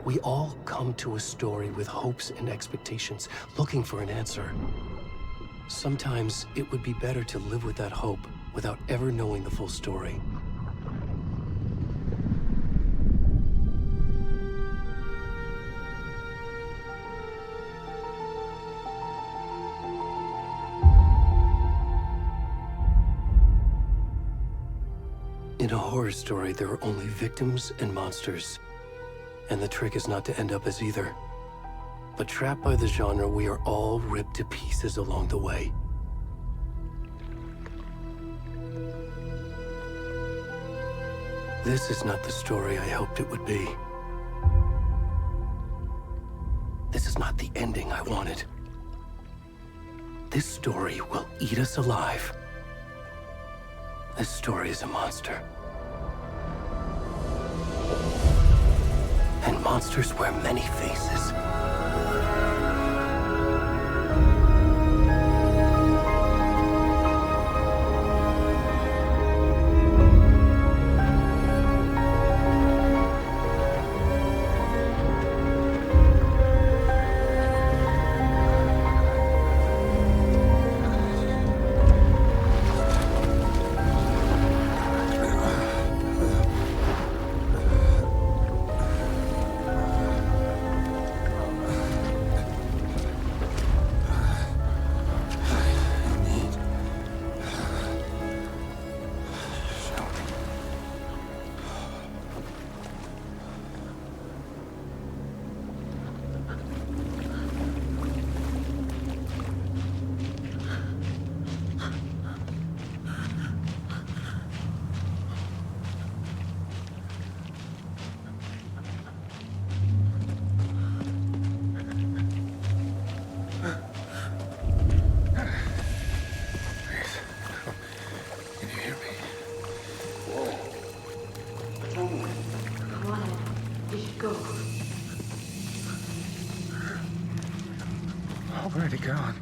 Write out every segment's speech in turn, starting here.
We all come to a story with hopes and expectations, looking for an answer. Sometimes it would be better to live with that hope without ever knowing the full story. In a horror story, there are only victims and monsters. And the trick is not to end up as either. But trapped by the genre, we are all ripped to pieces along the way. This is not the story I hoped it would be. This is not the ending I wanted. This story will eat us alive. This story is a monster. And monsters wear many faces. Where'd he gone?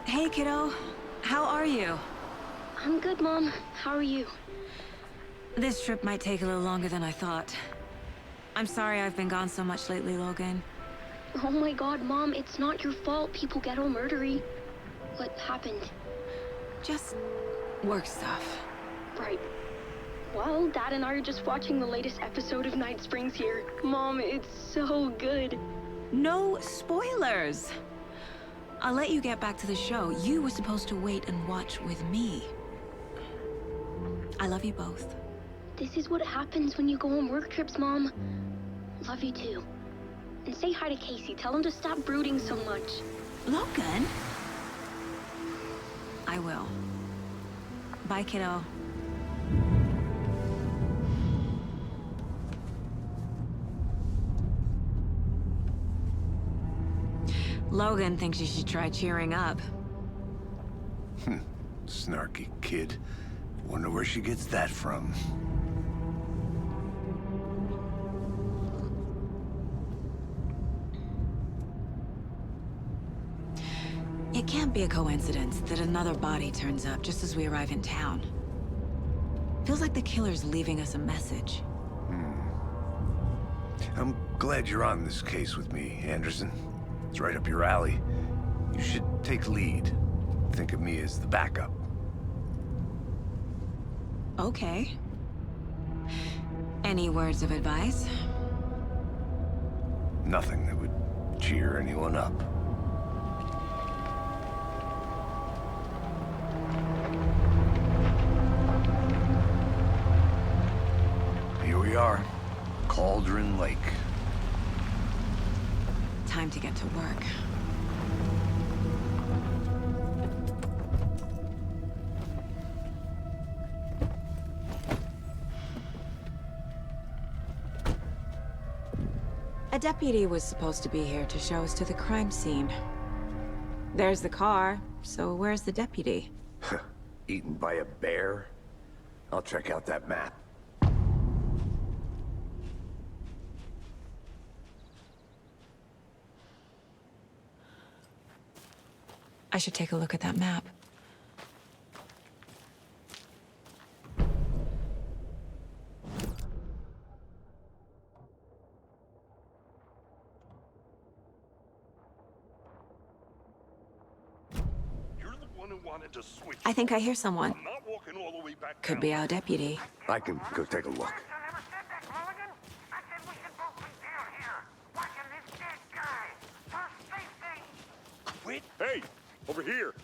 Hey, kiddo. How are you? I'm good, Mom. How are you? This trip might take a little longer than I thought. I'm sorry I've been gone so much lately, Logan. Oh my god, Mom, it's not your fault people get all murdery. What happened? Just work stuff. Right. Well, Dad and I are just watching the latest episode of Night Springs here. Mom, it's so good. No spoilers! I'll let you get back to the show. You were supposed to wait and watch with me. I love you both. This is what happens when you go on work trips, Mom. Love you too. And say hi to Casey. Tell him to stop brooding so much. Logan? I will. Bye, kiddo. Logan thinks you should try cheering up. Snarky kid. Wonder where she gets that from. It can't be a coincidence that another body turns up just as we arrive in town. Feels like the killer's leaving us a message. I'm glad you're on this case with me, Anderson. It's right up your alley. You should take lead. Think of me as the backup. Okay. Any words of advice? Nothing that would cheer anyone up. Here we are. Cauldron Lake. Time to get to work. A deputy was supposed to be here to show us to the crime scene. There's the car, so where's the deputy? Eaten by a bear? I'll check out that map. I should take a look at that map. You're the one who wanted to switch. I think I hear someone. I'm not walking all the way back Could down. be our deputy. I can go take a look. I never said that, Mulligan. I said we should both be down here, watching this dead guy. For safety. Quit. Hey, over here.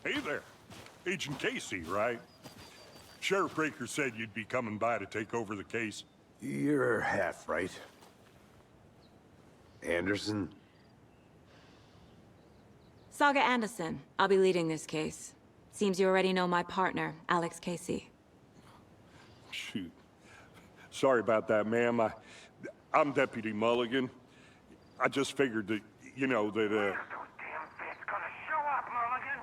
Hey there. Agent Casey, right? Sheriff Breaker said you'd be coming by to take over the case. You're half right. Anderson? Saga Anderson. I'll be leading this case. Seems you already know my partner, Alex Casey. Shoot. Sorry about that, ma'am. I'm Deputy Mulligan. I just figured that, you know, that, Those damn fists gonna show up, Mulligan.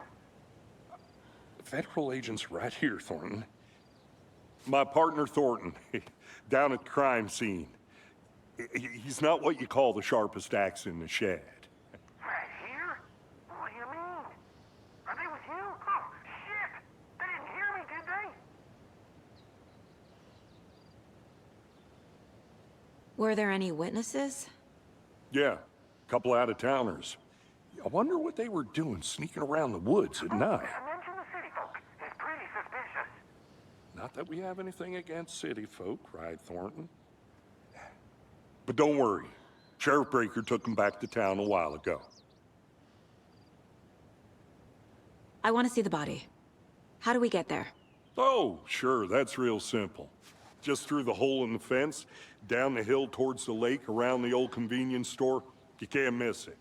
Federal agent's right here, Thornton. My partner, Thornton, down at the crime scene. He's not what you call the sharpest axe in the shed. Right here? What do you mean? Are they with you? Oh, shit! They didn't hear me, did they? Were there any witnesses? Yeah, a couple out-of-towners. I wonder what they were doing sneaking around the woods at night. Mention the city folk. It's pretty suspicious. Not that we have anything against city folk, cried Thornton. But don't worry. Sheriff Breaker took them back to town a while ago. I want to see the body. How do we get there? Oh, sure, that's real simple. Just through the hole in the fence, down the hill towards the lake, around the old convenience store. You can't miss it.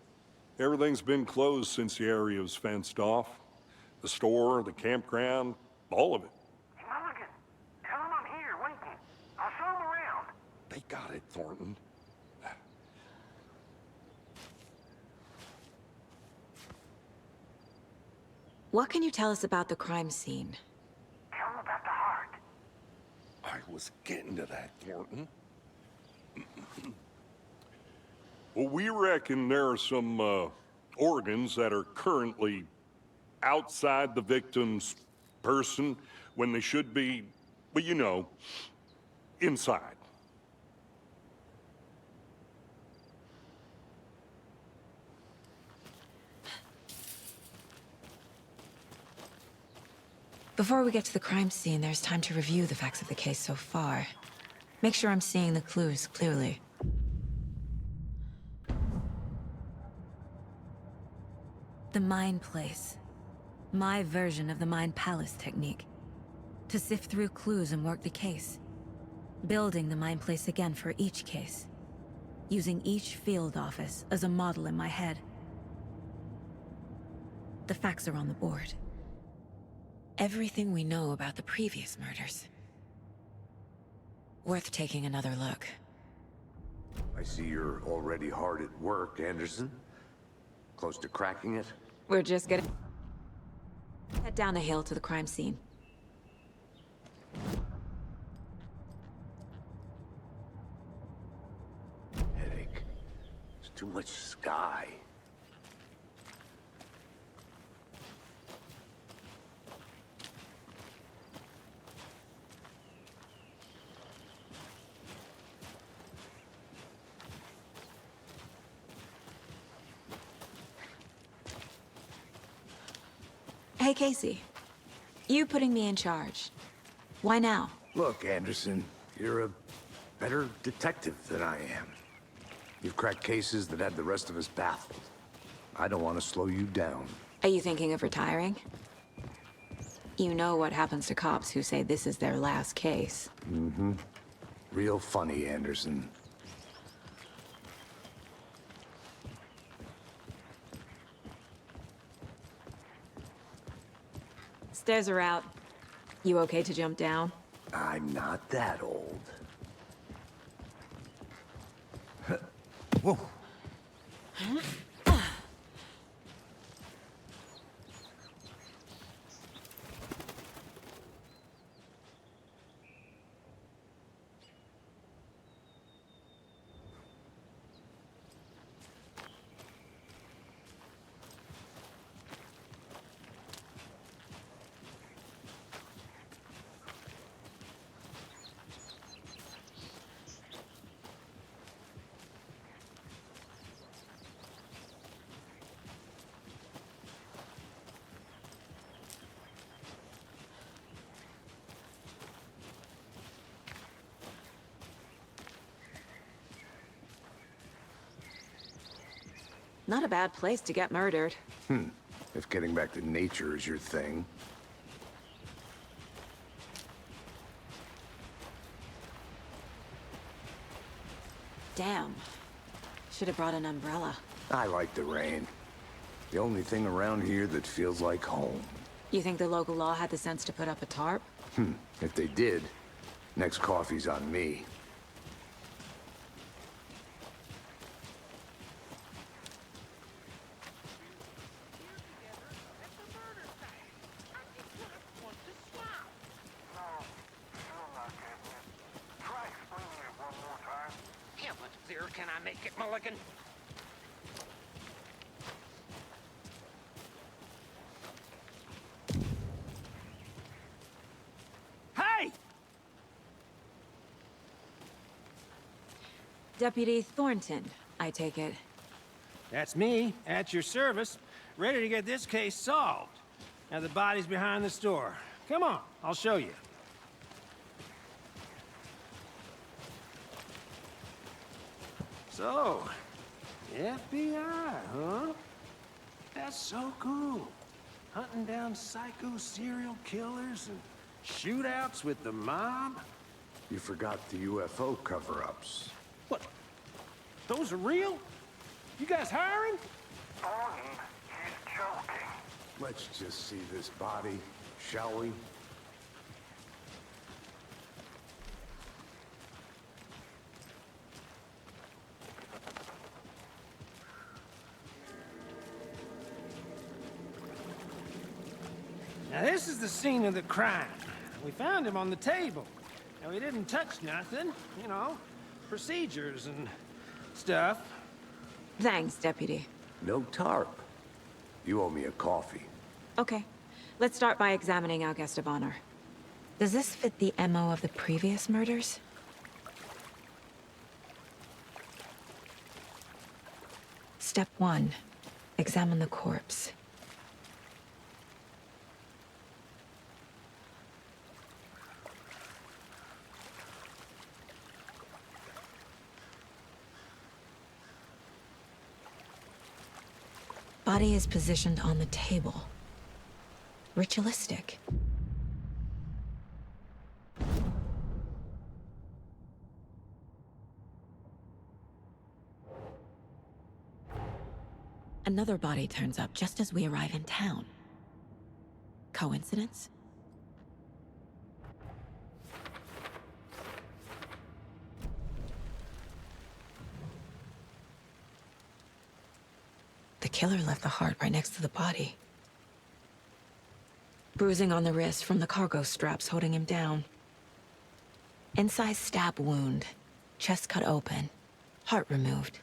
Everything's been closed since the area was fenced off. The store, the campground, all of it. Hey, Mulligan, tell them I'm here, waiting. I'll show them around. They got it, Thornton. What can you tell us about the crime scene? Tell them about the heart. I was getting to that, Thornton. Well, we reckon there are some organs that are currently outside the victim's person when they should be, well, you know, inside. Before we get to the crime scene, there's time to review the facts of the case so far. Make sure I'm seeing the clues clearly. The Mind Place. My version of the Mind Palace technique. To sift through clues and work the case. Building the Mind Place again for each case. Using each field office as a model in my head. The facts are on the board. Everything we know about the previous murders. Worth taking another look. I see you're already hard at work, Anderson. Close to cracking it? We're just getting... Head down the hill to the crime scene. Headache. There's too much sky. Hey, Casey. You putting me in charge. Why now? Look, Anderson, you're a better detective than I am. You've cracked cases that had the rest of us baffled. I don't want to slow you down. Are you thinking of retiring? You know what happens to cops who say this is their last case. Mm-hmm. Real funny, Anderson. Stairs are out. You okay to jump down? I'm not that old. Whoa. Not a bad place to get murdered. If getting back to nature is your thing. Damn. Should have brought an umbrella. I like the rain. The only thing around here that feels like home. You think the local law had the sense to put up a tarp? If they did, next coffee's on me. Can I make it, Mulligan? Hey! Deputy Thornton, I take it. That's me, at your service, ready to get this case solved. Now the body's behind the store. Come on, I'll show you. So, FBI, huh? That's so cool. Hunting down psycho serial killers and shootouts with the mob. You forgot the UFO cover-ups. What? Those are real? You guys hiring? Thornton, he's joking. Let's just see this body, shall we? Now this is the scene of the crime. We found him on the table. Now we didn't touch nothing, you know, procedures and stuff. Thanks, Deputy. No tarp. You owe me a coffee. Okay. Let's start by examining our guest of honor. Does this fit the MO of the previous murders? Step 1. Examine the corpse. Body is positioned on the table. Ritualistic. Another body turns up just as we arrive in town. Coincidence? The killer left the heart right next to the body. Bruising on the wrist from the cargo straps holding him down. Incised stab wound. Chest cut open. Heart removed.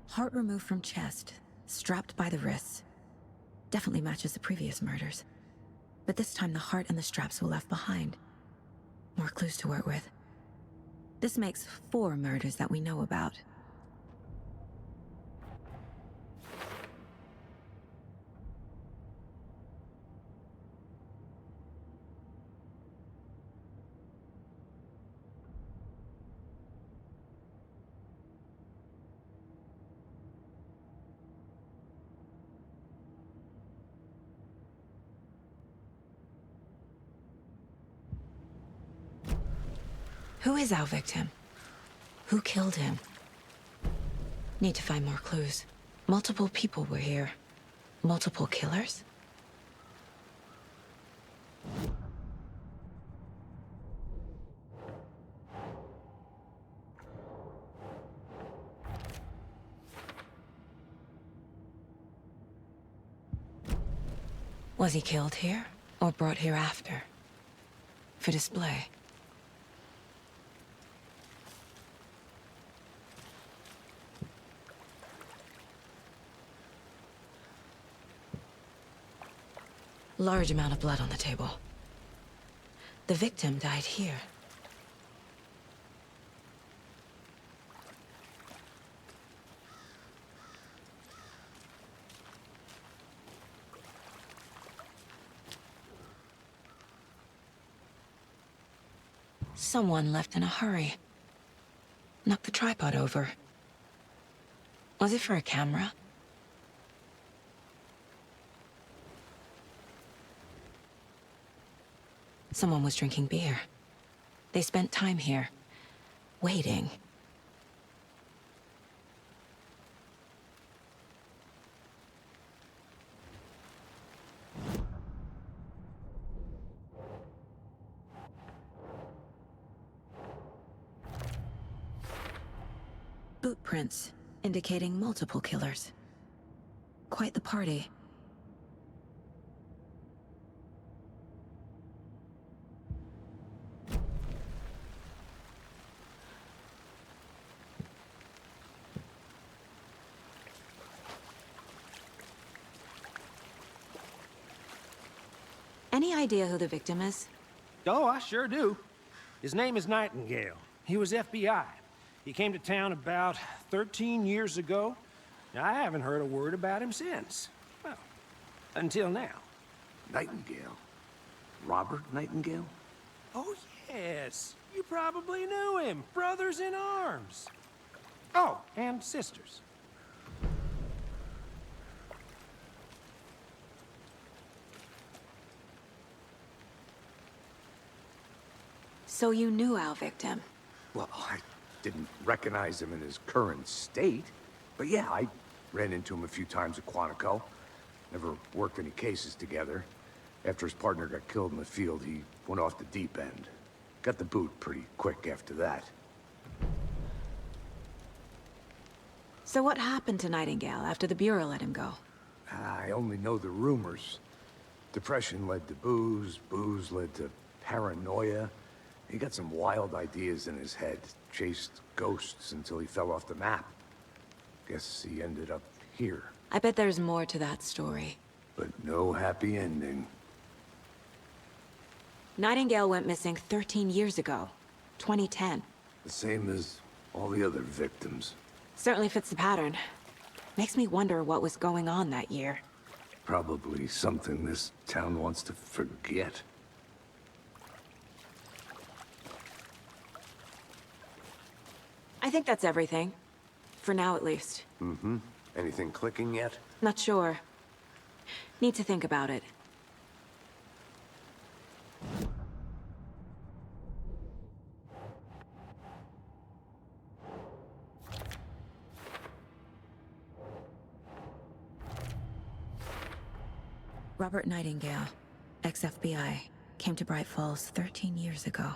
Heart removed from chest, strapped by the wrists. Definitely matches the previous murders. But this time the heart and the straps were left behind. More clues to work with. This makes 4 murders that we know about. Who is our victim? Who killed him? Need to find more clues. Multiple people were here. Multiple killers? Was he killed here, or brought here after? For display? Large amount of blood on the table. The victim died here. Someone left in a hurry. Knocked the tripod over. Was it for a camera? Someone was drinking beer. They spent time here, waiting. Boot prints, indicating multiple killers. Quite the party. Any idea who the victim is? Oh, I sure do. His name is Nightingale. He was FBI. He came to town about 13 years ago. Now, I haven't heard a word about him since. Well, until now. Nightingale? Robert Nightingale? Oh, yes. You probably knew him. Brothers in arms. Oh, and sisters. So you knew our victim? Well, I didn't recognize him in his current state. But yeah, I ran into him a few times at Quantico. Never worked any cases together. After his partner got killed in the field, he went off the deep end. Got the boot pretty quick after that. So what happened to Nightingale after the Bureau let him go? I only know the rumors. Depression led to booze, booze led to paranoia. He got some wild ideas in his head, chased ghosts until he fell off the map. Guess he ended up here. I bet there's more to that story. But no happy ending. Nightingale went missing 13 years ago, 2010. The same as all the other victims. Certainly fits the pattern. Makes me wonder what was going on that year. Probably something this town wants to forget. I think that's everything. For now, at least. Mm-hmm. Anything clicking yet? Not sure. Need to think about it. Robert Nightingale, ex-FBI, came to Bright Falls 13 years ago.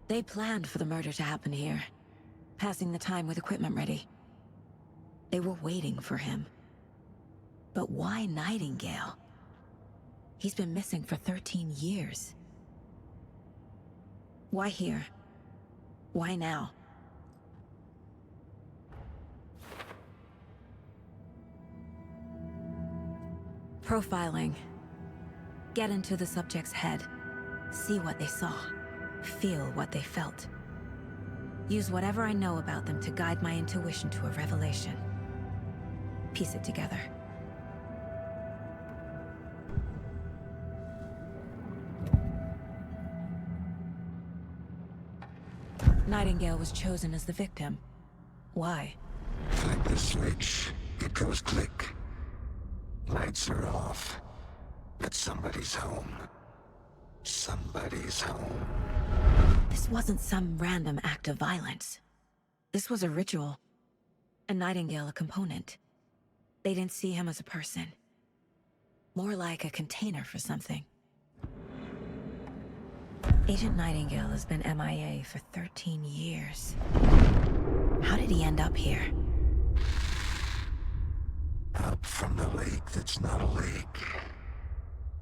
They planned for the murder to happen here, passing the time with equipment ready. They were waiting for him. But why Nightingale? He's been missing for 13 years. Why here? Why now? Profiling. Get into the subject's head. See what they saw. Feel what they felt. Use whatever I know about them to guide my intuition to a revelation. Piece it together. Nightingale was chosen as the victim. Why? Flick the switch, it goes click. Lights are off. But somebody's home. Somebody's home. This wasn't some random act of violence. This was a ritual. And Nightingale a component. They didn't see him as a person. More like a container for something. Agent Nightingale has been MIA for 13 years. How did he end up here? Up from the lake that's not a lake.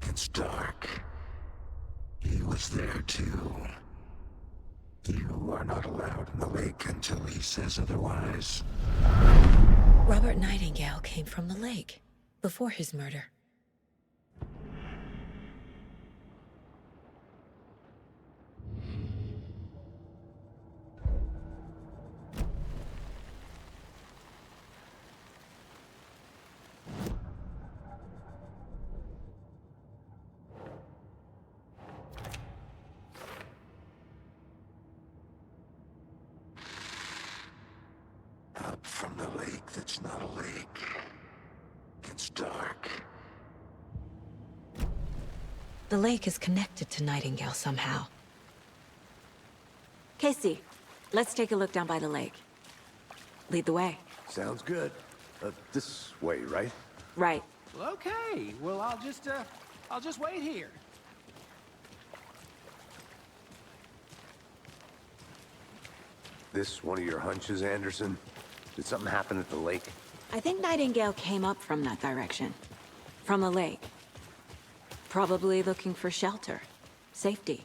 It's dark. He was there too. You are not allowed in the lake until he says otherwise. Robert Nightingale came from the lake, before his murder. Up from the lake that's not a lake. It's dark. The lake is connected to Nightingale somehow. Casey, let's take a look down by the lake. Lead the way. Sounds good. This way, right? Right. Well, okay. Well, I'll just wait here. This one of your hunches, Anderson? Did something happen at the lake? I think Nightingale came up from that direction. From the lake. Probably looking for shelter. Safety.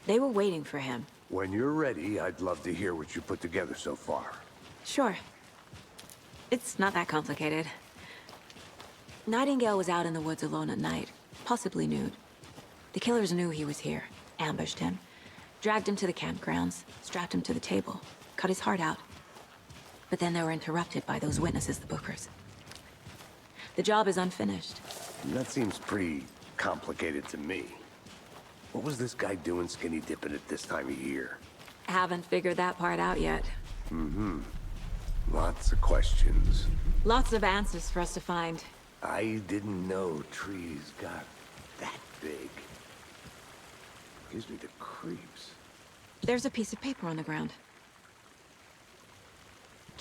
They were waiting for him. When you're ready, I'd love to hear what you put together so far. Sure. It's not that complicated. Nightingale was out in the woods alone at night, possibly nude. The killers knew he was here, ambushed him, dragged him to the campgrounds, strapped him to the table, cut his heart out. But then they were interrupted by those witnesses, the Bookers. The job is unfinished. That seems pretty complicated to me. What was this guy doing skinny dipping at this time of year? Haven't figured that part out yet. Mm-hmm. Lots of questions. Lots of answers for us to find. I didn't know trees got that big. Gives me the creeps. There's a piece of paper on the ground.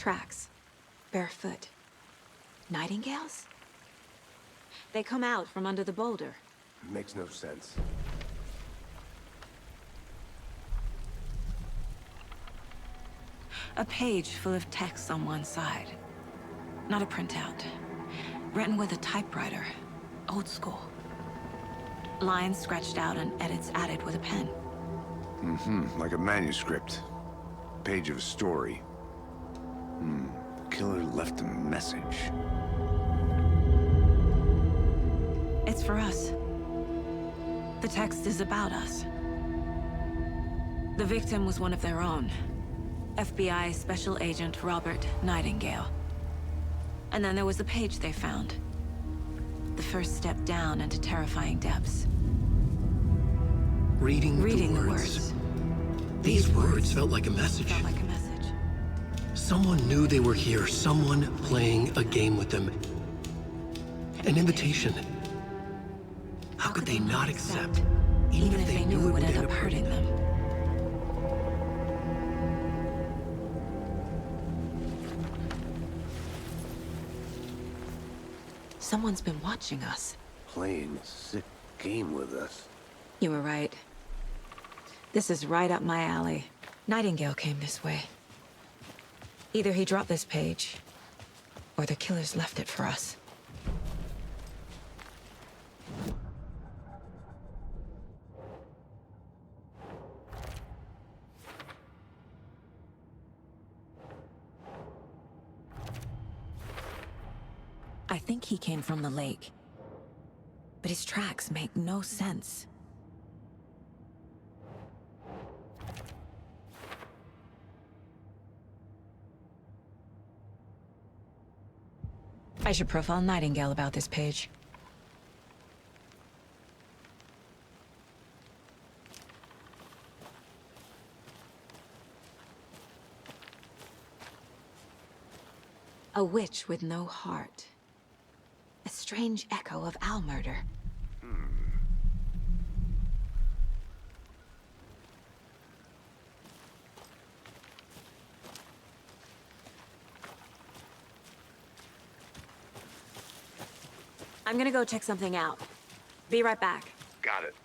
Tracks. Barefoot. Nightingales? They come out from under the boulder. Makes no sense. A page full of text on one side. Not a printout. Written with a typewriter. Old school. Lines scratched out and edits added with a pen. Like a manuscript. Page of a story. The killer left a message. It's for us. The text is about us. The victim was one of their own. FBI Special Agent Robert Nightingale. And then there was the page they found. The first step down into terrifying depths. Reading the words. These words felt like a message. Felt like a message. Someone knew they were here, someone playing a game with them. An invitation. How could they not accept, even if they knew it would end up hurting them? Someone's been watching us. Playing a sick game with us. You were right. This is right up my alley. Nightingale came this way. Either he dropped this page, or the killers left it for us. I think he came from the lake. But his tracks make no sense. I should profile Nightingale about this page. A witch with no heart. A strange echo of owl murder. I'm gonna go check something out. Be right back. Got it.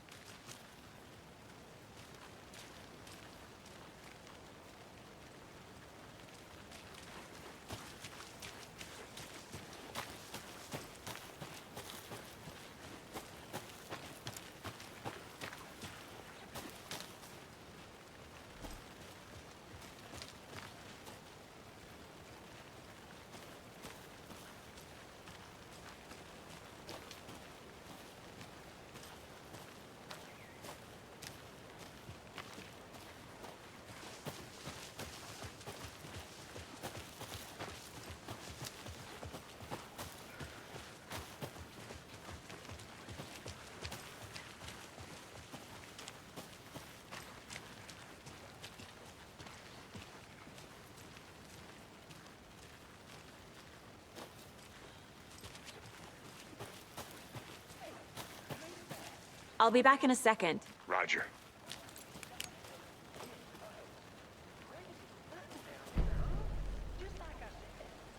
I'll be back in a second. Roger.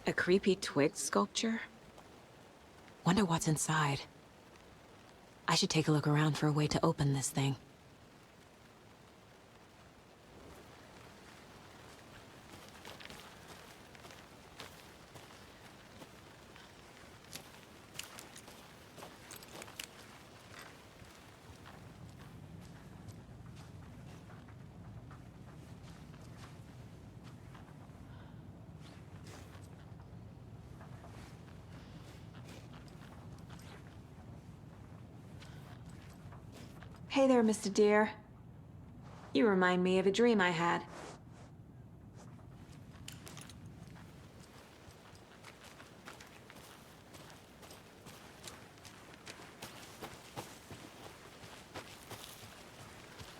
A creepy twig sculpture? Wonder what's inside. I should take a look around for a way to open this thing. Hey there, Mr. Deer. You remind me of a dream I had.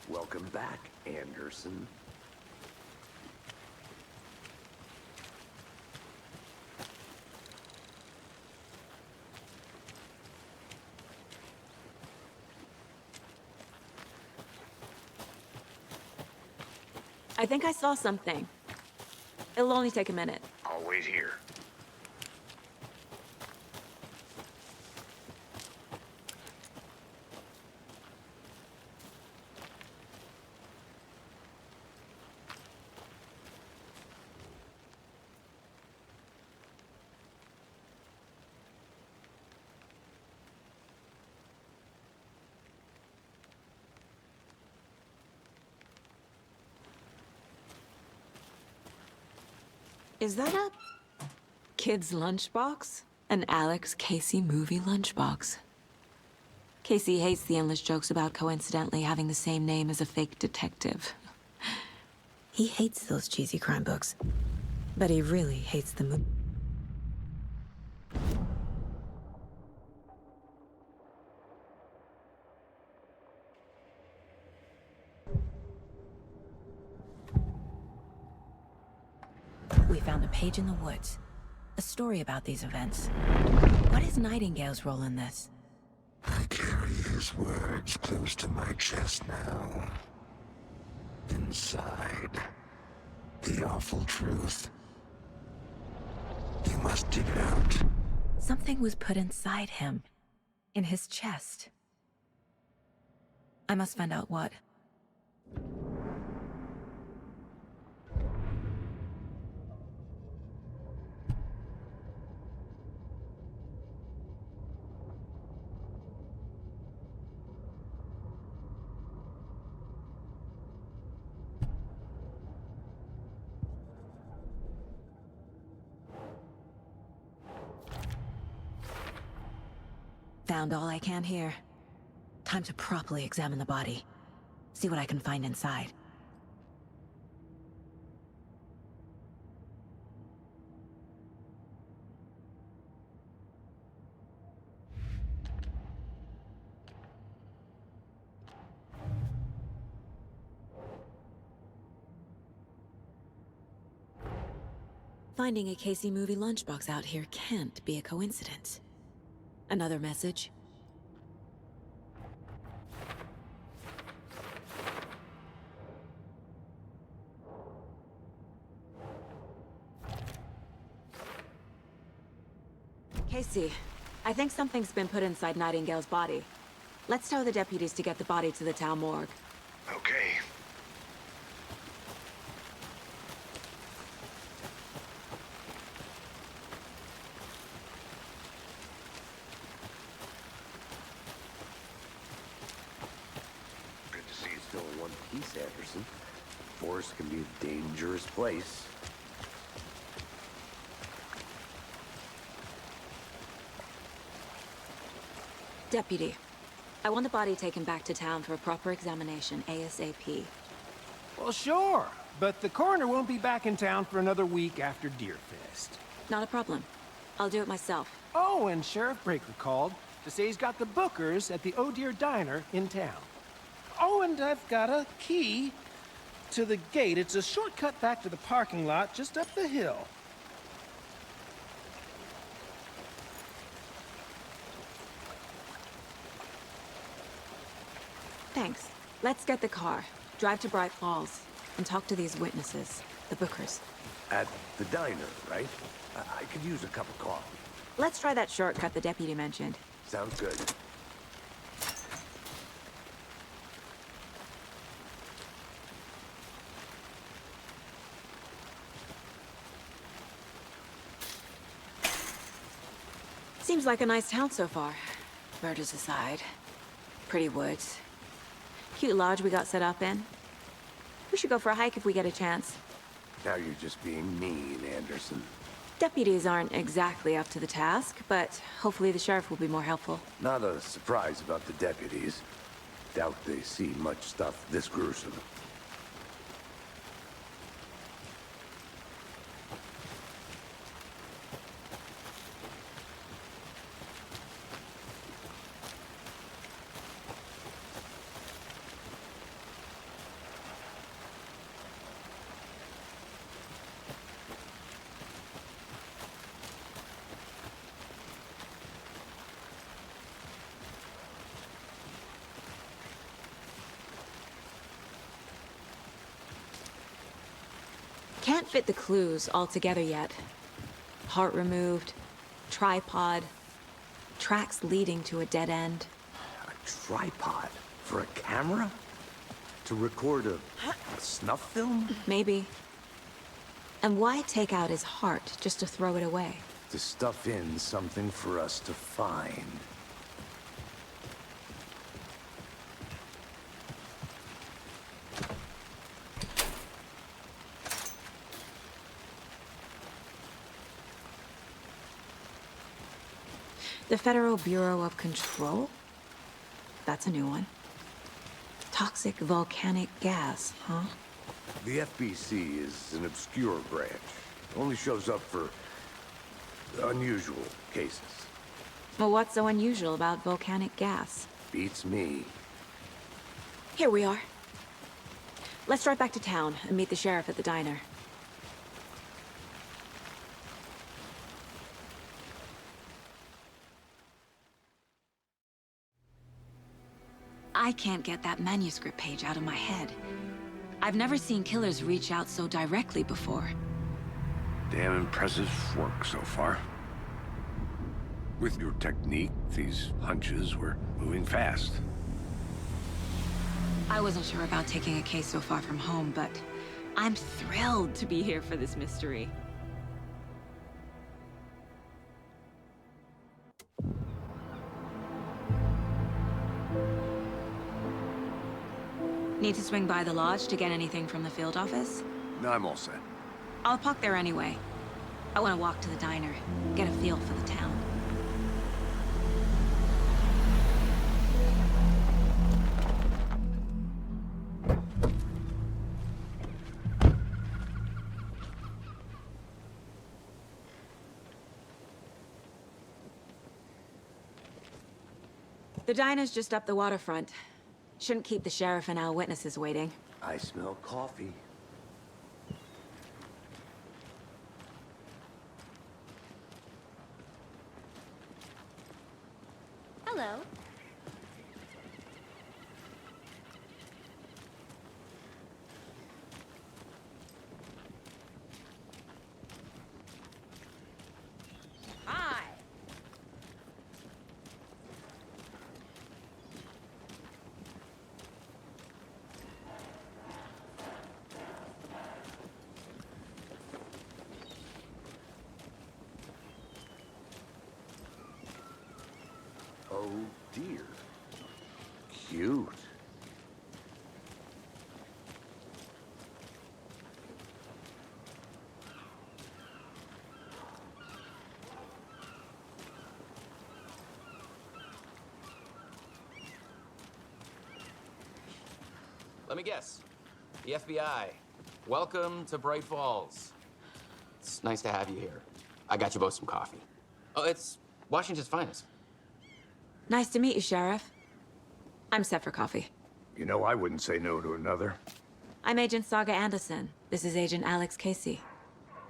Welcome back, Anderson. I think I saw something. It'll only take a minute. I'll wait here. Is that a kid's lunchbox? An Alex Casey movie lunchbox. Casey hates the endless jokes about coincidentally having the same name as a fake detective. He hates those cheesy crime books. But he really hates the movie. We found a page in the woods. A story about these events. What is Nightingale's role in this? I carry his words close to my chest now. Inside, the awful truth. You must dig it out. Something was put inside him. In his chest. I must find out what. Found all I can here. Time to properly examine the body. See what I can find inside. Finding a Casey movie lunchbox out here can't be a coincidence. Another message? Casey, I think something's been put inside Nightingale's body. Let's tell the deputies to get the body to the town morgue. Okay. Good to see you still in one piece, Anderson. Forest can be a dangerous place. Deputy, I want the body taken back to town for a proper examination, ASAP. Well, sure, but the coroner won't be back in town for another week after Deerfest. Not a problem. I'll do it myself. Oh, and Sheriff Breaker called to say he's got the Bookers at the Oh Dear Diner in town. Oh, and I've got a key to the gate. It's a shortcut back to the parking lot just up the hill. Thanks. Let's get the car, drive to Bright Falls, and talk to these witnesses, the Bookers. At the diner, right? I could use a cup of coffee. Let's try that shortcut the deputy mentioned. Sounds good. Seems like a nice town so far. Murders aside. Pretty woods. Cute lodge we got set up in. We should go for a hike if we get a chance. Now you're just being mean, Anderson. Deputies aren't exactly up to the task, but hopefully the sheriff will be more helpful. Not a surprise about the deputies. Doubt they see much stuff this gruesome. can't fit the clues all together yet. Heart removed, tripod, tracks leading to a dead end. A tripod? For a camera? To record a snuff film? Maybe. And why take out his heart just to throw it away? To stuff in something for us to find. The Federal Bureau of Control? That's a new one. Toxic volcanic gas, huh? The FBC is an obscure branch. Only shows up for unusual cases. Well, what's so unusual about volcanic gas? Beats me. Here we are. Let's drive back to town and meet the sheriff at the diner. I can't get that manuscript page out of my head. I've never seen killers reach out so directly before. Damn impressive work so far. With your technique, these hunches were moving fast. I wasn't sure about taking a case so far from home, but I'm thrilled to be here for this mystery. Need to swing by the lodge to get anything from the field office? No, I'm all set. I'll park there anyway. I want to walk to the diner, get a feel for the town. The diner's just up the waterfront. Shouldn't keep the sheriff and our witnesses waiting. I smell coffee. Hello. Hi. Oh dear. Cute. Let me guess. The FBI. Welcome to Bright Falls. It's nice to have you here. I got you both some coffee. Oh, it's Washington's finest. Nice to meet you, Sheriff. I'm set for coffee. You know, I wouldn't say no to another. I'm Agent Saga Anderson. This is Agent Alex Casey.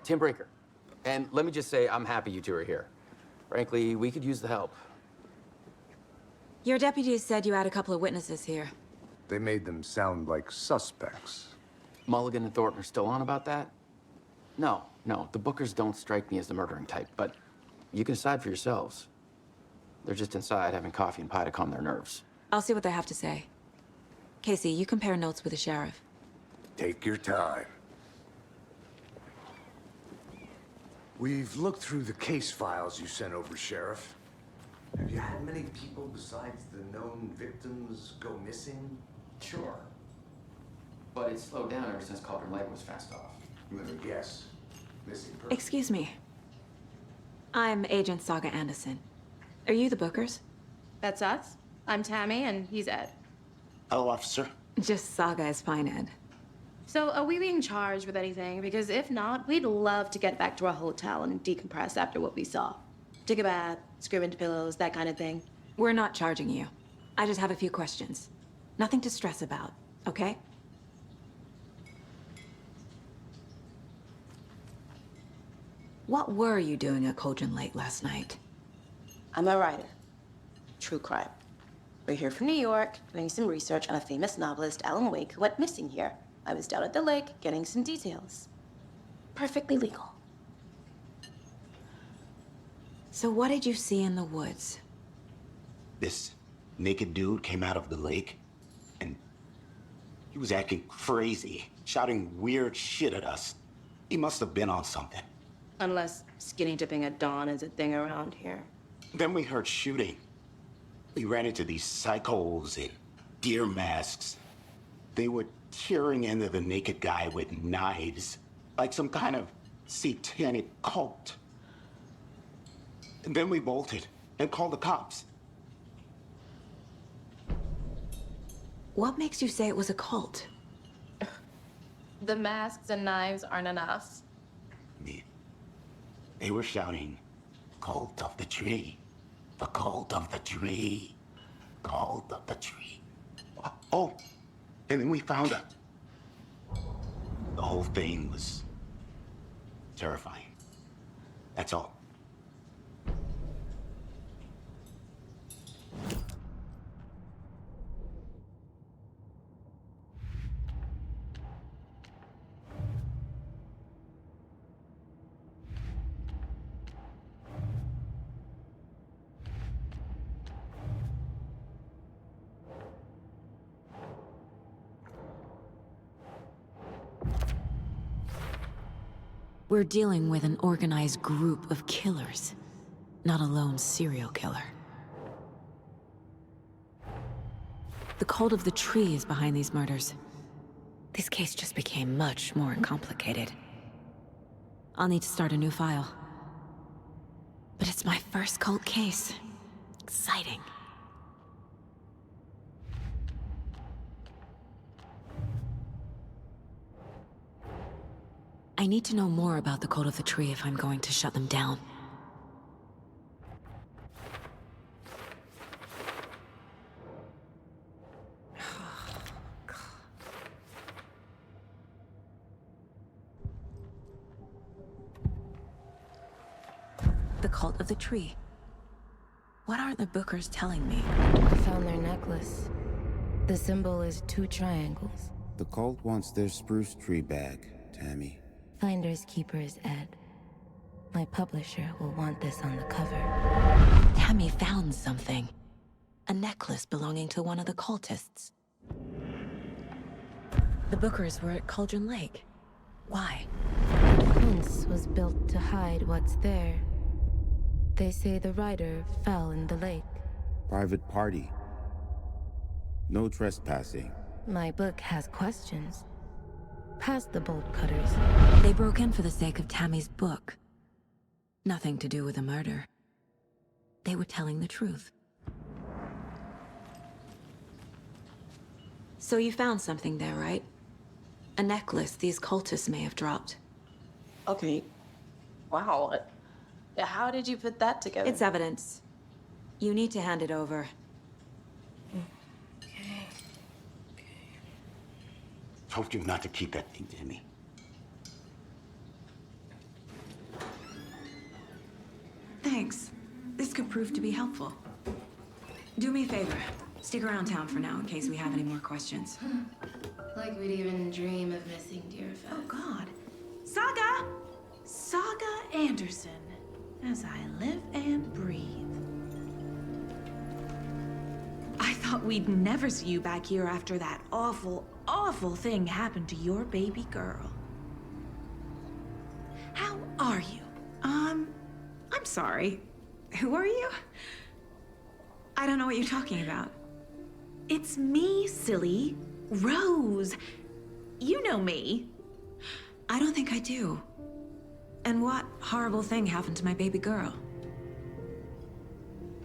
Tim Breaker. And let me just say, I'm happy you two are here. Frankly, we could use the help. Your deputies said you had a couple of witnesses here. They made them sound like suspects. Mulligan and Thornton are still on about that? No, the Bookers don't strike me as the murdering type, but you can decide for yourselves. They're just inside having coffee and pie to calm their nerves. I'll see what they have to say. Casey, you compare notes with the sheriff. Take your time. We've looked through the case files you sent over, Sheriff. Have you had many people besides the known victims go missing? Sure. But it's slowed down ever since Cauldron Lake was fast off. Let me guess. Missing person. Excuse me. I'm Agent Saga Anderson. Are you the Bookers? That's us. I'm Tammy, and he's Ed. Hello, officer. Just Saga is fine, Ed. So, are we being charged with anything? Because if not, we'd love to get back to our hotel and decompress after what we saw. Take a bath, scream into pillows, that kind of thing. We're not charging you. I just have a few questions. Nothing to stress about, okay? What were you doing at Cauldron Lake last night? I'm a writer. True crime. We're here from New York, doing some research on a famous novelist, Alan Wake, who went missing here. I was down at the lake, getting some details. perfectly legal. So what did you see in the woods? This naked dude came out of the lake, and he was acting crazy, shouting weird shit at us. He must have been on something. Unless skinny dipping at dawn is a thing around here. Then we heard shooting. We ran into these psychos in deer masks. They were tearing into the naked guy with knives, like some kind of satanic cult. And then we bolted and called the cops. What makes you say it was a cult? The masks and knives aren't enough. They were shouting, "Cult of the tree, the cult of the tree, cult of the tree." Oh, and then we found it. The whole thing was terrifying. That's all. We're dealing with an organized group of killers, not a lone serial killer. The cult of the tree is behind these murders. This case just became much more complicated. I'll need to start a new file. But it's my first cult case. Exciting. I need to know more about the cult of the tree if I'm going to shut them down. The cult of the tree. What aren't the Bookers telling me? I found their necklace. The symbol is 2 triangles. The cult wants their spruce tree back, Tammy. Finders keepers, Ed. My publisher will want this on the cover. Tammy found something. A necklace belonging to one of the cultists. The Bookers were at Cauldron Lake. Why? The fence was built to hide what's there. They say the rider fell in the lake. Private party. No trespassing. My book has questions. Past the bolt cutters. They broke in for the sake of Tammy's book. Nothing to do with a murder. They were telling the truth. So you found something there, right? A necklace these cultists may have dropped. Okay. Wow. How did you put that together? It's evidence. You need to hand it over. Told you not to keep that thing, Tammy. Thanks. This could prove to be helpful. Do me a favor. Stick around town for now in case we have any more questions. Like we'd even dream of missing dear Fez. Oh, God. Saga! Saga Anderson. As I live and breathe. I thought we'd never see you back here after that awful, awful thing happened to your baby girl. How are you? I'm sorry. Who are you? I don't know what you're talking about. It's me, silly. Rose. You know me. I don't think I do. And what horrible thing happened to my baby girl?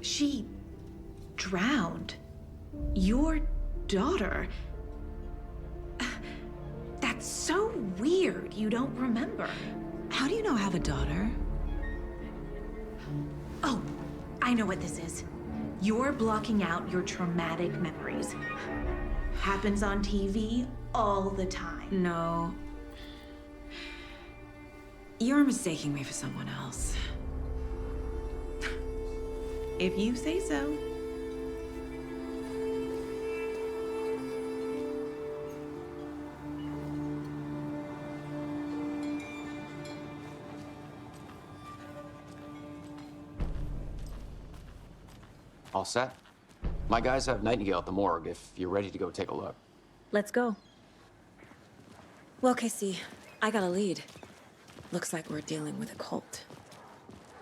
She drowned. Your daughter. That's so weird you don't remember. How do you know I have a daughter? Oh, I know what this is. You're blocking out your traumatic memories. Happens on TV all the time. No. You're mistaking me for someone else. If you say so. All set? My guys have Nightingale at the morgue if you're ready to go take a look. Let's go. Well, Casey, I got a lead. Looks like we're dealing with a cult.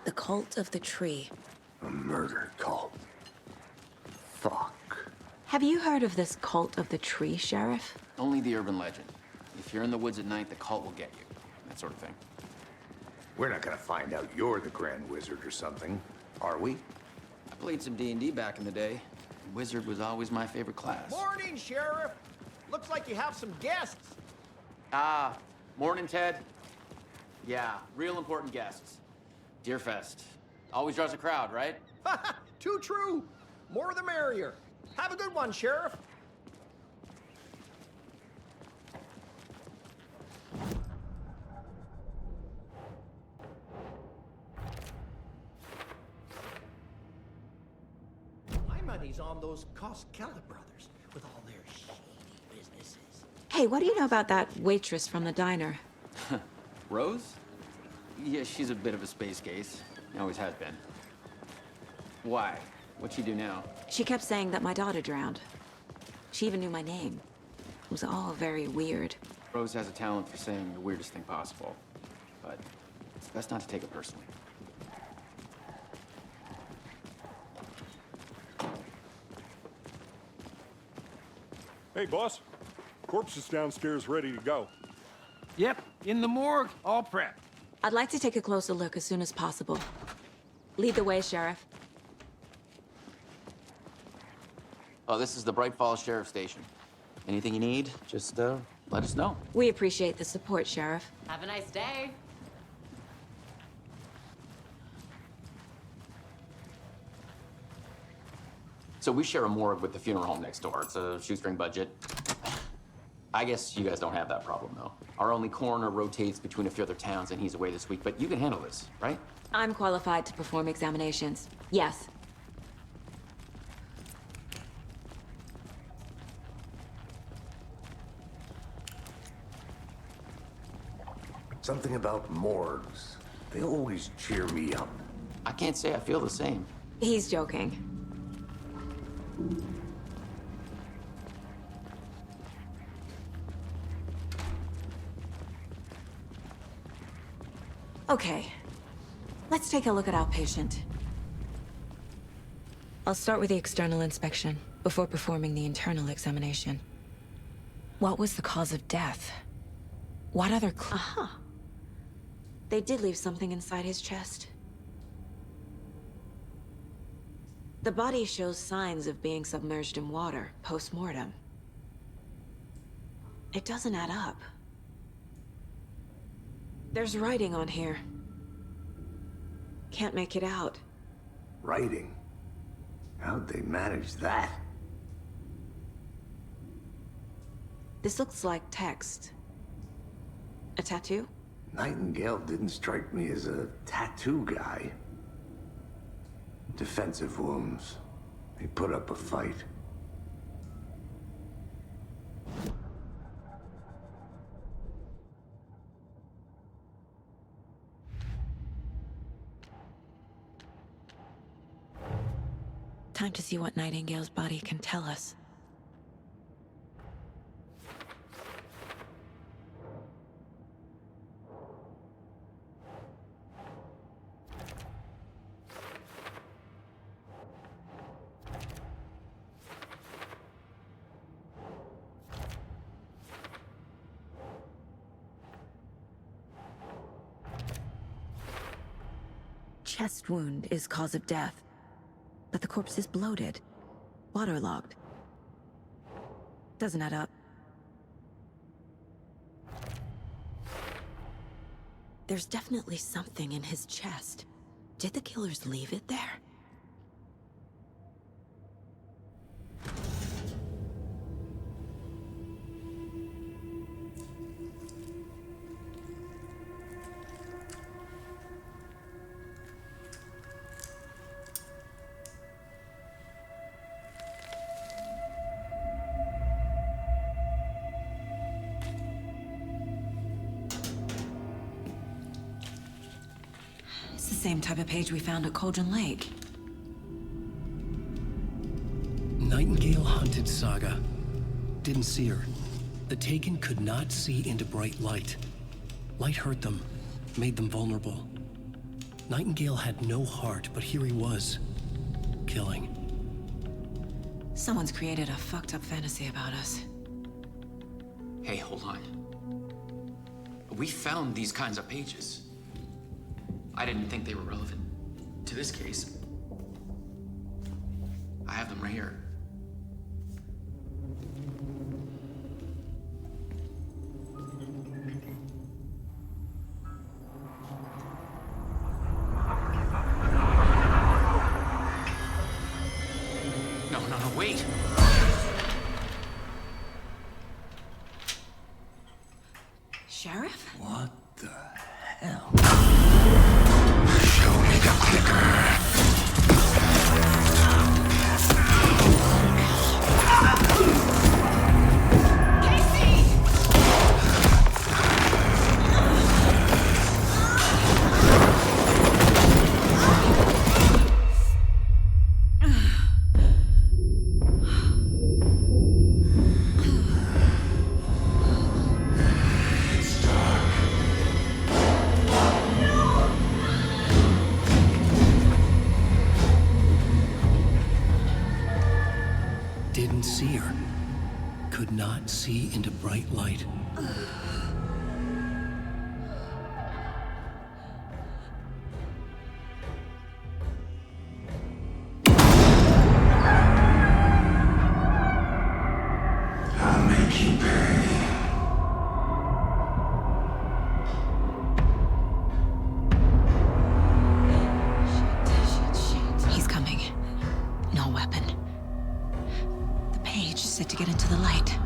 The cult of the tree. A murder cult. Fuck. Have you heard of this cult of the tree, Sheriff? Only the urban legend. If you're in the woods at night, the cult will get you. That sort of thing. We're not gonna find out you're the Grand Wizard or something, are we? I played some D&D back in the day. Wizard was always my favorite class. Morning, Sheriff. Looks like you have some guests. Ah, morning, Ted. Yeah, real important guests. Deerfest. Always draws a crowd, right? Too true. More the merrier. Have a good one, Sheriff. My money's on those Koskela brothers with all their shady businesses. Hey, what do you know about that waitress from the diner? Rose? Yeah, she's a bit of a space case. Always has been. Why? What'd she do now? She kept saying that my daughter drowned. She even knew my name. It was all very weird. Rose has a talent for saying the weirdest thing possible. But it's best not to take it personally. Hey, boss. Corpse is downstairs ready to go. Yep, in the morgue, all prepped. I'd like to take a closer look as soon as possible. Lead the way, Sheriff. Oh, this is the Bright Falls Sheriff Station. Anything you need, just let us know. We appreciate the support, Sheriff. Have a nice day. So we share a morgue with the funeral home next door. It's a shoestring budget. I guess you guys don't have that problem, though. Our only coroner rotates between a few other towns, and he's away this week, but you can handle this, right? I'm qualified to perform examinations. Yes. Something about morgues. They always cheer me up. I can't say I feel the same. He's joking. Okay. Let's take a look at our patient. I'll start with the external inspection before performing the internal examination. What was the cause of death? What other Aha. They did leave something inside his chest. The body shows signs of being submerged in water post-mortem. It doesn't add up. There's writing on here. Can't make it out. Writing? How'd they manage that? This looks like text. A tattoo? Nightingale didn't strike me as a tattoo guy. Defensive wounds. He put up a fight. Time to see what Nightingale's body can tell us. Chest wound is cause of death, but the corpse is bloated, waterlogged. Doesn't add up. There's definitely something in his chest. Did the killers leave it there? It's the same type of page we found at Cauldron Lake. Nightingale hunted Saga. Didn't see her. The Taken could not see into bright light. Light hurt them, made them vulnerable. Nightingale had no heart, but here he was, killing. Someone's created a fucked up fantasy about us. Hey, hold on. We found these kinds of pages. I didn't think they were relevant to this case. I have them right here. No, wait! Sheriff? What the hell? Show me the clicker. Didn't see her. Could not see into bright light. I'll make you pay. He's coming. No weapon. The page said to get into the light.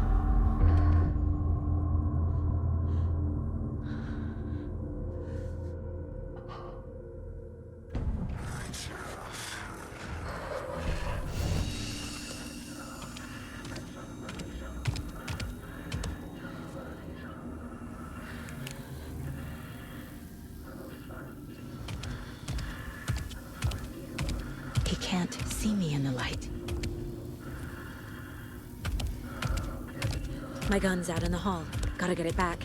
He can't see me in the light. My gun's out in the hall. Gotta get it back.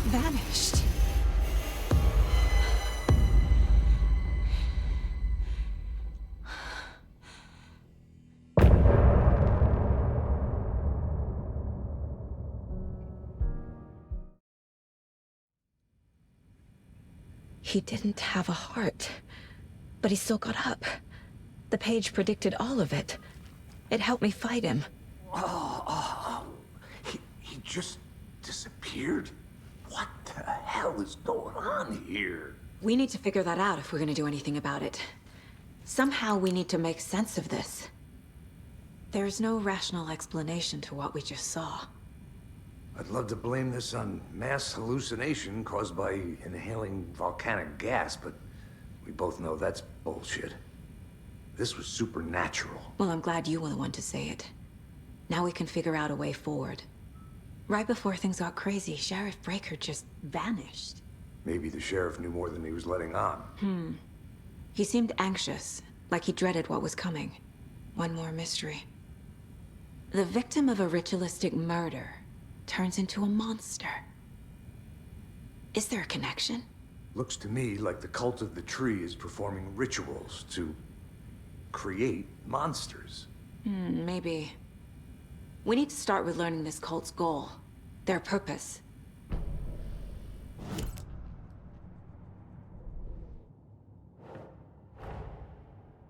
Vanished. He didn't have a heart, but he still got up. The page predicted all of it. It helped me fight him. He just disappeared? What the hell is going on here? We need to figure that out if we're gonna do anything about it. Somehow we need to make sense of this. There's no rational explanation to what we just saw. I'd love to blame this on mass hallucination caused by inhaling volcanic gas, but we both know that's bullshit. This was supernatural. Well, I'm glad you were the one to say it. Now we can figure out a way forward. Right before things got crazy, Sheriff Breaker just vanished. Maybe the sheriff knew more than he was letting on. He seemed anxious, like he dreaded what was coming. One more mystery. The victim of a ritualistic murder turns into a monster. Is there a connection? Looks to me like the cult of the tree is performing rituals to create monsters. Maybe. We need to start with learning this cult's goal, their purpose.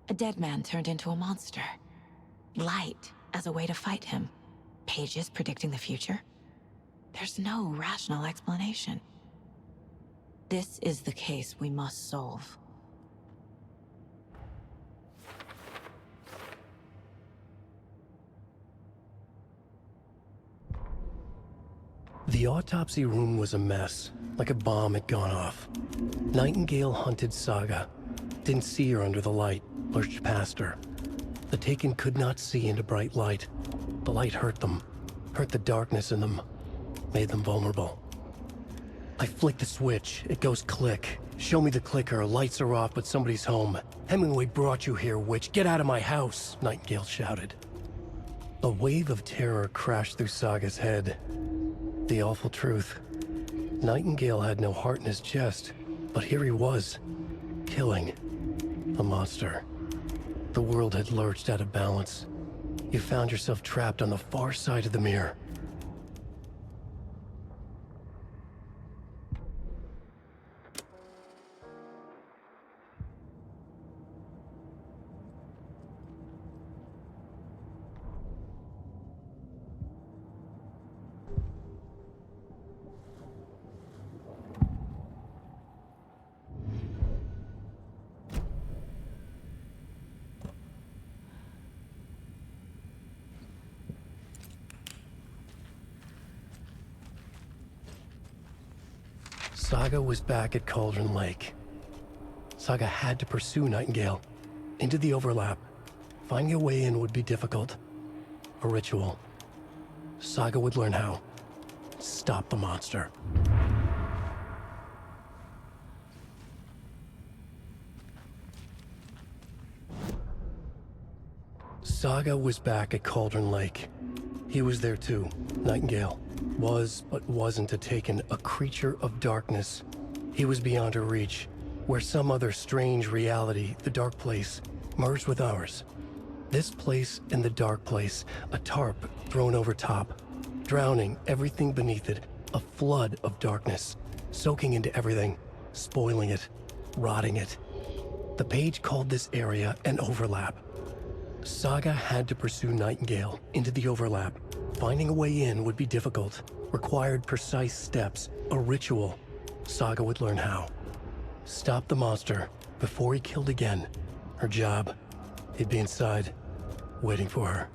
A dead man turned into a monster. Light as a way to fight him. Pages predicting the future. There's no rational explanation. This is the case we must solve. The autopsy room was a mess, like a bomb had gone off. Nightingale hunted Saga. Didn't see her under the light, lurched past her. The Taken could not see into bright light. The light hurt them, hurt the darkness in them, made them vulnerable. I flick the switch, it goes click. Show me the clicker, lights are off, but somebody's home. Hemingway brought you here, witch. Get out of my house, Nightingale shouted. A wave of terror crashed through Saga's head. The awful truth. Nightingale had no heart in his chest, but here he was, killing a monster. The world had lurched out of balance. You found yourself trapped on the far side of the mirror. Saga was back at Cauldron Lake. Saga had to pursue Nightingale, into the overlap. Finding a way in would be difficult. A ritual. Saga would learn how. Stop the monster. Saga was back at Cauldron Lake. He was there too, Nightingale. Was, but wasn't a Taken, a creature of darkness. He was beyond her reach, where some other strange reality, the dark place, merged with ours. This place and the dark place, a tarp thrown over top, drowning everything beneath it, a flood of darkness, soaking into everything, spoiling it, rotting it. The page called this area an overlap. Saga had to pursue Nightingale into the overlap. Finding a way in would be difficult, required precise steps, a ritual. Saga would learn how. Stop the monster before he killed again. Her job. He'd be inside, waiting for her.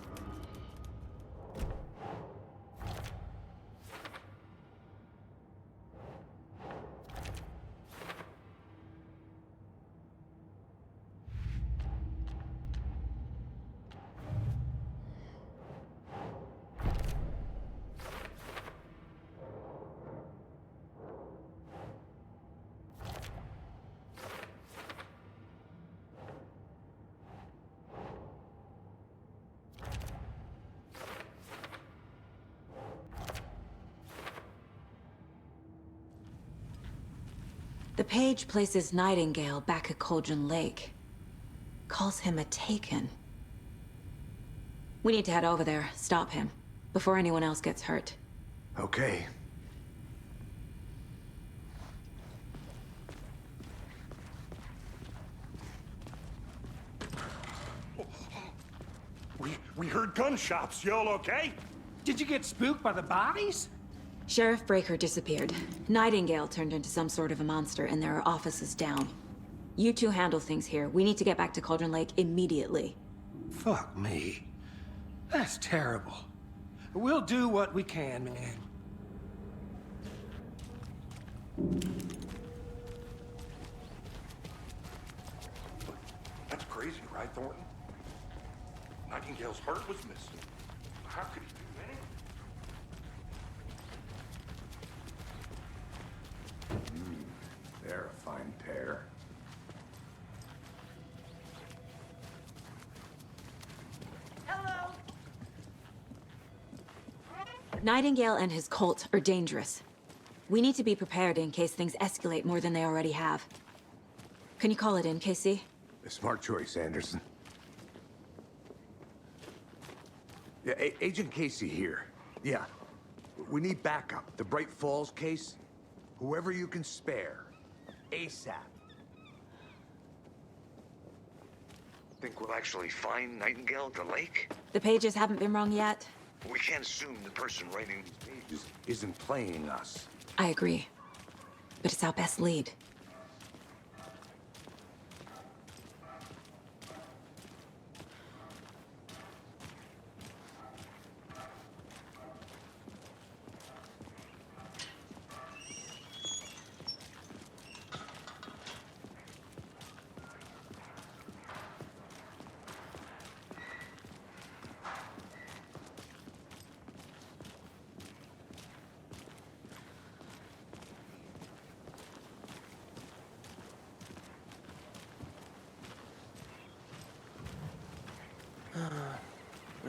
The page places Nightingale back at Cauldron Lake. Calls him a Taken. We need to head over there, stop him, before anyone else gets hurt. Okay. We heard gunshots. Y'all okay? Did you get spooked by the bodies? Sheriff Breaker disappeared. Nightingale turned into some sort of a monster, and there are offices down. You two handle things here. We need to get back to Cauldron Lake immediately. Fuck me. That's terrible. We'll do what we can, man. That's crazy, right, Thornton? Nightingale's heart was missing. How could he do that? They're a fine pair. Hello. Nightingale and his cult are dangerous. We need to be prepared in case things escalate more than they already have. Can you call it in, KC? A smart choice, Anderson. Yeah, Agent Casey here. Yeah. We need backup. The Bright Falls case? Whoever you can spare. ASAP. Think we'll actually find Nightingale at the lake? The pages haven't been wrong yet. We can't assume the person writing these pages isn't playing us. I agree. But it's our best lead.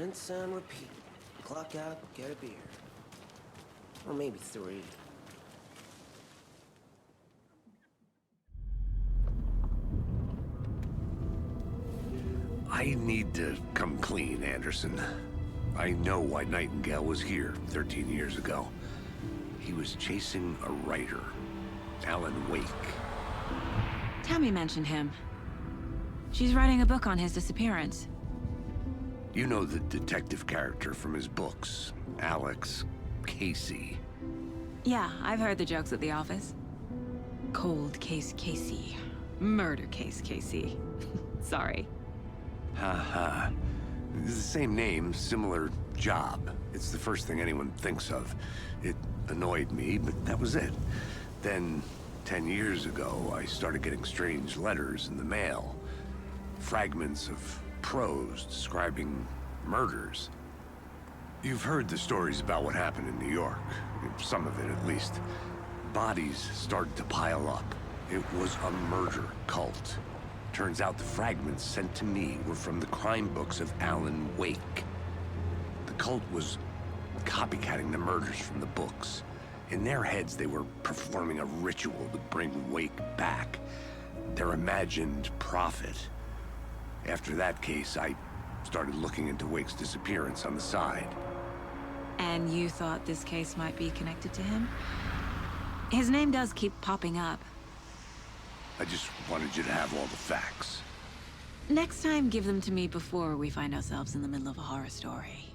Rinse and repeat. Clock out, get a beer. Or maybe 3. I need to come clean, Anderson. I know why Nightingale was here 13 years ago. He was chasing a writer, Alan Wake. Tammy mentioned him. She's writing a book on his disappearance. You know the detective character from his books, Alex Casey. Yeah, I've heard the jokes at the office. Cold case Casey. Murder case Casey. Sorry. Haha. It's the same name, similar job. It's the first thing anyone thinks of. It annoyed me, but that was it. Then, 10 years ago, I started getting strange letters in the mail. Fragments of prose describing murders. You've heard the stories about what happened in New York. Some of it, at least. Bodies started to pile up. It was a murder cult. Turns out the fragments sent to me were from the crime books of Alan Wake. The cult was copycatting the murders from the books. In their heads, they were performing a ritual to bring Wake back. Their imagined prophet. After that case, I started looking into Wake's disappearance on the side. And you thought this case might be connected to him? His name does keep popping up. I just wanted you to have all the facts. Next time, give them to me before we find ourselves in the middle of a horror story.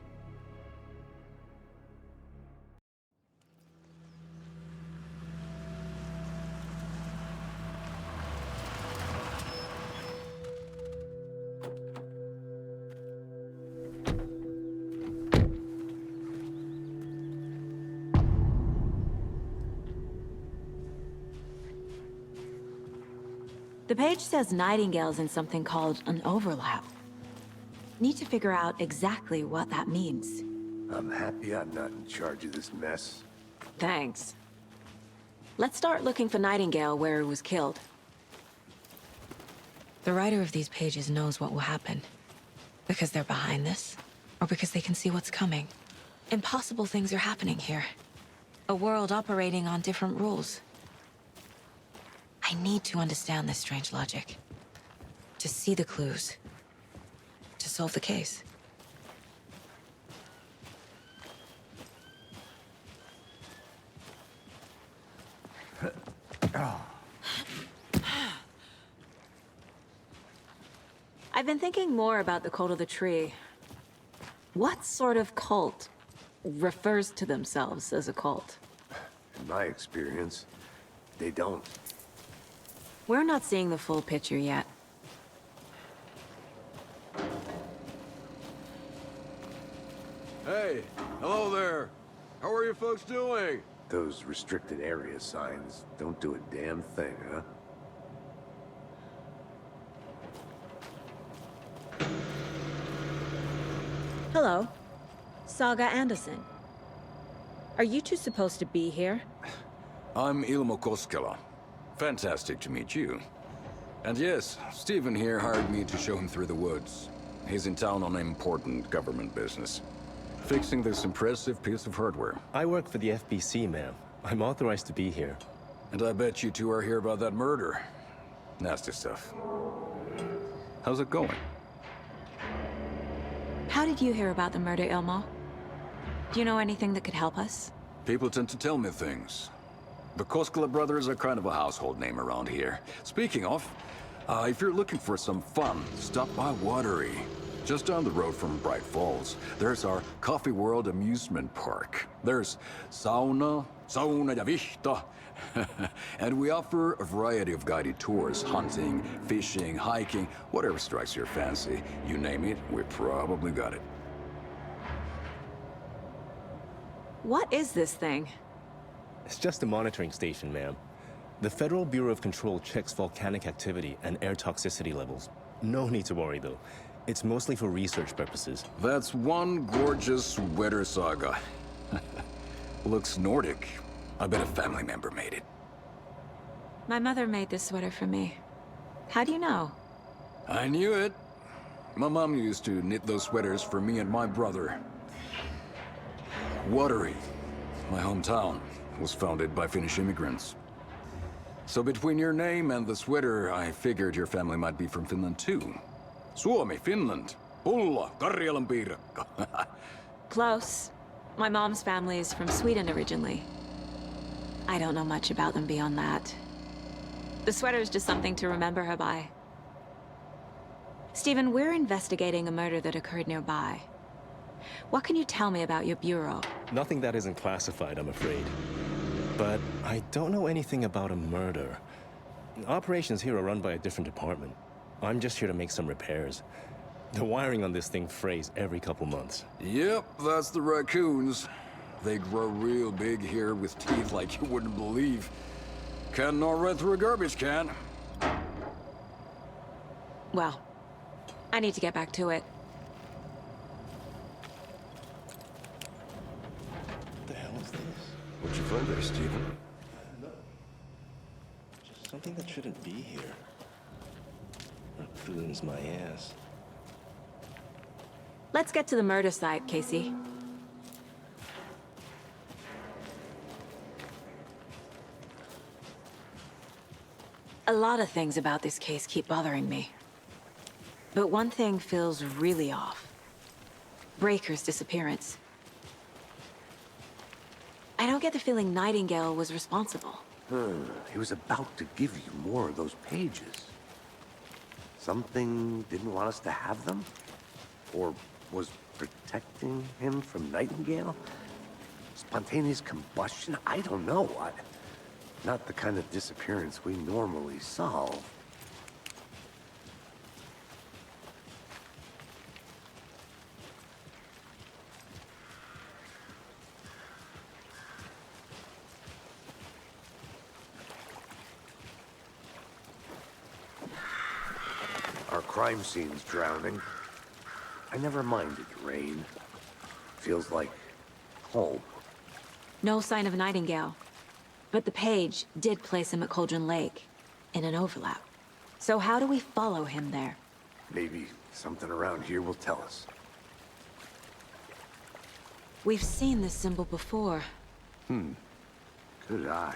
The page says Nightingale's in something called an overlap. Need to figure out exactly what that means. I'm happy I'm not in charge of this mess. Thanks. Let's start looking for Nightingale where he was killed. The writer of these pages knows what will happen. Because they're behind this, or because they can see what's coming. Impossible things are happening here. A world operating on different rules. I need to understand this strange logic. To see the clues. To solve the case. I've been thinking more about the cult of the tree. What sort of cult refers to themselves as a cult? In my experience, they don't. We're not seeing the full picture yet. Hey, hello there. How are you folks doing? Those restricted area signs don't do a damn thing, huh? Hello. Saga Anderson. Are you two supposed to be here? I'm Ilmo Koskela. Fantastic to meet you. And yes, Stephen here hired me to show him through the woods. He's in town on important government business. Fixing this impressive piece of hardware. I work for the FBC, ma'am. I'm authorized to be here. And I bet you two are here about that murder. Nasty stuff. How's it going? How did you hear about the murder, Ilmo? Do you know anything that could help us? People tend to tell me things. The Koskela brothers are kind of a household name around here. Speaking of, if you're looking for some fun, stop by Watery. Just down the road from Bright Falls, there's our Coffee World amusement park. There's sauna ja vihta. And we offer a variety of guided tours, hunting, fishing, hiking, whatever strikes your fancy. You name it, we probably got it. What is this thing? It's just a monitoring station, ma'am. The Federal Bureau of Control checks volcanic activity and air toxicity levels. No need to worry, though. It's mostly for research purposes. That's one gorgeous sweater saga. Looks Nordic. I bet a family member made it. My mother made this sweater for me. How do you know? I knew it. My mom used to knit those sweaters for me and my brother. Watery, my hometown, was founded by Finnish immigrants. So between your name and the sweater, I figured your family might be from Finland too. Suomi, Finland. Pulla, Karjalan piirakka. Close. My mom's family is from Sweden originally. I don't know much about them beyond that. The sweater is just something to remember her by. Stephen, we're investigating a murder that occurred nearby. What can you tell me about your bureau? Nothing that isn't classified, I'm afraid. But I don't know anything about a murder. Operations here are run by a different department. I'm just here to make some repairs. The wiring on this thing frays every couple months. Yep, that's the raccoons. They grow real big here with teeth like you wouldn't believe. Can't gnaw right through a garbage can. Well, I need to get back to it. What the hell is this? What'd you find there, Stephen? Just something that shouldn't be here. Raccoons, my ass. Let's get to the murder site, Casey. A lot of things about this case keep bothering me. But one thing feels really off. Breaker's disappearance. I don't get the feeling Nightingale was responsible. He was about to give you more of those pages. Something didn't want us to have them? Or was protecting him from Nightingale? Spontaneous combustion? I don't know. Not the kind of disappearance we normally solve. Our crime scene's drowning. I never minded rain. Feels like home. No sign of Nightingale. But the page did place him at Cauldron Lake, in an overlap. So how do we follow him there? Maybe something around here will tell us. We've seen this symbol before. Good eye.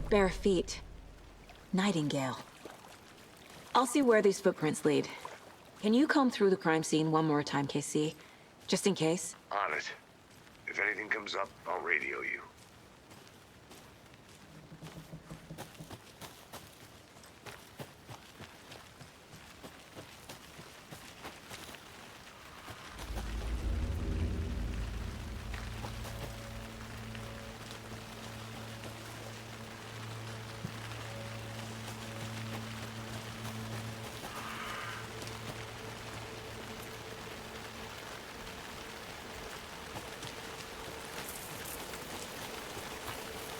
Bare feet. Nightingale. I'll see where these footprints lead. Can you comb through the crime scene one more time, KC? Just in case? On it. If anything comes up, I'll radio you.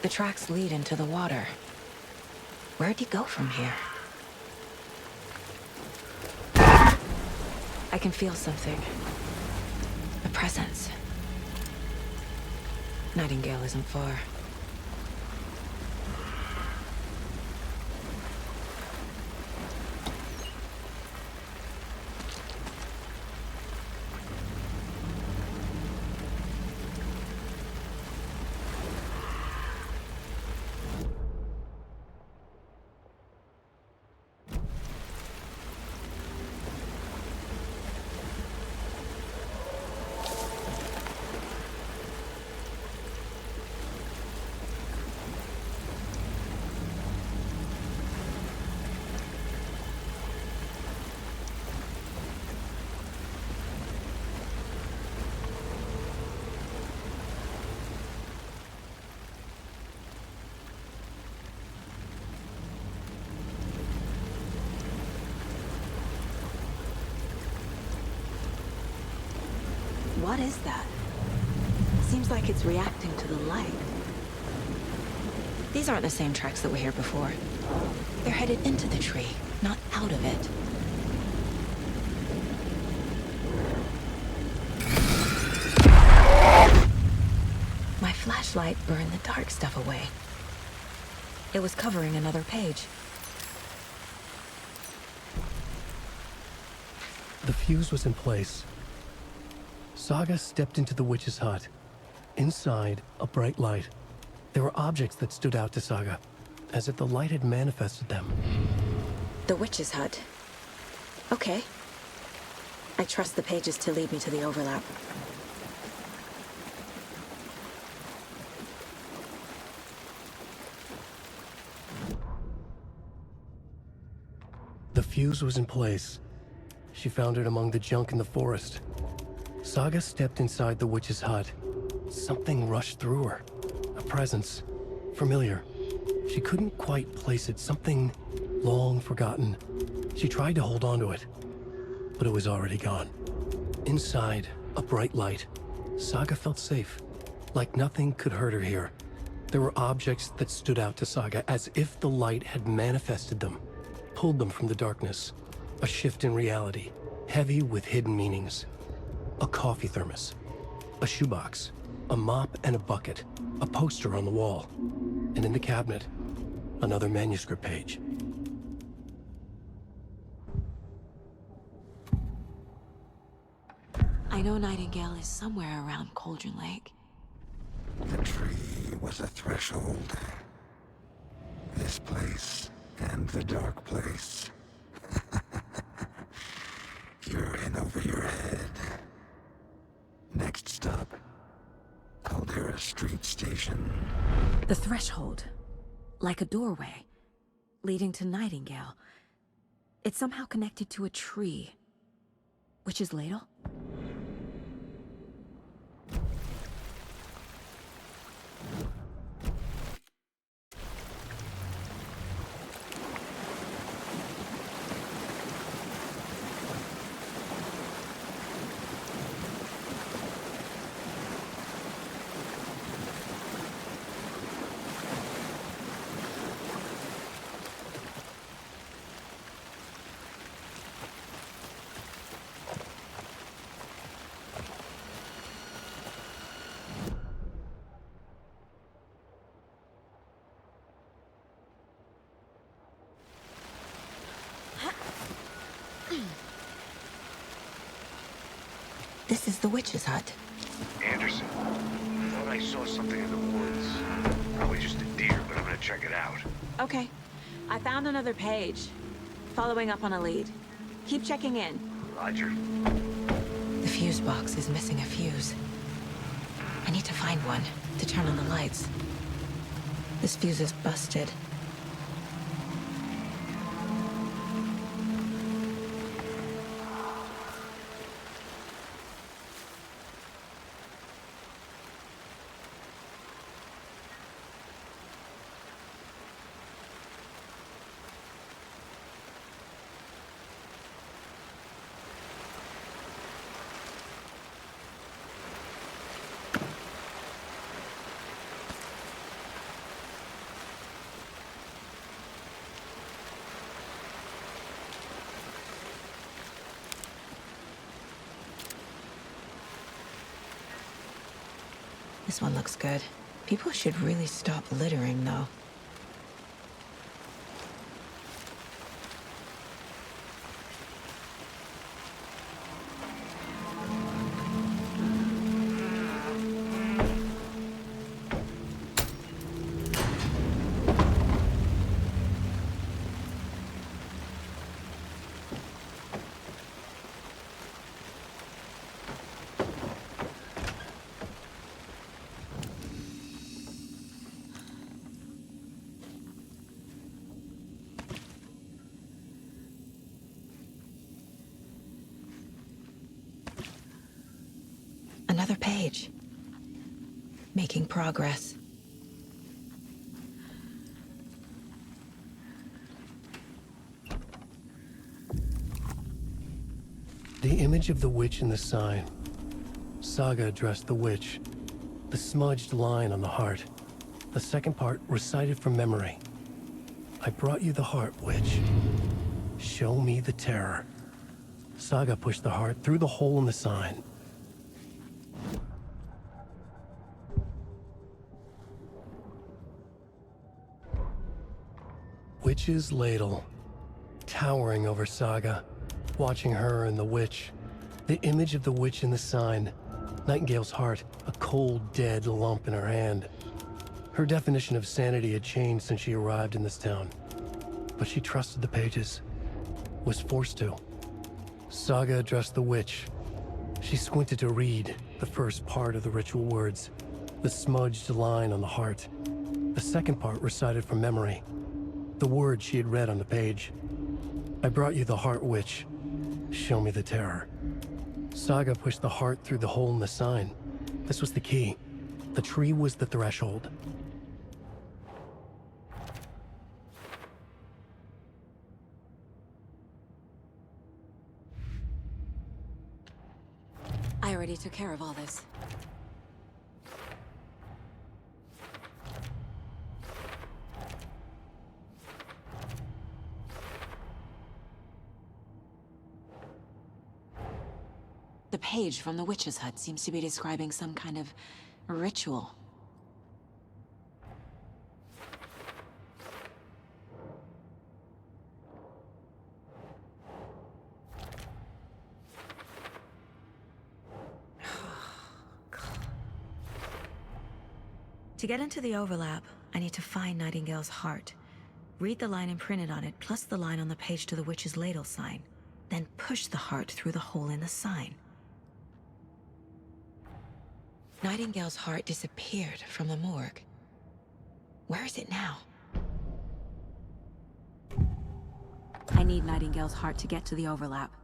The tracks lead into the water. Where'd you go from here? I can feel something. A presence. Nightingale isn't far. What is that? Seems like it's reacting to the light. These aren't the same tracks that were here before. They're headed into the tree, not out of it. My flashlight burned the dark stuff away. It was covering another page. The fuse was in place. Saga stepped into the witch's hut. Inside, a bright light. There were objects that stood out to Saga, as if the light had manifested them. The witch's hut. Okay. I trust the pages to lead me to the overlap. The fuse was in place. She found it among the junk in the forest. Saga stepped inside the witch's hut. Something rushed through her. A presence. Familiar. She couldn't quite place it. Something long forgotten. She tried to hold on to it, but it was already gone. Inside, a bright light. Saga felt safe. Like nothing could hurt her here. There were objects that stood out to Saga as if the light had manifested them. Pulled them from the darkness. A shift in reality, heavy with hidden meanings. A coffee thermos, a shoebox, a mop and a bucket, a poster on the wall, and in the cabinet, another manuscript page. I know Nightingale is somewhere around Cauldron Lake. The tree was a threshold. This place and the dark place. You're in over your head. Next stop, Caldera Street Station. The threshold. Like a doorway. Leading to Nightingale. It's somehow connected to a tree. Witch's ladle? This is the witch's hut. Anderson, thought I saw something in the woods. Probably just a deer, but I'm gonna check it out. Okay. I found another page. Following up on a lead. Keep checking in. Roger. The fuse box is missing a fuse. I need to find one to turn on the lights. This fuse is busted. This one looks good. People should really stop littering, though. Another page. Making progress. The image of the witch in the sign. Saga addressed the witch. The smudged line on the heart. The second part recited from memory. I brought you the heart, witch. Show me the terror. Saga pushed the heart through the hole in the sign. Witch's ladle, towering over Saga, watching her and the witch. The image of the witch in the sign, Nightingale's heart, a cold, dead lump in her hand. Her definition of sanity had changed since she arrived in this town, but she trusted the pages, was forced to. Saga addressed the witch. She squinted to read the first part of the ritual words, the smudged line on the heart. The second part recited from memory, the words she had read on the page. I brought you the heart, witch. Show me the terror. Saga pushed the heart through the hole in the sign. This was the key. The tree was the threshold. I already took care of all this. The page from the witch's hut seems to be describing some kind of ritual. To get into the overlap, I need to find Nightingale's heart. Read the line imprinted on it, plus the line on the page to the witch's ladle sign. Then push the heart through the hole in the sign. Nightingale's heart disappeared from the morgue. Where is it now? I need Nightingale's heart to get to the overlap.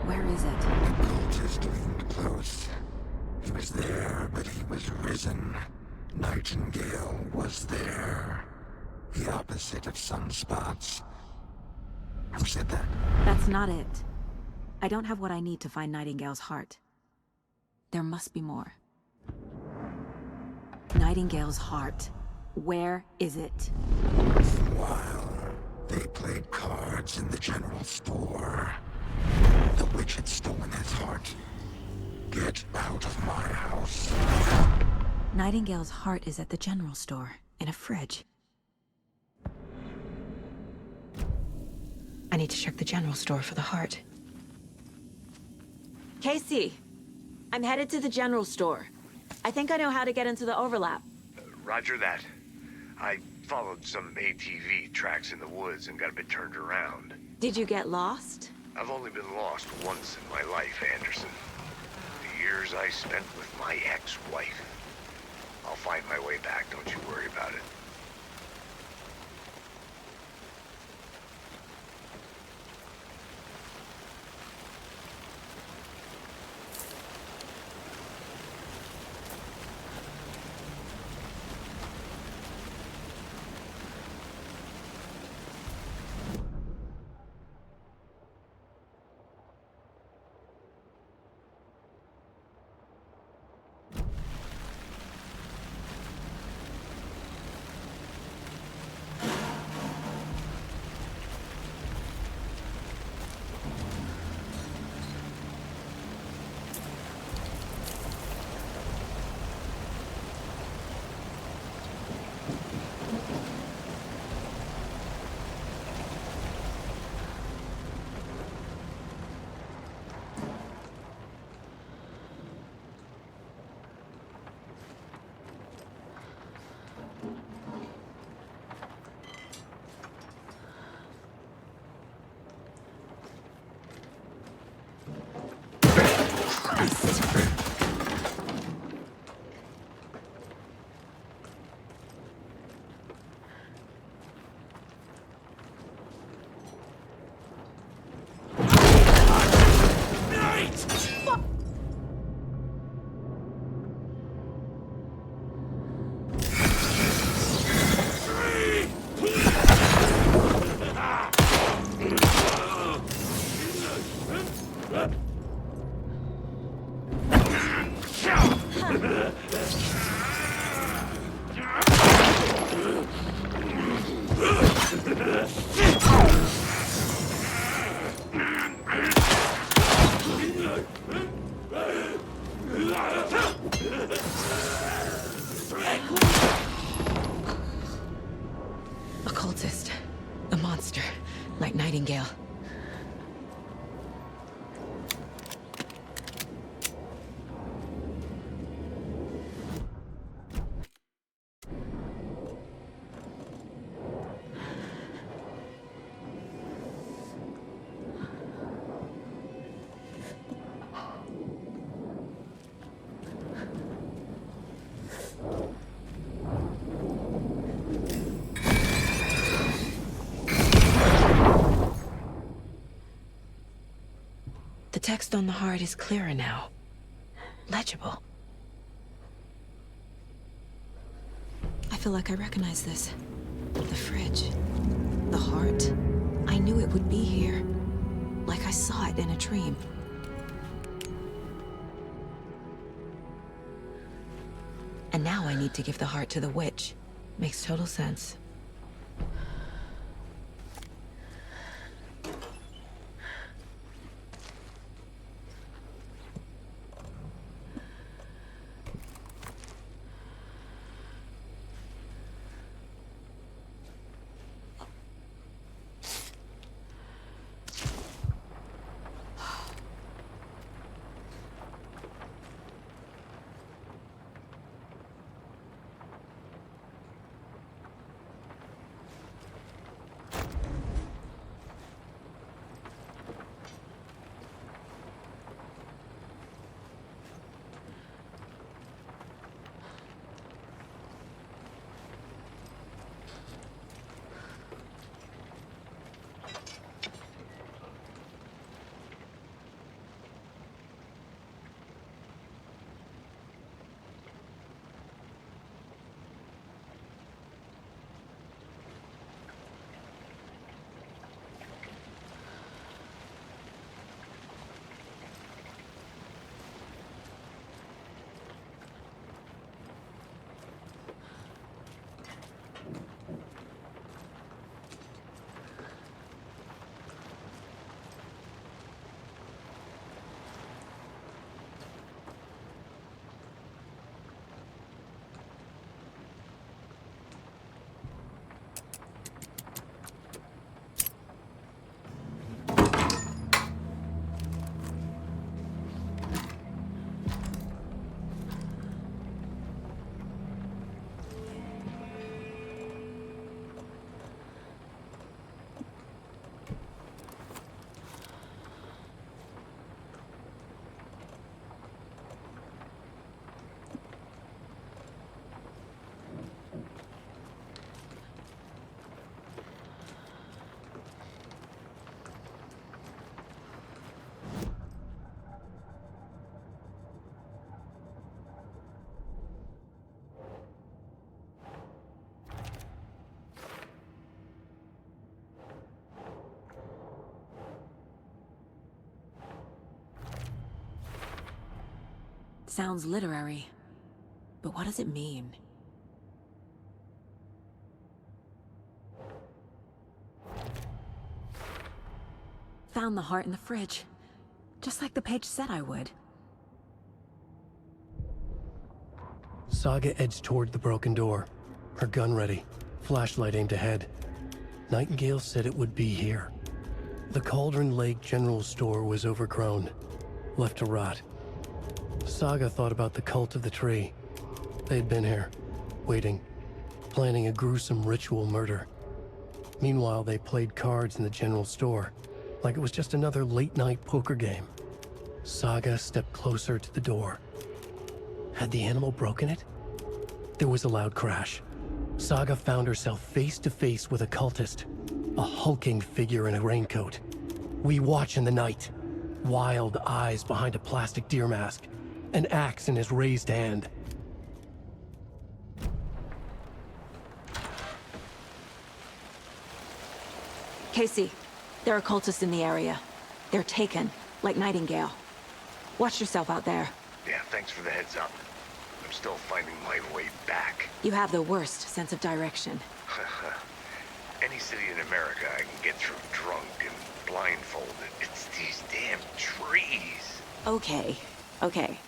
Where is it? The cultist leaned close. He was there, but he was risen. Nightingale was there. The opposite of sunspots. Who said that? That's not it. I don't have what I need to find Nightingale's heart. There must be more. Nightingale's heart. Where is it? While they played cards in the general store, the witch had stolen his heart. Get out of my house. Nightingale's heart is at the general store, in a fridge. I need to check the general store for the heart. Casey! I'm headed to the general store. I think I know how to get into the overlap. Roger that. I followed some ATV tracks in the woods and got a bit turned around. Did you get lost? I've only been lost once in my life, Anderson. The years I spent with my ex-wife. I'll find my way back, don't you worry about it. A cultist. A monster. Like Nightingale. The text on the heart is clearer now. Legible. I feel like I recognize this. The fridge. The heart. I knew it would be here. Like I saw it in a dream. And now I need to give the heart to the witch. Makes total sense. Sounds literary, but what does it mean? Found the heart in the fridge, just like the page said I would. Saga edged toward the broken door, her gun ready, flashlight aimed ahead. Nightingale said it would be here. The Cauldron Lake General Store was overgrown, left to rot. Saga thought about the cult of the tree. They had been here, waiting, planning a gruesome ritual murder. Meanwhile, they played cards in the general store, like it was just another late-night poker game. Saga stepped closer to the door. Had the animal broken it? There was a loud crash. Saga found herself face to face with a cultist, a hulking figure in a raincoat. We watch in the night, wild eyes behind a plastic deer mask, an axe in his raised hand. Casey, there are cultists in the area. They're taken, like Nightingale. Watch yourself out there. Yeah, thanks for the heads up. I'm still finding my way back. You have the worst sense of direction. Any city in America I can get through drunk and blindfolded. It's these damn trees. Okay, okay.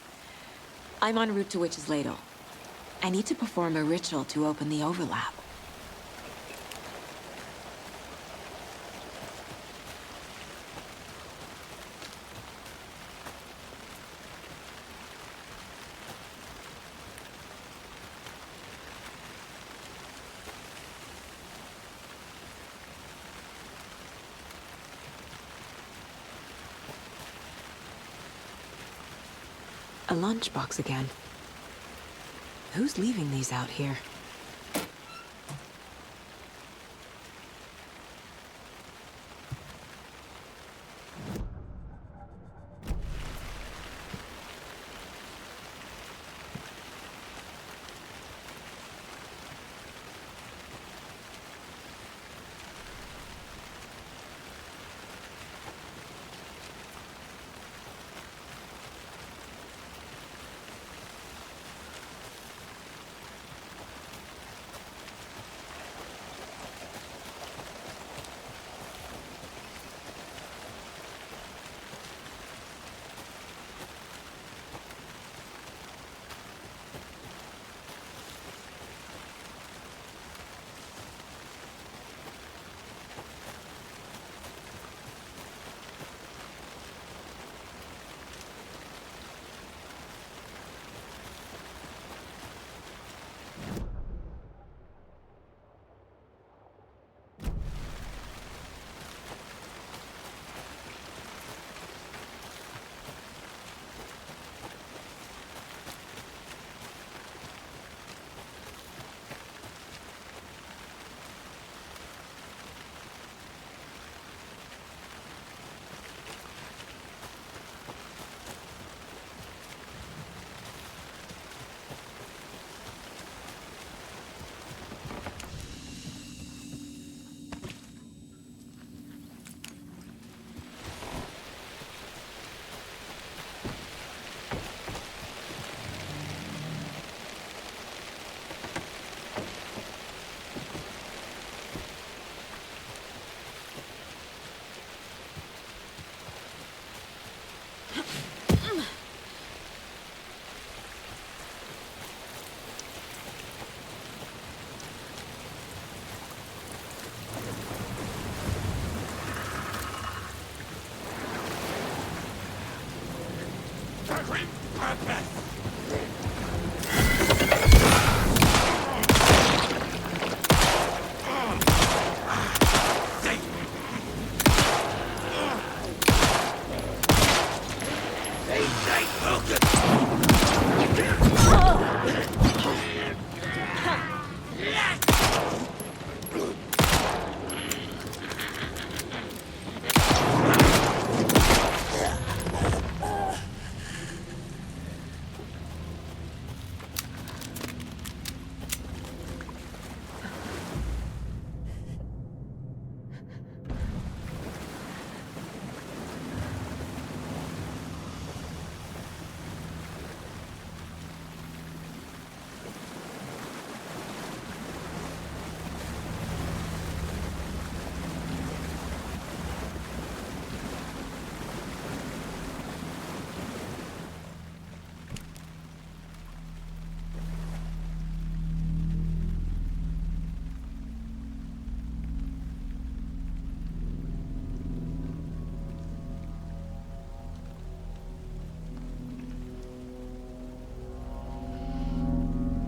I'm en route to Witch's Ladle. I need to perform a ritual to open the overlap. A lunchbox again. Who's leaving these out here?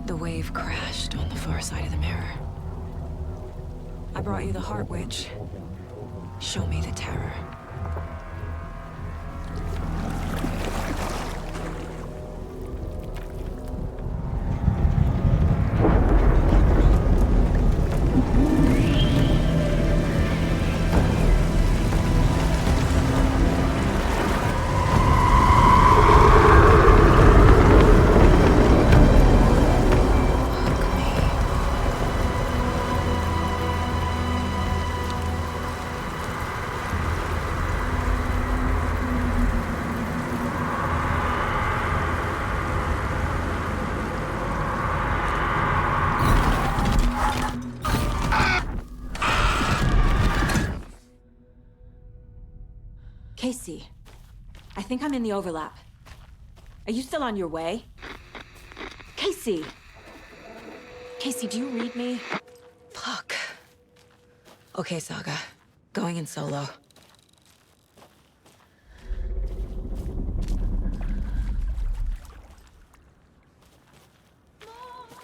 The wave crashed on the far side of the mirror. I brought you the Heart Witch. Show me the terror. think I'm in the overlap. Are you still on your way? Casey! Casey, do you read me? Fuck. Okay, Saga. Going in solo.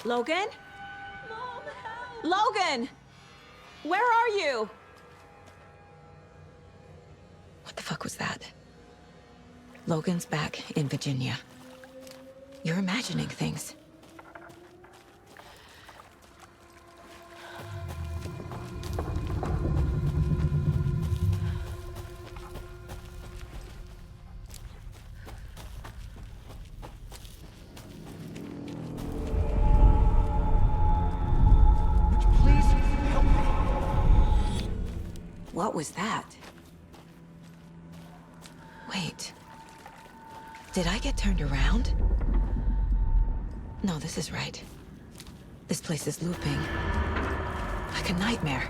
Logan? Mom, help! Logan! Where are you? What the fuck was that? Logan's back in Virginia. You're imagining things. What was that? Wait. Did I get turned around? No, this is right. This place is looping. Like a nightmare.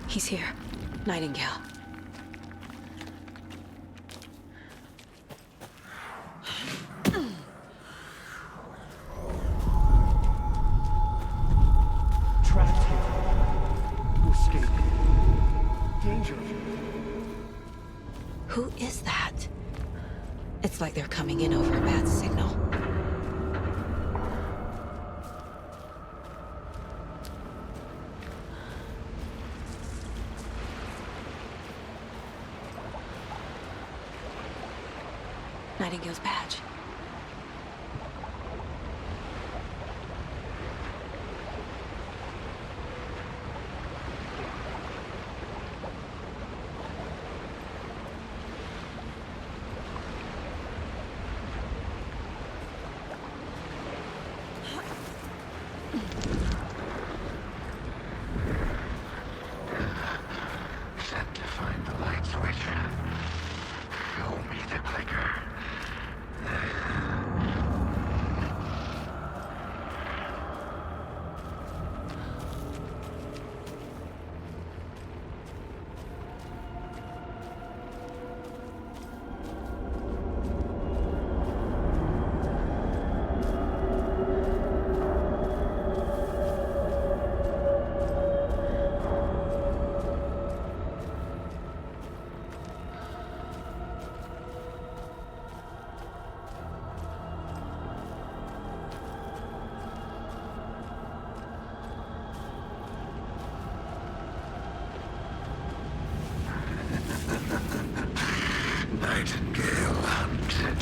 He's here. Nightingale. Trapped here. To escape. Danger. Who is that? It's like they're coming in over a bad signal. Nightingale's badge. Set to find the light switch. Show me the clicker. Nightingale hunted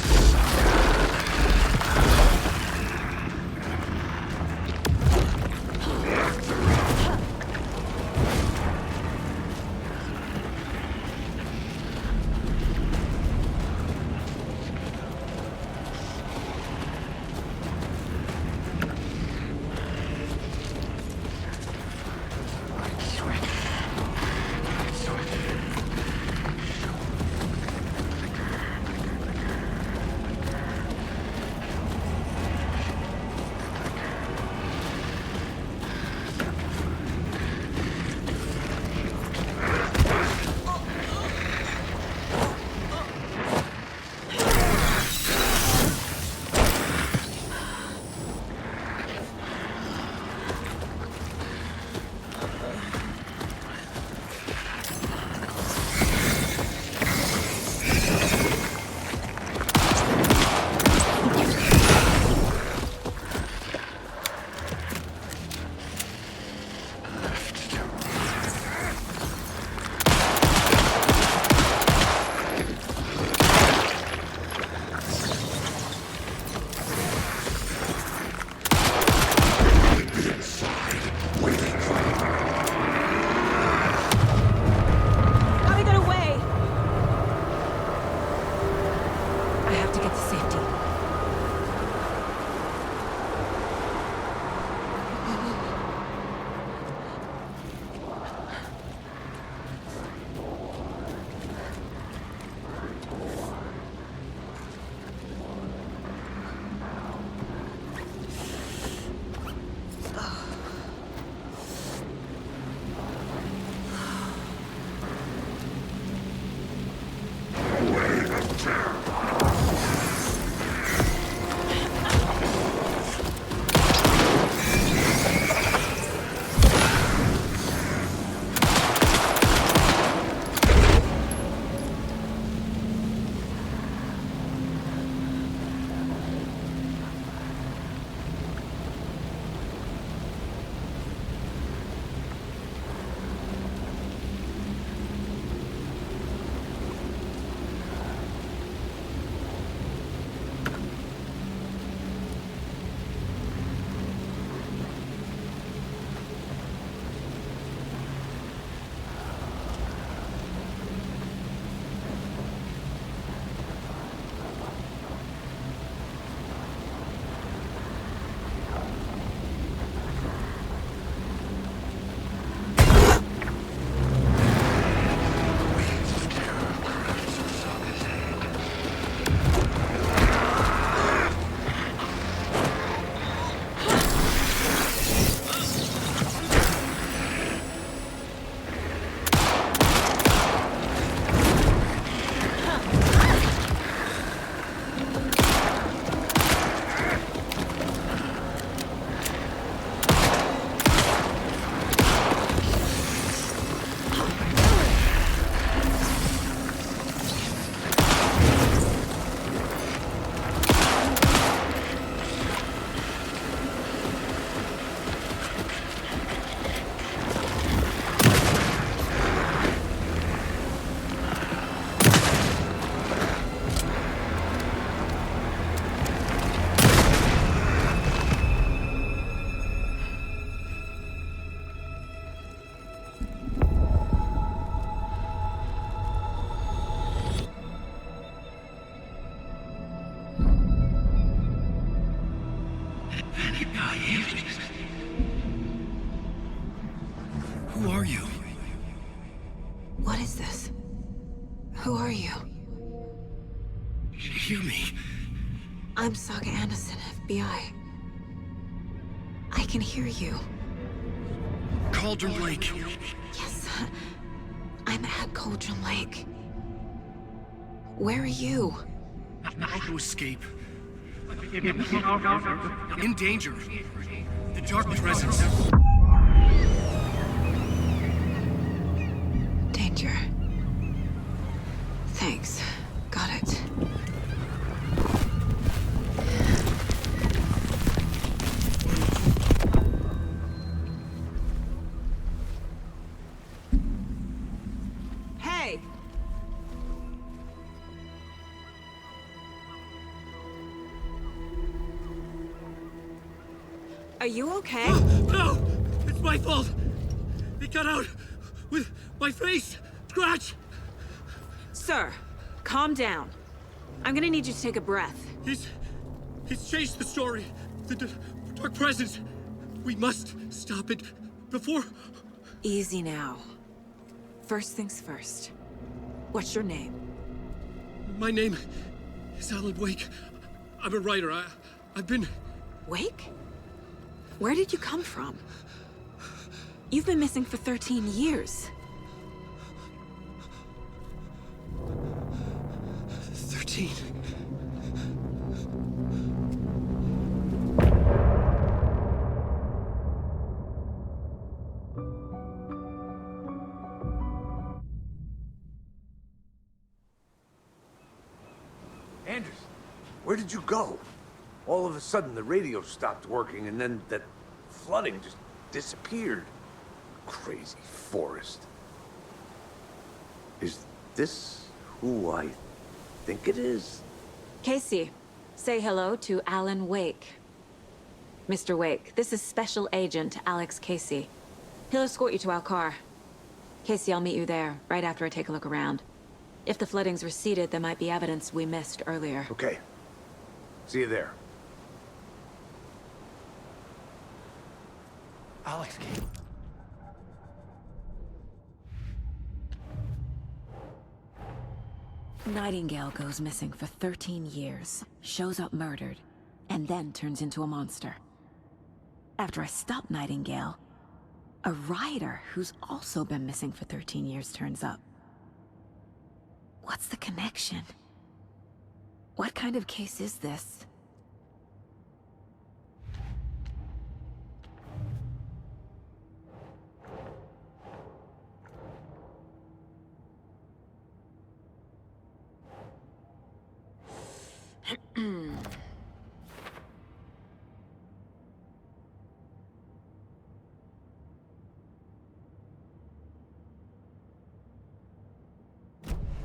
Who are you? What is this? Who are you? Hear me. I'm Saga Anderson, FBI. I can hear you. Cauldron Lake. Yes, I'm at Cauldron Lake. Where are you? How to escape. In danger. The dark presence. Danger. Thanks. Got it. Hey! Are you okay? No! It's my fault! It got out with my face! Scratch! Sir, calm down. I'm gonna need you to take a breath. He's changed the story. The dark presence. We must stop it before... Easy now. First things first. What's your name? My name is Alan Wake. I'm a writer. I've been... Wake? Where did you come from? You've been missing for 13 years. 13. Anderson, where did you go? All of a sudden, the radio stopped working, and then that flooding just disappeared. Crazy forest. Is this who I think it is? Casey, say hello to Alan Wake. Mr. Wake, this is Special Agent Alex Casey. He'll escort you to our car. Casey, I'll meet you there, right after I take a look around. If the flooding's receded, there might be evidence we missed earlier. Okay. See you there. Alex came. Nightingale goes missing for 13 years, shows up murdered, and then turns into a monster. After I stop Nightingale, a writer who's also been missing for 13 years turns up. What's the connection? What kind of case is this?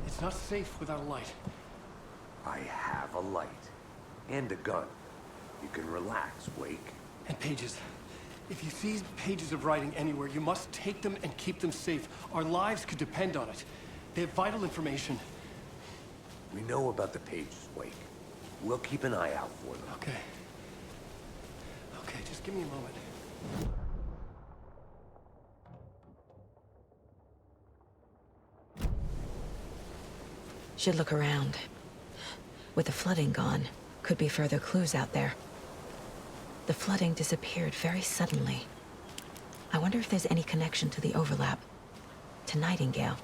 It's not safe without a light. I have a light. And a gun. You can relax, Wake. And pages. If you see pages of writing anywhere, you must take them and keep them safe. Our lives could depend on it. They have vital information. We know about the pages, Wake. We'll keep an eye out for them. Okay. Okay, just give me a moment. Should look around. With the flooding gone, could be further clues out there. The flooding disappeared very suddenly. I wonder if there's any connection to the overlap. To Nightingale.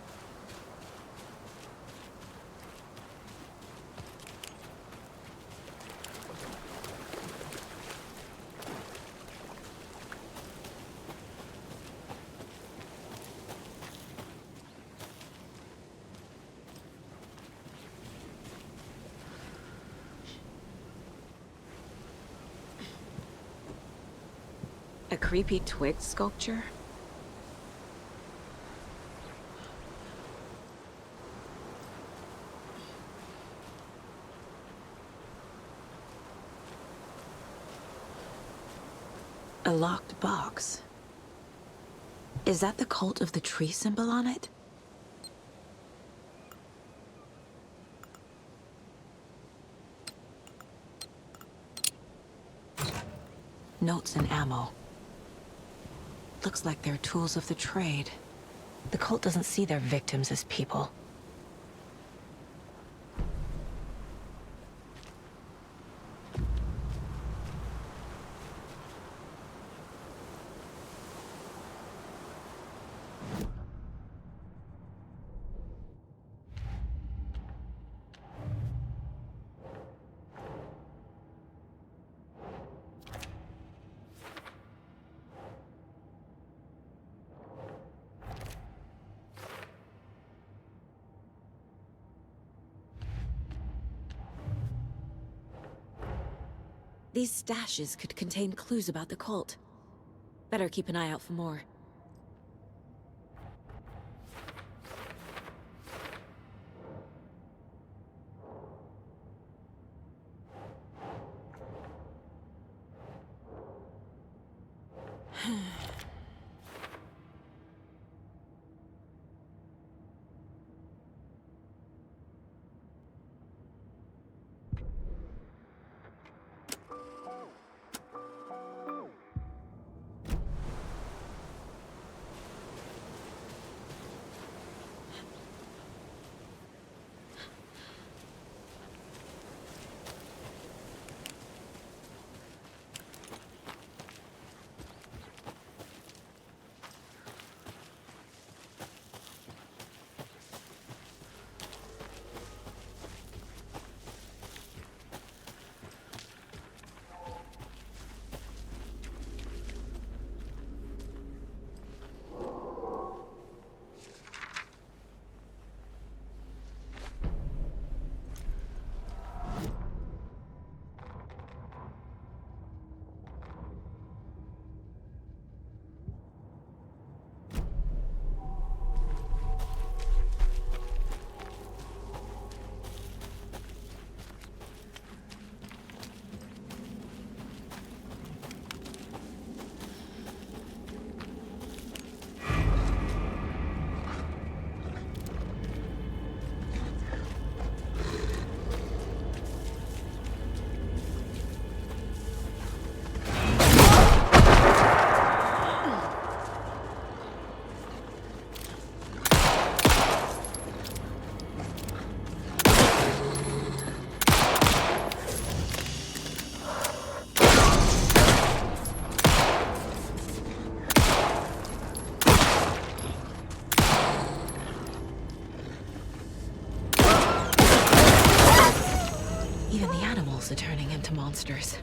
A creepy twig sculpture? A locked box. Is that the cult of the tree symbol on it? Notes and ammo. Looks like they're tools of the trade. The cult doesn't see their victims as people. These stashes could contain clues about the cult. Better keep an eye out for more. Even the animals are turning into monsters.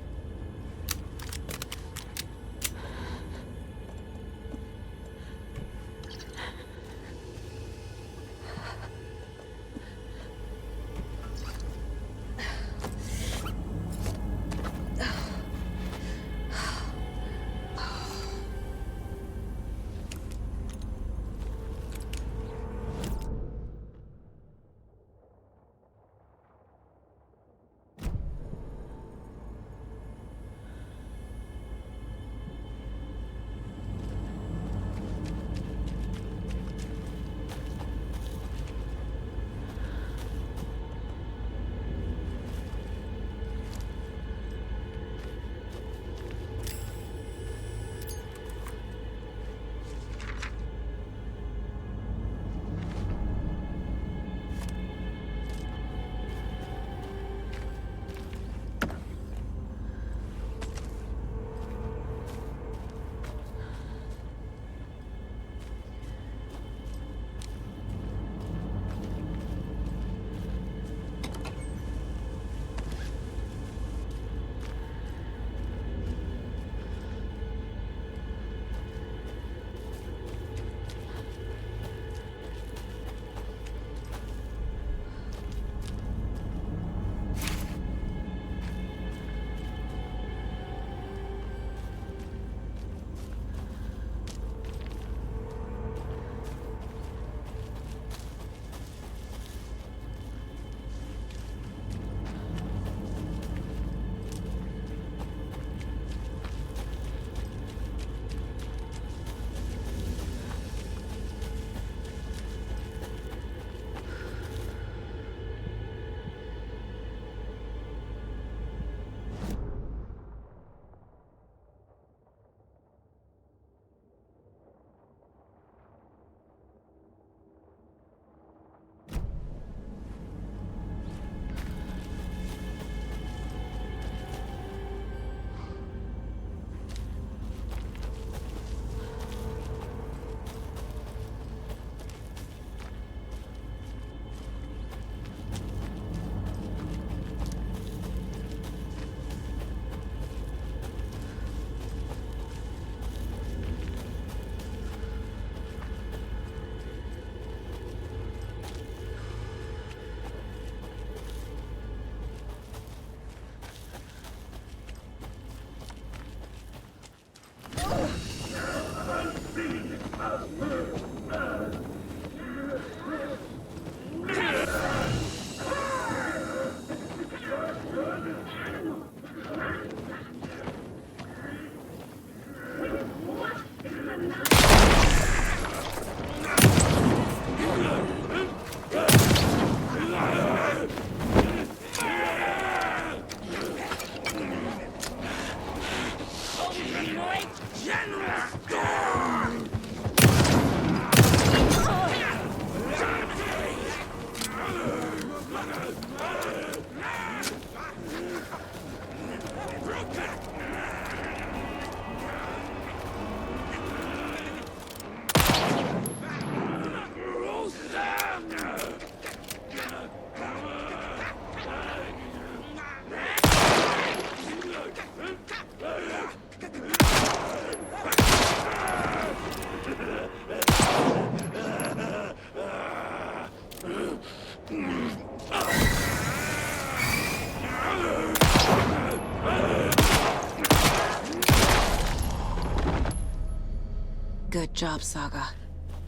Good job, Saga.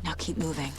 Now keep moving.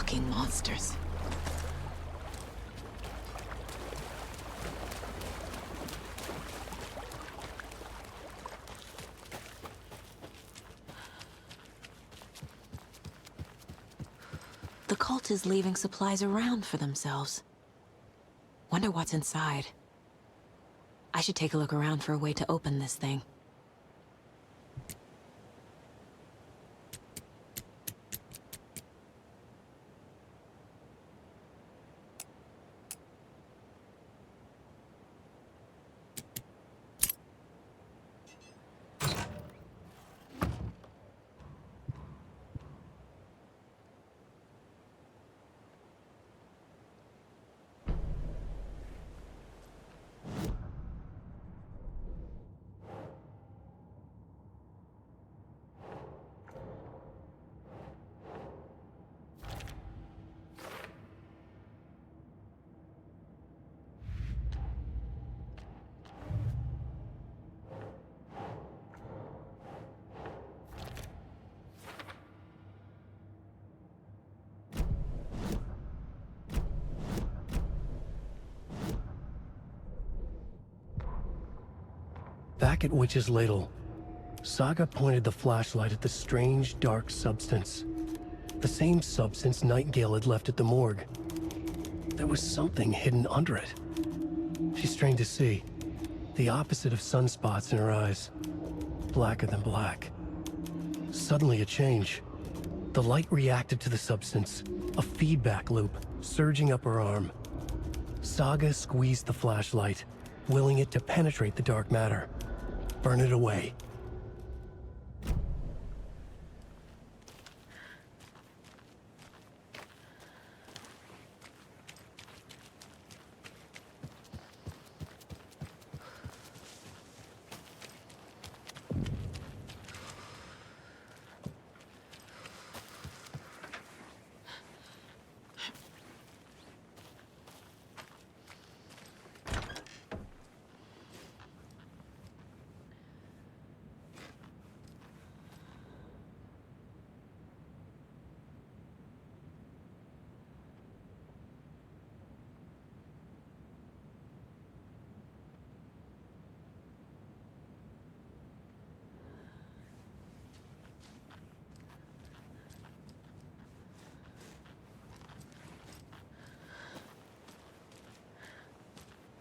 Fucking monsters. The cult is leaving supplies around for themselves. Wonder what's inside. I should take a look around for a way to open this thing. Back at Witch's Ladle, Saga pointed the flashlight at the strange, dark substance. The same substance Nightingale had left at the morgue. There was something hidden under it. She strained to see. The opposite of sunspots in her eyes. Blacker than black. Suddenly a change. The light reacted to the substance. A feedback loop surging up her arm. Saga squeezed the flashlight, willing it to penetrate the dark matter. Burn it away.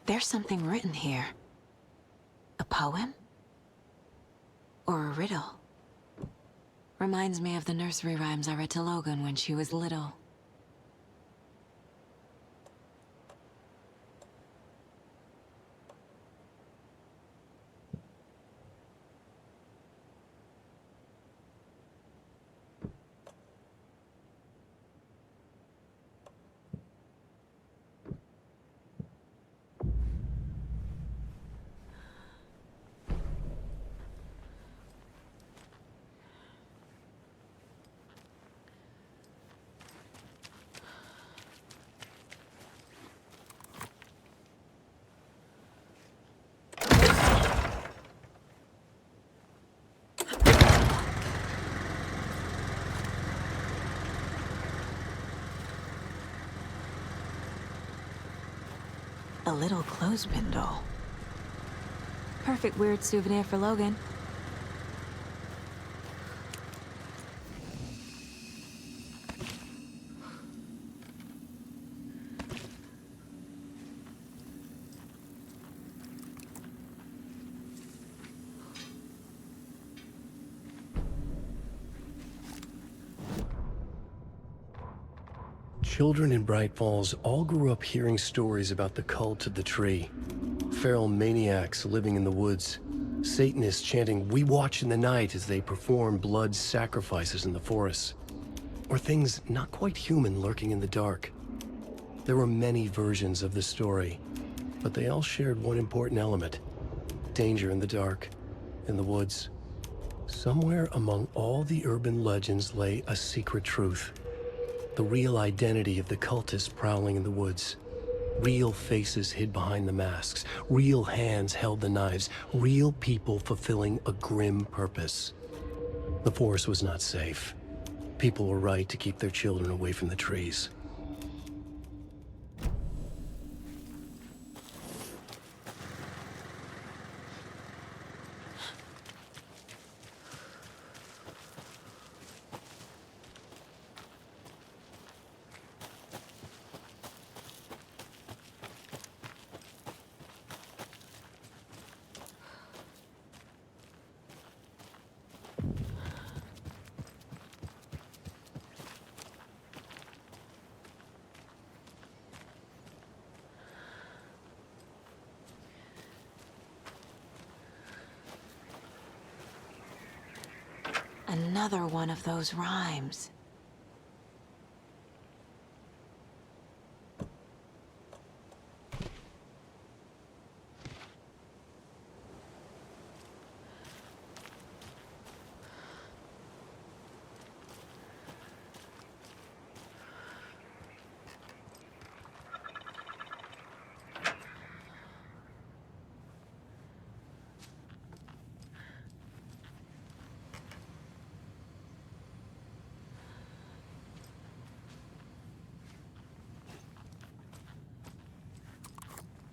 There's something written here. A poem? Or a riddle? Reminds me of the nursery rhymes I read to Logan when she was little. A little clothespin doll. Perfect weird souvenir for Logan. Children in Bright Falls all grew up hearing stories about the cult of the tree. Feral maniacs living in the woods. Satanists chanting, "We watch in the night," as they perform blood sacrifices in the forests. Or things not quite human lurking in the dark. There were many versions of the story, but they all shared one important element. Danger in the dark, in the woods. Somewhere among all the urban legends lay a secret truth. The real identity of the cultists prowling in the woods. Real faces hid behind the masks. Real hands held the knives. Real people fulfilling a grim purpose. The forest was not safe. People were right to keep their children away from the trees. Another one of those rhymes.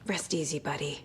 Rest easy, buddy.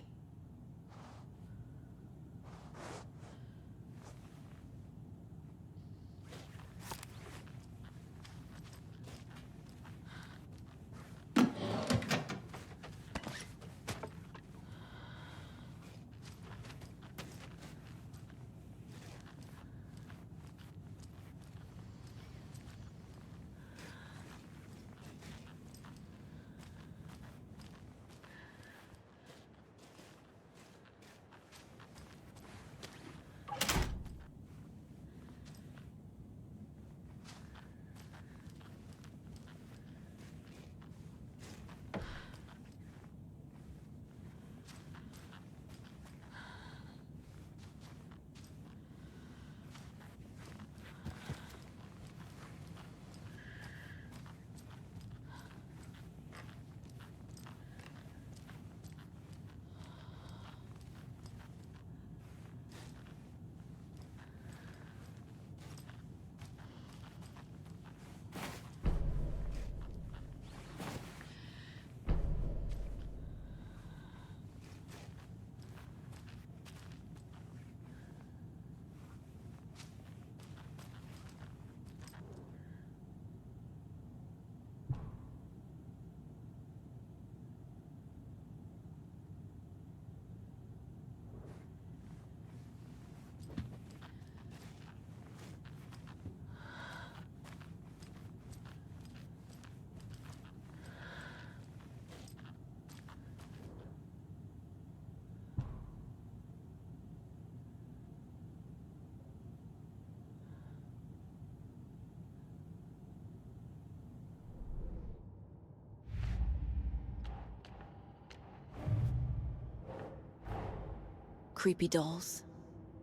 Creepy dolls,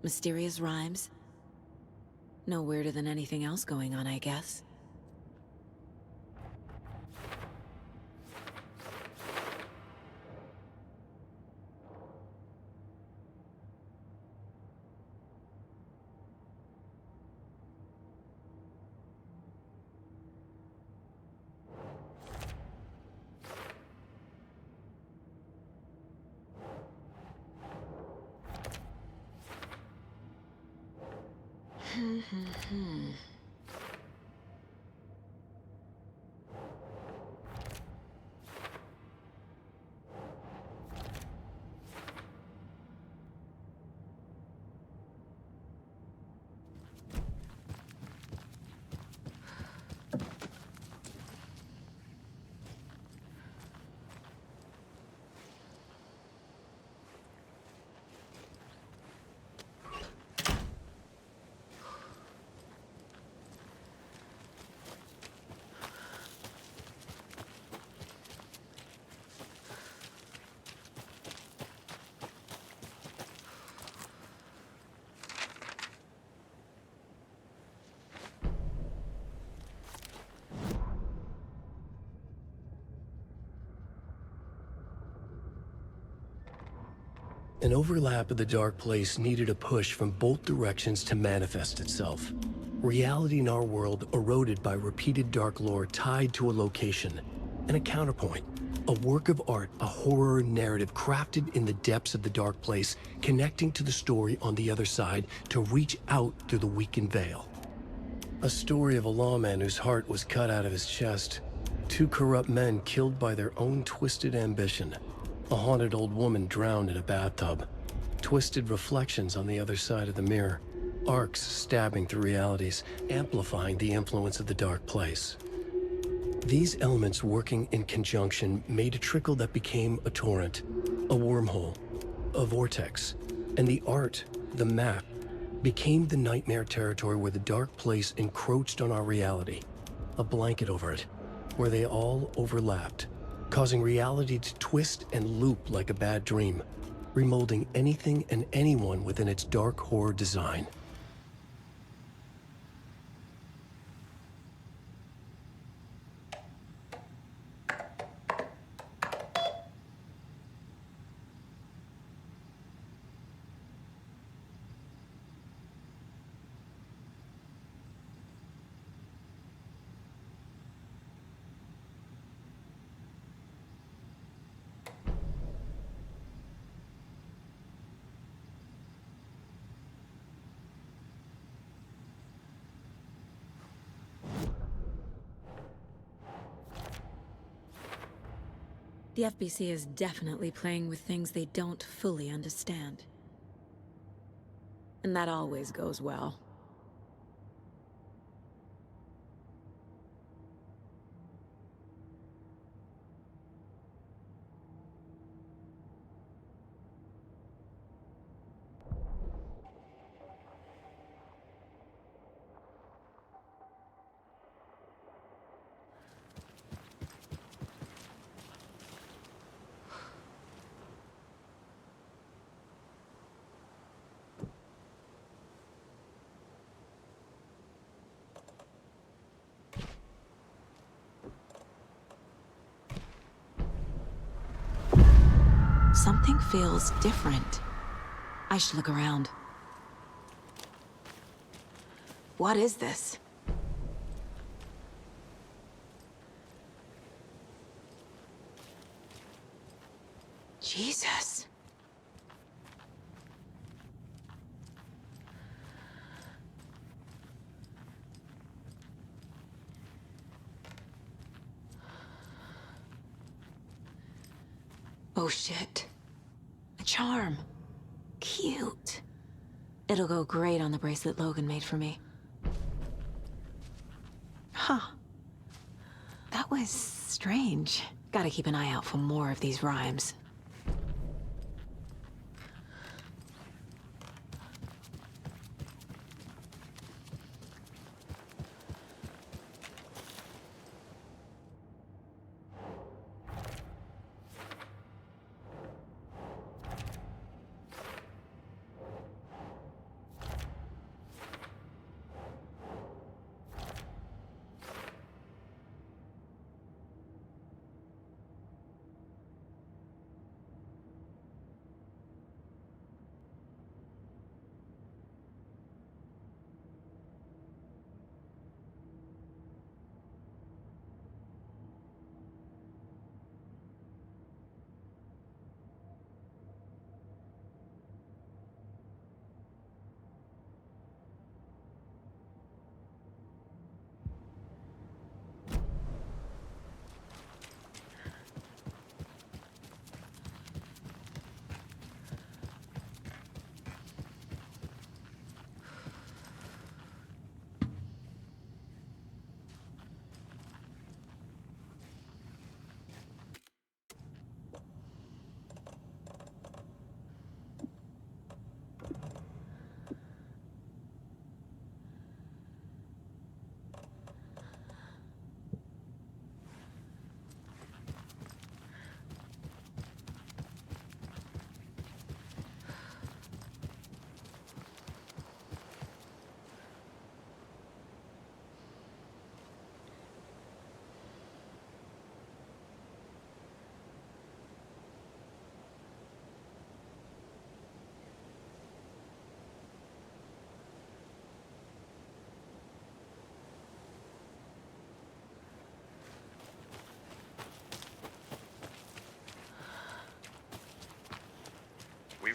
mysterious rhymes. No weirder than anything else going on, I guess. An overlap of the dark place needed a push from both directions to manifest itself. Reality in our world eroded by repeated dark lore tied to a location, and a counterpoint. A work of art, a horror narrative crafted in the depths of the dark place, connecting to the story on the other side to reach out through the weakened veil. A story of a lawman whose heart was cut out of his chest. Two corrupt men killed by their own twisted ambition. A haunted old woman drowned in a bathtub. Twisted reflections on the other side of the mirror. Arcs stabbing through realities, amplifying the influence of the dark place. These elements working in conjunction made a trickle that became a torrent, a wormhole, a vortex, and the art, the map, became the nightmare territory where the dark place encroached on our reality, a blanket over it, where they all overlapped, causing reality to twist and loop like a bad dream, remolding anything and anyone within its dark horror design. The FBC is definitely playing with things they don't fully understand. And that always goes well. Something feels different. I should look around. What is this? Jesus. Oh shit. A charm. Cute. It'll go great on the bracelet Logan made for me. Huh. That was strange. Gotta keep an eye out for more of these rhymes.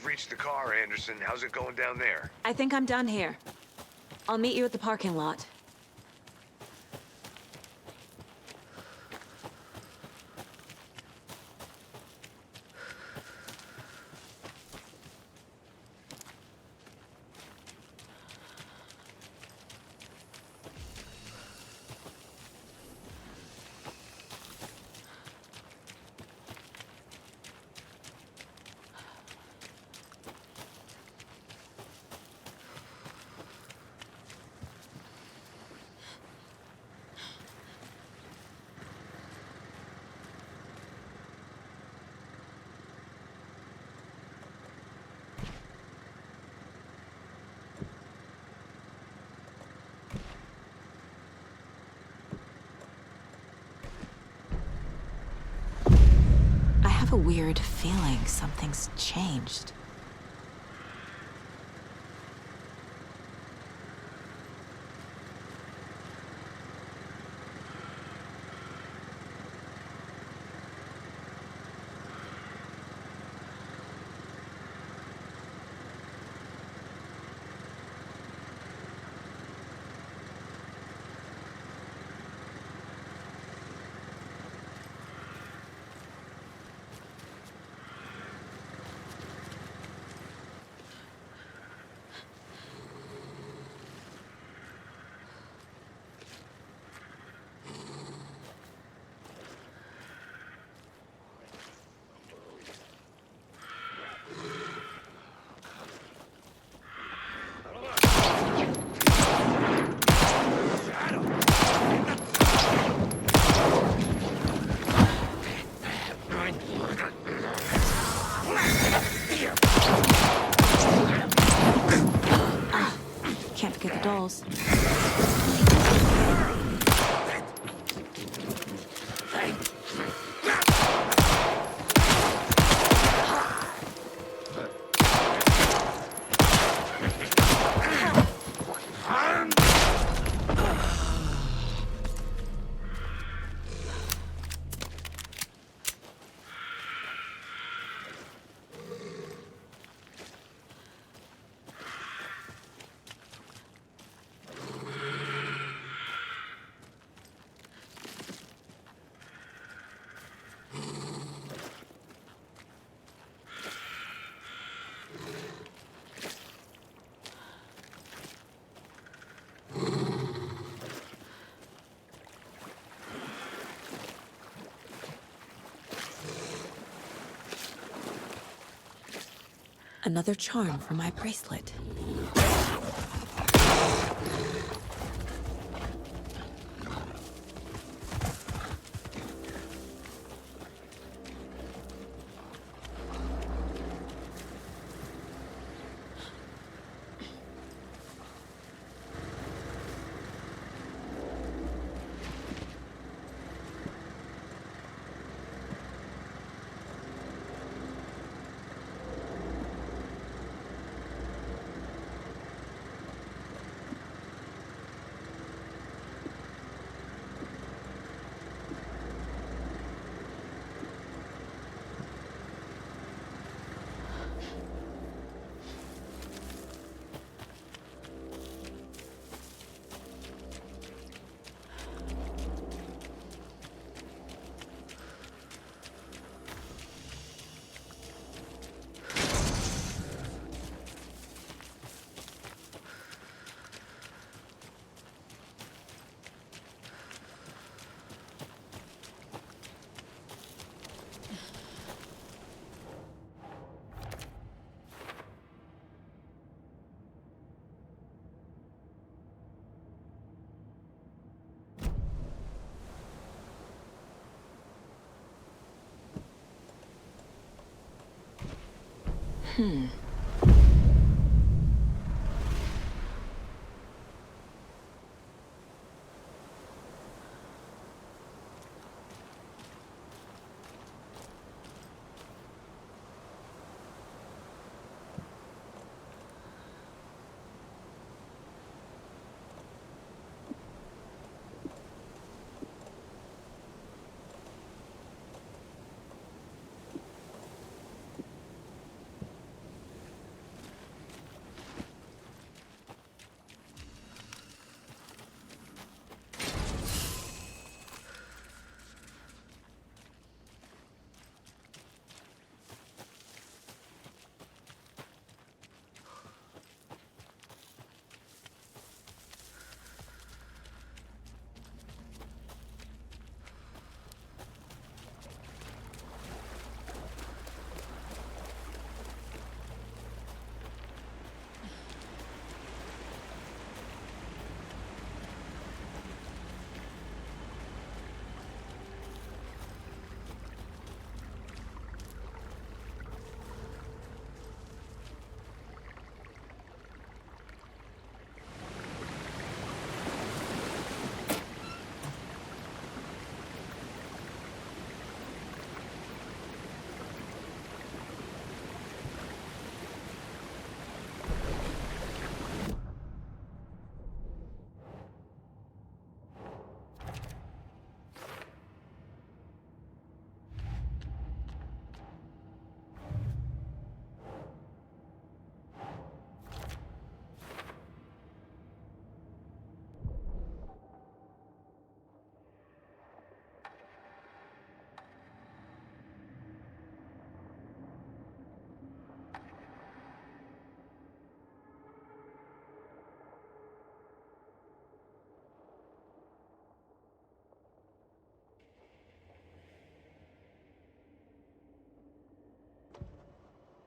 We've reached the car, Anderson. How's it going down there? I think I'm done here. I'll meet you at the parking lot. I have a weird feeling something's changed. Can't forget the dolls. Another charm for my bracelet.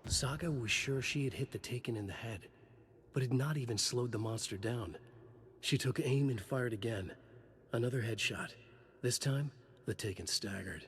Saga was sure she had hit the Taken in the head, but had not even slowed the monster down. She took aim and fired again. Another headshot. This time, the Taken staggered.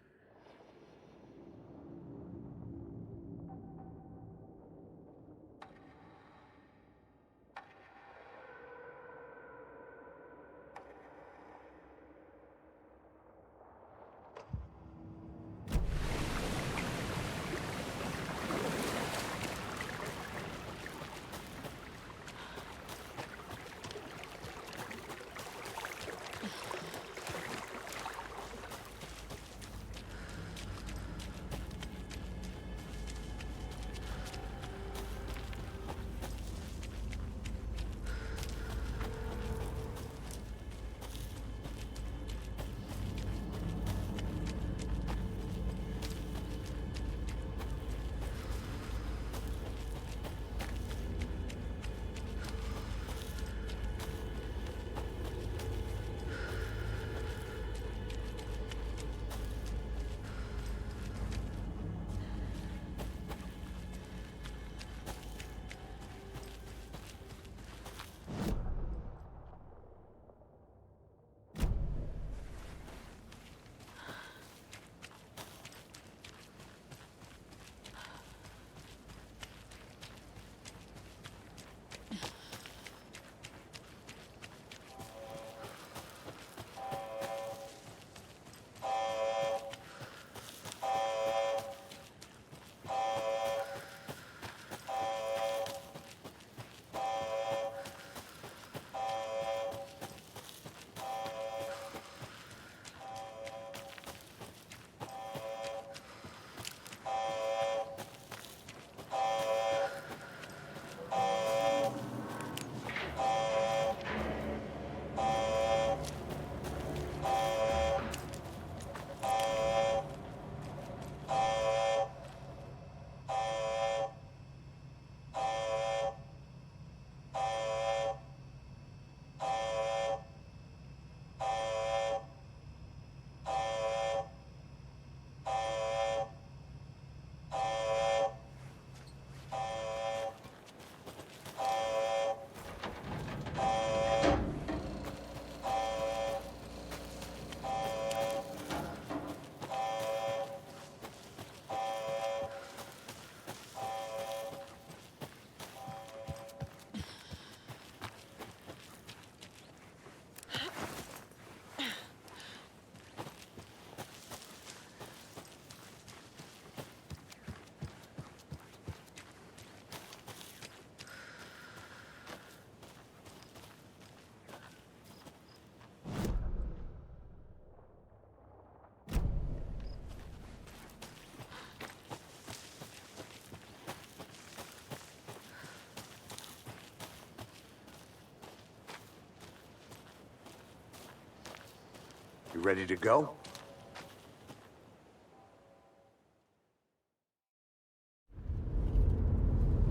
You ready to go?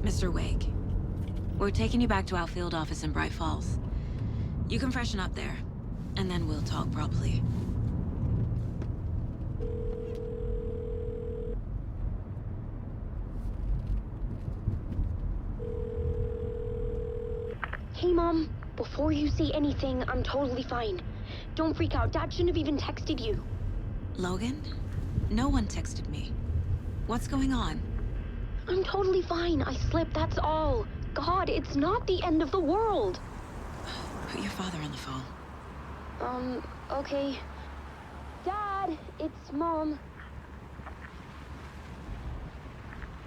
Mr. Wake, we're taking you back to our field office in Bright Falls. You can freshen up there, and then we'll talk properly. Hey, Mom. Before you say anything, I'm totally fine. Don't freak out. Dad shouldn't have even texted you. Logan? No one texted me. What's going on? I'm totally fine. I slipped, that's all. God, it's not the end of the world. Put your father on the phone. Okay. Dad, it's Mom.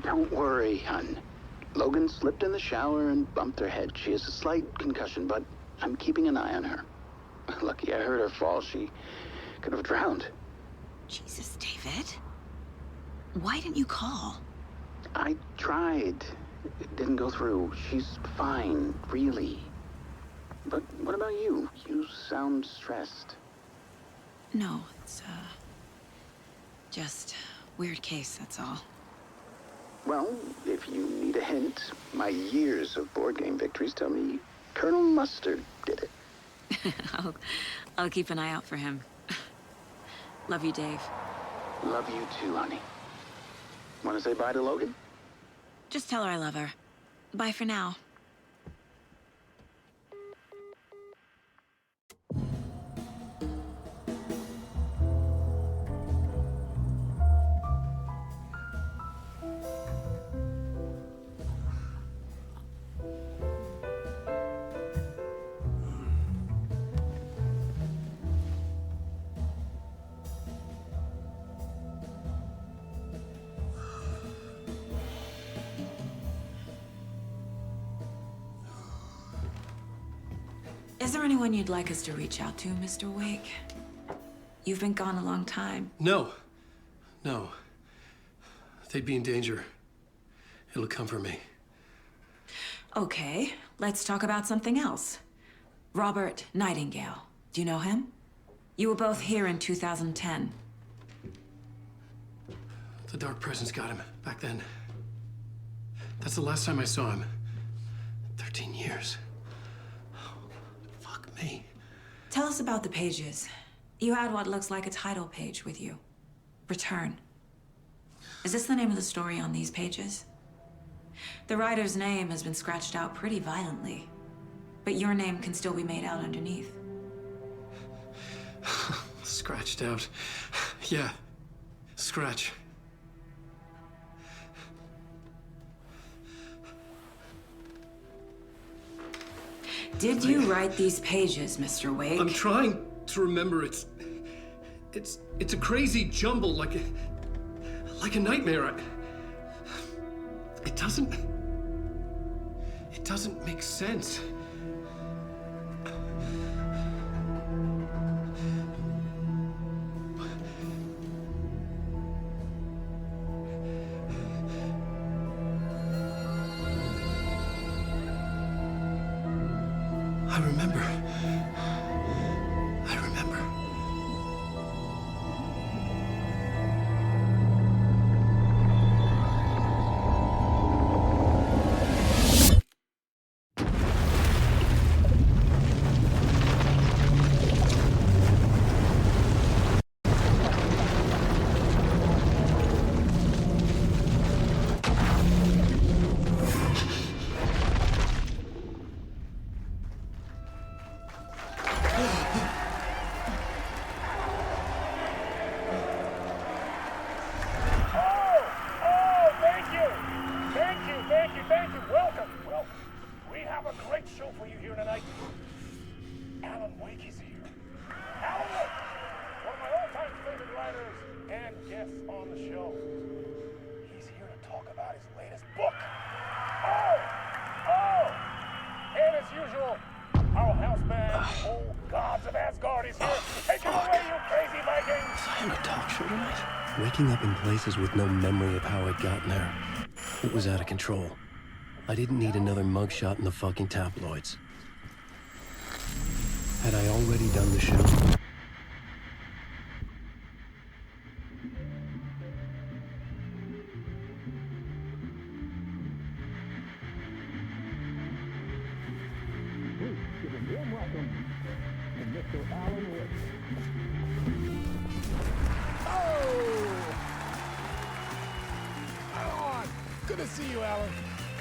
Don't worry, hun. Logan slipped in the shower and bumped her head. She has a slight concussion, but I'm keeping an eye on her. Lucky I heard her fall. She could have drowned. Jesus, David. Why didn't you call? I tried. It didn't go through. She's fine, really. But what about you? You sound stressed. No, it's, just weird case, that's all. Well, if you need a hint, my years of board game victories tell me Colonel Mustard did it. I'll keep an eye out for him. Love you, Dave. Love you too, honey. Want to say bye to Logan? Just tell her I love her. Bye for now. Is there anyone you'd like us to reach out to, Mr. Wake? You've been gone a long time. No. No. They'd be in danger. It'll come for me. Okay, let's talk about something else. Robert Nightingale. Do you know him? You were both here in 2010. The Dark Presence got him back then. That's the last time I saw him. 13 years. Fuck me. Tell us about the pages. You had what looks like a title page with you. Return. Is this the name of the story on these pages? The writer's name has been scratched out pretty violently, but your name can still be made out underneath. Scratched out. Yeah. Scratch. Did you write these pages, Mr. Wake? I'm trying to remember. It's a crazy jumble, like a nightmare. It doesn't make sense. I remember. Gods of Asgard is here! Take it away, you crazy Vikings! Was I on a talk show tonight? Waking up in places with no memory of how I'd gotten there. It was out of control. I didn't need another mugshot in the fucking tabloids. Had I already done the show? Good to see you, Alan.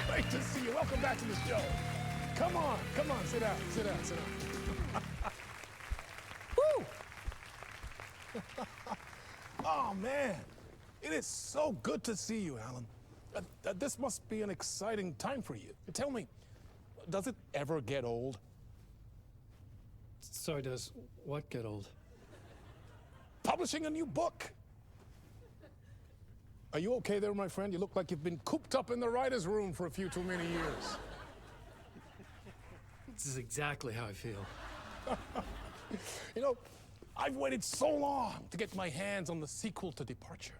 Great to see you. Welcome back to the show. Come on, sit down. Woo! Oh, man. It is so good to see you, Alan. This must be an exciting time for you. Tell me, does it ever get old? Sorry, does what get old? Publishing a new book. Are you okay there, my friend? You look like you've been cooped up in the writer's room for a few too many years. This is exactly how I feel. You know, I've waited so long to get my hands on the sequel to Departure.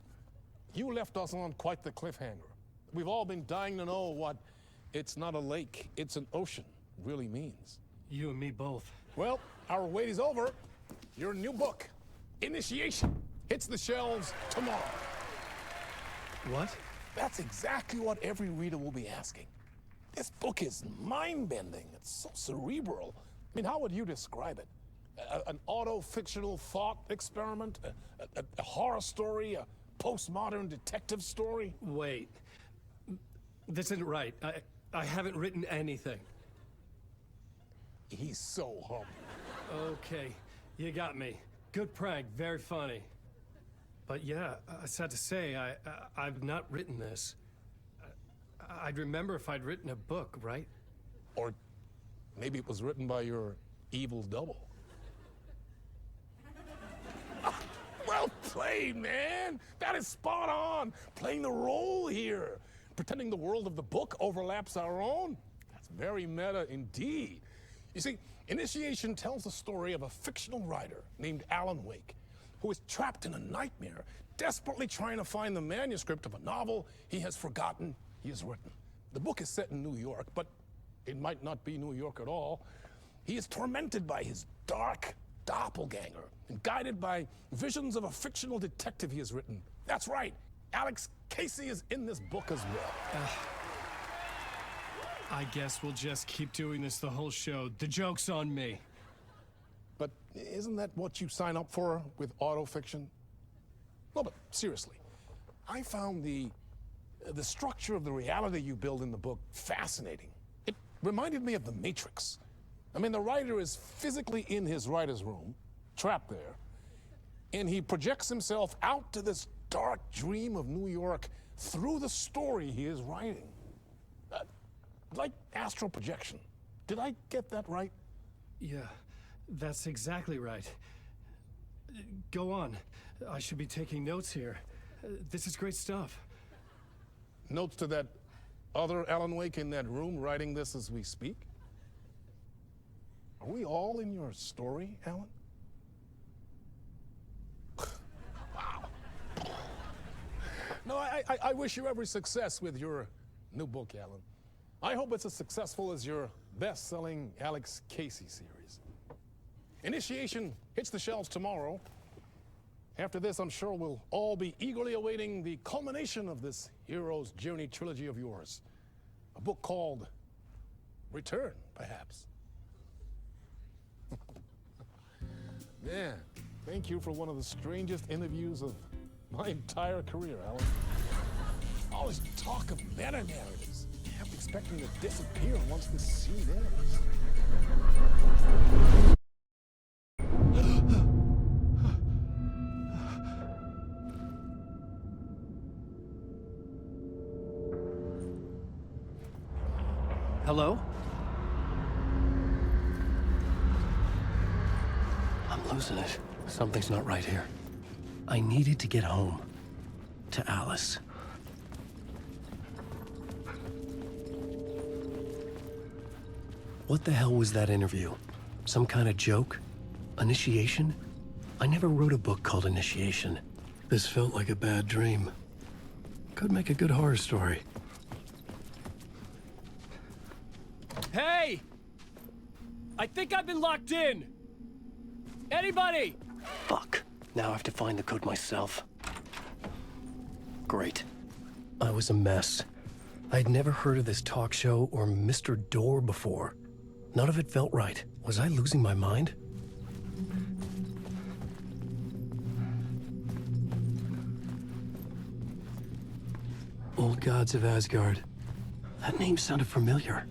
You left us on quite the cliffhanger. We've all been dying to know what "it's not a lake, it's an ocean" really means. You and me both. Well, our wait is over. Your new book, Initiation, hits the shelves tomorrow. What? That's exactly what every reader will be asking. This book is mind-bending. It's so cerebral. I mean, how would you describe it? An auto-fictional thought experiment? A horror story? A postmodern detective story? Wait. This isn't right. I haven't written anything. He's so humble. Okay, you got me. Good prank, very funny. But yeah, sad to say, I've not written this. I'd remember if I'd written a book, right? Or maybe it was written by your evil double. Well played, man. That is spot on. Playing the role here. Pretending the world of the book overlaps our own. That's very meta indeed. You see, Initiation tells the story of a fictional writer named Alan Wake, who is trapped in a nightmare, desperately trying to find the manuscript of a novel he has forgotten he has written. The book is set in New York, but it might not be New York at all. He is tormented by his dark doppelganger and guided by visions of a fictional detective he has written. That's right, Alex Casey is in this book as well. I guess we'll just keep doing this the whole show. The joke's on me. But isn't that what you sign up for with autofiction? No, but seriously, I found the structure of the reality you build in the book fascinating. It reminded me of The Matrix. I mean, the writer is physically in his writer's room, trapped there, and he projects himself out to this dark dream of New York through the story he is writing. Like astral projection. Did I get that right? Yeah, that's exactly right. Go on. I should be taking notes here. This is great stuff. Notes to that other Alan Wake in that room writing this as we speak? Are we all in your story, Alan? Wow. No, I wish you every success with your new book, Alan. I hope it's as successful as your best-selling Alex Casey series. Initiation hits the shelves tomorrow. After this, I'm sure we'll all be eagerly awaiting the culmination of this hero's journey trilogy of yours. A book called Return, perhaps. Man, thank you for one of the strangest interviews of my entire career, Alan. All this talk of meta-narratives. I'm expecting to disappear once this scene ends. Hello? I'm losing it. Something's not right here. I needed to get home. To Alice. What the hell was that interview? Some kind of joke? Initiation? I never wrote a book called Initiation. This felt like a bad dream. Could make a good horror story. Hey! I think I've been locked in! Anybody! Fuck. Now I have to find the code myself. Great. I was a mess. I'd never heard of this talk show or Mr. Door before. None of it felt right. Was I losing my mind? Old Gods of Asgard. That name sounded familiar.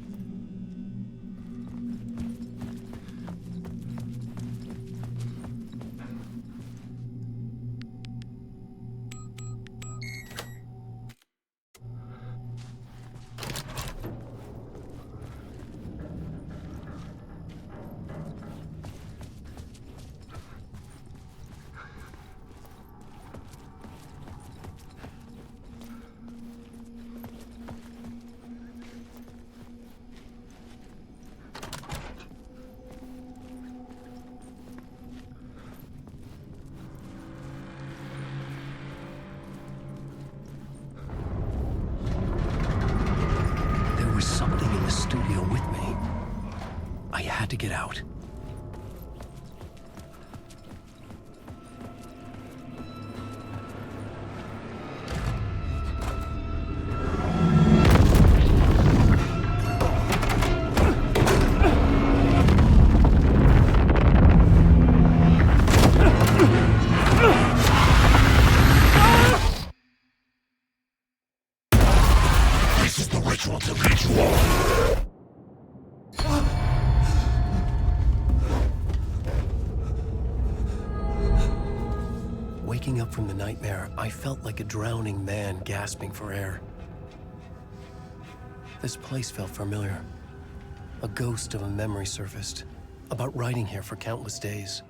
To get out. This is the ritual to ritual. Waking up from the nightmare, I felt like a drowning man gasping for air. This place felt familiar. A ghost of a memory surfaced, about riding here for countless days.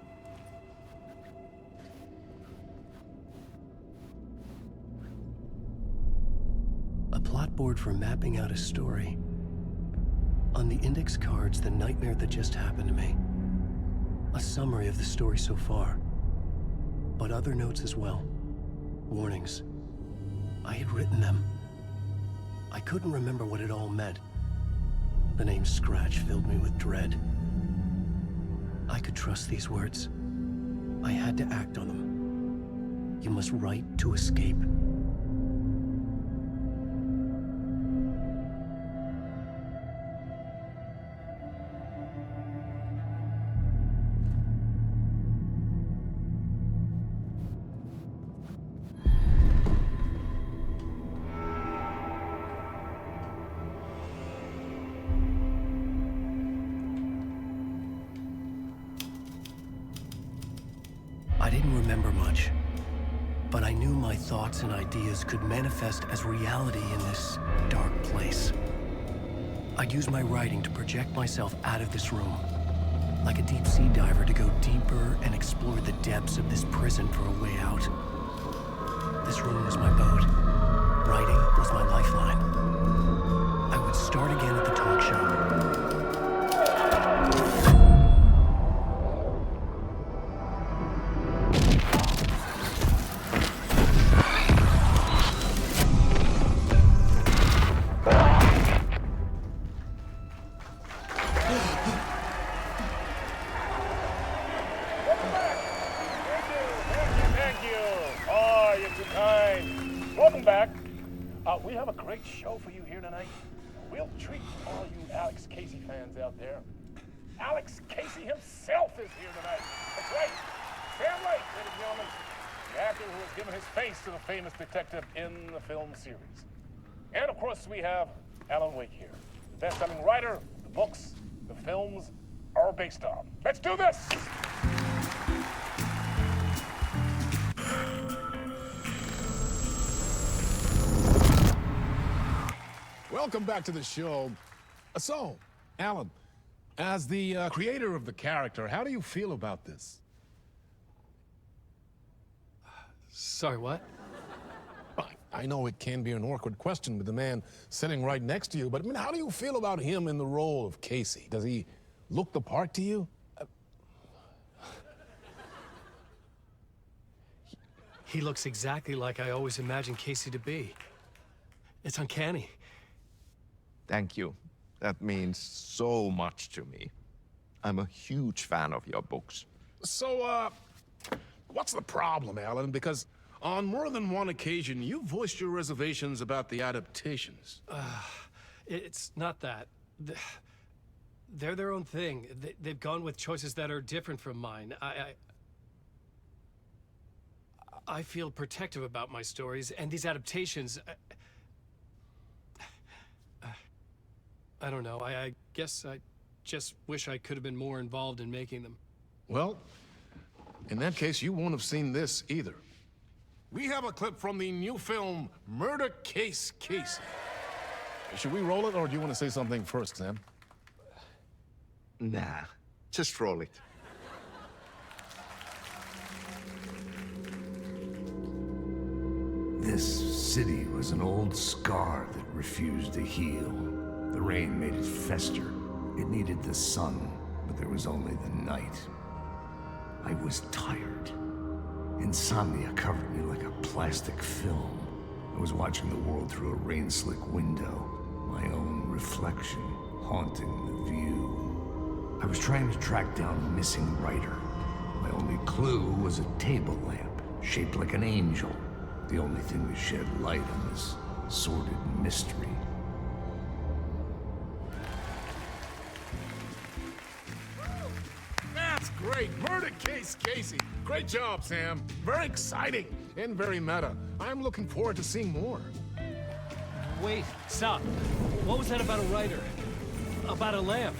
A plot board for mapping out a story. On the index cards, the nightmare that just happened to me. A summary of the story so far. But other notes as well. Warnings. I had written them. I couldn't remember what it all meant. The name Scratch filled me with dread. I could trust these words. I had to act on them. You must write to escape. I didn't remember much, but I knew my thoughts and ideas could manifest as reality in this dark place. I'd use my writing to project myself out of this room, like a deep sea diver to go deeper and explore the depths of this prison for a way out. This room was my boat. Writing was my lifeline. I would start again at the talk show. Welcome back. We have a great show for you here tonight. We'll treat all you Alex Casey fans out there. Alex Casey himself is here tonight. That's right. Sam Lake, ladies and gentlemen, the actor who has given his face to the famous detective in the film series. And of course, we have Alan Wake here, the best-selling writer the books, the films are based on. Let's do this! Welcome back to the show. So, Alan, as the creator of the character, how do you feel about this? Sorry, what? I know it can be an awkward question with the man sitting right next to you, but I mean, how do you feel about him in the role of Casey? Does he look the part to you? He looks exactly like I always imagined Casey to be. It's uncanny. Thank you. That means so much to me. I'm a huge fan of your books. So, what's the problem, Alan? Because on more than one occasion, you voiced your reservations about the adaptations. It's not that. They're their own thing. They've gone with choices that are different from mine. I feel protective about my stories, and these adaptations... I don't know. I guess I just wish I could have been more involved in making them. Well, in that case, you won't have seen this either. We have a clip from the new film, Murder Case Casey. Should we roll it, or do you want to say something first, Sam? Nah, just roll it. This city was an old scar that refused to heal. The rain made it fester. It needed the sun, but there was only the night. I was tired. Insomnia covered me like a plastic film. I was watching the world through a rain-slick window, my own reflection haunting the view. I was trying to track down a missing writer. My only clue was a table lamp, shaped like an angel. The only thing that shed light on this sordid mystery. That's great. Murder Case Casey. Great job, Sam. Very exciting and very meta. I'm looking forward to seeing more. Wait, stop. What was that about a writer? About a lamp?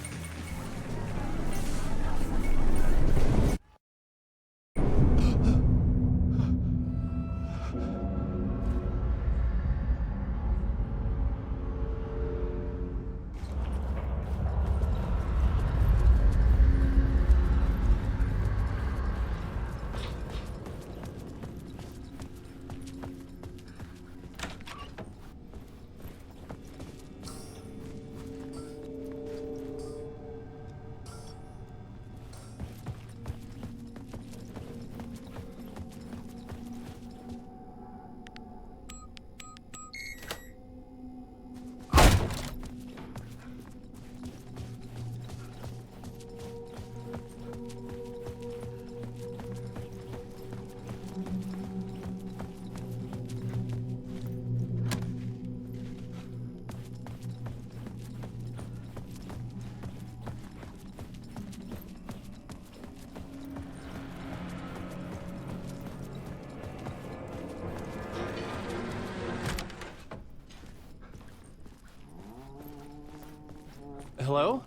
Hello?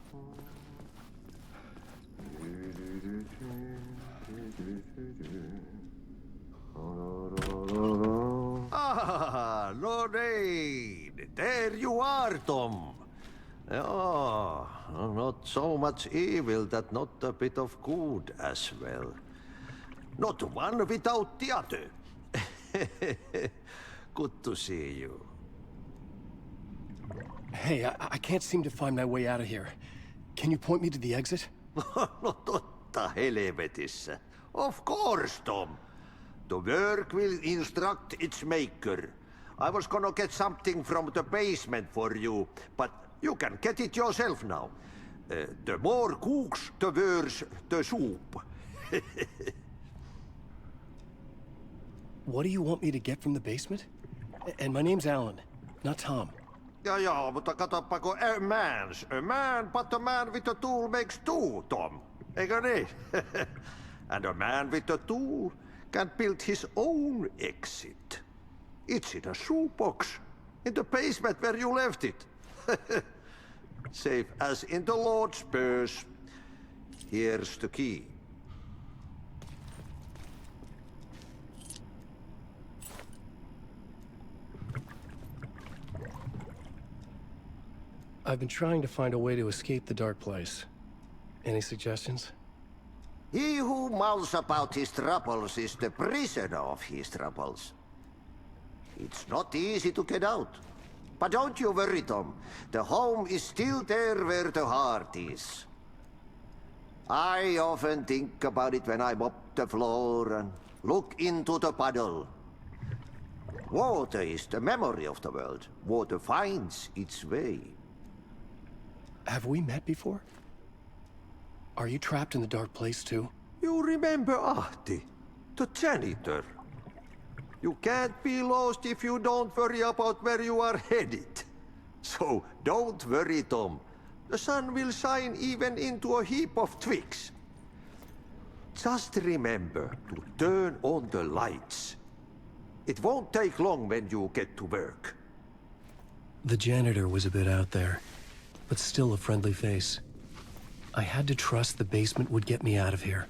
Ah, Lorraine! There you are, Tom. Oh, not so much evil that not a bit of good as well. Not one without the other. Good to see you. Hey, I can't seem to find my way out of here. Can you point me to the exit? No totta helvetissä. Of course, Tom. The work will instruct its maker. I was gonna get something from the basement for you, but you can get it yourself now. The more cooks, the worse the soup. What do you want me to get from the basement? And my name's Alan, not Tom. Ja, mutta katsopako a man, but a man with a tool makes two, Tom. Eikö niin? And a man with a tool can build his own exit. It's in a shoebox, in the basement where you left it. Safe as in the Lord's purse. Here's the key. I've been trying to find a way to escape the dark place. Any suggestions? He who mouths about his troubles is the prisoner of his troubles. It's not easy to get out. But don't you worry, Tom. The home is still there where the heart is. I often think about it when I mop the floor and look into the puddle. Water is the memory of the world. Water finds its way. Have we met before? Are you trapped in the dark place too? You remember Ahti, the janitor. You can't be lost if you don't worry about where you are headed. So don't worry, Tom. The sun will shine even into a heap of twigs. Just remember to turn on the lights. It won't take long when you get to work. The janitor was a bit out there, but still a friendly face. I had to trust the basement would get me out of here.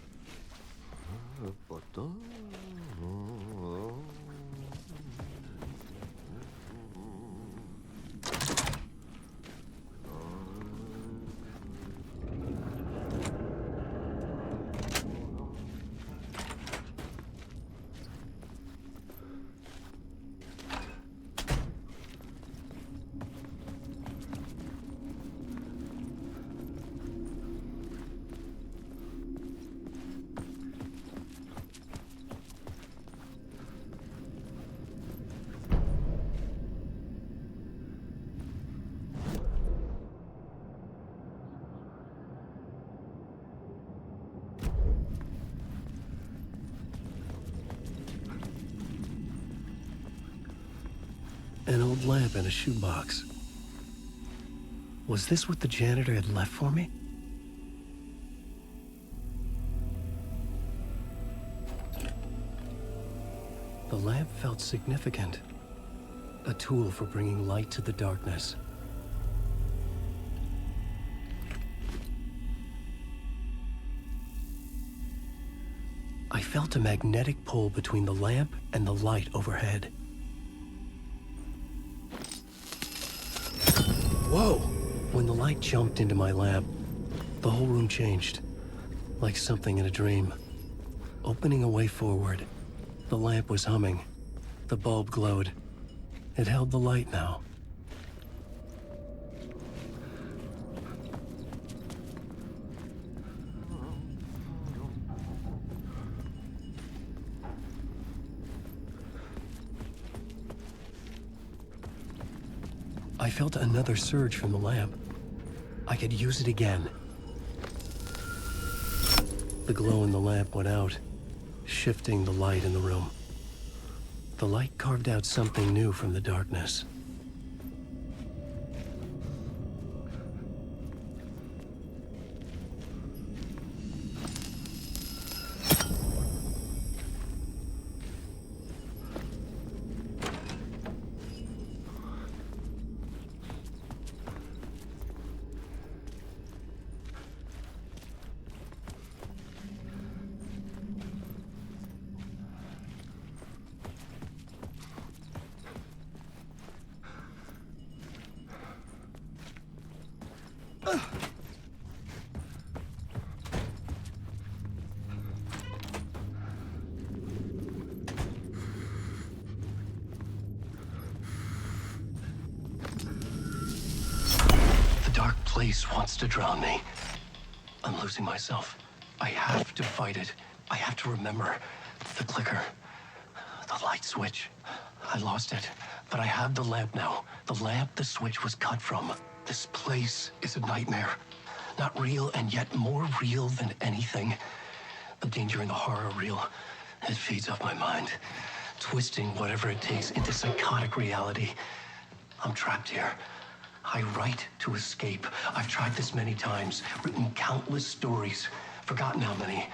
An old lamp in a shoebox. Was this what the janitor had left for me? The lamp felt significant. A tool for bringing light to the darkness. I felt a magnetic pull between the lamp and the light overhead. Whoa! When the light jumped into my lamp, the whole room changed, like something in a dream. Opening a way forward, the lamp was humming. The bulb glowed. It held the light now. I felt another surge from the lamp. I could use it again. The glow in the lamp went out, shifting the light in the room. The light carved out something new from the darkness. Place wants to drown me. I'm losing myself. I have to fight it. I have to remember. The clicker. The light switch. I lost it. But I have the lamp now. The lamp the switch was cut from. This place is a nightmare. Not real, and yet more real than anything. The danger and the horror are real. It feeds off my mind. Twisting whatever it takes into psychotic reality. I'm trapped here. I write to escape. I've tried this many times, written countless stories, forgotten how many.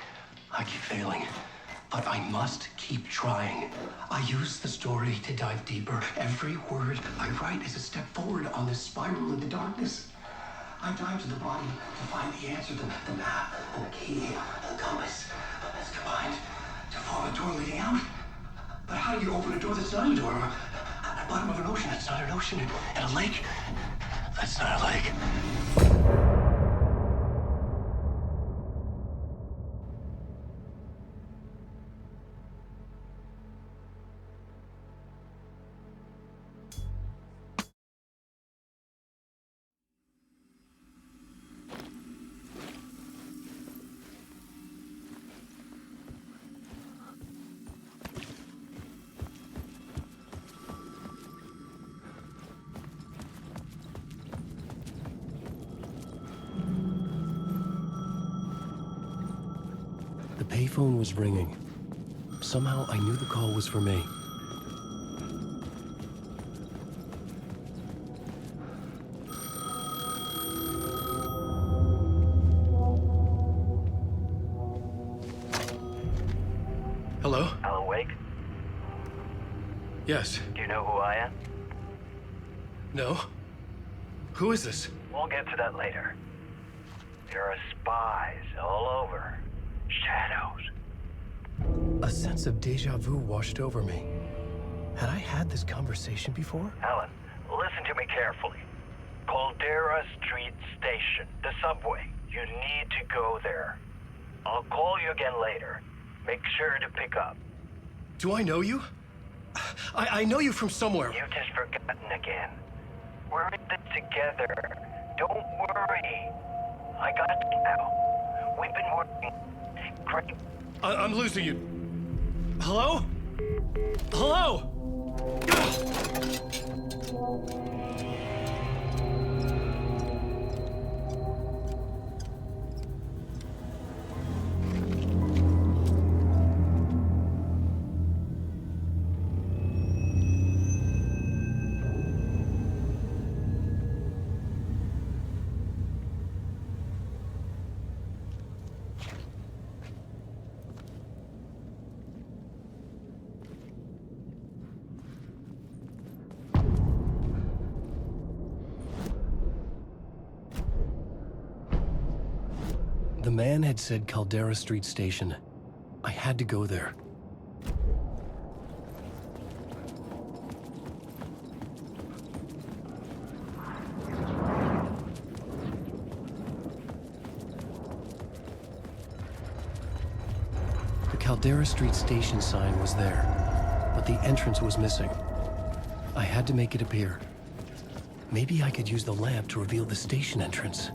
I keep failing, but I must keep trying. I use the story to dive deeper. Every word I write is a step forward on this spiral in the darkness. I dive to the bottom to find the answer, the map, and the key, and the compass. It's combined to form a door leading out. But how do you open a door that's not a door? At the bottom of an ocean that's not an ocean, and a lake that's not a lake. The payphone was ringing. Somehow I knew the call was for me. Hello? Alan Wake? Yes. Do you know who I am? No? Who is this? We'll get to that later. There are spies all over. Shadows. A sense of deja vu washed over me. Had I had this conversation before? Alan, listen to me carefully. Caldera Street Station, the subway. You need to go there. I'll call you again later. Make sure to pick up. Do I know you? I know you from somewhere. You've just forgotten again. We're in this together. Don't worry. I got you now. We've been working. Great. I'm losing you. Hello? Hello? The man had said Caldera Street Station. I had to go there. The Caldera Street Station sign was there, but the entrance was missing. I had to make it appear. Maybe I could use the lamp to reveal the station entrance.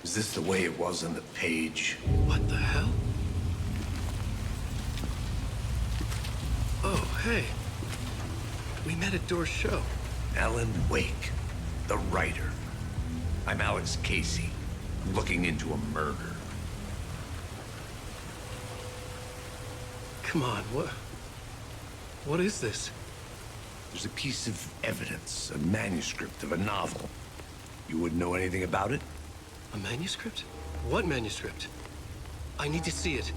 Is this the way it was on the page? What the hell? Oh, hey. We met at Door's show. Alan Wake, the writer. I'm Alex Casey. I'm looking into a murder. Come on, what is this? There's a piece of evidence, a manuscript of a novel. You wouldn't know anything about it? A manuscript? What manuscript? I need to see it.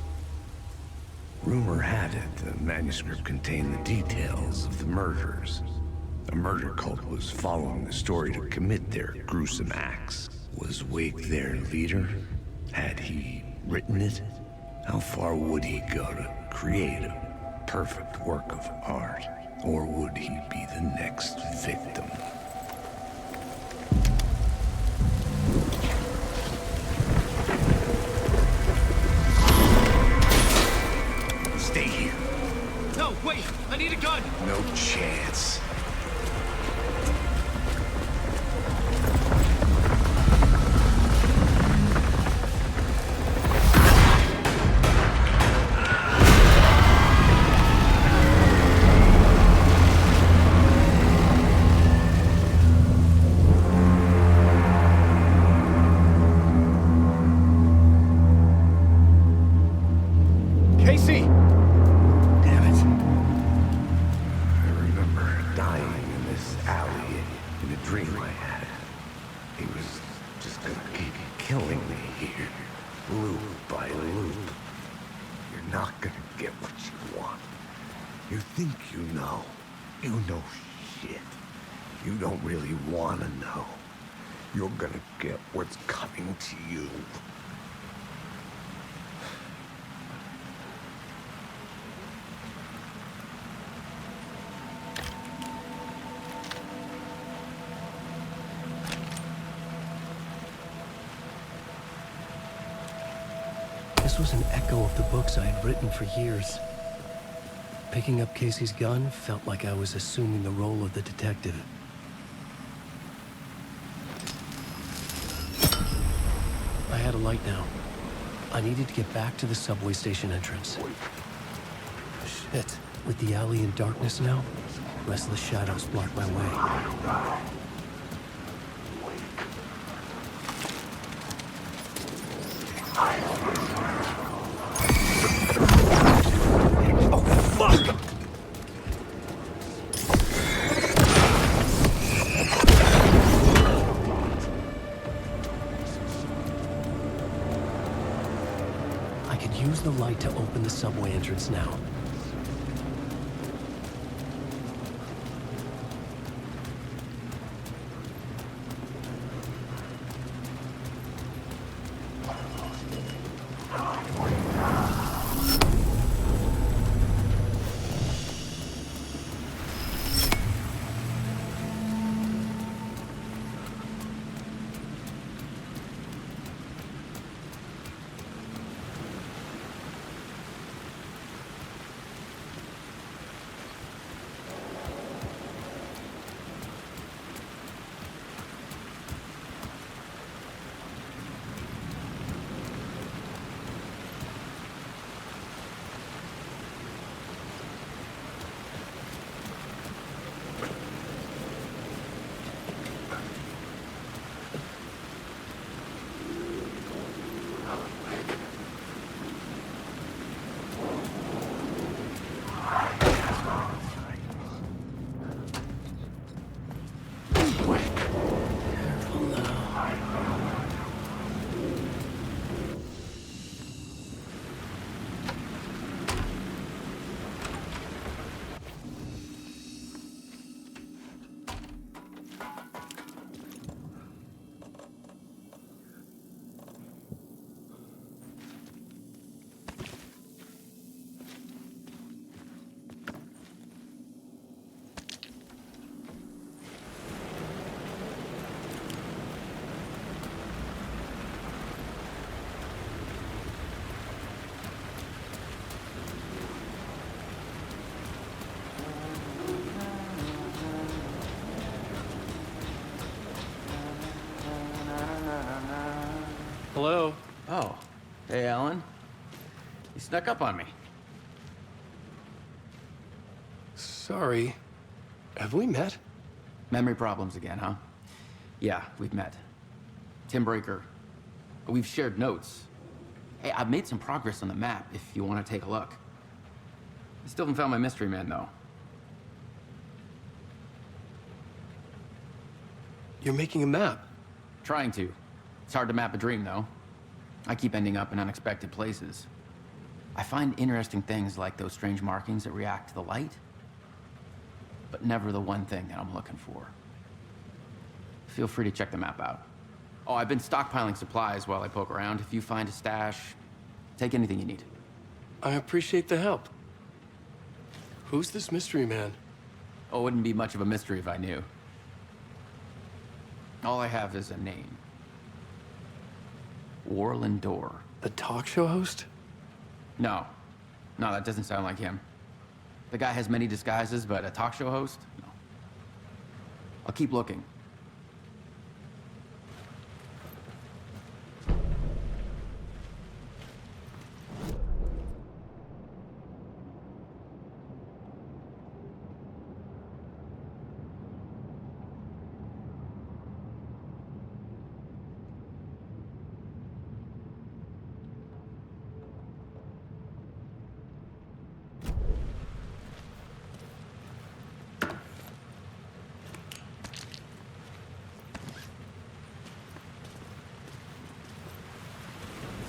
Rumor had it the manuscript contained the details of the murders. A murder cult was following the story to commit their gruesome acts. Was Wake their leader? Had he written it? How far would he go to create a perfect work of art? Or would he be the next victim? Stay here. No, wait! I need a gun! No chance. Casey! Damn it. I remember dying in this alley in a dream I had. He was just gonna keep killing me here, loop by loop. You're not gonna get what you want. You think you know. You know shit. You don't really want to know. You're gonna get what's coming to you. This was an echo of the books I had written for years. Picking up Casey's gun felt like I was assuming the role of the detective. I had a light now. I needed to get back to the subway station entrance. Shit. With the alley in darkness now, restless shadows block my way. Use the light to open the subway entrance now. Hello? Oh. Hey, Alan. You snuck up on me. Sorry. Have we met? Memory problems again, huh? Yeah, we've met. Tim Breaker. We've shared notes. Hey, I've made some progress on the map if you want to take a look. I still haven't found my mystery man, though. You're making a map? Trying to. It's hard to map a dream, though. I keep ending up in unexpected places. I find interesting things like those strange markings that react to the light, but never the one thing that I'm looking for. Feel free to check the map out. Oh, I've been stockpiling supplies while I poke around. If you find a stash, take anything you need. I appreciate the help. Who's this mystery man? Oh, it wouldn't be much of a mystery if I knew. All I have is a name. Warland Door. The talk show host? No. No, that doesn't sound like him. The guy has many disguises, but a talk show host? No. I'll keep looking.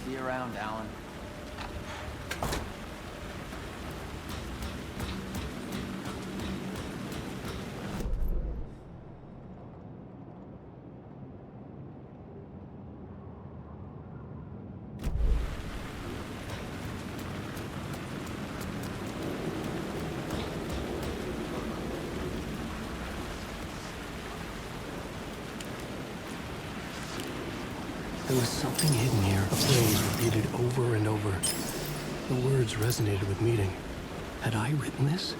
See you around, Alan. There was something hidden here, a phrase repeated over and over. The words resonated with meaning. Had I written this?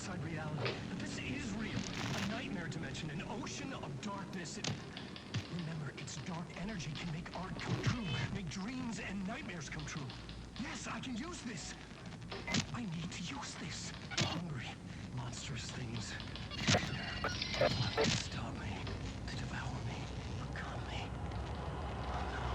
outside reality. But this is real. A nightmare dimension, an ocean of darkness. Remember, its dark energy can make art come true, make dreams and nightmares come true. Yes, I can use this. I need to use this. Hungry, monstrous things. To stop me, to devour me, become me. Oh no.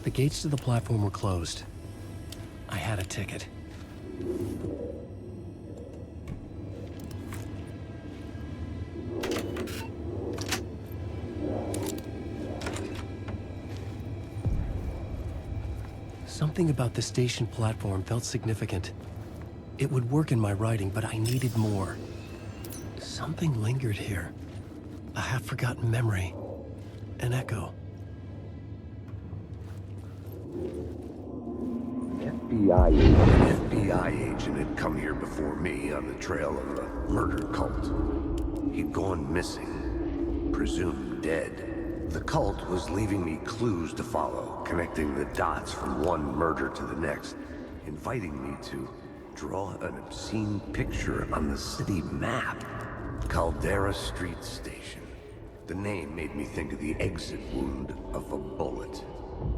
The gates to the platform were closed. I had a ticket. Something about the station platform felt significant. It would work in my writing, but I needed more. Something lingered here. A half-forgotten memory. An echo. An FBI agent had come here before me on the trail of a murder cult. He'd gone missing, presumed dead. The cult was leaving me clues to follow, connecting the dots from one murder to the next, inviting me to draw an obscene picture on the city map. Caldera Street Station. The name made me think of the exit wound of a bullet.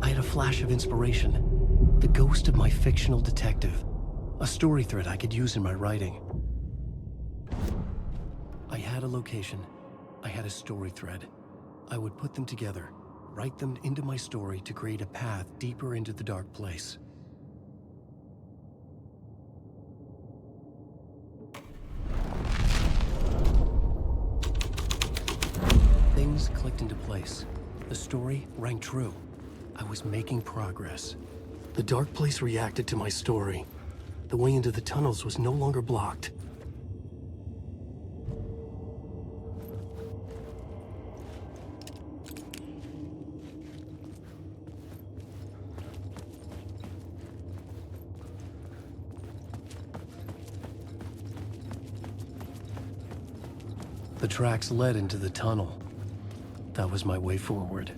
I had a flash of inspiration. The ghost of my fictional detective. A story thread I could use in my writing. I had a location. I had a story thread. I would put them together, write them into my story to create a path deeper into the dark place. Things clicked into place. The story rang true. I was making progress. The dark place reacted to my story. The way into the tunnels was no longer blocked. The tracks led into the tunnel. That was my way forward.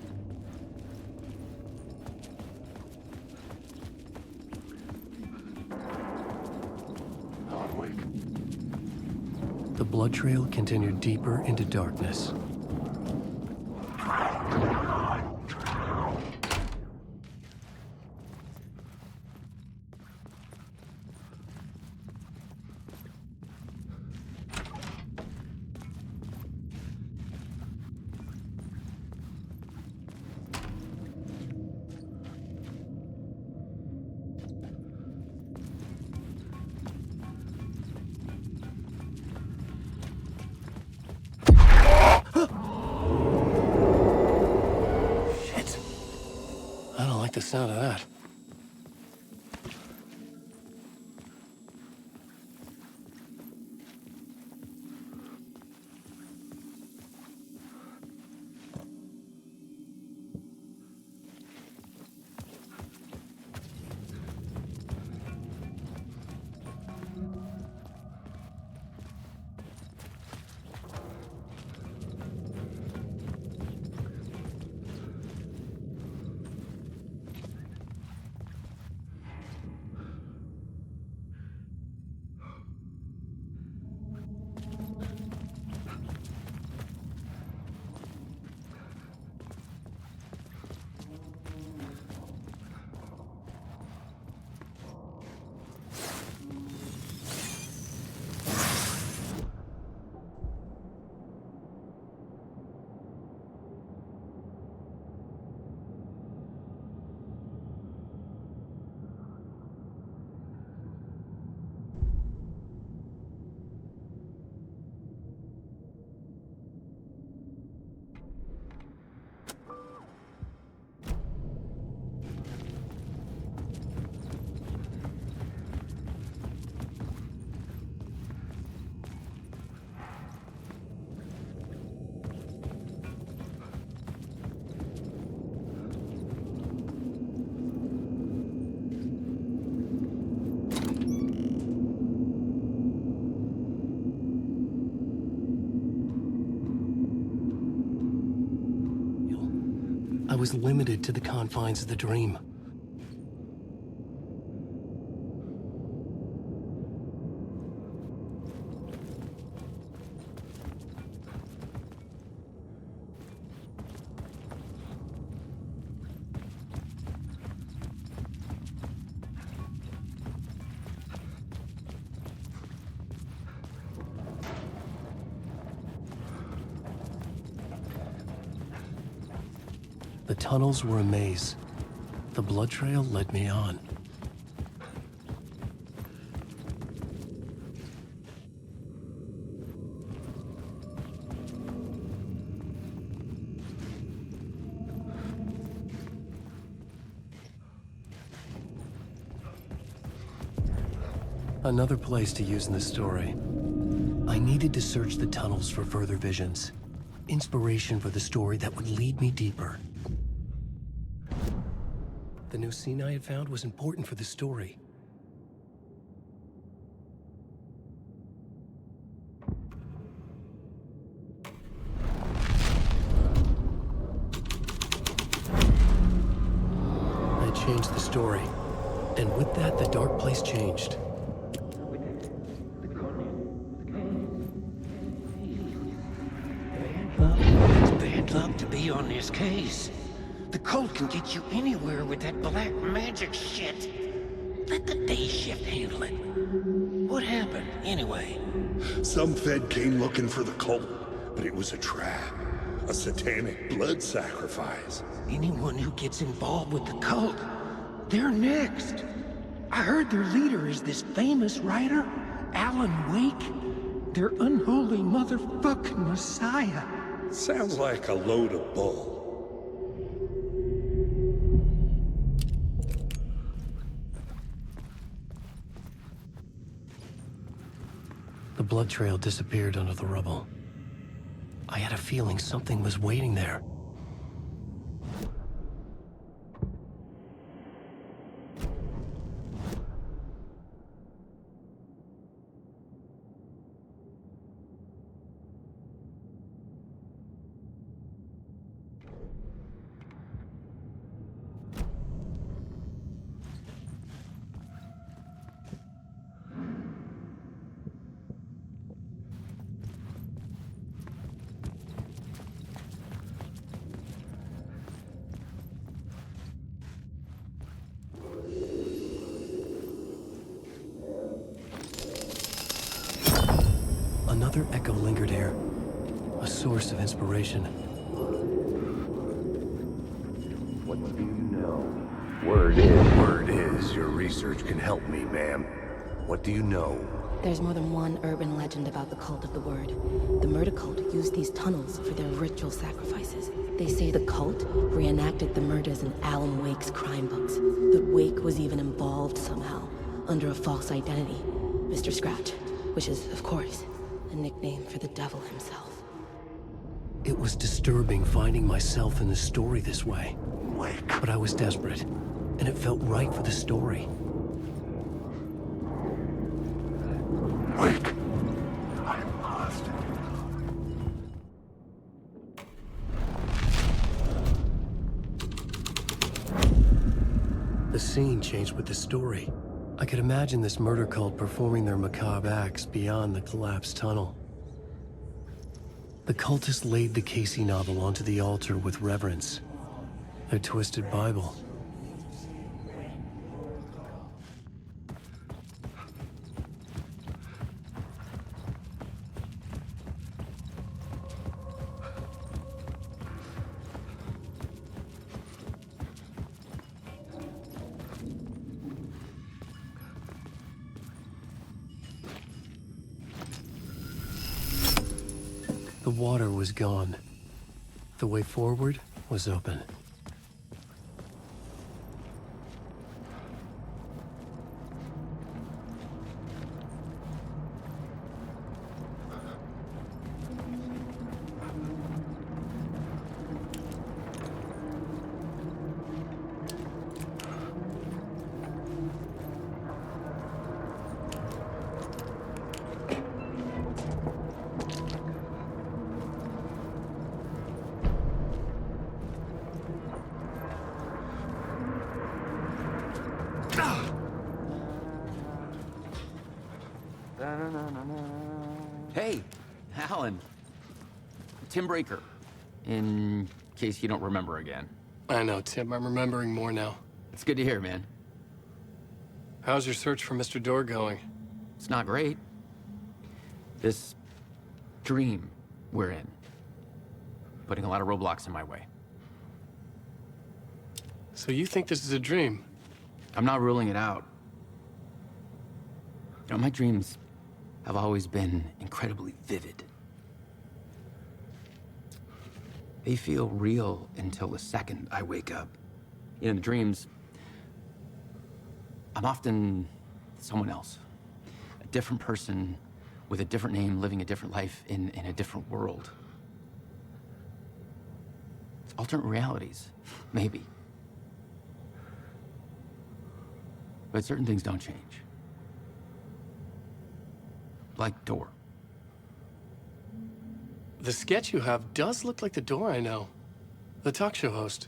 The blood trail continued deeper into darkness. The sound of that. I was limited to the confines of the dream. The tunnels were a maze. The blood trail led me on. Another place to use in the story. I needed to search the tunnels for further visions. Inspiration for the story that would lead me deeper. The new scene I had found was important for the story. I changed the story, and with that, the dark place changed. It's bad luck to be on this case. The cult can get you anywhere with that black magic shit. Let the day shift handle it. What happened, anyway? Some Fed came looking for the cult, but it was a trap. A satanic blood sacrifice. Anyone who gets involved with the cult, they're next. I heard their leader is this famous writer, Alan Wake. Their unholy motherfucking messiah. Sounds like a load of bull. The blood trail disappeared under the rubble. I had a feeling something was waiting there. Another echo lingered here, a source of inspiration. What do you know? Word is, your research can help me, ma'am. What do you know? There's more than one urban legend about the Cult of the Word. The murder cult used these tunnels for their ritual sacrifices. They say the cult reenacted the murders in Alan Wake's crime books. That Wake was even involved somehow, under a false identity. Mr. Scratch, which is, of course, a nickname for the devil himself. It was disturbing finding myself in the story this way. But I was desperate, and it felt right for the story. Wake! I'm lost. The scene changed with the story. I could imagine this murder cult performing their macabre acts beyond the collapsed tunnel. The cultists laid the Casey novel onto the altar with reverence. Their twisted Bible. The water was gone. The way forward was open. Hey, Alan. Tim Breaker, in case you don't remember again. I know, Tim. I'm remembering more now. It's good to hear, man. How's your search for Mr. Door going? It's not great. This dream we're in, putting a lot of roadblocks in my way. So you think this is a dream? I'm not ruling it out. You know, my dreams have always been incredibly vivid. They feel real until the second I wake up. In the dreams, I'm often someone else. A different person with a different name, living a different life in a different world. It's alternate realities, maybe. But certain things don't change. Like Door. The sketch you have does look like the Door I know. The talk show host.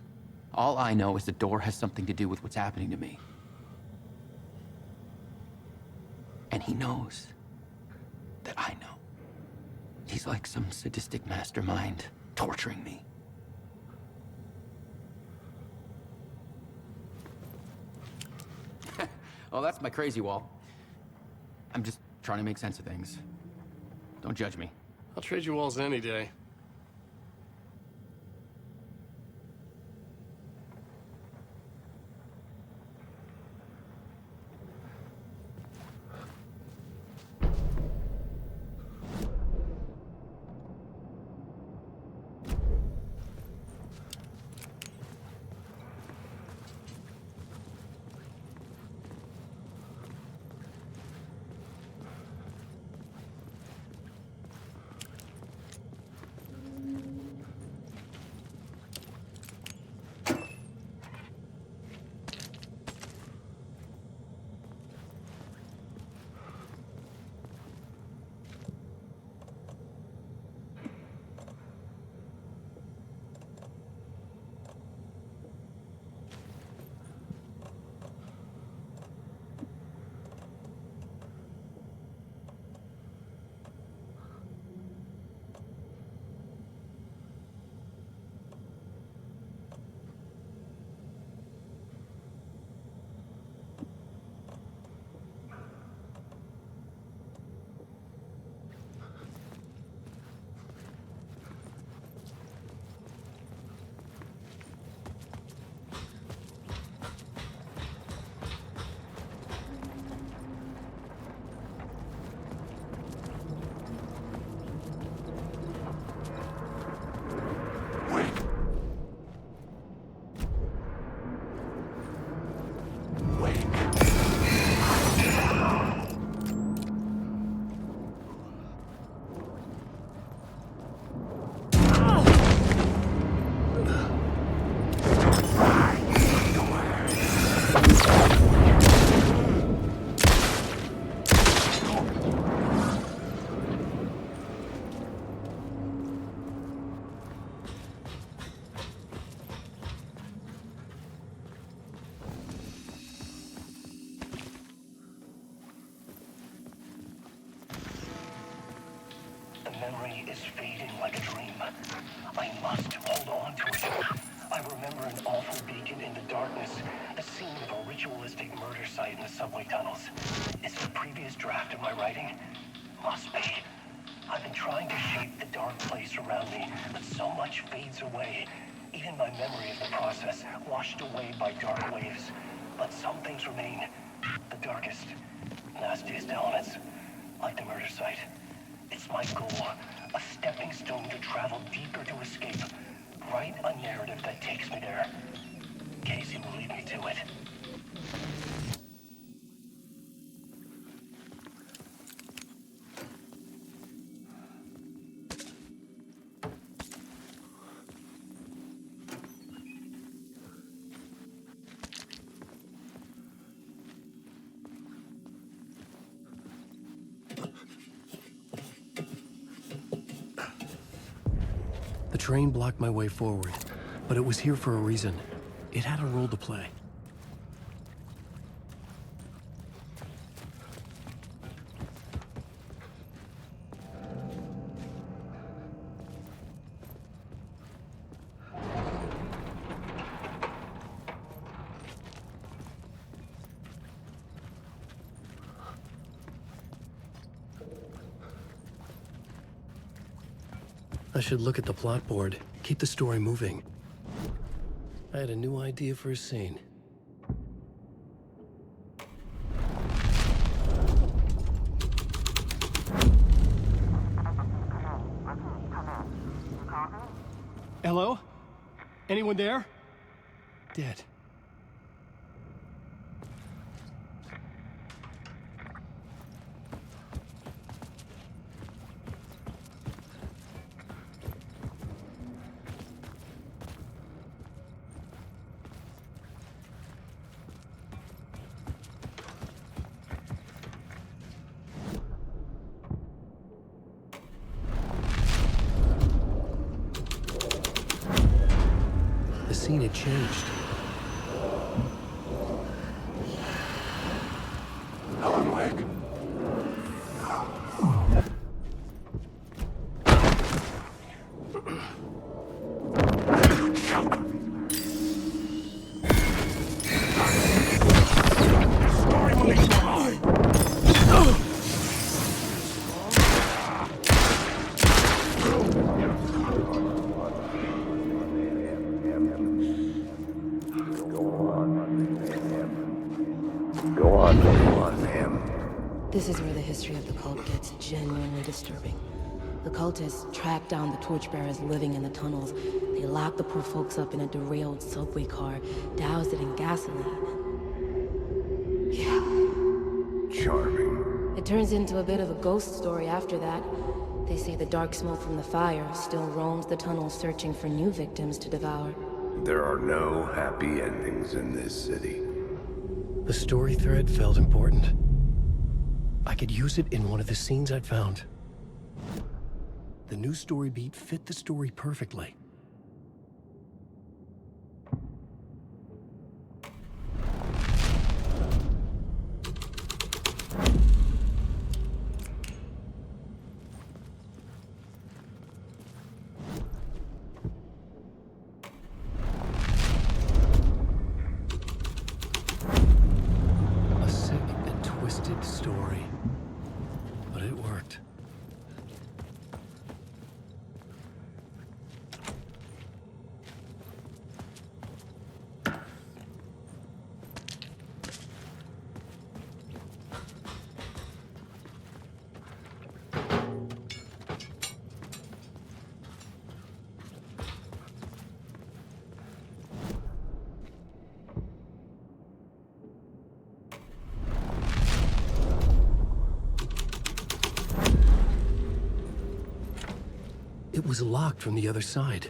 All I know is the Door has something to do with what's happening to me. And he knows that I know. He's like some sadistic mastermind torturing me. Well, that's my crazy wall. I'm just trying to make sense of things. Don't judge me. I'll trade you walls any day. Memory is fading like a dream. I must hold on to it. I remember an awful beacon in the darkness, the scene of a ritualistic murder site in the subway tunnels. Is it a previous draft of my writing? Must be. I've been trying to shape the dark place around me, but so much fades away. Even my memory of the process, washed away by dark waves. But some things remain. The darkest, nastiest elements, like the murder site. It's my goal, a stepping stone to travel deeper to escape. Write a narrative that takes me there. Casey will lead me to it. The train blocked my way forward, but it was here for a reason. It had a role to play. I should look at the plot board, keep the story moving. I had a new idea for a scene. Hello? Anyone there? Dead. The scene had changed. Alan Wake. This is where the history of the cult gets genuinely disturbing. The cultists track down the torchbearers living in the tunnels. They lock the poor folks up in a derailed subway car, douse it in gasoline. Yeah. Charming. It turns into a bit of a ghost story after that. They say the dark smoke from the fire still roams the tunnels searching for new victims to devour. There are no happy endings in this city. The story thread felt important. I could use it in one of the scenes I'd found. The new story beat fit the story perfectly. A sick and twisted story. But it worked. It was locked from the other side.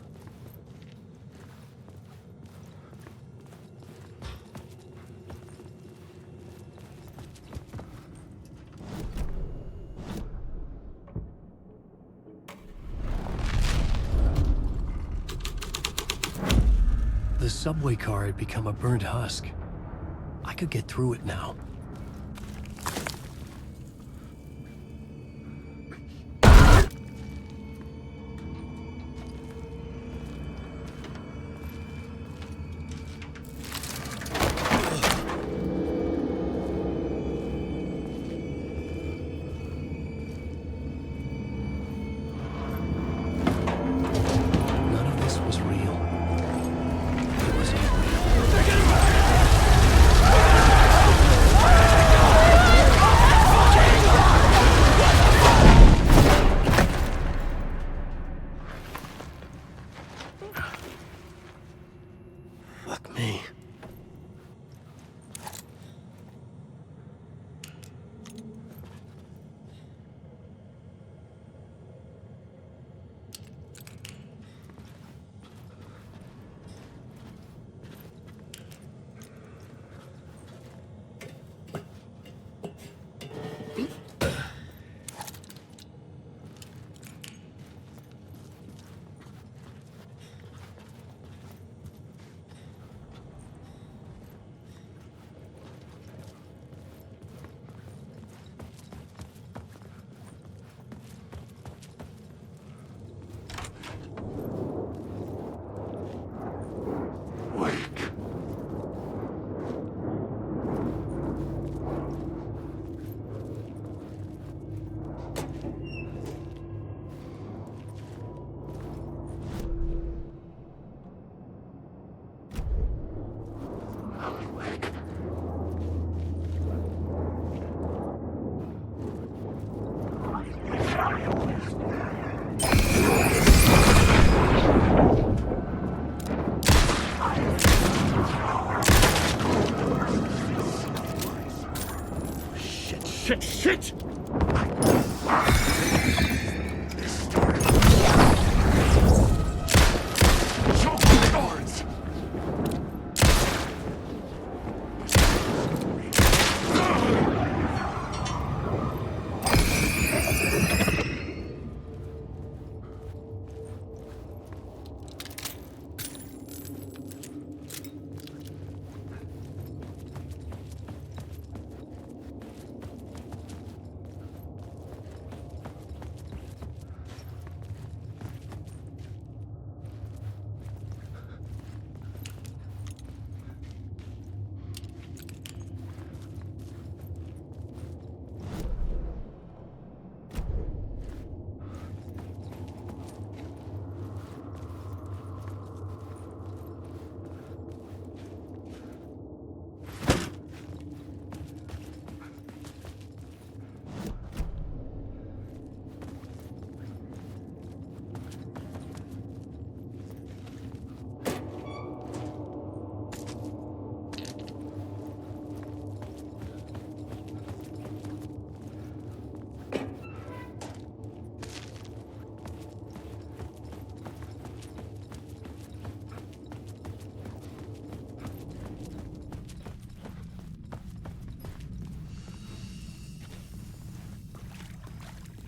The subway car had become a burnt husk. I could get through it now. None of this was real. It was unreal.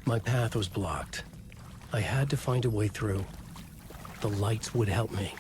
My path was blocked. I had to find a way through. The lights would help me.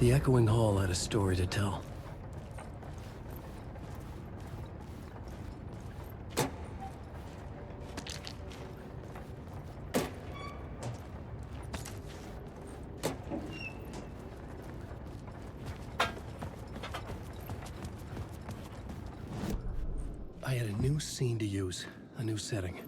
The echoing hall had a story to tell. I had a new scene to use, a new setting.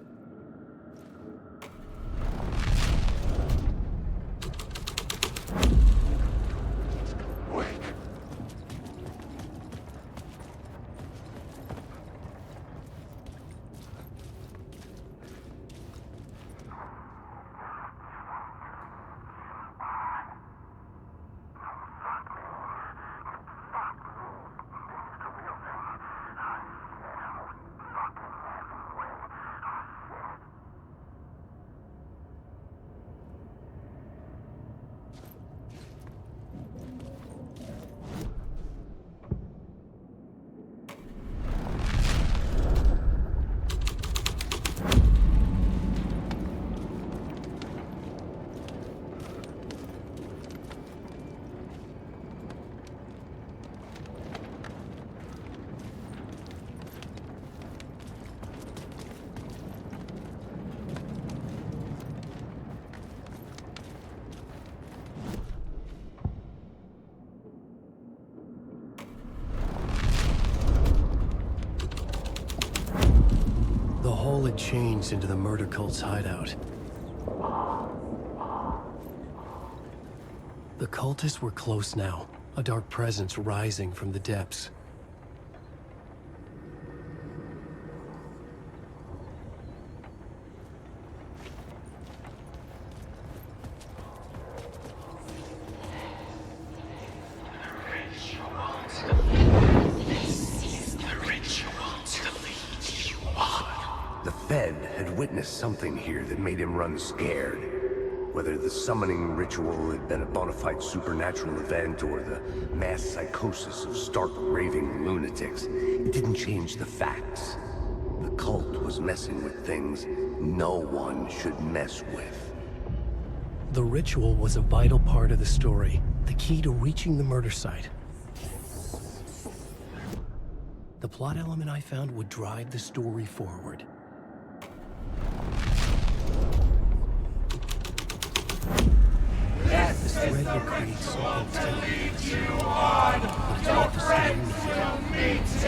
The hole had changed into the murder cult's hideout. The cultists were close now, a dark presence rising from the depths. This is the The Fed had witnessed something here that made him run scared. Whether the summoning ritual had been a bona fide supernatural event or the mass psychosis of stark raving lunatics, it didn't change the facts. The cult was messing with things no one should mess with. The ritual was a vital part of the story, the key to reaching the murder site. The plot element I found would drive the story forward. Yes, this thread will create something tenuous. But it's what the story needs.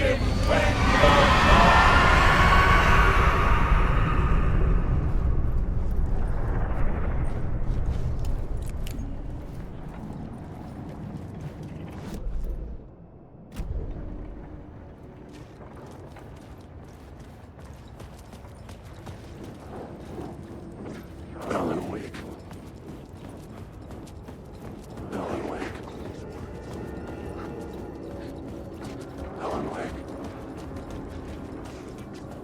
Alan Wake. Alan Wake. Alan Wake.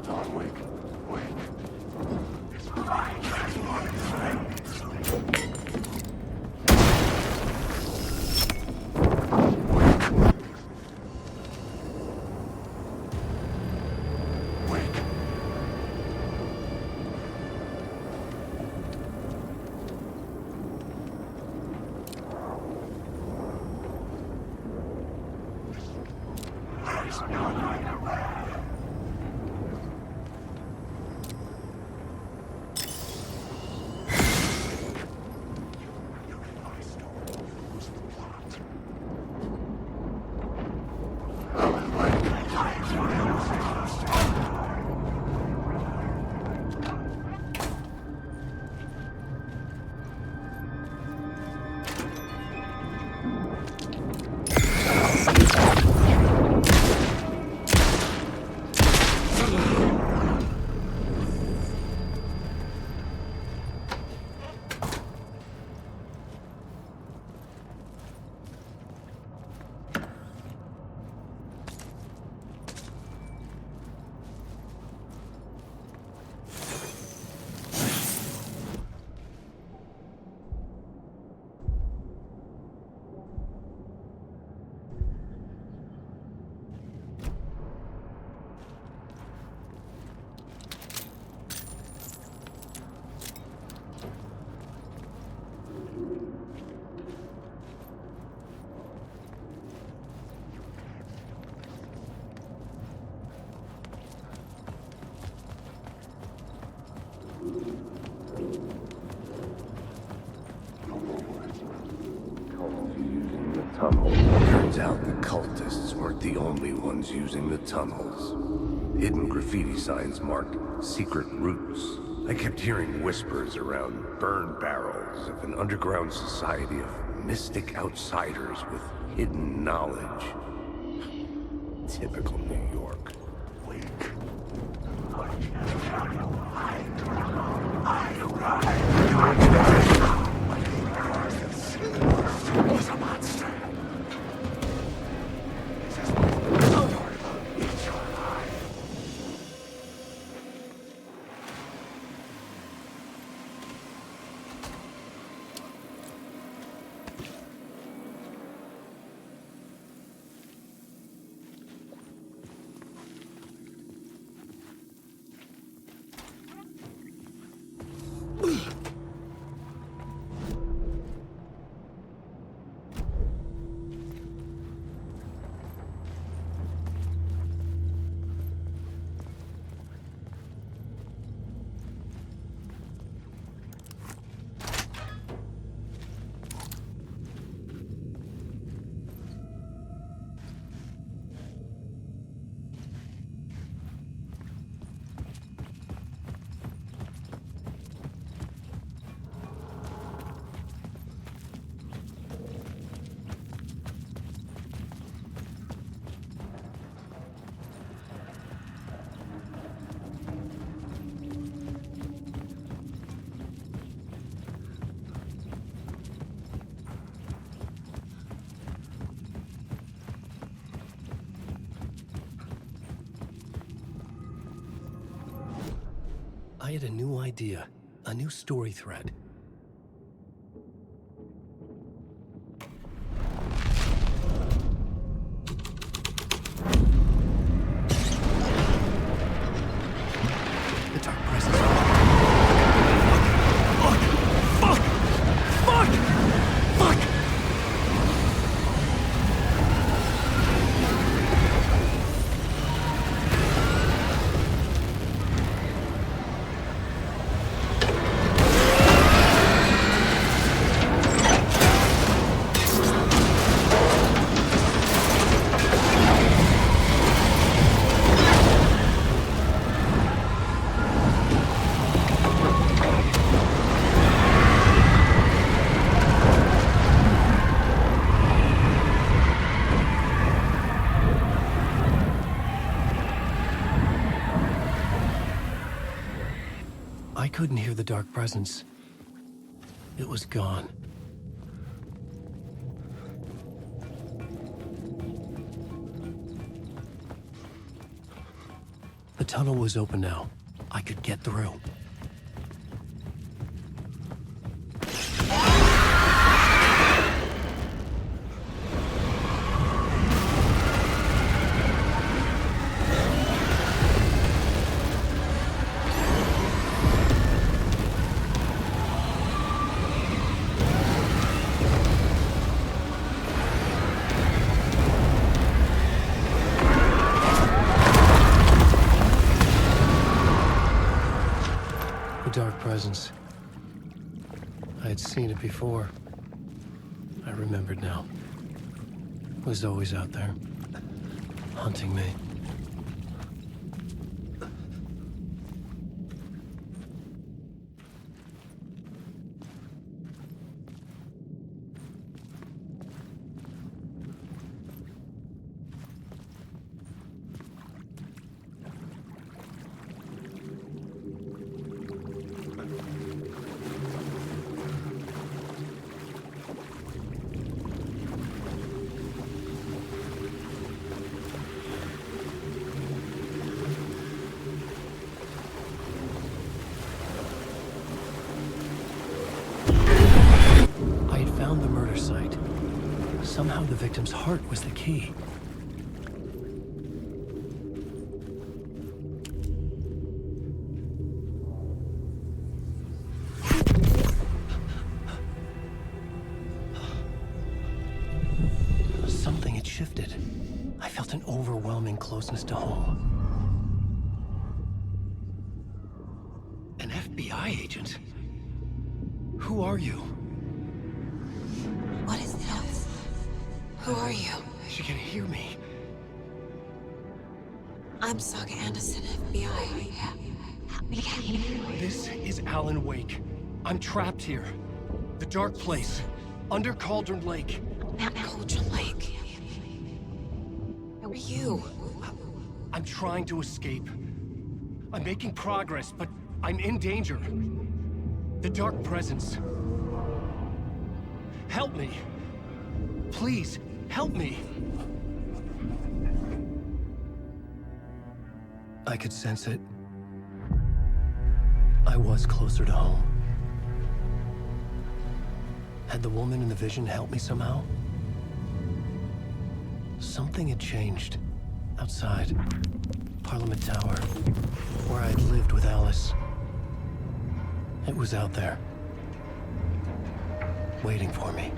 Alan Wake. Wake. Turns out the cultists weren't the only ones using the tunnels. Hidden graffiti signs marked secret routes. I kept hearing whispers around burn barrels of an underground society of mystic outsiders with hidden knowledge. Typical New York. Was a monster. I had a new idea, a new story thread. The dark presence. Fuck! I couldn't hear the dark presence. It was gone. The tunnel was open now. I could get through. Dark presence. I had seen it before. I remembered now. It was always out there, hunting me. Found the murder site. Somehow the victim's heart was the key. Something had shifted. I felt an overwhelming closeness to home. An FBI agent? Who are you? What is this? Who are you? She can hear me. I'm Saga Anderson, FBI. Help me get you. This is Alan Wake. I'm trapped here. The dark place. Under Cauldron Lake. At Cauldron Lake. Who are you? I'm trying to escape. I'm making progress, but I'm in danger. The dark presence. Help me. Please, help me. I could sense it. I was closer to home. Had the woman in the vision helped me somehow? Something had changed. Outside. Parliament Tower. Where I'd lived with Alice. It was out there. Waiting for me.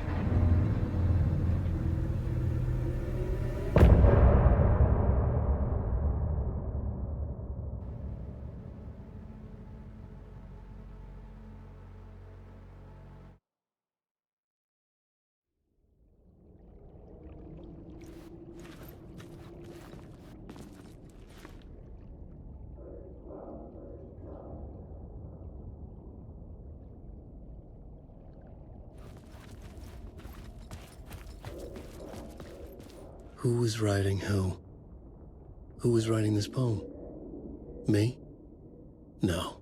Who was writing who? Who was writing this poem? Me? No.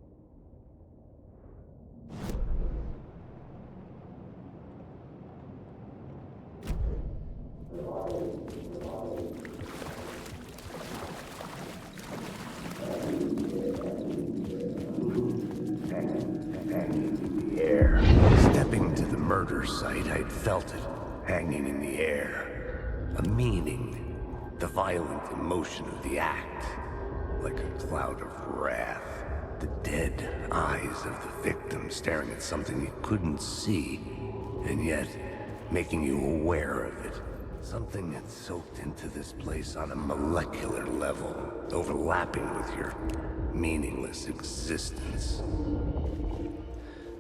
murder site, I'd felt it, hanging in the air. A meaning, the violent emotion of the act, like a cloud of wrath. The dead eyes of the victim staring at something you couldn't see, and yet making you aware of it. Something had soaked into this place on a molecular level, overlapping with your meaningless existence.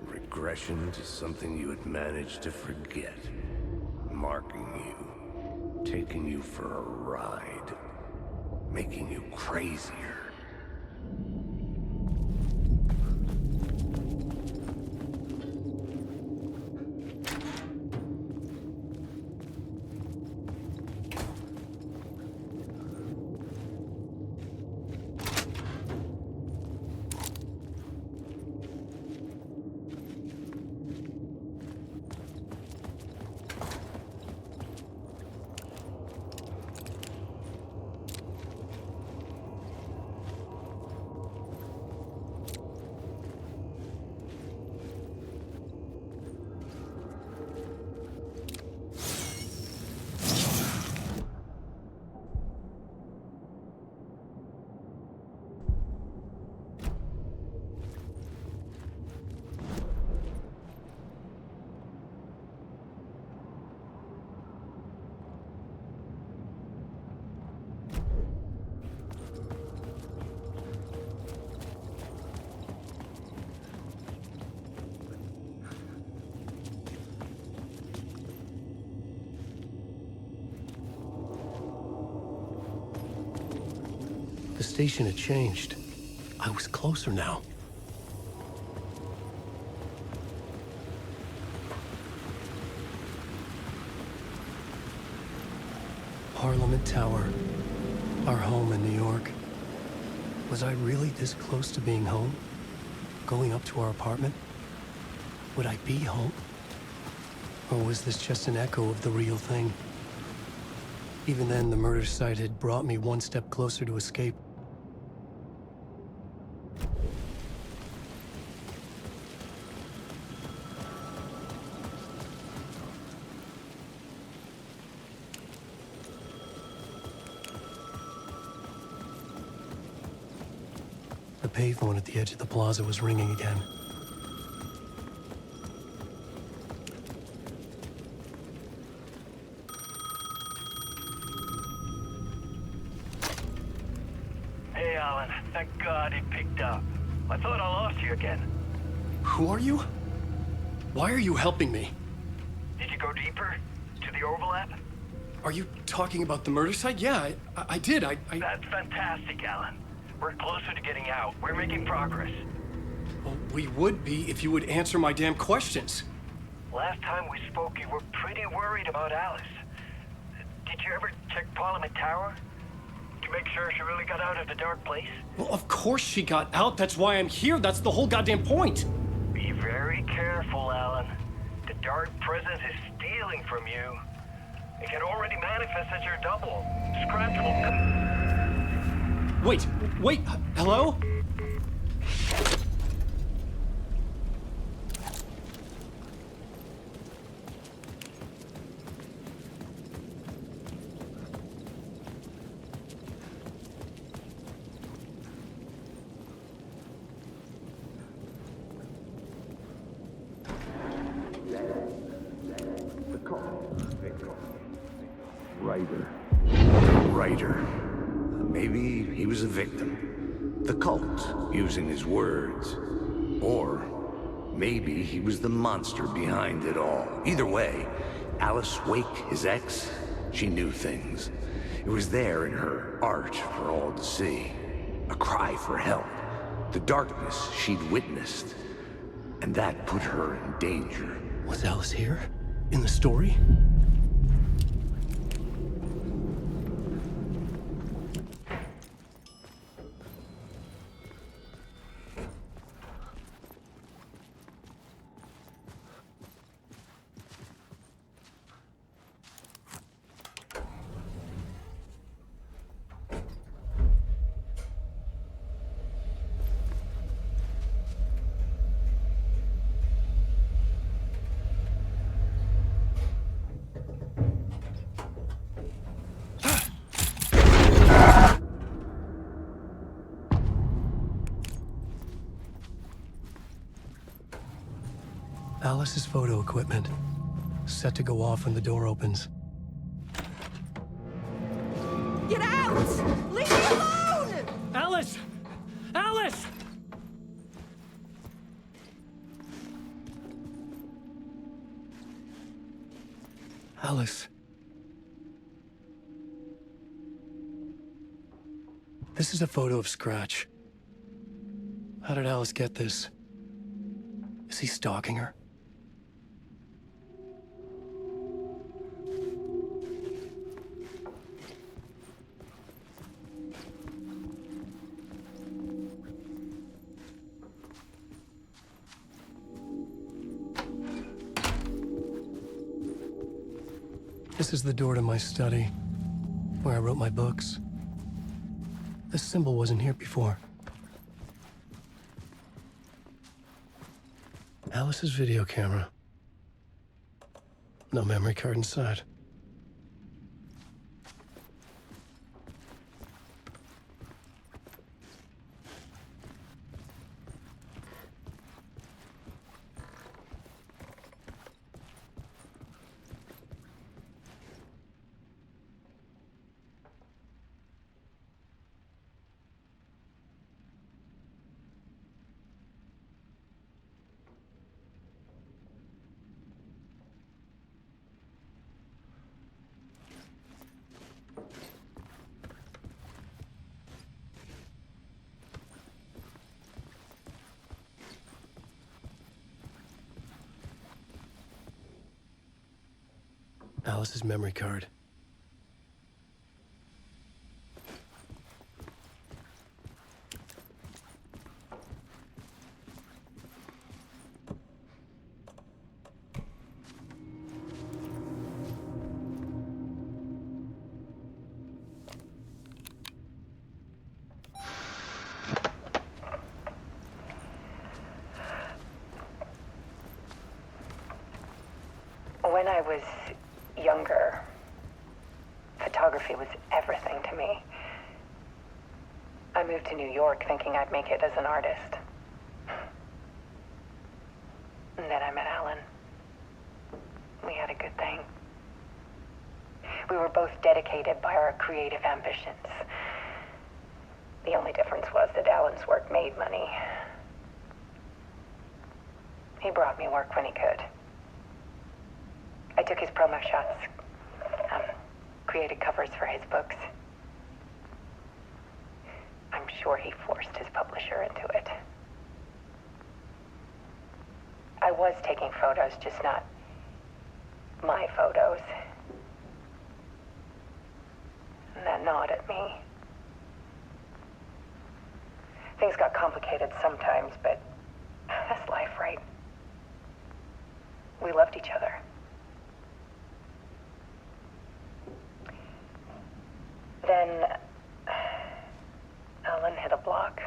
Regression to something you had managed to forget. Marking you, taking you for a ride, making you crazier. The station had changed. I was closer now. Parliament Tower. Our home in New York. Was I really this close to being home? Going up to our apartment? Would I be home? Or was this just an echo of the real thing? Even then, the murder site had brought me one step closer to escape. The payphone at the edge of the plaza was ringing again. Hey, Alan. Thank God it picked up. I thought I lost you again. Who are you? Why are you helping me? Did you go deeper? To the overlap? Are you talking about the murder site? Yeah, I did. That's fantastic, Alan. We're closer to getting out. We're making progress. Well, we would be if you would answer my damn questions. Last time we spoke, you were pretty worried about Alice. Did you ever check Parliament Tower? To make sure she really got out of the dark place? Well, of course she got out. That's why I'm here. That's the whole goddamn point. Be very careful, Alan. The dark presence is stealing from you. It can already manifest as your double. Scratch will... Wait, hello? Writer. Maybe he was a victim. The cult, using his words. Or maybe he was the monster behind it all. Either way, Alice Wake, his ex, she knew things. It was there in her art for all to see. A cry for help. The darkness she'd witnessed. And that put her in danger. Was Alice here? In the story? Alice's photo equipment, set to go off when the door opens. Get out! Leave me alone! Alice! Alice! Alice. This is a photo of Scratch. How did Alice get this? Is he stalking her? This is the door to my study, where I wrote my books. This symbol wasn't here before. Alice's video camera. No memory card inside. Alice's memory card. When I was younger, photography was everything to me. I moved to New York thinking I'd make it as an artist. And then I met Alan. We had a good thing. We were both dedicated by our creative ambitions. The only difference was that Alan's work made money. He brought me work when he could. I took his promo shots, created covers for his books. I'm sure he forced his publisher into it. I was taking photos, just not my photos. And that gnawed at me. Things got complicated sometimes, but that's life, right? We loved each other. Then Alan hit a block.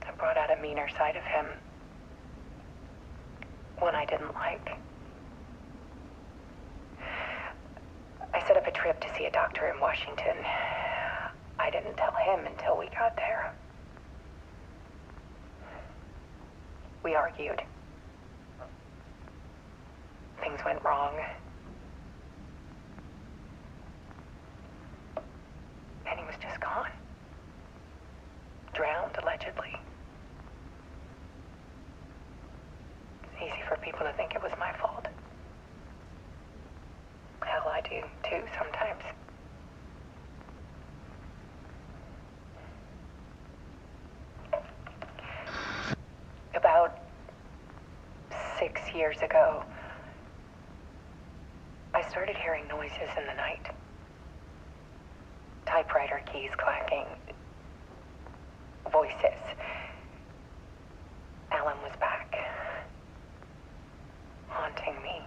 I brought out a meaner side of him. One I didn't like. I set up a trip to see a doctor in Washington. I didn't tell him until we got there. We argued. Things went wrong. And he was just gone. Drowned, allegedly. It's easy for people to think it was my fault. Hell, I do, too, sometimes. About 6 years ago, I started hearing noises in the night. Typewriter keys clacking. Voices. Alan was back. Haunting me.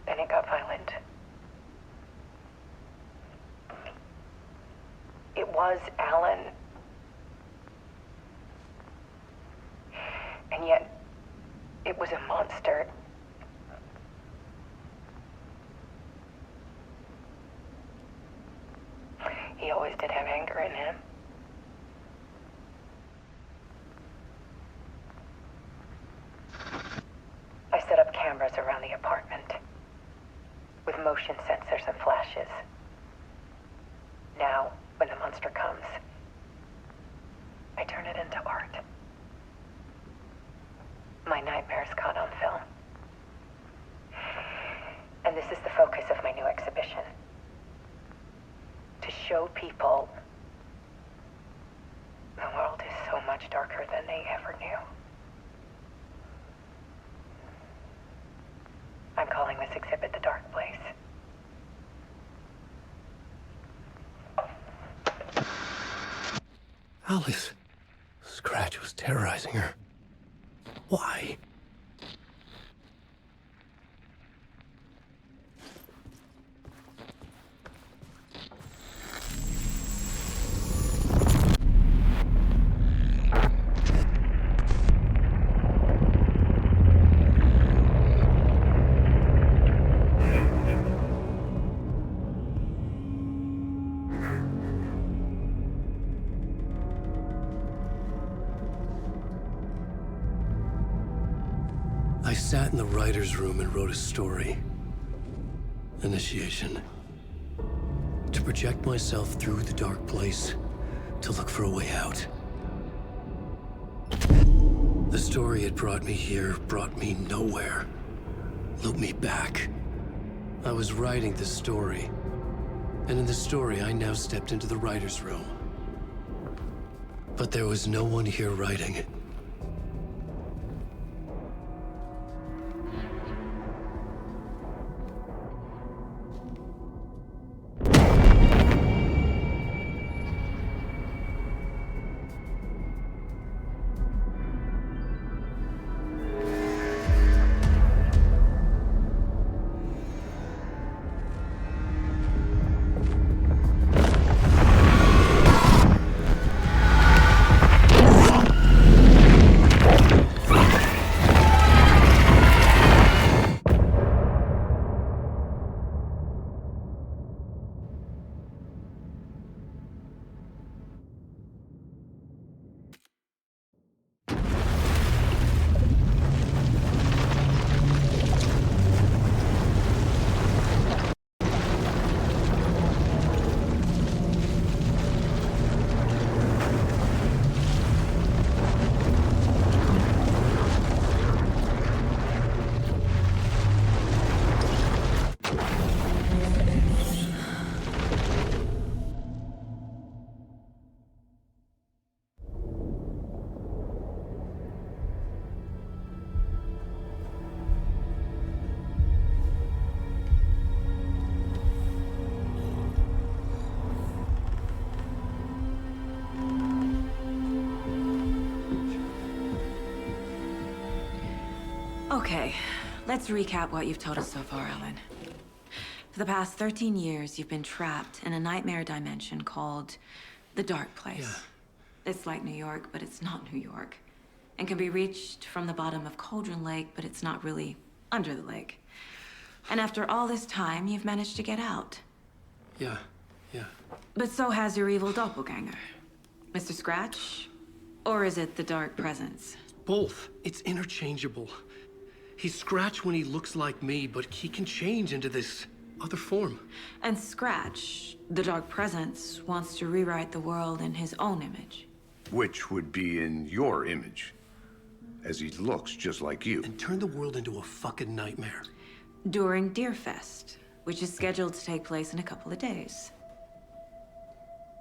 Then it got violent. It was Alan. And yet, it was a monster. always did have anger in him. I set up cameras around the apartment with motion sensors and flashes. Now, when the monster comes, I turn it into art. My nightmares caught on film. And this is the focus of my new exhibition. To show people the world is so much darker than they ever knew. I'm calling this exhibit The Dark Place. Alice. Scratch was terrorizing her. Why? I sat in the writer's room and wrote a story. Initiation. To project myself through the dark place, to look for a way out. The story had brought me here, brought me nowhere. Looped me back. I was writing the story. And in the story, I now stepped into the writer's room. But there was no one here writing. Okay, let's recap what you've told us so far, Alan. For the past 13 years, you've been trapped in a nightmare dimension called the Dark Place. Yeah. It's like New York, but it's not New York. And can be reached from the bottom of Cauldron Lake, but it's not really under the lake. And after all this time, you've managed to get out. Yeah. But so has your evil doppelganger. Mr. Scratch? Or is it the Dark Presence? Both. It's interchangeable. He's Scratch when he looks like me, but he can change into this other form. And Scratch, the Dark Presence, wants to rewrite the world in his own image. Which would be in your image, as he looks just like you. And turn the world into a fucking nightmare. During Deerfest, which is scheduled to take place in a couple of days.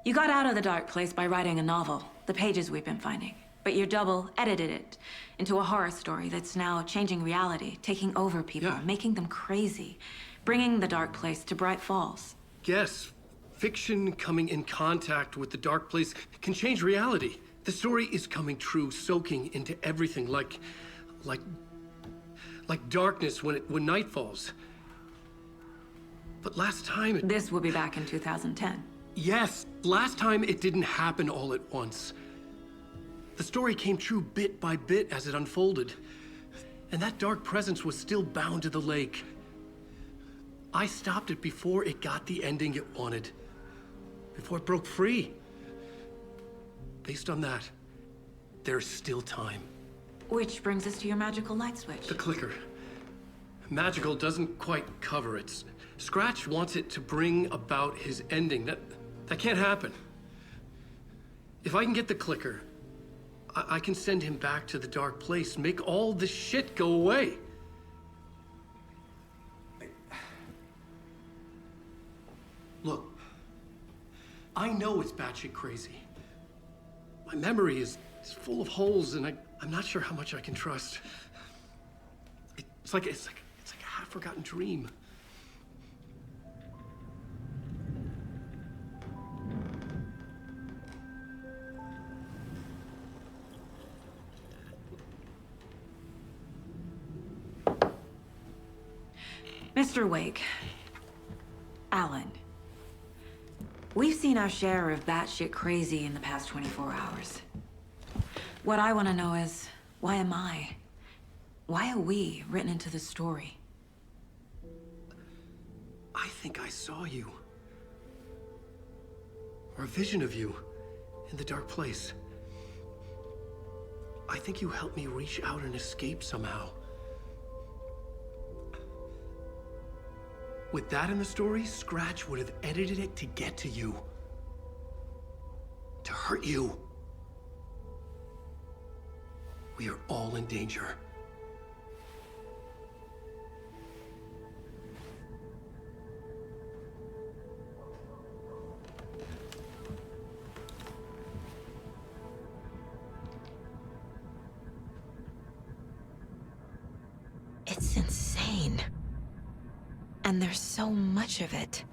You got out of the Dark Place by writing a novel, the pages we've been finding. But your double edited it into a horror story that's now changing reality, taking over people, making them crazy, bringing the Dark Place to Bright Falls. Yes, fiction coming in contact with the Dark Place can change reality. The story is coming true, soaking into everything like darkness when night falls. But last time This will be back in 2010. Yes, last time it didn't happen all at once. The story came true bit by bit as it unfolded. And that dark presence was still bound to the lake. I stopped it before it got the ending it wanted. before it broke free. Based on that, there's still time. Which brings us to your magical light switch. The clicker. Magical doesn't quite cover it. Scratch wants it to bring about his ending. That can't happen. If I can get the clicker, I can send him back to the dark place, make all this shit go away. Look, I know it's batshit crazy. My memory is full of holes, and I'm not sure how much I can trust. It's like a half-forgotten dream. Mr. Wake. Alan. We've seen our share of batshit crazy in the past 24 hours. What I want to know is, why am I? Why are we written into the story? I think I saw you. Or a vision of you in the dark place. I think you helped me reach out and escape somehow. With that in the story, Scratch would have edited it to get to you. To hurt you. We are all in danger. It's insane. And there's so much of it.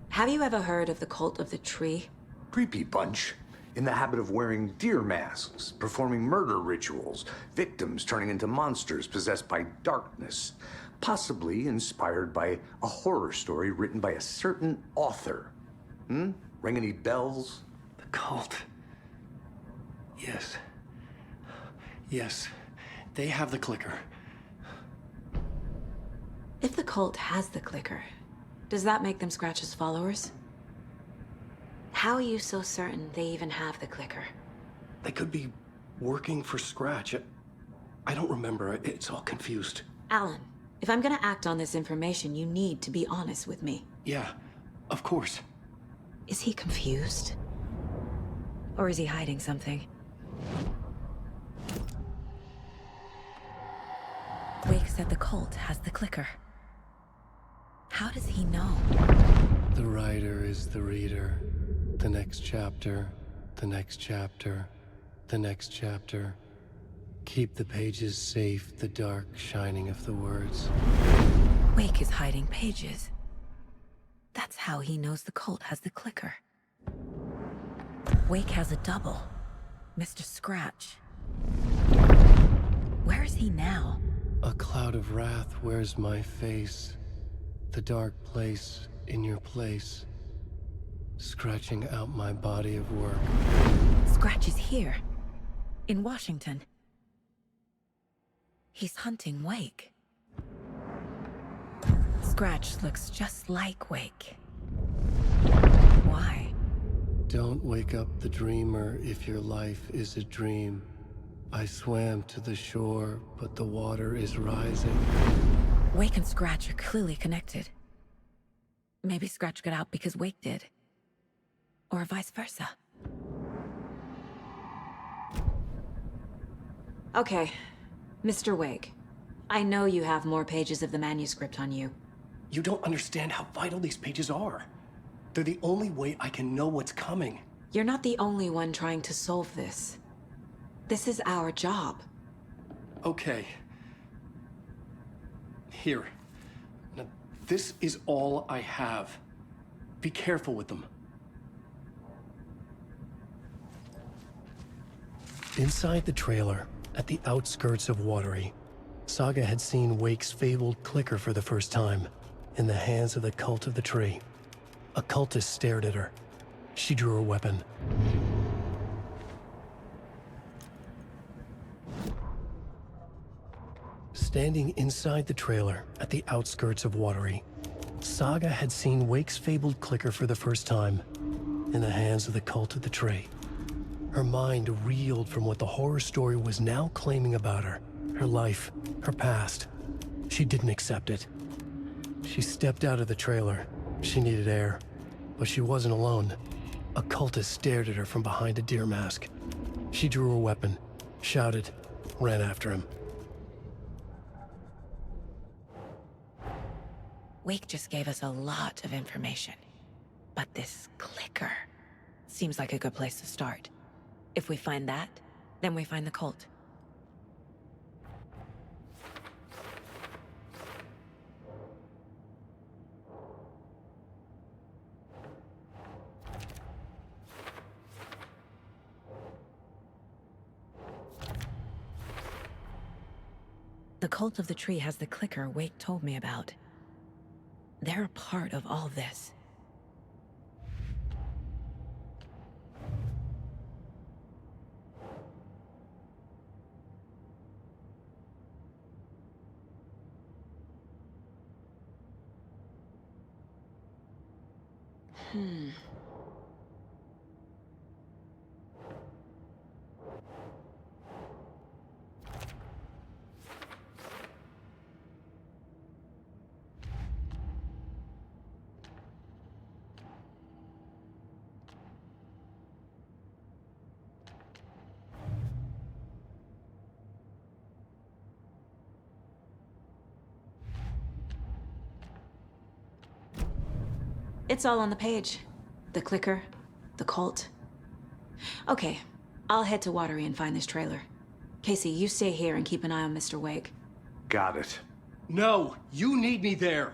Have you ever heard of the Cult of the Tree? Creepy bunch. In the habit of wearing deer masks, performing murder rituals, victims turning into monsters possessed by darkness, possibly inspired by a horror story written by a certain author. Ring any bells? The cult. Yes. Yes. They have the clicker. If the cult has the clicker, does that make them Scratch's followers? How are you so certain they even have the clicker? They could be working for Scratch. I don't remember. It's all confused. Alan, if I'm gonna act on this information, you need to be honest with me. Yeah, of course. Is he confused? Or is he hiding something? Wake said the cult has the clicker. How does he know? The writer is the reader. The next chapter, the next chapter, the next chapter. Keep the pages safe, the dark shining of the words. Wake is hiding pages. That's how he knows the cult has the clicker. Wake has a double. Mr. Scratch. Where is he now? A cloud of wrath wears my face. The dark place in your place. Scratching out my body of work. Scratch is here. In Washington. He's hunting Wake. Scratch looks just like Wake. Why? Don't wake up the dreamer if your life is a dream. I swam to the shore, but the water is rising. Wake and Scratch are clearly connected. Maybe Scratch got out because Wake did. Or vice versa. Okay, Mr. Wake. I know you have more pages of the manuscript on you. You don't understand how vital these pages are. They're the only way I can know what's coming. You're not the only one trying to solve this. This is our job. Okay. Here. Now, this is all I have. Be careful with them. Inside the trailer, at the outskirts of Watery, Saga had seen Wake's fabled clicker for the first time, in the hands of the Cult of the Tree. A cultist stared at her. She drew her weapon. Standing inside the trailer, at the outskirts of Watery, Saga had seen Wake's fabled clicker for the first time, in the hands of the cult of the tree. Her mind reeled from what the horror story was now claiming about her. Her life, her past. She didn't accept it. She stepped out of the trailer. She needed air. But she wasn't alone. A cultist stared at her from behind a deer mask. She drew her weapon, shouted, ran after him. Wake just gave us a lot of information. But this clicker seems like a good place to start. If we find that, then we find the cult. The cult of the tree has the clicker Wake told me about. They're a part of all this. It's all on the page. The clicker, the cult. Okay, I'll head to Watery and find this trailer. Casey, you stay here and keep an eye on Mr. Wake. Got it. No, you need me there.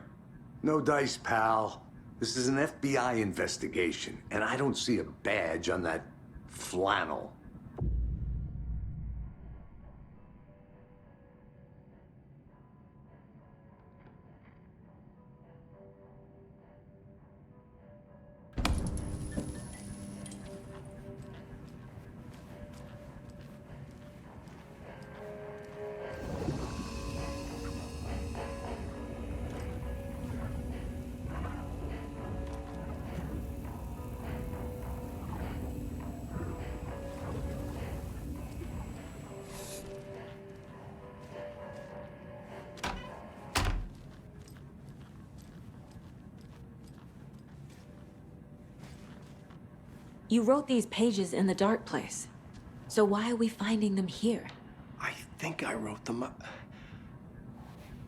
No dice, pal. This is an FBI investigation, and I don't see a badge on that flannel. You wrote these pages in the dark place. So why are we finding them here? I think I wrote them.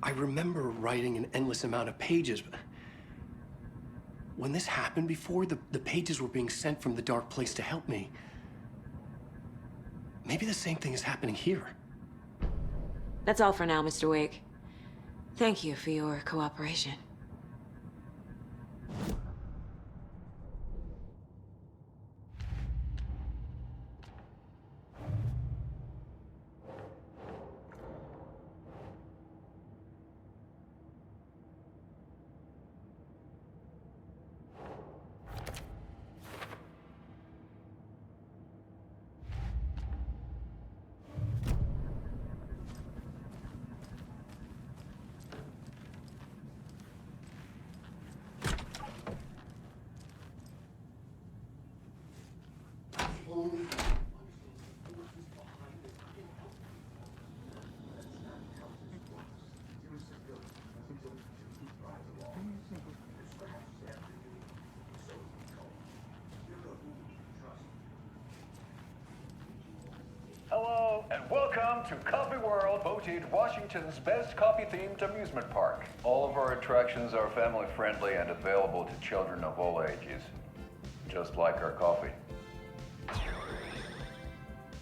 I remember writing an endless amount of pages, but when this happened before, the pages were being sent from the dark place to help me. Maybe the same thing is happening here. That's all for now, Mr. Wake. Thank you for your cooperation. Hello, and welcome to Coffee World, voted Washington's best coffee-themed amusement park. All of our attractions are family-friendly and available to children of all ages, just like our coffee.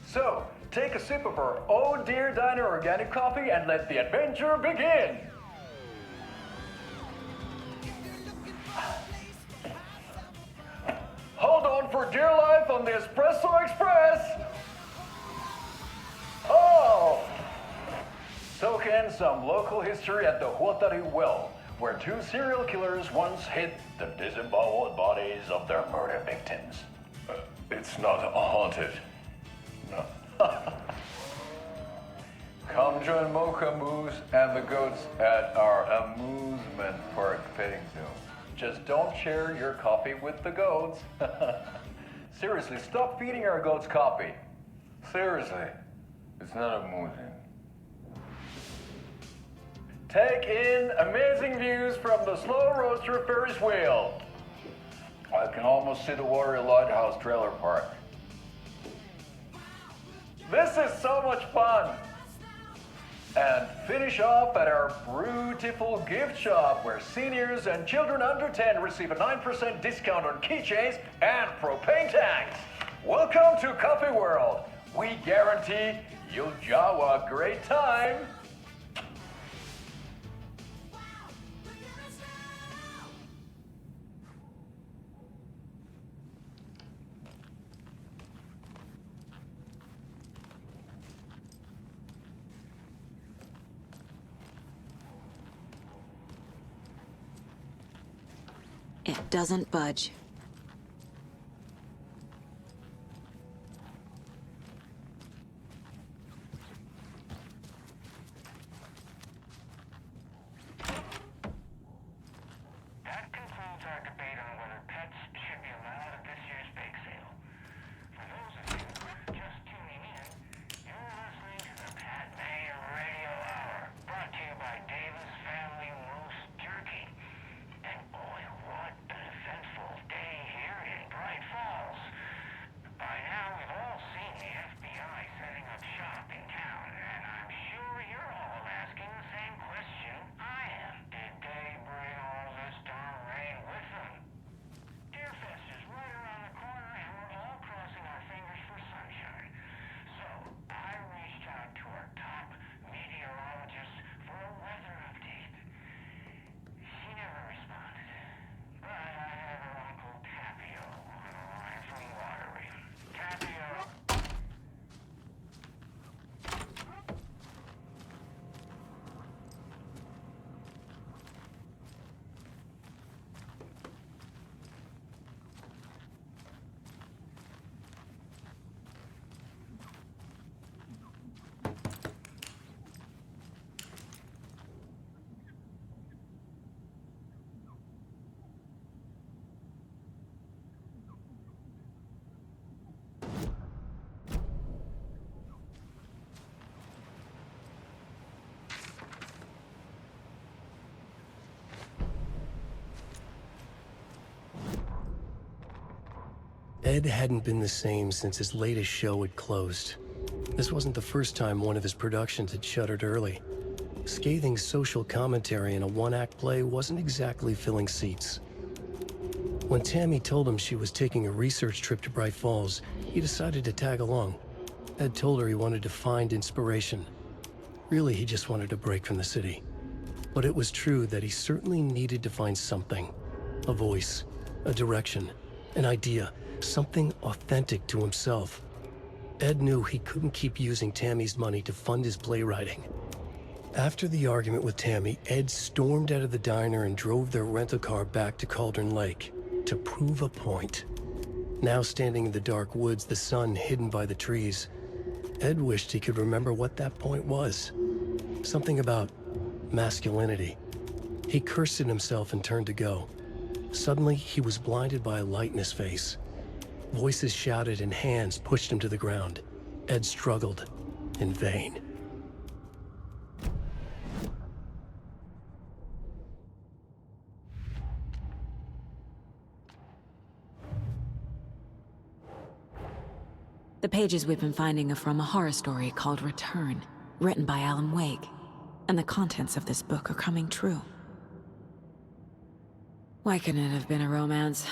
So, take a sip of our Oh Dear Diner organic coffee and let the adventure begin! Hold on for dear life on the Espresso Express! Oh! Soak in some local history at the Huatari Well, where two serial killers once hid the disemboweled bodies of their murder victims. It's not haunted. No. Come join Mocha Moose and the goats at our amusement park petting zoo. Just don't share your coffee with the goats. Seriously, stop feeding our goats coffee. Seriously, it's not amusing. Take in amazing views from the Slow Roaster Ferris wheel. I can almost see the Warrior Lighthouse trailer park. This is so much fun! And finish off at our beautiful gift shop where seniors and children under 10 receive a 9% discount on keychains and propane tanks. Welcome to Coffee World. We guarantee you'll jaw a great time. It doesn't budge. That concludes our debate on whether pets should be allowed at this year's bake sale. For those of you just tuning in, you're listening to the Pat Mayer Radio Hour, brought to you by Davis Family Roast Jerky. And boy, what an eventful day here in Bright Falls. By now, we've all seen the FBI setting up shop in town, and I'm sure you're all asking the same question I am. Did they bring all this darn rain with them? Deerfest is right around the corner, and we're all crossing our fingers for sunshine. So, I reached out to our top meteorologist for a weather update. She never responded. But I have her Uncle Tapio on the line from Watery. Tapio. Ed hadn't been the same since his latest show had closed. This wasn't the first time one of his productions had shuttered early. Scathing social commentary in a one-act play wasn't exactly filling seats. When Tammy told him she was taking a research trip to Bright Falls, he decided to tag along. Ed told her he wanted to find inspiration. Really, he just wanted a break from the city. But it was true that he certainly needed to find something. A voice, a direction, an idea, something authentic to himself. Ed knew he couldn't keep using Tammy's money to fund his playwriting. After the argument with Tammy, Ed stormed out of the diner and drove their rental car back to Cauldron Lake to prove a point. Now standing in the dark woods, the sun hidden by the trees, Ed wished he could remember what that point was. Something about masculinity. He cursed at himself and turned to go. Suddenly, he was blinded by a light in his face. Voices shouted and hands pushed him to the ground. Ed struggled, in vain. The pages we've been finding are from a horror story called Return, written by Alan Wake. And the contents of this book are coming true. Why couldn't it have been a romance?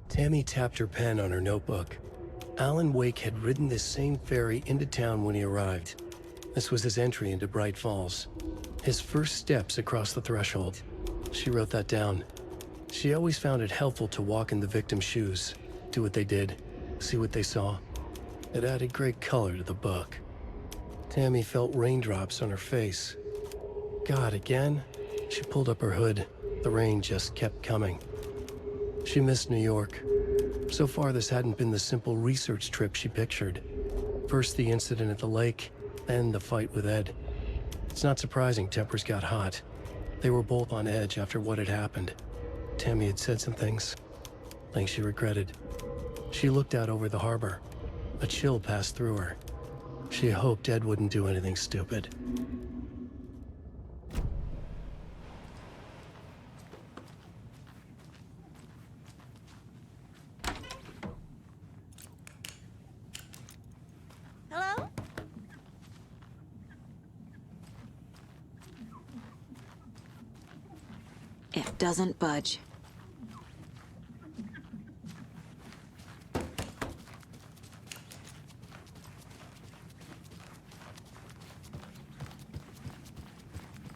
Tammy tapped her pen on her notebook. Alan Wake had ridden this same ferry into town when he arrived. This was his entry into Bright Falls. His first steps across the threshold. She wrote that down. She always found it helpful to walk in the victim's shoes, do what they did, see what they saw. It added great color to the book. Tammy felt raindrops on her face. God, again? She pulled up her hood. The rain just kept coming. She missed New York. So far, this hadn't been the simple research trip she pictured. First the incident at the lake, then the fight with Ed. It's not surprising tempers got hot. They were both on edge after what had happened. Tammy had said some things she regretted. She looked out over the harbor. A chill passed through her. She hoped Ed wouldn't do anything stupid. Hello? It doesn't budge.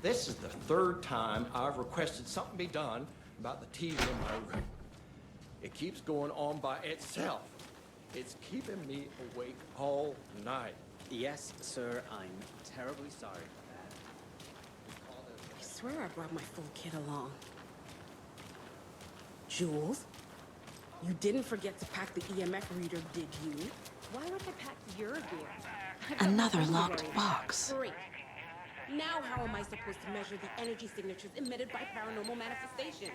This is the third time I've requested something be done about the TV in my room. It keeps going on by itself. It's keeping me awake all night. Yes, sir, I'm terribly sorry for that. I swear I brought my full kit along. Jules? You didn't forget to pack the EMF reader, did you? Why would I pack your gear? Another locked box. Great. Now how am I supposed to measure the energy signatures emitted by paranormal manifestations?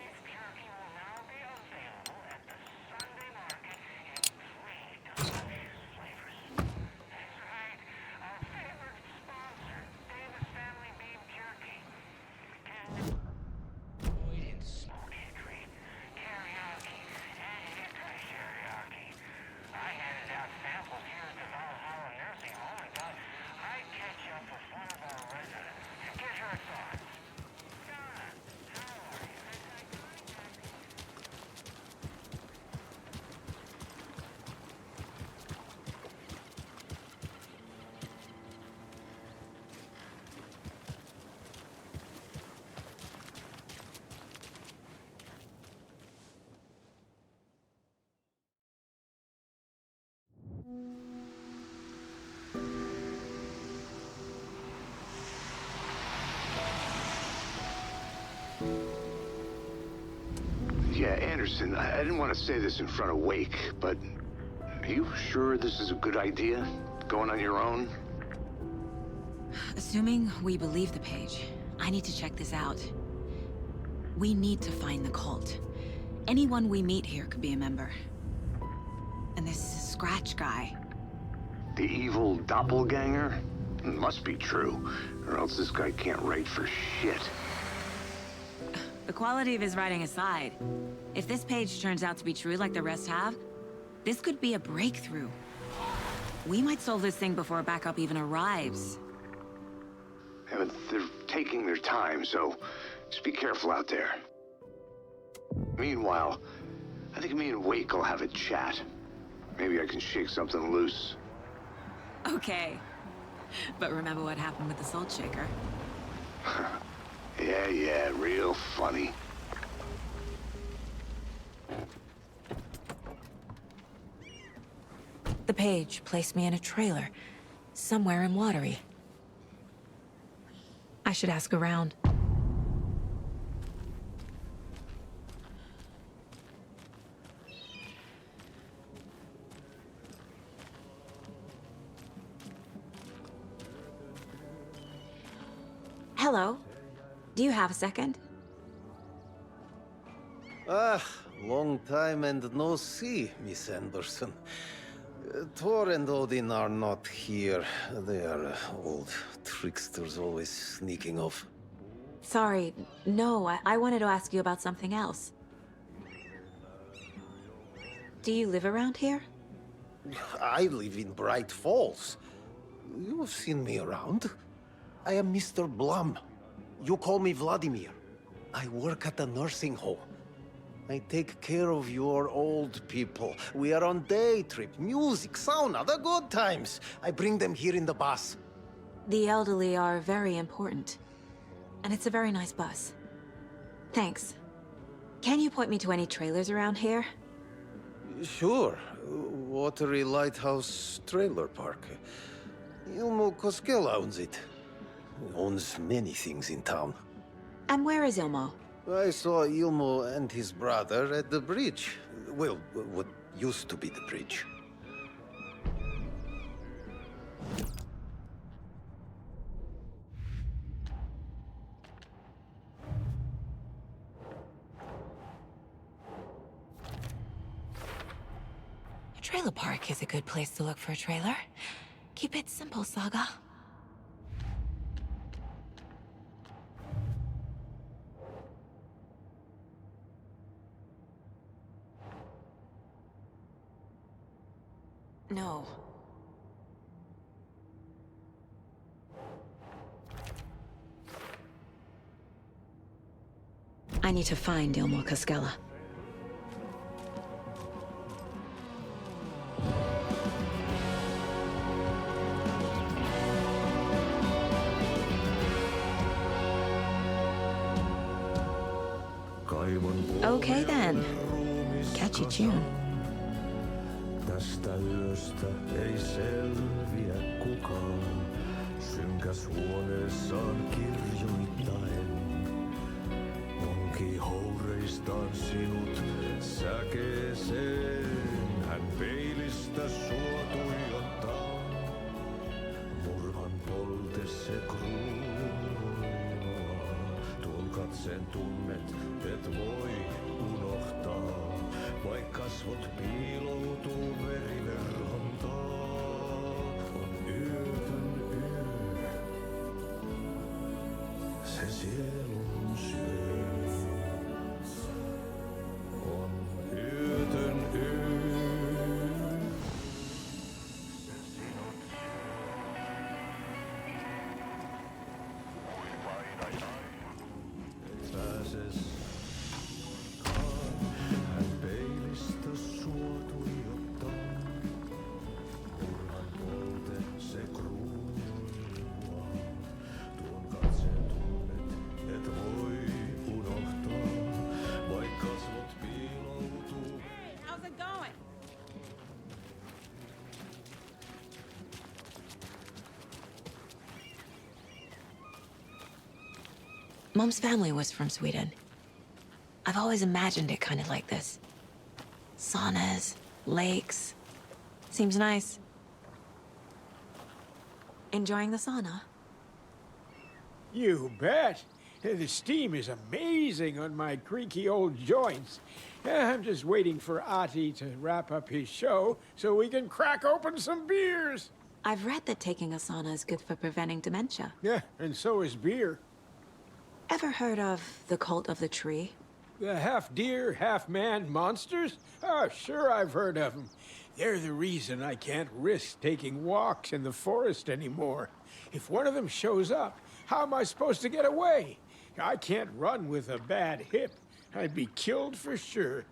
Yeah, Anderson, I didn't want to say this in front of Wake, but are you sure this is a good idea? Going on your own? Assuming we believe the page, I need to check this out. We need to find the cult. Anyone we meet here could be a member. And this Scratch guy. The evil doppelganger? Must be true, or else this guy can't write for shit. The quality of his writing aside, if this page turns out to be true like the rest have, this could be a breakthrough. We might solve this thing before backup even arrives. Yeah, but they're taking their time, so just be careful out there. Meanwhile, I think me and Wake will have a chat. Maybe I can shake something loose. Okay. But remember what happened with the salt shaker? Yeah, real funny. The page placed me in a trailer, somewhere in Watery. I should ask around. Hello. Do you have a second? Ah, long time and no see, Miss Anderson. Thor and Odin are not here. They are old tricksters always sneaking off. Sorry, no, I wanted to ask you about something else. Do you live around here? I live in Bright Falls. You've seen me around. I am Mr. Blum. You call me Vladimir. I work at a nursing home. I take care of your old people. We are on day trip, music, sauna, the good times. I bring them here in the bus. The elderly are very important. And it's a very nice bus. Thanks. Can you point me to any trailers around here? Sure. Watery Lighthouse Trailer Park. Ilmo Koskela owns it. He owns many things in town. And where is Ilmo? I saw Ilmo and his brother at the bridge. Well, what used to be the bridge. A trailer park is a good place to look for a trailer. Keep it simple, Saga. No. I need to find Ilmo Koskela. Okay then. Catchy tune. Tästä yöstä ei selviä kukaan. Synkäs huoneessaan kirjoittaen. Onki houreistaan sinut säkeeseen. Hän peilistä sua tuijottaa. Murhan polte se kruunua. Tuon katseen tunnet et voi unohtaa. Vaik kasvot piiloutuu veriverhon taa. On yötön yö. Se sielun syö. On yötön yö. Se sinut syö. Kuin vainajain. Et pääses Mom's family was from Sweden. I've always imagined it kind of like this. Saunas, lakes. Seems nice. Enjoying the sauna? You bet. The steam is amazing on my creaky old joints. I'm just waiting for Ati to wrap up his show so we can crack open some beers. I've read that taking a sauna is good for preventing dementia. Yeah, and so is beer. Ever heard of the Cult of the Tree? The half-deer, half-man monsters? Oh, sure I've heard of them. They're the reason I can't risk taking walks in the forest anymore. If one of them shows up, how am I supposed to get away? I can't run with a bad hip. I'd be killed for sure.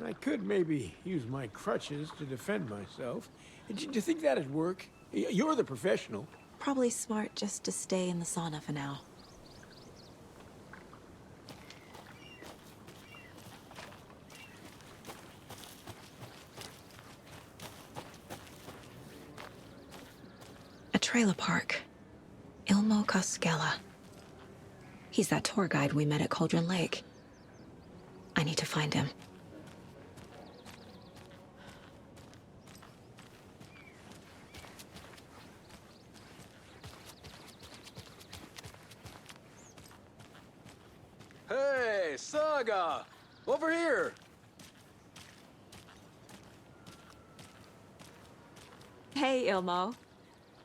I could maybe use my crutches to defend myself. Do you think that'd work? You're the professional. Probably smart just to stay in the sauna for now. A trailer park. Ilmo Koskela. He's that tour guide we met at Cauldron Lake. I need to find him. Hey, Saga! Over here! Hey, Ilmo.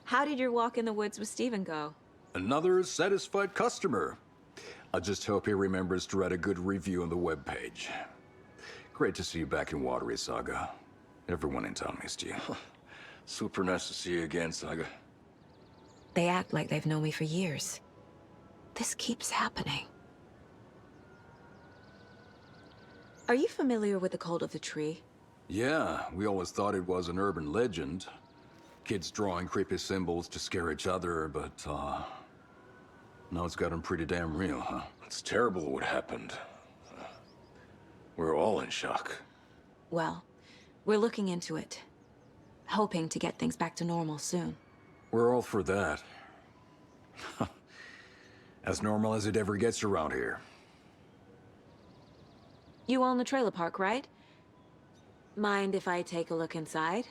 How did your walk in the woods with Steven go? Another satisfied customer. I just hope he remembers to write a good review on the webpage. Great to see you back in Watery, Saga. Everyone in town missed you. Super nice to see you again, Saga. They act like they've known me for years. This keeps happening. Are you familiar with the Cult of the Tree? Yeah, we always thought it was an urban legend. Kids drawing creepy symbols to scare each other, but, now it's gotten pretty damn real, huh? It's terrible what happened. We're all in shock. Well, we're looking into it. Hoping to get things back to normal soon. We're all for that. As normal as it ever gets around here. You own the trailer park, right? Mind if I take a look inside?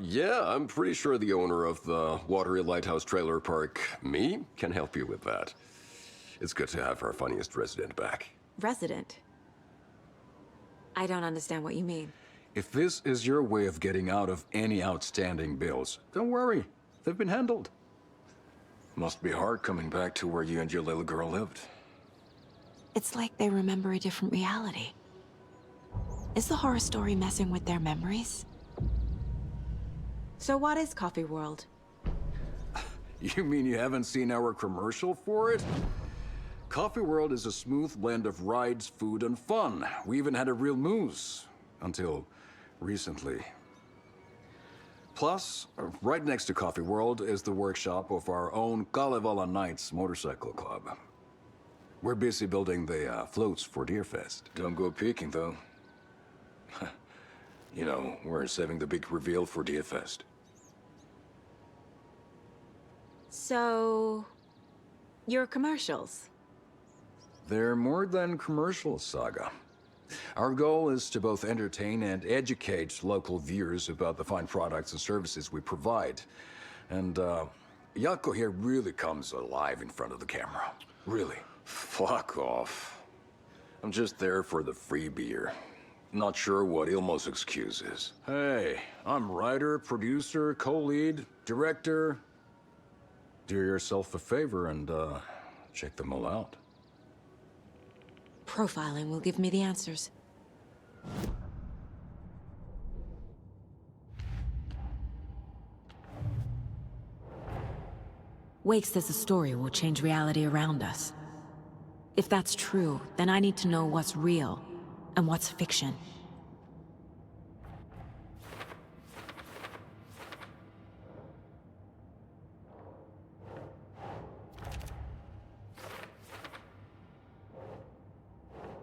Yeah, I'm pretty sure the owner of the Watery Lighthouse Trailer Park, me, can help you with that. It's good to have our funniest resident back. Resident? I don't understand what you mean. If this is your way of getting out of any outstanding bills, don't worry. They've been handled. Must be hard coming back to where you and your little girl lived. It's like they remember a different reality. Is the horror story messing with their memories? So what is Coffee World? You mean you haven't seen our commercial for it? Coffee World is a smooth blend of rides, food, and fun. We even had a real moose. Until recently. Plus, right next to Coffee World is the workshop of our own Kalevala Knights Motorcycle Club. We're busy building the floats for Deerfest. Don't go peeking, though. You know, we're saving the big reveal for Deerfest. So... your commercials? They're more than commercials, Saga. Our goal is to both entertain and educate local viewers about the fine products and services we provide. And, Jaakko here really comes alive in front of the camera. Really. Fuck off. I'm just there for the free beer. Not sure what Ilmo's excuse is. Hey, I'm writer, producer, co-lead, director. Do yourself a favor and, check them all out. Profiling will give me the answers. Wake says the story will change reality around us. If that's true, then I need to know what's real and what's fiction.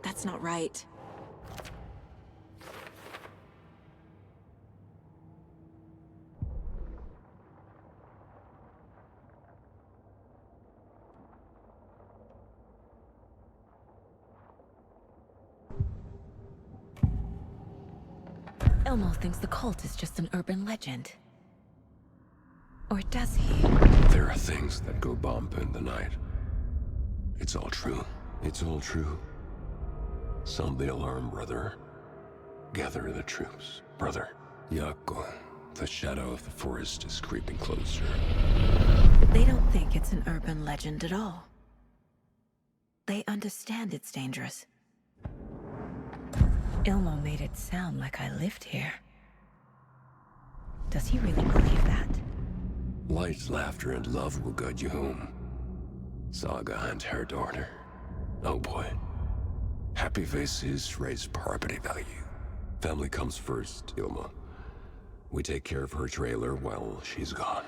That's not right. Elmo thinks the cult is just an urban legend. Or does he? There are things that go bump in the night. It's all true. It's all true. Sound the alarm, brother. Gather the troops, brother. Jaakko, the shadow of the forest is creeping closer. They don't think it's an urban legend at all. They understand it's dangerous. Ilmo made it sound like I lived here. Does he really believe that? Light, laughter, and love will guide you home. Saga and her daughter. Oh boy. Happy faces raise property value. Family comes first, Ilma. We take care of her trailer while she's gone.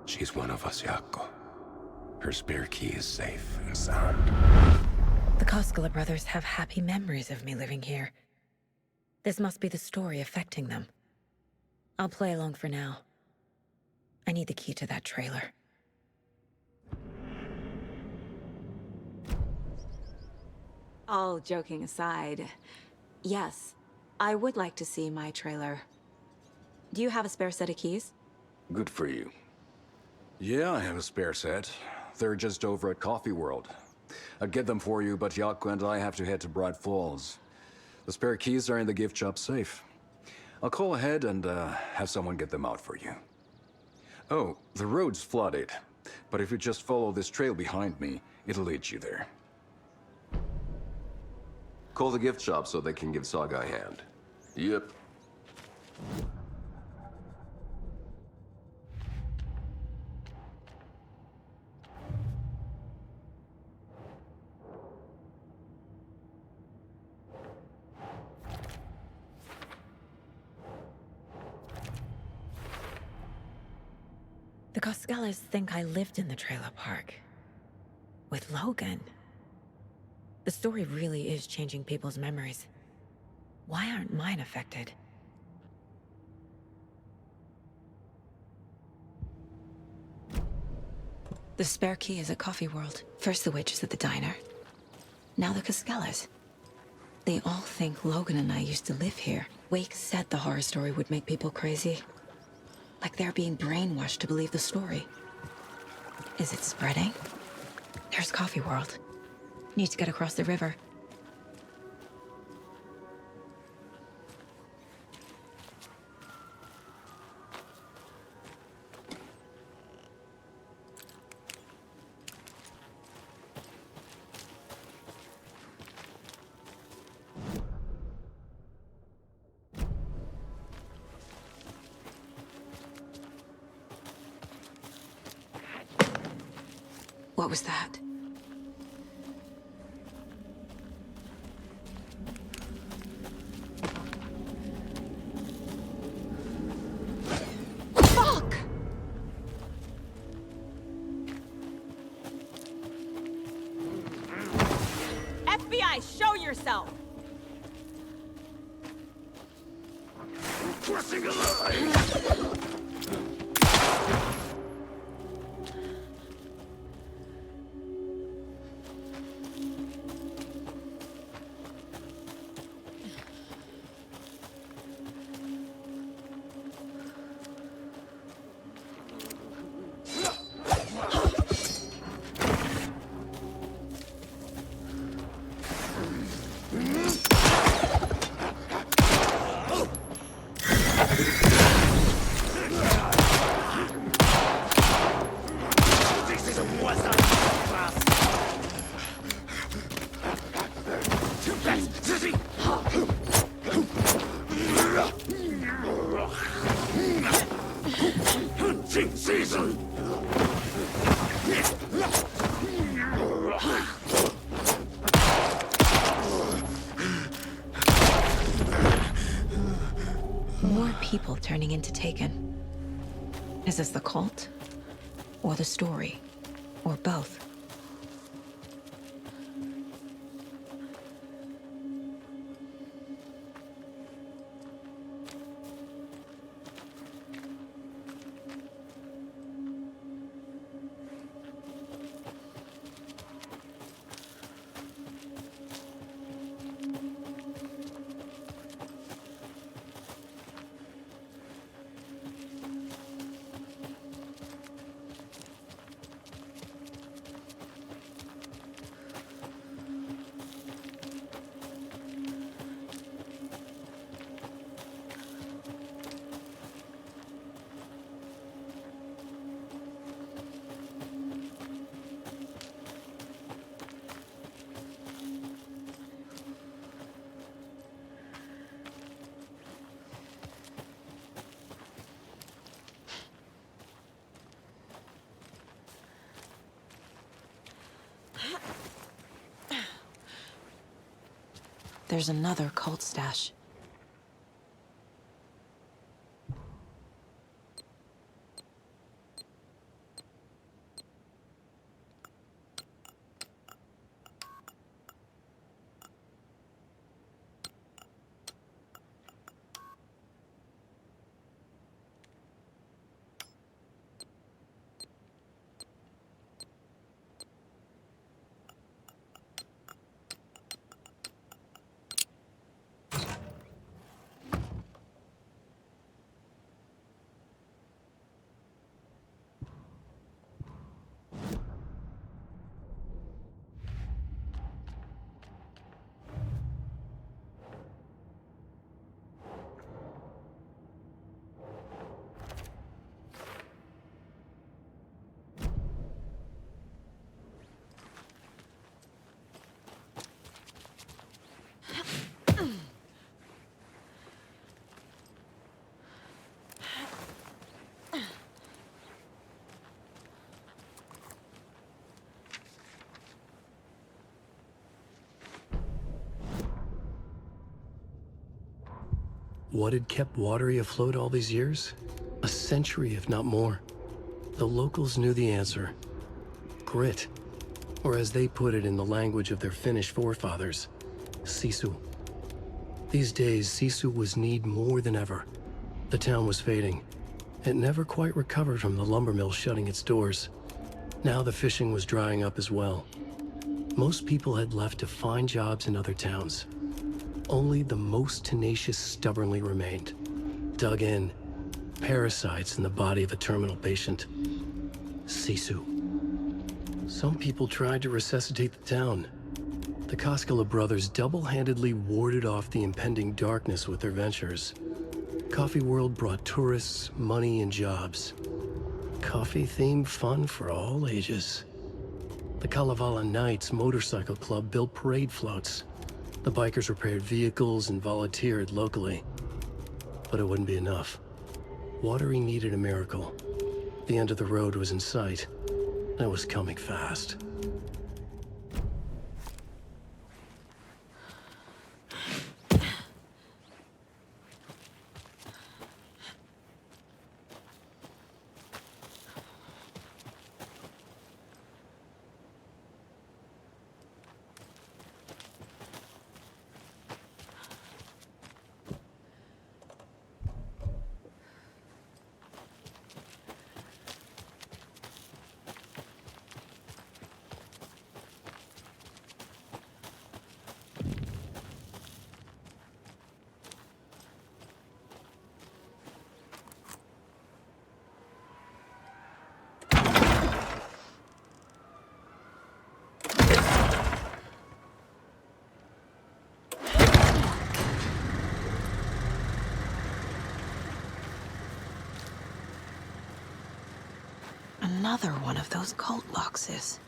She's one of us, Jaakko. Her spare key is safe and sound. The Koskela brothers have happy memories of me living here. This must be the story affecting them. I'll play along for now. I need the key to that trailer. All joking aside, yes, I would like to see my trailer. Do you have a spare set of keys? Good for you. Yeah, I have a spare set. They're just over at Coffee World. I'll get them for you, but Yaku and I have to head to Bright Falls. The spare keys are in the gift shop safe. I'll call ahead and have someone get them out for you. Oh, the road's flooded, but if you just follow this trail behind me, it'll lead you there. Call the gift shop so they can give Saga a hand. Yep. The Koskelas think I lived in the trailer park. With Logan. The story really is changing people's memories. Why aren't mine affected? The spare key is at Coffee World. First the witches at the diner. Now the Koskelas. They all think Logan and I used to live here. Wake said the horror story would make people crazy. Like they're being brainwashed to believe the story. Is it spreading? There's Coffee World. Need to get across the river. What was that? Fuck! FBI, show yourself! Crossing a line! Hunting season! More people turning into Taken. Is this the cult? Or the story? Or both? There's another cult stash. what had kept Watery afloat all these years? A century, if not more. The locals knew the answer. Grit. Or as they put it in the language of their Finnish forefathers, sisu. These days, sisu was needed more than ever. The town was fading. It never quite recovered from the lumber mill shutting its doors. Now the fishing was drying up as well. Most people had left to find jobs in other towns. Only the most tenacious stubbornly remained. Dug in. Parasites in the body of a terminal patient. Sisu. Some people tried to resuscitate the town. The Koskela brothers double-handedly warded off the impending darkness with their ventures. Coffee World brought tourists, money, and jobs. Coffee-themed fun for all ages. The Kalevala Knights Motorcycle Club built parade floats. The bikers repaired vehicles and volunteered locally. But it wouldn't be enough. Watery needed a miracle. The end of the road was in sight, and it was coming fast. Another one of those cult boxes.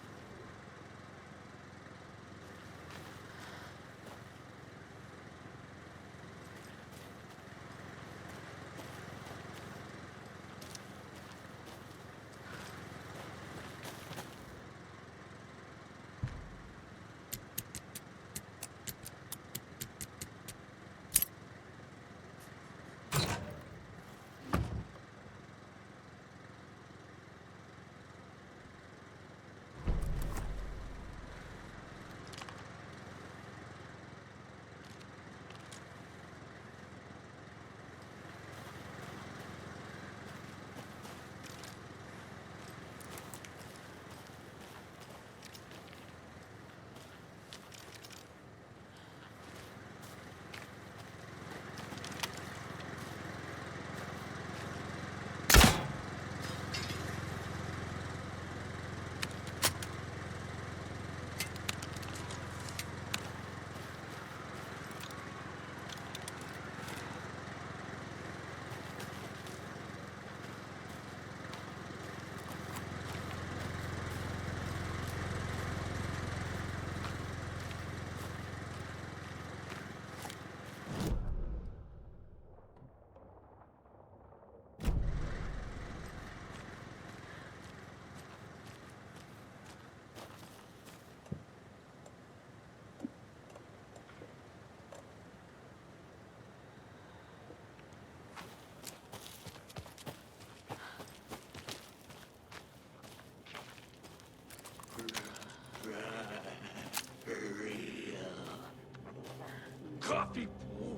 Coffee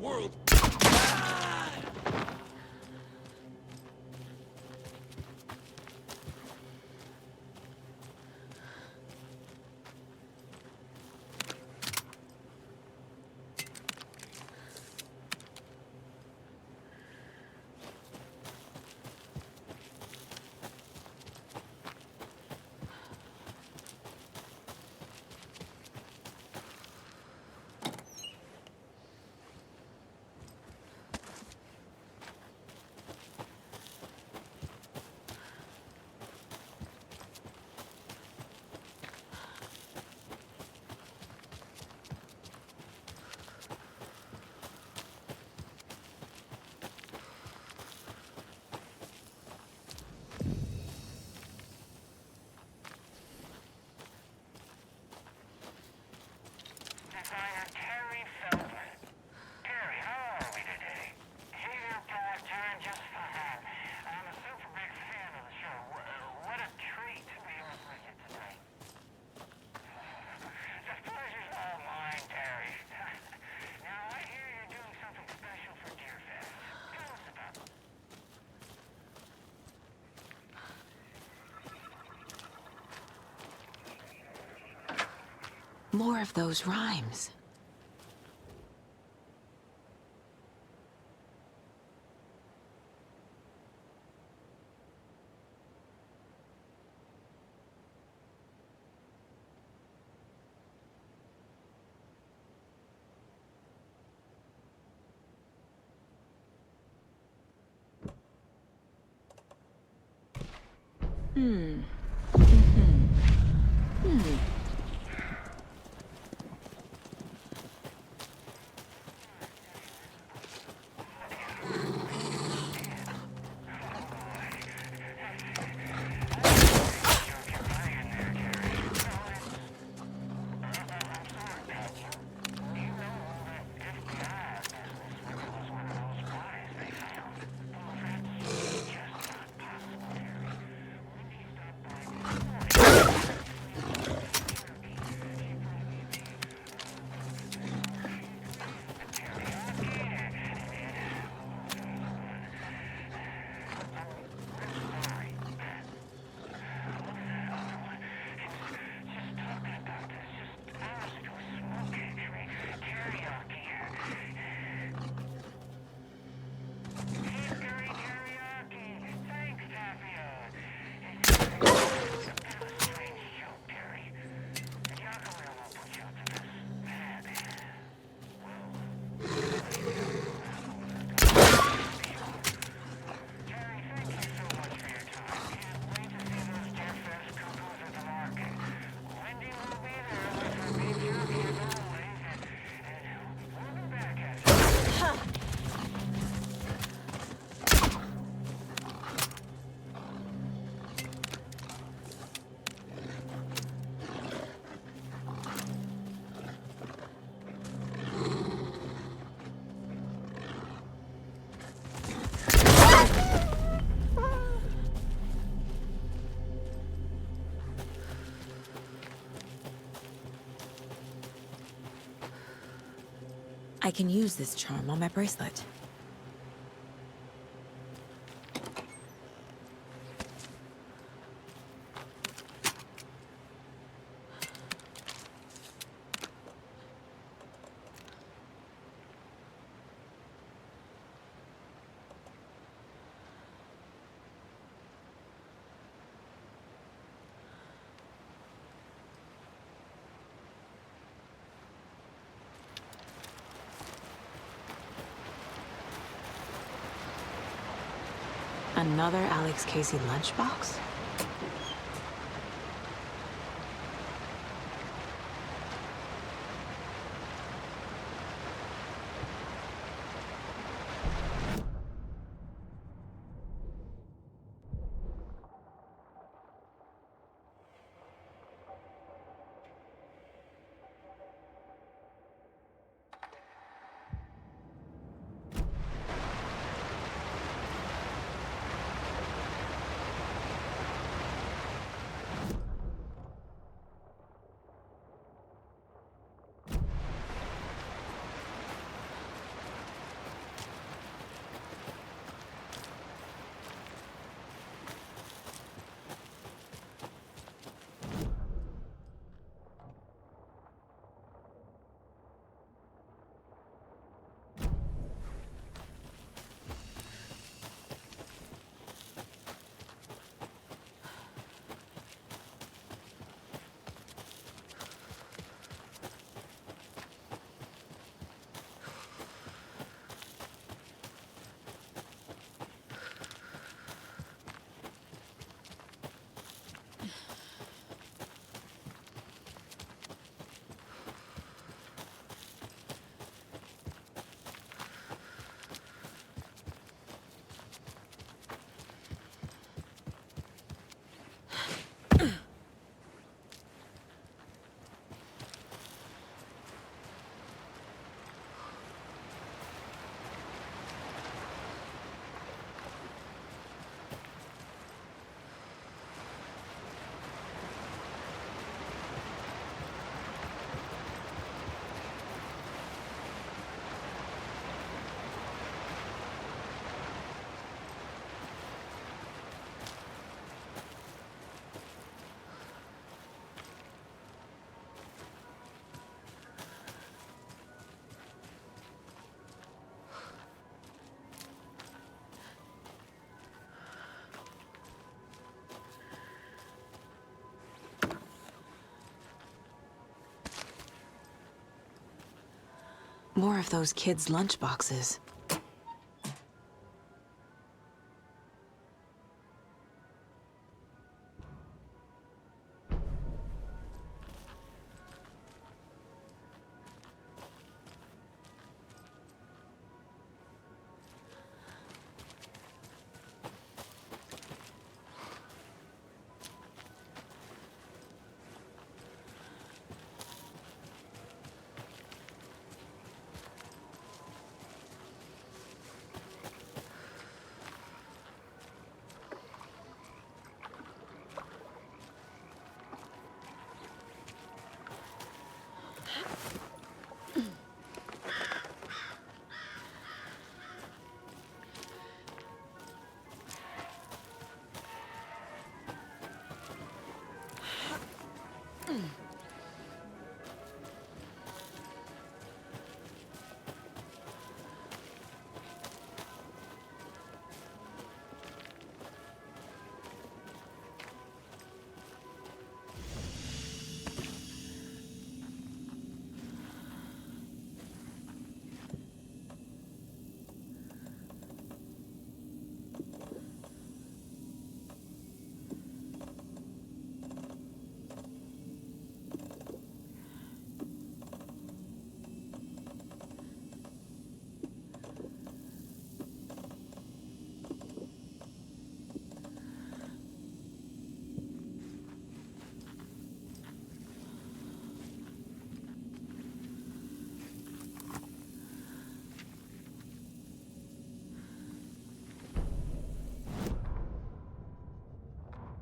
World. More of those rhymes. I can use this charm on my bracelet. Another Alex Casey lunchbox? More of those kids' lunchboxes.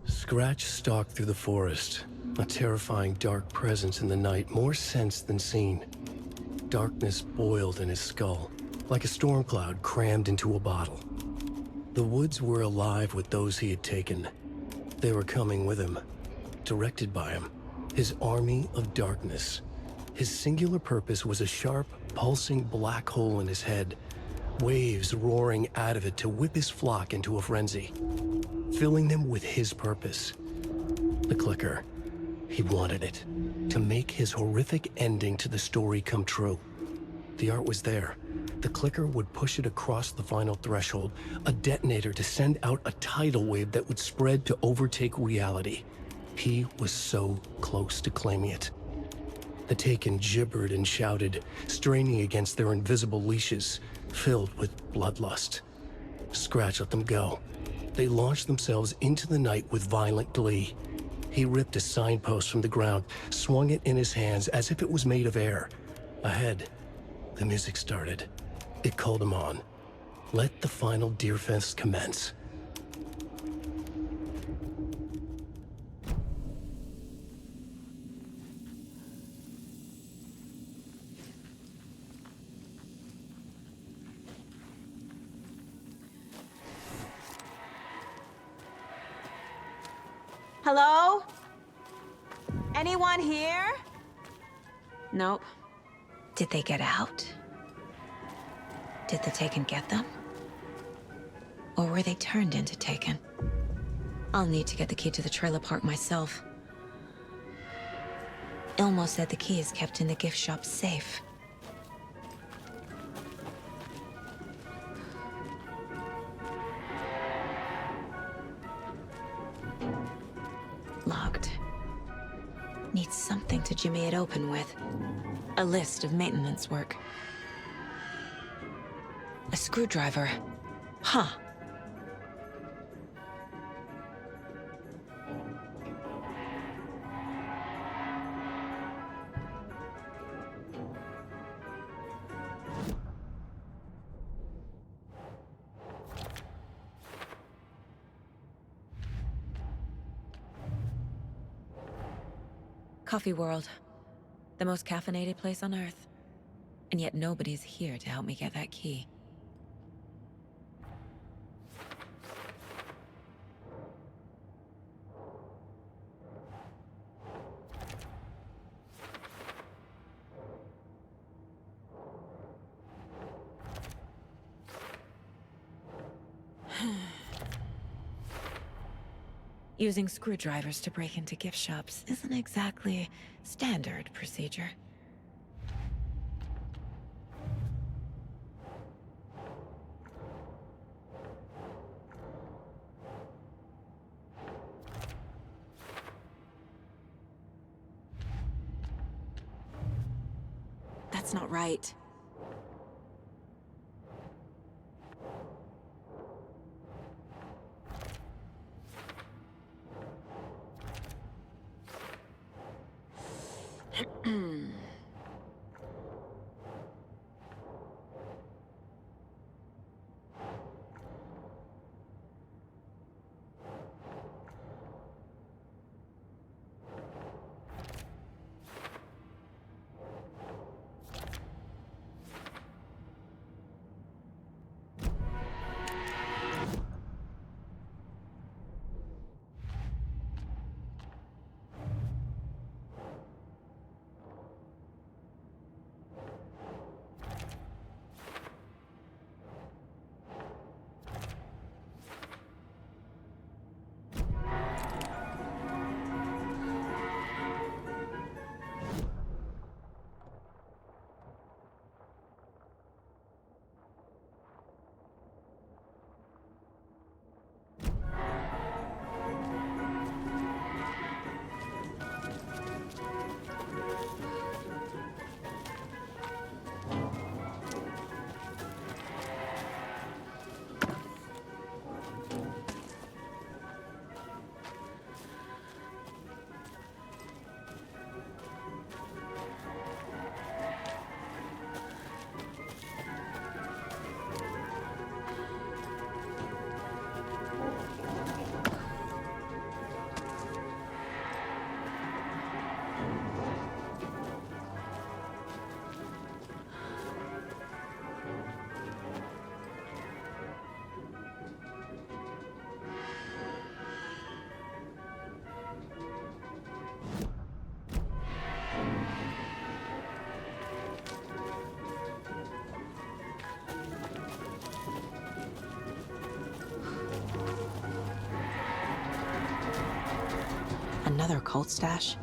Scratch stalked through the forest, a terrifying dark presence in the night, more sensed than seen. Darkness boiled in his skull, like a storm cloud crammed into a bottle. The woods were alive with those he had taken. They were coming with him, directed by him, his army of darkness. His singular purpose was a sharp, pulsing black hole in his head, waves roaring out of it to whip his flock into a frenzy, filling them with his purpose. The clicker. He wanted it, to make his horrific ending to the story come true. The art was there. The clicker would push it across the final threshold, a detonator to send out a tidal wave that would spread to overtake reality. He was so close to claiming it. The Taken gibbered and shouted, straining against their invisible leashes, filled with bloodlust. Scratch let them go. They launched themselves into the night with violent glee. He ripped a signpost from the ground, swung it in his hands as if it was made of air. Ahead, the music started. It called him on. Let the final Deerfest commence. Hello? Anyone here? Nope. Did they get out? Did the Taken get them? Or were they turned into Taken? I'll need to get the key to the trailer park myself. Ilmo said the key is kept in the gift shop safe. Locked. Needs something to jimmy it open with. A list of maintenance work. A screwdriver. Huh. Coffee World. The most caffeinated place on Earth. And yet nobody's here to help me get that key. Using screwdrivers to break into gift shops isn't exactly standard procedure. That's not right. Another cult stash?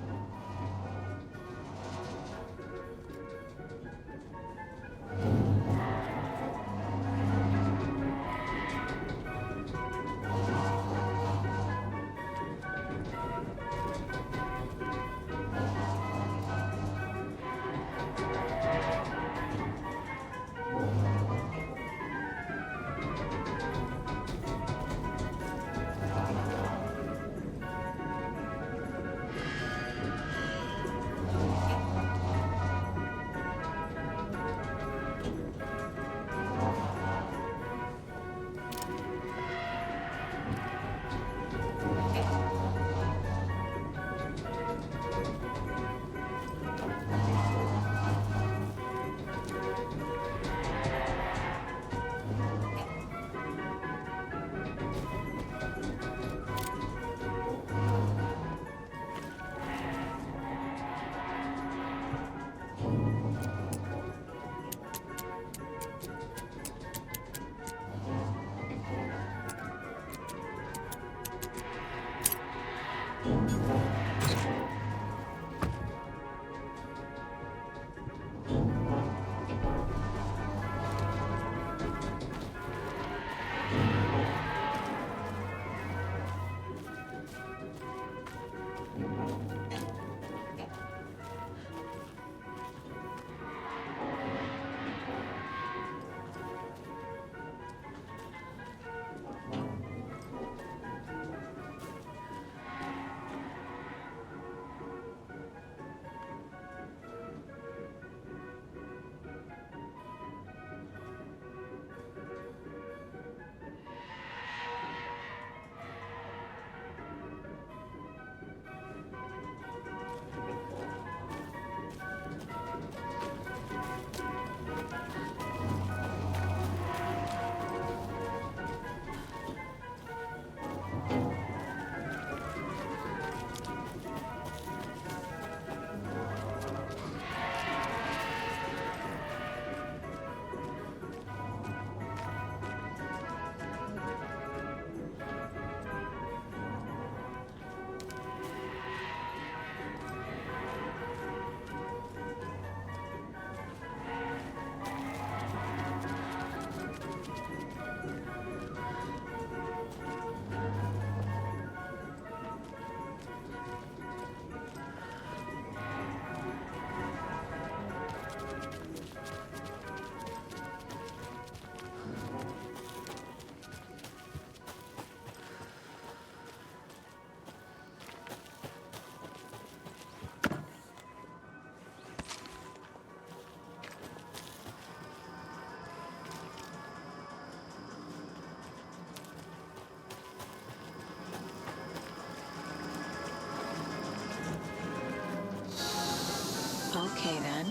Okay, then.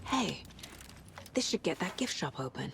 Hey, this should get that gift shop open.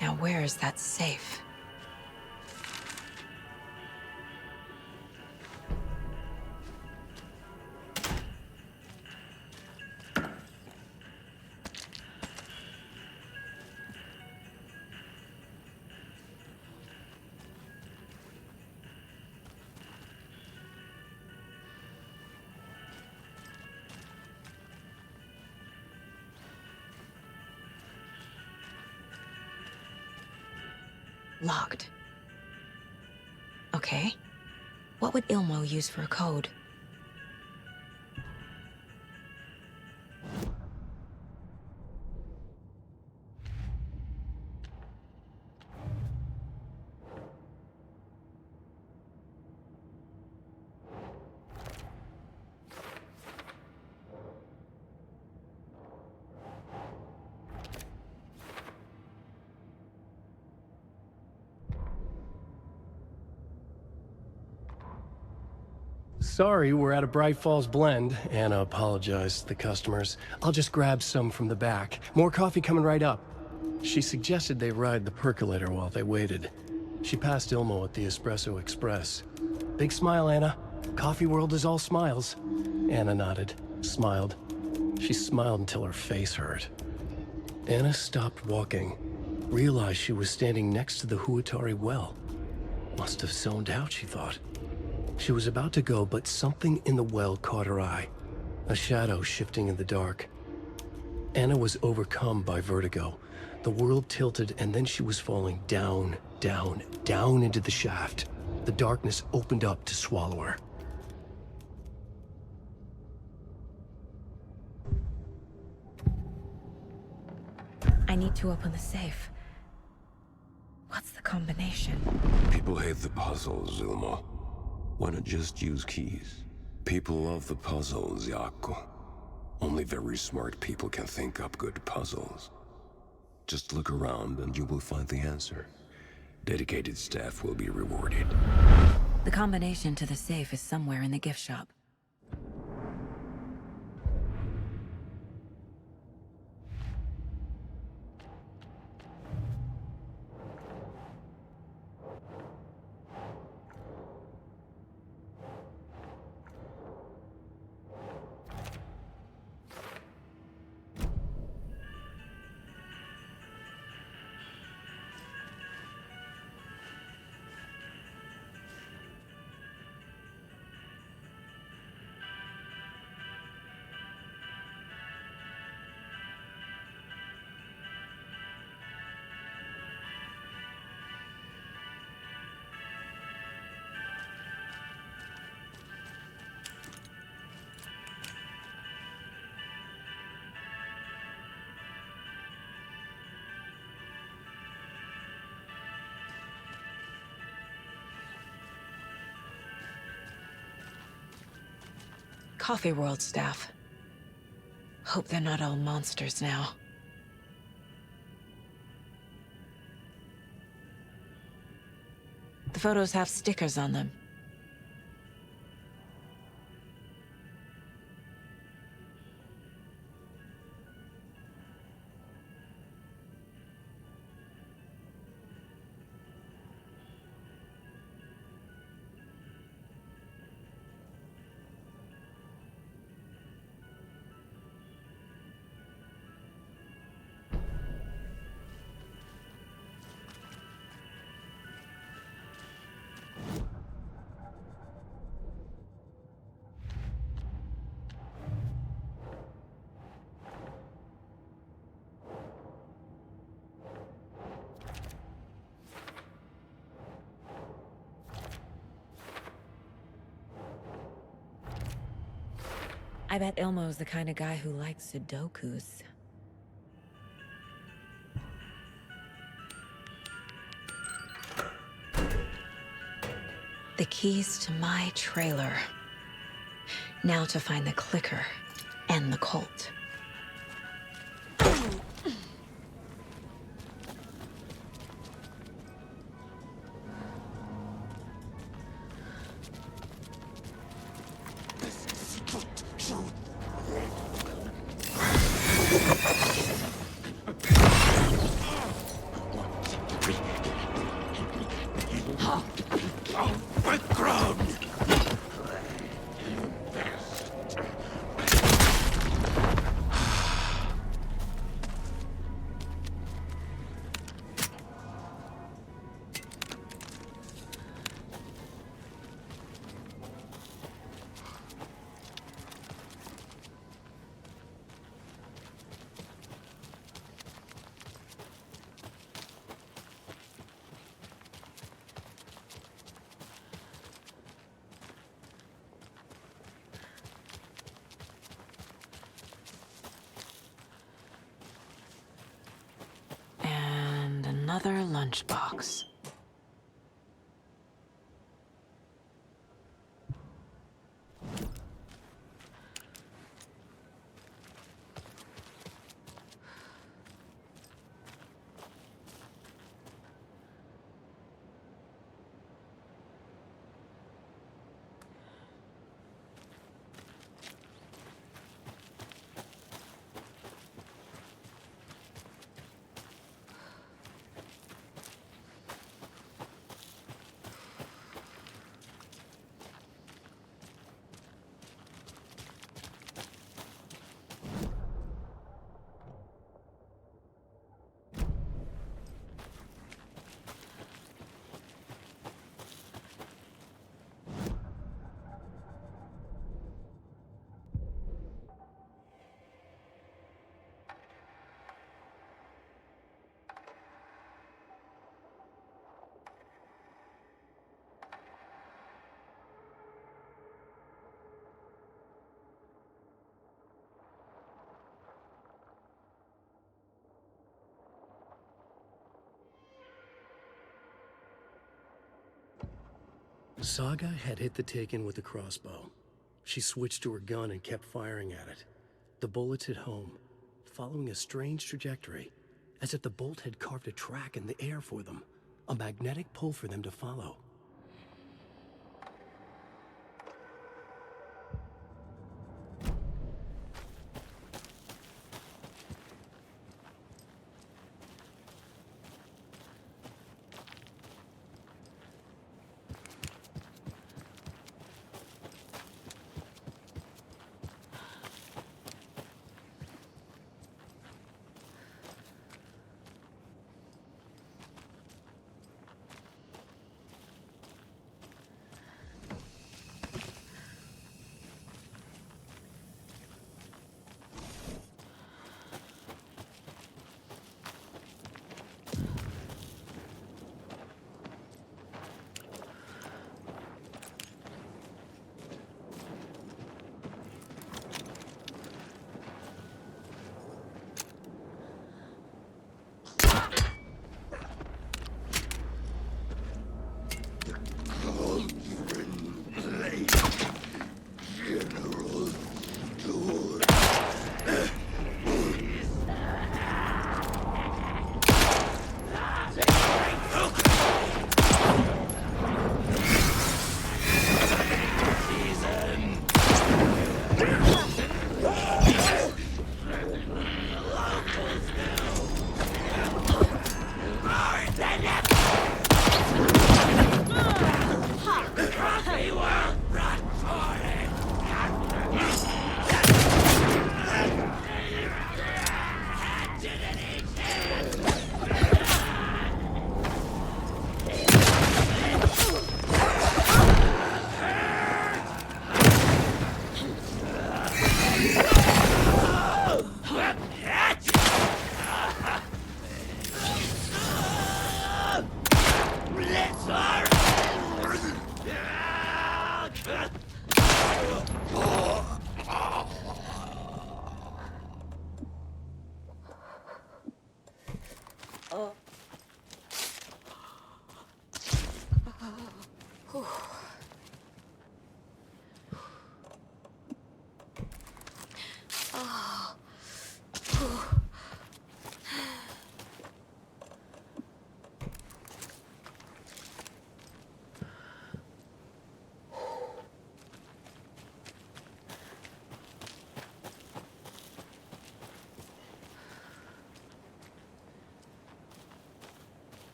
Now where is that safe? Locked. Okay. What would Ilmo use for a code? Sorry, we're at a Bright Falls blend. Anna apologized to the customers. I'll just grab some from the back. More coffee coming right up. She suggested they ride the percolator while they waited. She passed Ilmo at the Espresso Express. Big smile, Anna. Coffee world is all smiles. Anna nodded, smiled. She smiled until her face hurt. Anna stopped walking, realized she was standing next to the Huatari well. Must have zoned out, she thought. She was about to go, but something in the well caught her eye. A shadow shifting in the dark. Anna was overcome by vertigo. The world tilted, and then she was falling down, down, down into the shaft. The darkness opened up to swallow her. I need to open the safe. What's the combination? People hate the puzzles, Ilmo. Why not just use keys? People love the puzzles, Yaku. Only very smart people can think up good puzzles. Just look around and you will find the answer. Dedicated staff will be rewarded. The combination to the safe is somewhere in the gift shop. Coffee World staff. Hope they're not all monsters now. The photos have stickers on them. I bet Ilmo's the kind of guy who likes Sudokus. The keys to my trailer. Now to find the clicker and the cult. Another lunchbox. Saga had hit the Taken with a crossbow. She switched to her gun and kept firing at it. The bullets hit home, following a strange trajectory, as if the bolt had carved a track in the air for them, a magnetic pull for them to follow.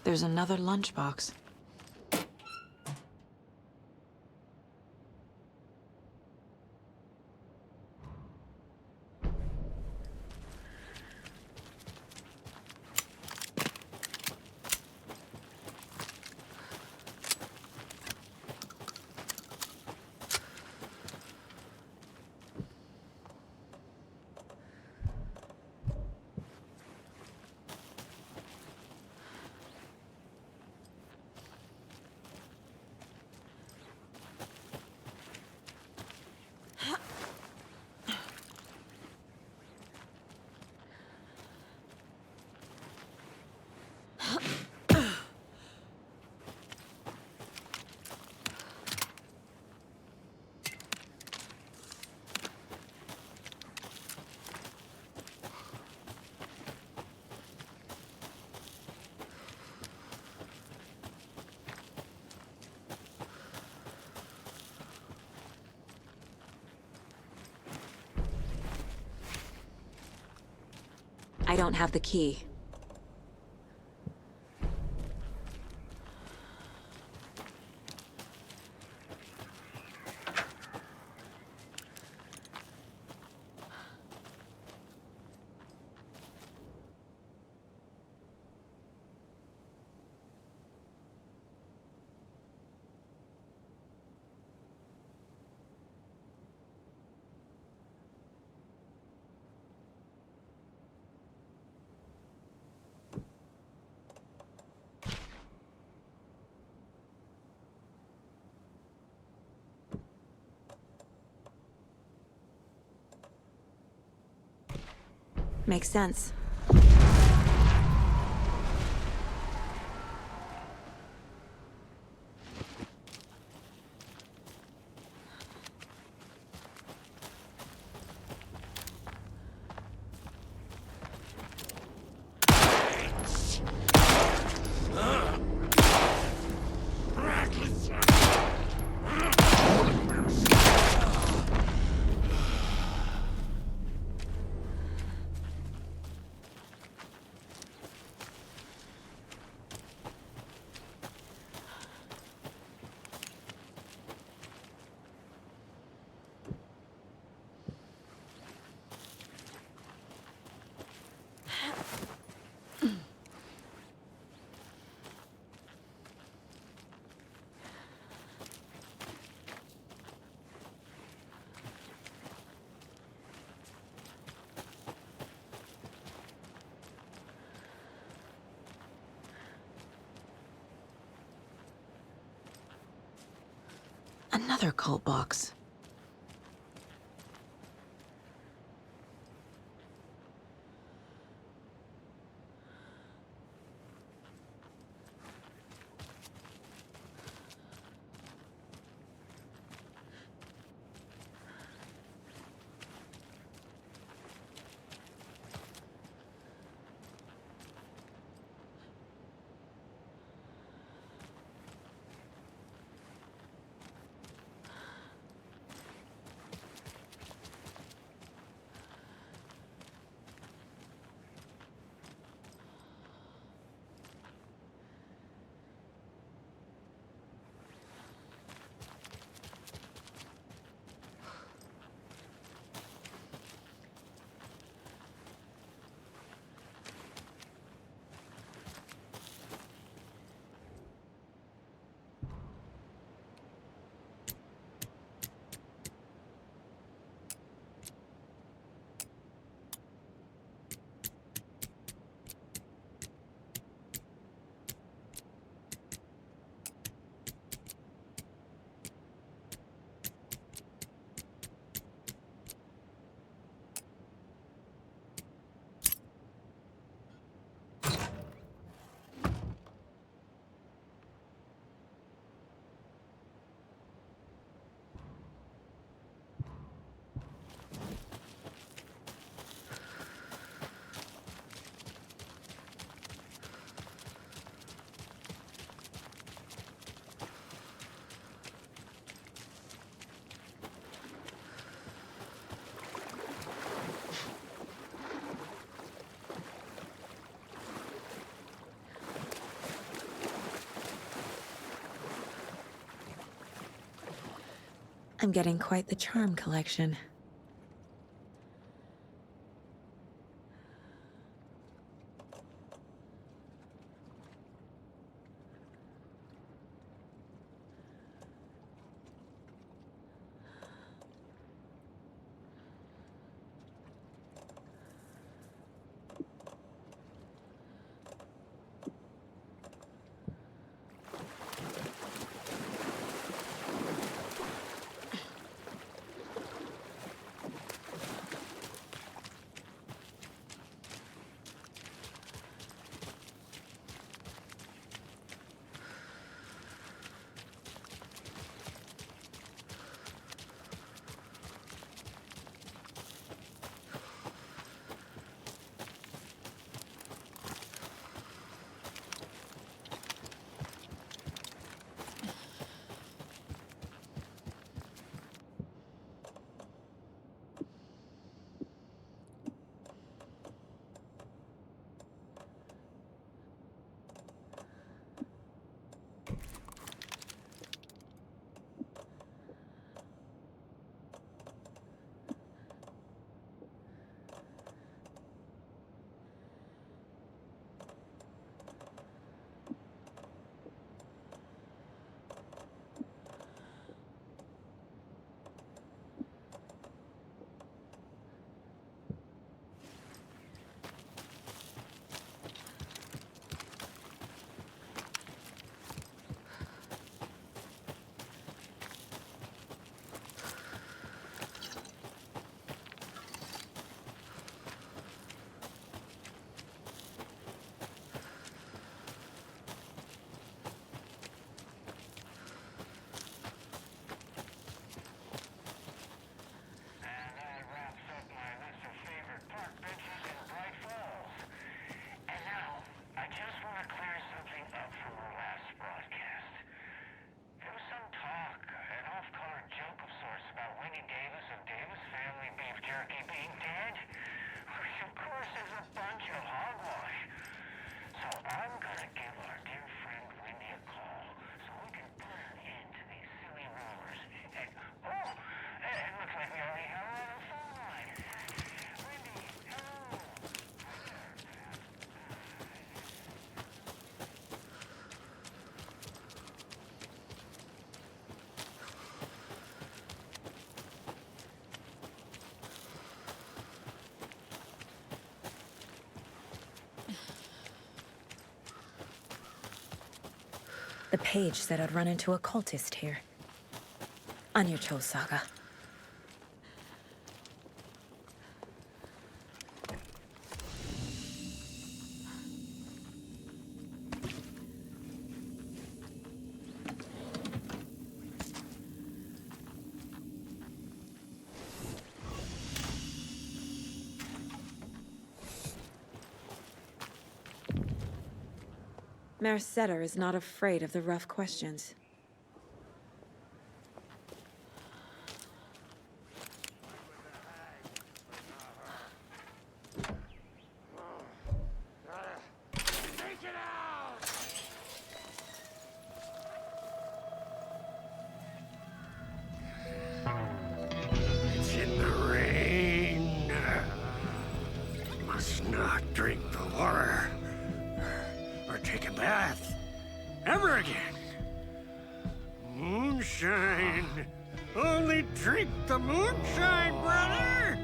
There's another lunchbox. I don't have the key. Makes sense. Another cult box. I'm getting quite the charm collection. The page said I'd run into a cultist here. On your Cho saga. Mercetter is not afraid of the rough questions. It's in the rain. Must not drink the water. Or take a bath. Ever again. Moonshine. Only drink the moonshine, brother!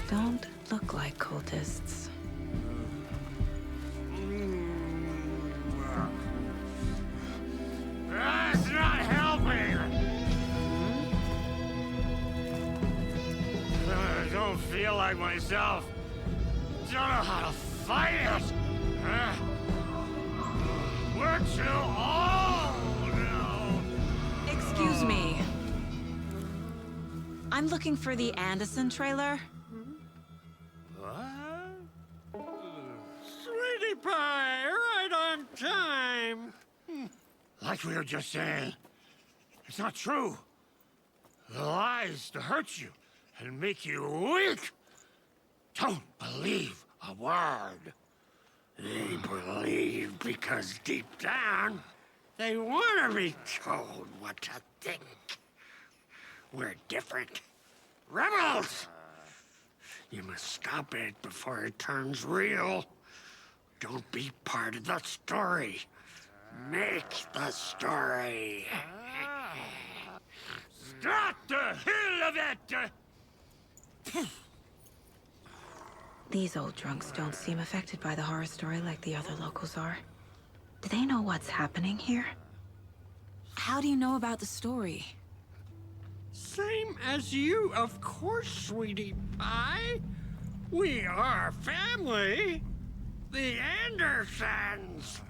Don't look like cultists. That's not helping! I don't feel like myself. Don't know how to fight it! We're too old now! Excuse me. I'm looking for the Anderson trailer. What? Sweetie pie, right on time! Like we were just saying, it's not true. The lies to hurt you and make you weak. Don't believe a word. They believe because deep down, they want to be told what to think. We're different. Rebels! You must stop it before it turns real. Don't be part of the story. Make the story. Stop the hell of it! These old drunks don't seem affected by the horror story like the other locals are. Do they know what's happening here? How do you know about the story? Same as you, of course, sweetie pie. We are family. The Andersons.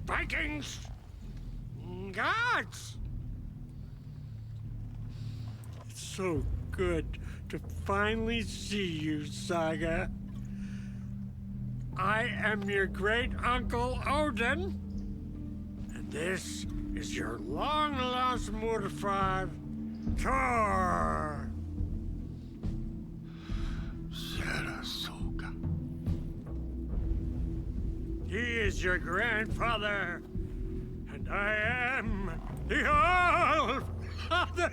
Vikings. Gods. It's so good to finally see you, Saga. I am your great-uncle Odin. And this is your long-lost mortified Thor. Sarasota. He is your grandfather, and I am the All-Father.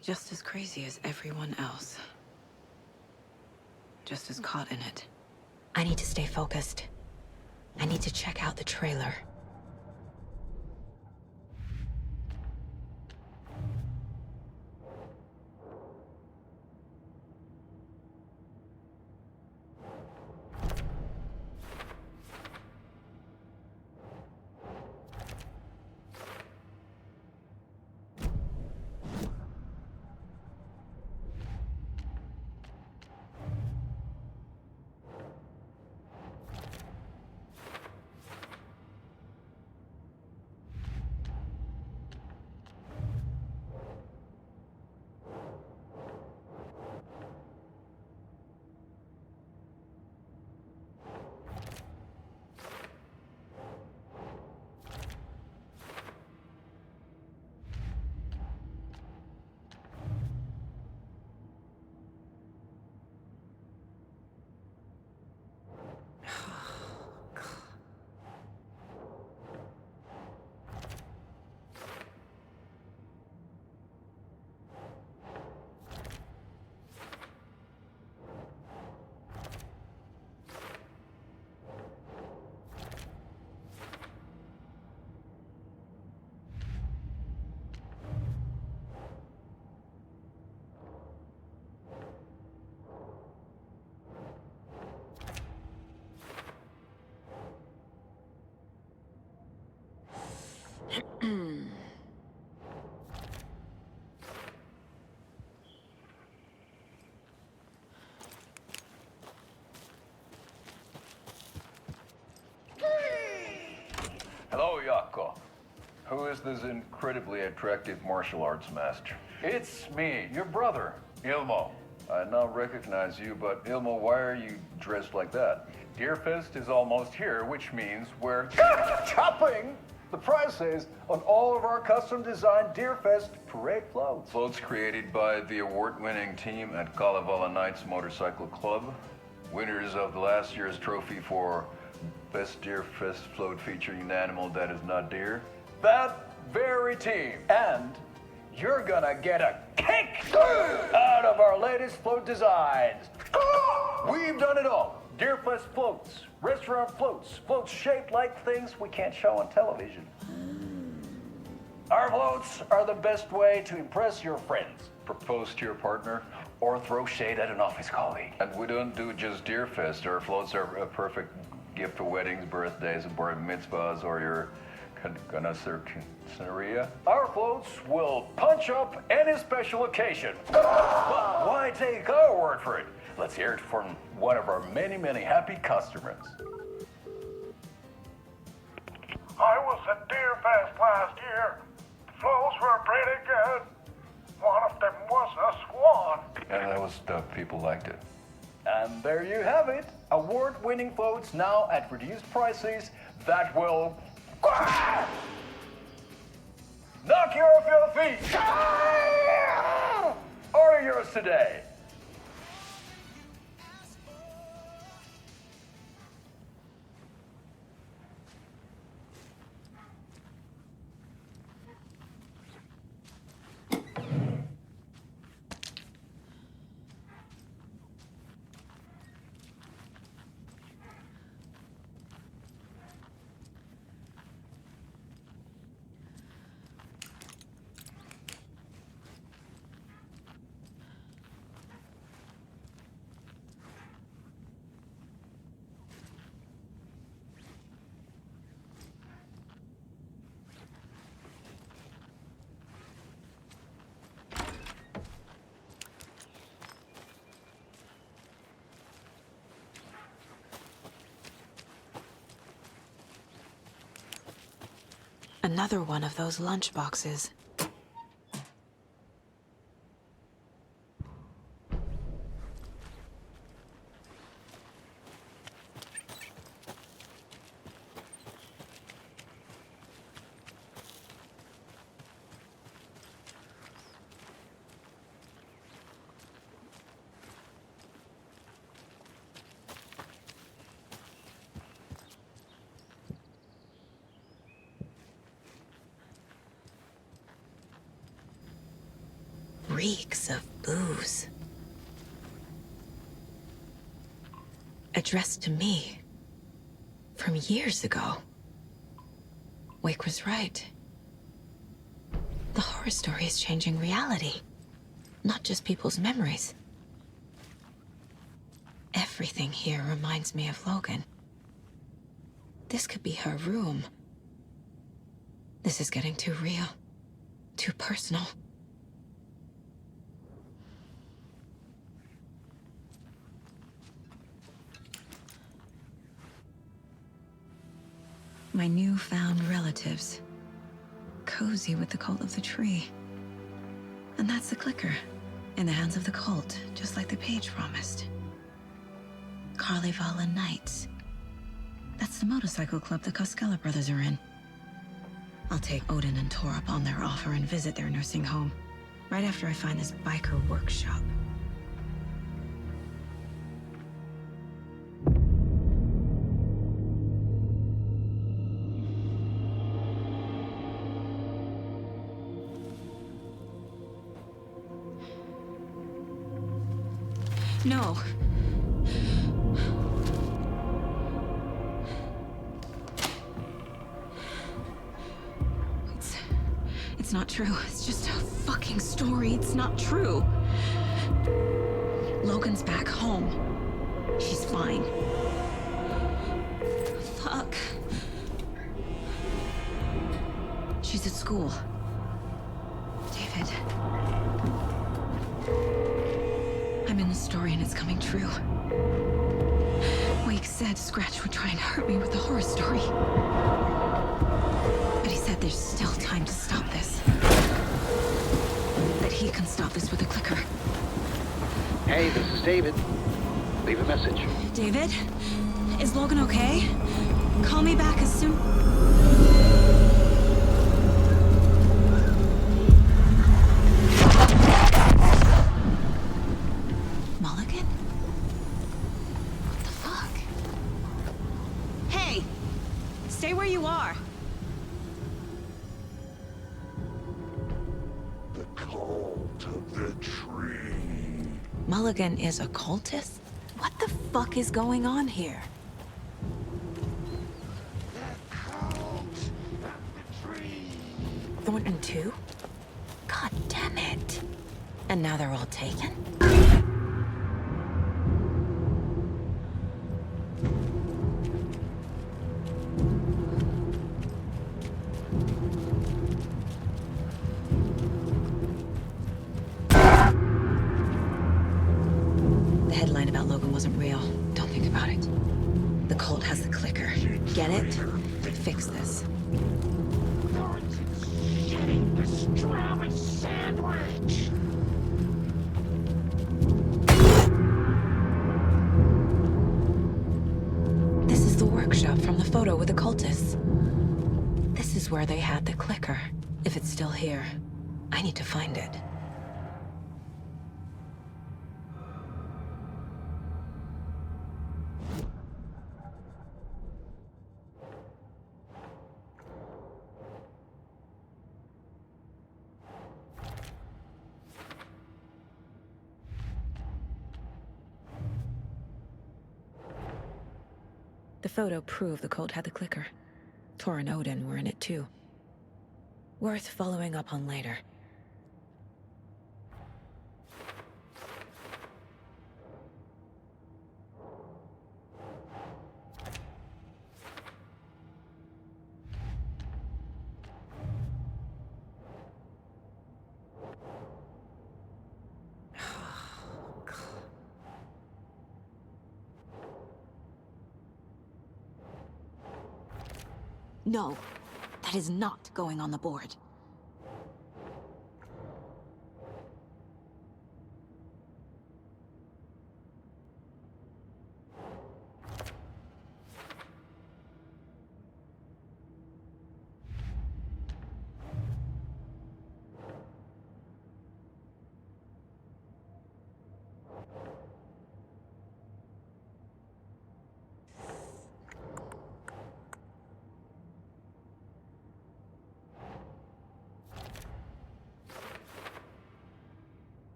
Just as crazy as everyone else. Just as caught in it. I need to stay focused. I need to check out the trailer. is this incredibly attractive martial arts master? It's me, your brother, Ilmo. I now recognize you, but Ilmo, why are you dressed like that? Deerfest is almost here, which means we're chopping the prices on all of our custom-designed Deerfest parade floats. Floats created by the award-winning team at Kalevala Knights Motorcycle Club, winners of the last year's trophy for Best Deerfest float featuring an animal that is not deer. That very team. And you're gonna get a kick out of our latest float designs. We've done it all. Deerfest floats, restaurant floats, floats shaped like things we can't show on television. Our floats are the best way to impress your friends. Propose to your partner. Or throw shade at an office colleague. And we don't do just Deerfest. Our floats are a perfect gift for weddings, birthdays, bar mitzvahs, or your Scenaria. Our floats will punch up any special occasion. But why take our word for it? Let's hear it from one of our many, many happy customers. I was at Deerfest last year. The floats were pretty good. One of them was a swan. And that was the people liked it. And there you have it. Award-winning floats now at reduced prices that will knock you off your feet. Order yours today. Another one of those lunch boxes. Reeks of booze. Addressed to me. From years ago. Wake was right. The horror story is changing reality. Not just people's memories. Everything here reminds me of Logan. This could be her room. This is getting too real. Too personal. My newfound relatives. Cozy with the cult of the tree. And that's the clicker. In the hands of the cult, just like the page promised. Kalevala Knights. That's the motorcycle club the Koskela brothers are in. I'll take Odin and Tor up on their offer and visit their nursing home. Right after I find this biker workshop. No. It's not true. It's just a fucking story. It's not true. Logan's back home. She's fine. Fuck. She's at school. David. I'm in the story and it's coming true. Wake said Scratch would try and hurt me with the horror story. But he said There's still time to stop this. That he can stop this with a clicker. Hey, this is David. Leave a message. David? Is Logan okay? Call me back as soon... Mulligan? What the fuck? Hey! Stay where you are. The cult of the tree. Mulligan is a cultist? What the fuck is going on here? Thornton too? God damn it. And now they're all taken? The headline about Logan wasn't real. Don't think about it. The cult has the clicker. Get it? Fix this. The strawberry sandwich. This is the workshop from the photo with the cultists. This is where they had the clicker. If it's still here, I need to find it. The photo proved the cult had the clicker. Tor and Odin were in it too. Worth following up on later. No, that is not going on the board.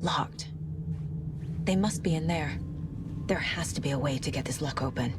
Locked. They must be in there. There has to be a way to get this lock open.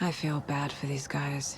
I feel bad for these guys.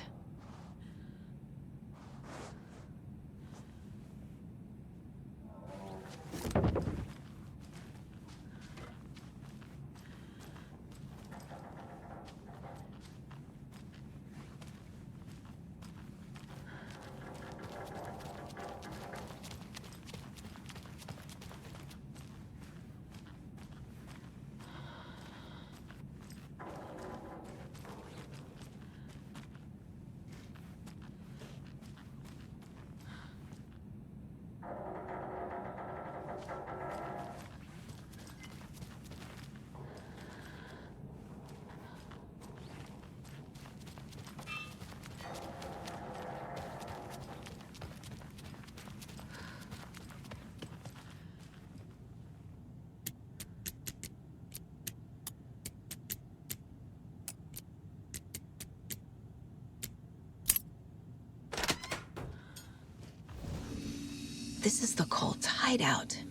This is the cult's hideout.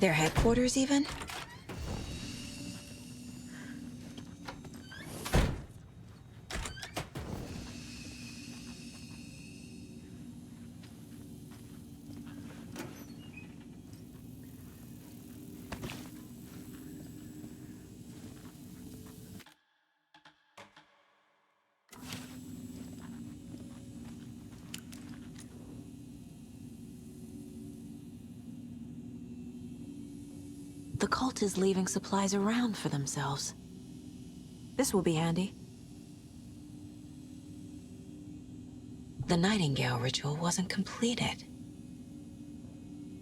Their headquarters, even? The cult is leaving supplies around for themselves. This will be handy. The Nightingale ritual wasn't completed.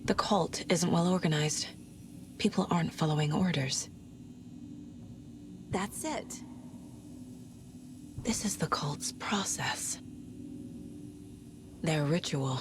The cult isn't well organized. People aren't following orders. That's it. This is the cult's process. Their ritual.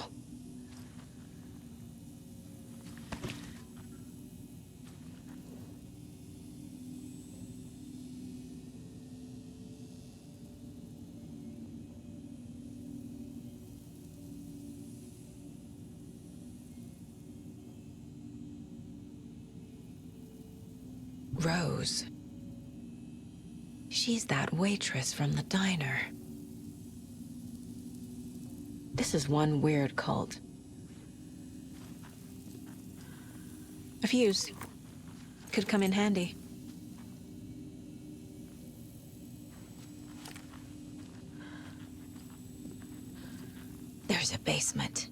Rose. She's that waitress from the diner. This is one weird cult. A fuse. Could come in handy. There's a basement.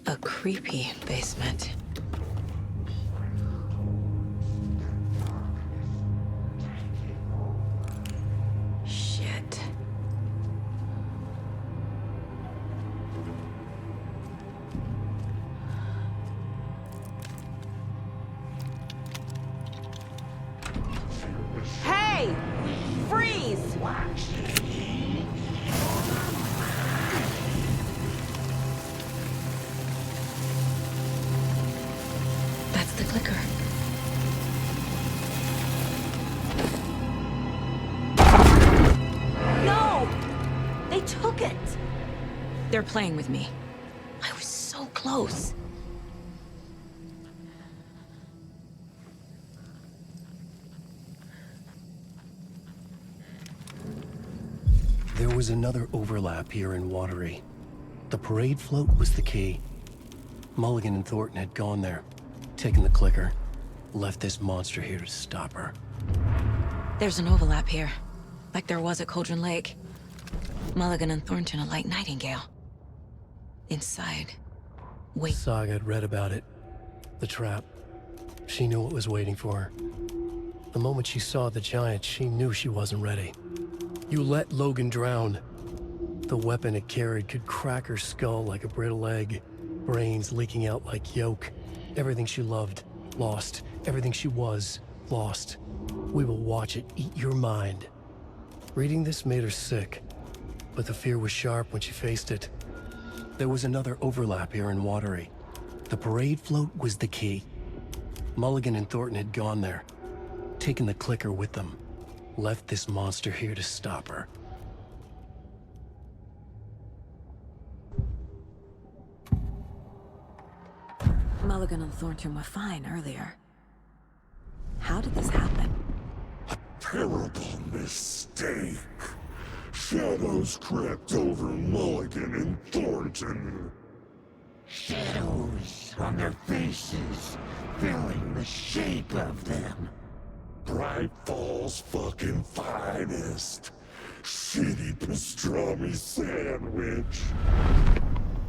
A creepy basement. Shit. Hey! Freeze! That's the clicker. No! They took it! They're playing with me. I was so close. There was another overlap here in Watery. The parade float was the key. Mulligan and Thornton had gone there, taken the clicker, left this monster here to stop her. There's an overlap here, like there was at Cauldron Lake. Mulligan and Thornton are like Nightingale. Inside. Wait. Saga had read about it. The trap. She knew what was waiting for her. The moment she saw the giant, she knew she wasn't ready. You let Logan drown. The weapon it carried could crack her skull like a brittle egg. Brains leaking out like yolk. Everything she loved, lost. Everything she was, lost. We will watch it eat your mind. Reading this made her sick. but the fear was sharp when she faced it. There was another overlap here in Watery. The parade float was the key. Mulligan and Thornton had gone there, taken the clicker with them, left this monster here to stop her. Mulligan and Thornton were fine earlier. How did this happen? Terrible mistake. Shadows crept over Mulligan and Thornton. Shadows on their faces, filling the shape of them. Bright Falls fucking finest. Shitty pastrami sandwich.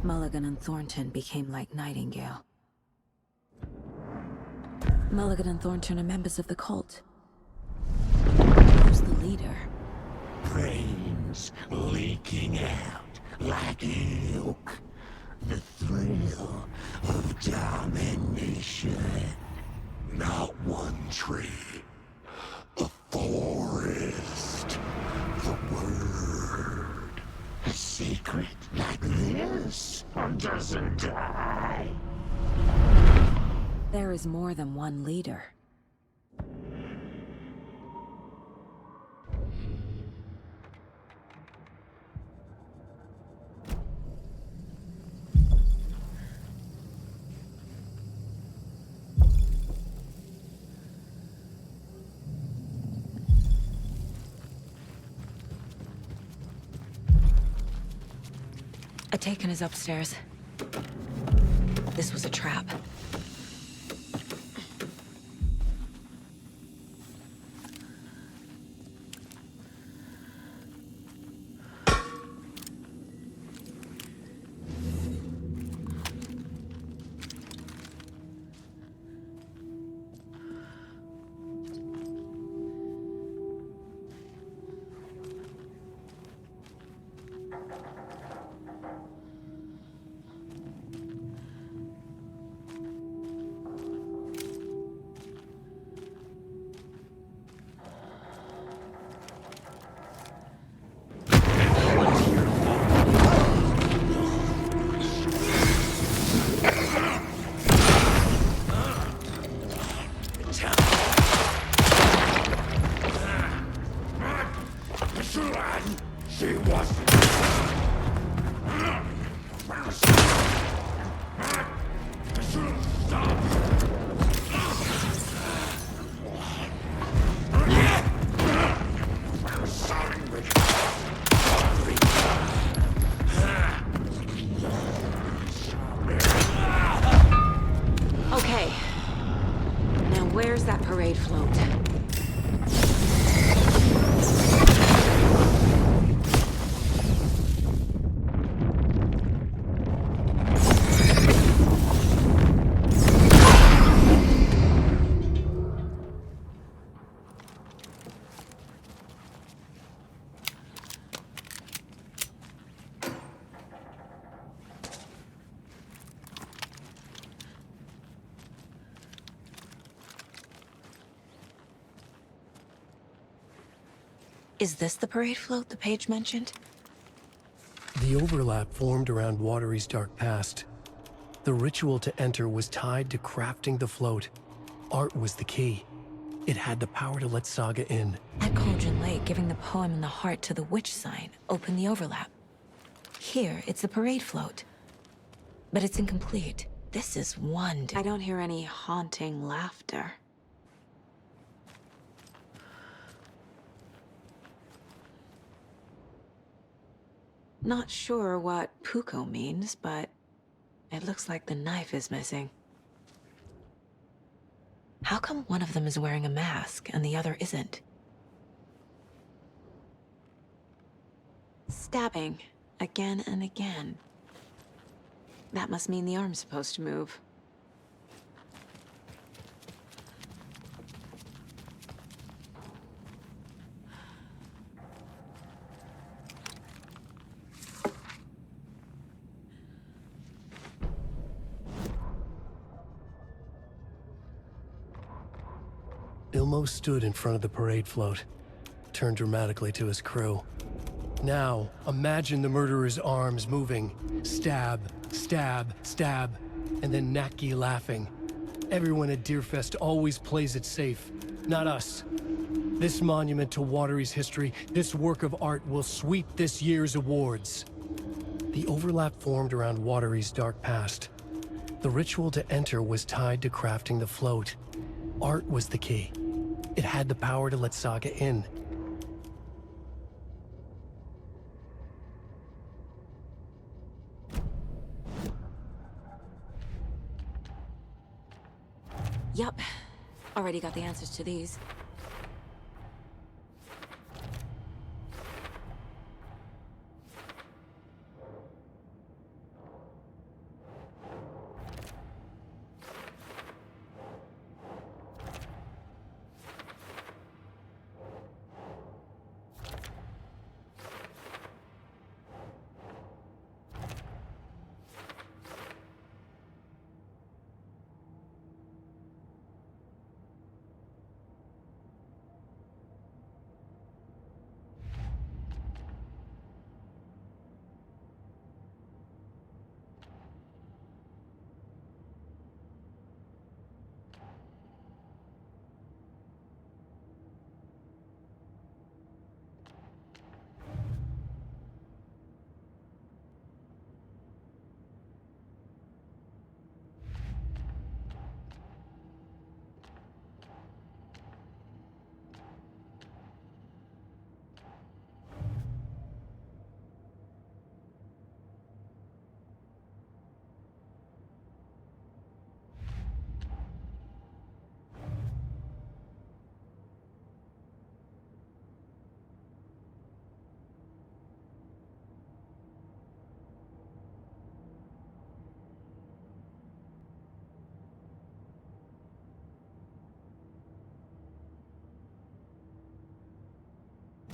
Mulligan and Thornton became like Nightingale. Mulligan and Thornton are members of the cult. Who's the leader? Brains leaking out like ilk. The thrill of domination. Not one tree. A forest. The word. A secret like this doesn't die. There is more than one leader. Ataken is upstairs. This was a trap. Where's that parade float? Is this the parade float the page mentioned? The overlap formed around Watery's dark past. The ritual to enter was tied to crafting the float. Art was the key. It had the power to let Saga in. At Cauldron Lake, giving the poem and the heart to the witch sign opened the overlap. Here, it's the parade float. But it's incomplete. This is one. I don't hear any haunting laughter. Not sure what Puko means, but it looks like the knife is missing. How come one of them is wearing a mask and the other isn't? Stabbing again and again. That must mean the arm's supposed to move. Ilmo stood in front of the parade float, turned dramatically to his crew. Now, imagine the murderer's arms moving. Stab, stab, stab, and then Naki laughing. Everyone at Deerfest always plays it safe. Not us. This monument to Watery's history, this work of art will sweep this year's awards. The overlap formed around Watery's dark past. The ritual to enter was tied to crafting the float. Art was the key. It had the power to let Saga in. Yup. Already got the answers to these.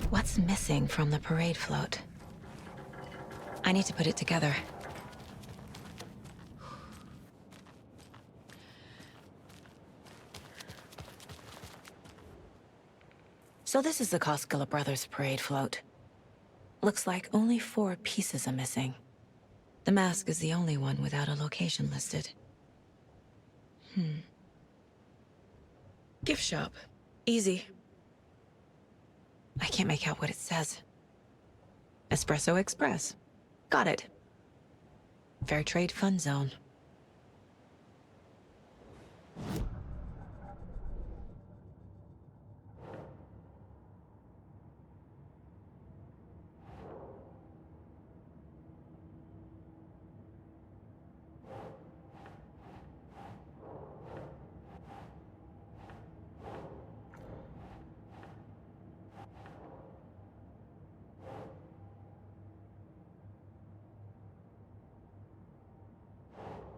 What's missing from the parade float? I need to put it together. So this is the Koskela Brothers parade float. Looks like only 4 pieces are missing. The mask is the only one without a location listed. Gift shop. Easy. I can't make out what it says. Espresso Express. Got it. Fair Trade Fun Zone.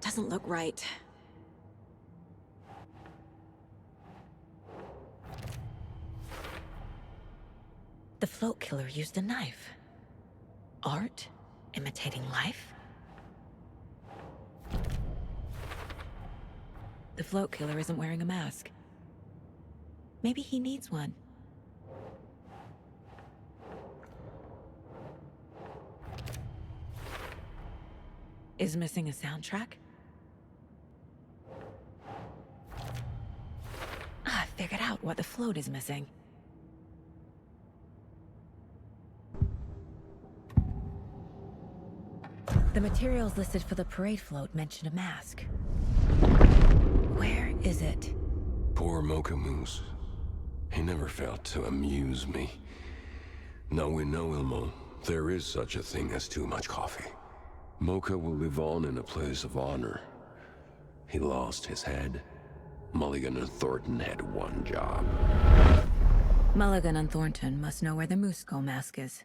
Doesn't look right. The float killer used a knife. Art? Imitating life? The float killer isn't wearing a mask. Maybe he needs one. Is missing a soundtrack? I figured out what the float is missing. The materials listed for the parade float mention a mask. Where is it? Poor Mocha Moose. He never failed to amuse me. Now we know, Ilmo, there is such a thing as too much coffee. Mocha will live on in a place of honor. He lost his head. Mulligan and Thornton had one job. Mulligan and Thornton must know where the Moose Skull mask is.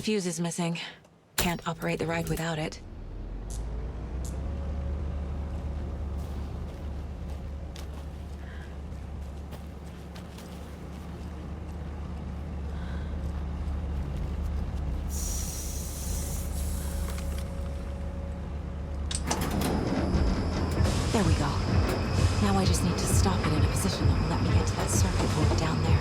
A fuse is missing. Can't operate the ride without it. There we go. Now I just need to stop it in a position that will let me get to that circuit board down there.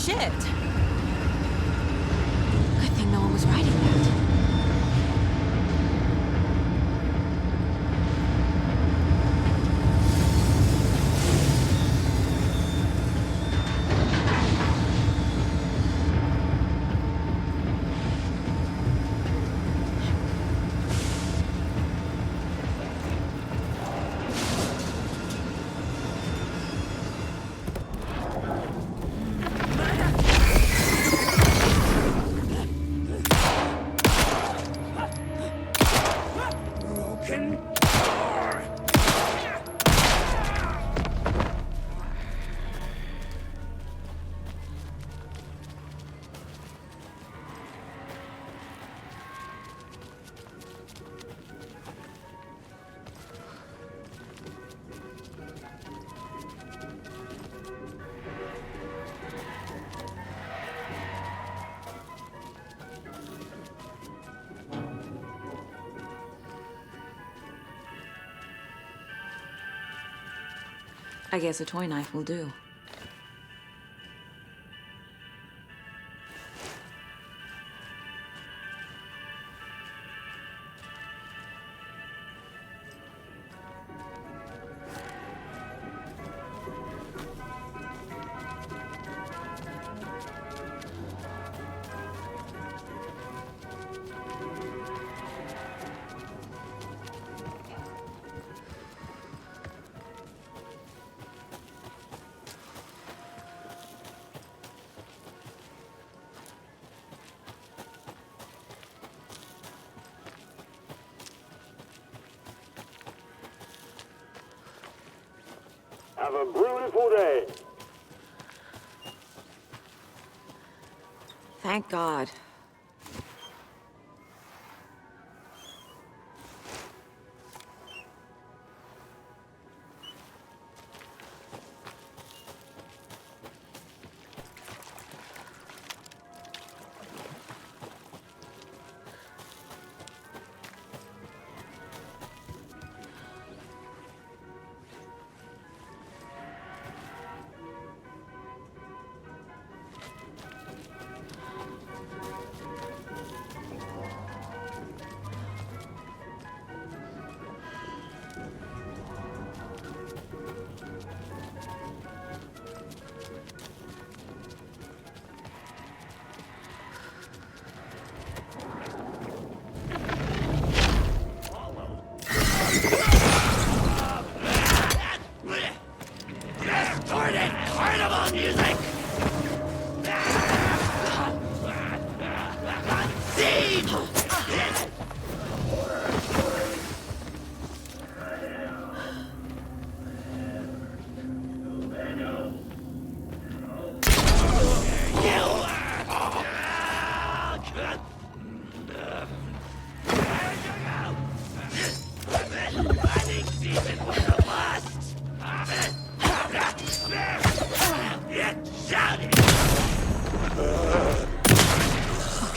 Shit! Good thing no one was riding that. I guess a toy knife will do. Have a beautiful day. Thank God.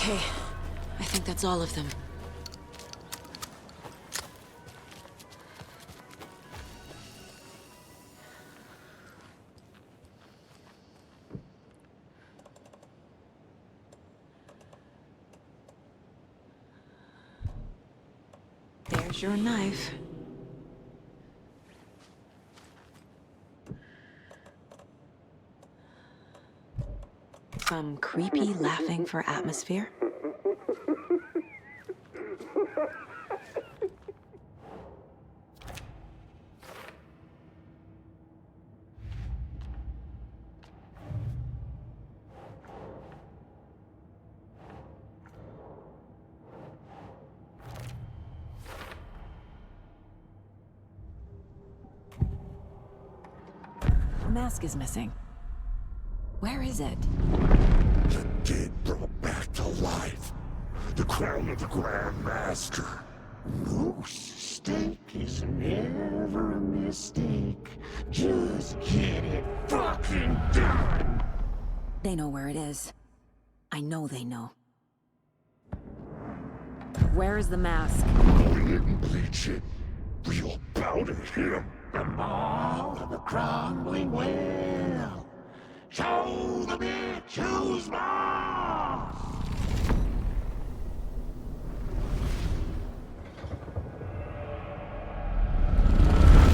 Okay, I think that's all of them. There's your knife. Some creepy laughing for atmosphere. The mask is missing. Where is it? The dead brought back to life. The crown of the Grand Master. No mistake is never a mistake. Just get it fucking done! They know where it is. I know they know. Where is the mask? We didn't bleach it. Real bout of him. The maw of the crumbling well. Show the bitch who's boss!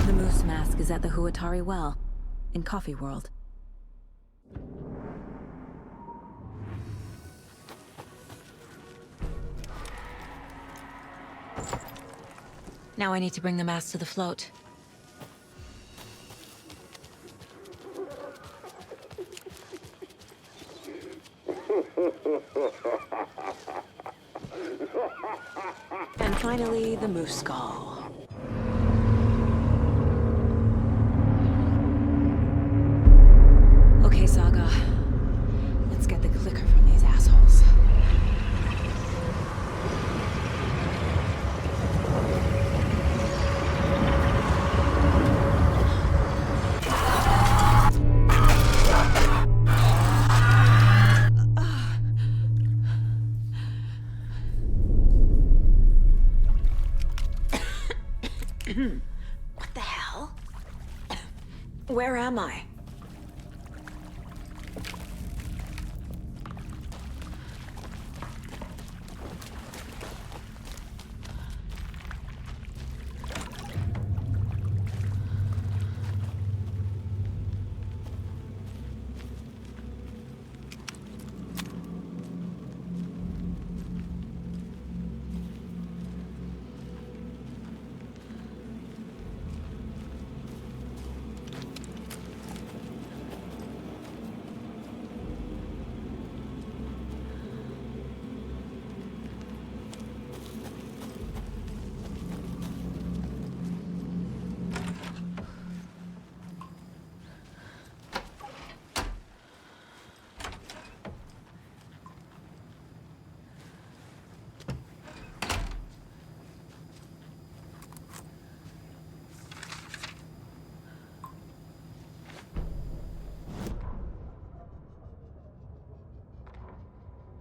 The moose mask is at the Huatari Well, in Coffee World. Now I need to bring the mask to the float. And finally, the moose skull. Okay, Saga. Let's get the clicker from these assholes. What the hell? Where am I?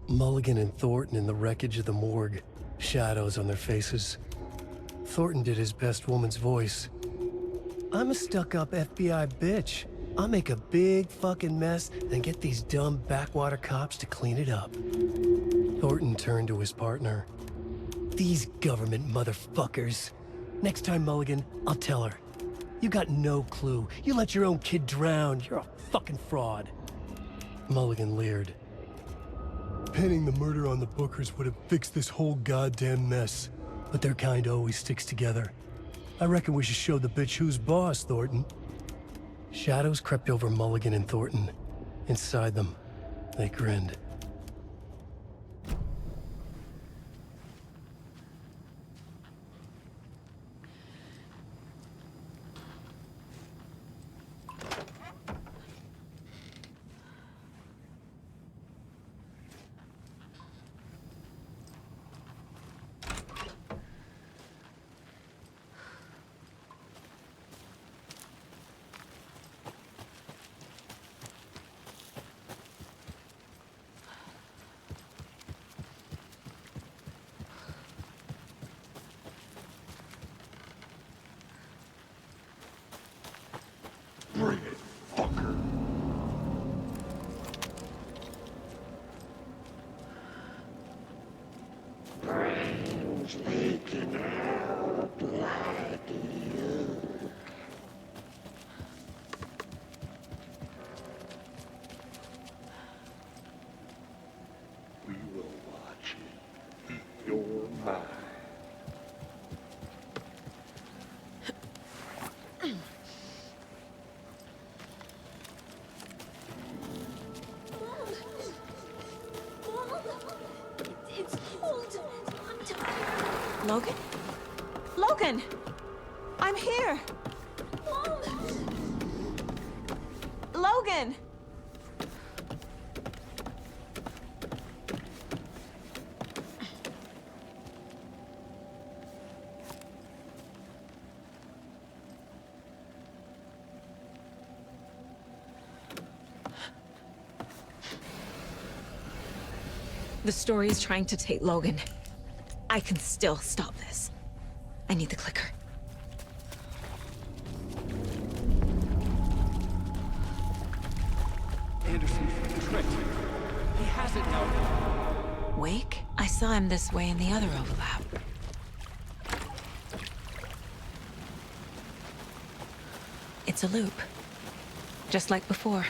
Mulligan and Thornton in the wreckage of the morgue, shadows on their faces. Thornton did his best woman's voice. I'm a stuck-up FBI bitch. I'll make a big fucking mess and get these dumb backwater cops to clean it up. Thornton turned to his partner. These government motherfuckers. Next time, Mulligan, I'll tell her. You got no clue. You let your own kid drown. You're a fucking fraud. Mulligan leered. Pinning the murder on the Bookers would have fixed this whole goddamn mess. But their kind always sticks together. I reckon we should show the bitch who's boss, Thornton. Shadows crept over Mulligan and Thornton. Inside them, they grinned. Bring it, fucker. Brains leaking out. It's cold. I'm tired. Logan? Logan! I'm here! Logan! The story is trying to take Logan. I can still stop this. I need the clicker. Anderson tricked. He has it now. Wake? I saw him this way in the other overlap. It's a loop. Just like before.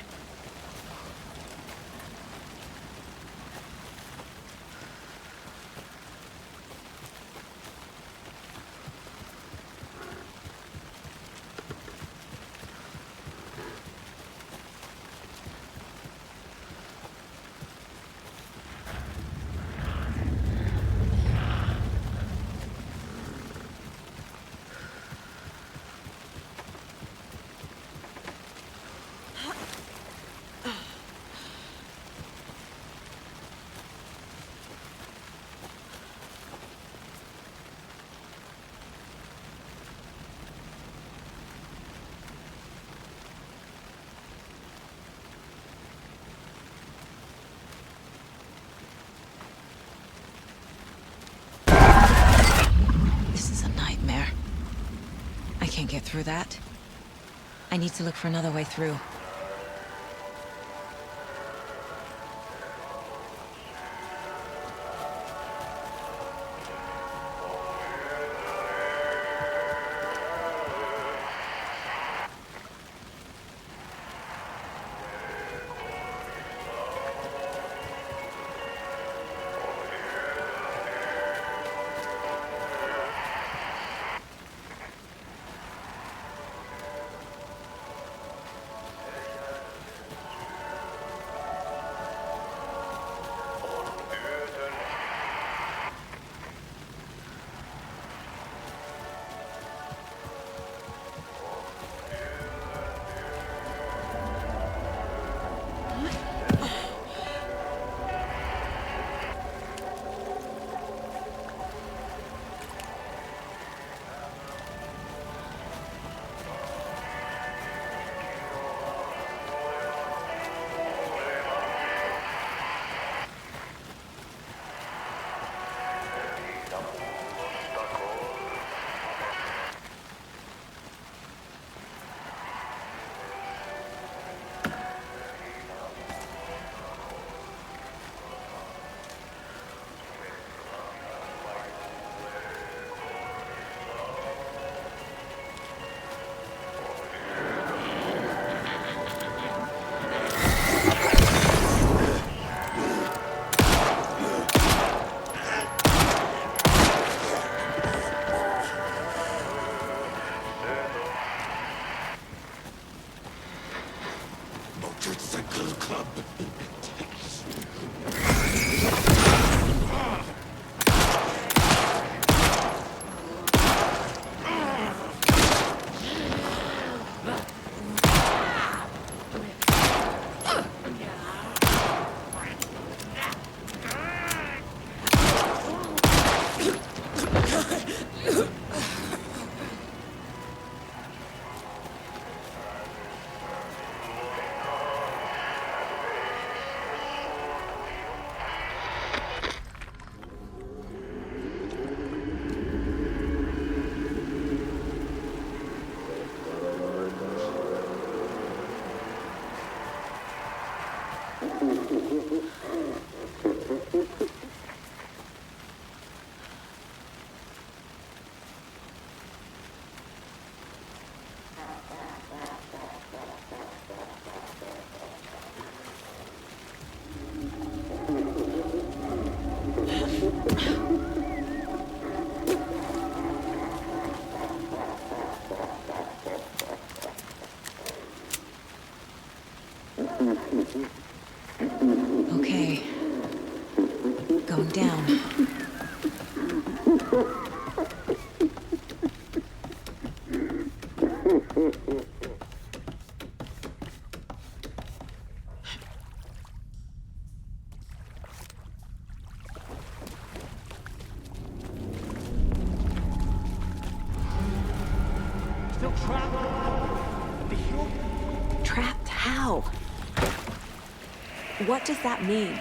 Can't get through that. I need to look for another way through. Trapped how? What does that mean?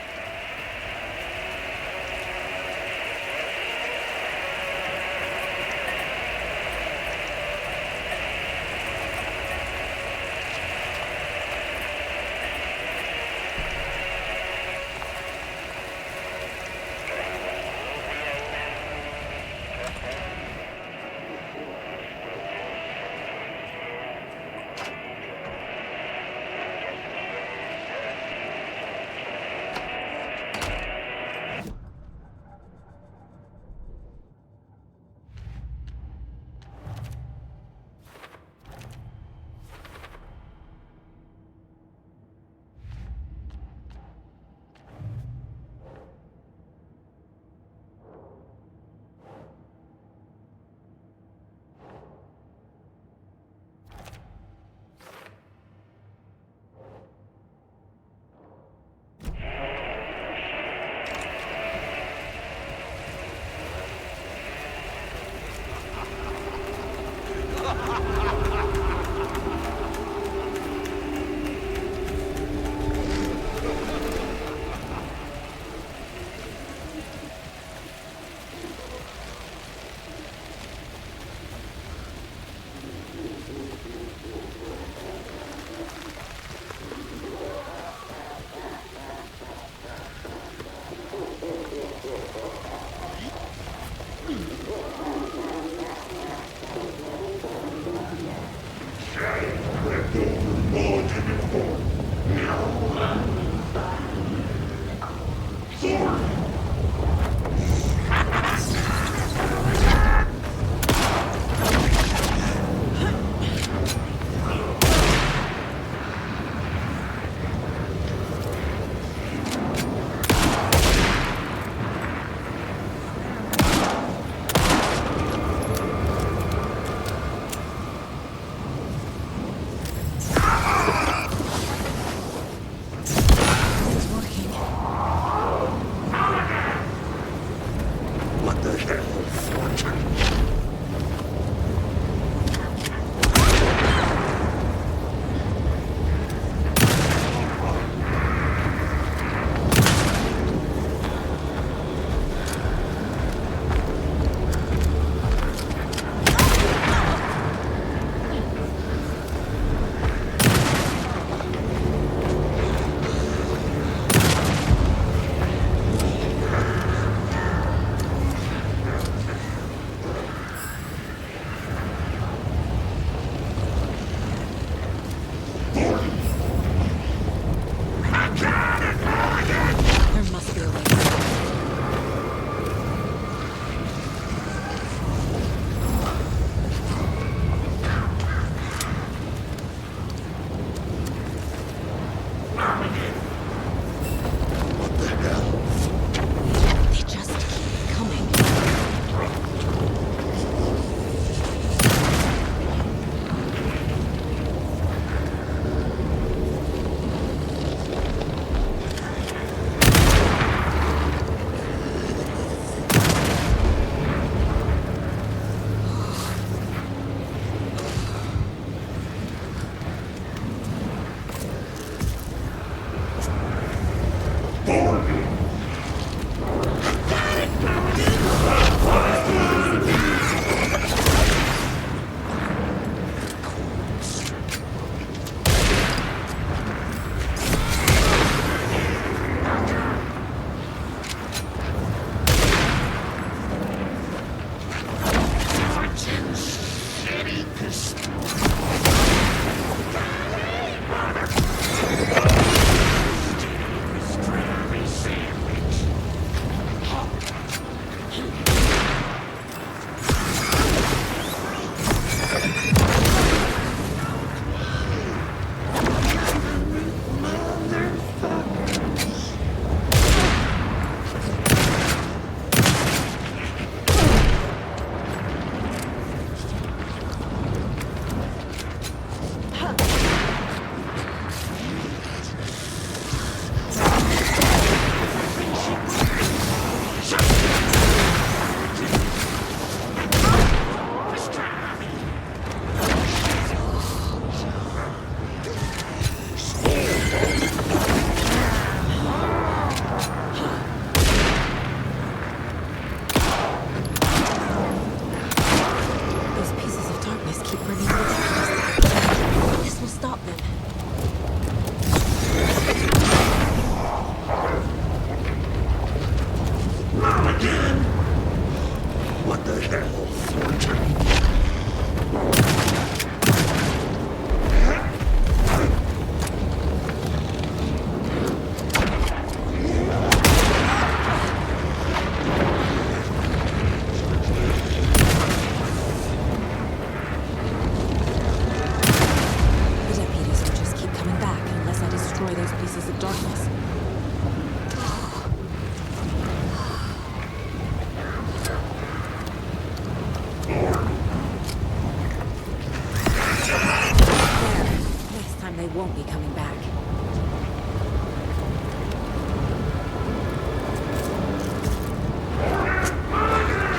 Won't be coming back.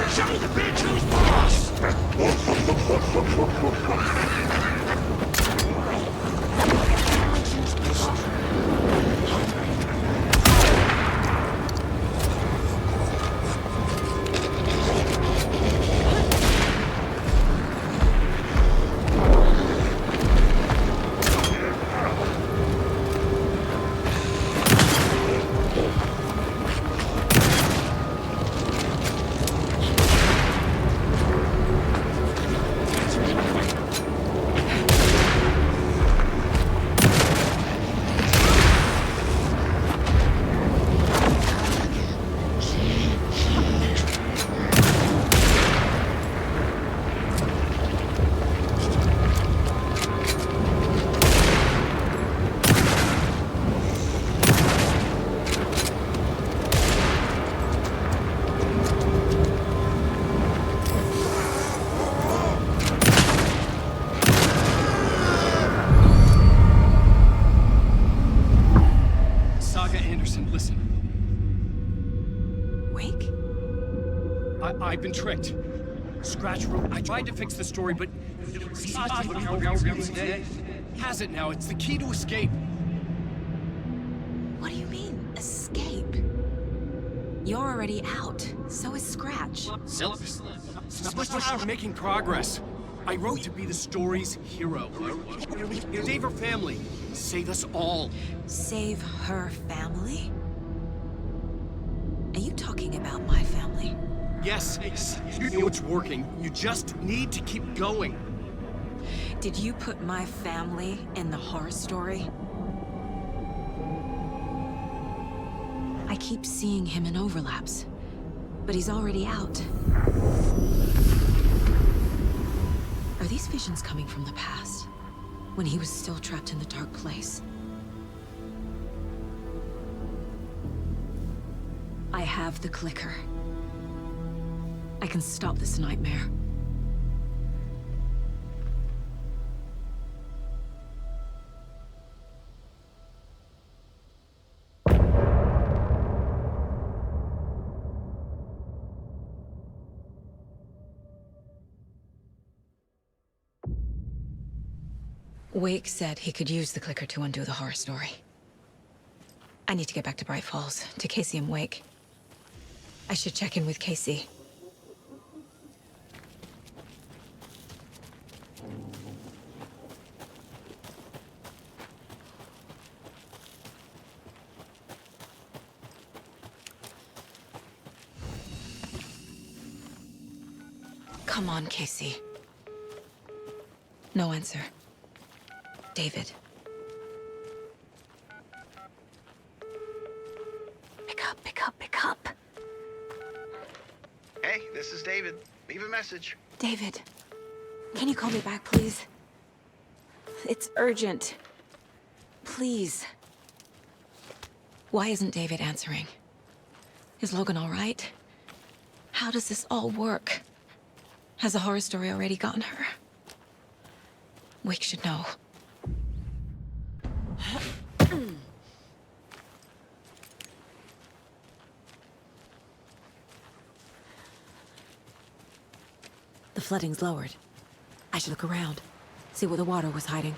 Show the bitch who's boss! Saga Anderson, listen. Wake? I've been tricked. Scratch Room. I tried to fix the story, but has it now. It's the key to escape. What do you mean, escape? You're already out. So is Scratch. We're making progress. I wrote to be the story's hero. Save her family. Save us all. Save her family? Are you talking about my family? Yes, you know it's working. You just need to keep going. Did you put my family in the horror story? I keep seeing him in overlaps, but he's already out. Are these visions coming from the past, when he was still trapped in the dark place? I have the clicker. I can stop this nightmare. Wake said he could use the clicker to undo the horror story. I need to get back to Bright Falls, to Casey and Wake. I should check in with Casey. Come on, Casey. No answer. David. Pick up, pick up, pick up. Hey, this is David. Leave a message. David, can you call me back, please? It's urgent. Please. Why isn't David answering? Is Logan all right? How does this all work? Has the horror story already gotten her? Wake should know. The flooding's lowered. I should look around, see where the water was hiding.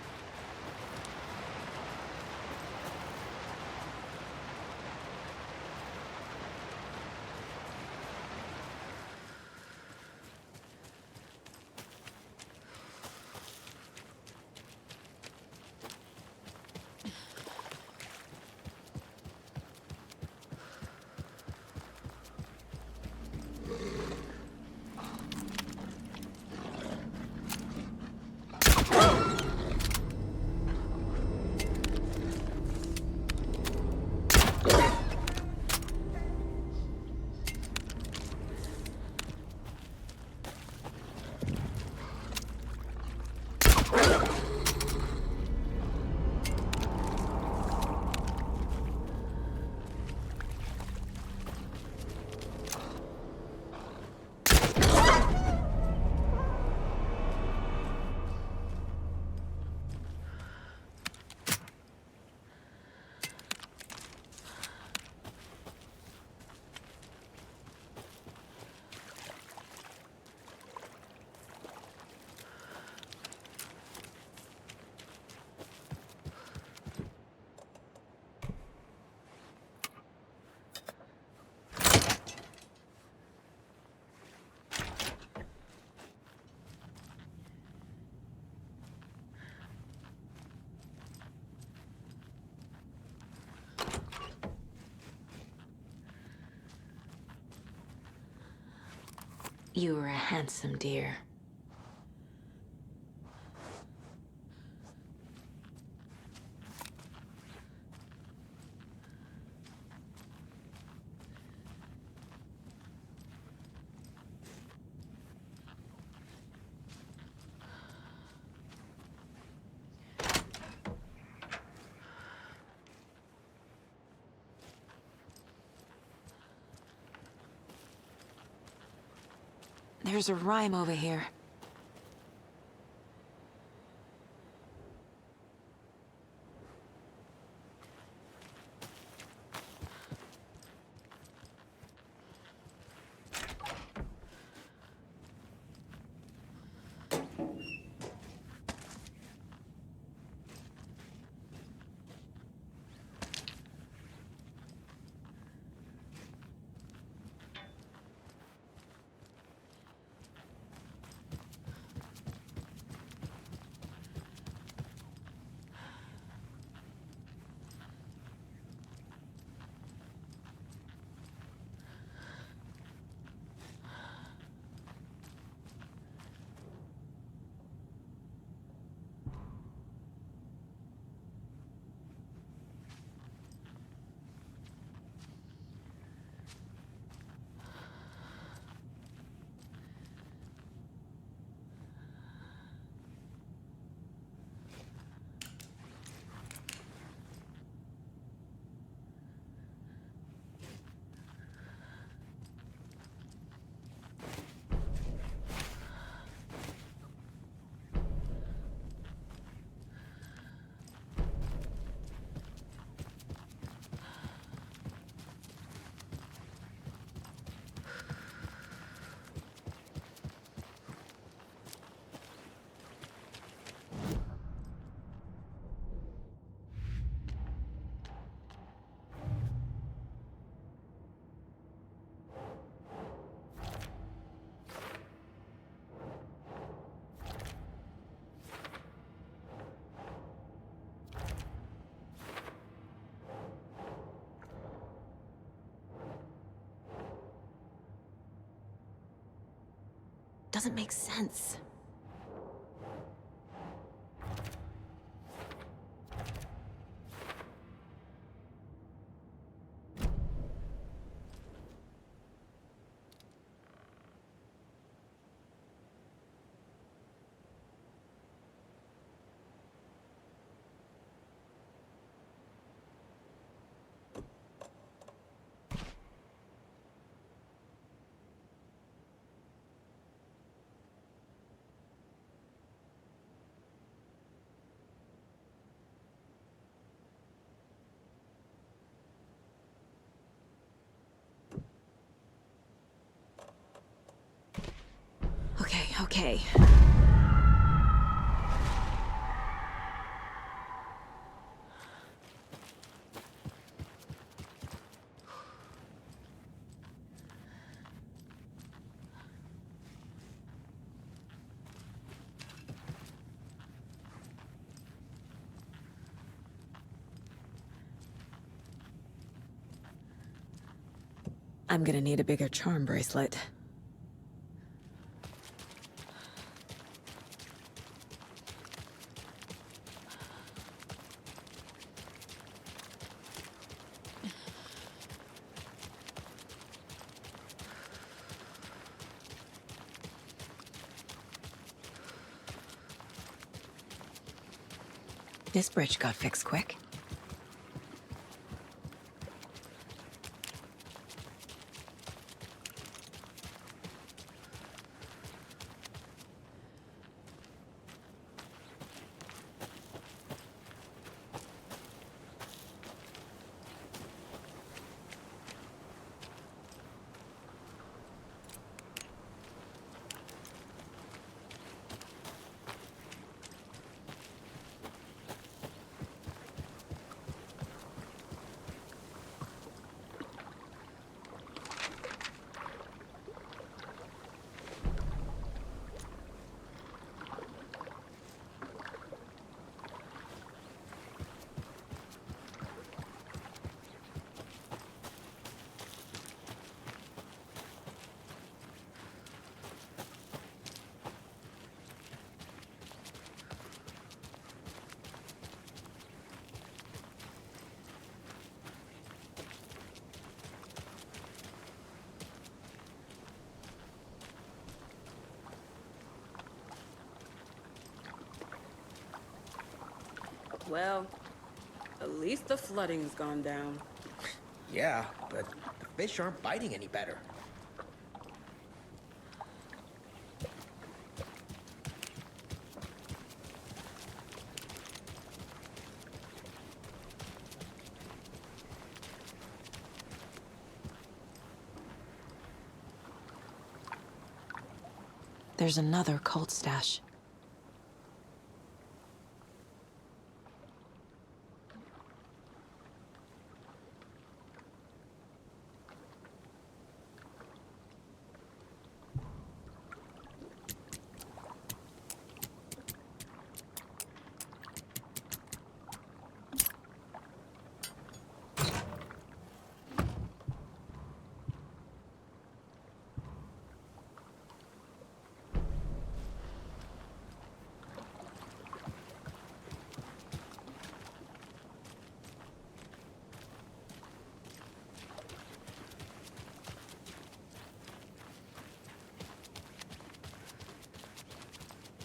You were a handsome deer. There's a rhyme over here. Doesn't make sense. Okay. I'm gonna need a bigger charm bracelet. This bridge got fixed quick. Well, at least the flooding's gone down. Yeah, but the fish aren't biting any better. There's another cult stash.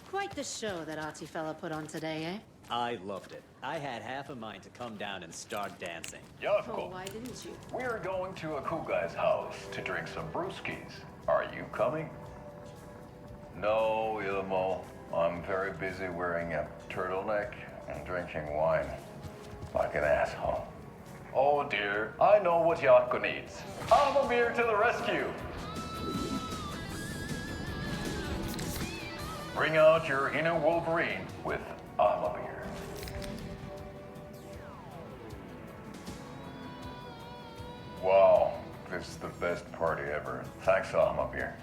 Quite the show that artsy fella put on today, eh? I loved it. I had half a mind to come down and start dancing. Oh, why didn't you? We're going to a cool guy's house to drink some brewskis. Are you coming? No, Ilmo. I'm very busy wearing a turtleneck and drinking wine like an asshole. Oh dear, I know what Jaakko needs. I'm a beer to the rescue. Bring out your inner Wolverine with Beer. Wow, this is the best party ever. Thanks, Beer.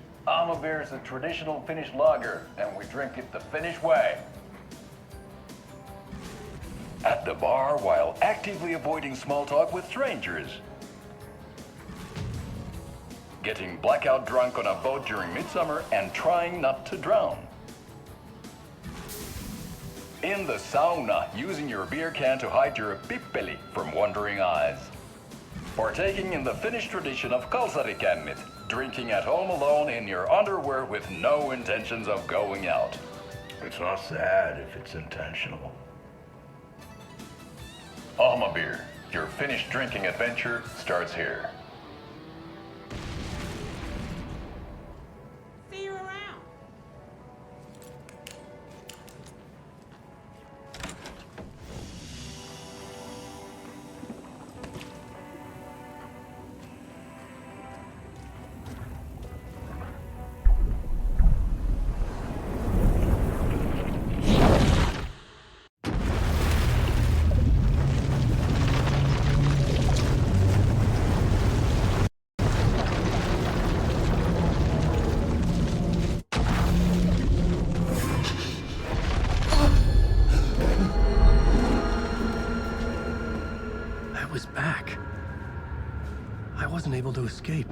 Beer is a traditional Finnish lager, and we drink it the Finnish way. At the bar while actively avoiding small talk with strangers. Getting blackout drunk on a boat during midsummer and trying not to drown. In the sauna, using your beer can to hide your pippeli from wandering eyes. Partaking in the Finnish tradition of kalsarikännit, drinking at home alone in your underwear with no intentions of going out. It's not sad if it's intentional. Beer, your Finnish drinking adventure starts here. See you around. Able to escape.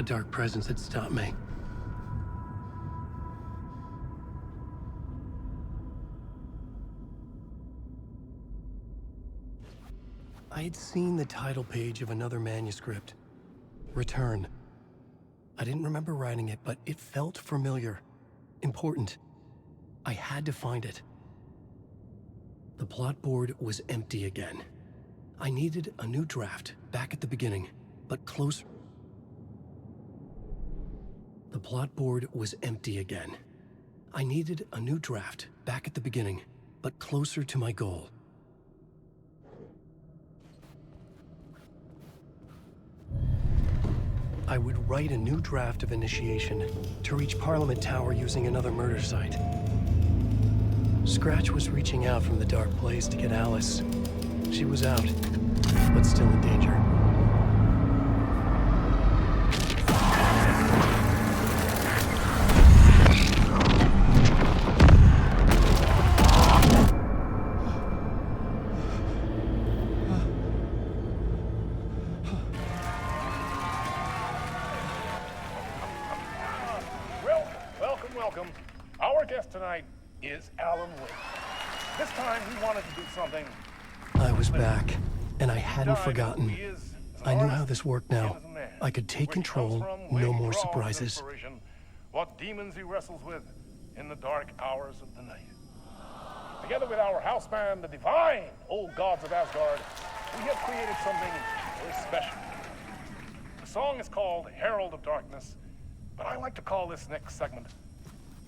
A dark presence had stopped me. I had seen the title page of another manuscript. Return. I didn't remember writing it, but it felt familiar. Important. I had to find it. The plot board was empty again. I needed a new draft, back at the beginning, but closer. The plot board was empty again. I needed a new draft, back at the beginning, but closer to my goal. I would write a new draft of initiation to reach Parliament Tower using another murder site. Scratch was reaching out from the dark place to get Alice. She was out, but still in danger. Welcome. Our guest tonight is Alan Wake. This time he wanted to do something. I was back, and I hadn't forgotten. I knew how this worked now. I could take control, no more surprises. What demons he wrestles with in the dark hours of the night. Together with our house band, the divine old Gods of Asgard, we have created something very special. The song is called Herald of Darkness, but I like to call this next segment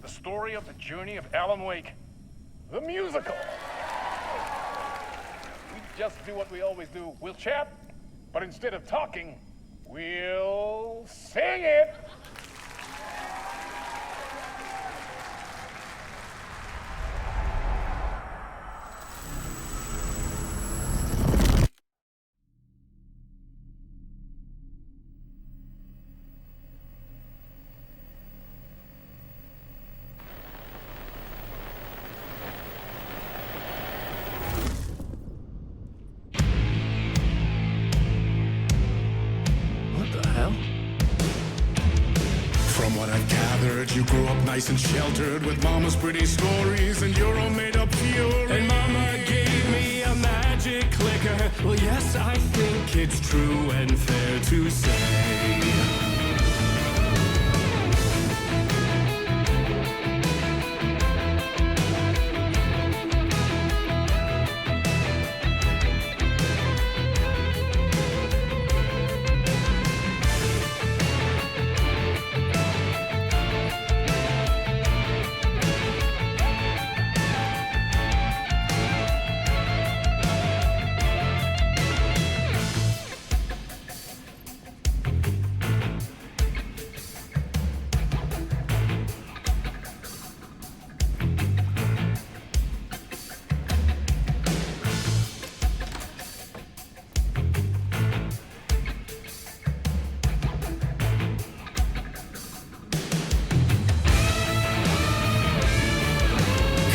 the story of the journey of Alan Wake, the musical. We just do what we always do. We'll chat, but instead of talking, we'll sing it. From what I've gathered, you grew up nice and sheltered with mama's pretty stories and your own made-up fury. And mama gave me a magic clicker. Well, yes, I think it's true and fair to say.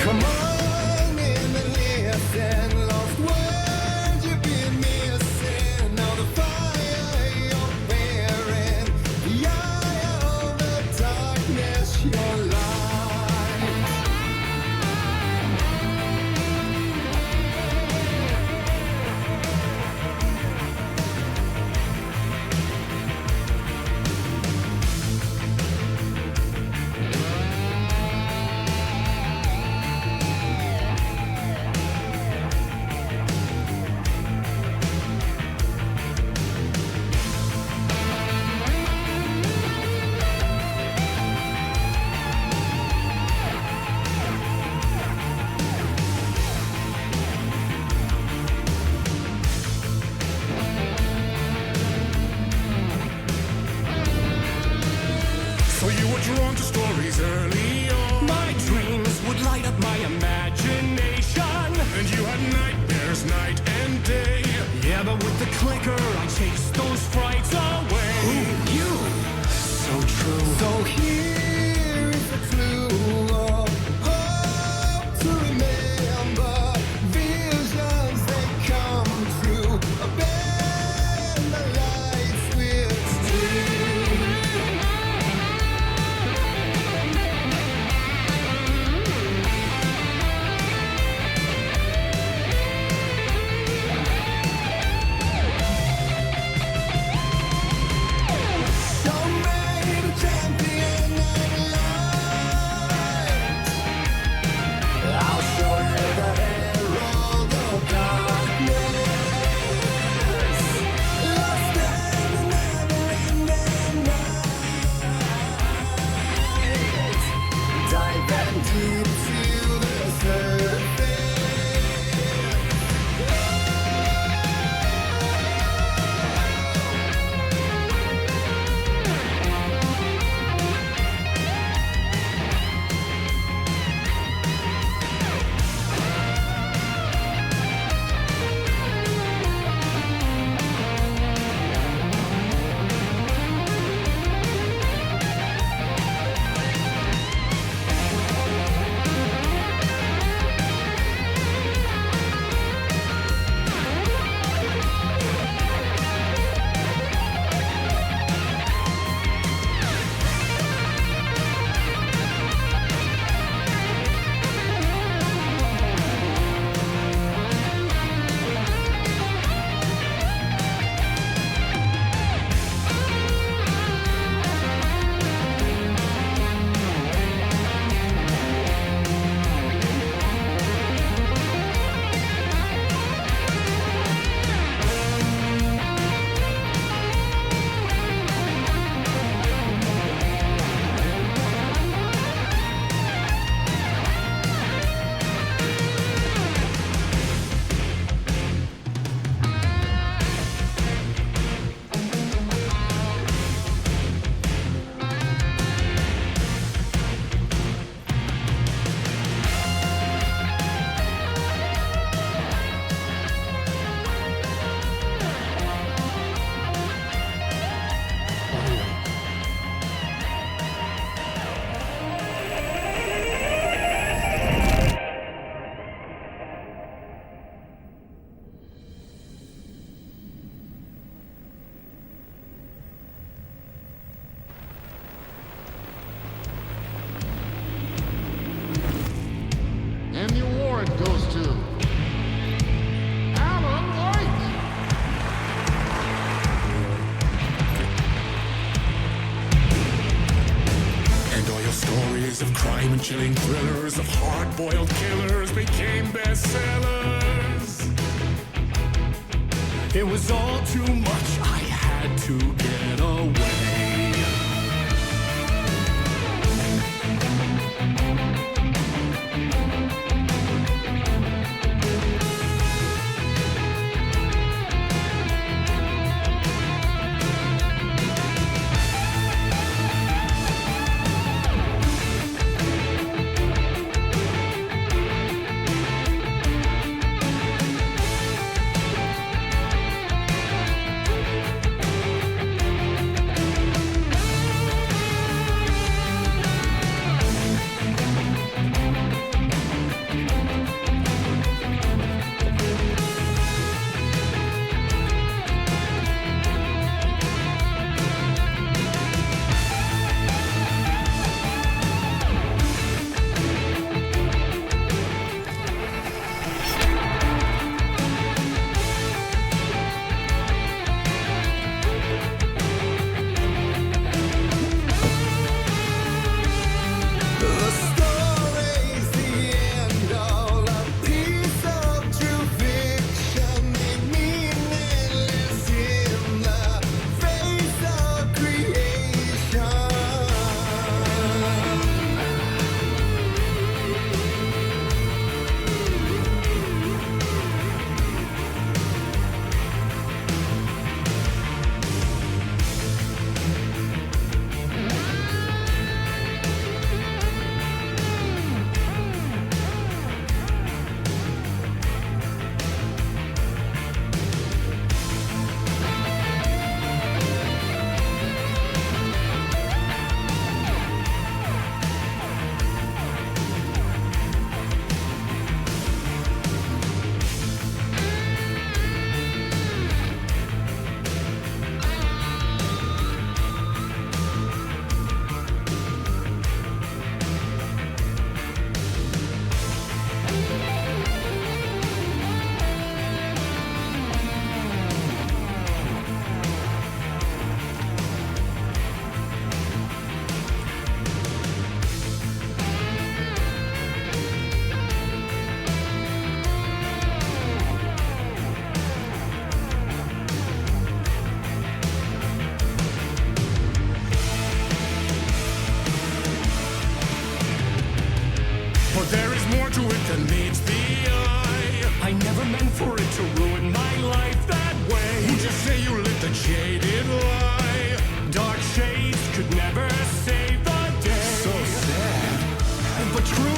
Come on in and listen, lost words you've been missing. Now the fire you're bearing, the eye of the darkness, your light. So you were drawn to stories early on. My dreams would light up my imagination. And you had nightmares night and day. Yeah, but with the clicker, I chased those frights away. Who you? So true. So here is a clue of hope to remember. Visions that come true. Abandon the light switch to. stories of crime and chilling thrillers of hard-boiled killers became bestsellers. It was all too much, I had to get away. But there is more to it than meets the eye. I never meant for it to ruin my life that way. You just say you lit the jaded lie. Dark shades could never save the day. So sad, but true.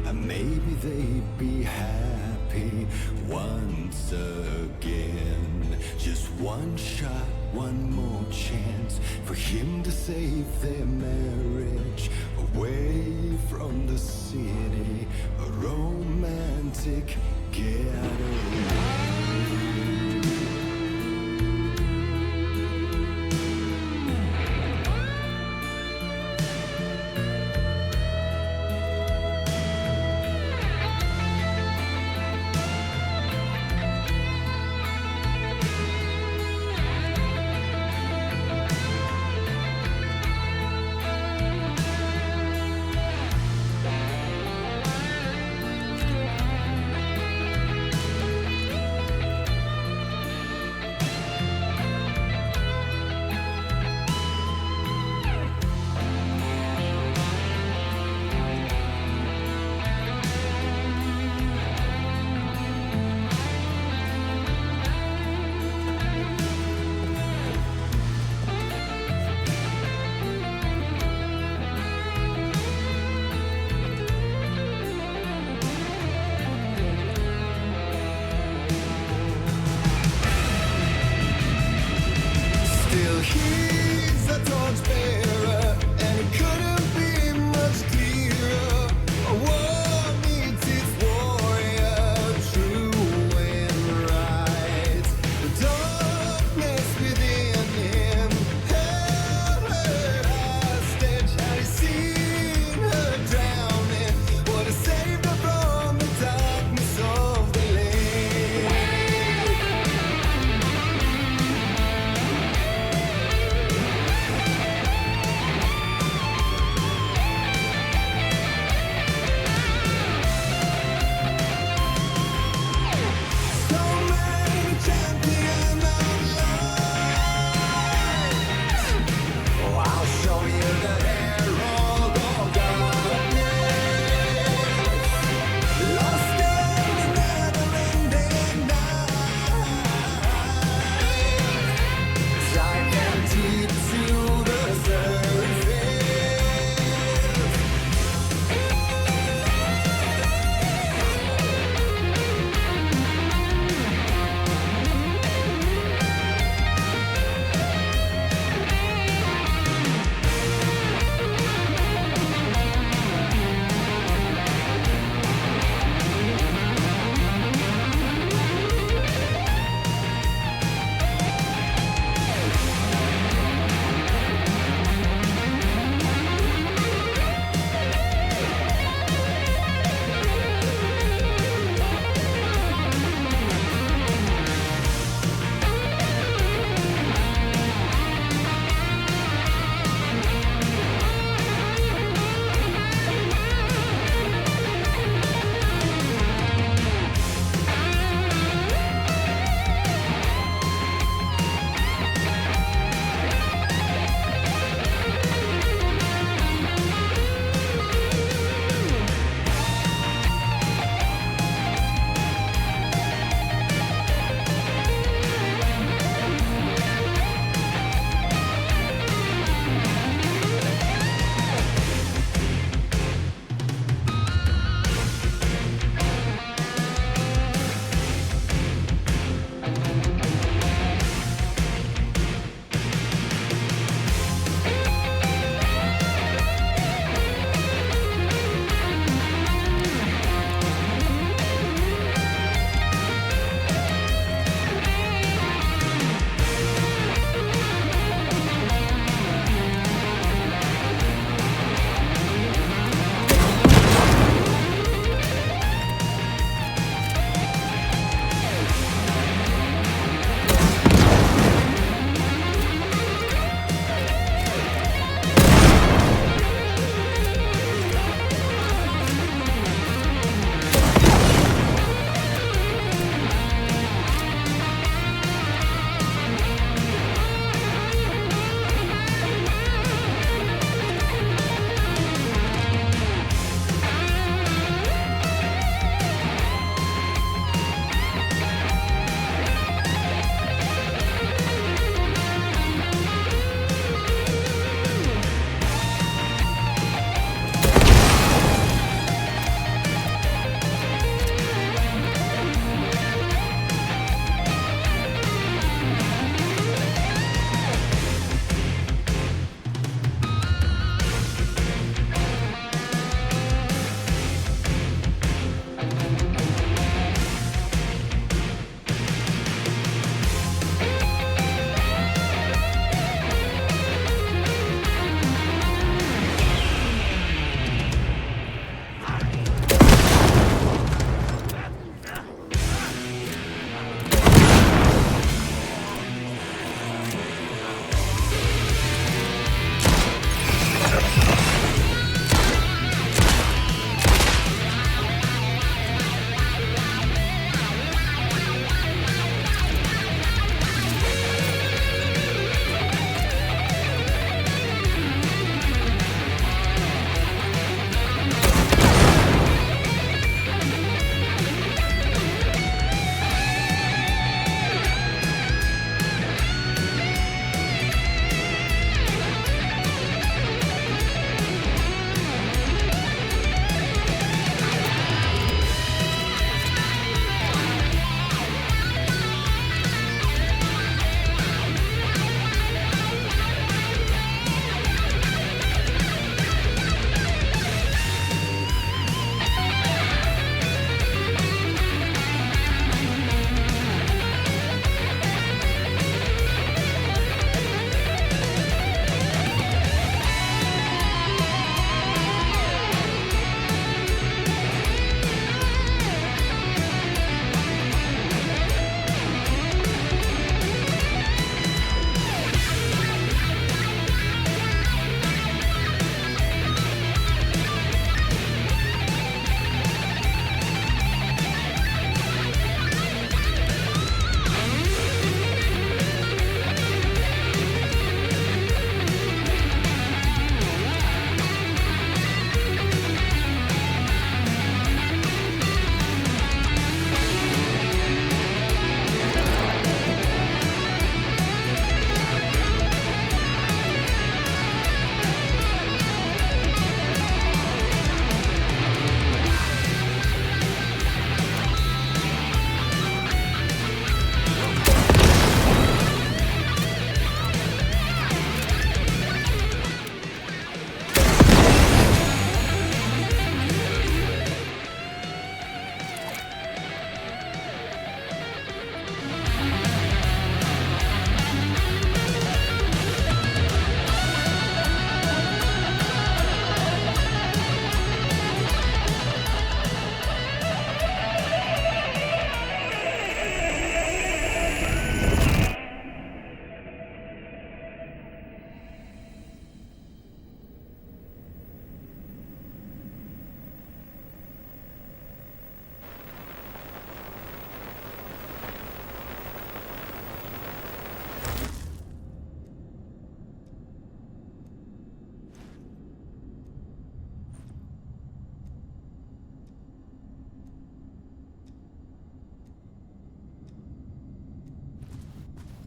and maybe they'd be happy once again. Just one shot, one more chance for him to save their marriage. Away from the city, a romantic getaway.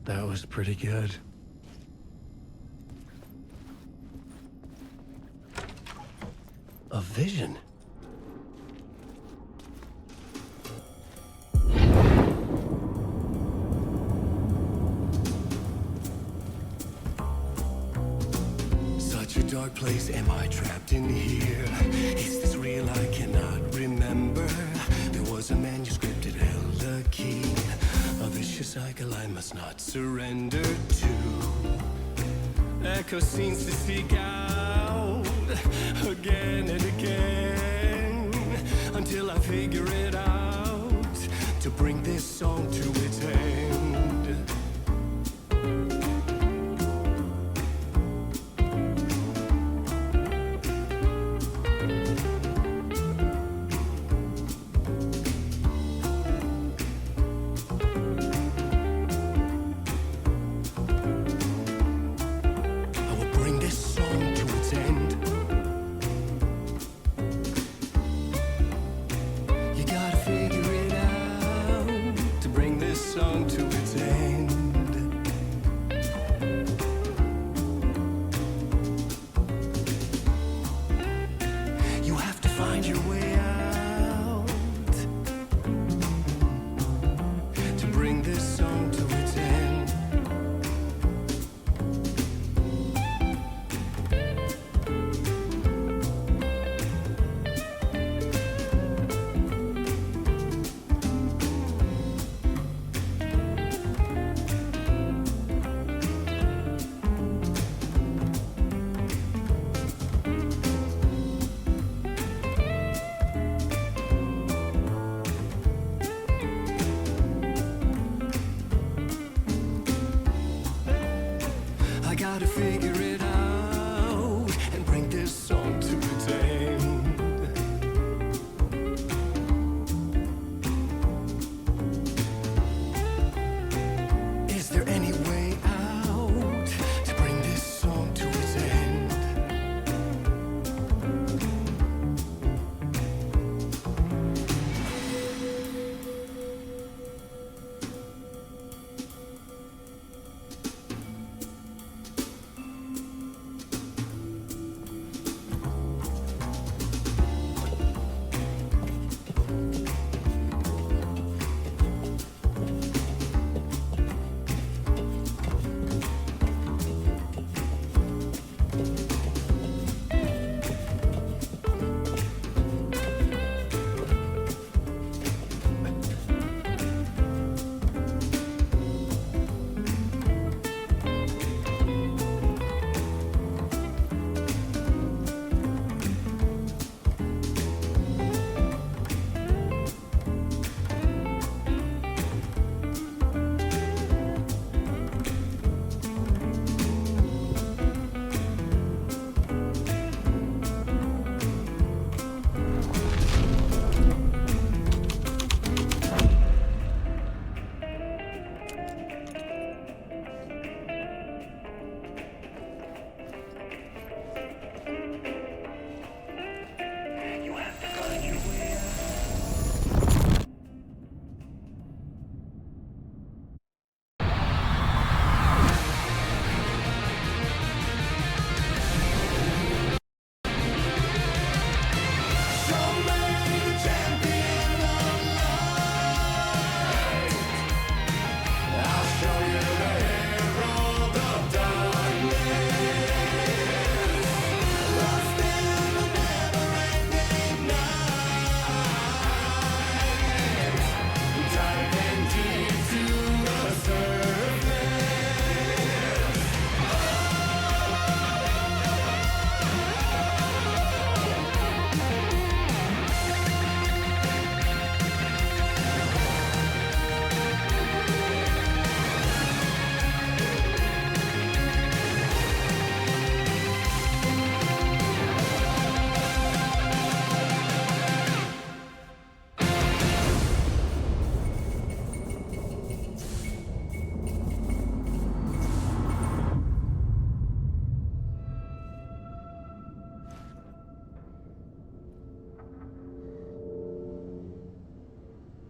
That was pretty good. A vision? Such a dark place, am I trapped in here? Is this real? I cannot remember. There was a manuscript, it held a key. A vicious cycle I must not surrender to. Echo scenes to seek out again and again until I figure it out to bring this song to its end. Gotta figure it out and bring this song to its end. Is there any way out to bring this song to its end?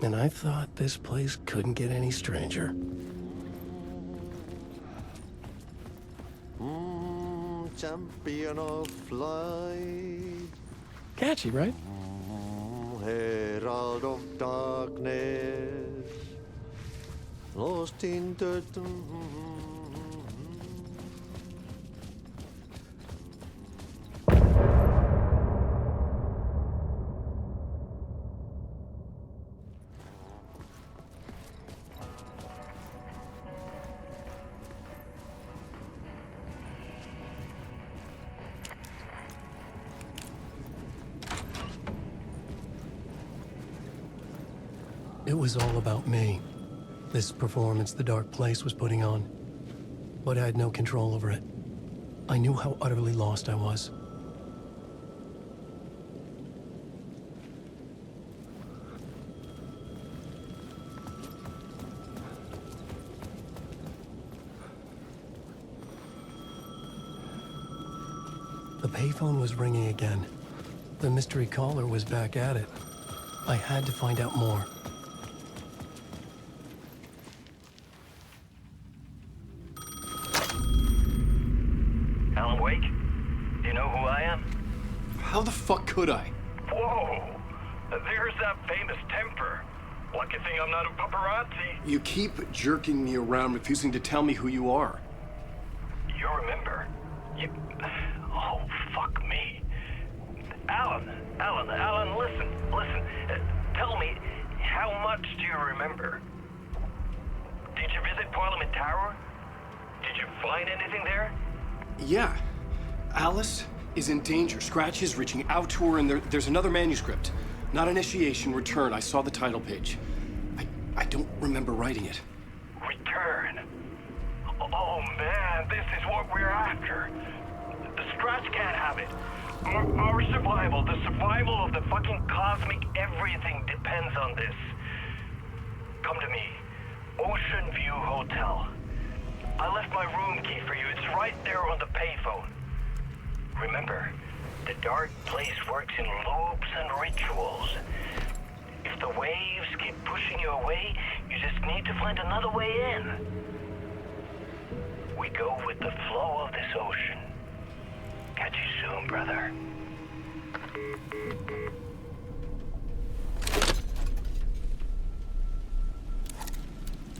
And I thought this place couldn't get any stranger. champion of light. Catchy, right? Herald of darkness, lost in the... It was all about me. This performance the Dark Place was putting on. But I had no control over it. I knew how utterly lost I was. The payphone was ringing again. The mystery caller was back at it. I had to find out more. Alan Wake? Do you know who I am? How the fuck could I? Whoa! There's that famous temper. Lucky thing I'm not a paparazzi. You keep jerking me around, refusing to tell me who you are. You remember? Oh, fuck me. Alan, listen. Tell me, how much do you remember? Did you visit Parliament Tower? Did you find anything there? Yeah. Alice is in danger. Scratch is reaching out to her, and there's another manuscript. Not initiation, return. I saw the title page. I don't remember writing it. Return? Oh man, this is what we're after. The Scratch can't have it. Our survival, the survival of the fucking cosmic everything depends on this. Come to me. Ocean View Hotel. I left my room key for you. It's right there on the payphone. Remember, the Dark Place works in loops and rituals. If the waves keep pushing you away, you just need to find another way in. We go with the flow of this ocean. Catch you soon, brother.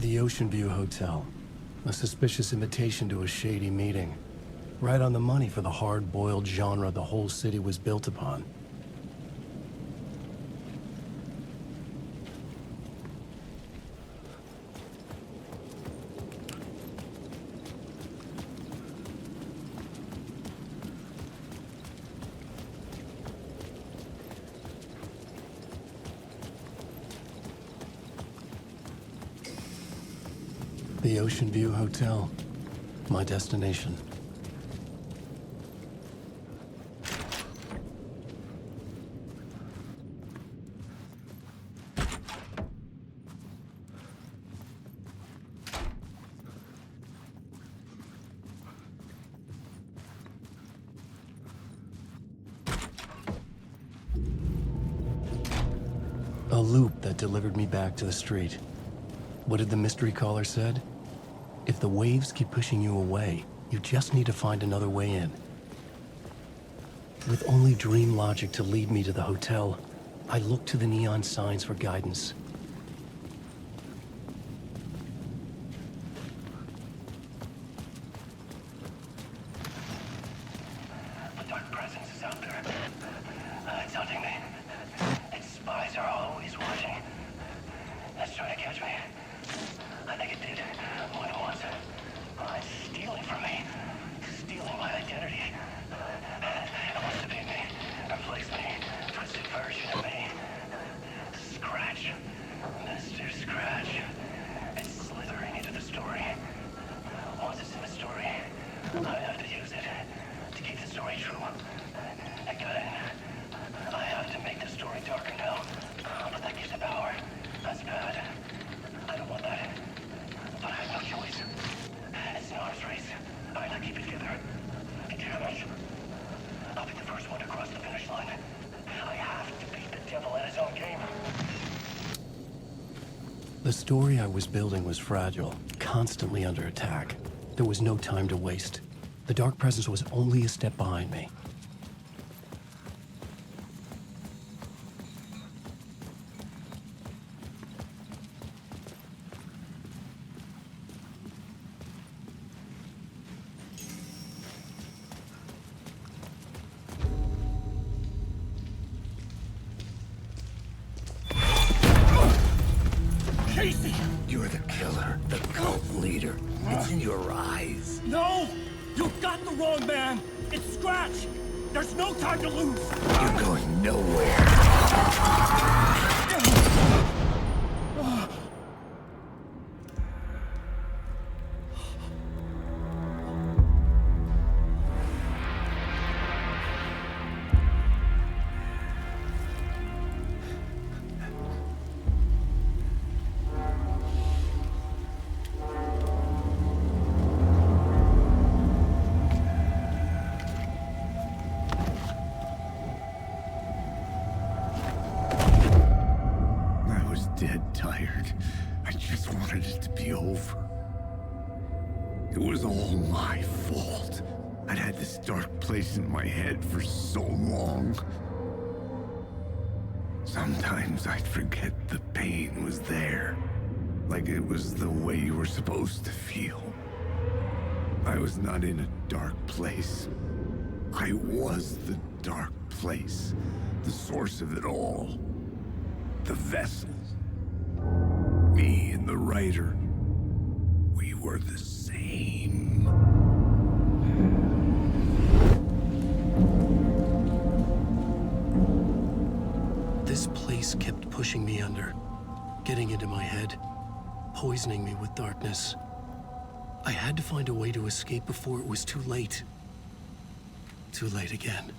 The Ocean View Hotel. A suspicious invitation to a shady meeting. Right on the money for the hard-boiled genre the whole city was built upon. The Ocean View Hotel. My destination. A loop that delivered me back to the street. What did the mystery caller said? If the waves keep pushing you away, you just need to find another way in. With only dream logic to lead me to the hotel, I looked to the neon signs for guidance. The dark presence is out there. It's hunting me. Its spies are always watching. It's trying to catch me. I think it did more than once. It's stealing from me. Stealing my identity. It wants to be me. Replace me. Twisted version of me. Scratch. Mr. Scratch. It's slithering into the story. Once it's in the story, I have to use it to keep the story true. Again, I have to make the story darker now. But that gives it power. That's bad. I don't want that. But I have no choice. It's an arms race. I gotta keep it together. Damn it. I'll be the first one to cross the finish line. I have to beat the devil at his own game. The story I was building was fragile, constantly under attack. There was no time to waste. The Dark Presence was only a step behind me. Casey! You're the killer, the cult leader. It's in your eyes. No! You've got the wrong man! It's Scratch! There's no time to lose! You're going nowhere. Dead tired. I just wanted it to be over. It was all my fault. I'd had this dark place in my head for so long. Sometimes I'd forget the pain was there. Like it was the way you were supposed to feel. I was not in a dark place. I was the dark place. The source of it all. The vessel. Me and the writer, we were the same. This place kept pushing me under, getting into my head, poisoning me with darkness. I had to find a way to escape before it was too late. Too late again.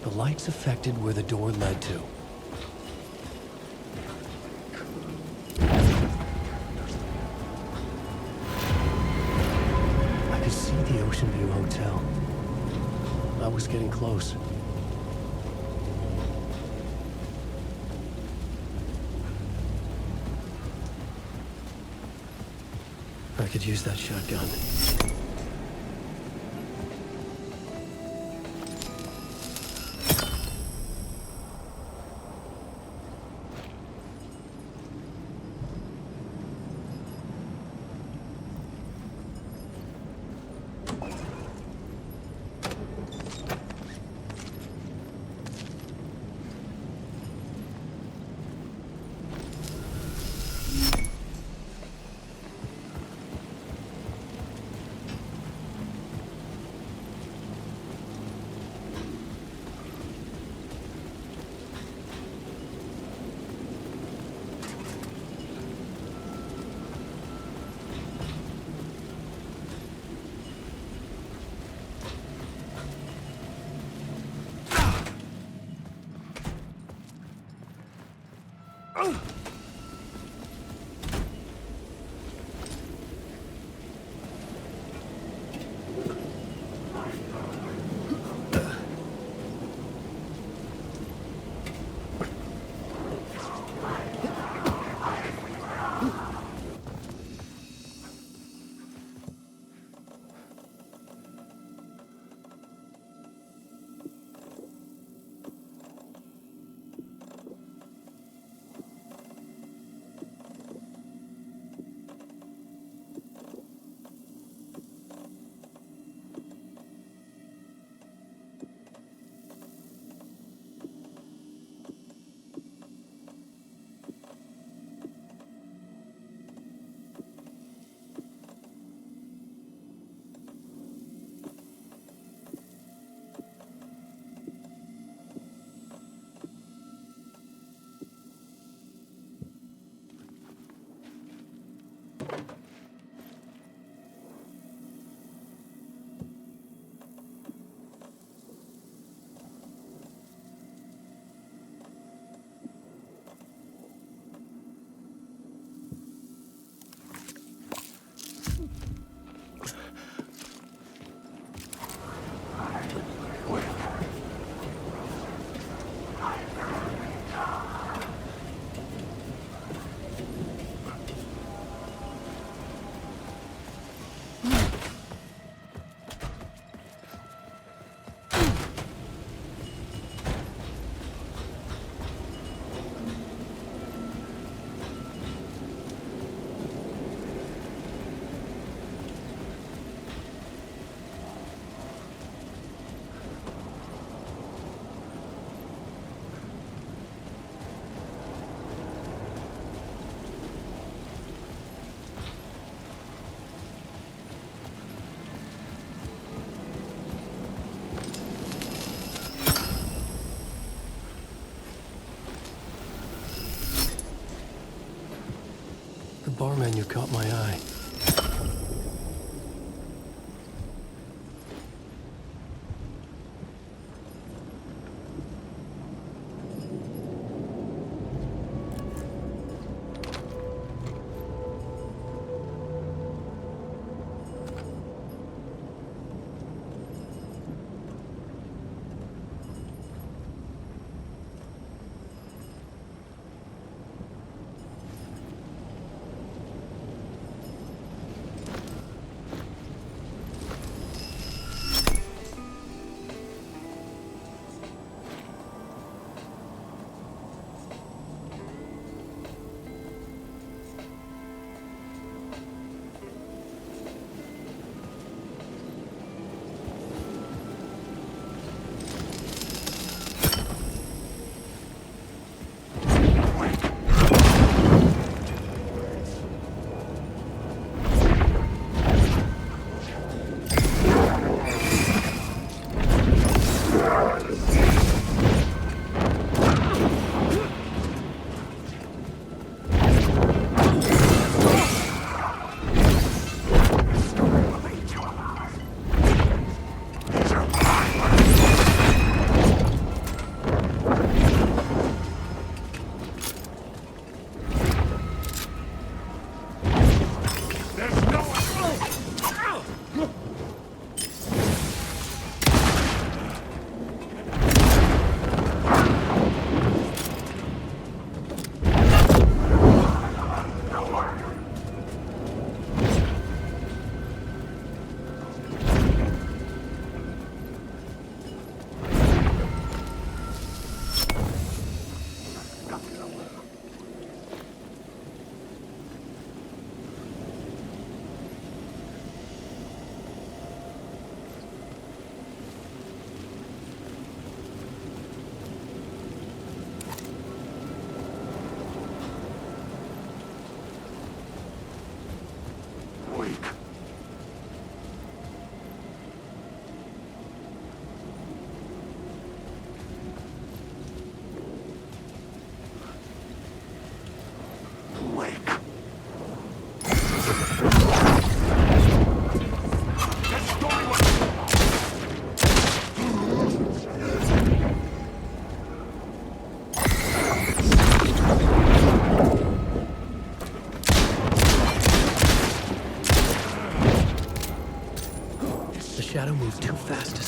The lights affected where the door led to. I could see the Ocean View Hotel. I was getting close. I could use that shotgun. The bar menu caught my eye.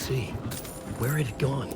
see. Where had it gone?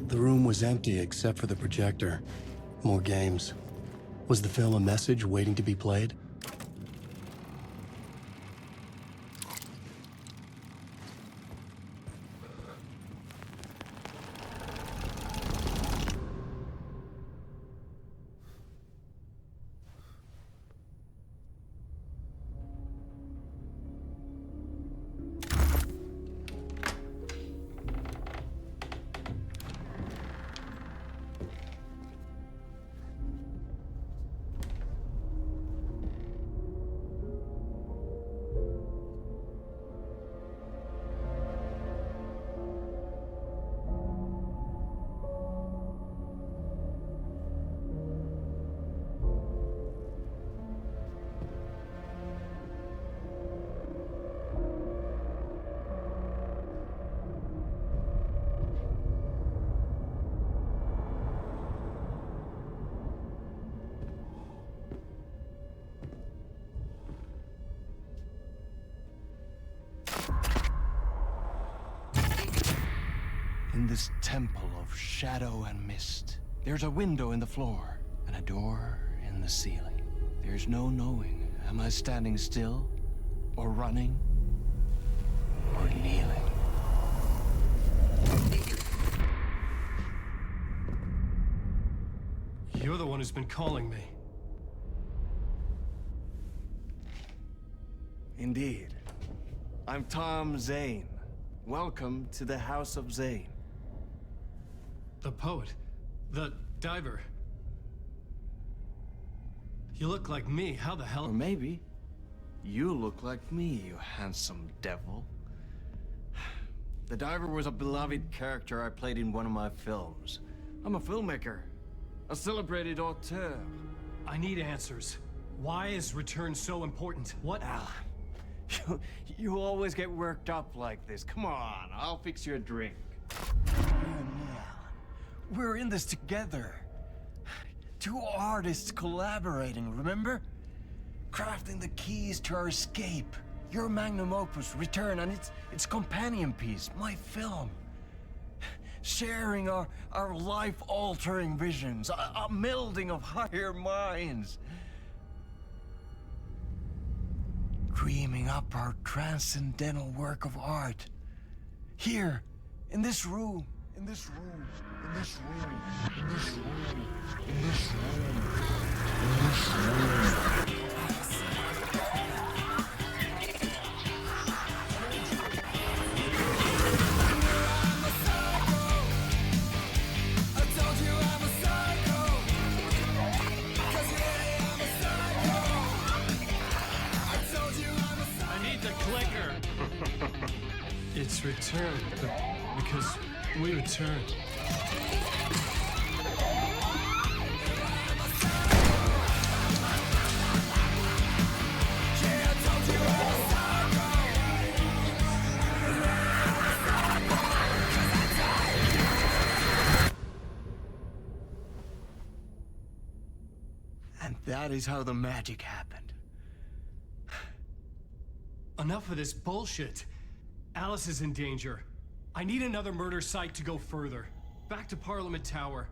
The room was empty except for the projector. More games. Was the film a message waiting to be played? In this temple of shadow and mist, there's a window in the floor and a door in the ceiling. There's no knowing, am I standing still, or running, or kneeling? You're the one who's been calling me. Indeed. I'm Tom Zane. Welcome to the House of Zane. The poet. The diver. You look like me. How the hell? Or maybe you look like me, you handsome devil. The diver was a beloved character I played in one of my films. I'm a filmmaker, a celebrated auteur. I need answers. Why is Return so important? What? Alan, You always get worked up like this. Come on, I'll fix you a drink. We're in this together. Two artists collaborating, remember? Crafting the keys to our escape. Your magnum opus, Return, and its companion piece, my film. Sharing our life-altering visions, a melding of higher minds. Dreaming up our transcendental work of art. Here, in this room, in this room, in this room, in this room, in this room, in this room. It's returned, because we returned. And that is how the magic happened. Enough of this bullshit. Alice is in danger. I need another murder site to go further. Back to Parliament Tower.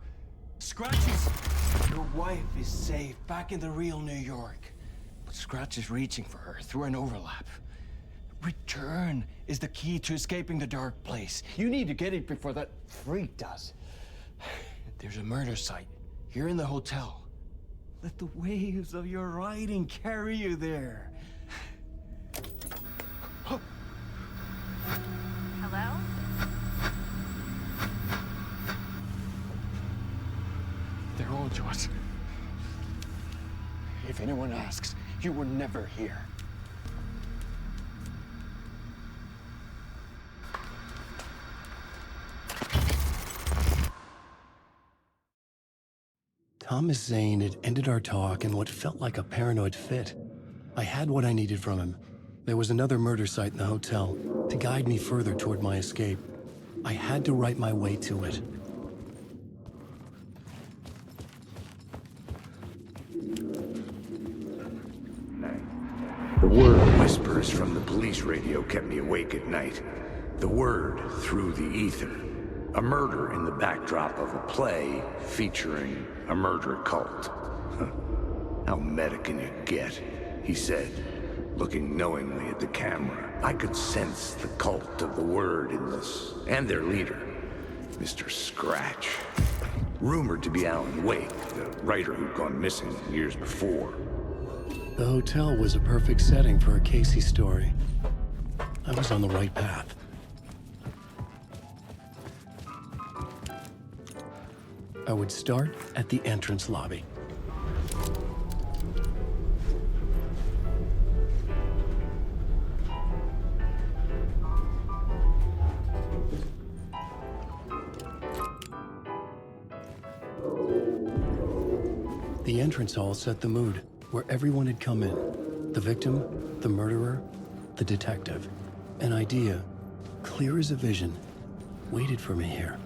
Scratchy's... Your wife is safe, back in the real New York. But Scratch is reaching for her through an overlap. Return is the key to escaping the dark place. You need to get it before that freak does. There's a murder site here in the hotel. Let the waves of your writing carry you there. Hello? They're all yours. If anyone asks, you were never here. Thomas Zane had ended our talk in what felt like a paranoid fit. I had what I needed from him. There was another murder site in the hotel to guide me further toward my escape. I had to write my way to it. The word whispers from the police radio kept me awake at night. The word through the ether. A murder in the backdrop of a play featuring a murder cult. How meta can you get? He said, looking knowingly at the camera. I could sense the cult of the word in this, and their leader, Mr. Scratch. Rumored to be Alan Wake, the writer who'd gone missing years before. The hotel was a perfect setting for a Casey story. I was on the right path. I would start at the entrance lobby. The entrance hall set the mood, where everyone had come in. The victim, the murderer, the detective. An idea, clear as a vision, waited for me here.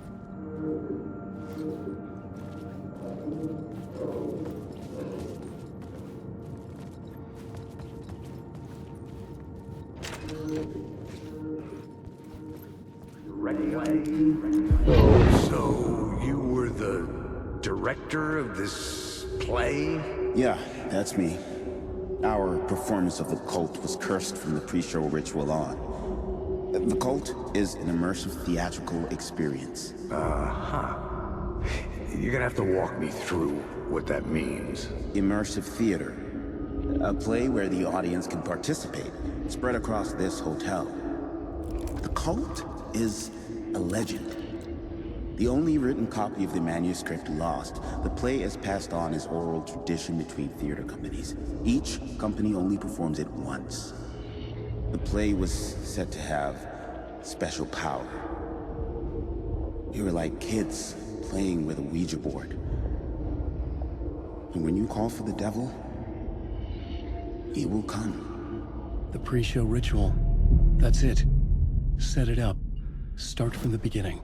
So, you were the director of this play? Yeah, that's me. Our performance of the cult was cursed from the pre-show ritual on. The cult is an immersive theatrical experience. Uh-huh. You're gonna have to walk me through what that means. Immersive theater. A play where the audience can participate, spread across this hotel. The cult is a legend. The only written copy of the manuscript lost, the play is passed on as oral tradition between theater companies. Each company only performs it once. The play was said to have special power. We were like kids playing with a Ouija board. And when you call for the devil, he will come. The pre-show ritual. That's it. Set it up. Start from the beginning.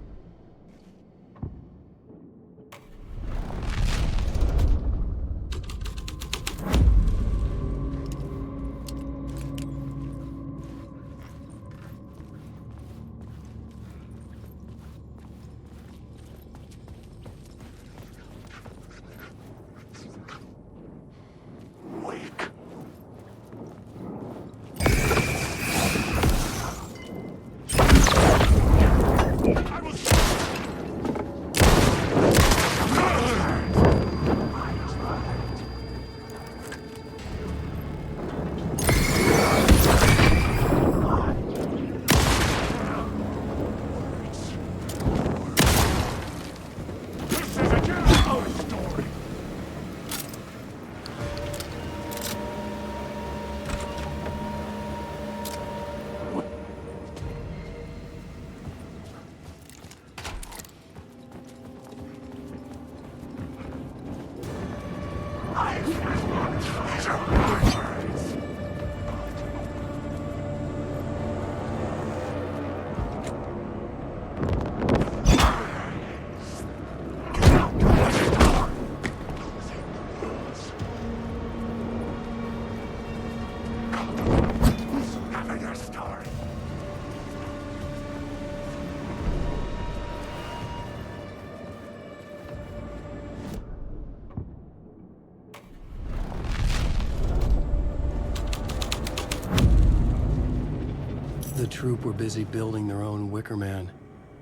The troupe were busy building their own Wicker Man,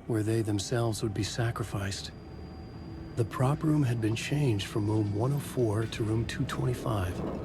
where they themselves would be sacrificed. The prop room had been changed from room 104 to room 225.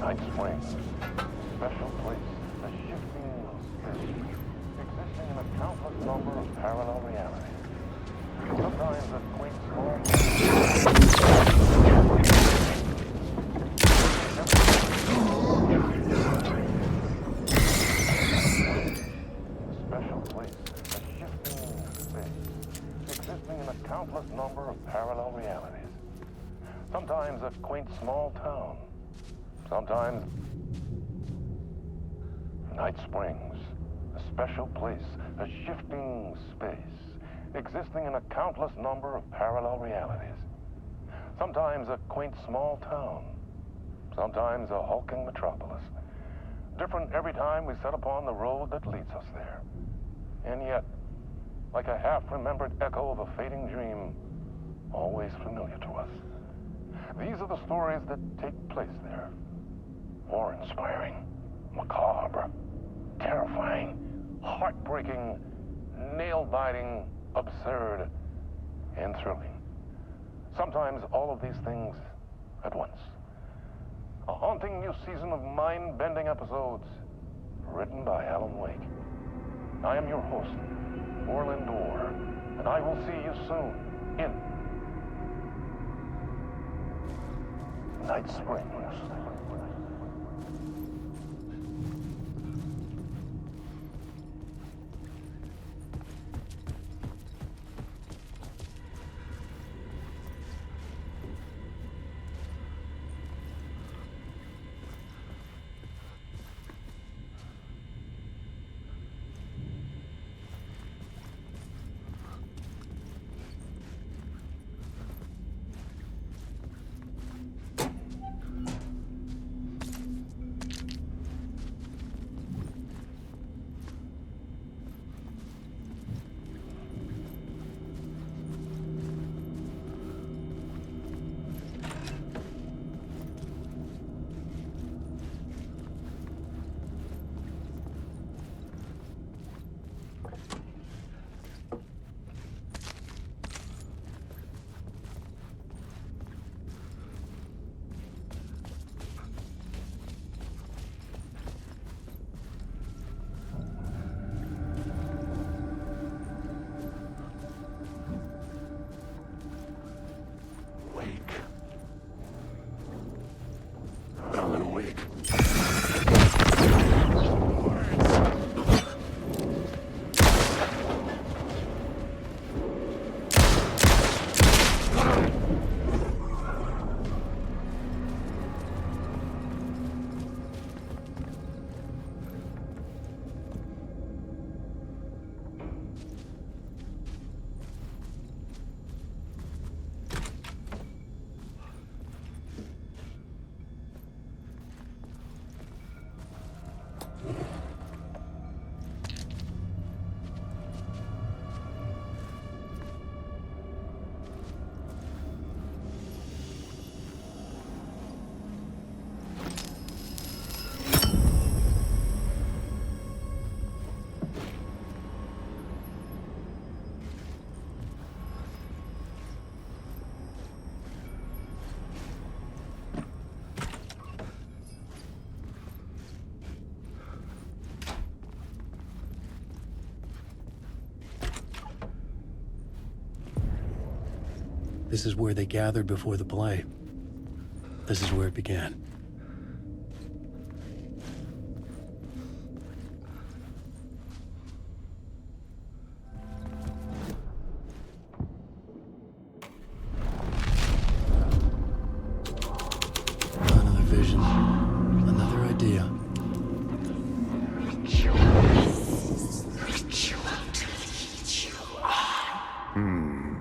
Night Springs. Special place. A shifting space. Existing in a countless number of parallel realities. Sometimes a quaint small... Special place. A shifting space. Existing in a countless number of parallel realities. Sometimes a quaint small town. Sometimes... Night Springs. A special place. A shifting space. Existing in a countless number of parallel realities. Sometimes a quaint small town. Sometimes a hulking metropolis. Different every time we set upon the road that leads us there. And yet, like a half-remembered echo of a fading dream, always familiar to us. These are the stories that take place there. Awe-inspiring, macabre, terrifying, heartbreaking, nail-biting, absurd, and thrilling. Sometimes all of these things at once. A haunting new season of mind-bending episodes, written by Alan Wake. I am your host, Orland Orr, and I will see you soon in Night Springs. This is where they gathered before the play. This is where it began. Another vision, another idea.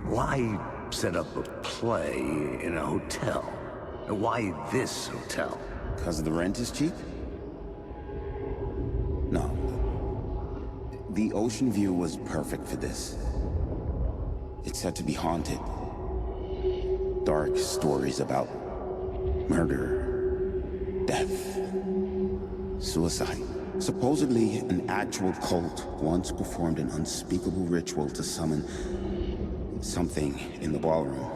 Why set up a play in a hotel? Why this hotel? Because the rent is cheap? No. The ocean view was perfect for this. It's said to be haunted. Dark stories about murder, death, suicide. Supposedly, an actual cult once performed an unspeakable ritual to summon something in the ballroom.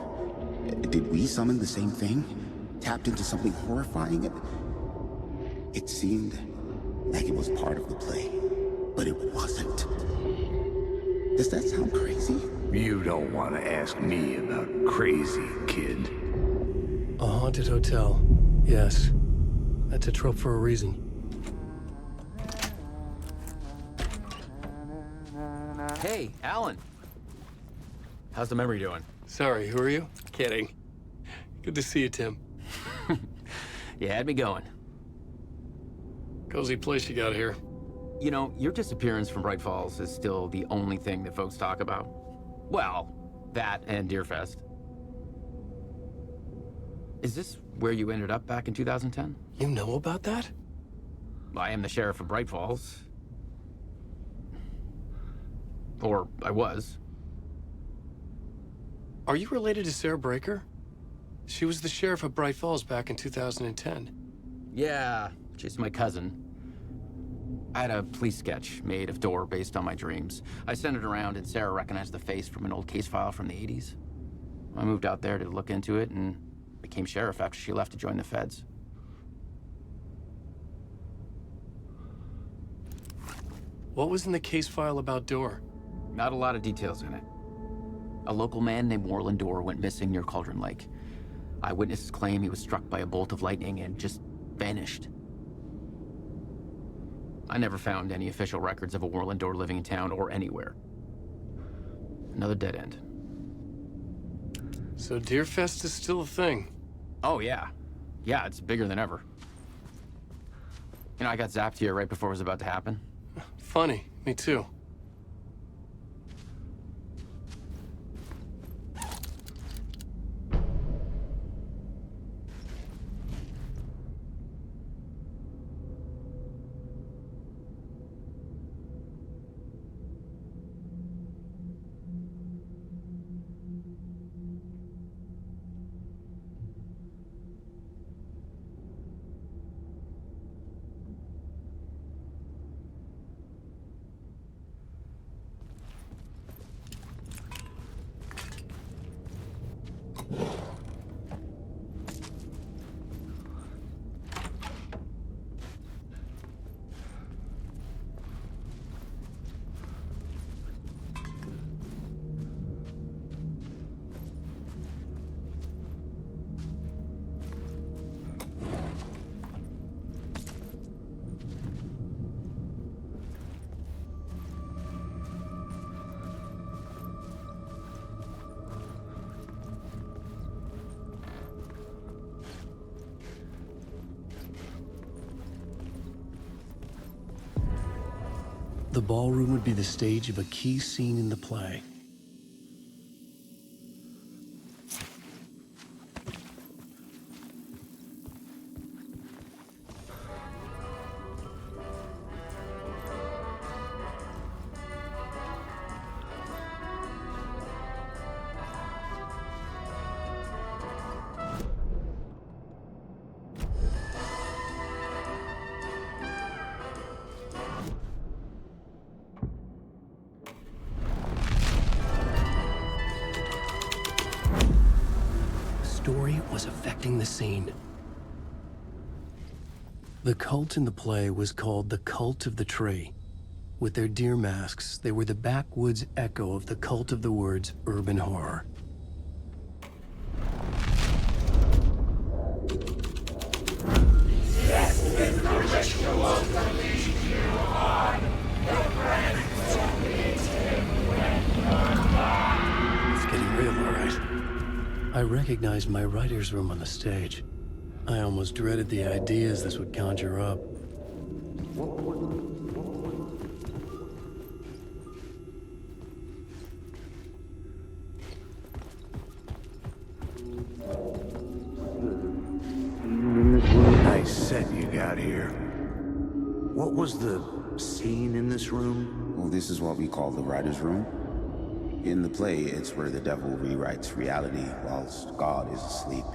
Did we summon the same thing? Tapped into something horrifying? It seemed like it was part of the play, but it wasn't. Does that sound crazy? You don't want to ask me about crazy, kid. A haunted hotel. Yes. That's a trope for a reason. Hey, Alan. How's the memory doing? Sorry, who are you? Kidding. Good to see you, Tim. You had me going. Cozy place you got here. You know, your disappearance from Bright Falls is still the only thing that folks talk about. Well, that and Deerfest. Is this where you ended up back in 2010? You know about that? I am the sheriff of Bright Falls. Or I was. Are you related to Sarah Breaker? She was the sheriff of Bright Falls back in 2010. Yeah, she's my cousin. I had a police sketch made of Door based on my dreams. I sent it around and Sarah recognized the face from an old case file from the 80s. I moved out there to look into it and became sheriff after she left to join the feds. What was in the case file about Door? Not a lot of details in it. A local man named Warland Door went missing near Cauldron Lake. Eyewitnesses claim he was struck by a bolt of lightning and just vanished. I never found any official records of a Warland Door living in town or anywhere. Another dead end. So Deerfest is still a thing? Oh, yeah. Yeah, it's bigger than ever. You know, I got zapped here right before it was about to happen. Funny, me too. The ballroom would be the stage of a key scene in the play. Story was affecting the scene. The cult in the play was called the Cult of the Tree. With their deer masks, they were the backwoods echo of the cult of the word's urban horror. This is the ritual to lead you on. The breath will meet him when you're gone. It's getting real, all right. I recognized my writer's room on the stage. I almost dreaded the ideas this would conjure up. Nice set you got here. What was the scene in this room? Well, this is what we call the writer's room. In the play, it's where the devil rewrites reality whilst God is asleep.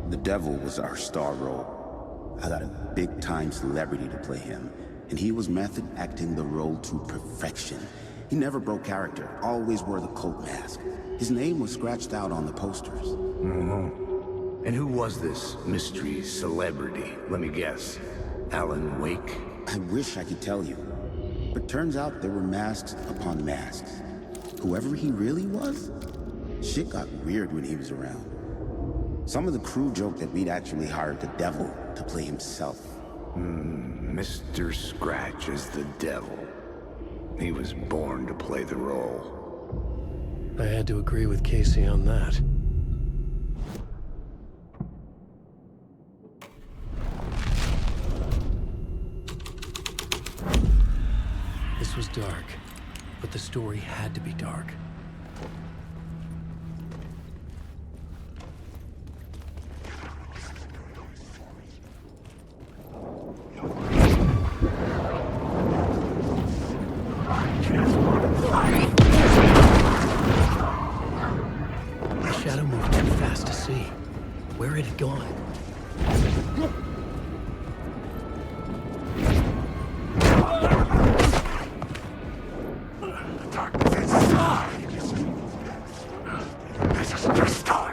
The devil was our star role. I got a big-time celebrity to play him, and he was method acting the role to perfection. He never broke character, always wore the cult mask. His name was scratched out on the posters. And who was this mystery celebrity? Let me guess. Alan Wake? I wish I could tell you. But turns out there were masks upon masks. Whoever he really was, shit got weird when he was around. Some of the crew joked that we'd actually hired the devil to play himself. Mr. Scratch is the devil. He was born to play the role. I had to agree with Casey on that. This was dark, but the story had to be dark. The shadow moved too fast to see. Where had it gone? This is your story.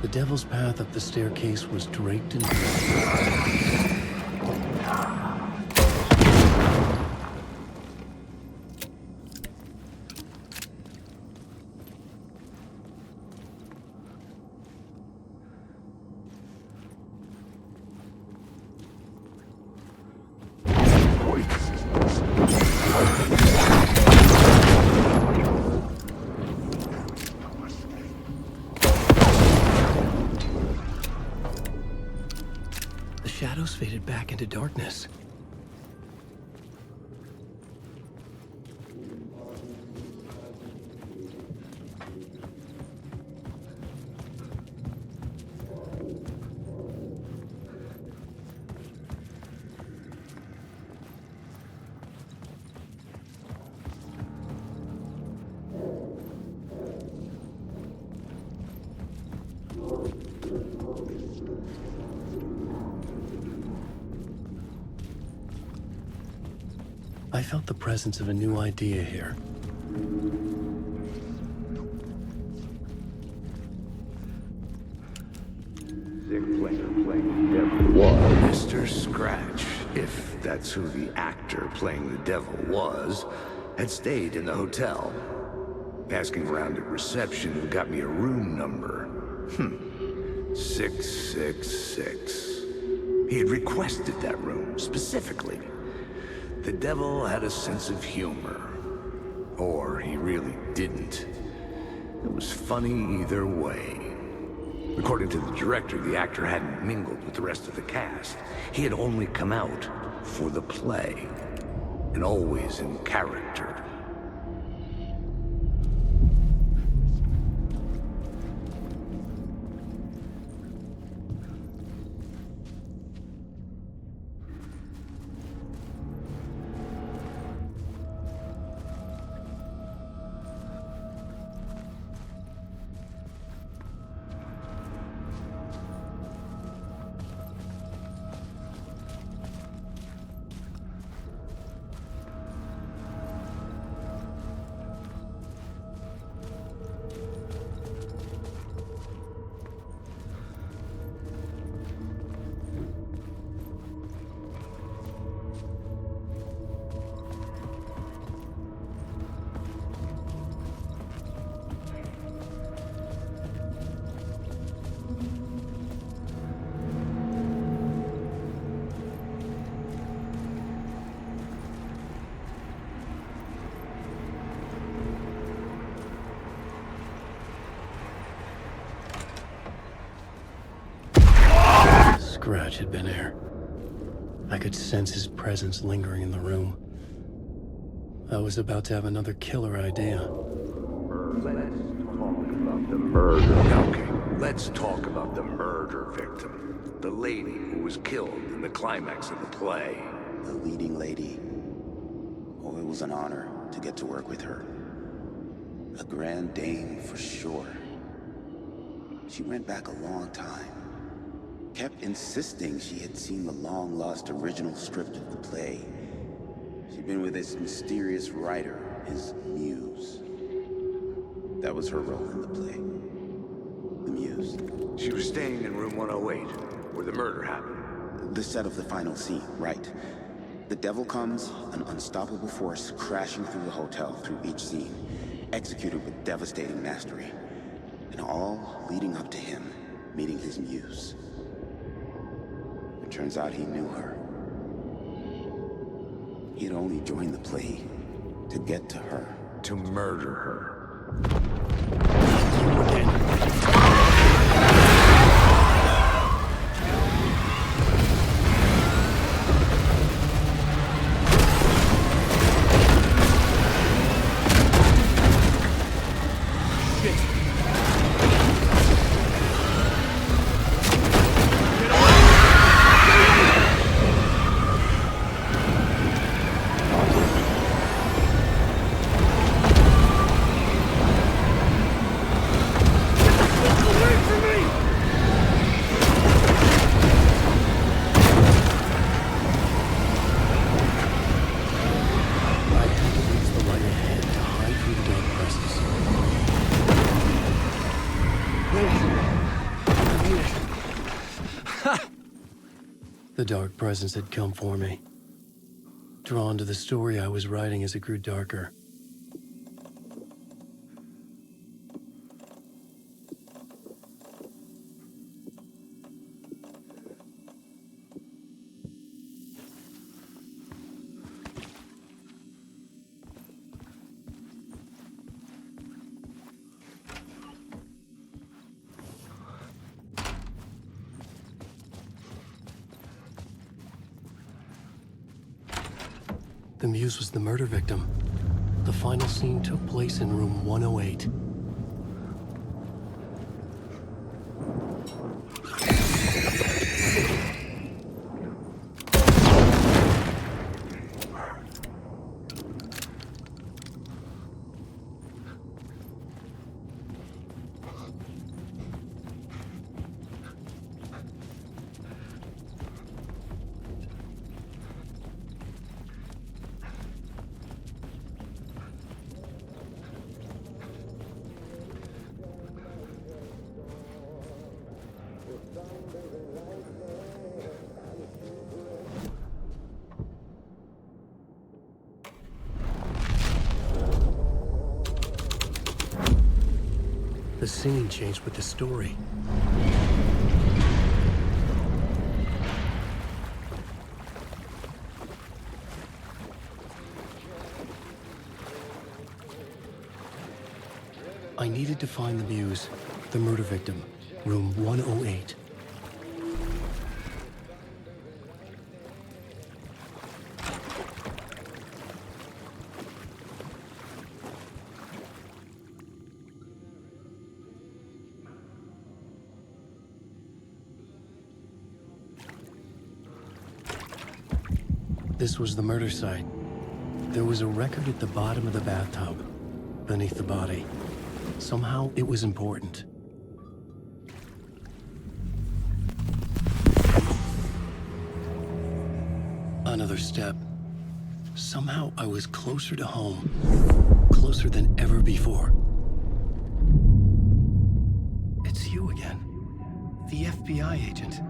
The devil's path up the staircase was draped in shadows faded back into darkness. I felt the presence of a new idea here. player playing the devil was Mr. Scratch, if that's who the actor playing the devil was, had stayed in the hotel. Asking around at reception got me a room number. 666. He had requested that room, specifically. The devil had a sense of humor. Or he really didn't. It was funny either way. According to the director, the actor hadn't mingled with the rest of the cast. He had only come out for the play. And always in character. Scratch had been here. I could sense his presence lingering in the room. I was about to have another killer idea. Let's talk about the murder victim. The lady who was killed in the climax of the play. The leading lady. Oh, it was an honor to get to work with her. A grand dame for sure. She went back a long time. Kept insisting she had seen the long-lost original script of the play. She'd been with this mysterious writer, his muse. That was her role in the play. The muse. She was staying in room 108, where the murder happened. The set of the final scene, right. The devil comes, an unstoppable force crashing through the hotel through each scene, executed with devastating mastery. And all leading up to him meeting his muse. It turns out he knew her. He had only joined the play to get to her. To murder her. The dark presence had come for me. Drawn to the story I was writing as it grew darker. The muse was the murder victim. The final scene took place in room 108. The singing changed with the story. I needed to find the muse, the murder victim, room 108. This was the murder site. There was a record at the bottom of the bathtub, beneath the body. Somehow, it was important. Another step. Somehow, I was closer to home. Closer than ever before. It's you again. The FBI agent.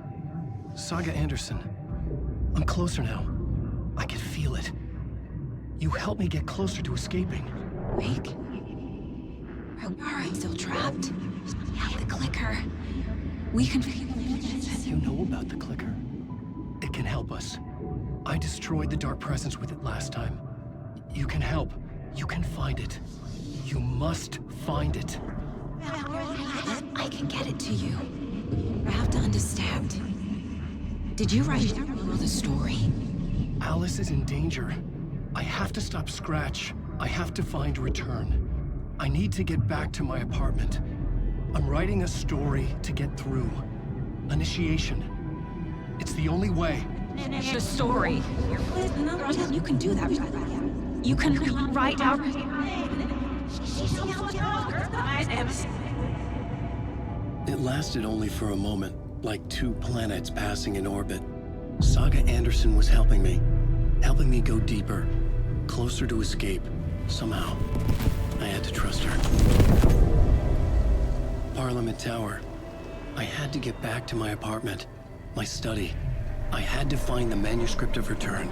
Saga Anderson. I'm closer now. I can feel it. You helped me get closer to escaping. Wake? Are you still trapped? We have the clicker. We can... You know about the clicker? It can help us. I destroyed the dark presence with it last time. You can help. You can find it. You must find it. I can get it to you. I have to understand. Did you write the story? Alice is in danger. I have to stop Scratch. I have to find Return. I need to get back to my apartment. I'm writing a story to get through. Initiation. It's the only way. The story. You can do that. You can write out... It lasted only for a moment, like two planets passing in orbit. Saga Anderson was helping me go deeper, closer to escape, somehow. I had to trust her. Parliament Tower. I had to get back to my apartment, my study. I had to find the manuscript of Return.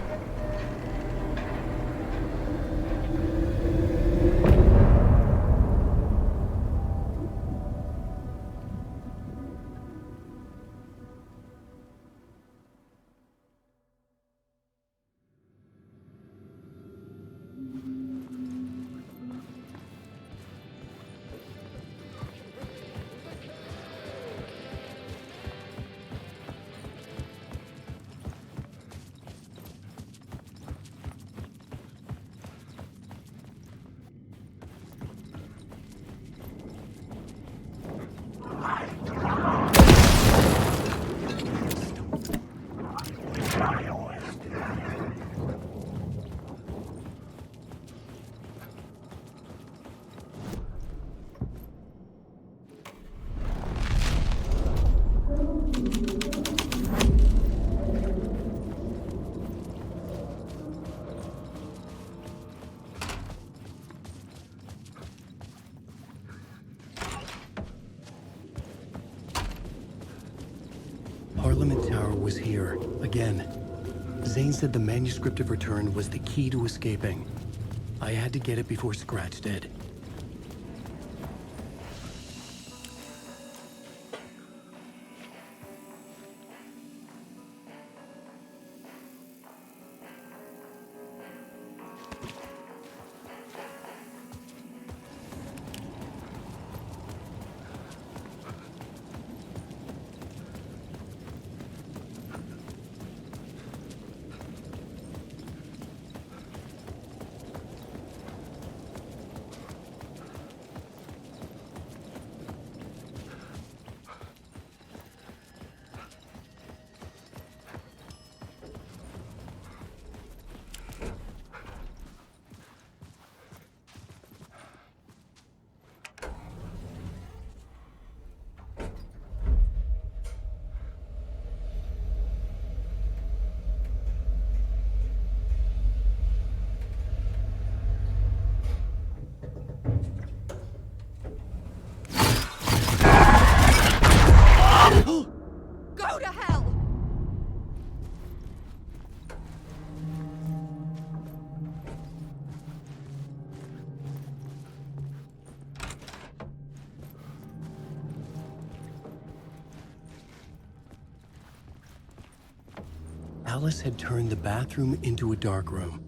Parliament Tower was here, again. Zane said the manuscript of Return was the key to escaping. I had to get it before Scratch did. Alice had turned the bathroom into a dark room.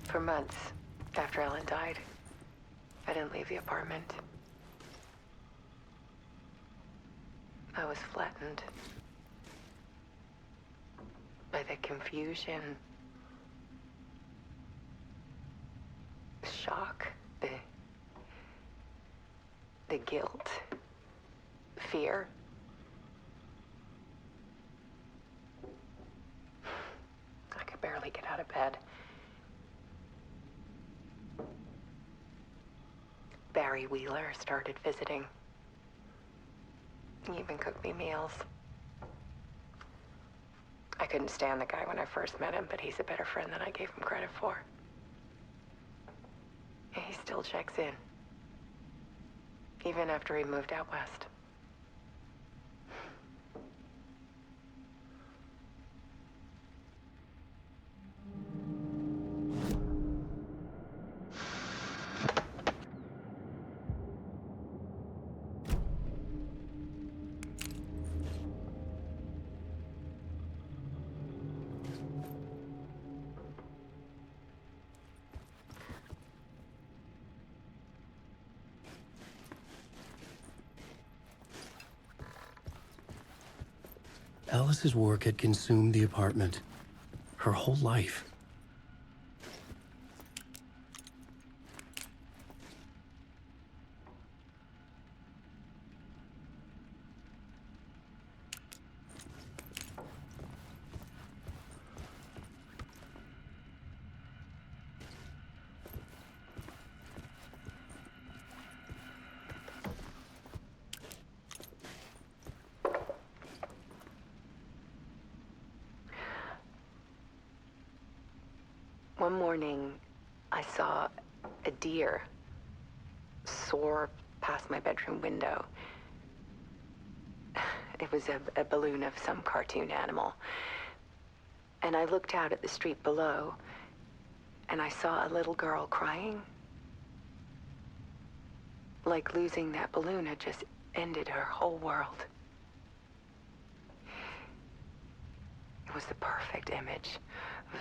For months after Ellen died, I didn't leave the apartment. I was flattened by the confusion, the shock, the guilt, fear. I could barely get out of bed. Barry Wheeler started visiting. He even cooked me meals. I couldn't stand the guy when I first met him, but he's a better friend than I gave him credit for. And he still checks in, even after he moved out west. Alice's work had consumed the apartment, her whole life. One morning, I saw a deer soar past my bedroom window. It was a balloon of some cartoon animal. And I looked out at the street below, and I saw a little girl crying. Like losing that balloon had just ended her whole world. It was the perfect image of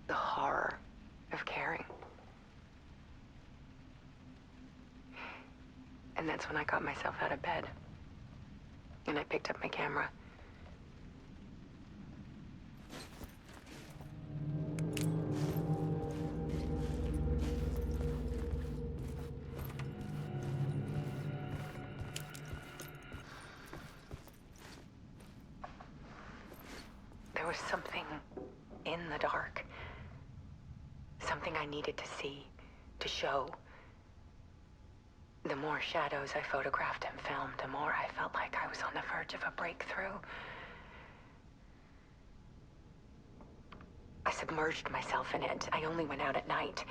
the horror of caring. And that's when I got myself out of bed. And I picked up my camera. There was something in the dark. Something I needed to see, to show. The more shadows I photographed and filmed, the more I felt like I was on the verge of a breakthrough. I submerged myself in it. I only went out at night.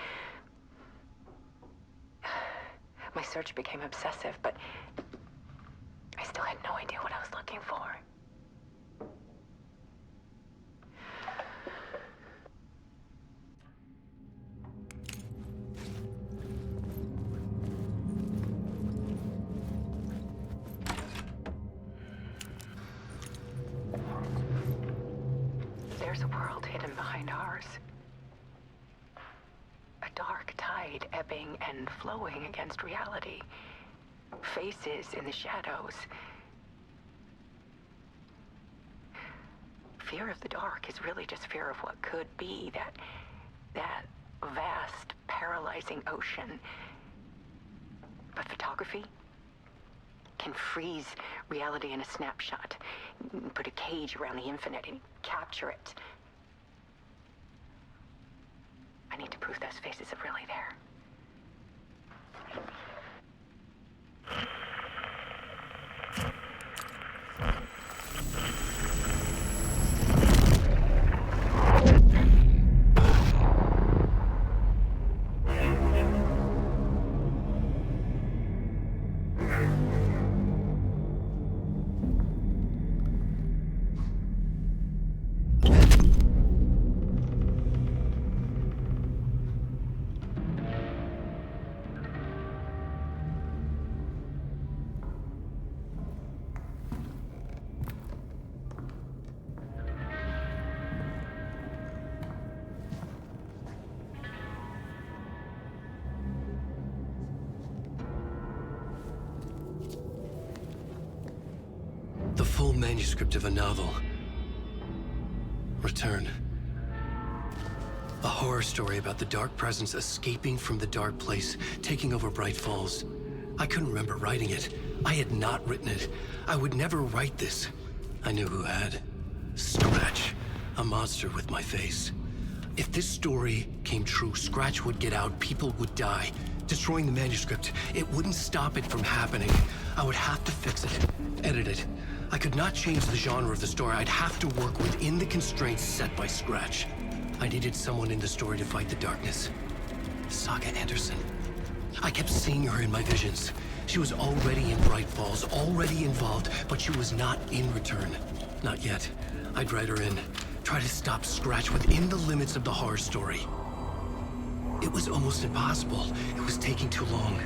My search became obsessive, but I still had no idea what I was looking for. There's a world hidden behind ours. A dark tide tide ebbing and flowing against reality. Faces in the shadows. Fear of the dark is really just fear of what could be, that vast, paralyzing ocean. But photography can freeze reality in a snapshot, put a cage around the infinite and capture it. I need to prove those faces are really there. The full manuscript of a novel. Return. A horror story about the dark presence escaping from the dark place, taking over Bright Falls. I couldn't remember writing it. I had not written it. I would never write this. I knew who had. Scratch. A monster with my face. If this story came true, Scratch would get out, people would die. Destroying the manuscript, it wouldn't stop it from happening. I would have to fix it, edit it. I could not change the genre of the story. I'd have to work within the constraints set by Scratch. I needed someone in the story to fight the darkness. Saga Anderson. I kept seeing her in my visions. She was already in Bright Falls, already involved, but she was not in Return. Not yet. I'd write her in. Try to stop Scratch within the limits of the horror story. It was almost impossible. It was taking too long.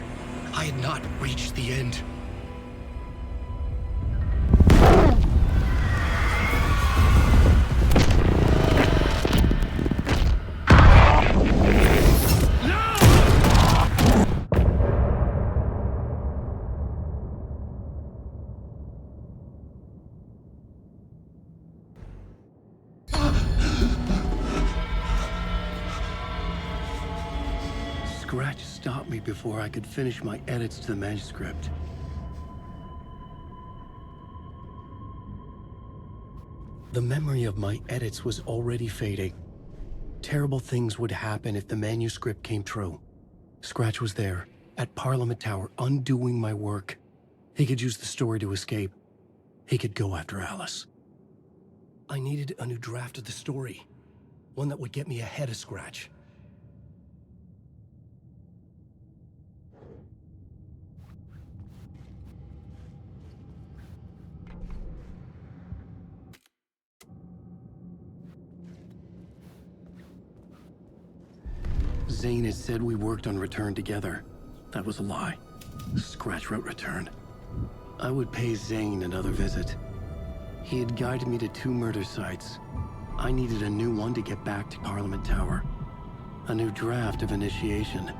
I had not reached the end. Scratch stopped me before I could finish my edits to the manuscript. The memory of my edits was already fading. Terrible things would happen if the manuscript came true. Scratch was there, at Parliament Tower, undoing my work. He could use the story to escape. He could go after Alice. I needed a new draft of the story. One that would get me ahead of Scratch. Zane had said we worked on Return together. That was a lie. Scratch wrote Return. I would pay Zane another visit. He had guided me to 2 murder sites. I needed a new one to get back to Parliament Tower. A new draft of Initiation.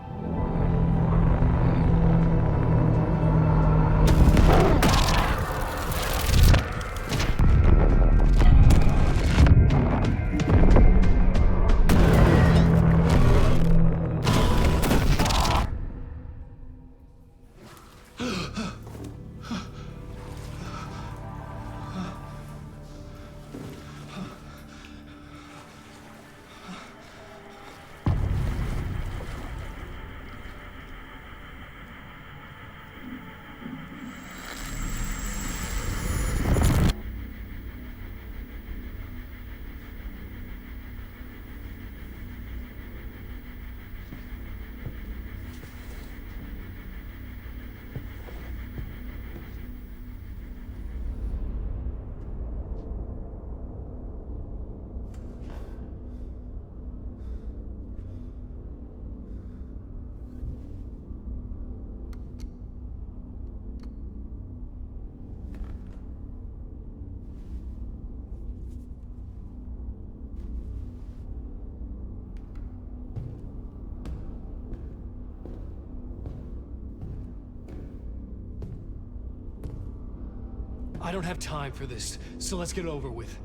I don't have time for this, so let's get it over with.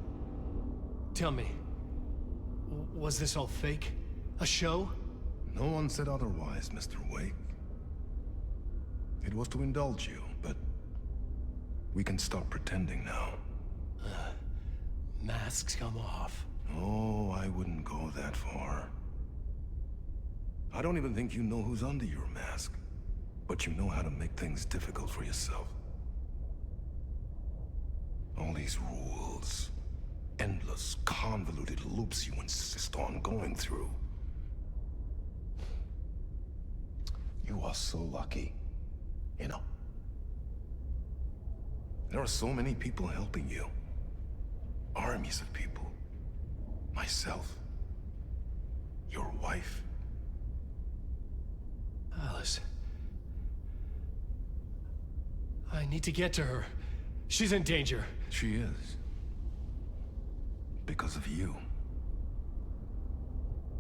Tell me, was this all fake? A show? No one said otherwise, Mr. Wake. It was to indulge you, but we can stop pretending now. Masks come off. Oh, I wouldn't go that far. I don't even think you know who's under your mask, but you know how to make things difficult for yourself. All these rules, endless, convoluted loops you insist on going through. You are so lucky, you know. There are so many people helping you. Armies of people. Myself. Your wife. Alice. I need to get to her. She's in danger. She is. Because of you.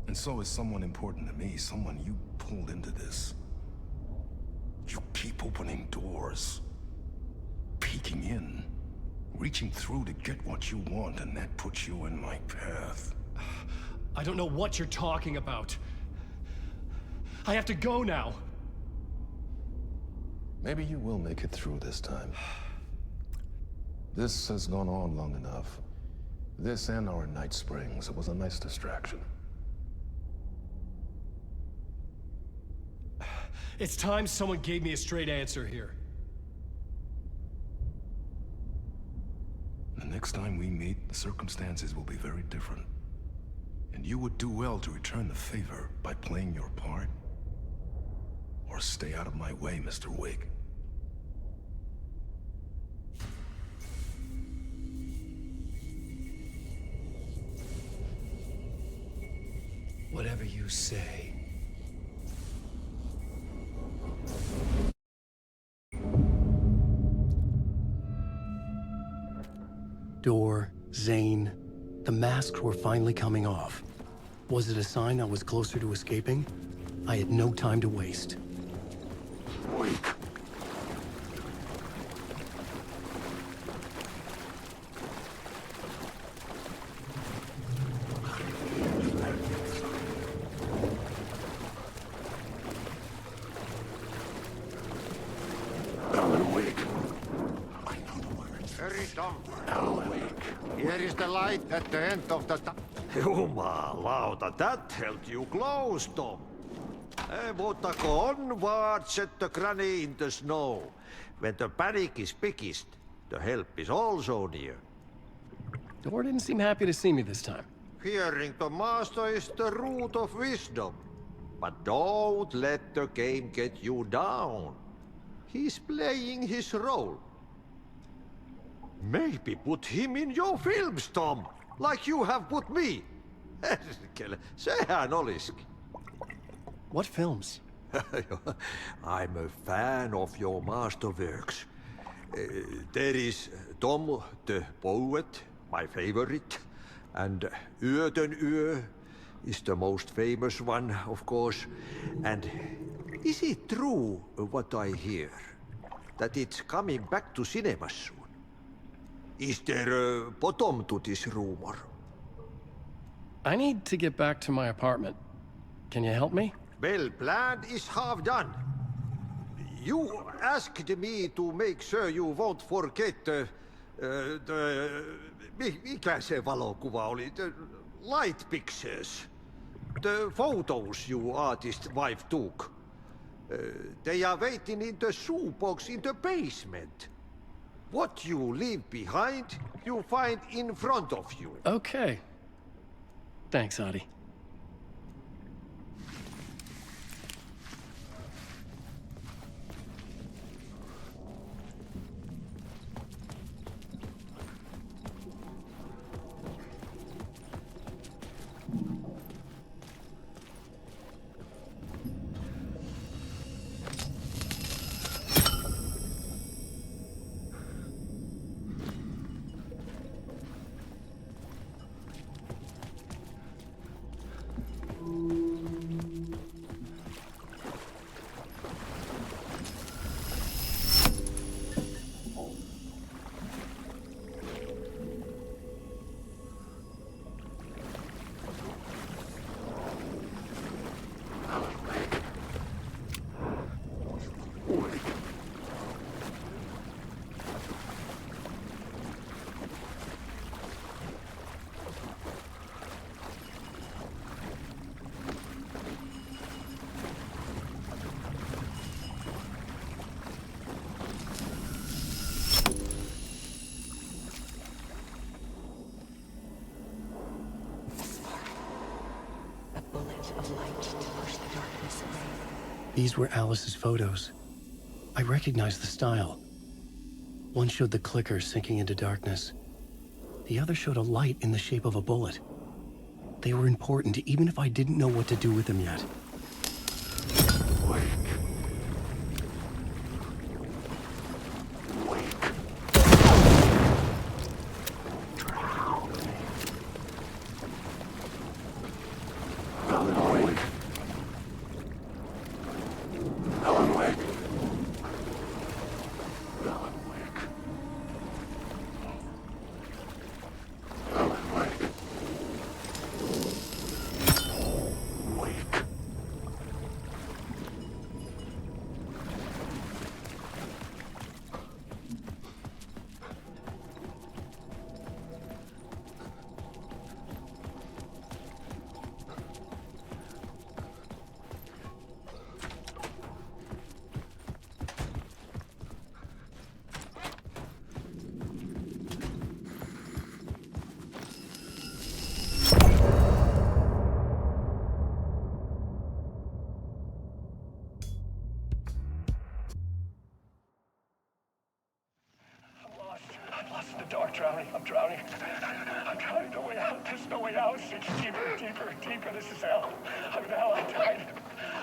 And so is someone important to me, someone you pulled into this. You keep opening doors. Peeking in. Reaching through to get what you want, and that puts you in my path. I don't know what you're talking about. I have to go now. Maybe you will make it through this time. This has gone on long enough. This and our Night Springs, it was a nice distraction. It's time someone gave me a straight answer here. The next time we meet, the circumstances will be very different. And you would do well to return the favor by playing your part. Or stay out of my way, Mr. Wake. Whatever you say. Door, Zane, the masks were finally coming off. Was it a sign I was closer to escaping? I had no time to waste. Wake. Alan Wake. I know the words. Hurry, Tom. Alan Wake. Here is the light at the end of the Jumalauta, that held you close, Tom. Mutta go onward, set the granny in the snow. When the panic is biggest, the help is also near. Door didn't seem happy to see me this time. Hearing the master is the root of wisdom. But don't let the game get you down. He's playing his role. Maybe put him in your films, Tom, like you have put me. Sehän olisikin. What films? I'm a fan of your masterworks. There is Tom the Poet, my favorite, and Yöten Yö is the most famous one, of course. And is it true what I hear, that it's coming back to cinemas soon? Is there a bottom to this rumor? I need to get back to my apartment. Can you help me? Well, plan is half done. You asked me to make sure you won't forget mikä se valokuva oli? The light pictures. The photos you artist wife took. They are waiting in the shoebox in the basement. What you leave behind, you find in front of you. Okay. Thanks, Adi. light to push the darkness away. These were Alice's photos. I recognized the style. One showed the clicker sinking into darkness. The other showed a light in the shape of a bullet. They were important, even if I didn't know what to do with them yet. I'm drowning. I'm drowning. No way out. There's no way out. It's deeper, deeper, deeper. This is hell. I'm in hell. I died.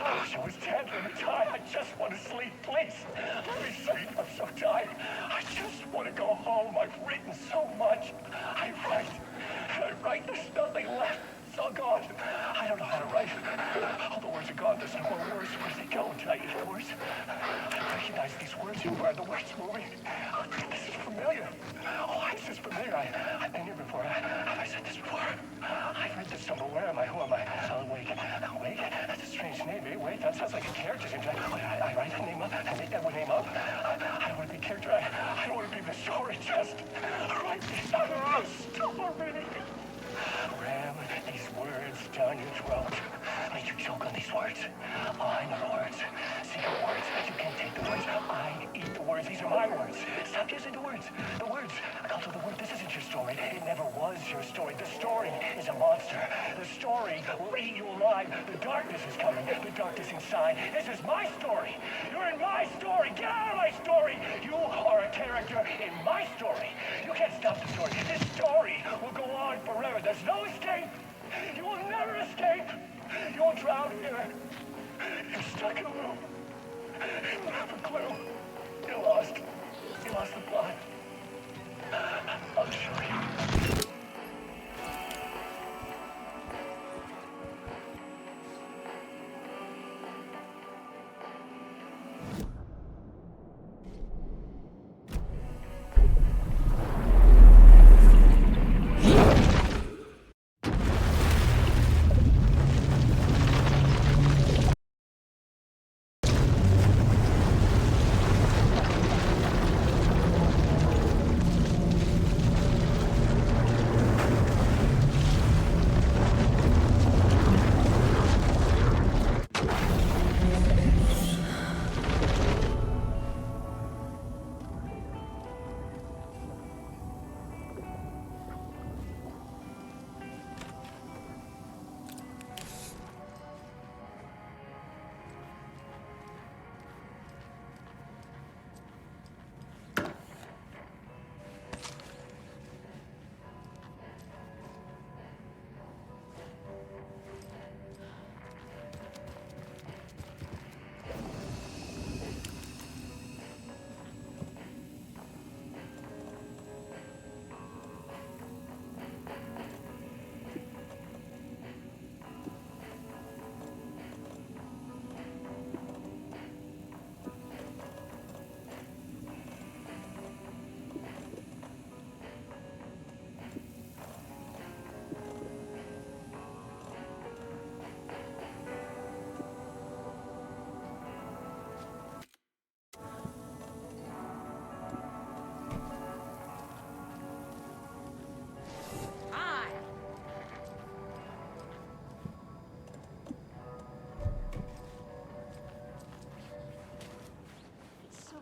I wish I was dead. Let me die. I just want to sleep, please. Let me sleep. I'm so tired. I just want to go home. I've written so much. I write. There's nothing left. It's all gone. I don't know how to write. All the words are gone. There's no more words. Where do they go? Did I eat the words? I recognize these words. Who are the words moving? Oh, this is familiar. Oh, this is familiar. I've been here before. Have I said this before? I've read this somewhere. Where am I? Who am I? Wake. Wake? That's a strange name, eh? Wait, that sounds like a character's name. I write a name up. I make that one name up. I don't want to be a character. I don't want to be the story. Just write this down. Story. Ram these words down your throat. Make you choke on these words. Oh, I know the words. Secret words. You can't take the words. I eat the words. These are my words. Stop using the words. The words. Also, the word. This isn't your story. It never was your story. The story is a monster. The story will eat you alive. The darkness is coming. The darkness inside. This is my story. You're in my story. Get out of my story. You are a character in my story. You can't stop the story. This story will go on forever. There's no escape. You will never escape. You will drown here. You're stuck in a room. You don't have a clue. You're lost. You lost the plot. I'll show you.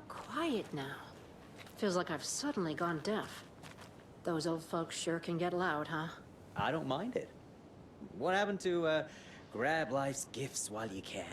Quiet now. Feels like I've suddenly gone deaf. Those old folks sure can get loud, huh? I don't mind it. What happened to, Grab life's gifts while you can.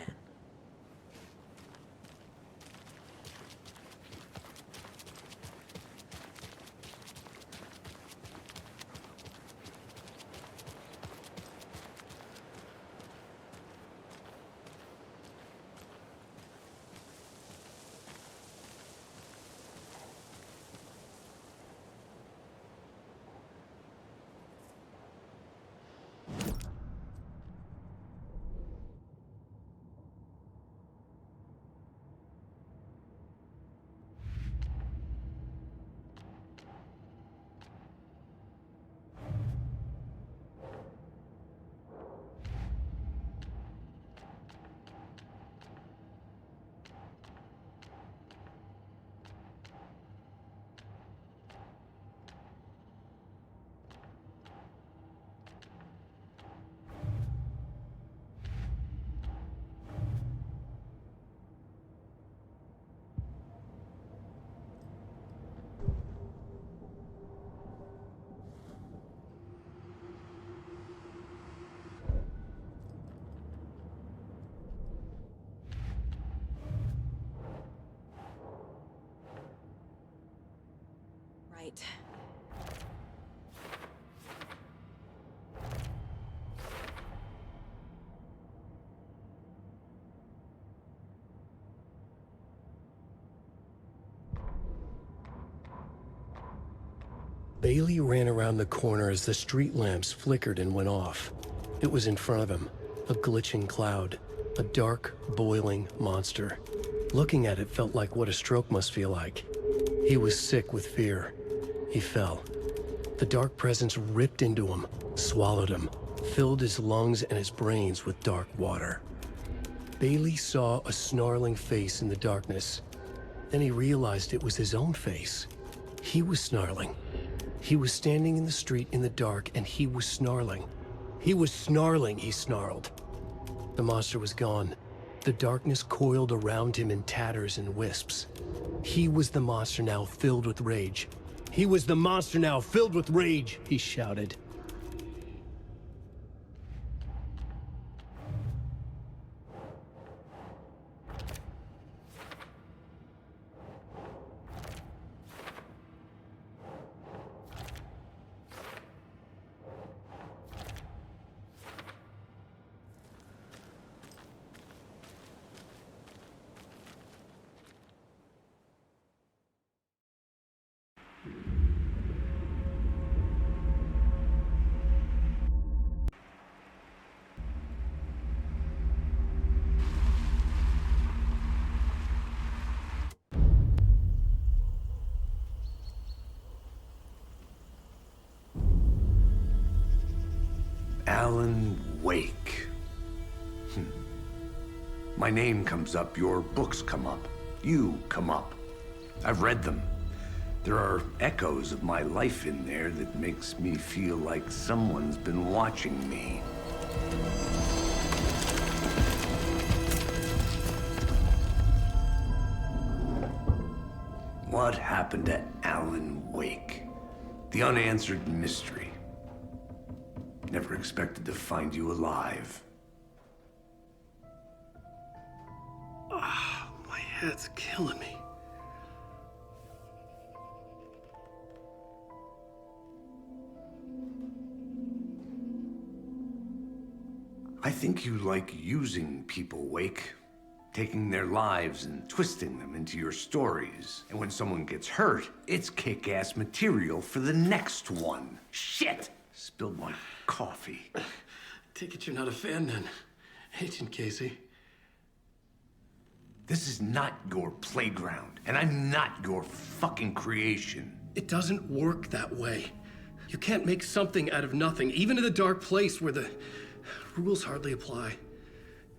Right. Bailey ran around the corner as the street lamps flickered and went off. It was in front of him, a glitching cloud, a dark, boiling monster. Looking at it felt like what a stroke must feel like. He was sick with fear. He fell. The dark presence ripped into him, swallowed him, filled his lungs and his brains with dark water. Bailey saw a snarling face in the darkness. Then he realized it was his own face. He was snarling. He was standing in the street in the dark, and he was snarling. He was snarling, he snarled. The monster was gone. The darkness coiled around him in tatters and wisps. He was the monster now filled with rage. He was the monster now filled with rage, he shouted. Alan Wake. My name comes up, your books come up, you come up. I've read them. There are echoes of my life in there that makes me feel like someone's been watching me. What happened to Alan Wake? The unanswered mystery. Never expected to find you alive. My head's killing me. I think you like using people, Wake. Taking their lives and twisting them into your stories. And when someone gets hurt, it's kick-ass material for the next one. Shit! Spilled my coffee. Take it you're not a fan then, Agent Casey. This is not your playground, and I'm not your fucking creation. It doesn't work that way. You can't make something out of nothing, even in a dark place where the rules hardly apply.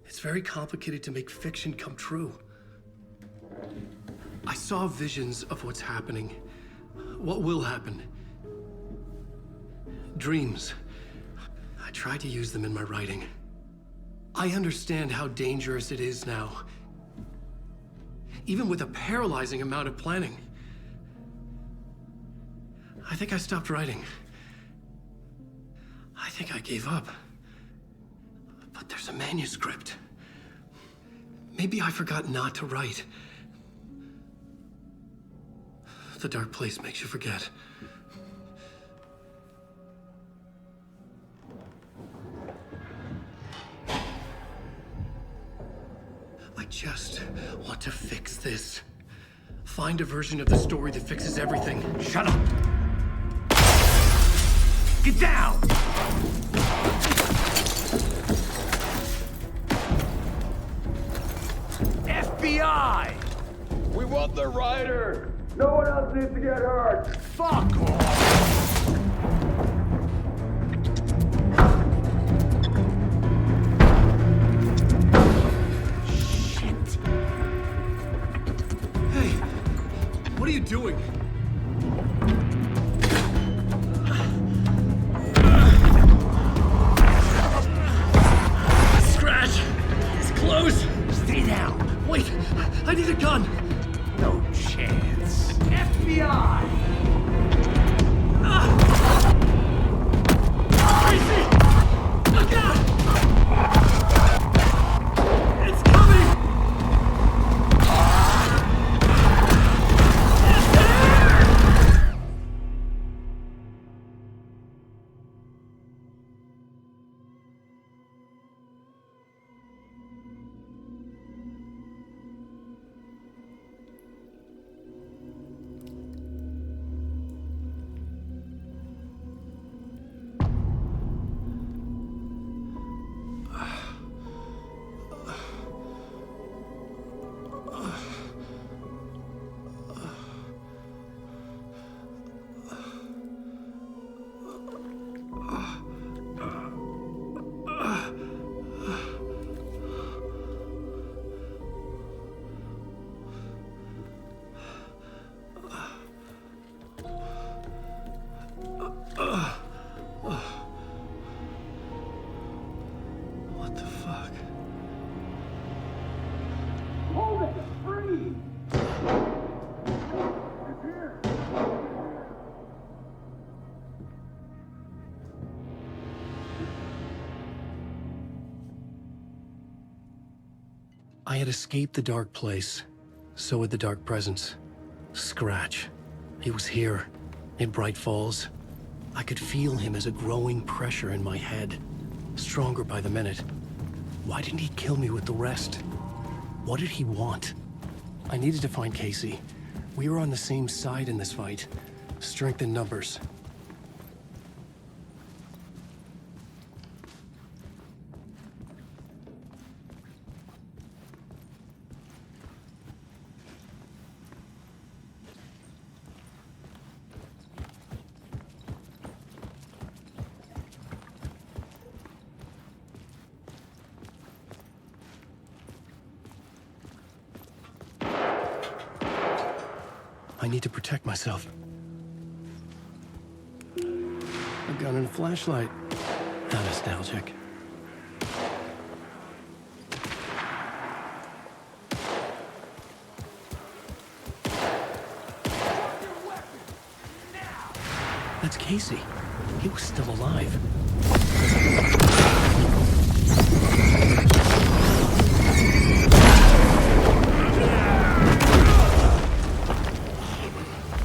It's very complicated to make fiction come true. I saw visions of what's happening, what will happen. Dreams. I tried to use them in my writing. I understand how dangerous it is now. Even with a paralyzing amount of planning. I think I stopped writing. I think I gave up. But But there's a manuscript. Maybe I forgot not to write. The dark place makes you forget. I just want to fix this. Find a version of the story that fixes everything. Shut up! Get down! FBI! We want the writer! No one else needs to get hurt! Fuck off! Shit. Hey, what are you doing? Scratch! It's close! Stay down! Wait! I need a gun! No chance. FBI! Crazy! Look out! It's coming! It's there! What the fuck? Hold it! Freeze! It's here! I had escaped the dark place. So had the dark presence. Scratch. He was here, in Bright Falls. I could feel him as a growing pressure in my head. Stronger by the minute. Why didn't he kill me with the rest? What did he want? I needed to find Casey. We were on the same side in this fight. Strength in numbers. I need to protect myself. A gun and a flashlight. How nostalgic. That's Casey. He was still alive.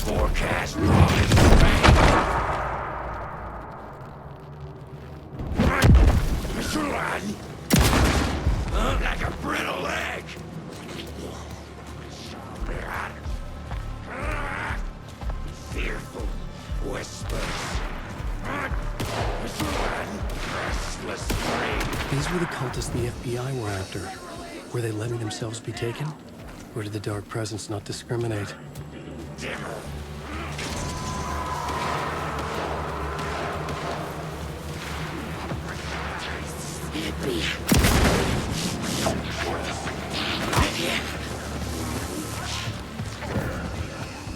Forecast like a brittle egg. Fearful whispers. Restless dream. These were the cultists the FBI were after. Were they letting themselves be taken? Or did the dark presence not discriminate? Dimmer.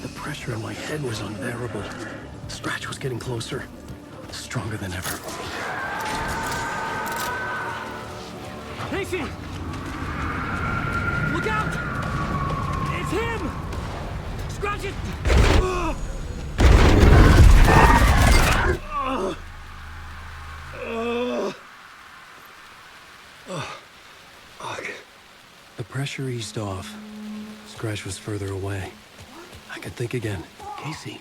The pressure in my head was unbearable. Scratch was getting closer. Stronger than ever. Casey! Look out! It's him! Scratch it! The pressure eased off. Scratch was further away. I could think again. Casey.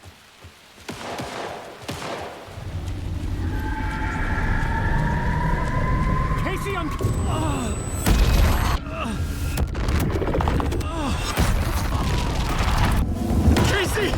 Casey, I'm... Casey!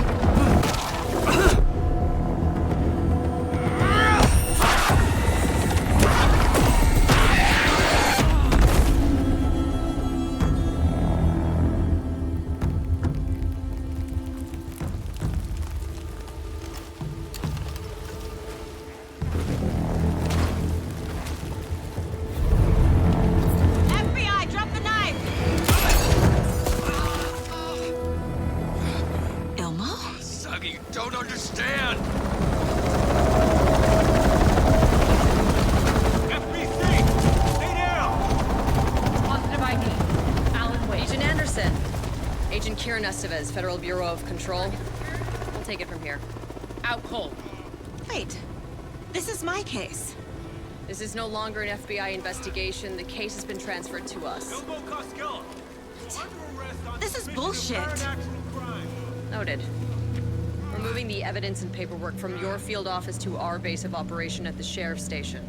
FBI, drop the knife! Elmo? Suggy, you don't understand! FBC! Stay down! Positive ID. Alan Wade. Agent Anderson. Agent Kieran Estevez, Federal Bureau of Control. We'll take it from here. Out cold. Wait. This is my case. This is no longer an FBI investigation. The case has been transferred to us. This is bullshit. Noted. We're moving the evidence and paperwork from your field office to our base of operation at the sheriff's station.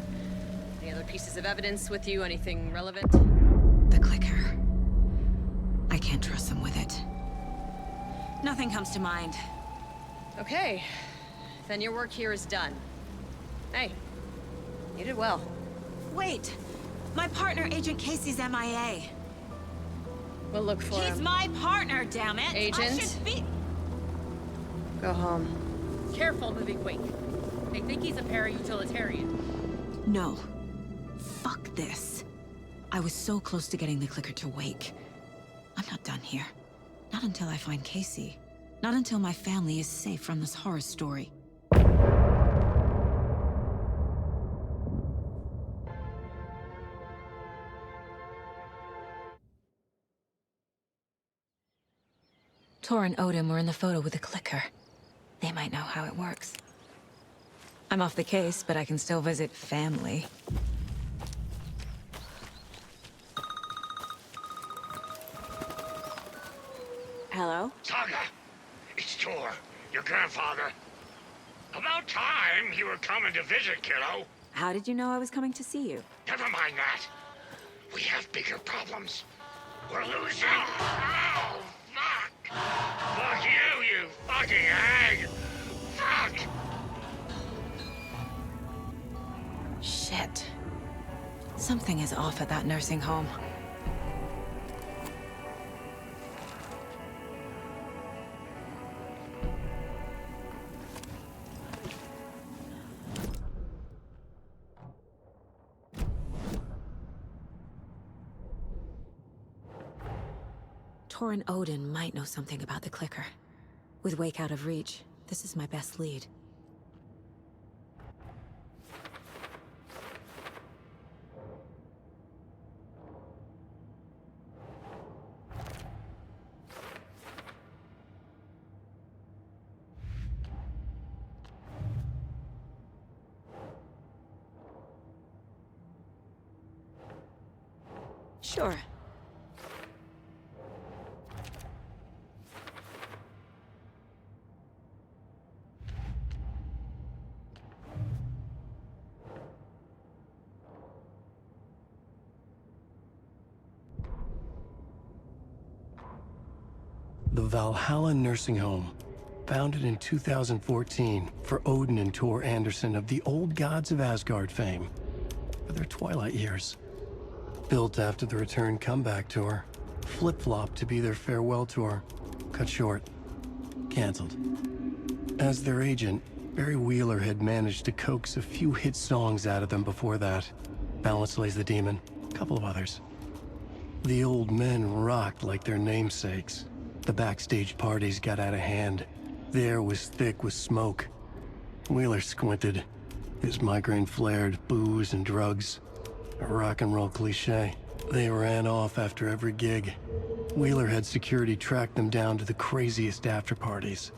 Any other pieces of evidence with you? Anything relevant? The clicker. I can't trust them with it. Nothing comes to mind. Okay. Then your work here is done. Hey, you did well. Wait! My partner, Agent Casey's MIA. We'll look for him. He's my partner, damn it! Agent? I should be... Go home. Careful, moving Wake. They think he's a para-utilitarian. No. Fuck this. I was so close to getting the clicker to Wake. I'm not done here. Not until I find Casey. Not until my family is safe from this horror story. Tor and Odin were in the photo with the clicker. They might know how it works. I'm off the case, but I can still visit family. Hello? Saga! It's Tor, your grandfather. About time you were coming to visit, kiddo. How did you know I was coming to see you? Never mind that. We have bigger problems. We're losing. Oh, fuck! Fuck you, you fucking hag! Fuck! Shit. Something is off at that nursing home. Tor and Odin might know something about the clicker. With Wake out of reach, this is my best lead. Sure. The Valhalla Nursing Home, founded in 2014 for Odin and Tor Anderson of the old Gods of Asgard fame, for their twilight years. Built after the return comeback tour, flip-flopped to be their farewell tour, cut short, canceled. As their agent, Barry Wheeler had managed to coax a few hit songs out of them before that. Balance Lays the Demon, a couple of others. The old men rocked like their namesakes. The backstage parties got out of hand. The air was thick with smoke. Wheeler squinted. His migraine flared, booze and drugs. A rock and roll cliche. They ran off after every gig. Wheeler had security track them down to the craziest after parties.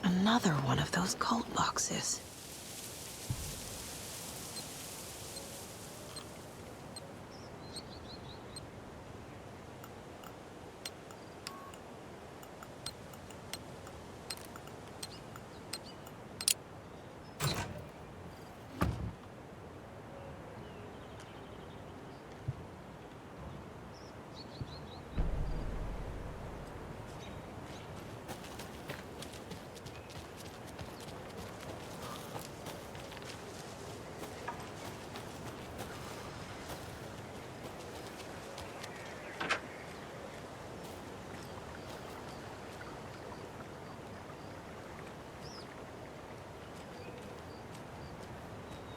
Another one of those cult boxes.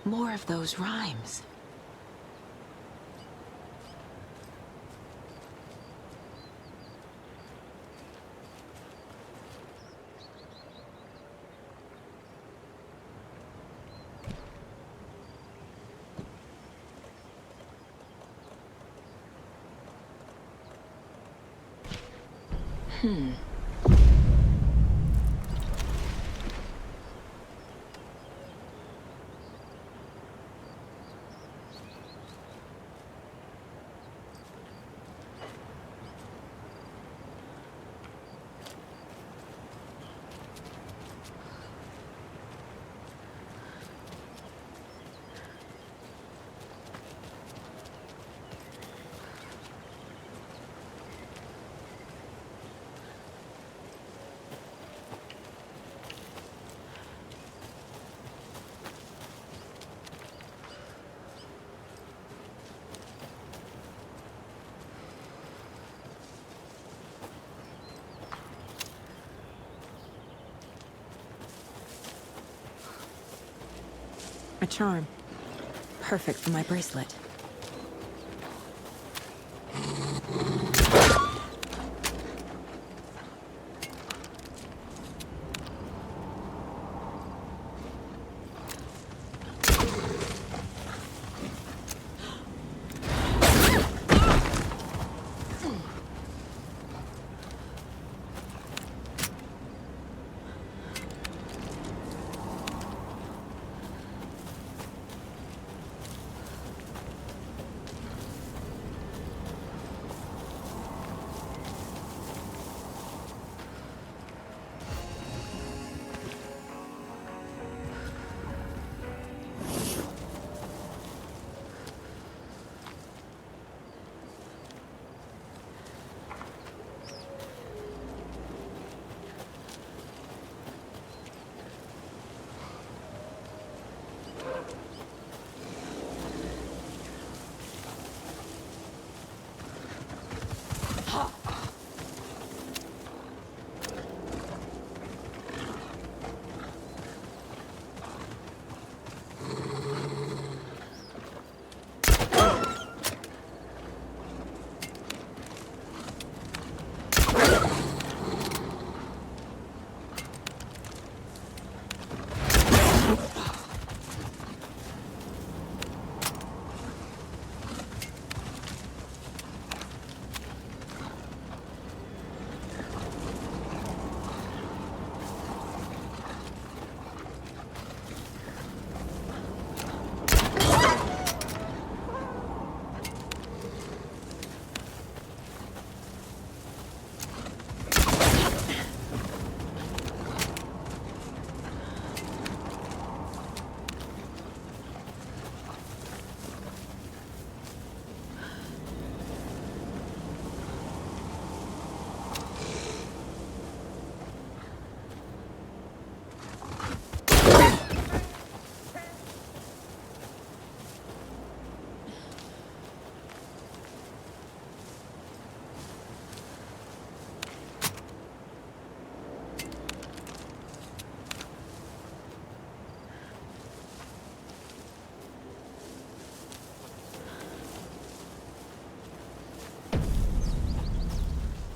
More of those rhymes. A charm. Perfect for my bracelet.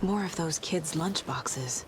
More of those kids' lunchboxes.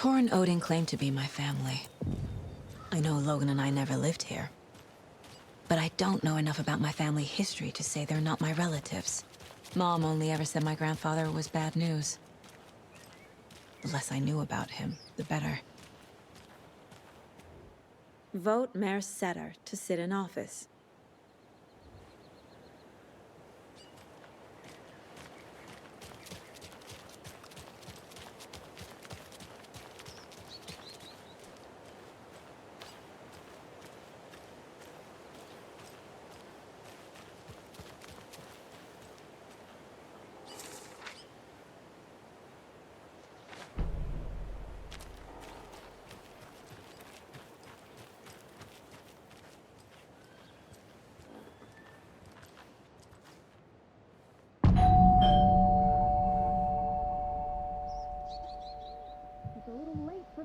Tor and Odin claim to be my family. I know Logan and I never lived here. But I don't know enough about my family history to say they're not my relatives. Mom only ever said my grandfather was bad news. The less I knew about him, the better. Vote Mayor Setter to sit in office.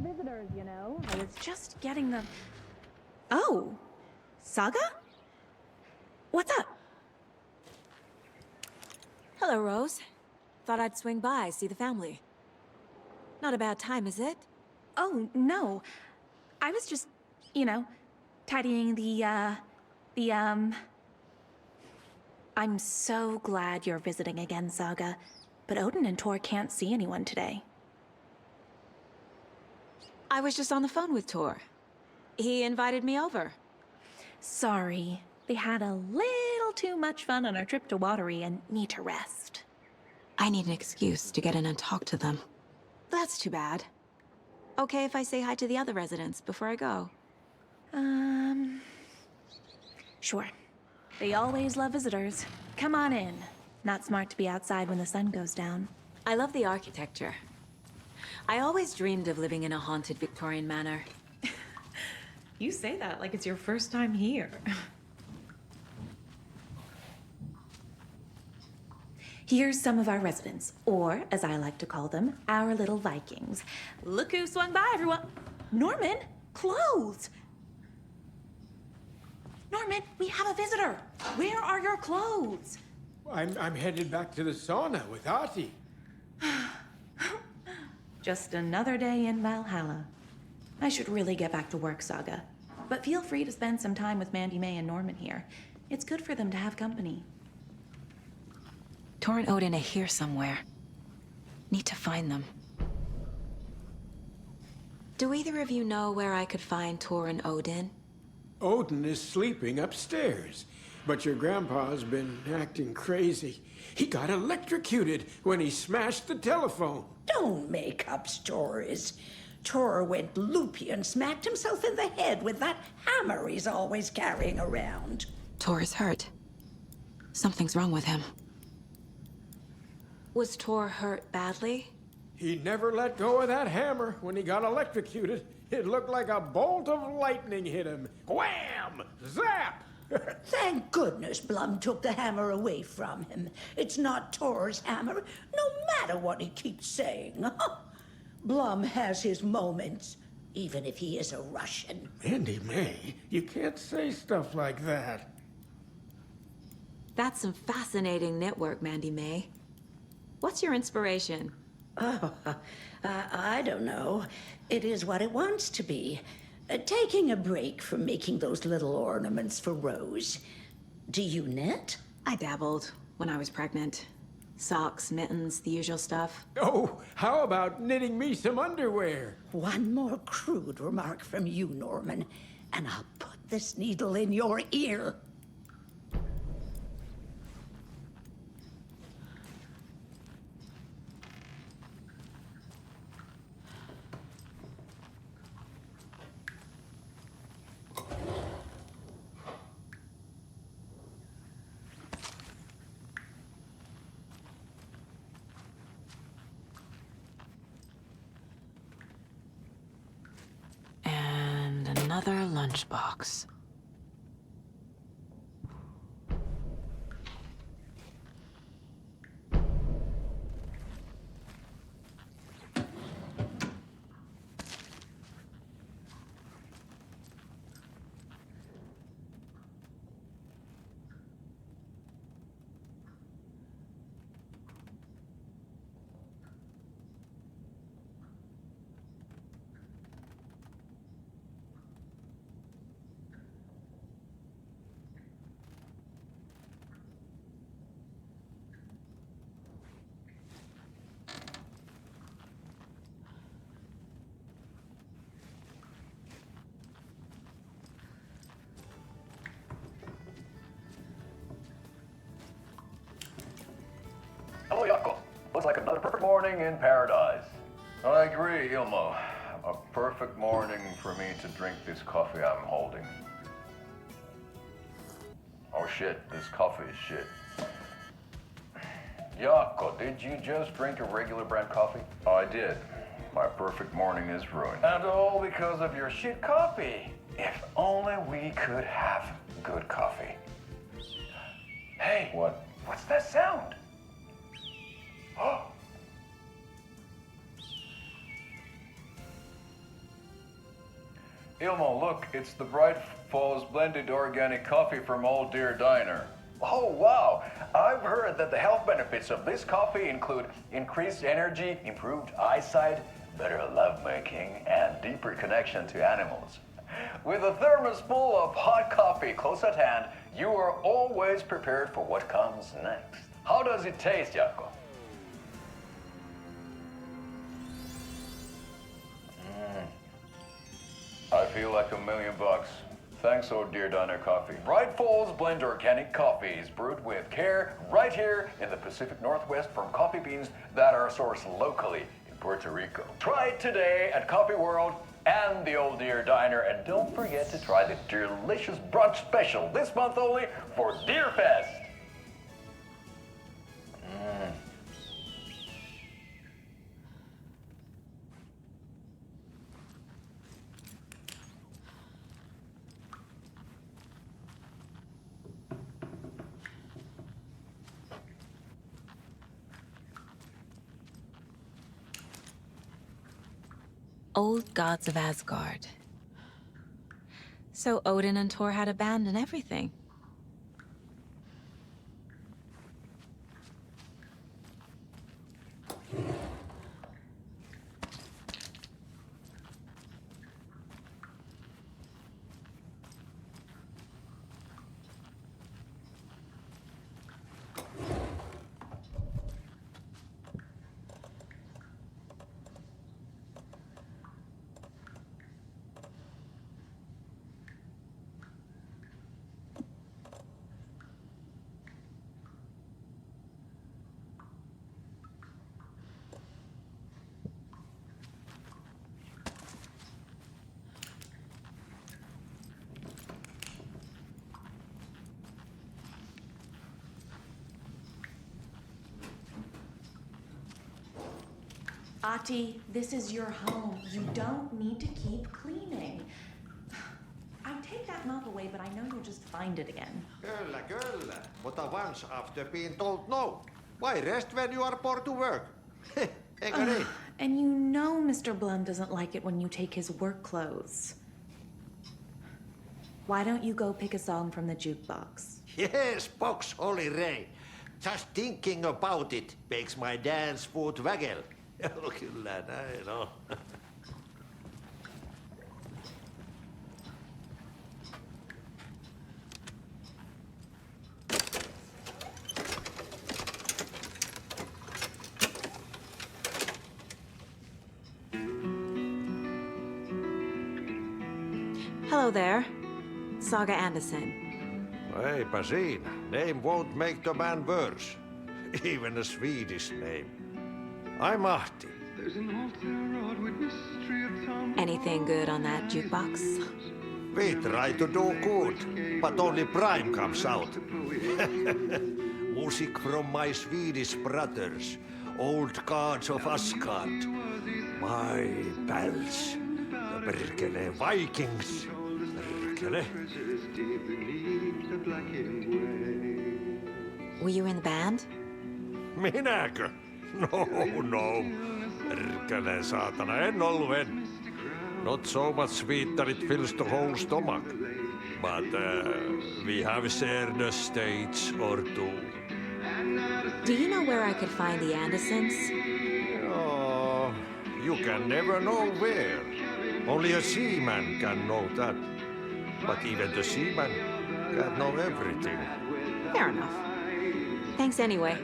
Visitors, you know. I was just getting the... Oh! Saga? What's up? Hello, Rose. Thought I'd swing by, see the family. Not a bad time, is it? Oh, no. I was just, you know, tidying I'm so glad you're visiting again, Saga. But Odin and Tor can't see anyone today. I was just on the phone with Tor. He invited me over. Sorry. They had a little little too much fun on our trip to Watery and need to rest. I need an excuse to get in and talk to them. That's too bad. Okay if I say hi to the other residents before I go? Sure. They always love visitors. Come on in. Not smart to be outside when the sun goes down. I love the architecture. I always dreamed of living in a haunted Victorian manor. You say that like it's your first time here. Here's some of our residents, or as I like to call them, our little Vikings. Look who swung by, everyone. Norman, clothes. Norman, we have a visitor. Where are your clothes? I'm headed back to the sauna with Artie. Just another day in Valhalla. I should really get back to work, Saga. But feel free to spend some time with Mandy May and Norman here. It's good for them to have company. Tor and Odin are here somewhere. Need to find them. Do either of you know where I could find Tor and Odin? Odin is sleeping upstairs, but your grandpa's been acting crazy. He got electrocuted when he smashed the telephone. Don't make up stories. Tor went loopy and smacked himself in the head with that hammer he's always carrying around. Tor is hurt. Something's wrong with him. Was Tor hurt badly? He never let go of that hammer when he got electrocuted. It looked like a bolt of lightning hit him. Wham! Zap! Thank goodness Blum took the hammer away from him. It's not Tor's hammer, no matter what he keeps saying. Blum has his moments, even if he is a Russian. Mandy May, you can't say stuff like that. That's some fascinating network, Mandy May. What's your inspiration? Oh, I don't know. It is what it wants to be. Taking a break from making those little ornaments for Rose. Do you knit? I dabbled when I was pregnant. Socks, mittens, the usual stuff. Oh, how about knitting me some underwear? One more crude remark from you, Norman, and I'll put this needle in your ear. Another lunchbox. Hello, Yako. Looks like another perfect morning in paradise. I agree, Ilmo. A perfect morning for me to drink this coffee I'm holding. Oh shit, this coffee is shit. Yako, did you just drink a regular brand coffee? I did. My perfect morning is ruined. And all because of your shit coffee. If only we could have good coffee. Hey, what? What's that sound? Oh. Ilmo, look, it's the Bright Falls blended organic coffee from Old Deer Diner. Oh, wow. I've heard that the health benefits of this coffee include increased energy, improved eyesight, better lovemaking, and deeper connection to animals. With a thermos full of hot coffee close at hand, you are always prepared for what comes next. How does it taste, Jaakko? I feel like $1 million. Thanks, oh dear Diner Coffee. Bright Falls Blend Organic Coffee is brewed with care right here in the Pacific Northwest from coffee beans that are sourced locally in Puerto Rico. Try it today at Coffee World and the Old Deer Diner, and don't forget to try the delicious brunch special this month only for Deer Fest. Old Gods of Asgard. So Odin and Thor had a band and everything. Ati, this is your home. You don't need to keep cleaning. I'd take that mop away, but I know you'll just find it again. Kyllä, kyllä. Mutta once after being told no. Why rest when you are bored to work? Eikö niin? And you know Mr. Blum doesn't like it when you take his work clothes. Why don't you go pick a song from the jukebox? Yes, box Holy Ray. Just thinking about it makes my dance foot waggle. Kyllä näin on. Hello there. Saga Anderson. Eipä siinä. Name won't make the man worse. Even a Swedish name. I'm Ahti. Anything good on that jukebox? We try to do good, but only Prime comes out. Music from my Swedish brothers, old Gods of Asgard. My pals, the perkele Vikings. Perkele. Were you in the band? Minäkö? No. Perkele saatana, en ollut en. Not so much sweet that it fills the whole stomach. But we have shared a stage or two. Do you know where I could find the Andersons? Oh, you can never know where. Only a seaman can know that. But even the seaman can't know everything. Fair enough. Thanks anyway.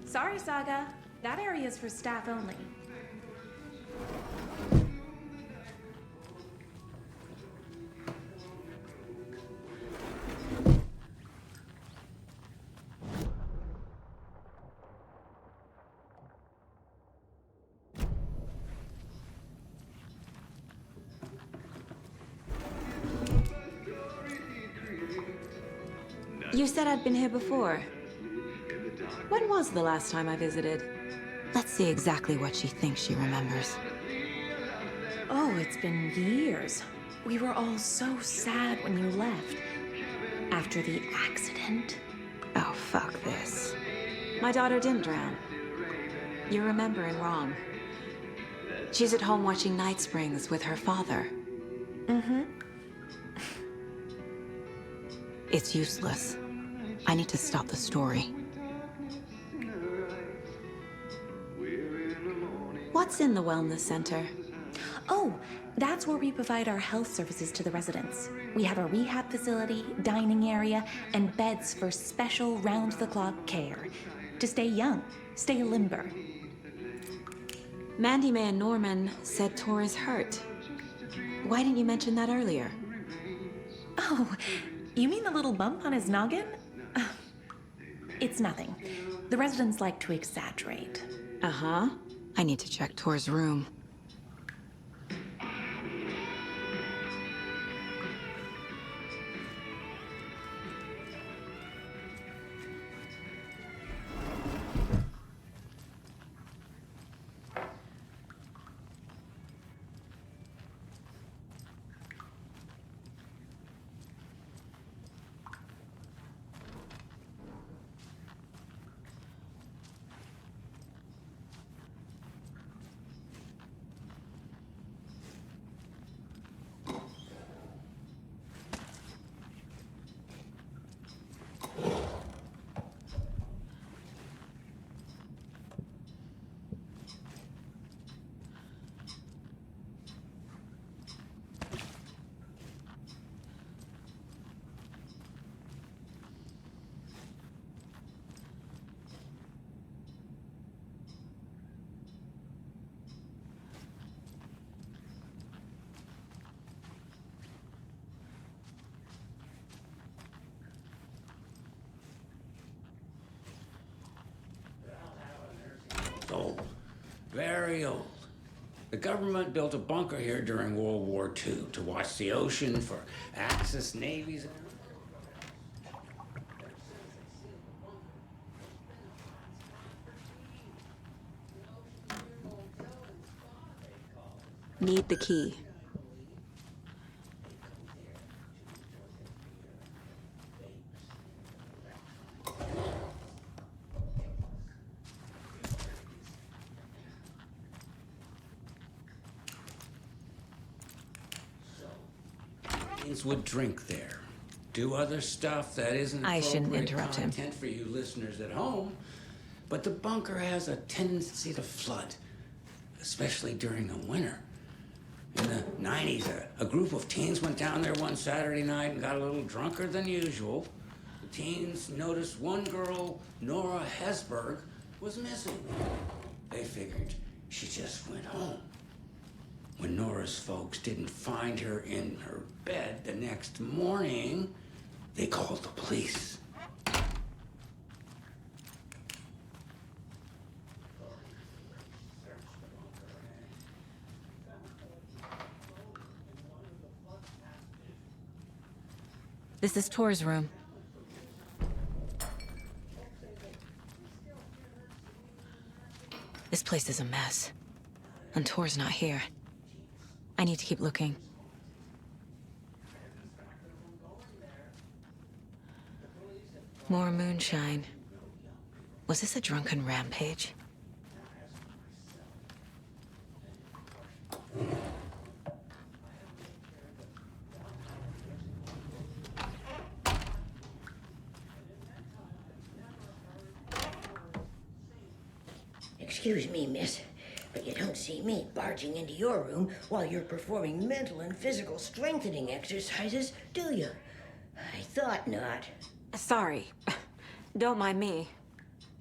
Sorry, Saga. That area is for staff only. You said I'd been here before. When was the last time I visited? Let's see exactly what she thinks she remembers. Oh, it's been years. We were all so sad when you left. After the accident. Oh, fuck this. My daughter didn't drown. You're remembering wrong. She's at home watching Night Springs with her father. Mm-hmm. It's useless. I need to stop the story. What's in the wellness center? Oh, that's where we provide our health services to the residents. We have a rehab facility, dining area, and beds for special round-the-clock care. To stay young, stay limber. Mandy May and Norman said Tor is hurt. Why didn't you mention that earlier? Oh, you mean the little bump on his noggin? It's nothing. The residents like to exaggerate. Uh-huh. I need to check Tor's room. Old. Very old. The government built a bunker here during World War II to watch the ocean for Axis navies. Need the key. Would drink there, do other stuff that isn't I shouldn't interrupt him. content for you listeners at home, but the bunker has a tendency to flood, especially during the winter. In the 90s, a group of teens went down there one Saturday night and got a little drunker than usual. The teens noticed one girl, Nora Hesberg, was missing. They figured she just went home. When Nora's folks didn't find her in her bed the next morning, they called the police. This is Tor's room. This place is a mess. And Tor's not here. I need to keep looking. More moonshine. Was this a drunken rampage? Excuse me, miss, but you don't see me barging into your room while you're performing mental and physical strengthening exercises, do you? I thought not. Sorry. Don't mind me.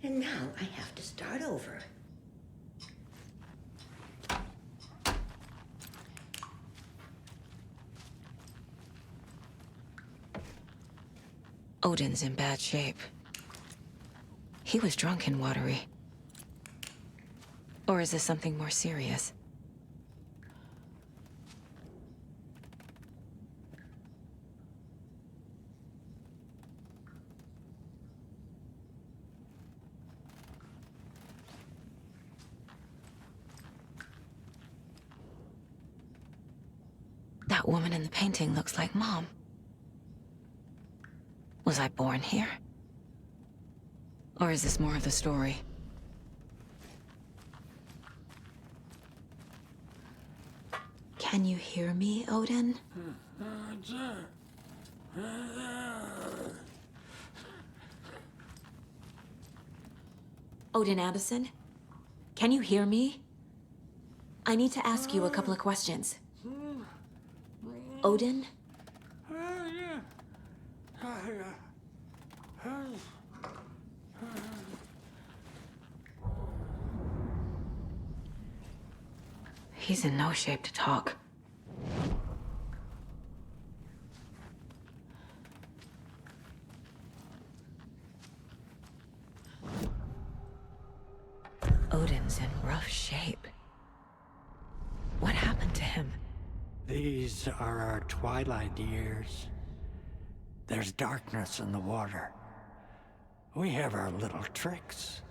And now I have to start over. Odin's in bad shape. He was drunk and watery. Or is this something more serious? That woman in the painting looks like Mom. Was I born here? Or is this more of the story? Can you hear me, Odin? Odin Anderson? Can you hear me? I need to ask you a couple of questions. Odin? He's in no shape to talk. Odin's in rough shape. What happened to him? These are our twilight years. There's darkness in the water. We have our little tricks.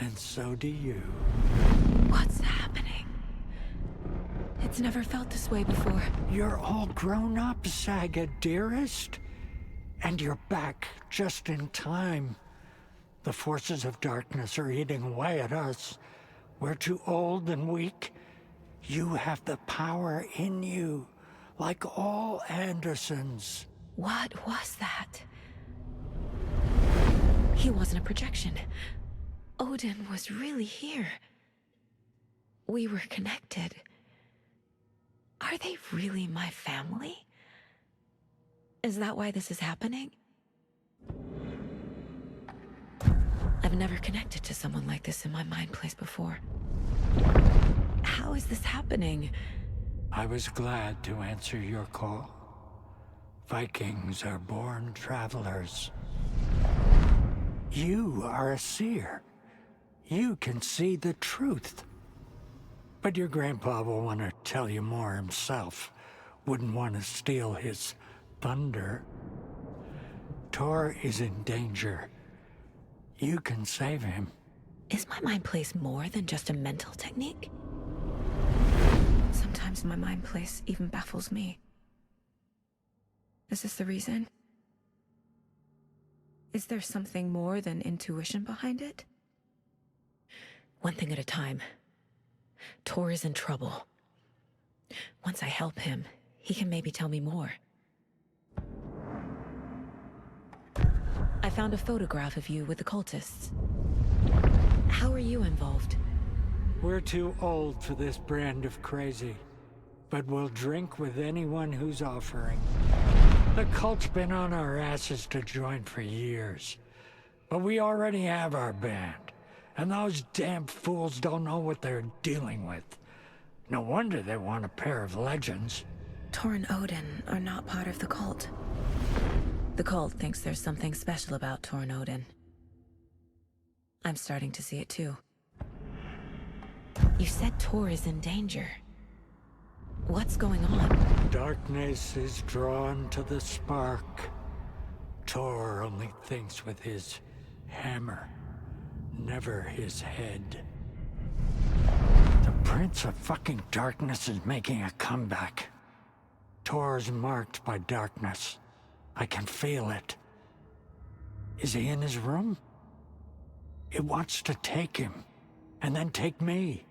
And so do you. What's happening? It's never felt this way before. You're all grown up, Saga, dearest. And you're back just in time. The forces of darkness are eating away at us. We're too old and weak. You have the power in you, like all Andersons. What was that? He wasn't a projection. Odin was really here. We were connected. Are they really my family? Is that why this is happening? I've never connected to someone like this in my mind place before. How is this happening? I was glad to answer your call. Vikings are born travelers. You are a seer. You can see the truth. But your grandpa will want to tell you more himself. Wouldn't want to steal his thunder. Tor is in danger. You can save him. Is my mind place more than just a mental technique? Sometimes my mind place even baffles me. Is this the reason? Is there something more than intuition behind it? One thing at a time. Tor is in trouble. Once I help him, he can maybe tell me more. I found a photograph of you with the cultists. How are you involved? We're too old for this brand of crazy, but we'll drink with anyone who's offering. The cult's been on our asses to join for years, but we already have our band, and those damn fools don't know what they're dealing with. No wonder they want a pair of legends. Tor and Odin are not part of the cult. The cult thinks there's something special about Tor and Odin. I'm starting to see it too. You said Tor is in danger. What's going on? Darkness is drawn to the spark. Tor only thinks with his hammer, never his head. The Prince of fucking Darkness is making a comeback. Tor's marked by darkness. I can feel it. Is he in his room? It wants to take him, and then take me.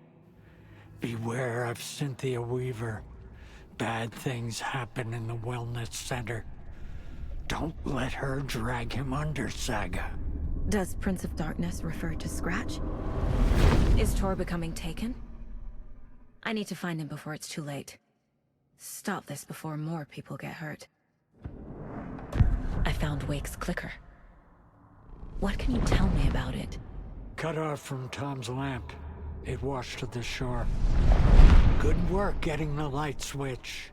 Beware of Cynthia Weaver. Bad things happen in the wellness center. Don't let her drag him under, Saga. Does Prince of Darkness refer to Scratch? Is Tor becoming taken? I need to find him before it's too late. Stop this before more people get hurt. I found Wake's clicker. What can you tell me about it? Cut off from Tom's lamp. It washed to the shore. Good work getting the light switch.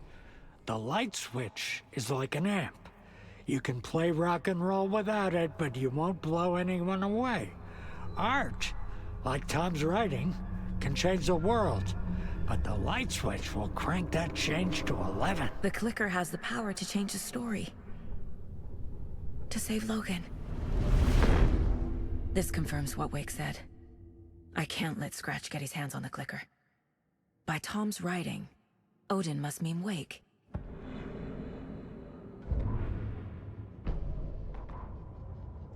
The light switch is like an amp. You can play rock and roll without it, but you won't blow anyone away. Art, like Tom's writing, can change the world. But the light switch will crank that change to 11. The clicker has the power to change the story. To save Logan. This confirms what Wake said. I can't let Scratch get his hands on the clicker. By Tom's writing, Odin must mean Wake.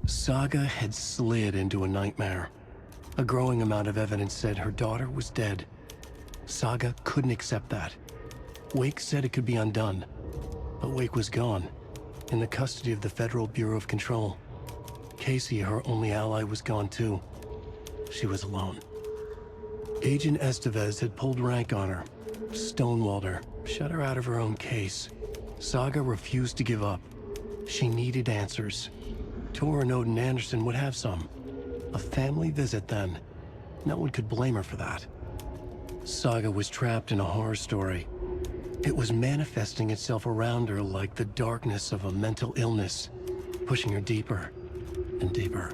Saga had slid into a nightmare. A growing amount of evidence said her daughter was dead. Saga couldn't accept that. Wake said it could be undone. But Wake was gone, in the custody of the Federal Bureau of Control. Casey, her only ally, was gone too. She was alone. Agent Estevez had pulled rank on her, stonewalled her, shut her out of her own case. Saga refused to give up. She needed answers. Tor and Odin Anderson would have some. A family visit, then. No one could blame her for that. Saga was trapped in a horror story. It was manifesting itself around her like the darkness of a mental illness, pushing her deeper and deeper.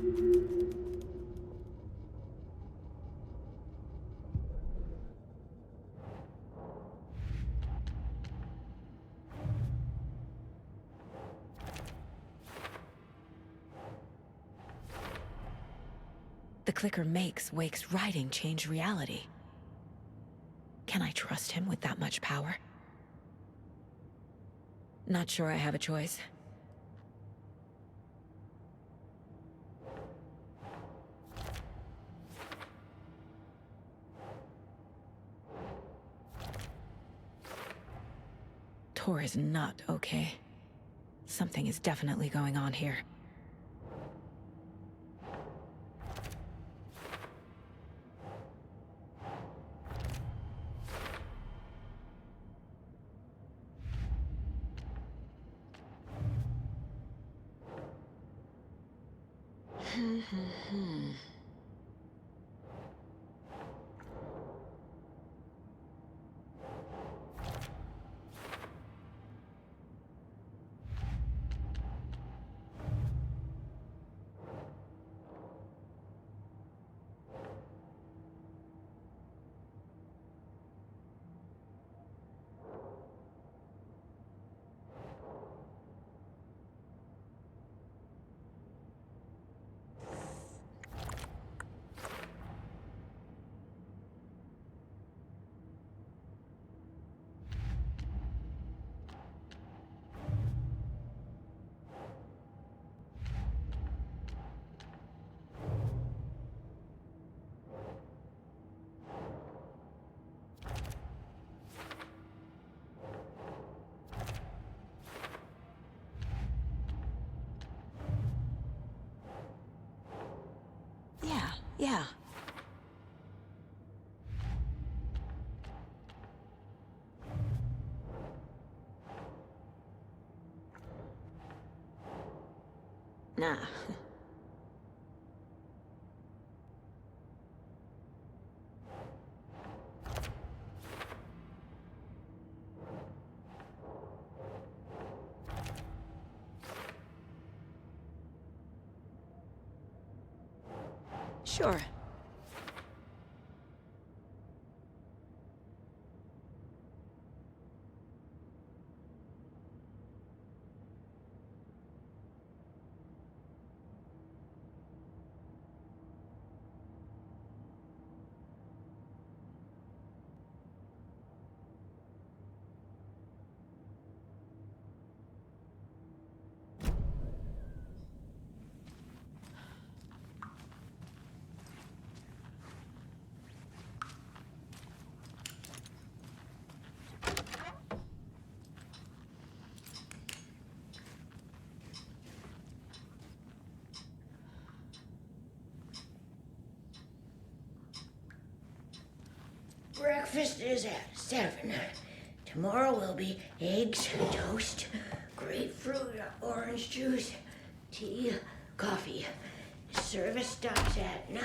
The clicker makes Wake's writing change reality. Can I trust him with that much power? Not sure I have a choice. Tor is not okay. Something is definitely going on here. Yeah. Nah. Sure. Breakfast is at 7. Tomorrow will be eggs, toast, grapefruit, orange juice, tea, coffee. Service stops at 9.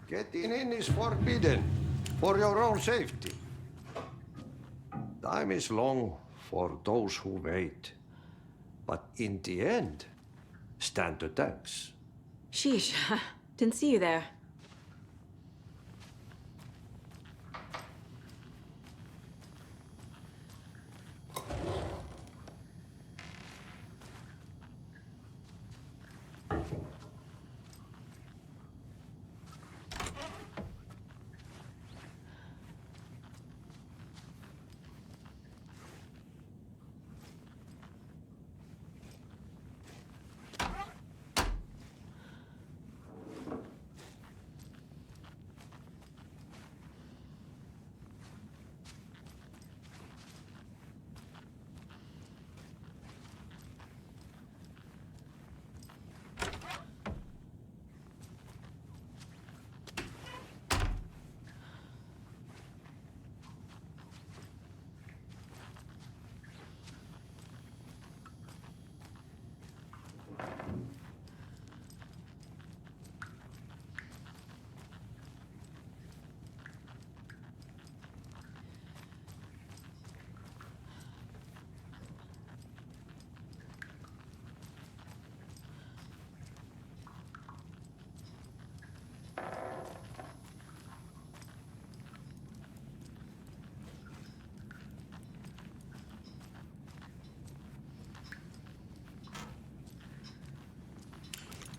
Getting in is forbidden, for your own safety. Time is long for those who wait, but in the end, stand the thanks. Sheesh, didn't see you there.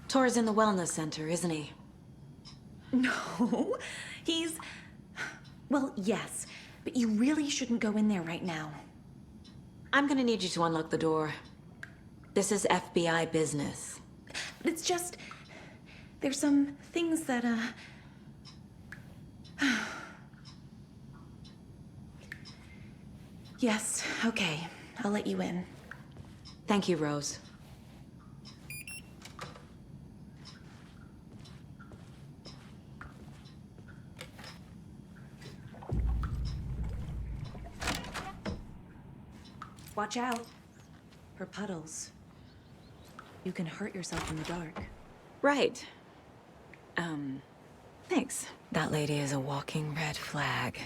Tor's in the wellness center, isn't he? No, he's... Well, yes, but you really shouldn't go in there right now. I'm gonna need you to unlock the door. This is FBI business. But it's just... There's some things that, Yes, okay. I'll let you in. Thank you, Rose. Watch out. For puddles. You can hurt yourself in the dark. Right. Thanks. That lady is a walking red flag.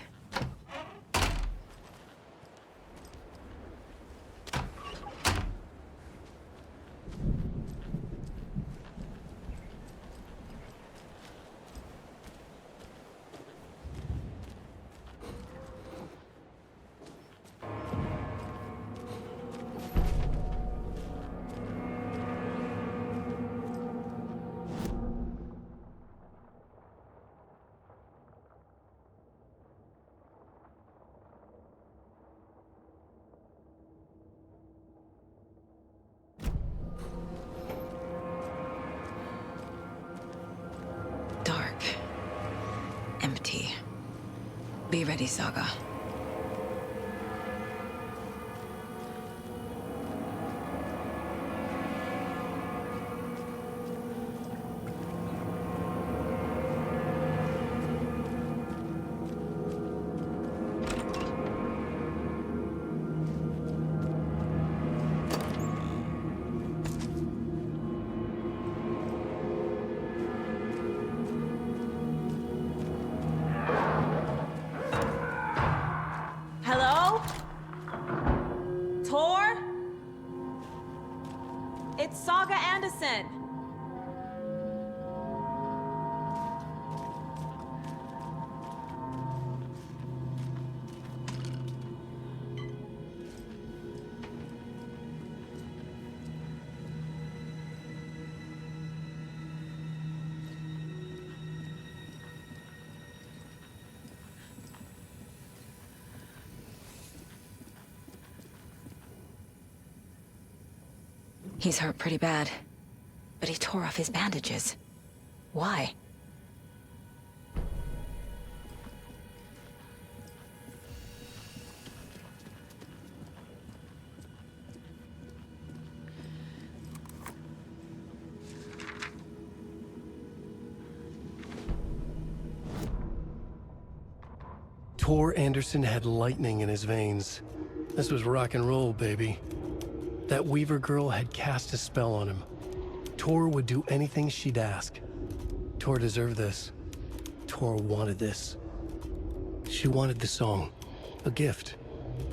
Empty. Be ready, Saga. It's Saga Anderson! He's hurt pretty bad, but he tore off his bandages. Why? Tor Anderson had lightning in his veins. This was rock and roll, baby. That Weaver girl had cast a spell on him. Tor would do anything she'd ask. Tor deserved this. Tor wanted this. She wanted the song, a gift.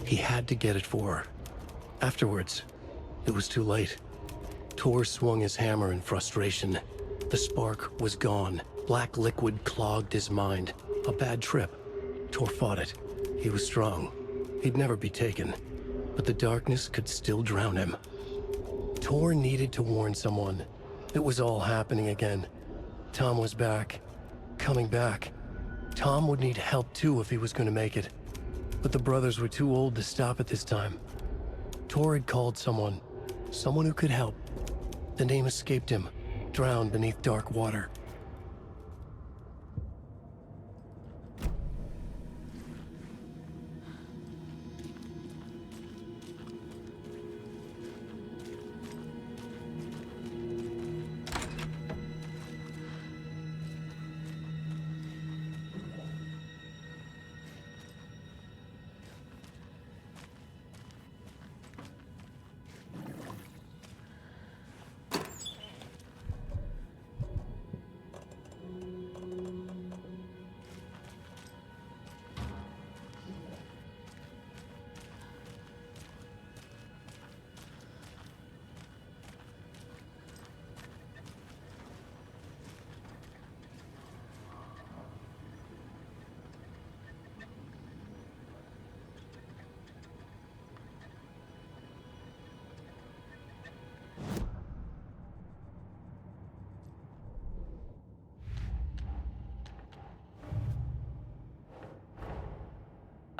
He had to get it for her. Afterwards, it was too late. Tor swung his hammer in frustration. The spark was gone. Black liquid clogged his mind. A bad trip. Tor fought it. He was strong. He'd never be taken. But the darkness could still drown him. Tor needed to warn someone. It was all happening again. Tom was back. Coming back. Tom would need help too if he was going to make it. But the brothers were too old to stop at this time. Tor had called someone. Someone who could help. The name escaped him, drowned beneath dark water.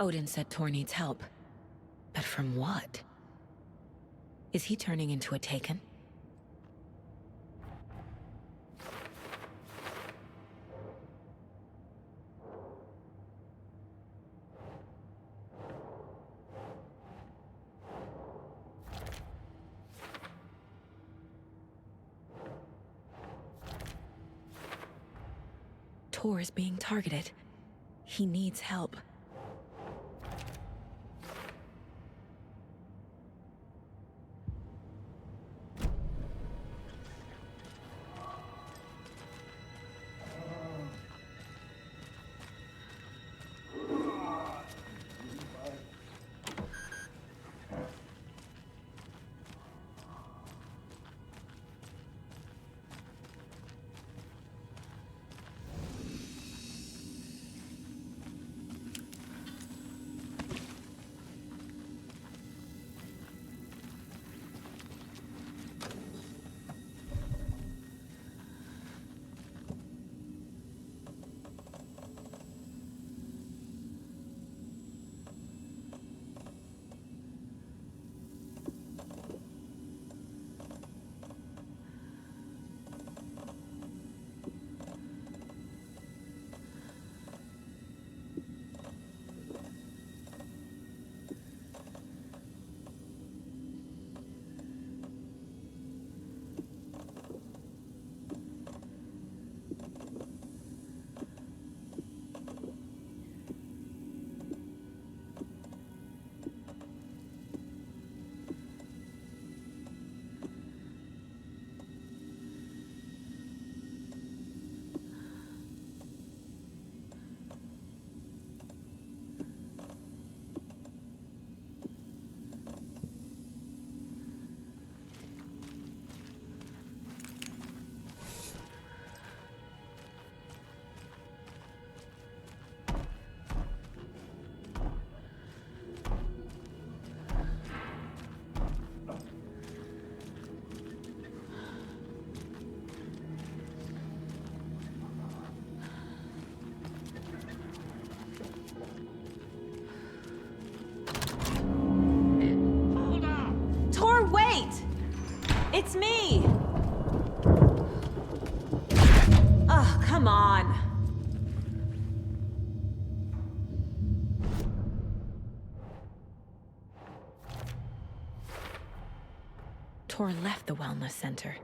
Odin said Tor needs help. But from what? Is he turning into a Taken? Tor is being targeted. He needs help. It's me! Oh, come on. Tor left the wellness center.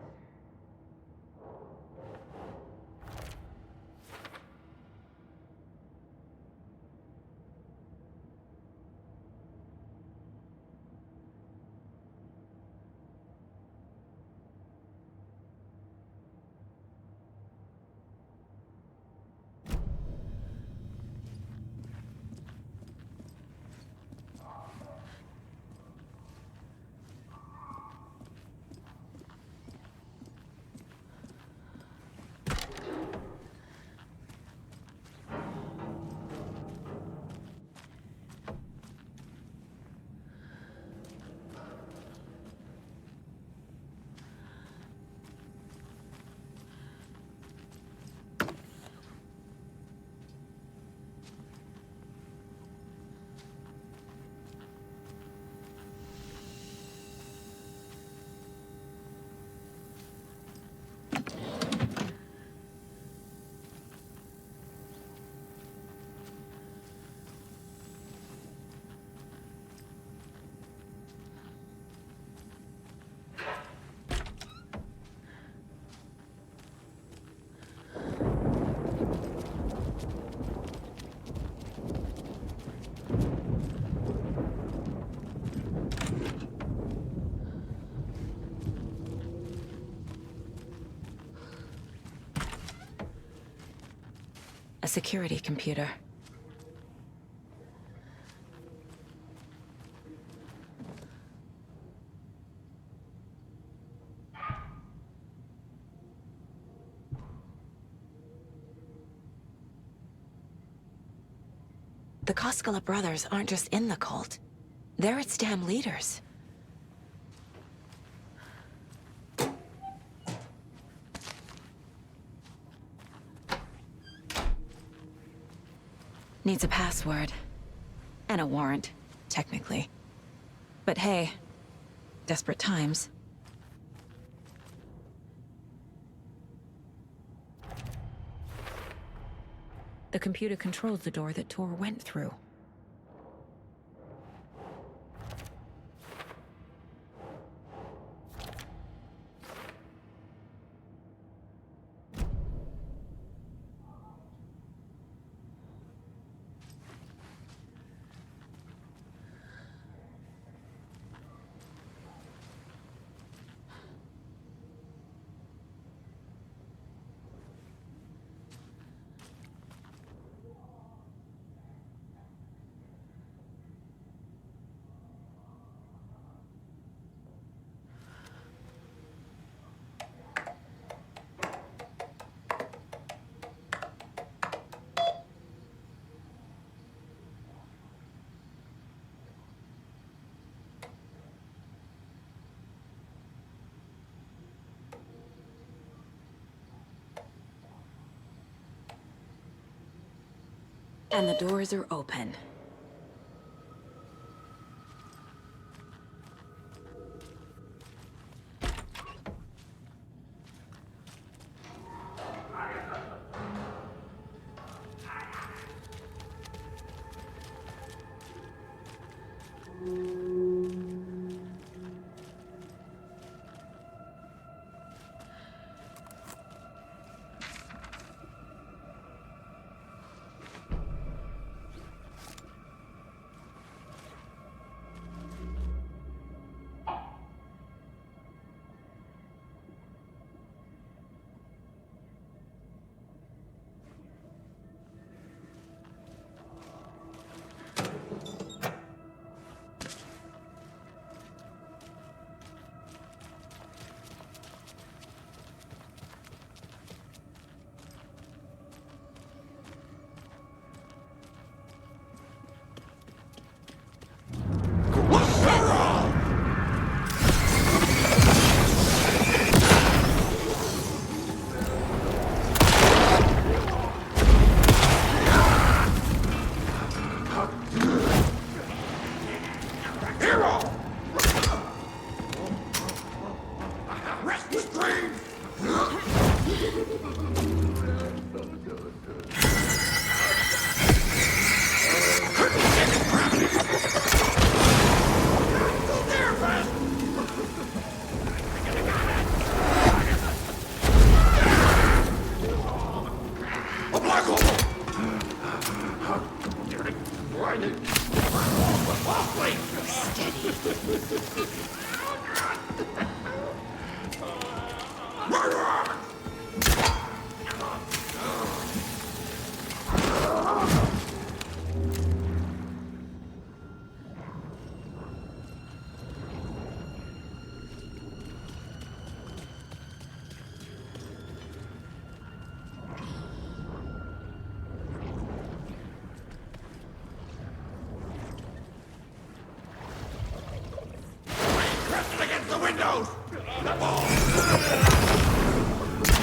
A security computer. The Koskela brothers aren't just in the cult. They're its damn leaders. Needs a password. And a warrant, technically. But hey, desperate times. The computer controls the door that Tor went through. And the doors are open.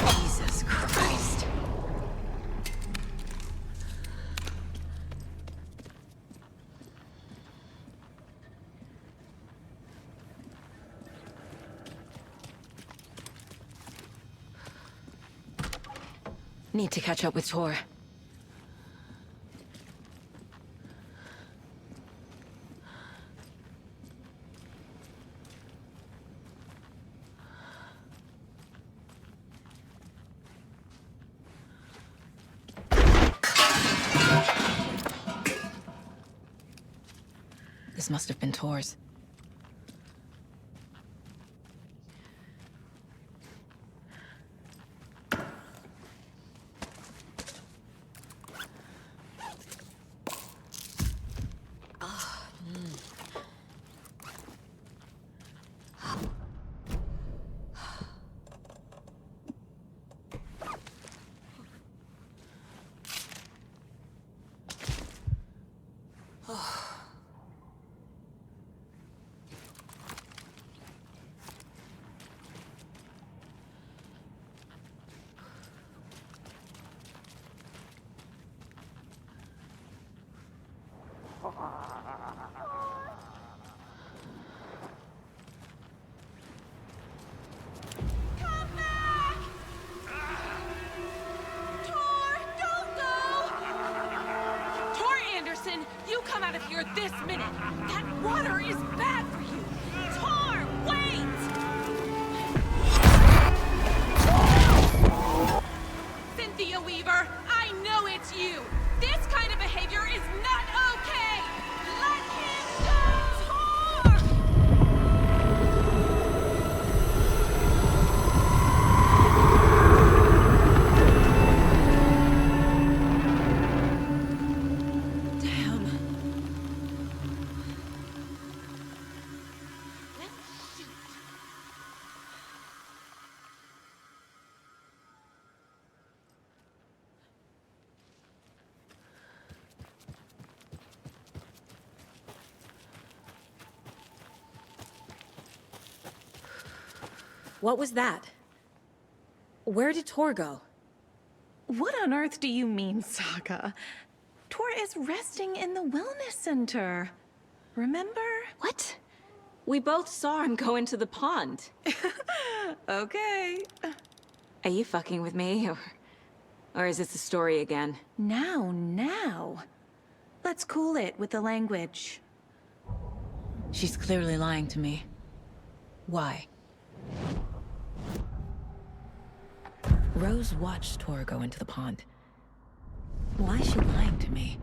Jesus Christ. Need to catch up with Tor. This must have been Tor's. Tor, don't go! Tor Anderson, you come out of here this minute. That water is bad for you. Tor, wait! Cynthia Weaver, I know it's you. This kind of behavior is not okay. Let him go, Tor! Damn. What was that? Where did Tor go? What on earth do you mean, Saga? Tor is resting in the wellness center. Remember? What? We both saw him go into the pond. Okay. Are you fucking with me, or is this a story again? Now. Let's cool it with the language. She's clearly lying to me. Why? Rose watched Tor go into the pond. Why is she lying to me?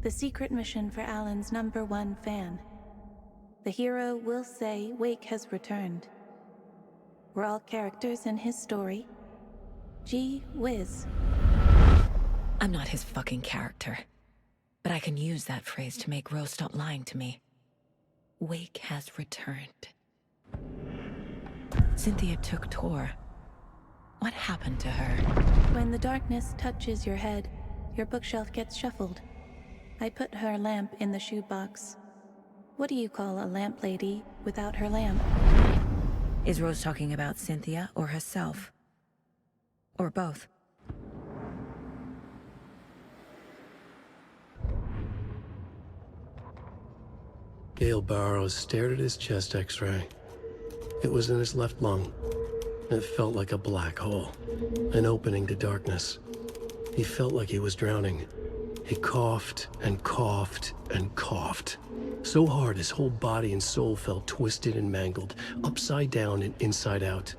The secret mission for Alan's #1 fan. The hero will say Wake has returned. We're all characters in his story. Gee whiz. I'm not his fucking character. But I can use that phrase to make Rose stop lying to me. Wake has returned. Cynthia took Tor. What happened to her? When the darkness touches your head, your bookshelf gets shuffled. I put her lamp in the shoebox. What do you call a lamp lady without her lamp? Is Rose talking about Cynthia or herself? Or both? Gale Barrows stared at his chest x-ray. It was in his left lung. It felt like a black hole, an opening to darkness. He felt like he was drowning. He coughed and coughed and coughed. So hard his whole body and soul felt twisted and mangled, upside down and inside out.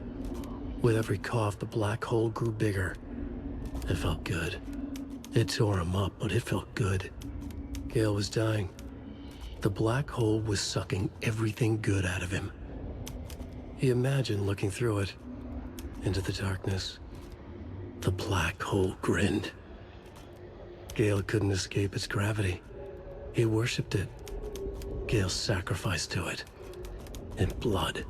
With every cough, the black hole grew bigger. It felt good. It tore him up, but it felt good. Gale was dying. The black hole was sucking everything good out of him. He imagined looking through it, into the darkness. The black hole grinned. Gale couldn't escape its gravity. He worshipped it. Gale sacrificed to it. In blood.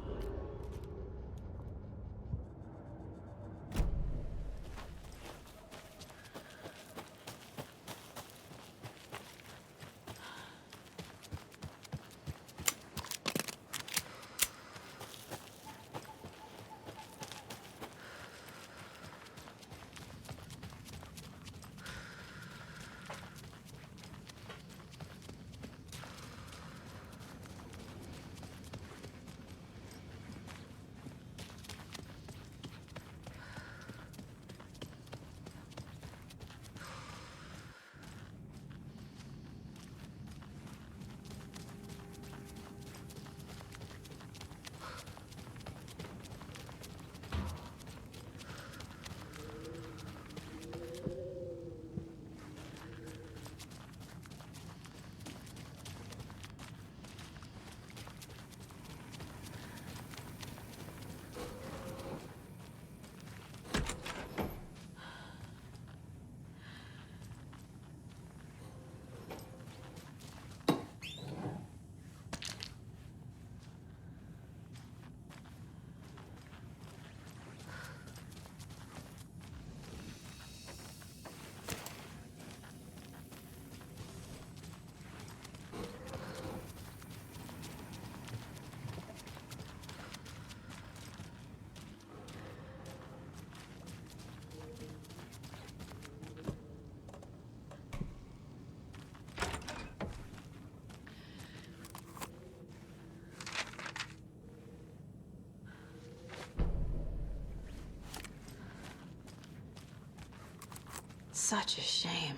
Such a shame.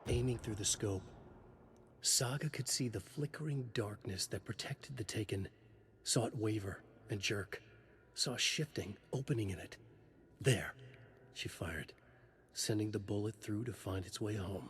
Aiming through the scope, Saga could see the flickering darkness that protected the Taken, saw it waver and jerk, saw a shifting opening in it. There, she fired, sending the bullet through to find its way home.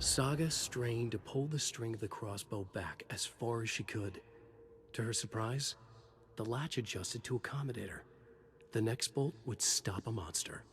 Saga strained to pull the string of the crossbow back as far as she could. To her surprise, the latch adjusted to accommodate her. The next bolt would stop a monster.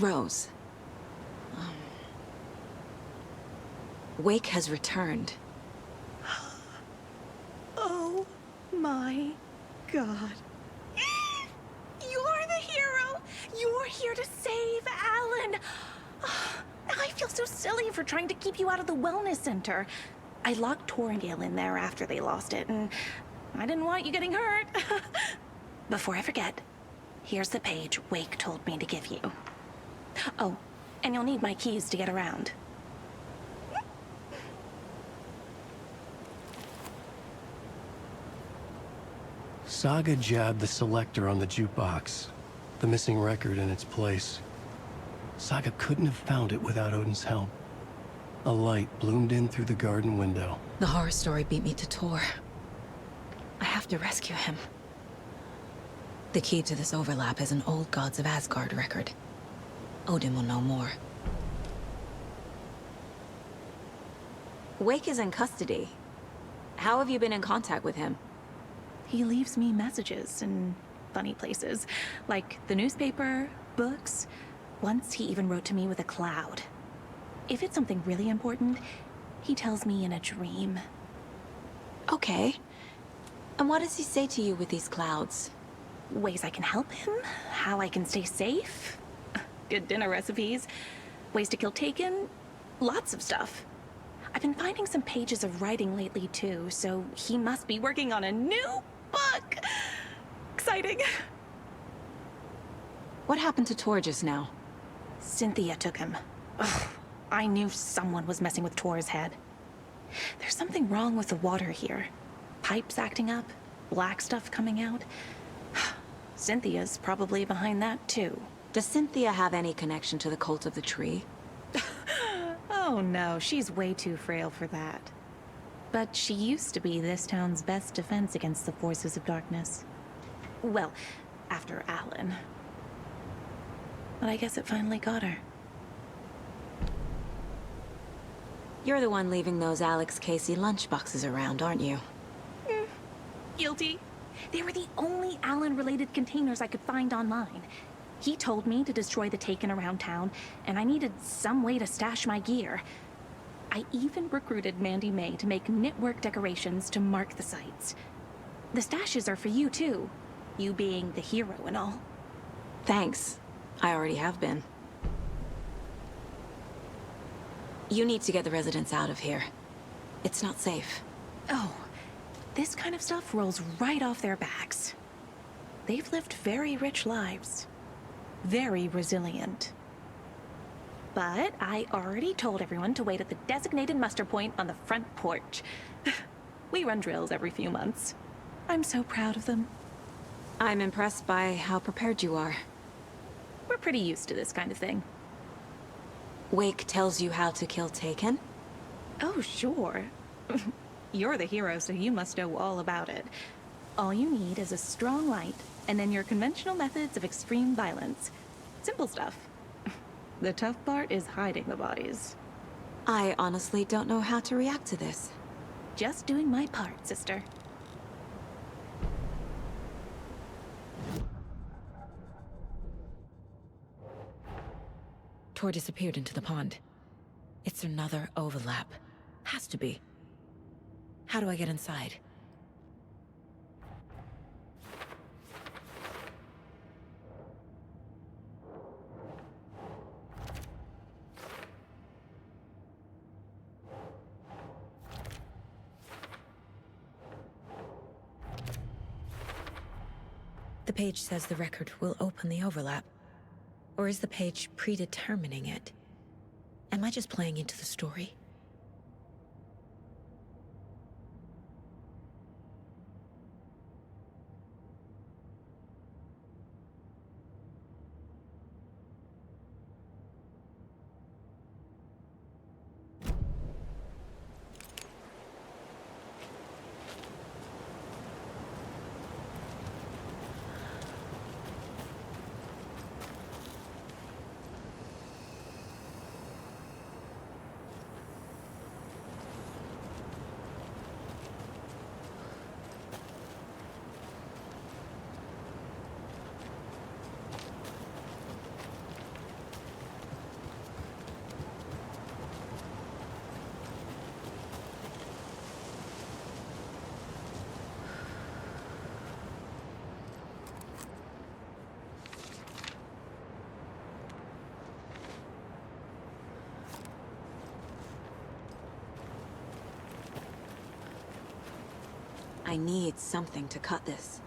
Rose. Wake has returned. Oh my God. You're the hero! You're here to save Alan! I feel so silly for trying to keep you out of the wellness center. I locked Torringale in there after they lost it, and I didn't want you getting hurt. Before I forget, here's the page Wake told me to give you. Oh, and you'll need my keys to get around. Saga jabbed the selector on the jukebox, the missing record in its place. Saga couldn't have found it without Odin's help. A light bloomed in through the garden window. The horror story beat me to Tor. I have to rescue him. The key to this overlap is an old Gods of Asgard record. Odin will know more. Wake is in custody. How have you been in contact with him? He leaves me messages in funny places, like the newspaper, books. Once he even wrote to me with a cloud. If it's something really important, he tells me in a dream. Okay. And what does he say to you with these clouds? Ways I can help him, how I can stay safe, good dinner recipes, ways to kill Taken, lots of stuff. I've been finding some pages of writing lately too, so he must be working on a new book. Exciting. What happened to Tor just now? Cynthia took him. Ugh, I knew someone was messing with Tor's head. There's something wrong with the water here. Pipes acting up, black stuff coming out. Cynthia's probably behind that too. Does Cynthia have any connection to the cult of the tree? Oh no, she's way too frail for that. But she used to be this town's best defense against the forces of darkness. Well, after Alan. But I guess it finally got her. You're the one leaving those Alex Casey lunchboxes around, aren't you? Guilty. They were the only Alan-related containers I could find online. He told me to destroy the Taken around town, and I needed some way to stash my gear. I even recruited Mandy May to make knitwork decorations to mark the sites. The stashes are for you, too. You being the hero and all. Thanks. I already have been. You need to get the residents out of here. It's not safe. Oh, this kind of stuff rolls right off their backs. They've lived very rich lives. Very resilient. But I already told everyone to wait at the designated muster point on the front porch. We run drills every few months. I'm so proud of them. I'm impressed by how prepared you are. We're pretty used to this kind of thing. Wake tells you how to kill Taken? Oh, sure. You're the hero, so you must know all about it. All you need is a strong light, and then your conventional methods of extreme violence. Simple stuff. The tough part is hiding the bodies. I honestly don't know how to react to this. Just doing my part, sister. Tor disappeared into the pond. It's another overlap. Has to be. How do I get inside? The page says the record will open the overlap. Or is the page predetermining it? Am I just playing into the story? I need something to cut this.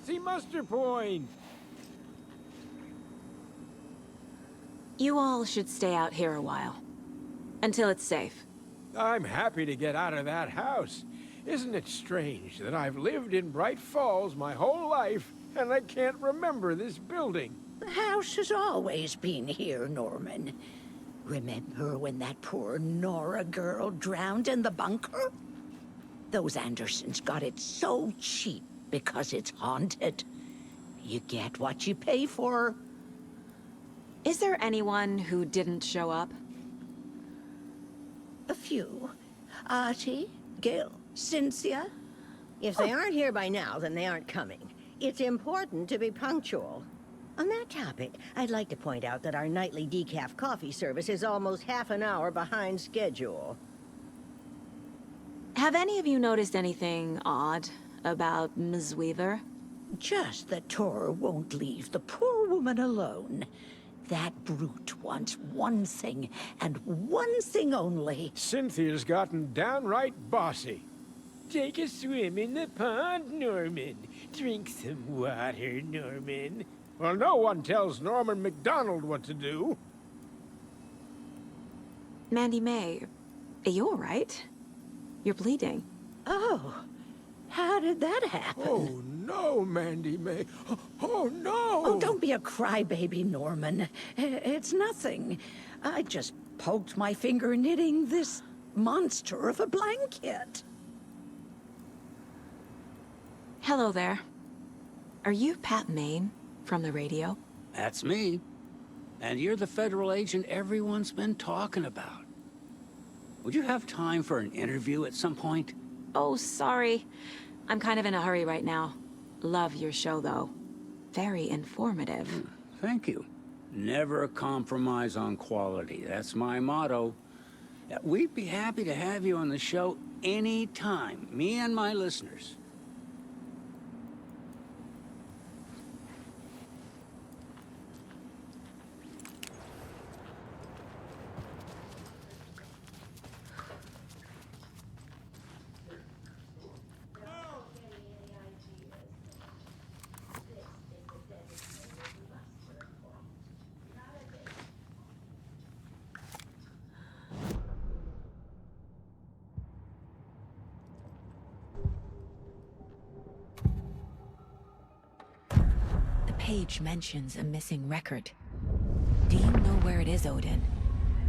See muster point. You all should stay out here a while. Until it's safe. I'm happy to get out of that house. Isn't it strange that I've lived in Bright Falls my whole life, and I can't remember this building? The house has always been here, Norman. Remember when that poor Nora girl drowned in the bunker? Those Andersons got it so cheap because it's haunted. You get what you pay for. Is there anyone who didn't show up? A few. Artie, Gil, Cynthia. If they aren't here by now, then they aren't coming. It's important to be punctual. On that topic, I'd like to point out that our nightly decaf coffee service is almost half an hour behind schedule. Have any of you noticed anything odd about Ms. Weaver? Just that Tor won't leave the poor woman alone. That brute wants one thing, and one thing only. Cynthia's gotten downright bossy. Take a swim in the pond, Norman. Drink some water, Norman. Well, no one tells Norman MacDonald what to do. Mandy May, are you all right? You're bleeding. Oh, how did that happen? Oh, no, Mandy May. Oh, no! Oh, don't be a crybaby, Norman. It's nothing. I just poked my finger knitting this monster of a blanket. Hello there. Are you Pat Maine from the radio? That's me. And you're the federal agent everyone's been talking about. Would you have time for an interview at some point? Oh, sorry. I'm kind of in a hurry right now. Love your show, though. Very informative. Thank you. Never compromise on quality. That's my motto. We'd be happy to have you on the show anytime, me and my listeners. Page mentions a missing record. Do you know where it is, Odin?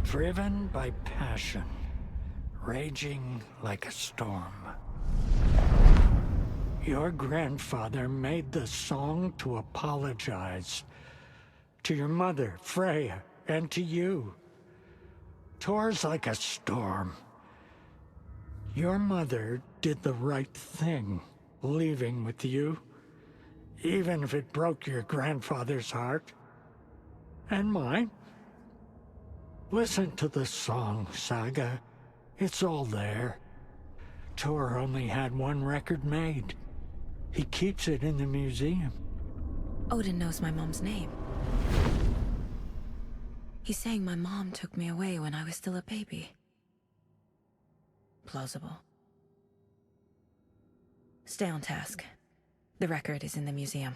Driven by passion, raging like a storm. Your grandfather made the song to apologize. To your mother, Freya, and to you. Tor's like a storm. Your mother did the right thing, leaving with you. Even if it broke your grandfather's heart. And mine. Listen to the song, Saga. It's all there. Tor only had one record made. He keeps it in the museum. Odin knows my mom's name. He's saying my mom took me away when I was still a baby. Plausible. Stay on task. The record is in the museum.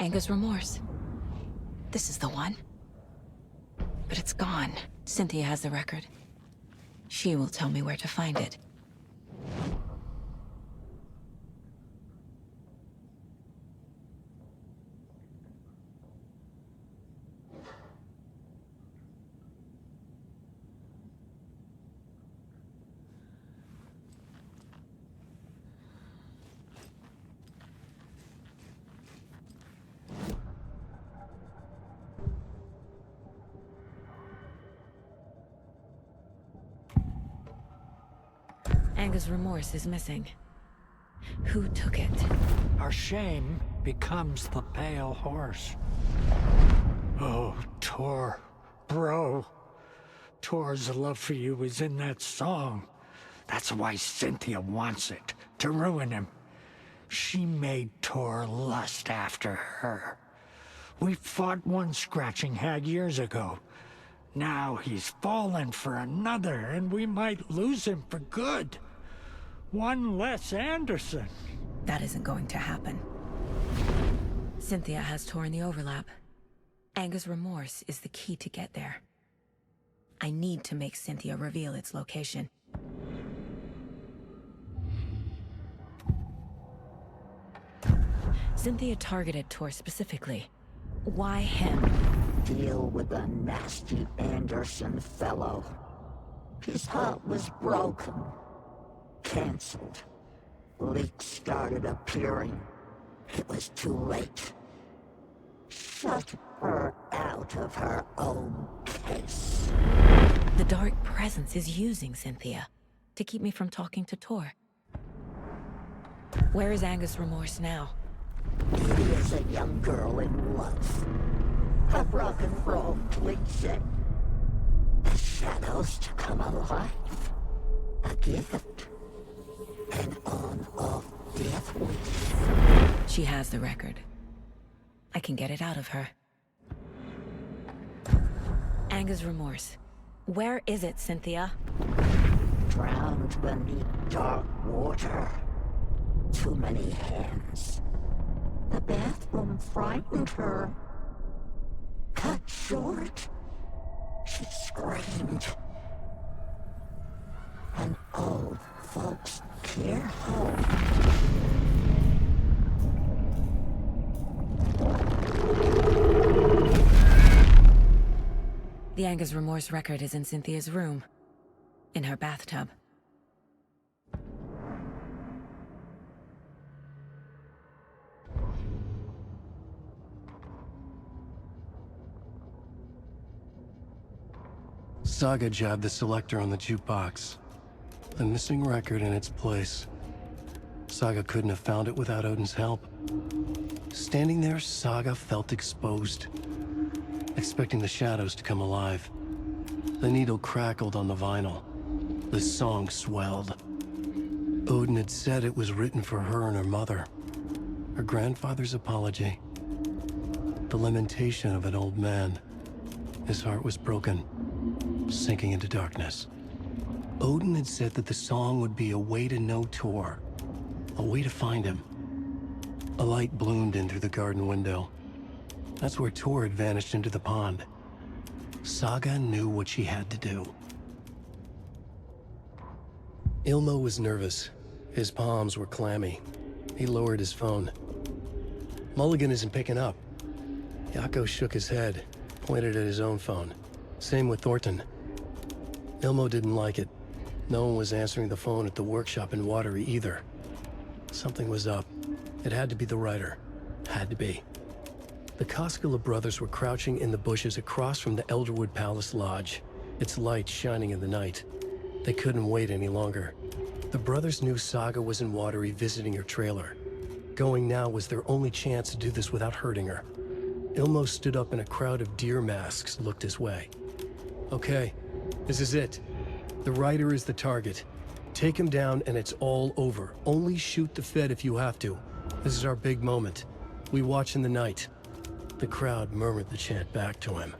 Anger's remorse. This is the one. But it's gone. Cynthia has the record. She will tell me where to find it. Anger's remorse is missing. Who took it? Our shame becomes the pale horse. Oh, Tor. Bro. Tor's love for you is in that song. That's why Cynthia wants it, to ruin him. She made Tor lust after her. We fought one scratching hag years ago. Now he's fallen for another, and we might lose him for good. One less Anderson. That isn't going to happen. Cynthia has Tor in the overlap. Anger's remorse is the key to get there. I need to make Cynthia reveal its location. Cynthia targeted Tor specifically. Why him? Deal with the nasty Anderson fellow. His heart was broken. Cancelled. Leaks started appearing. It was too late. Shut her out of her own case. The dark presence is using Cynthia to keep me from talking to Tor. Where is Anger's remorse now? He is a young girl in love. A rock and roll cliche. The shadows to come alive. A gift. An on-off death wish. She has the record. I can get it out of her. Anger's remorse. Where is it, Cynthia? Drowned beneath dark water. Too many hands. The bathroom frightened her. Cut short. She screamed. An old folks' care home. The Anger's remorse record is in Cynthia's room. In her bathtub. Saga jabbed the selector on the jukebox. The missing record in its place. Saga couldn't have found it without Odin's help. Standing there, Saga felt exposed, expecting the shadows to come alive. The needle crackled on the vinyl. The song swelled. Odin had said it was written for her and her mother. Her grandfather's apology. The lamentation of an old man. His heart was broken, sinking into darkness. Odin had said that the song would be a way to know Tor, a way to find him. A light bloomed in through the garden window. That's where Tor had vanished into the pond. Saga knew what she had to do. Ilmo was nervous. His palms were clammy. He lowered his phone. Mulligan isn't picking up. Yako shook his head, pointed at his own phone. Same with Thornton. Ilmo didn't like it. No one was answering the phone at the workshop in Watery either. Something was up. It had to be the writer. Had to be. The Koskela brothers were crouching in the bushes across from the Elderwood Palace Lodge, its light shining in the night. They couldn't wait any longer. The brothers knew Saga was in Watery visiting her trailer. Going now was their only chance to do this without hurting her. Ilmo stood up and a crowd of deer masks looked his way. Okay, this is it. The writer is the target. Take him down and it's all over. Only shoot the Fed if you have to. This is our big moment. We watch in the night. The crowd murmured the chant back to him.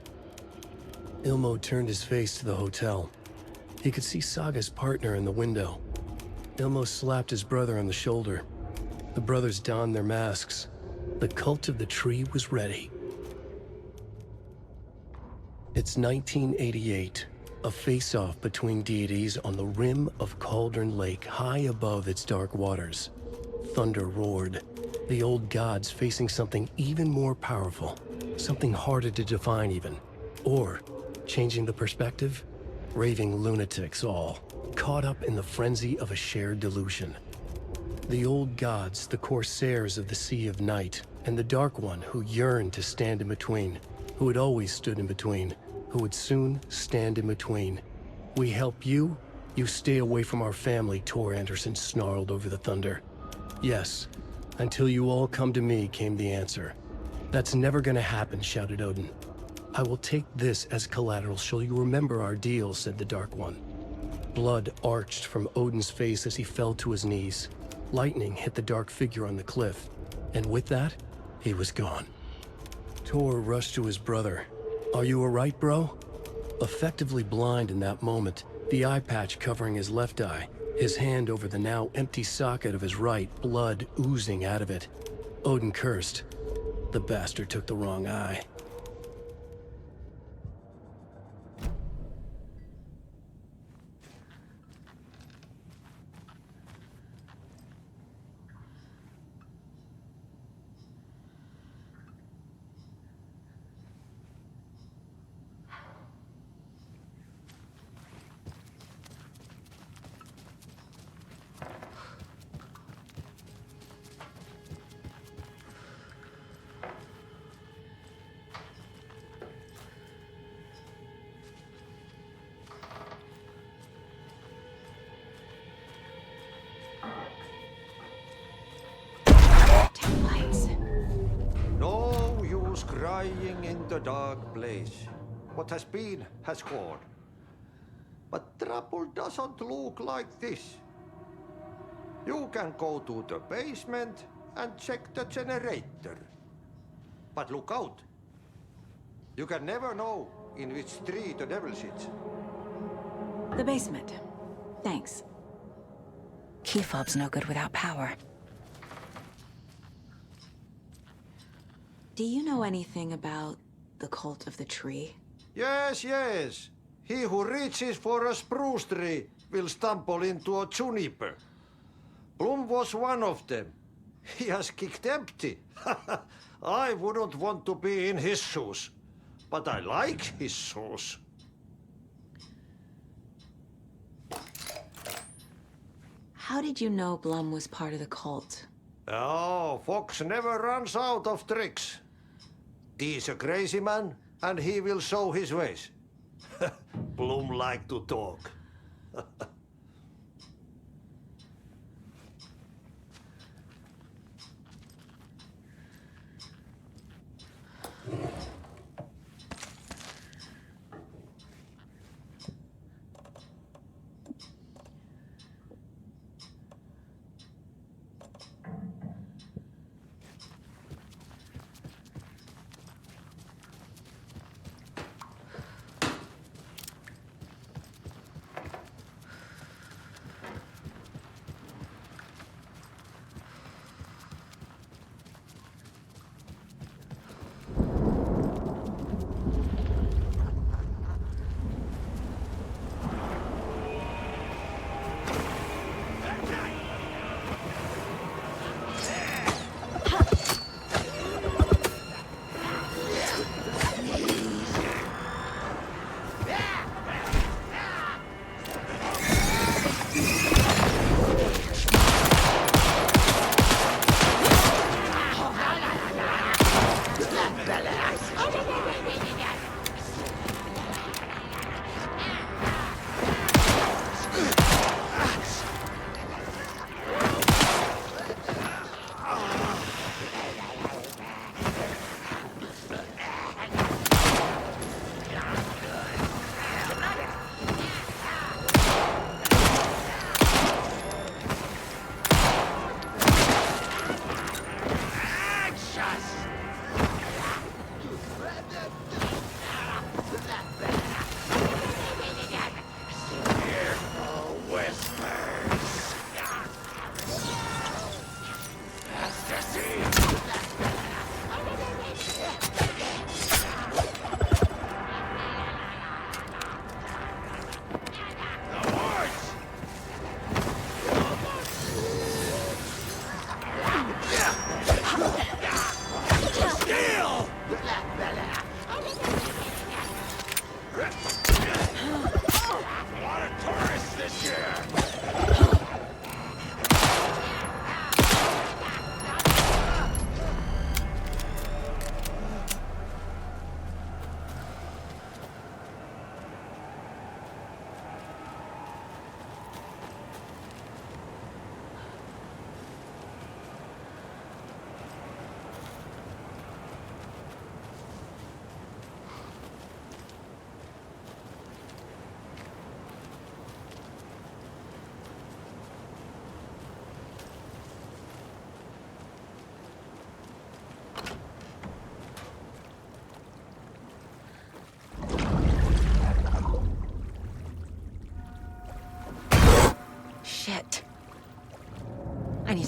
Ilmo turned his face to the hotel. He could see Saga's partner in the window. Ilmo slapped his brother on the shoulder. The brothers donned their masks. The cult of the tree was ready. It's 1988, a face-off between deities on the rim of Cauldron Lake, high above its dark waters. Thunder roared, the old gods facing something even more powerful, something harder to define even. Or, changing the perspective, raving lunatics all, caught up in the frenzy of a shared delusion. The old gods, the corsairs of the Sea of Night, and the Dark One who yearned to stand in between, who had always stood in between, who would soon stand in between. We help you, you stay away from our family, Tor Anderson snarled over the thunder. Yes, until you all come to me, came the answer. That's never gonna happen, shouted Odin. I will take this as collateral, shall you remember our deal, said the Dark One. Blood arched from Odin's face as he fell to his knees. Lightning hit the dark figure on the cliff, and with that, he was gone. Tor rushed to his brother. Are you alright, bro? Effectively blind in that moment, the eye patch covering his left eye, his hand over the now empty socket of his right, blood oozing out of it. Odin cursed. The bastard took the wrong eye. No use crying in the dark place. What has been has gone. But trouble doesn't look like this. You can go to the basement and check the generator. But look out. You can never know in which tree the devil sits. The basement. Thanks. Key fob's no good without power. Do you know anything about the cult of the tree? Yes, yes. He who reaches for a spruce tree will stumble into a juniper. Blum was one of them. He has kicked empty. I wouldn't want to be in his shoes. But I like his shoes. How did you know Blum was part of the cult? Oh, Fox never runs out of tricks. He's a crazy man, and he will show his ways. Blum like to talk.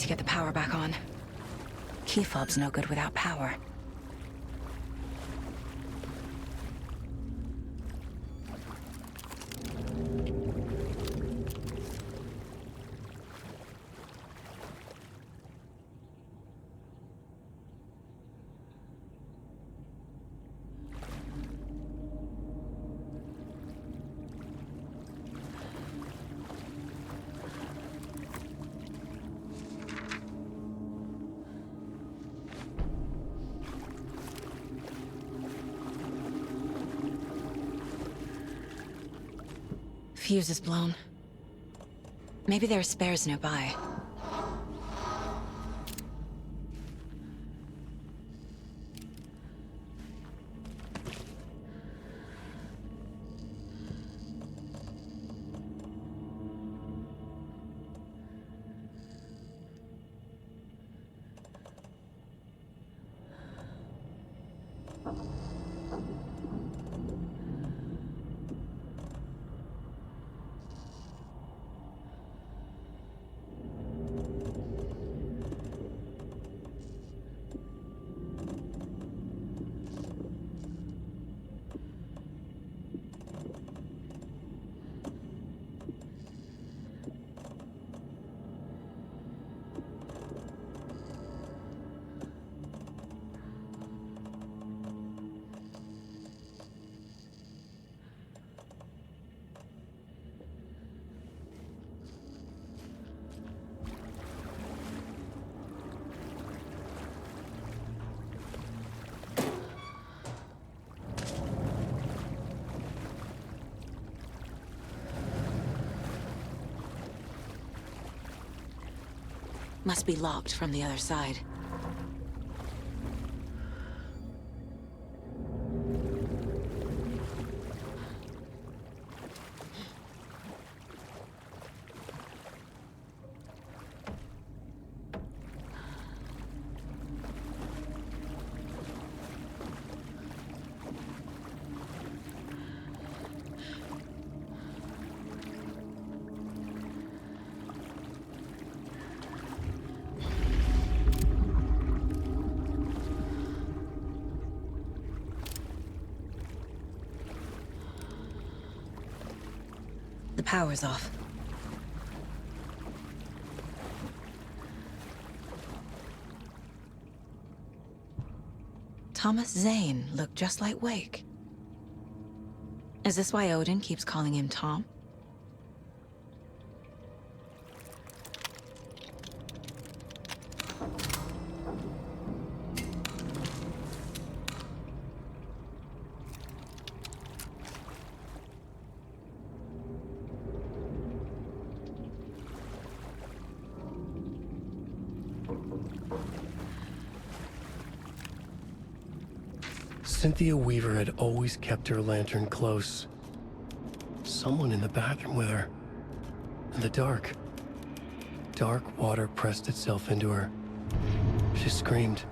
to get the power back on. Key fob's no good without power. Fuse is blown. Maybe there are spares nearby. Must be locked from the other side. The power's off. Thomas Zane looked just like Wake. Is this why Odin keeps calling him Tom? Cynthia Weaver had always kept her lantern close. Someone in the bathroom with her. In the dark. Dark water pressed itself into her. She screamed.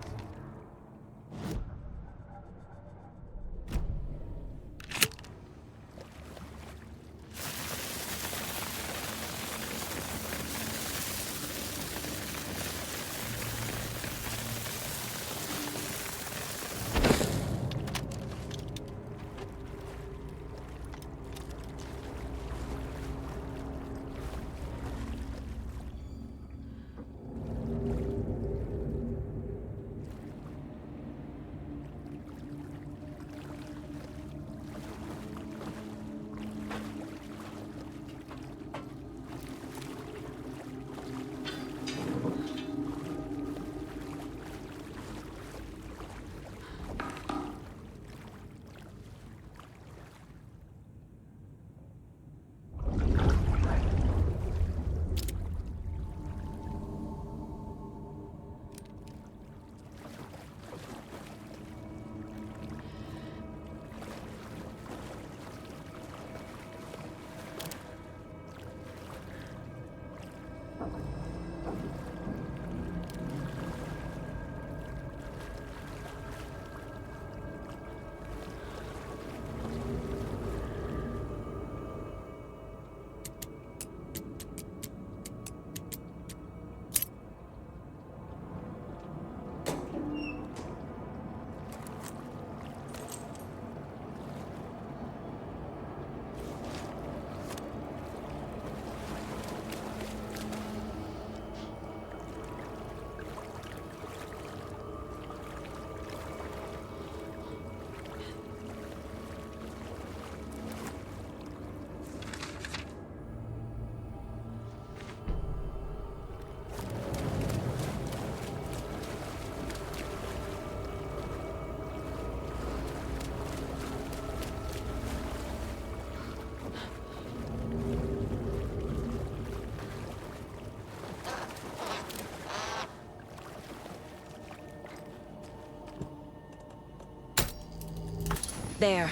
There.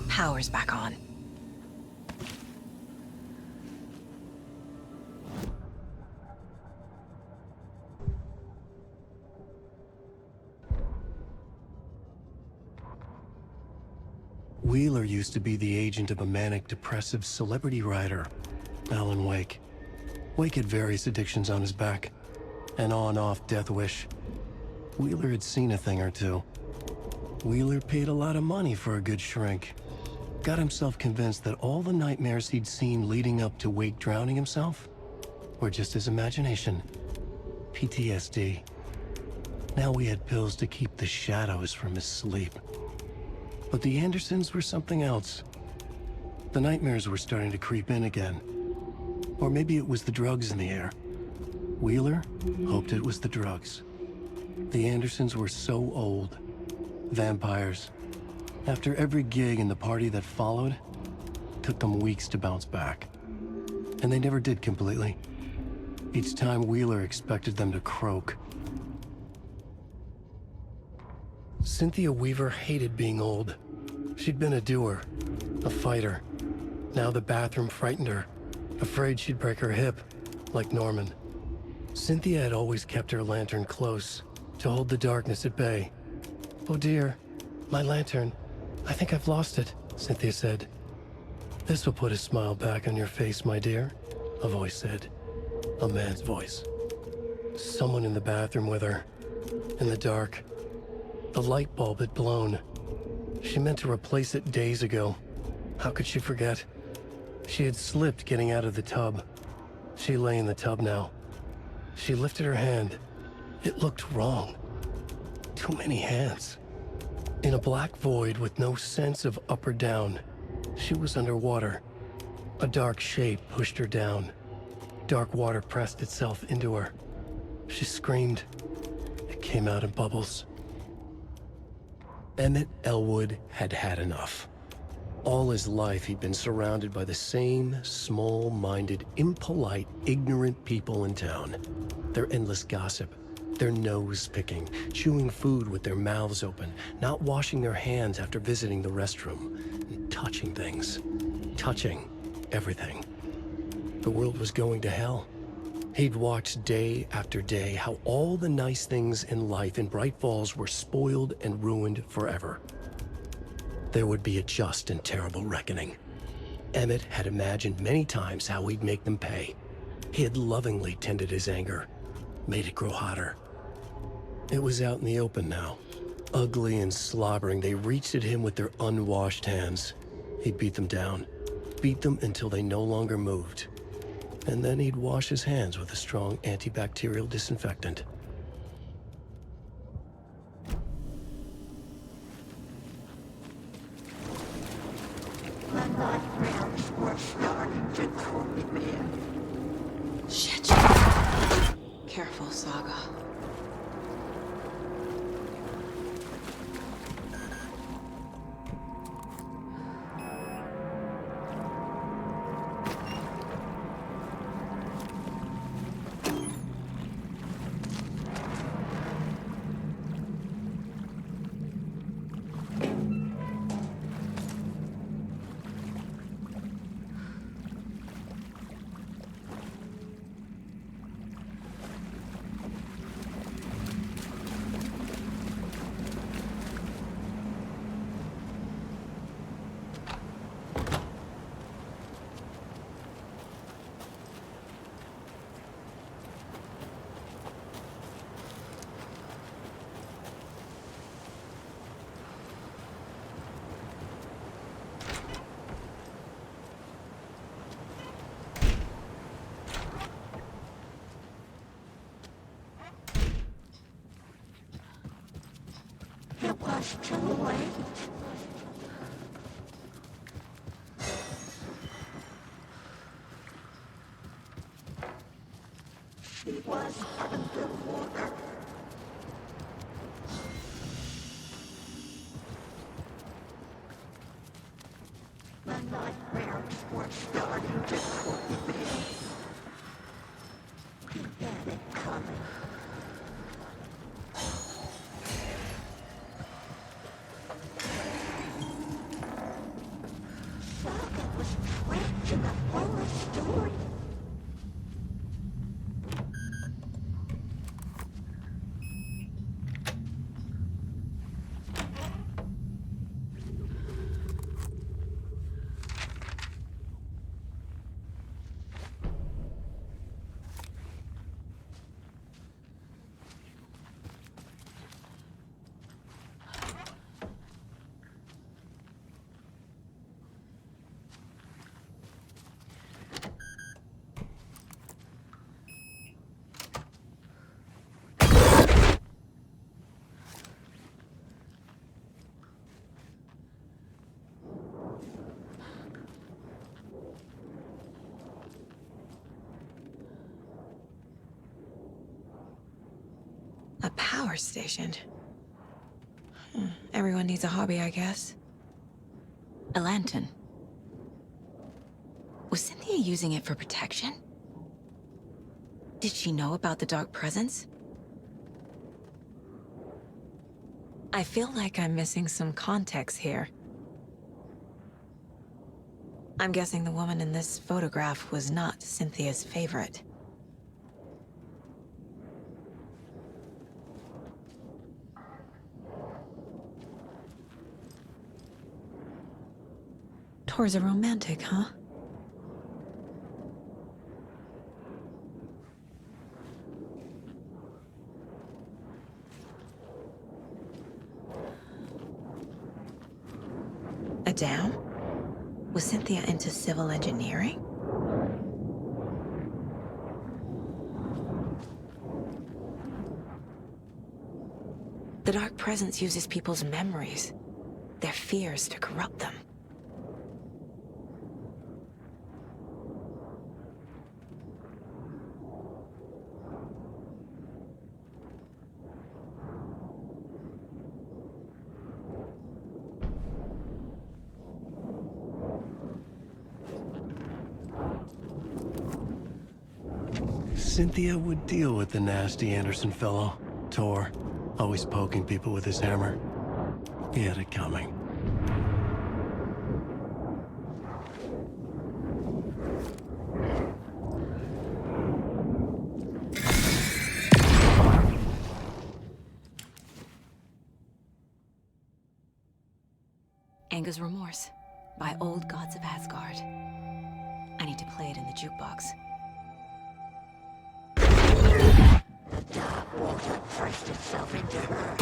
Power's back on. Wheeler used to be the agent of a manic-depressive celebrity writer, Alan Wake. Wake had various addictions on his back, an on-off death wish. Wheeler had seen a thing or two. Wheeler paid a lot of money for a good shrink. Got himself convinced that all the nightmares he'd seen leading up to Wake drowning himself were just his imagination. PTSD. Now we had pills to keep the shadows from his sleep. But the Andersons were something else. The nightmares were starting to creep in again. Or maybe it was the drugs in the air. Wheeler hoped it was the drugs. The Andersons were so old. Vampires. After every gig and the party that followed, it took them weeks to bounce back. And they never did completely. Each time Wheeler expected them to croak. Cynthia Weaver hated being old. She'd been a doer, a fighter. Now the bathroom frightened her, afraid she'd break her hip, like Norman. Cynthia had always kept her lantern close, to hold the darkness at bay. "Oh dear, my lantern. I think I've lost it," Cynthia said. "This will put a smile back on your face, my dear," a voice said. A man's voice. Someone in the bathroom with her. In the dark. The light bulb had blown. She meant to replace it days ago. How could she forget? She had slipped getting out of the tub. She lay in the tub now. She lifted her hand. It looked wrong. Too many hands. In a black void with no sense of up or down, she was underwater. A dark shape pushed her down. Dark water pressed itself into her. She screamed. It came out in bubbles. Emmett Elwood had had enough. All his life he'd been surrounded by the same small-minded, impolite, ignorant people in town. Their endless gossip, their nose-picking, chewing food with their mouths open, not washing their hands after visiting the restroom, and touching things. Touching everything. The world was going to hell. He'd watched day after day how all the nice things in life in Bright Falls were spoiled and ruined forever. There would be a just and terrible reckoning. Emmett had imagined many times how he'd make them pay. He had lovingly tended his anger, made it grow hotter. It was out in the open now. Ugly and slobbering, they reached at him with their unwashed hands. He'd beat them down, beat them until they no longer moved. And then he'd wash his hands with a strong antibacterial disinfectant. Shit. Careful, Saga. It was too late. She was underwater. The nightmares were starting to creep in. He had it coming. power station. Everyone needs a hobby, I guess. A lantern. Was Cynthia using it for protection? Did she know about the dark presence? I feel like I'm missing some context here. I'm guessing the woman in this photograph was not Cynthia's favorite. Tor's a romantic, huh? A dam? Was Cynthia into civil engineering? The Dark Presence uses people's memories, their fears to corrupt them. Cynthia would deal with the nasty Anderson fellow, Tor, always poking people with his hammer. He had it coming. Anger's Remorse by Old Gods of Asgard. I need to play it in the jukebox. Dark water pressed itself into her.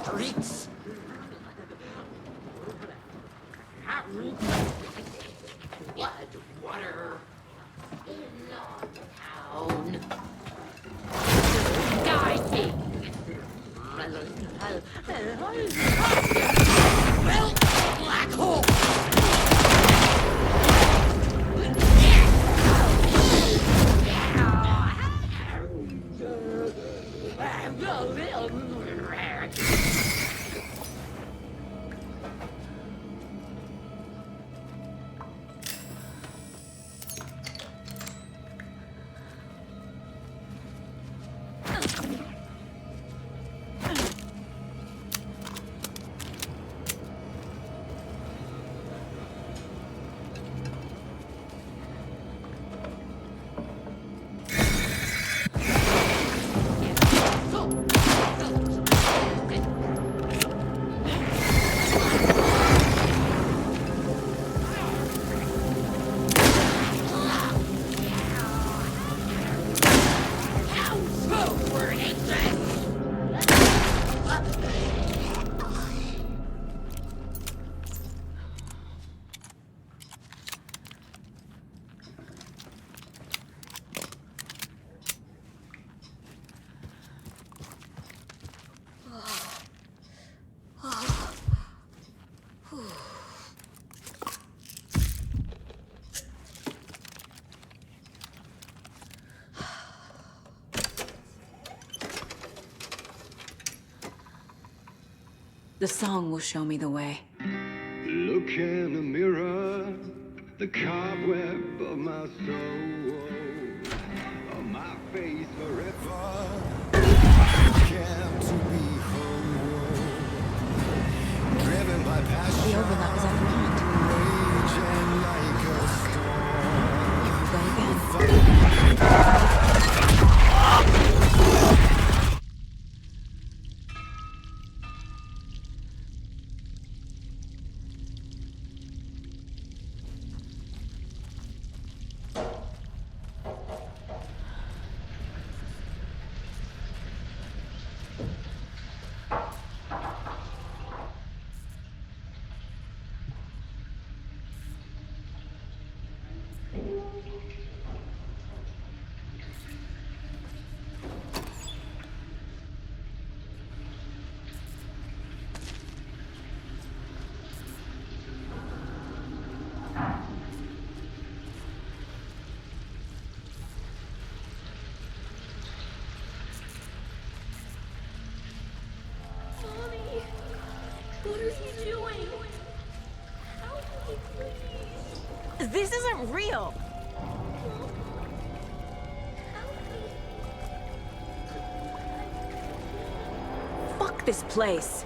Streets. Blood, water, in on town. Dying. Black hole. The song will show me the way. Look in the mirror, the cobweb of my soul, on my face forever. Can't to be whole, driven by passion. The overlap is at the moment. Raging like a storm. Here we go again. Mommy, what are you doing? Help me, please. This isn't real! Fuck this place!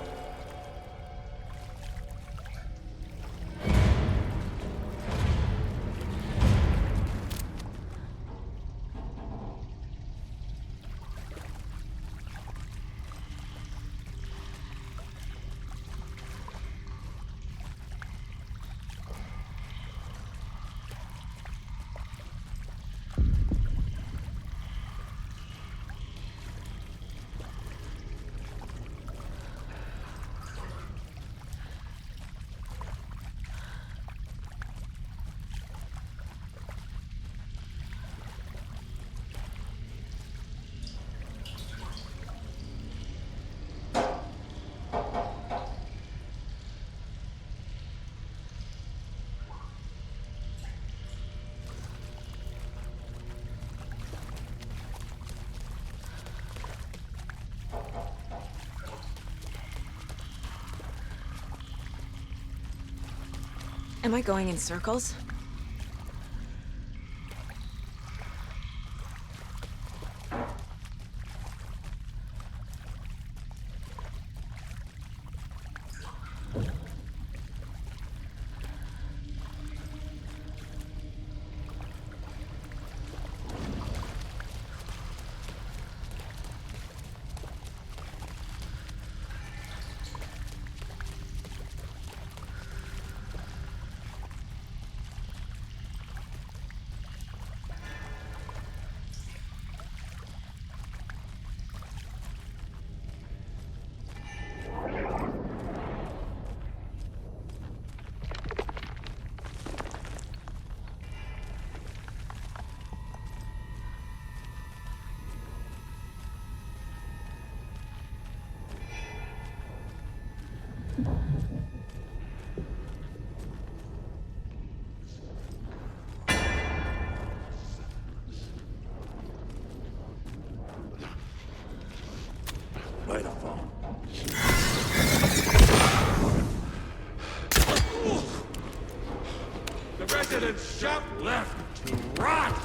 Am I going in circles? By the phone. The residents shout left to rot!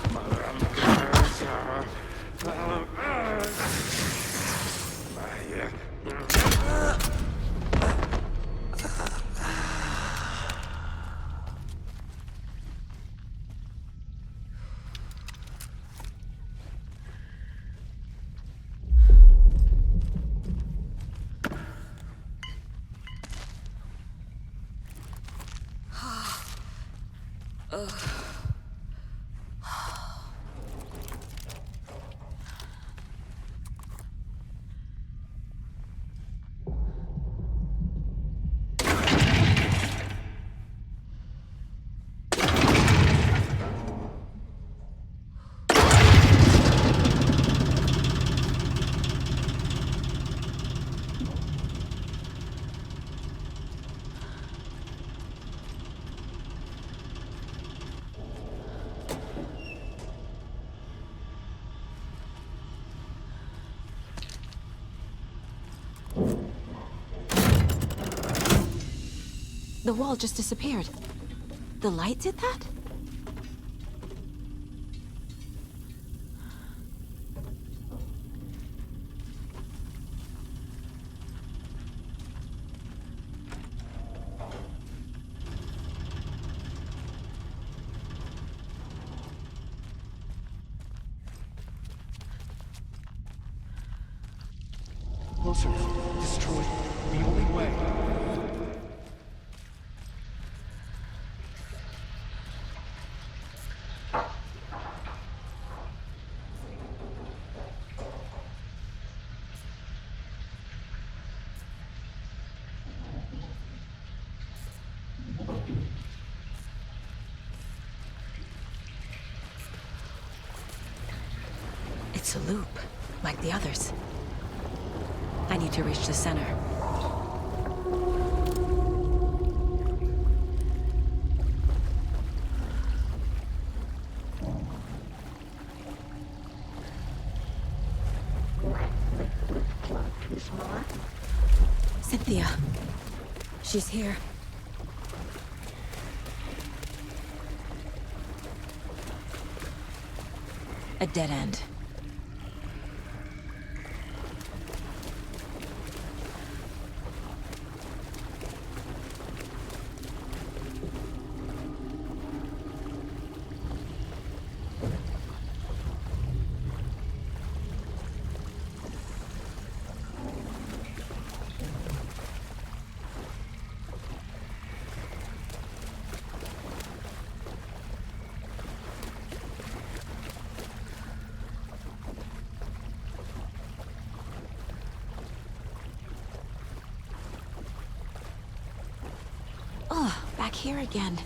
The wall just disappeared. The light did that? Closer. Destroy. The only way. It's a loop, like the others. I need to reach the center. Cynthia. She's here. A dead end. Oh, back here again.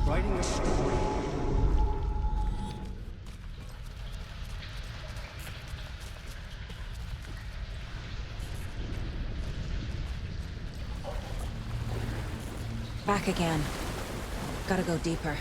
Writing a story. Back again. Gotta go deeper.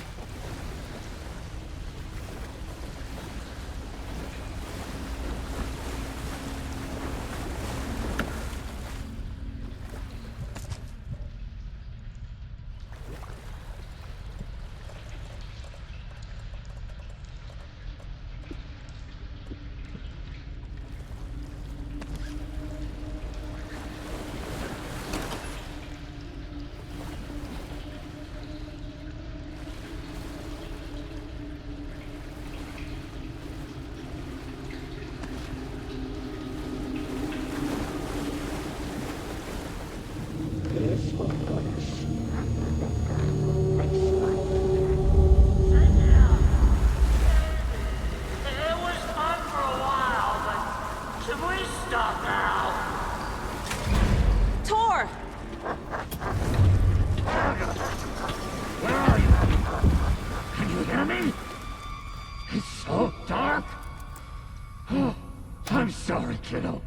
Kiddo.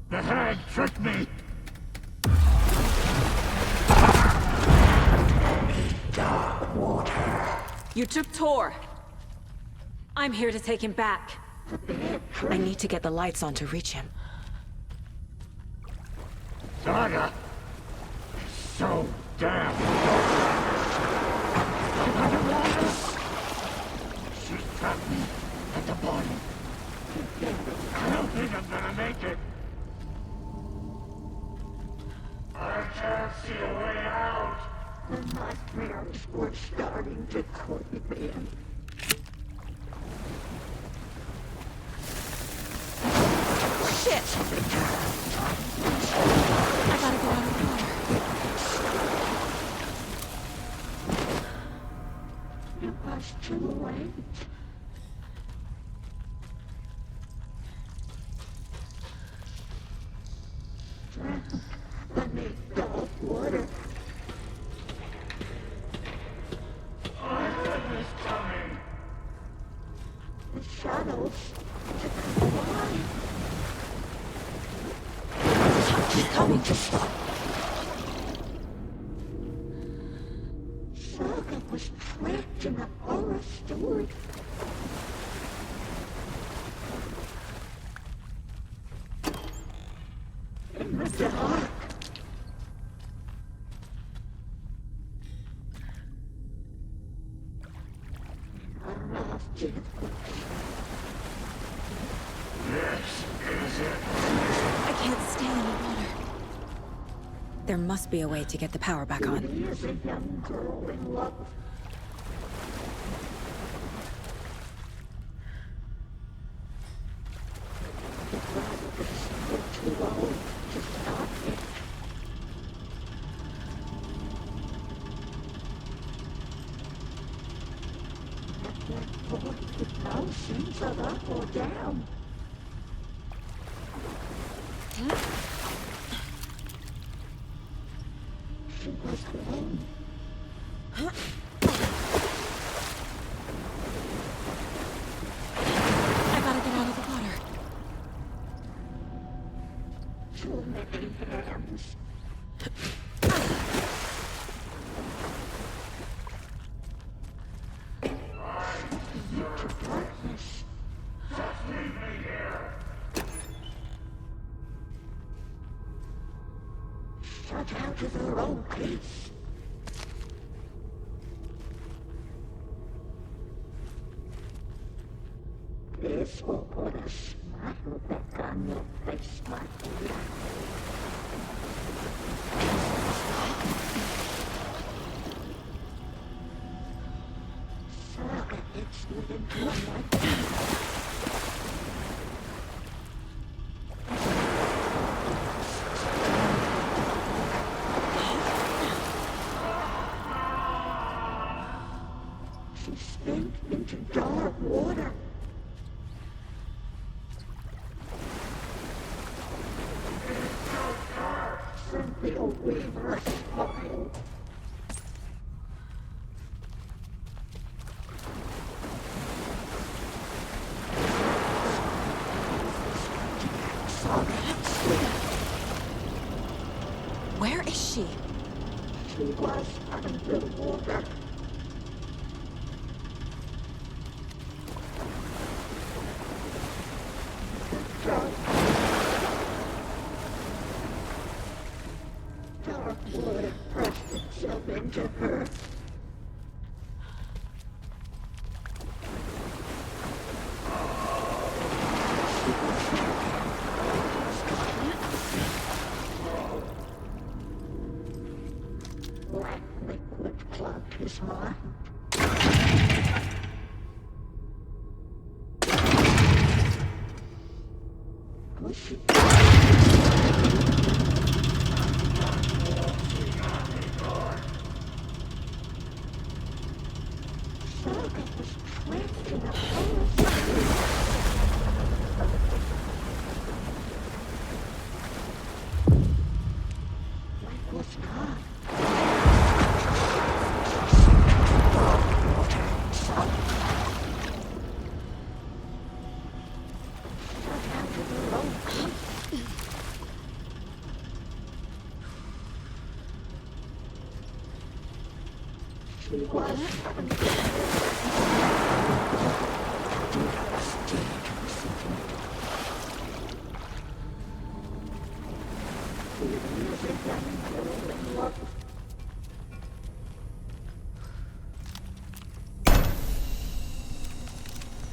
The hag tricked me. Dark water. You took Tor. I'm here to take him back. I need to get the lights on to reach him. Saga. So damn. She trapped me at the bottom. I don't think I'm gonna make it. I can't see a way out. The nightmares were starting to creep in. Shit! I gotta get out of the water. It was too late. I need dark water. I heard this coming. The shadows. Why? He's coming to stop. Saga was trapped in a horror story. In the dark. I lost you. This is it. I can't stay in the water. There must be a way to get the power back on. He is a young girl in love. The drivers were too old to stop it. At that point, with no sense of up or down. She was alone. I gotta get out of the water. Too many hands. Into darkness. Just leave me here. Shut out of her own peace. This will put a smile back on your face, my dear. Saga gets you into a nightmare. She spent into dark water. Sent the Weaver a smile.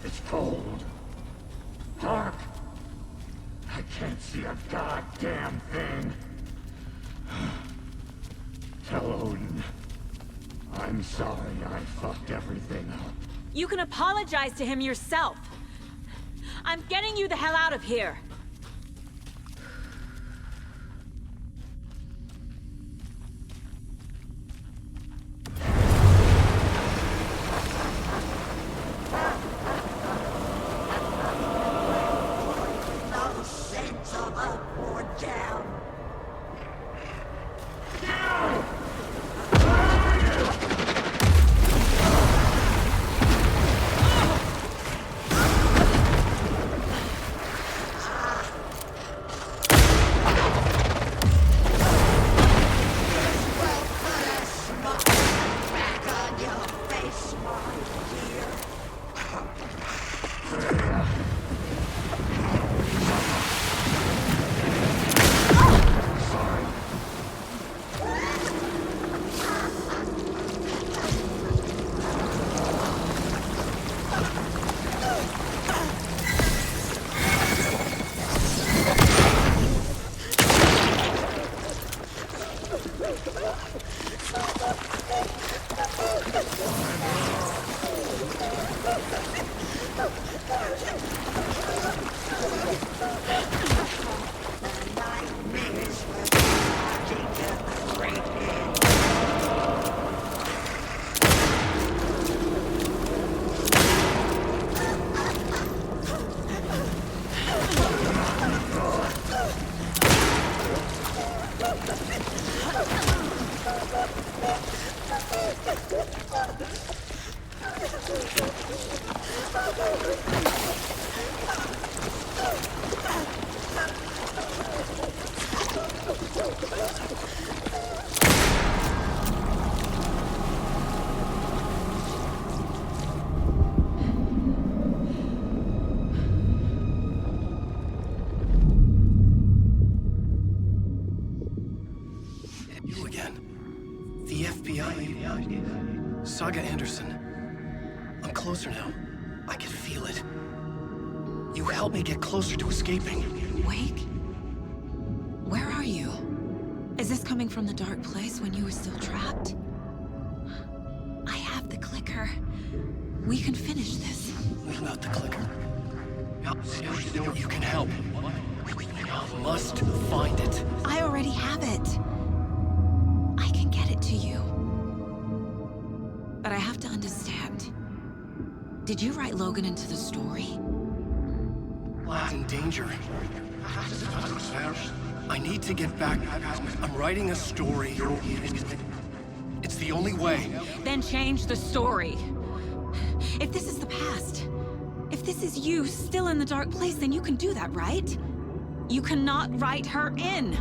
It's cold. Dark. I can't see a goddamn thing. Tell Odin. I'm sorry I fucked everything up. You can apologize to him yourself. I'm getting you the hell out of here. You again. The FBI. Saga Anderson. I'm closer now. I can feel it. You helped me get closer to escaping. Wake? Where are you? Is this coming from the dark place when you were still trapped? I have the clicker. We can finish this. What about the clicker? You can help. We must find it. I already have it. I can get it to you. But I have to understand. Did you write Logan into the story? Lad's in danger. I need to get back. I'm writing a story. It's the only way. Then change the story. If this is the past, if this is you still in the dark place, then you can do that, right? You cannot write her in.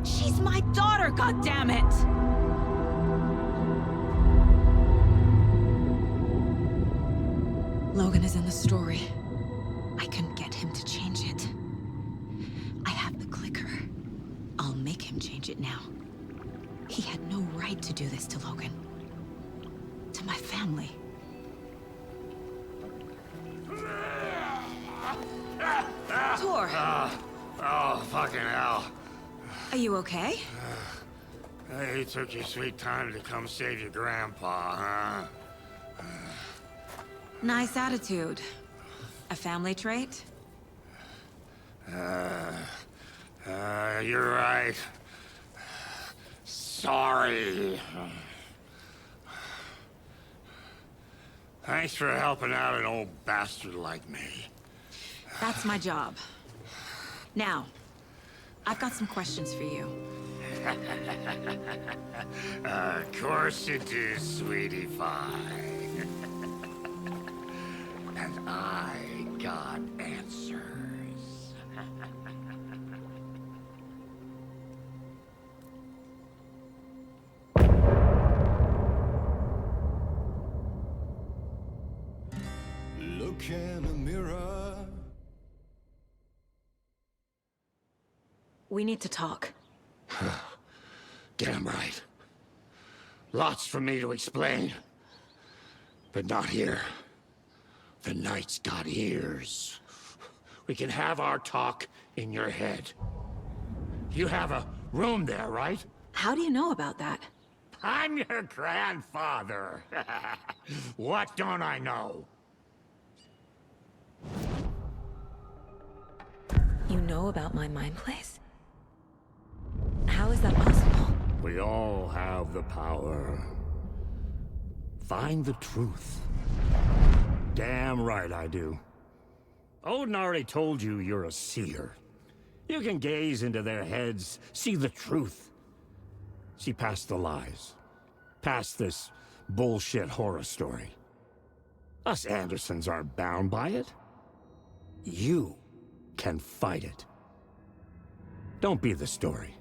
She's my daughter, goddammit! Logan is in the story. I couldn't get him to change it. I have the clicker. I'll make him change it now. He had no right to do this to Logan. To my family. Tor! Oh, fucking hell. Are you okay? Hey, you took your sweet time to come save your grandpa, huh? Nice attitude. A family trait? You're right. Sorry. Thanks for helping out an old bastard like me. That's my job. Now, I've got some questions for you. Of course you do, sweetie pie. And I got answers. Look in a mirror. We need to talk. Damn right. Lots for me to explain. But not here. The night's got ears. We can have our talk in your head. You have a room there, right? How do you know about that? I'm your grandfather. What don't I know? You know about my mind place? How is that possible? We all have the power. Find the truth. Damn right I do. Odin already told you you're a seer. You can gaze into their heads, see the truth. See past the lies. Past this bullshit horror story. Us Andersons aren't bound by it. You can fight it. Don't be the story.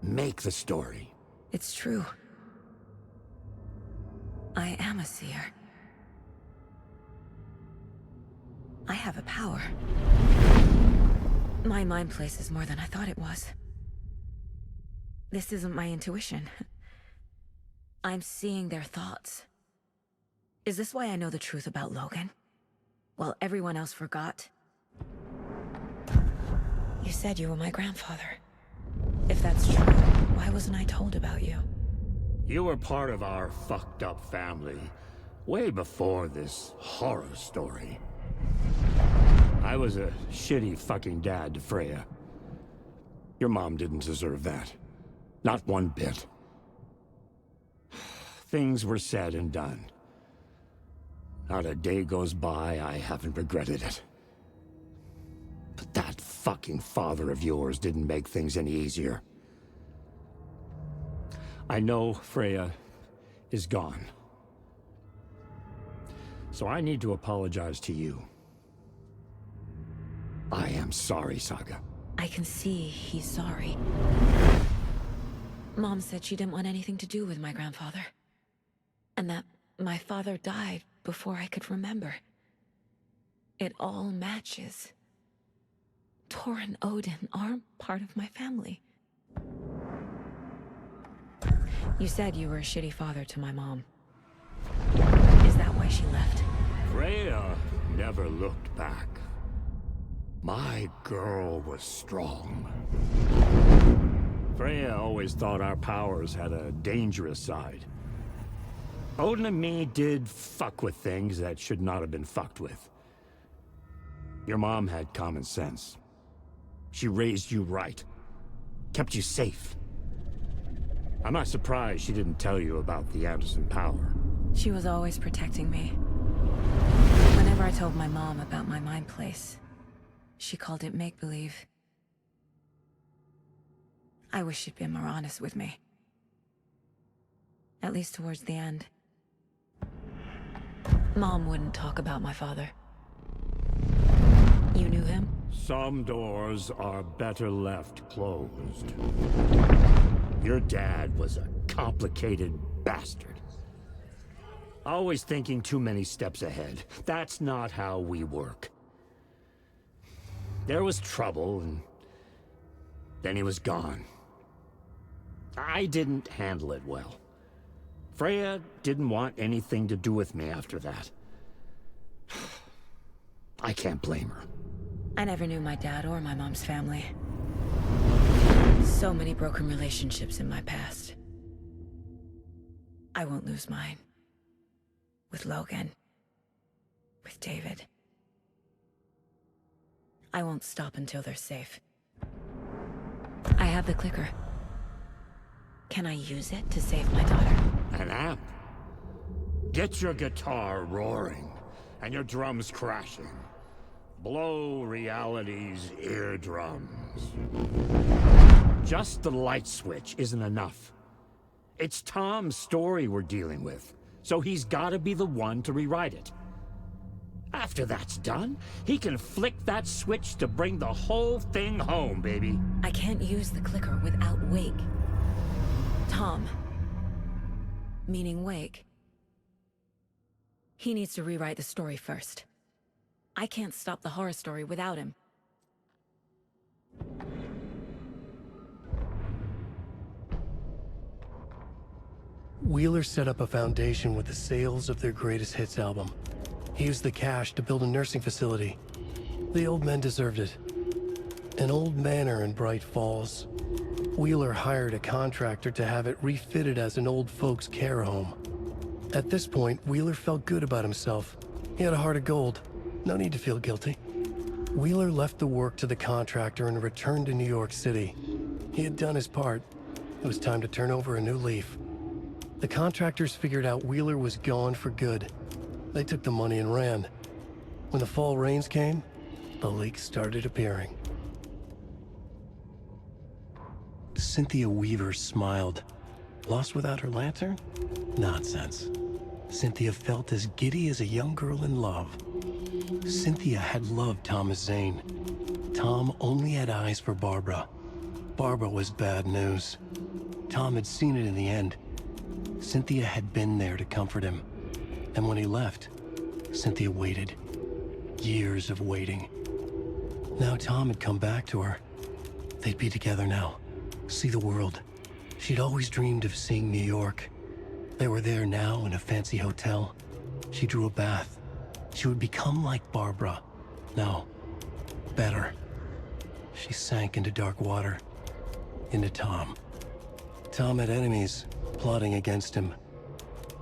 Make the story. It's true. I am a seer. I have a power. My mind place is more than I thought it was. This isn't my intuition. I'm seeing their thoughts. Is this why I know the truth about Logan? While everyone else forgot? You said you were my grandfather. If that's true, why wasn't I told about you? You were part of our fucked up family way before this horror story. I was a shitty fucking dad to Freya. Your mom didn't deserve that. Not one bit. Things were said and done. Not a day goes by I haven't regretted it. But that fucking father of yours didn't make things any easier. I know Freya is gone. So I need to apologize to you. I am sorry, Saga. I can see he's sorry. Mom said she didn't want anything to do with my grandfather. And that my father died before I could remember. It all matches. Tor and Odin aren't part of my family. You said you were a shitty father to my mom. Is that why she left? Freya never looked back. My girl was strong. Freya always thought our powers had a dangerous side. Odin and me did fuck with things that should not have been fucked with. Your mom had common sense. She raised you right. Kept you safe. I'm not surprised she didn't tell you about the Anderson power. She was always protecting me. Whenever I told my mom about my mind place, she called it make-believe. I wish she'd been more honest with me. At least towards the end. Mom wouldn't talk about my father. You knew him? Some doors are better left closed. Your dad was a complicated bastard. Always thinking too many steps ahead. That's not how we work. There was trouble, and then he was gone. I didn't handle it well. Freya didn't want anything to do with me after that. I can't blame her. I never knew my dad or my mom's family. So many broken relationships in my past. I won't lose mine. With Logan. With David. I won't stop until they're safe. I have the clicker. Can I use it to save my daughter? An amp? Get your guitar roaring, and your drums crashing. Blow reality's eardrums. Just the light switch isn't enough. It's Tom's story we're dealing with, so he's gotta be the one to rewrite it. After that's done, he can flick that switch to bring the whole thing home, baby. I can't use the clicker without Wake. Tom, meaning Wake, he needs to rewrite the story first. I can't stop the horror story without him. Wheeler set up a foundation with the sales of their greatest hits album. He used the cash to build a nursing facility. The old men deserved it. An old manor in Bright Falls. Wheeler hired a contractor to have it refitted as an old folks' care home. At this point, Wheeler felt good about himself. He had a heart of gold. No need to feel guilty. Wheeler left the work to the contractor and returned to New York City. He had done his part. It was time to turn over a new leaf. The contractors figured out Wheeler was gone for good. They took the money and ran. When the fall rains came, the leaks started appearing. Cynthia Weaver smiled. Lost without her lantern? Nonsense. Cynthia felt as giddy as a young girl in love. Cynthia had loved Thomas Zane. Tom only had eyes for Barbara. Barbara was bad news. Tom had seen it in the end. Cynthia had been there to comfort him. And when he left, Cynthia waited. Years of waiting. Now Tom had come back to her. They'd be together now. See the world. She'd always dreamed of seeing New York. They were there now in a fancy hotel. She drew a bath. She would become like Barbara. No, better. She sank into dark water. Into Tom. Tom had enemies plotting against him.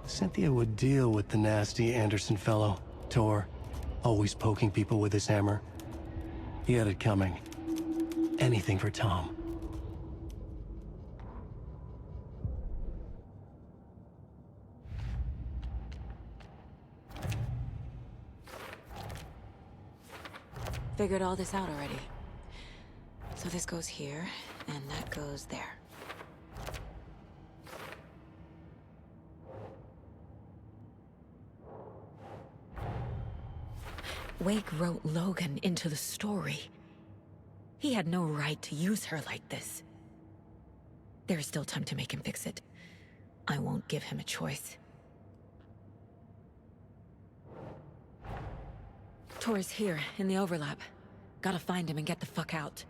Cynthia would deal with the nasty Anderson fellow, Tor, always poking people with his hammer. He had it coming. Anything for Tom. Figured all this out already. So this goes here, and that goes there. Wake wrote Logan into the story. He had no right to use her like this. There is still time to make him fix it. I won't give him a choice. Tor's here, in the overlap. Gotta find him and get the fuck out.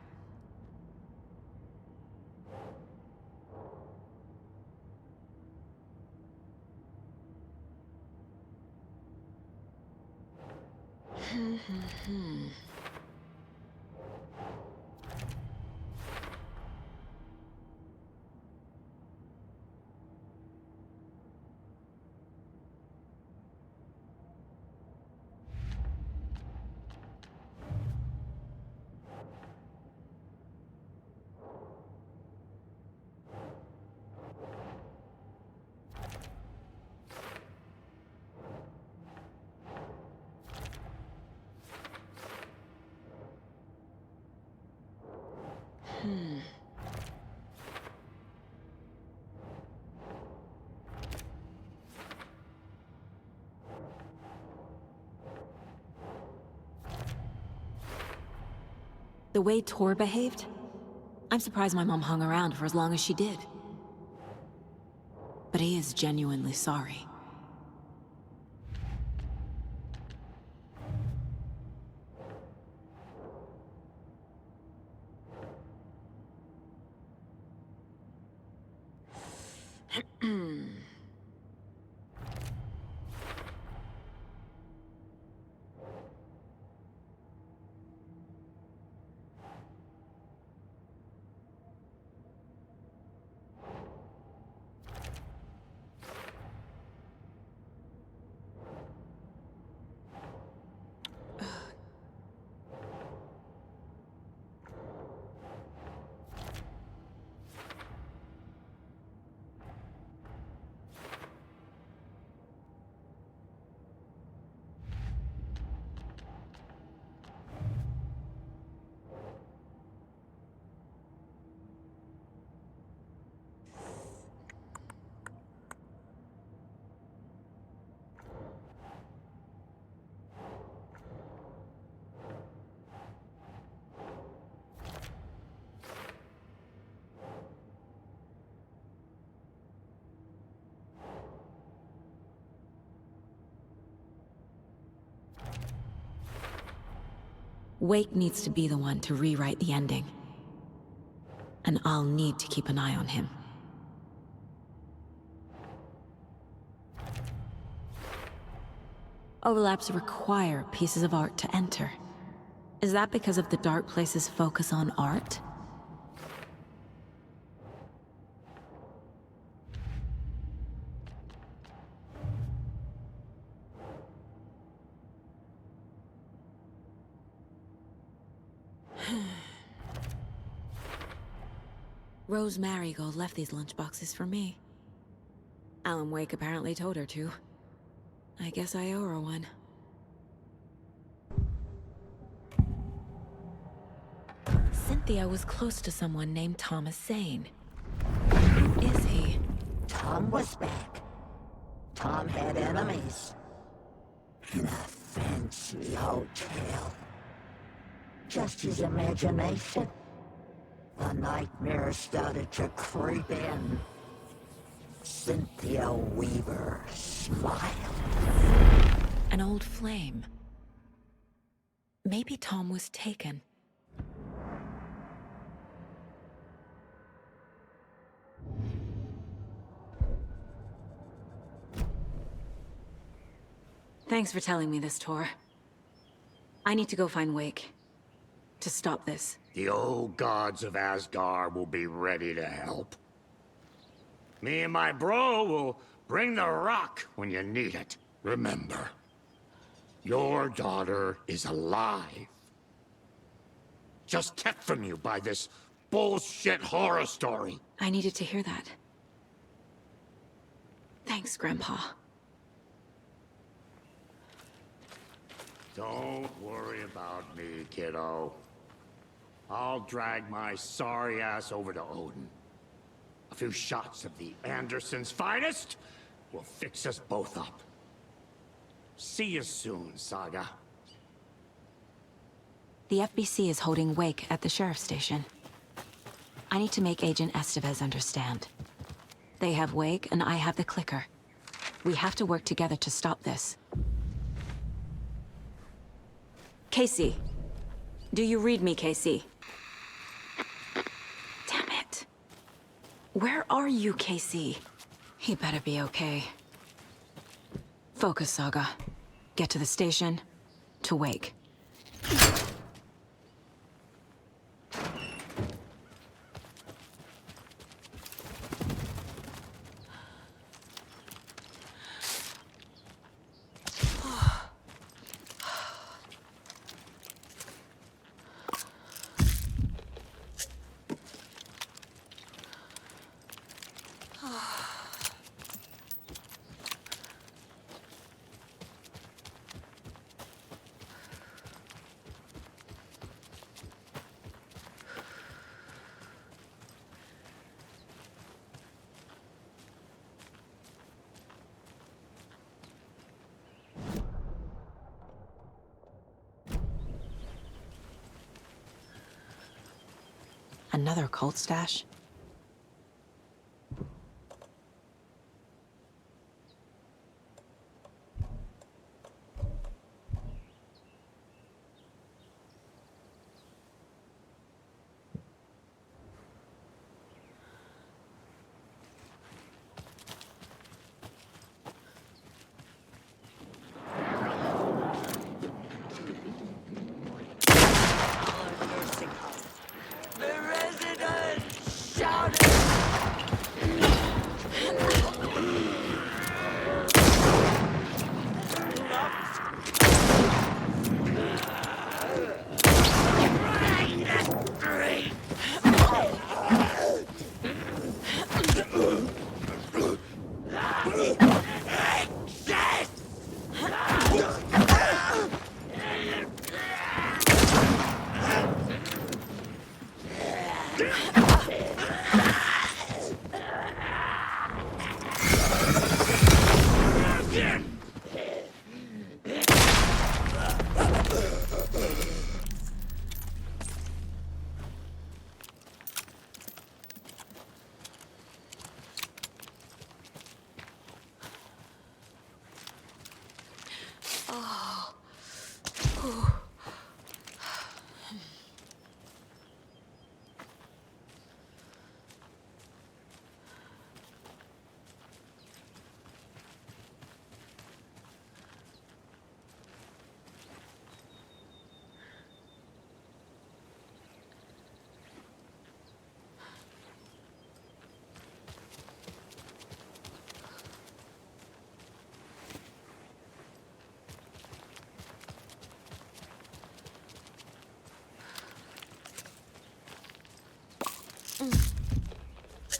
The way Tor behaved? I'm surprised my mom hung around for as long as she did. But he is genuinely sorry. Wake needs to be the one to rewrite the ending. And I'll need to keep an eye on him. Overlaps require pieces of art to enter. Is that because of the Dark Place's focus on art? Rose Marigold left these lunchboxes for me. Alan Wake apparently told her to. I guess I owe her one. Cynthia was close to someone named Thomas Zane. Who is he? Tom was back. Tom had enemies. In a fancy hotel. Just his imagination. The nightmare started to creep in. Cynthia Weaver smiled. An old flame. Maybe Tom was taken. Thanks for telling me this, Tor. I need to go find Wake. To stop this. The old gods of Asgard will be ready to help. Me and my bro will bring the rock when you need it. Remember, your daughter is alive. Just kept from you by this bullshit horror story. I needed to hear that. Thanks, Grandpa. Don't worry about me, kiddo. I'll drag my sorry ass over to Odin. A few shots of the Anderson's finest will fix us both up. See you soon, Saga. The FBC is holding Wake at the sheriff's station. I need to make Agent Estevez understand. They have Wake and I have the clicker. We have to work together to stop this. Casey. Do you read me, Casey? Damn it. Where are you, Casey? He better be okay. Focus, Saga. Get to the station, to Wake. Another cult stash? The residents!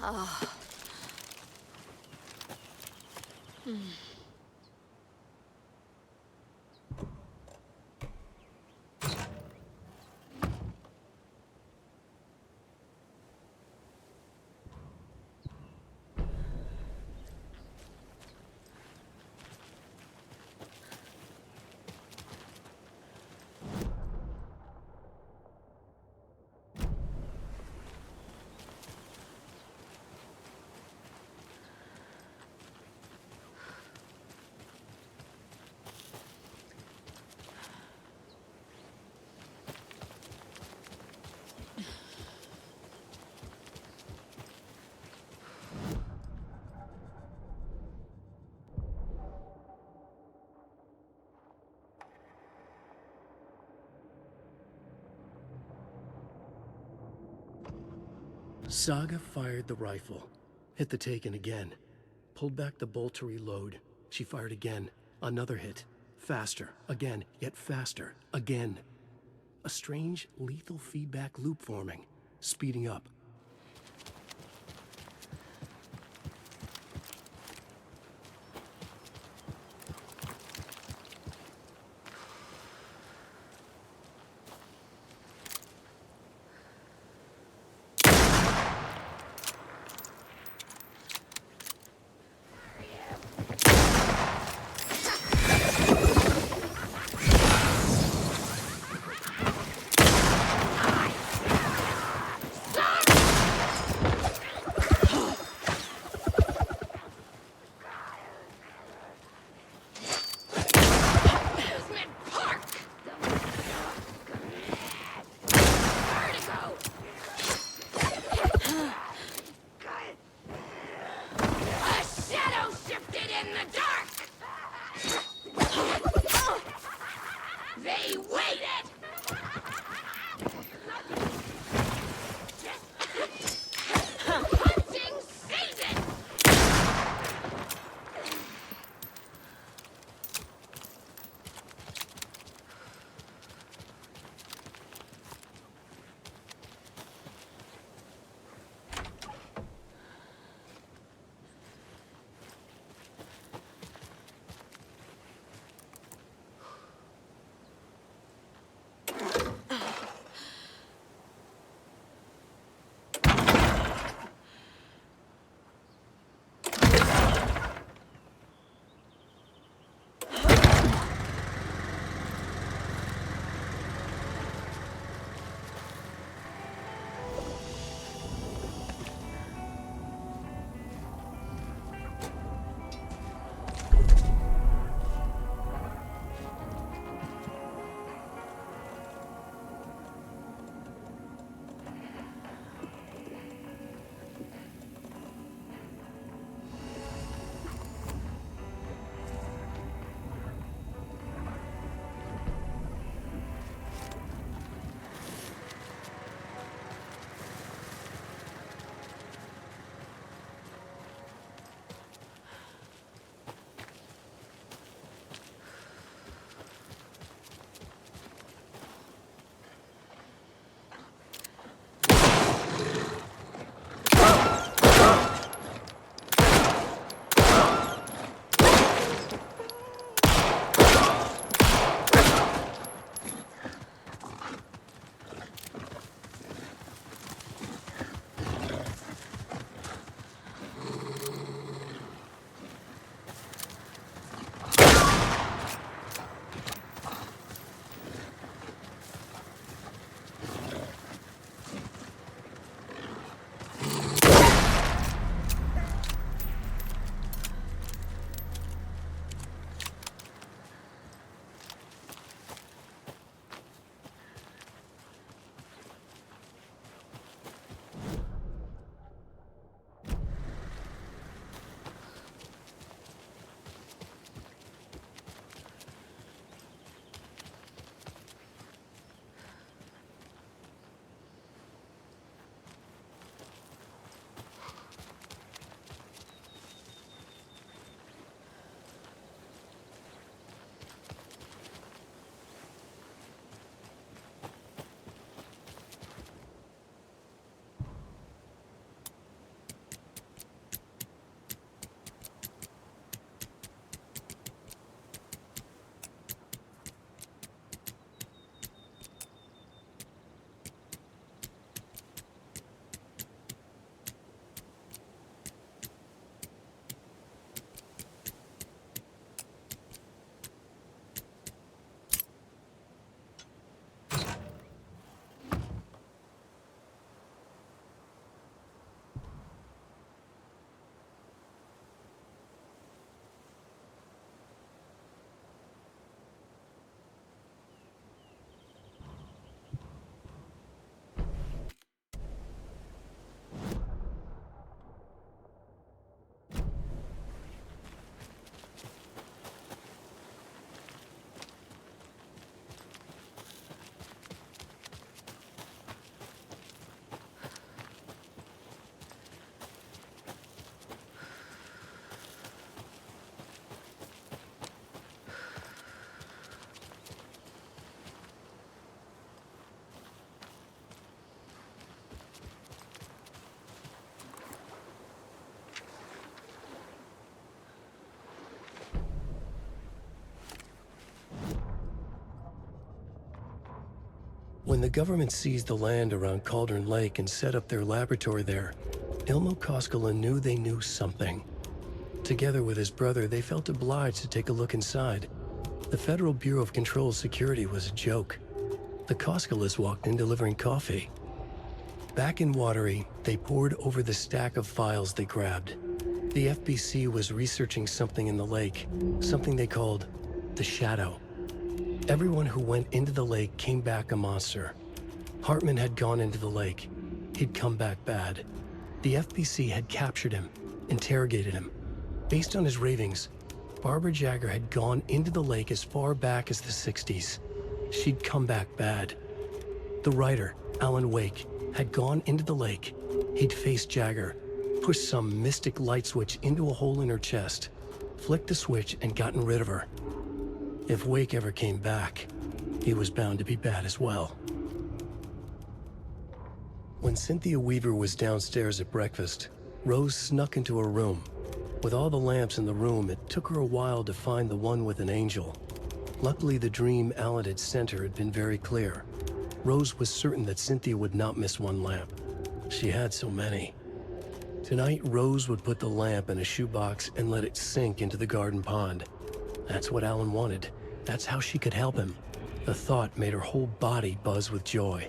Oh. Saga fired the rifle, hit the Taken again, pulled back the bolt to reload. She fired again, another hit, faster, again, yet faster, again. A strange, lethal feedback loop forming, speeding up. When the government seized the land around Cauldron Lake and set up their laboratory there, Ilmo Koskela knew they knew something. Together with his brother, they felt obliged to take a look inside. The Federal Bureau of Control Security was a joke. The Koskelas walked in delivering coffee. Back in Watery, they pored over the stack of files they grabbed. The FBC was researching something in the lake, something they called the Shadow. Everyone who went into the lake came back a monster. Hartman had gone into the lake. He'd come back bad. The FBC had captured him, interrogated him. Based on his ravings, Barbara Jagger had gone into the lake as far back as the 60s. She'd come back bad. The writer, Alan Wake, had gone into the lake. He'd faced Jagger, pushed some mystic light switch into a hole in her chest, flicked the switch and gotten rid of her. If Wake ever came back, he was bound to be bad as well. When Cynthia Weaver was downstairs at breakfast, Rose snuck into her room. With all the lamps in the room, it took her a while to find the one with an angel. Luckily, the dream Alan had sent her had been very clear. Rose was certain that Cynthia would not miss one lamp. She had so many. Tonight, Rose would put the lamp in a shoebox and let it sink into the garden pond. That's what Alan wanted. That's how she could help him. The thought made her whole body buzz with joy.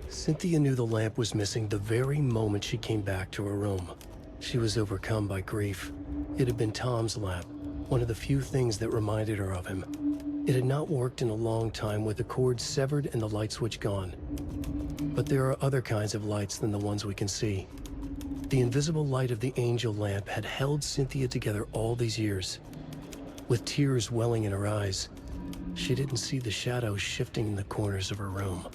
Cynthia knew the lamp was missing the very moment she came back to her room. She was overcome by grief. It had been Tom's lamp, one of the few things that reminded her of him. It had not worked in a long time with the cord severed and the light switch gone. But there are other kinds of lights than the ones we can see. The invisible light of the angel lamp had held Cynthia together all these years. With tears welling in her eyes, she didn't see the shadows shifting in the corners of her room.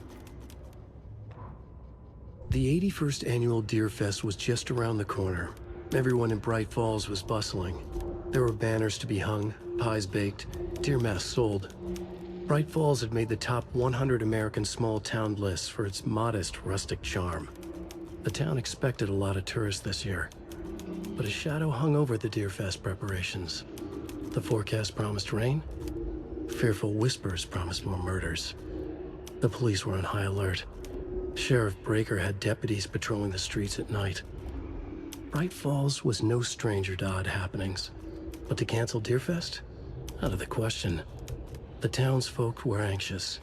The 81st annual Deer Fest was just around the corner. Everyone in Bright Falls was bustling. There were banners to be hung, pies baked, deer masks sold. Bright Falls had made the top 100 American small town lists for its modest, rustic charm. The town expected a lot of tourists this year, but a shadow hung over the Deer Fest preparations. The forecast promised rain. Fearful whispers promised more murders. The police were on high alert. Sheriff Breaker had deputies patrolling the streets at night. Bright Falls was no stranger to odd happenings, but to cancel Deerfest? Out of the question. The townsfolk were anxious,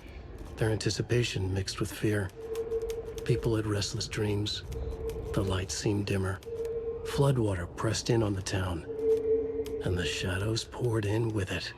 their anticipation mixed with fear. People had restless dreams. The lights seemed dimmer. Floodwater pressed in on the town, and the shadows poured in with it.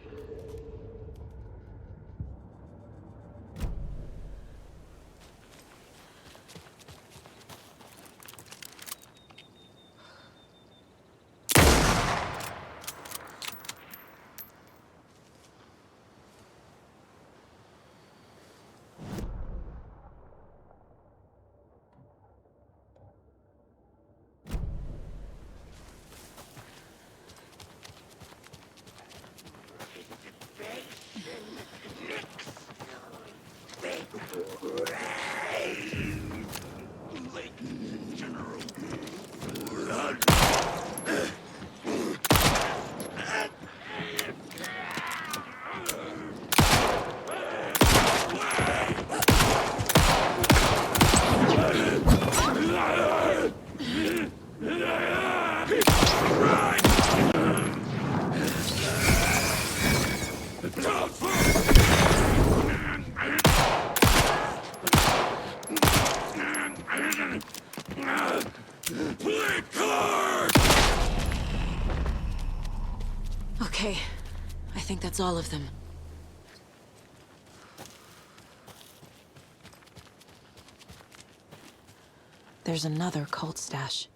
Okay, I think that's all of them. There's another cult stash.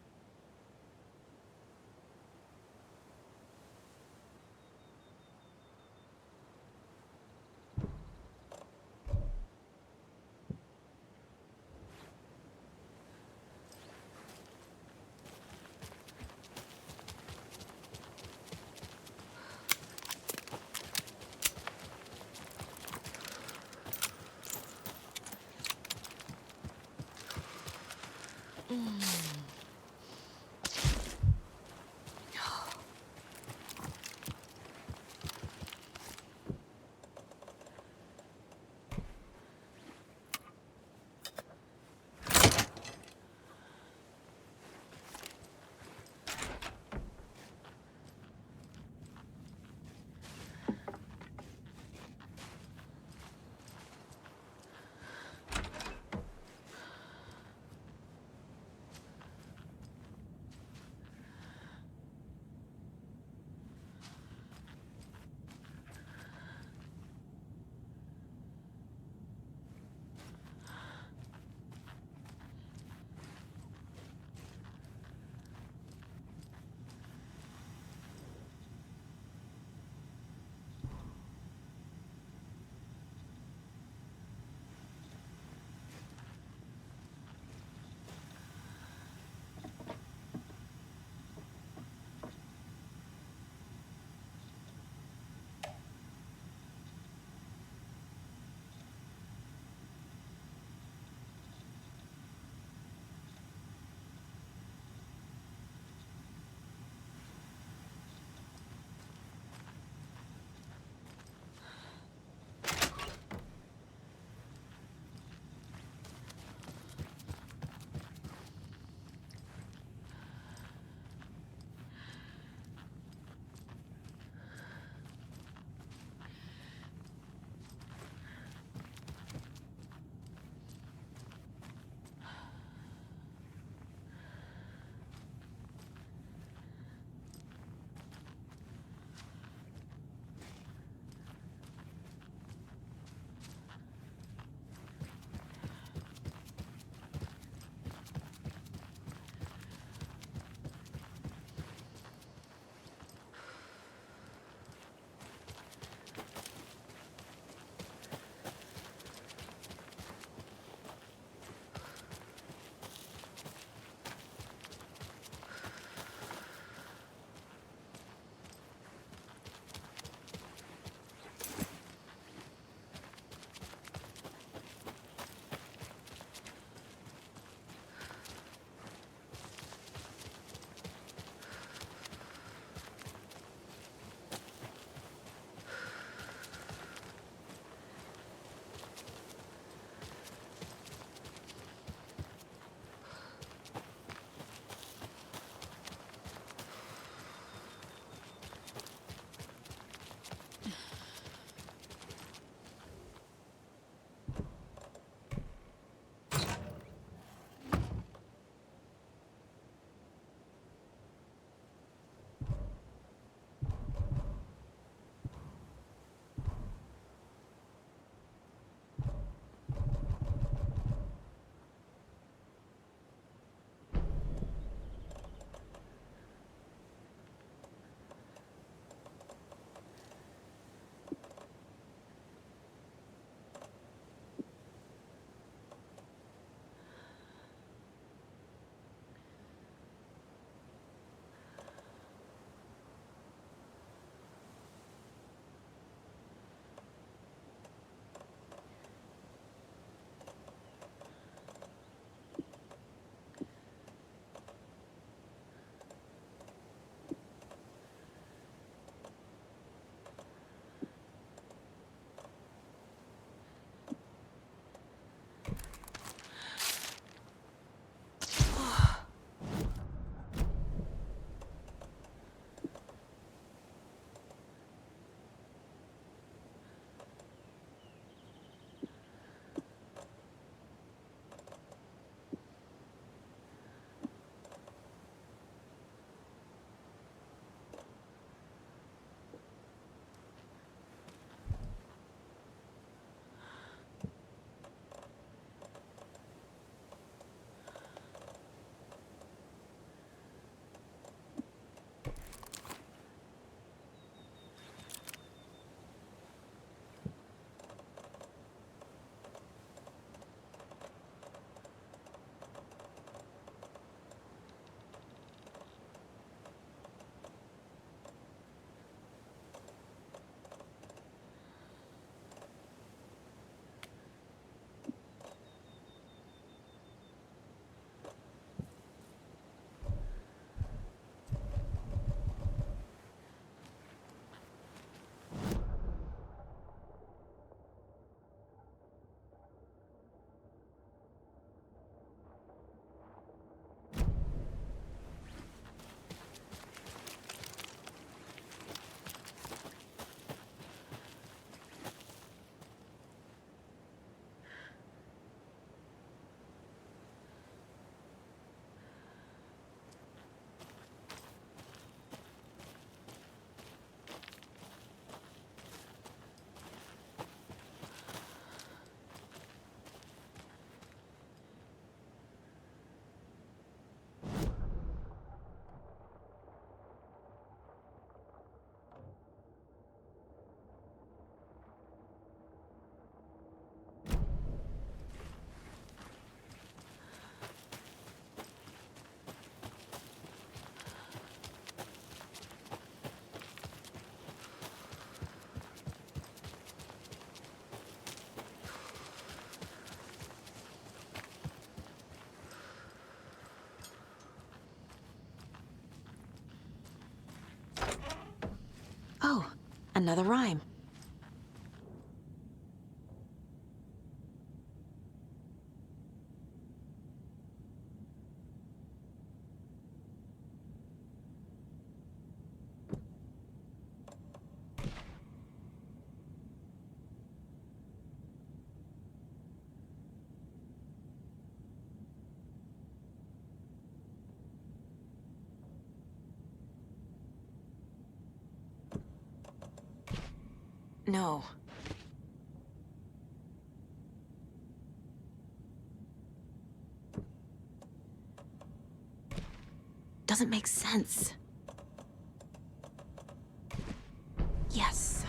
Another rhyme. No. Doesn't make sense. Yes.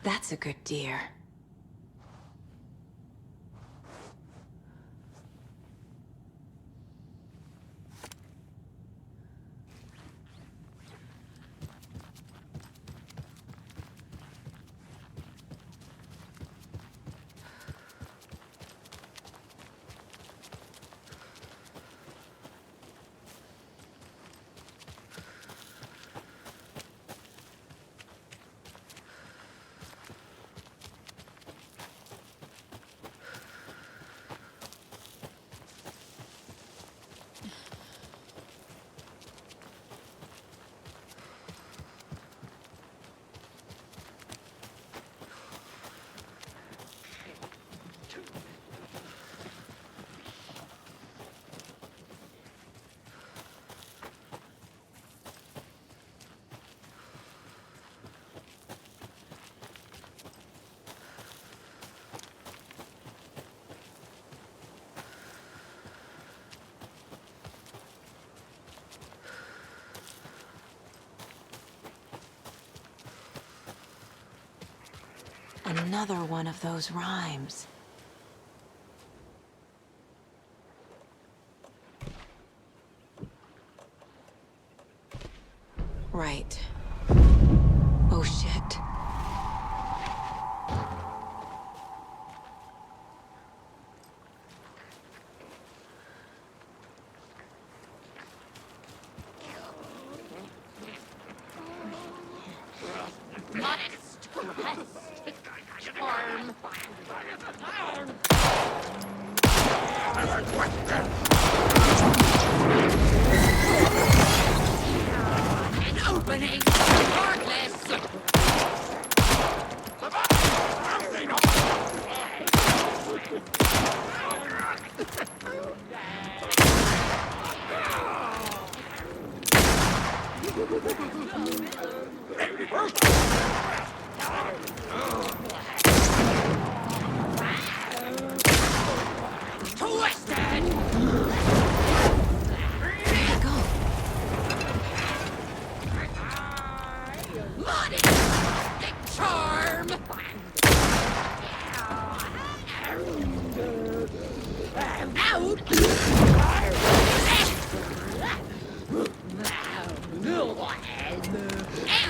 That's a good deer. Another one of those rhymes. Right. Oh shit.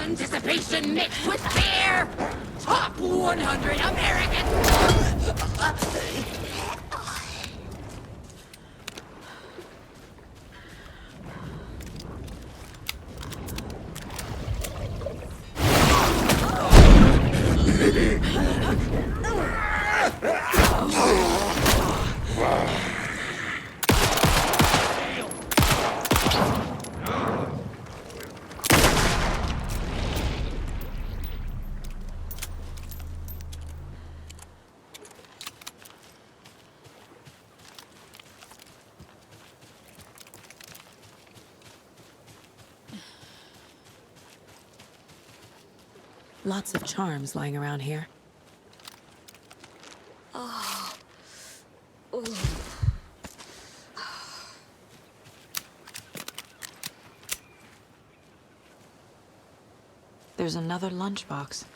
Anticipation mixed with fear! Top 100 American... Lots of charms lying around here. Oh. Ooh. There's another lunchbox.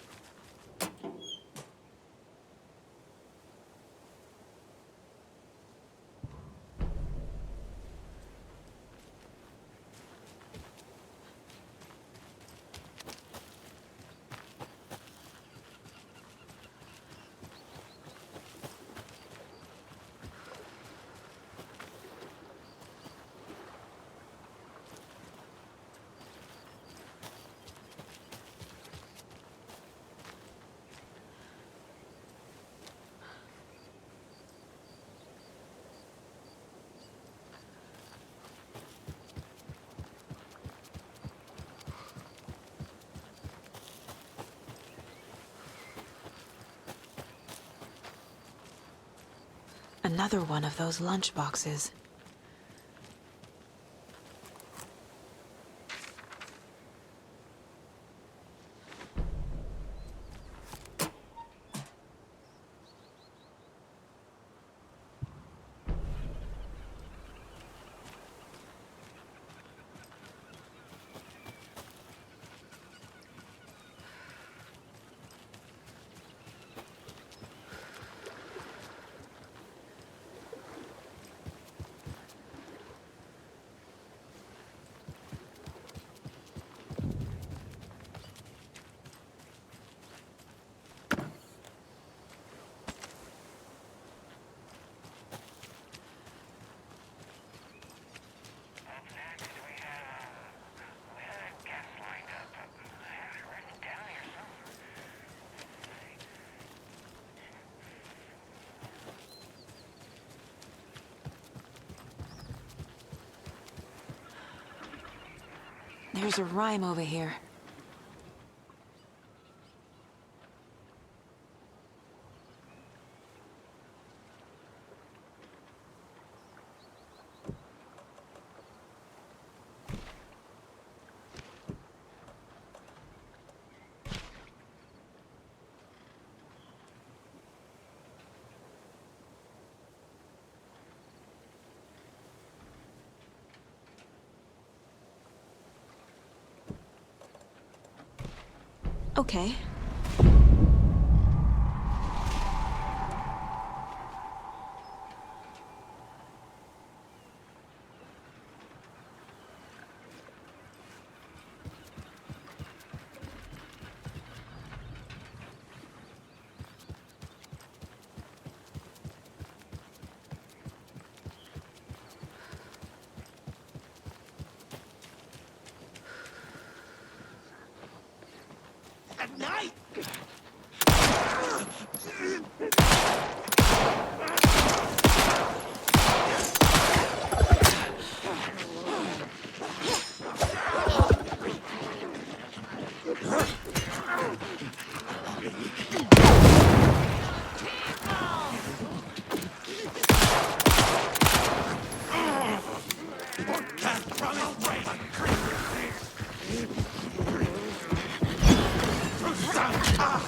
Another one of those lunchboxes. There's a rhyme over here. Okay. At night! Ah!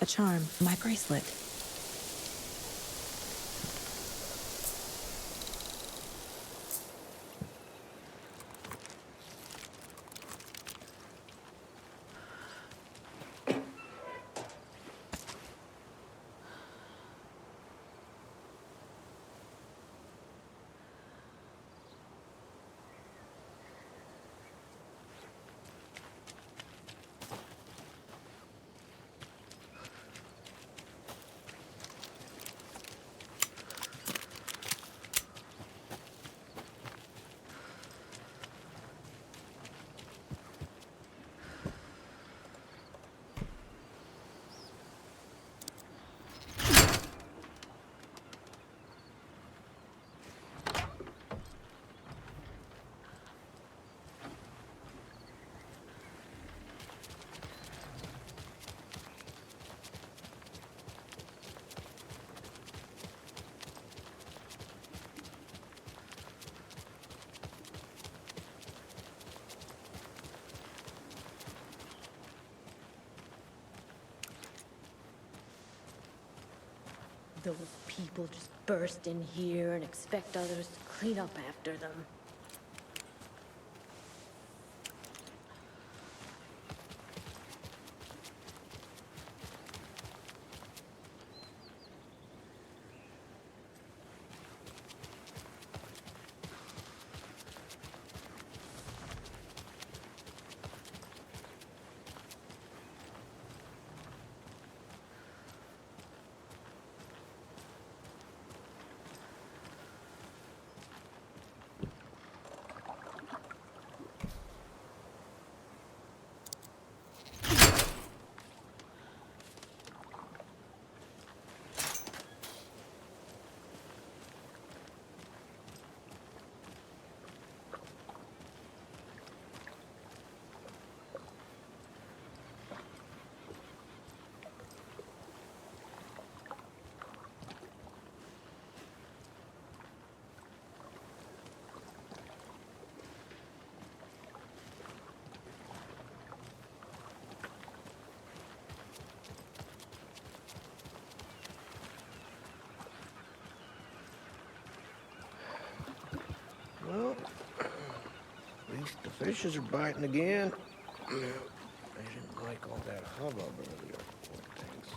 charm, my bracelet. Those people just burst in here and expect others to clean up after them. Well, at least the fishes are biting again. They didn't like all that hubbub earlier. Poor things.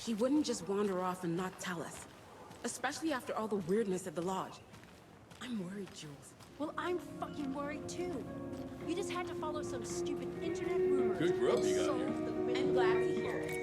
He wouldn't just wander off and not tell us. Especially after all the weirdness at the lodge. I'm worried, Jules. Well, I'm fucking worried too. You just had to follow some stupid internet rumors. Good grub you got Solve here. the I'm glad to hear it.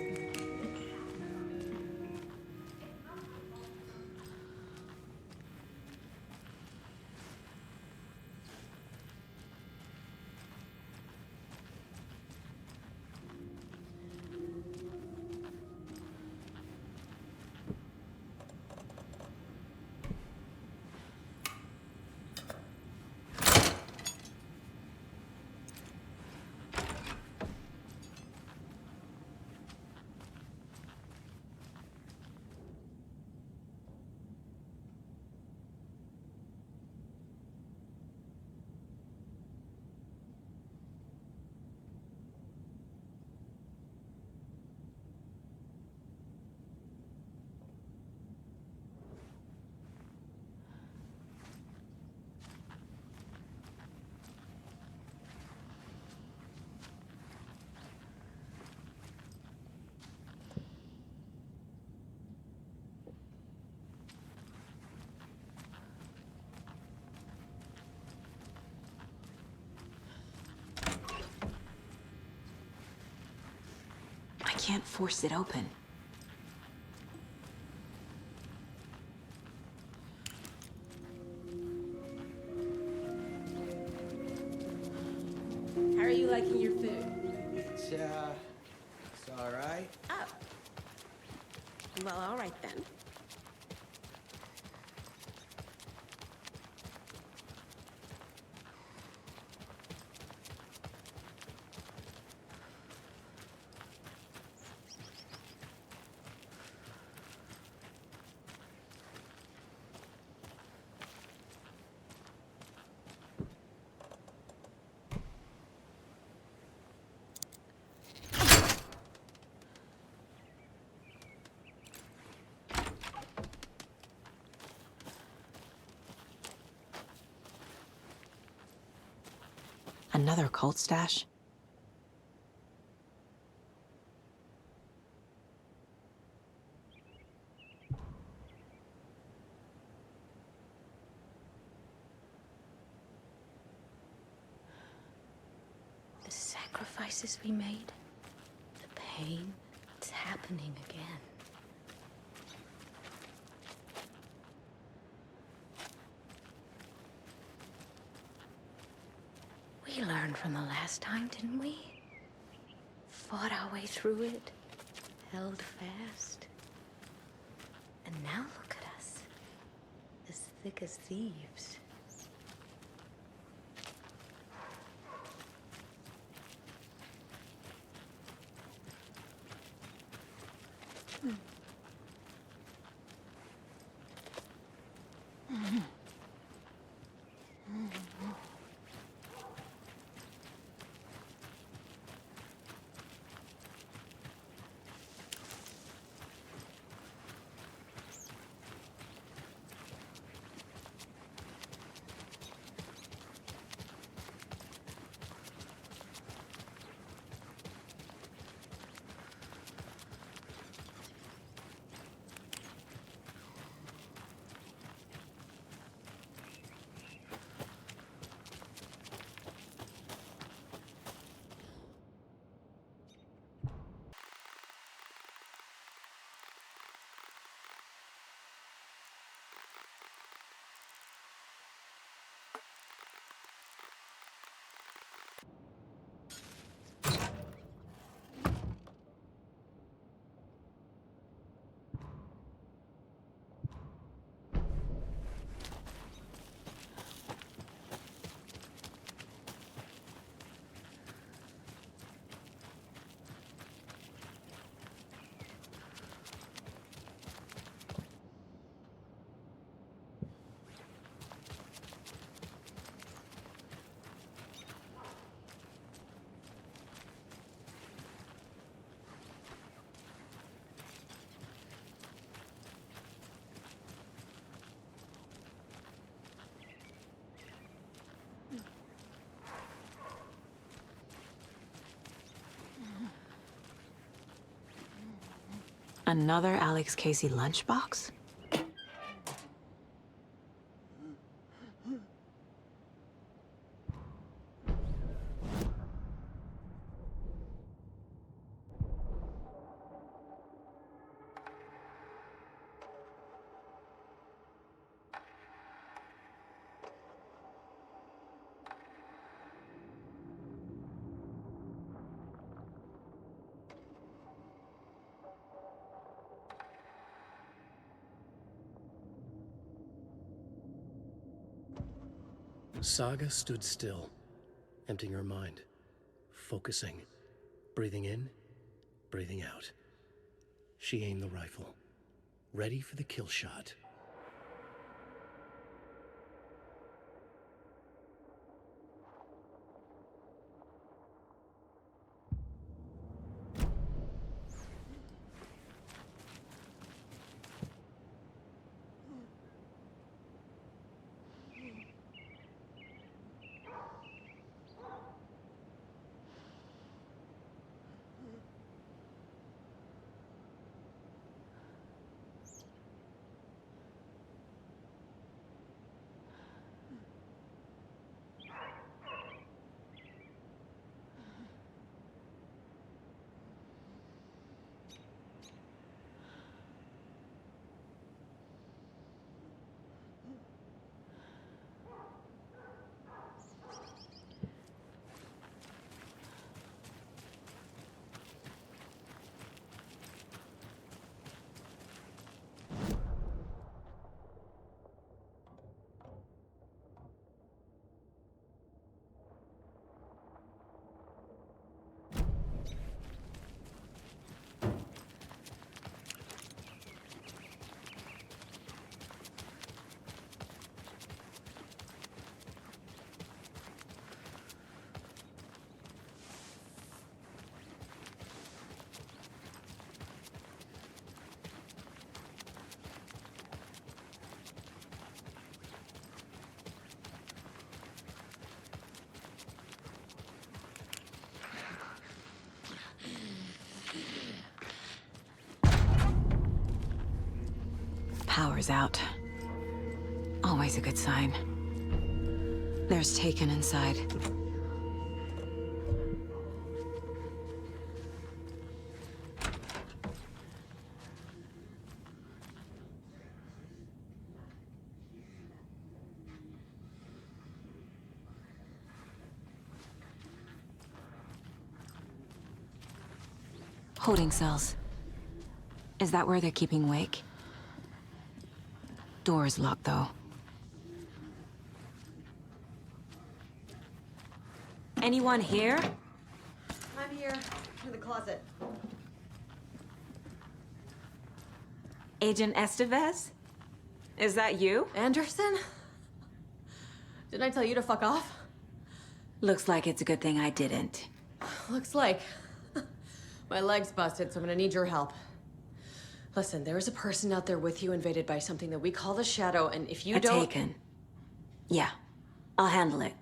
can't force it open. How are you liking your food? It's all right. Oh. Well, all right then. Another cult stash? The sacrifices we made, the pain, it's happening again. We learned from the last time, didn't we? Fought our way through it, held fast. And now look at us, as thick as thieves. Another Alex Casey lunchbox? Saga stood still, emptying her mind, focusing, breathing in, breathing out. She aimed the rifle, ready for the kill shot. Power's out. Always a good sign. There's Taken inside. Holding cells. Is that where they're keeping Wake? Door's locked, though. Anyone here? I'm here, in the closet. Agent Estevez? Is that you? Anderson? Didn't I tell you to fuck off? Looks like it's a good thing I didn't. Looks like. My leg's busted, so I'm gonna need your help. Listen, there is a person out there with you invaded by something that we call the Shadow, and if you don't... Taken. Yeah, I'll handle it.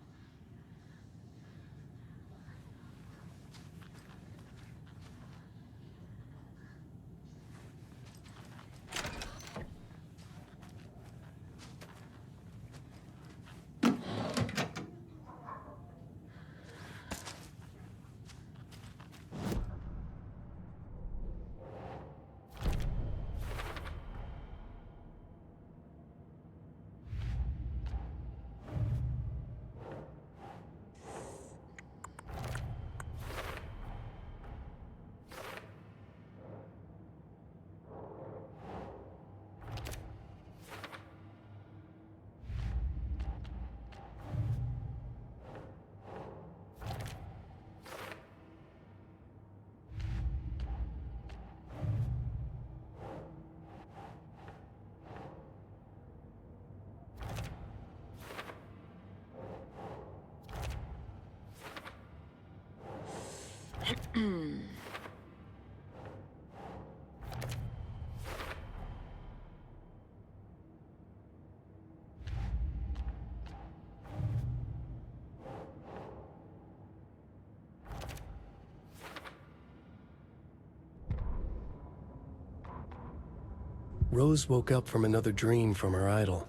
Rose woke up from another dream from her idol,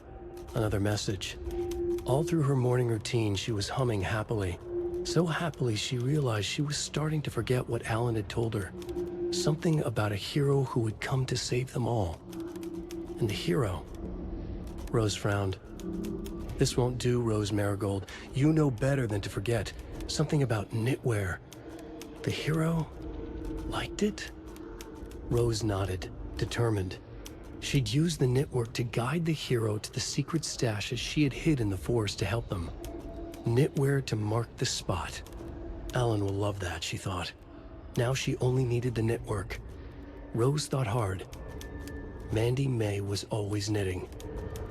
another message. All through her morning routine, she was humming happily. So happily, she realized she was starting to forget what Alan had told her. Something about a hero who would come to save them all. And the hero... Rose frowned. This won't do, Rose Marigold. You know better than to forget. Something about knitwear. The hero... liked it? Rose nodded, determined. She'd use the knitwork to guide the hero to the secret stashes she had hid in the forest to help them. Knitwear to mark the spot. Alan will love that, she thought. Now she only needed the knitwork. Rose thought hard. Mandy May was always knitting.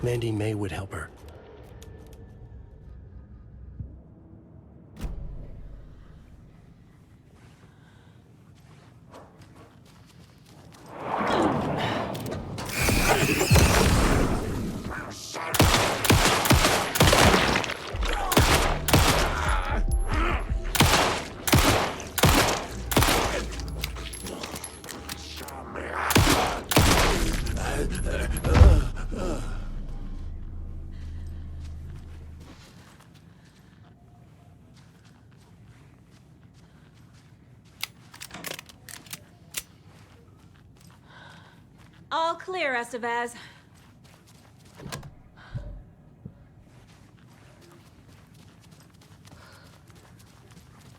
Mandy May would help her. All clear, Estevez.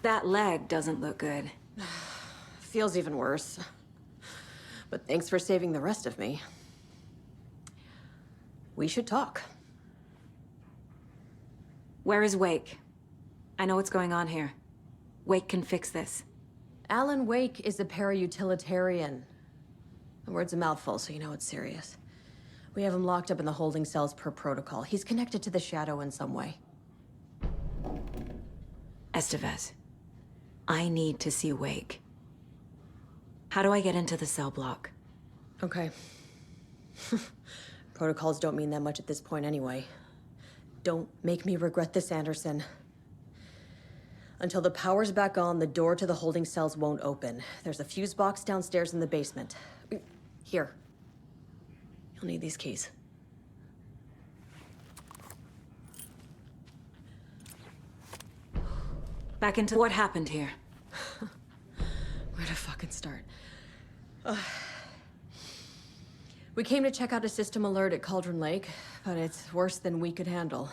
That leg doesn't look good. Feels even worse. But thanks for saving the rest of me. We should talk. Where is Wake? I know what's going on here. Wake can fix this. Alan Wake is a para-utilitarian. The word's a mouthful, so you know it's serious. We have him locked up in the holding cells per protocol. He's connected to the Shadow in some way. Estevez, I need to see Wake. How do I get into the cell block? Okay. Protocols don't mean that much at this point anyway. Don't make me regret this, Anderson. Until the power's back on, the door to the holding cells won't open. There's a fuse box downstairs in the basement. Here. You'll need these keys. Back into what happened here. Where to fucking start? We came to check out a system alert at Cauldron Lake, but it's worse than we could handle.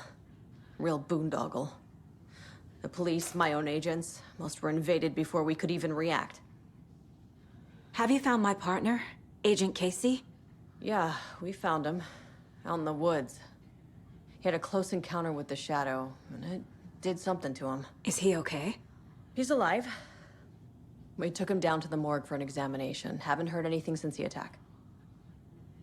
Real boondoggle. The police, my own agents, most were invaded before we could even react. Have you found my partner, Agent Casey? Yeah, we found him. Out in the woods. He had a close encounter with the Shadow, and it did something to him. Is he okay? He's alive. We took him down to the morgue for an examination. Haven't heard anything since the attack.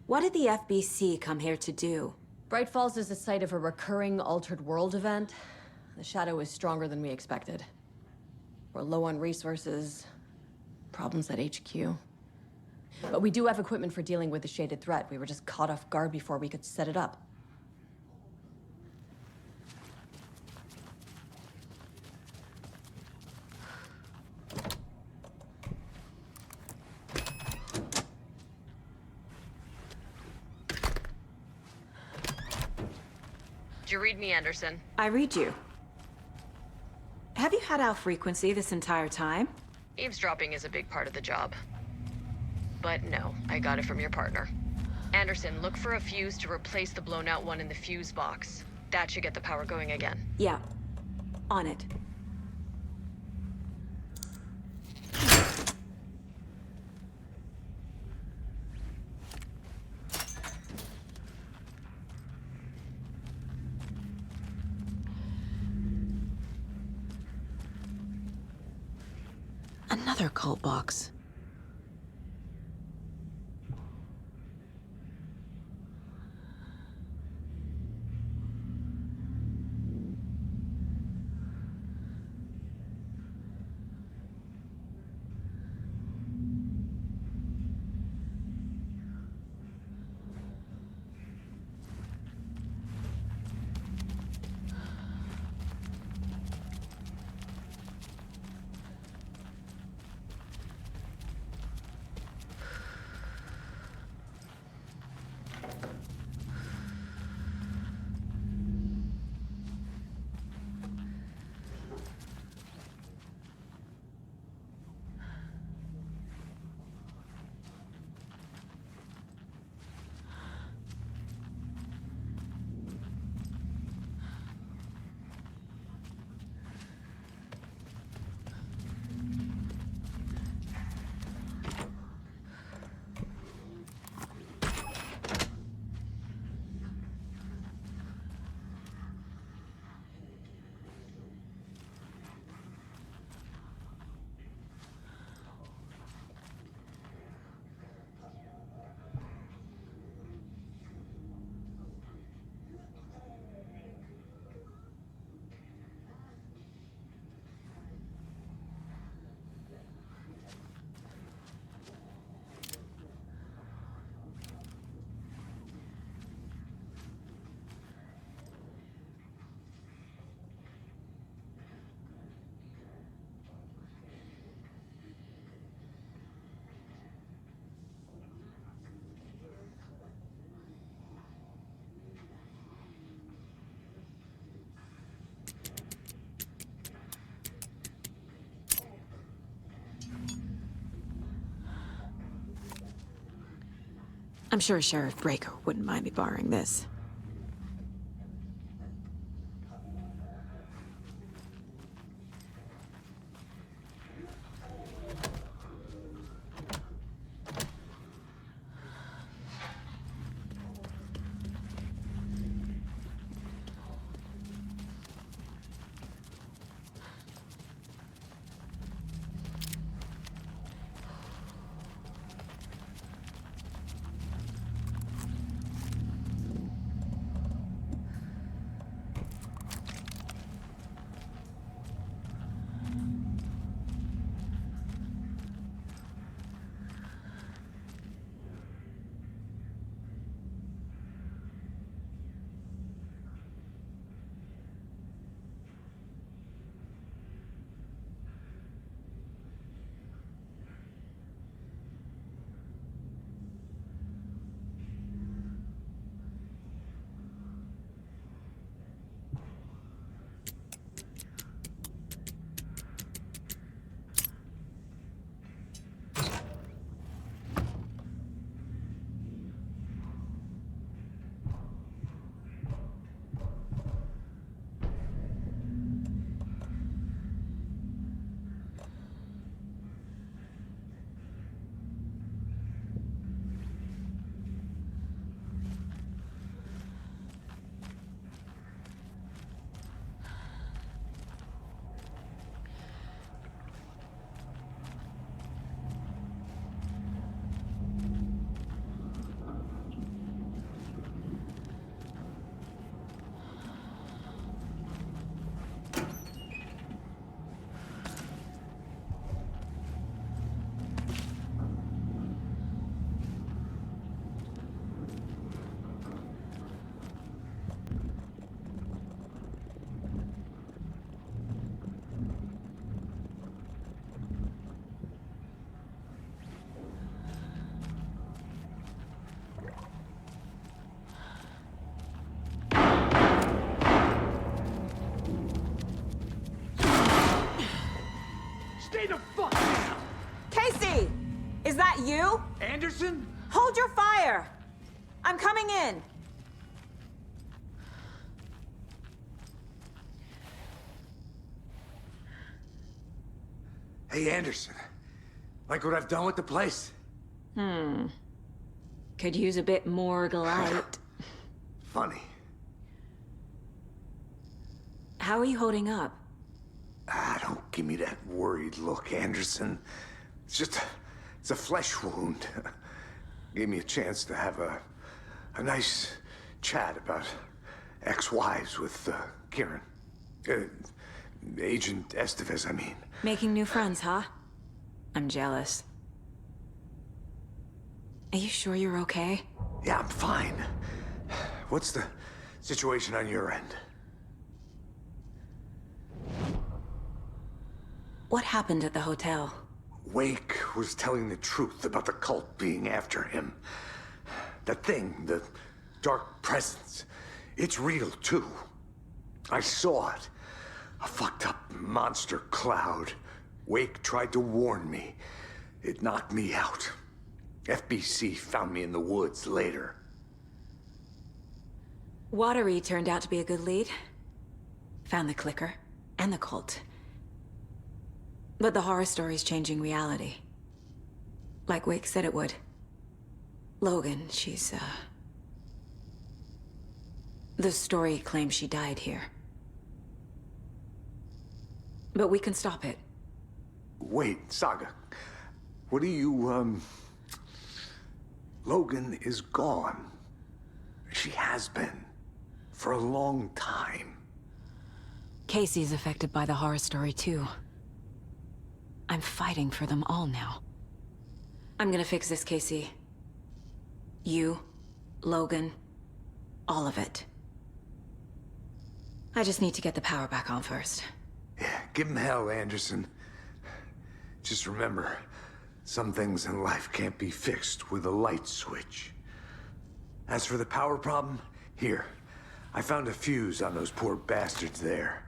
What did the FBC come here to do? Bright Falls is the site of a recurring Altered World event. The Shadow is stronger than we expected. We're low on resources, problems at HQ. But we do have equipment for dealing with the shaded threat. We were just caught off guard before we could set it up. Did you read me, Anderson? I read you. Have you had our frequency this entire time? Eavesdropping is a big part of the job. But no, I got it from your partner. Anderson, look for a fuse to replace the blown out one in the fuse box. That should get the power going again. Yeah. On it. Another cult box. I'm sure Sheriff Breaker wouldn't mind me borrowing this. the fuck down! Casey! Is that you? Anderson? Hold your fire! I'm coming in! Hey, Anderson. Like what I've done with the place? Could use a bit more light. Funny. How are you holding up? Don't give me that worried look, Anderson. It's a flesh wound. Gave me a chance to have a nice chat about ex-wives with Kieran. Agent Estevez, I mean. Making new friends, huh? I'm jealous. Are you sure you're okay? Yeah, I'm fine. What's the situation on your end? What happened at the hotel? Wake was telling the truth about the cult being after him. That thing, the dark presence, it's real too. I saw it. A fucked up monster cloud. Wake tried to warn me. It knocked me out. FBC found me in the woods later. Watery turned out to be a good lead. Found the clicker and the cult. But the horror story's changing reality. Like Wake said it would. Logan, she's, the story claims she died here. But we can stop it. Wait, Saga. What do you, Logan is gone. She has been. For a long time. Casey's affected by the horror story, too. I'm fighting for them all now. I'm gonna fix this, Casey. You, Logan, all of it. I just need to get the power back on first. Yeah, give him hell, Anderson. Just remember, some things in life can't be fixed with a light switch. As for the power problem, here. I found a fuse on those poor bastards there.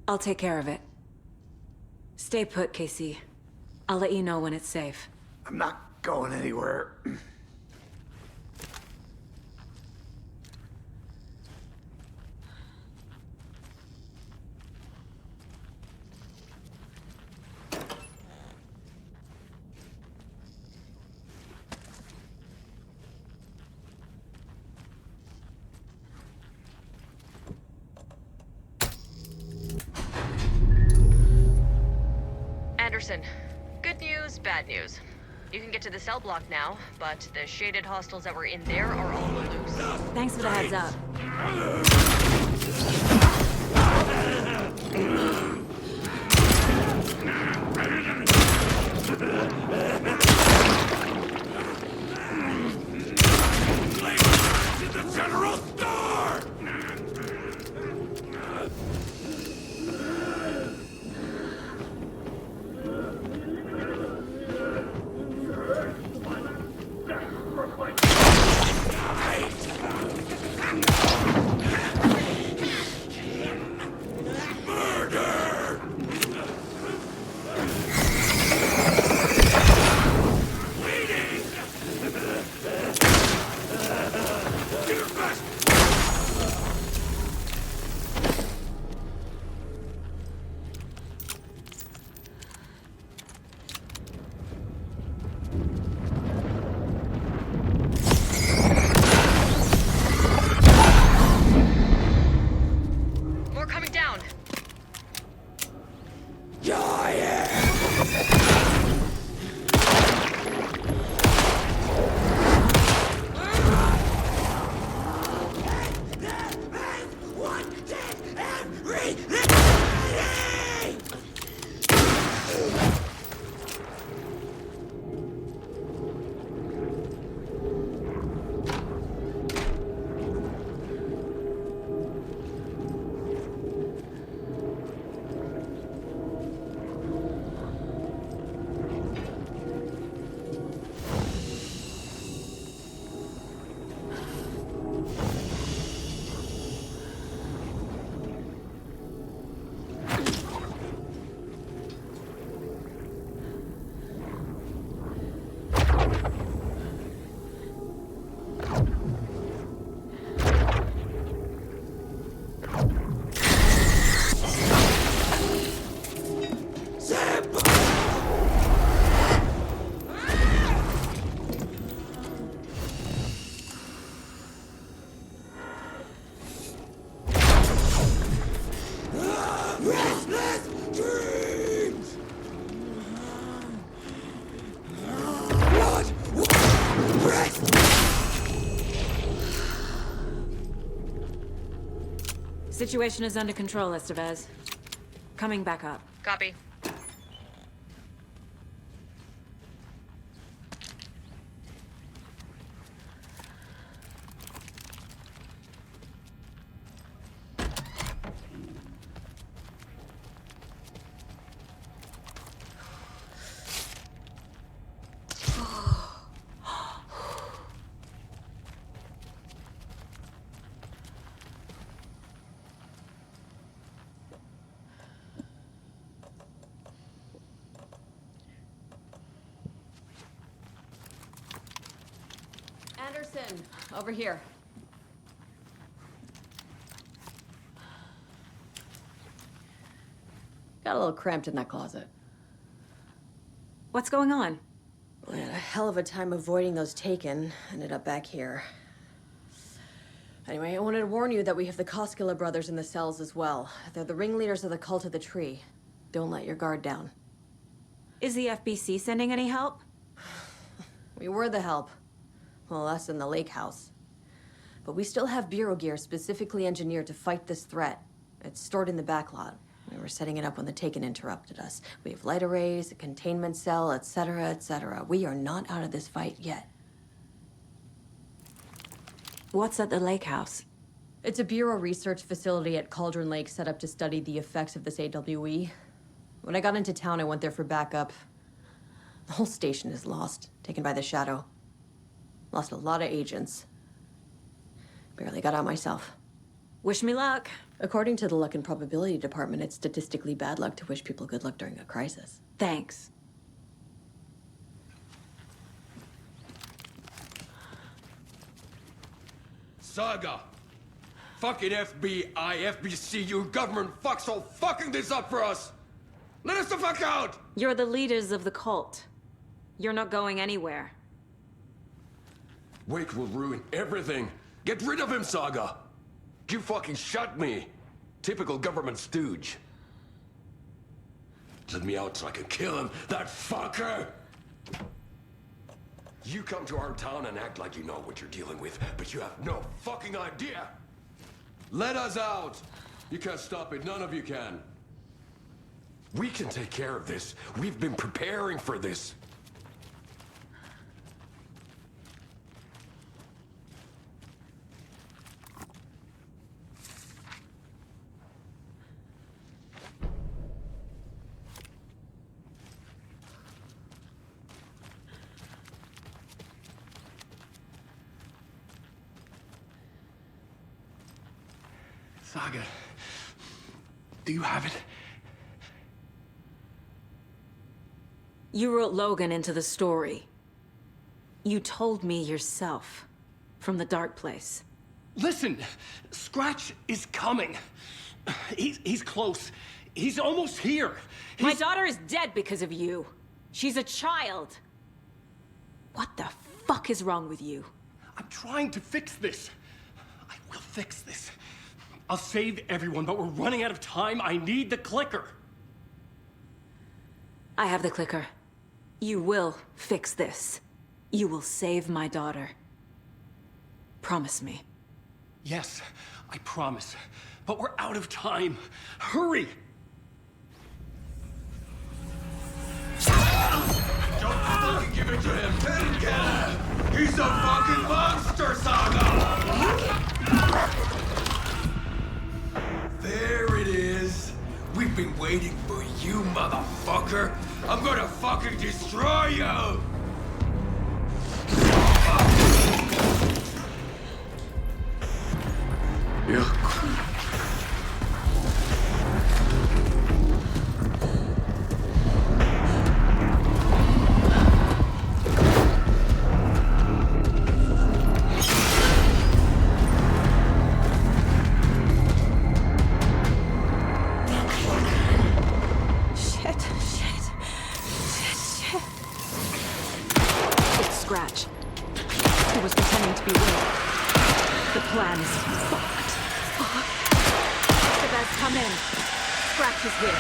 I'll take care of it. Stay put, Casey. I'll let you know when it's safe. I'm not going anywhere. Anderson, good news, bad news. You can get to the cell block now, but the shaded hostiles that were in there are all loose. Thanks for the heads up. To the general store! Situation is under control, Estevez. Coming back up. Copy. Anderson, over here. Got a little cramped in that closet. What's going on? We had a hell of a time avoiding those taken. Ended up back here. Anyway, I wanted to warn you that we have the Koskela brothers in the cells as well. They're the ringleaders of the Cult of the Tree. Don't let your guard down. Is the FBC sending any help? We were the help. Well, us in the lake house. But we still have Bureau gear specifically engineered to fight this threat. It's stored in the backlot. We were setting it up when the Taken interrupted us. We have light arrays, a containment cell, etc., etc. We are not out of this fight yet. What's at the lake house? It's a Bureau research facility at Cauldron Lake set up to study the effects of this AWE. When I got into town, I went there for backup. The whole station is lost, taken by the Shadow. Lost a lot of agents. Barely got out myself. Wish me luck. According to the Luck and Probability Department, it's statistically bad luck to wish people good luck during a crisis. Thanks. Saga! Fucking FBI, FBC, your government fucks all fucking this up for us! Let us the fuck out! You're the leaders of the cult. You're not going anywhere. Wake will ruin everything. Get rid of him, Saga! You fucking shot me! Typical government stooge. Let me out so I can kill him, that fucker! You come to our town and act like you know what you're dealing with, but you have no fucking idea! Let us out! You can't stop it, none of you can. We can take care of this. We've been preparing for this. Saga, do you have it? You wrote Logan into the story. You told me yourself from the dark place. Listen, Scratch is coming. He's close. He's almost here. My daughter is dead because of you. She's a child. What the fuck is wrong with you? I'm trying to fix this. I will fix this. I'll save everyone, but we're running out of time. I need the clicker. I have the clicker. You will fix this. You will save my daughter. Promise me. Yes, I promise. But we're out of time. Hurry! Don't fucking give it to him! Let him get him! He's a fucking monster, Saga! There it is! We've been waiting for you, motherfucker! I'm gonna fucking destroy you! Scratch. He was pretending to be Will. The plan is fucked. Sebas, come in. Scratch is here.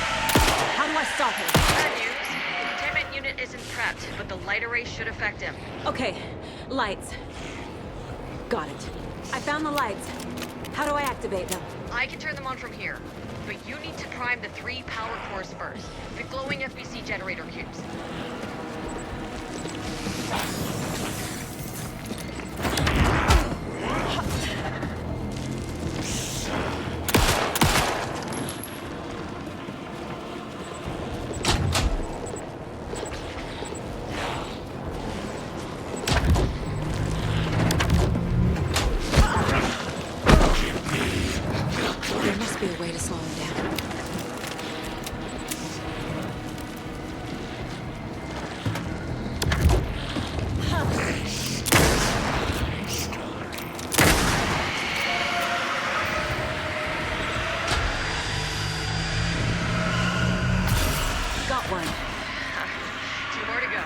How do I stop him? Bad news. The containment unit isn't prepped, but the light array should affect him. Okay, lights. Got it. I found the lights. How do I activate them? I can turn them on from here, but you need to prime the 3 power cores first. The glowing FBC generator cubes. There must be a way to slow him down. Got one. 2 more to go.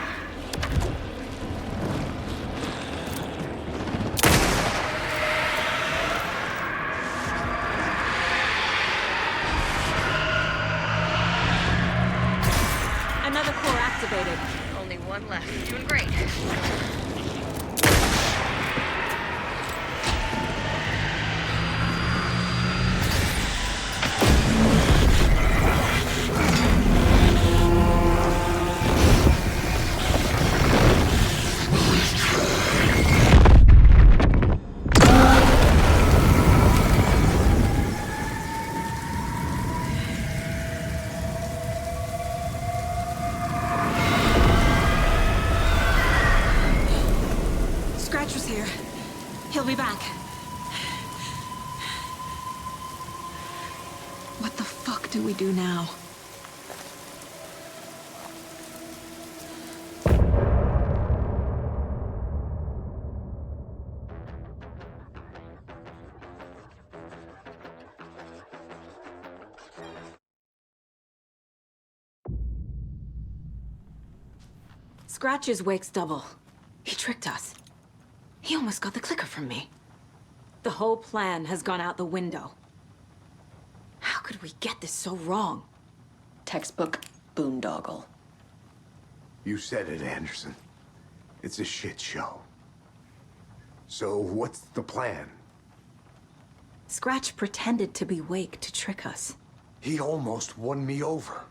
Another core activated. Only 1 left. Doing great. Scratch was here. He'll be back. What the fuck do we do now? Scratch is Wake's double. He tricked us. He almost got the clicker from me. The whole plan has gone out the window. How could we get this so wrong? Textbook boondoggle. You said it, Anderson. It's a shit show. So what's the plan? Scratch pretended to be Wake to trick us. He almost won me over.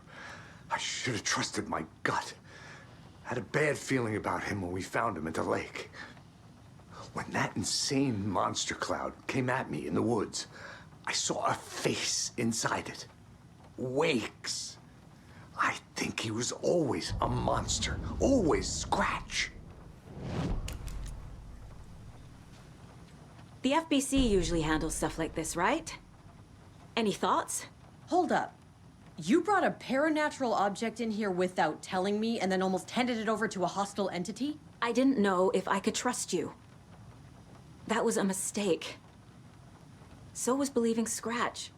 I should have trusted my gut. Had a bad feeling about him when we found him at the lake. When that insane monster cloud came at me in the woods, I saw a face inside it. Wake's. I think he was always a monster. Always Scratch. The FBC usually handles stuff like this, right? Any thoughts? Hold up. You brought a paranatural object in here without telling me and then almost handed it over to a hostile entity? I didn't know if I could trust you. That was a mistake. So was believing Scratch.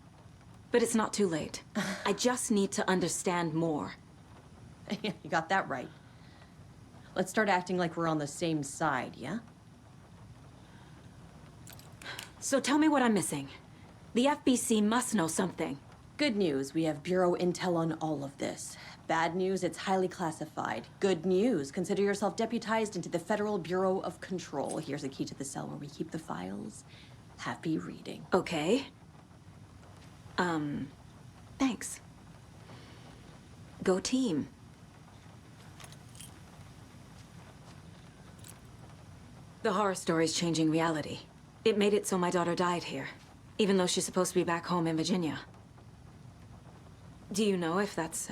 But it's not too late. I just need to understand more. You got that right. Let's start acting like we're on the same side, yeah? So tell me what I'm missing. The FBC must know something. Good news, we have Bureau intel on all of this. Bad news, it's highly classified. Good news, consider yourself deputized into the Federal Bureau of Control. Here's a key to the cell where we keep the files. Happy reading. Okay. Thanks. Go team. The horror story's changing reality. It made it so my daughter died here, even though she's supposed to be back home in Virginia. Do you know if that's...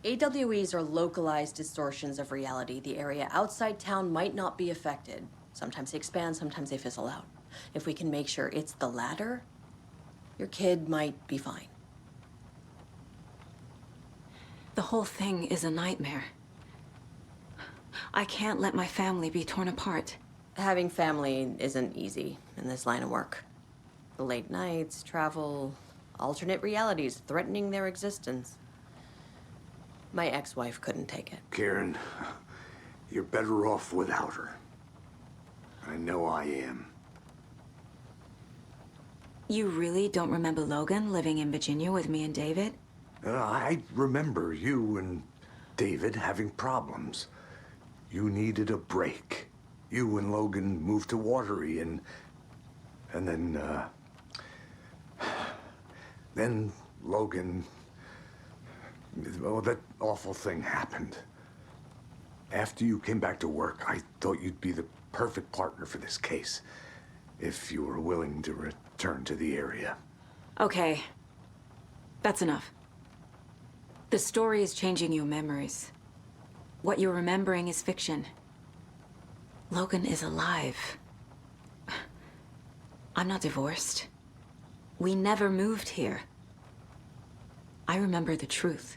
AWEs are localized distortions of reality. The area outside town might not be affected. Sometimes they expand, sometimes they fizzle out. If we can make sure it's the latter, your kid might be fine. The whole thing is a nightmare. I can't let my family be torn apart. Having family isn't easy in this line of work. The late nights, travel, alternate realities threatening their existence. My ex-wife couldn't take it. Karen, you're better off without her. I know I am. You really don't remember Logan living in Virginia with me and David? I remember you and David having problems. You needed a break. You and Logan moved to Watery and then, Then Logan... well, that awful thing happened. After you came back to work, I thought you'd be the perfect partner for this case. If you were willing to return to the area. Okay. That's enough. The story is changing your memories. What you're remembering is fiction. Logan is alive. I'm not divorced. We never moved here. I remember the truth.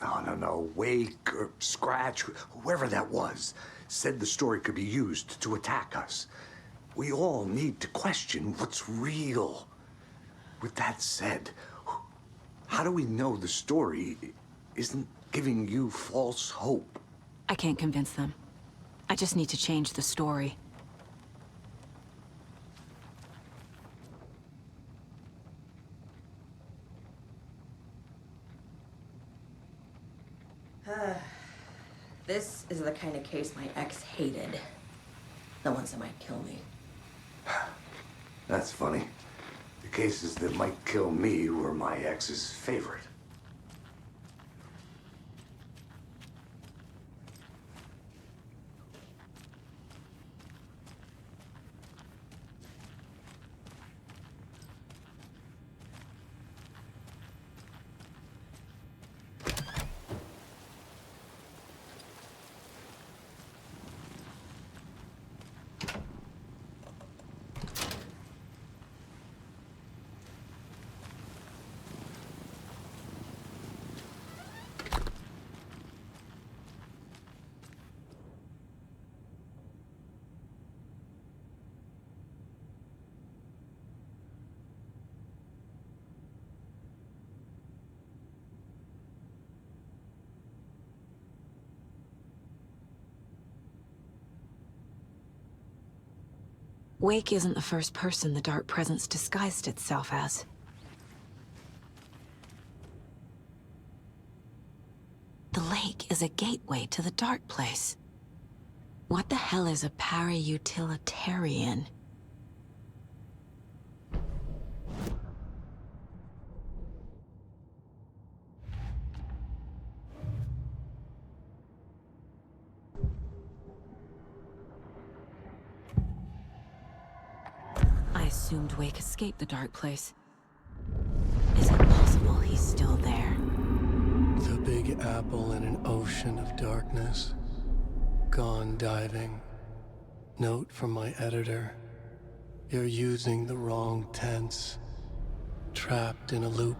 No. Wake or Scratch, whoever that was, said the story could be used to attack us. We all need to question what's real. With that said, how do we know the story isn't giving you false hope? I can't convince them. I just need to change the story. This is the kind of case my ex hated. The ones that might kill me. That's funny. The cases that might kill me were my ex's favorite. Wake isn't the first person the Dark Presence disguised itself as. The lake is a gateway to the Dark Place. What the hell is a para-utilitarian? I assumed Wake escaped the Dark Place. Is it possible he's still there? The Big Apple in an ocean of darkness. Gone diving. Note from my editor. You're using the wrong tense. Trapped in a loop.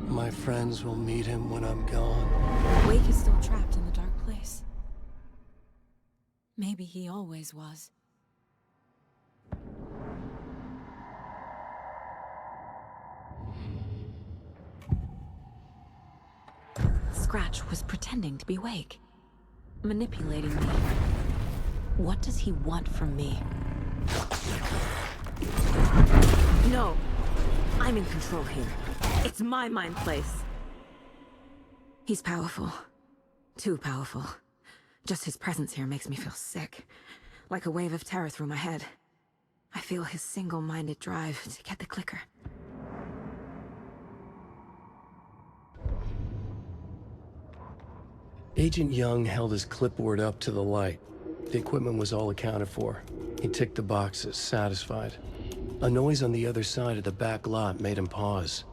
My friends will meet him when I'm gone. Wake is still trapped in the Dark Place. Maybe he always was. Scratch was pretending to be Wake. Manipulating me. What does he want from me? No! I'm in control here. It's my mind place. He's powerful. Too powerful. Just his presence here makes me feel sick. Like a wave of terror through my head. I feel his single-minded drive to get the clicker. Agent Young held his clipboard up to the light. The equipment was all accounted for. He ticked the boxes, satisfied. A noise on the other side of the back lot made him pause.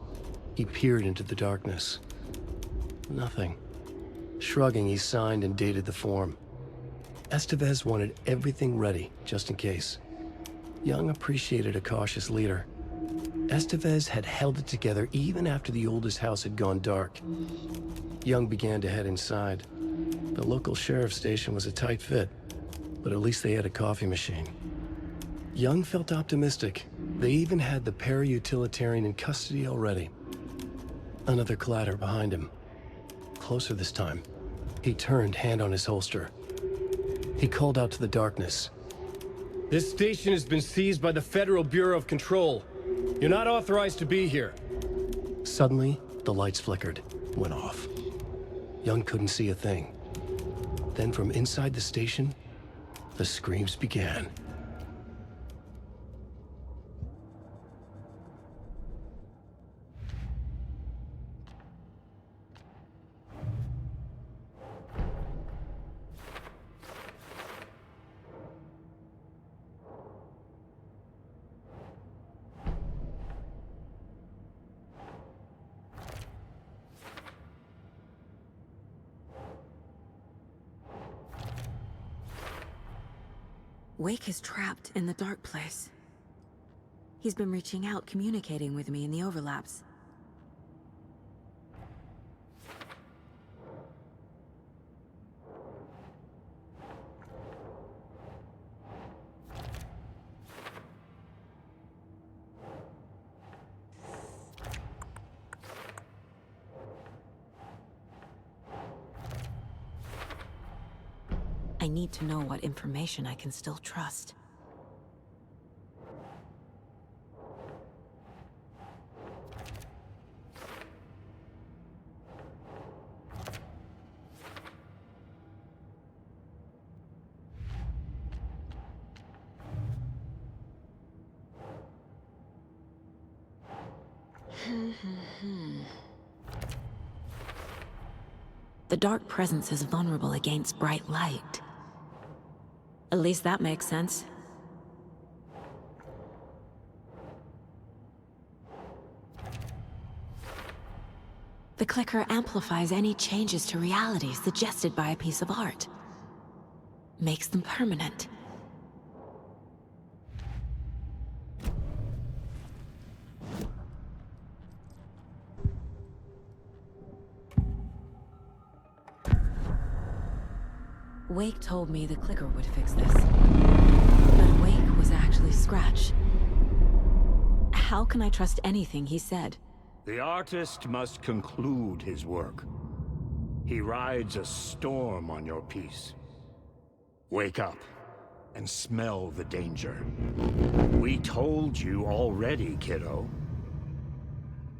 He peered into the darkness. Nothing. Shrugging, he signed and dated the form. Estevez wanted everything ready, just in case. Young appreciated a cautious leader. Estevez had held it together even after the oldest house had gone dark. Young began to head inside. The local sheriff's station was a tight fit, but at least they had a coffee machine. Young felt optimistic. They even had the para-utilitarian in custody already. Another clatter behind him. Closer this time. He turned, hand on his holster. He called out to the darkness. This station has been seized by the Federal Bureau of Control. You're not authorized to be here. Suddenly, the lights flickered, went off. Young couldn't see a thing. Then from inside the station, the screams began. Wake is trapped in the dark place. He's been reaching out, communicating with me in the overlaps. I need to know what information I can still trust. The dark presence is vulnerable against bright light. At least that makes sense. The clicker amplifies any changes to reality suggested by a piece of art. Makes them permanent. Wake told me the clicker would fix this. But Wake was actually Scratch. How can I trust anything he said? The artist must conclude his work. He rides a storm on your piece. Wake up and smell the danger. We told you already, kiddo.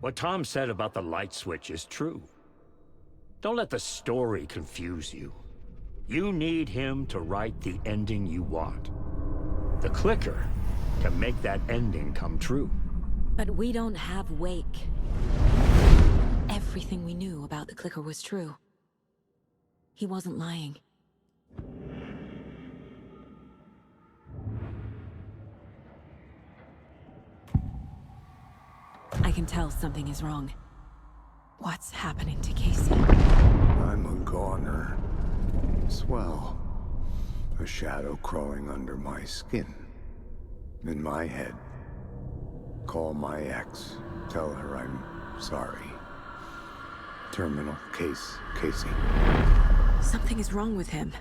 What Tom said about the light switch is true. Don't let the story confuse you. You need him to write the ending you want. The clicker can make that ending come true. But we don't have Wake. Everything we knew about the clicker was true. He wasn't lying. I can tell something is wrong. What's happening to Casey? I'm a goner. Swell. A shadow crawling under my skin. In my head. Call my ex. Tell her I'm sorry. Terminal case, Casey. Something is wrong with him.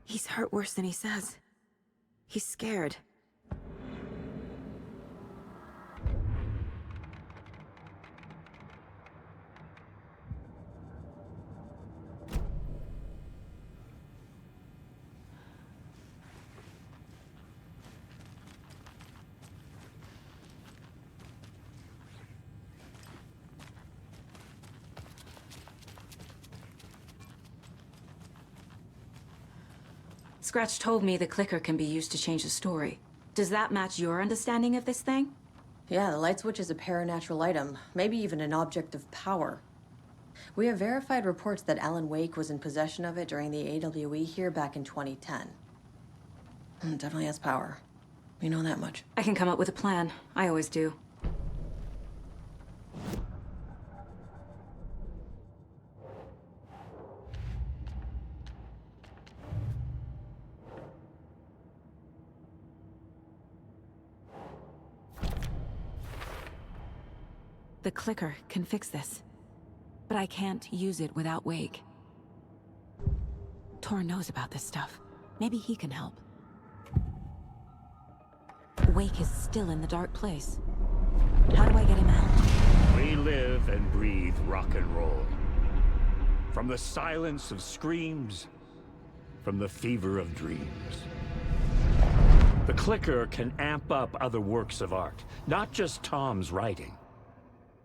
He's hurt worse than he says. He's scared. Scratch told me the clicker can be used to change the story. Does that match your understanding of this thing? Yeah, the light switch is a paranatural item, maybe even an object of power. We have verified reports that Alan Wake was in possession of it during the AWE here back in 2010. It definitely has power. We know that much. I can come up with a plan. I always do. The clicker can fix this, but I can't use it without Wake. Tor knows about this stuff. Maybe he can help. Wake is still in the dark place. How do I get him out? We live and breathe rock and roll. From the silence of screams, from the fever of dreams. The clicker can amp up other works of art, not just Tom's writing.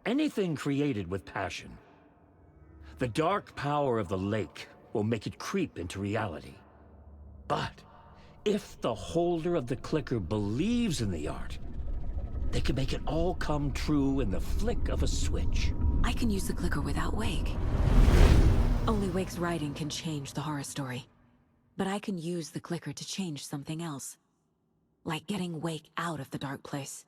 Anything created with passion. The dark power of the lake will make it creep into reality. But if the holder of the clicker believes in the art, they can make it all come true in the flick of a switch. I can use the clicker without Wake. Only Wake's writing can change the horror story. But I can use the clicker to change something else. Like getting Wake out of the dark place.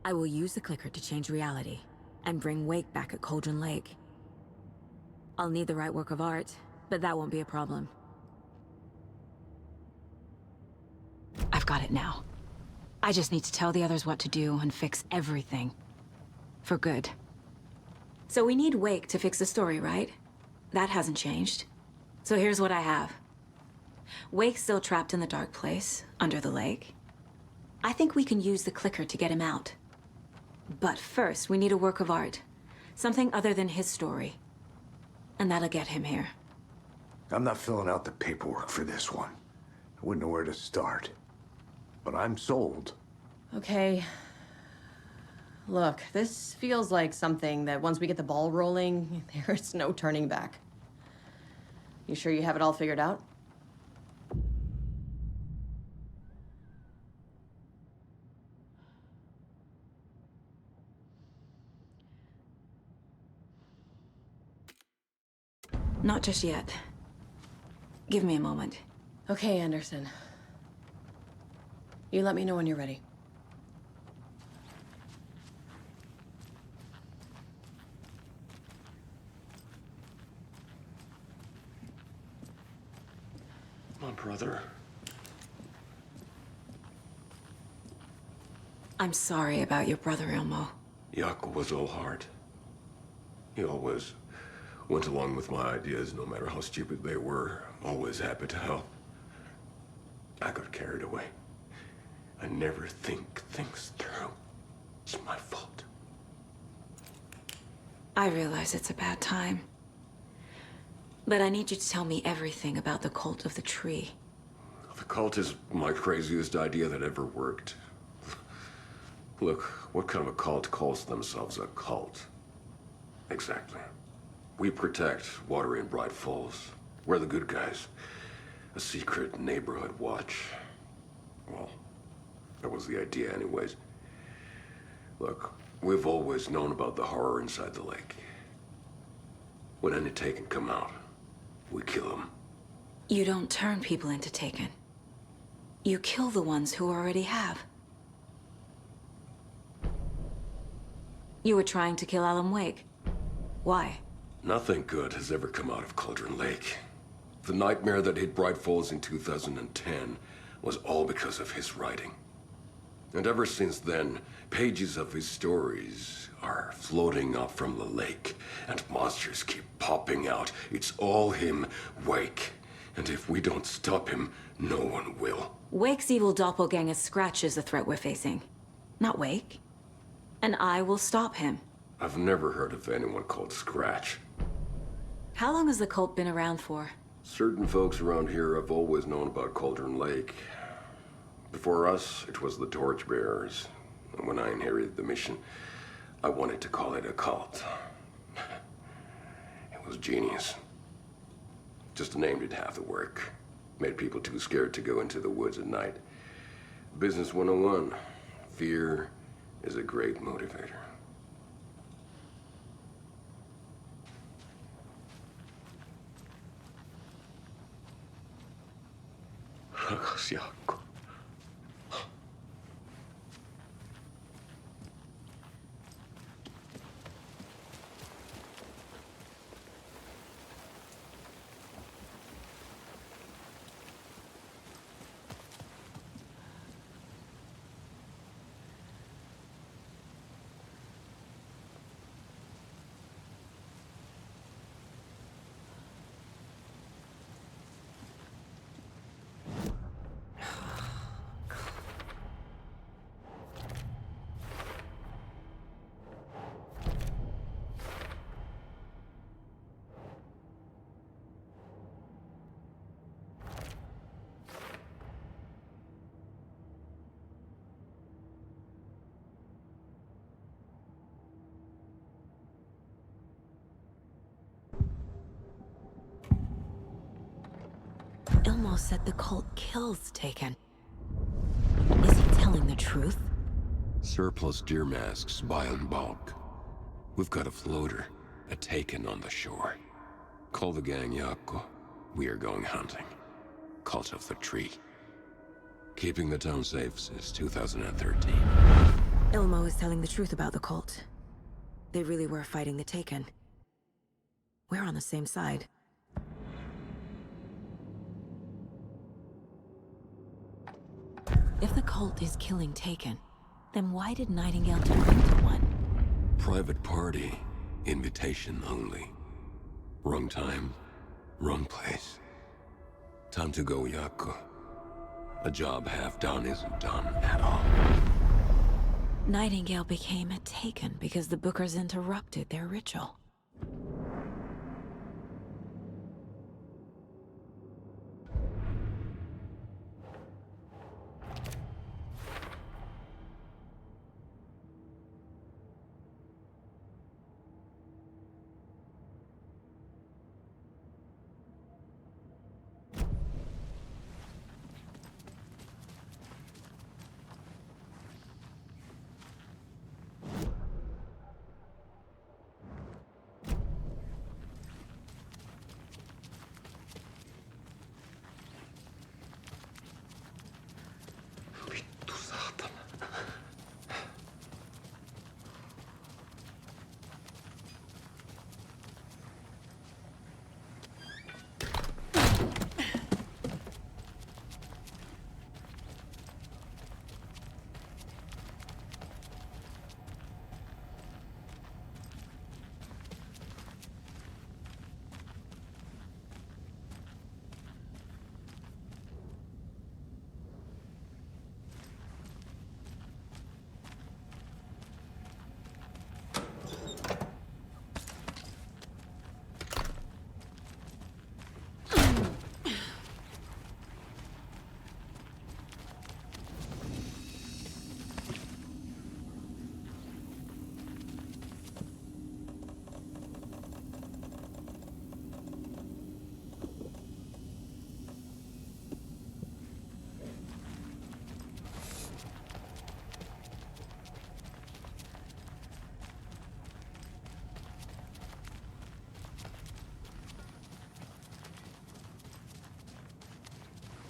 I will use the clicker to change reality, and bring Wake back at Cauldron Lake. I'll need the right work of art, but that won't be a problem. I've got it now. I just need to tell the others what to do and fix everything. For good. So we need Wake to fix the story, right? That hasn't changed. So here's what I have. Wake's still trapped in the dark place, under the lake. I think we can use the clicker to get him out. But first, we need a work of art. Something other than his story. And that'll get him here. I'm not filling out the paperwork for this one. I wouldn't know where to start. But I'm sold. Okay. Look, this feels like something that once we get the ball rolling, there's no turning back. You sure you have it all figured out? Not just yet. Give me a moment. Okay, Anderson. You let me know when you're ready. My brother. I'm sorry about your brother, Ilmo. Jaakko was all heart. He always went along with my ideas, no matter how stupid they were. Always happy to help. I got carried away. I never think things through. It's my fault. I realize it's a bad time. But I need you to tell me everything about the cult of the tree. The cult is my craziest idea that ever worked. Look, what kind of a cult calls themselves a cult? Exactly. We protect Water in Bright Falls. We're the good guys. A secret neighborhood watch. Well, that was the idea anyways. Look, we've always known about the horror inside the lake. When any Taken come out, we kill them. You don't turn people into Taken. You kill the ones who already have. You were trying to kill Alan Wake. Why? Nothing good has ever come out of Cauldron Lake. The nightmare that hit Bright Falls in 2010 was all because of his writing. And ever since then, pages of his stories are floating up from the lake, and monsters keep popping out. It's all him, Wake. And if we don't stop him, no one will. Wake's evil doppelganger Scratch is the threat we're facing, not Wake. And I will stop him. I've never heard of anyone called Scratch. How long has the cult been around for? Certain folks around here have always known about Cauldron Lake. Before us, it was the Torchbearers. And when I inherited the mission, I wanted to call it a cult. It was genius. Just a name did half the work. Made people too scared to go into the woods at night. Business 101. Fear is a great motivator. Jaakko. Ilmo said the cult kills Taken. Is he telling the truth? Surplus deer masks buy in bulk. We've got a floater, a Taken on the shore. Call the gang, Jaakko. We are going hunting. Cult of the Tree. Keeping the town safe since 2013. Ilmo is telling the truth about the cult. They really were fighting the Taken. We're on the same side. If the cult is killing Taken, then why did Nightingale turn into one? Private party. Invitation only. Wrong time, wrong place. Time to go, Yaku. A job half done isn't done at all. Nightingale became a Taken because the Bookers interrupted their ritual.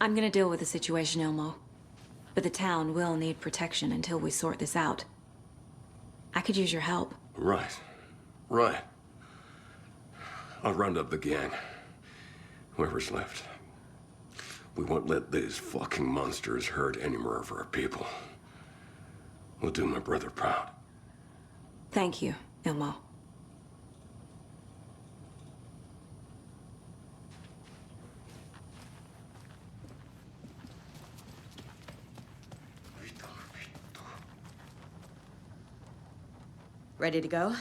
I'm gonna deal with the situation, Ilmo. But the town will need protection until we sort this out. I could use your help. Right. Right. I'll round up the gang. Whoever's left. We won't let these fucking monsters hurt any more of our people. We'll do my brother proud. Thank you, Ilmo. Ready to go?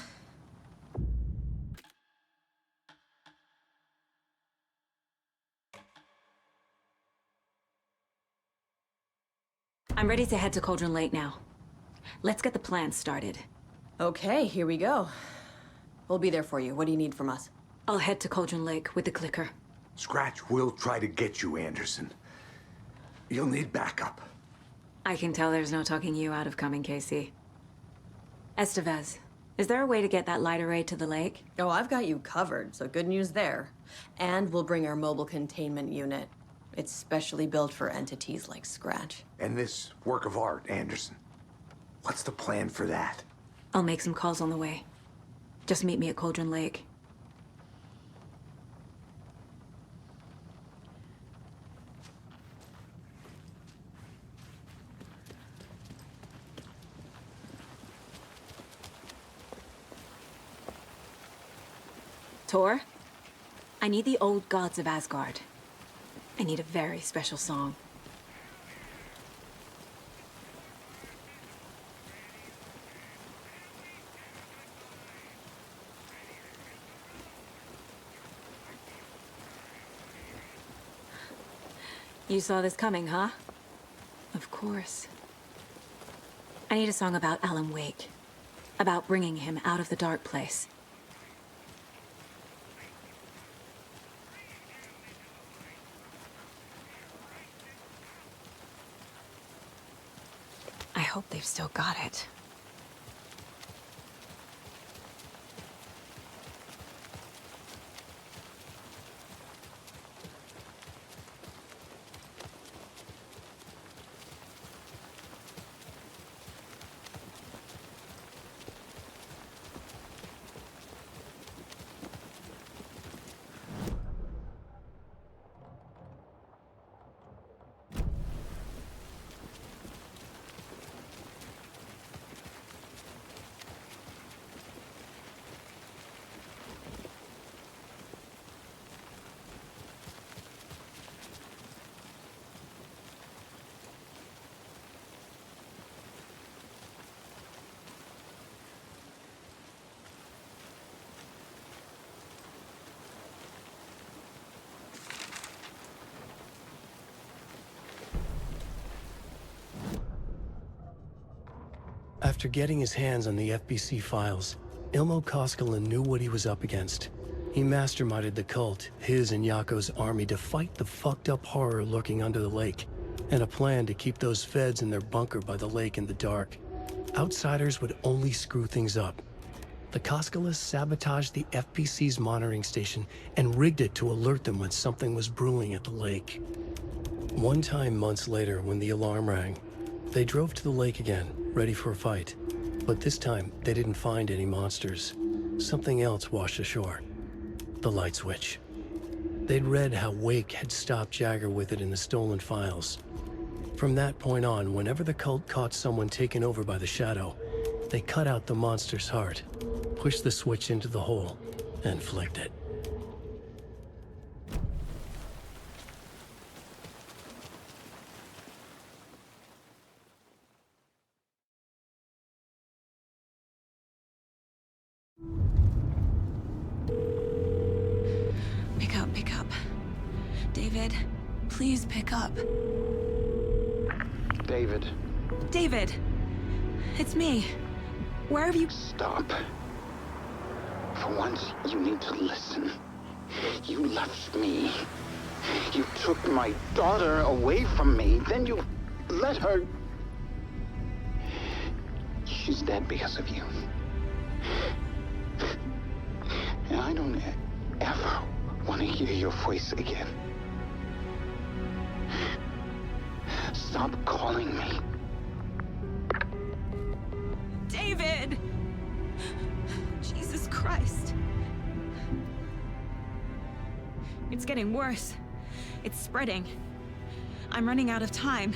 I'm ready to head to Cauldron Lake now. Let's get the plan started. Okay, here we go. We'll be there for you. What do you need from us? I'll head to Cauldron Lake with the clicker. Scratch will try to get you, Anderson. You'll need backup. I can tell there's no talking you out of coming, Casey. Estevez, is there a way to get that light array to the lake? Oh, I've got you covered, so good news there. And we'll bring our mobile containment unit. It's specially built for entities like Scratch. And this work of art, Anderson. What's the plan for that? I'll make some calls on the way. Just meet me at Cauldron Lake. Tor, I need the old Gods of Asgard. I need a very special song. You saw this coming, huh? Of course. I need a song about Alan Wake. About bringing him out of the dark place. I hope they've still got it. After getting his hands on the FBC files, Ilmo Koskinen knew what he was up against. He masterminded the cult, his and Yako's army, to fight the fucked up horror lurking under the lake, and a plan to keep those feds in their bunker by the lake in the dark. Outsiders would only screw things up. The Koskinen sabotaged the FBC's monitoring station and rigged it to alert them when something was brewing at the lake. One time months later, when the alarm rang, they drove to the lake again, ready for a fight. But this time, they didn't find any monsters. Something else washed ashore. The light switch. They'd read how Wake had stopped Jagger with it in the stolen files. From that point on, whenever the cult caught someone taken over by the Shadow, they cut out the monster's heart, pushed the switch into the hole, and flicked it. Pick up. David, please pick up. David. David! It's me. Where have you— Stop. For once, you need to listen. You left me. You took my daughter away from me. Then you let her... She's dead because of you. And I don't ever want to hear your voice again. Stop calling me. David! Jesus Christ. It's getting worse. It's spreading. I'm running out of time.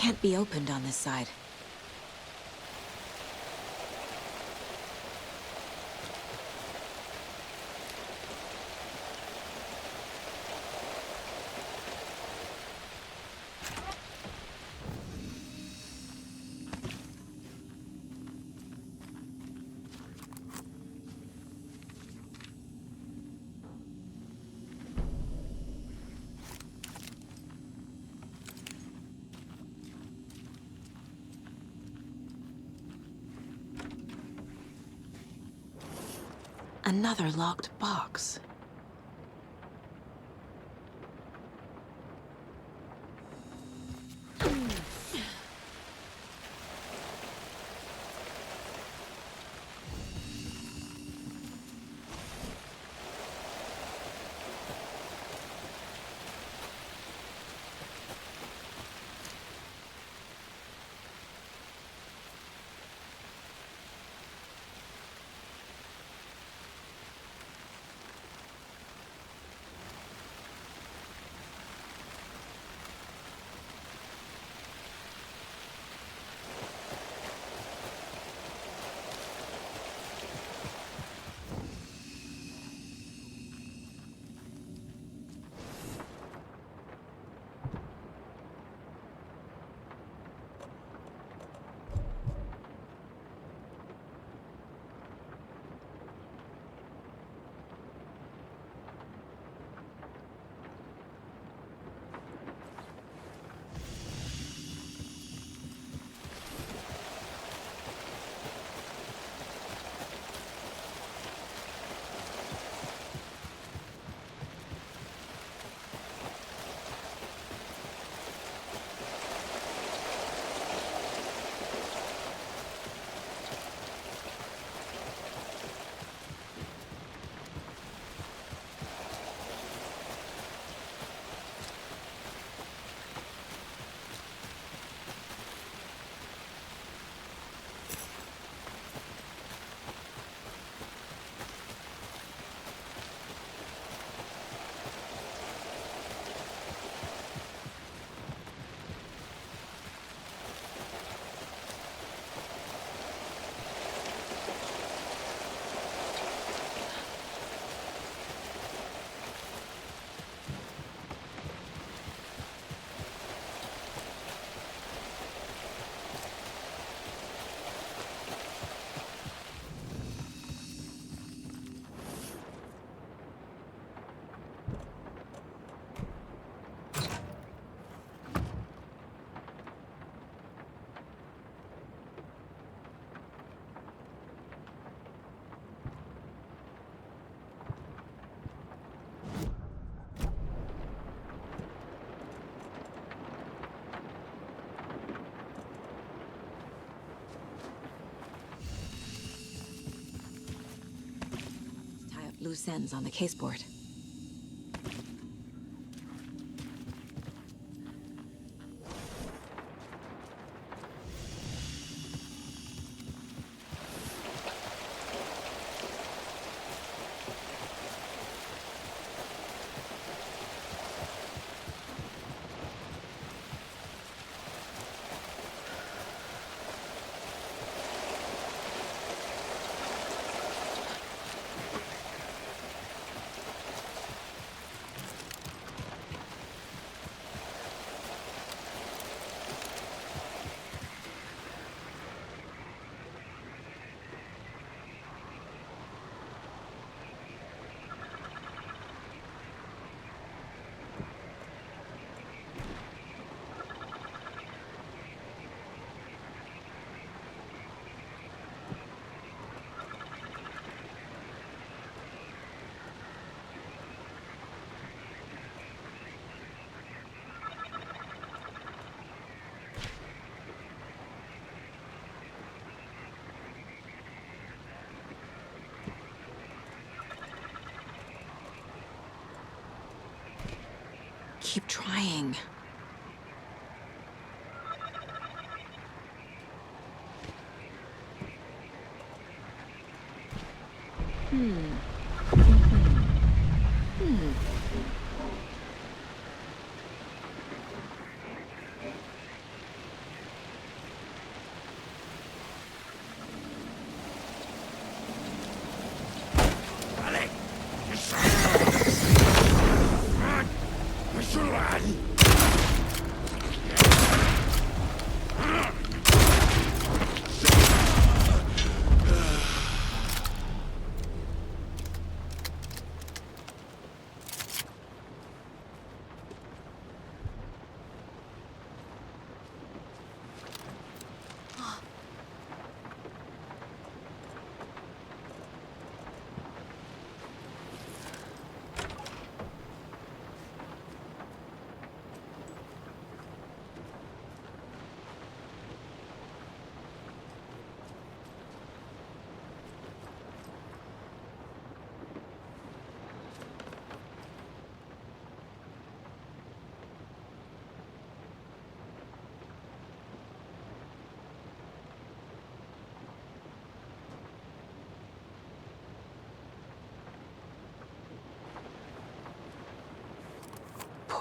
can't be opened on this side. Another locked box. Loose ends on the caseboard. Keep trying.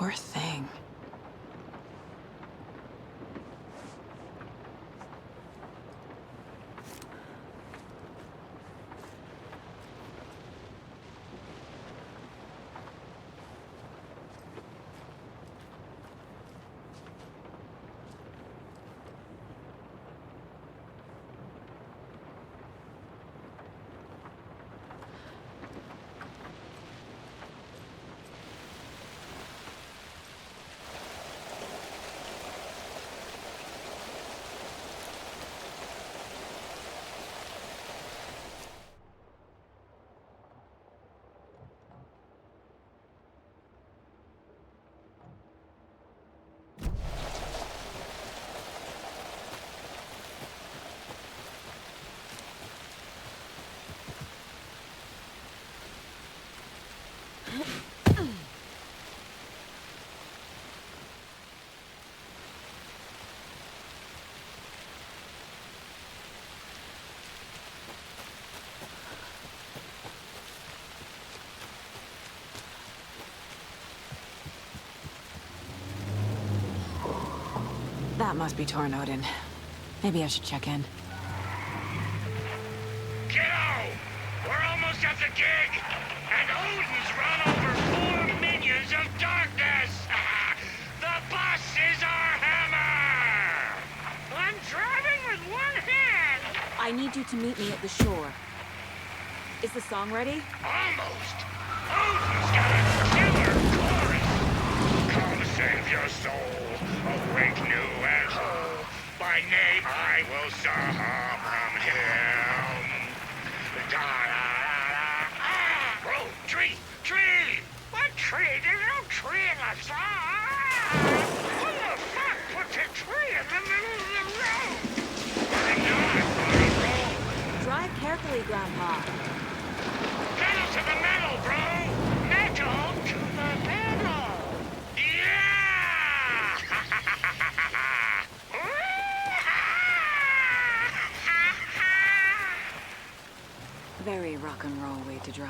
Poor thing. That must be Tornodin. Maybe I should check in. Kiddo! We're almost at the gig! And Odin's run over 4 minions of darkness! The bus is our hammer! I'm driving with one hand! I need you to meet me at the shore. Is the song ready? Almost! Odin's got a killer chorus! Come save your soul, awake new and whole. By name I will summon him. Da-da-da-da. Bro, tree! Tree! What tree? There's no tree in the song! Who the fuck puts a tree in the middle of the road? I know I'm on a roll. Drive carefully, Grandpa. Pedal to the metal, bro! Metal to the metal! Yeah! Very rock and roll way to drive.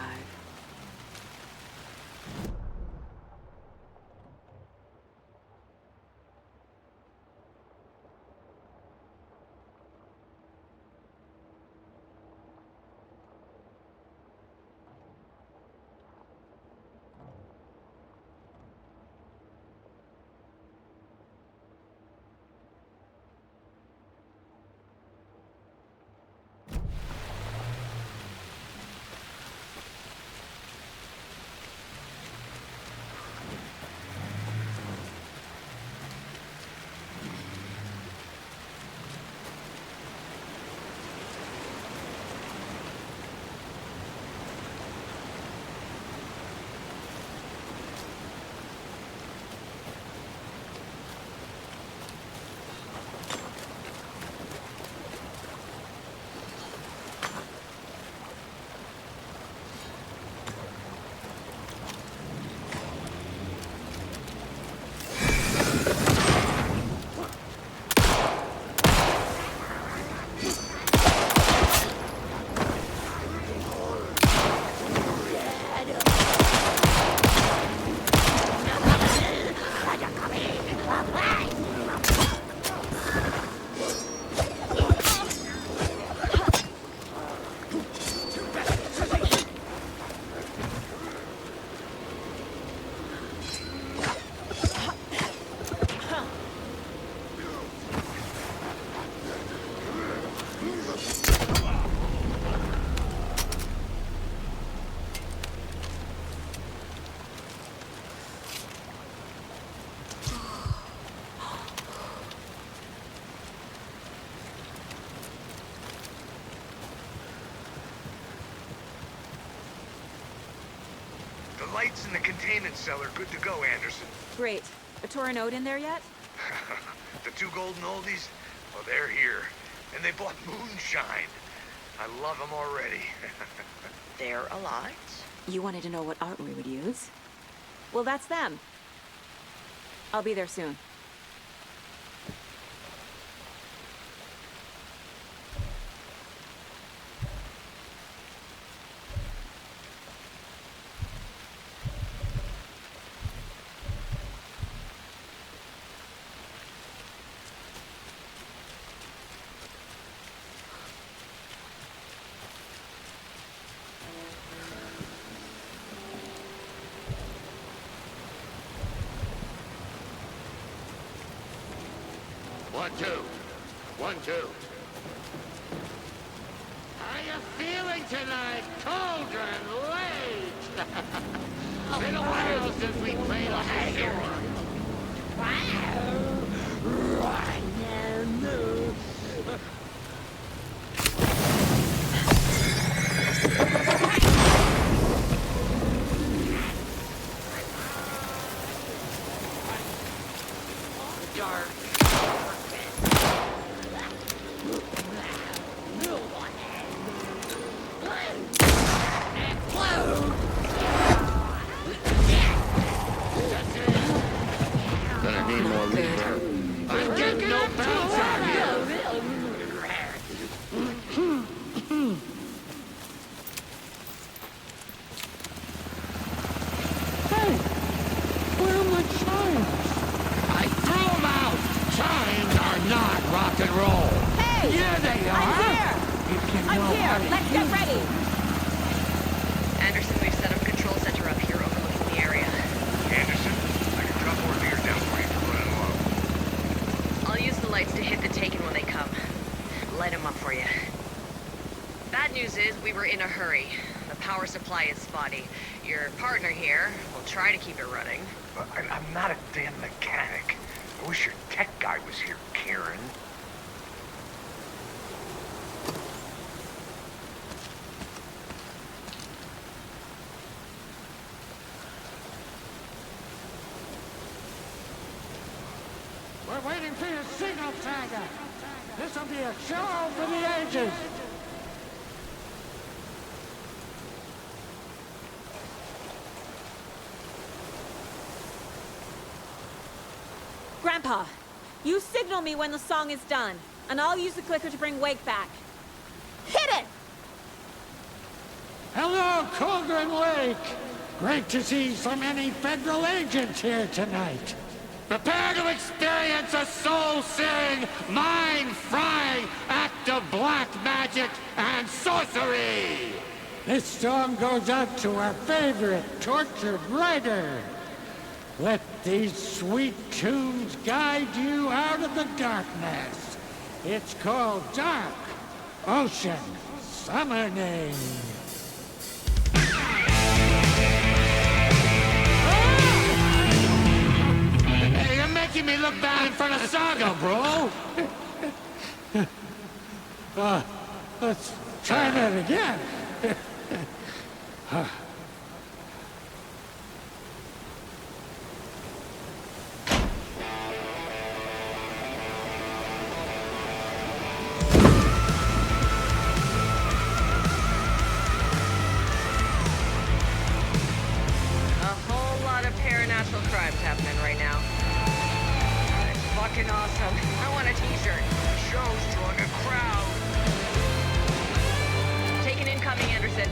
The lights in the containment cell are good to go, Anderson. Great. A Tornod in there yet? The 2 golden oldies? Well, they're here. And they bought moonshine. I love them already. They're alive? You wanted to know what art we would use? Well, that's them. I'll be there soon. 1, 2. How you feeling tonight, Cauldron Lake? Been a while since we played on the shore. Dark. Gonna need more reverb. I'm getting no bounce out here. Hey, where are my chimes? I threw them out. Chimes are not rock and roll. Hey! Yeah, they are. I'm here! I'm here! Let's get ready! Anderson, we've set up a control center up here overlooking the area. Anderson, I can drop more beer down for you if you're running low. I'll use the lights to hit the Taken when they come. Light them up for you. Bad news is we were in a hurry. The power supply is spotty. Your partner here will try to keep it running. I'm not a damn mechanic. I wish your tech guy was here, Karen. We're waiting for your signal, Saga. This'll be a show for the ages. Grandpa, you signal me when the song is done, and I'll use the clicker to bring Wake back. Hit it! Hello, Cauldron Lake. Great to see so many federal agents here tonight. Prepare to experience a soul-searing, mind-frying act of black magic and sorcery! This song goes out to our favorite tortured writer. Let these sweet tunes guide you out of the darkness. It's called Dark Ocean Summoning. Hey, you're making me look bad in front of Saga, bro! Let's try that again. Supernatural crimes happening right now. It's fucking awesome. I want a t-shirt. The show's drawing a crowd. Taking incoming, Anderson.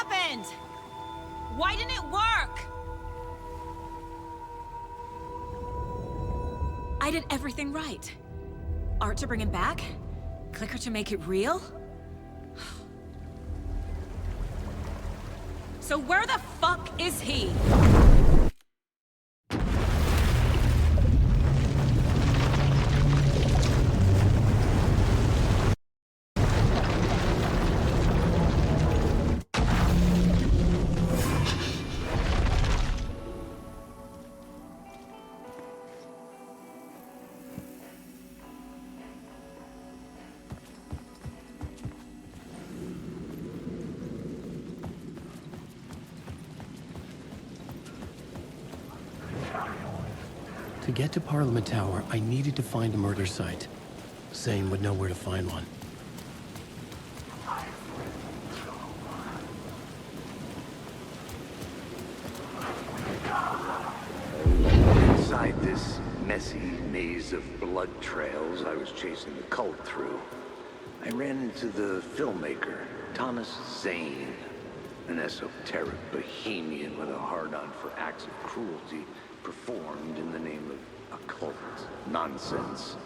happened? Why didn't it work? I did everything right. Art to bring him back? Clicker to make it real? So where the fuck is he? To get to Parliament Tower, I needed to find a murder site. Zane would know where to find one. Inside this messy maze of blood trails I was chasing the cult through, I ran into the filmmaker, Thomas Zane, an esoteric bohemian with a hard-on for acts of cruelty performed in the name of occult nonsense.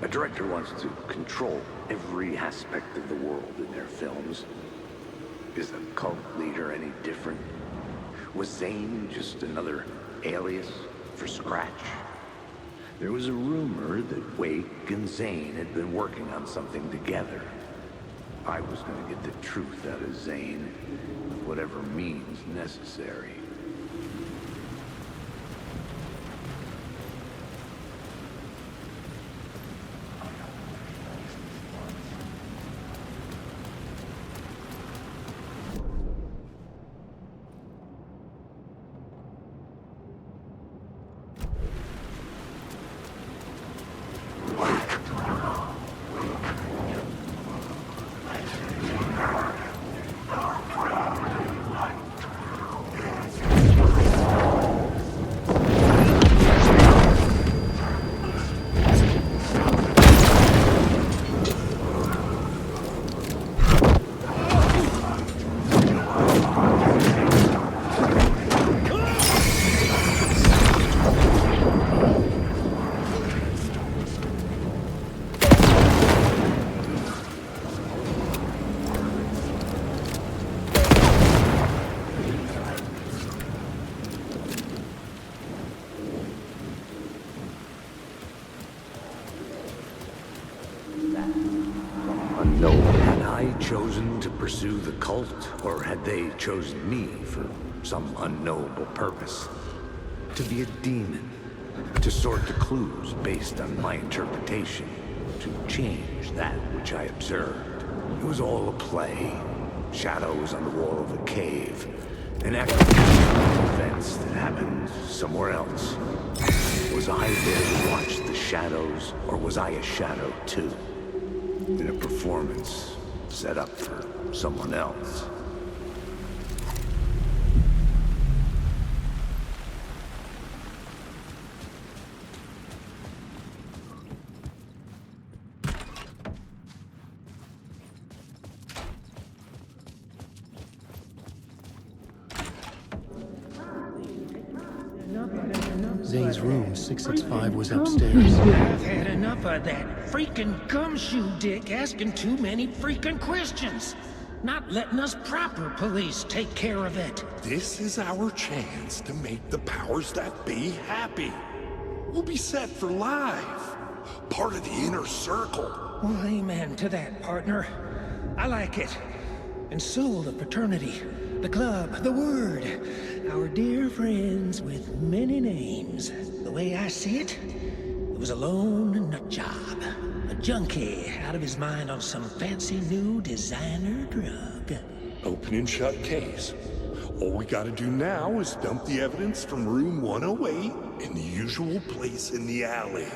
A director wants to control every aspect of the world in their films. Is the cult leader any different? Was Zane just another alias for Scratch? There was a rumor that Wake and Zane had been working on something together. I was going to get the truth out of Zane, with whatever means necessary. Chosen to pursue the cult, or had they chosen me for some unknowable purpose? To be a demon, to sort the clues based on my interpretation, to change that which I observed. It was all a play. Shadows on the wall of a cave, an echo of events that happened somewhere else. Was I there to watch the shadows, or was I a shadow too? In a performance set up for someone else. Zane's room, 665, was upstairs. I've had enough of that freaking gumshoe dick asking too many freaking questions. Not letting us proper police take care of it. This is our chance to make the powers that be happy. We'll be set for life. Part of the inner circle. Well, amen to that, partner. I like it. And so the fraternity, the club, the word. Our dear friends with many names. The way I see it, it was a lone nut job. A junkie out of his mind on some fancy new designer drug. Open and shut case. All we gotta do now is dump the evidence from room 108 in the usual place in the alley.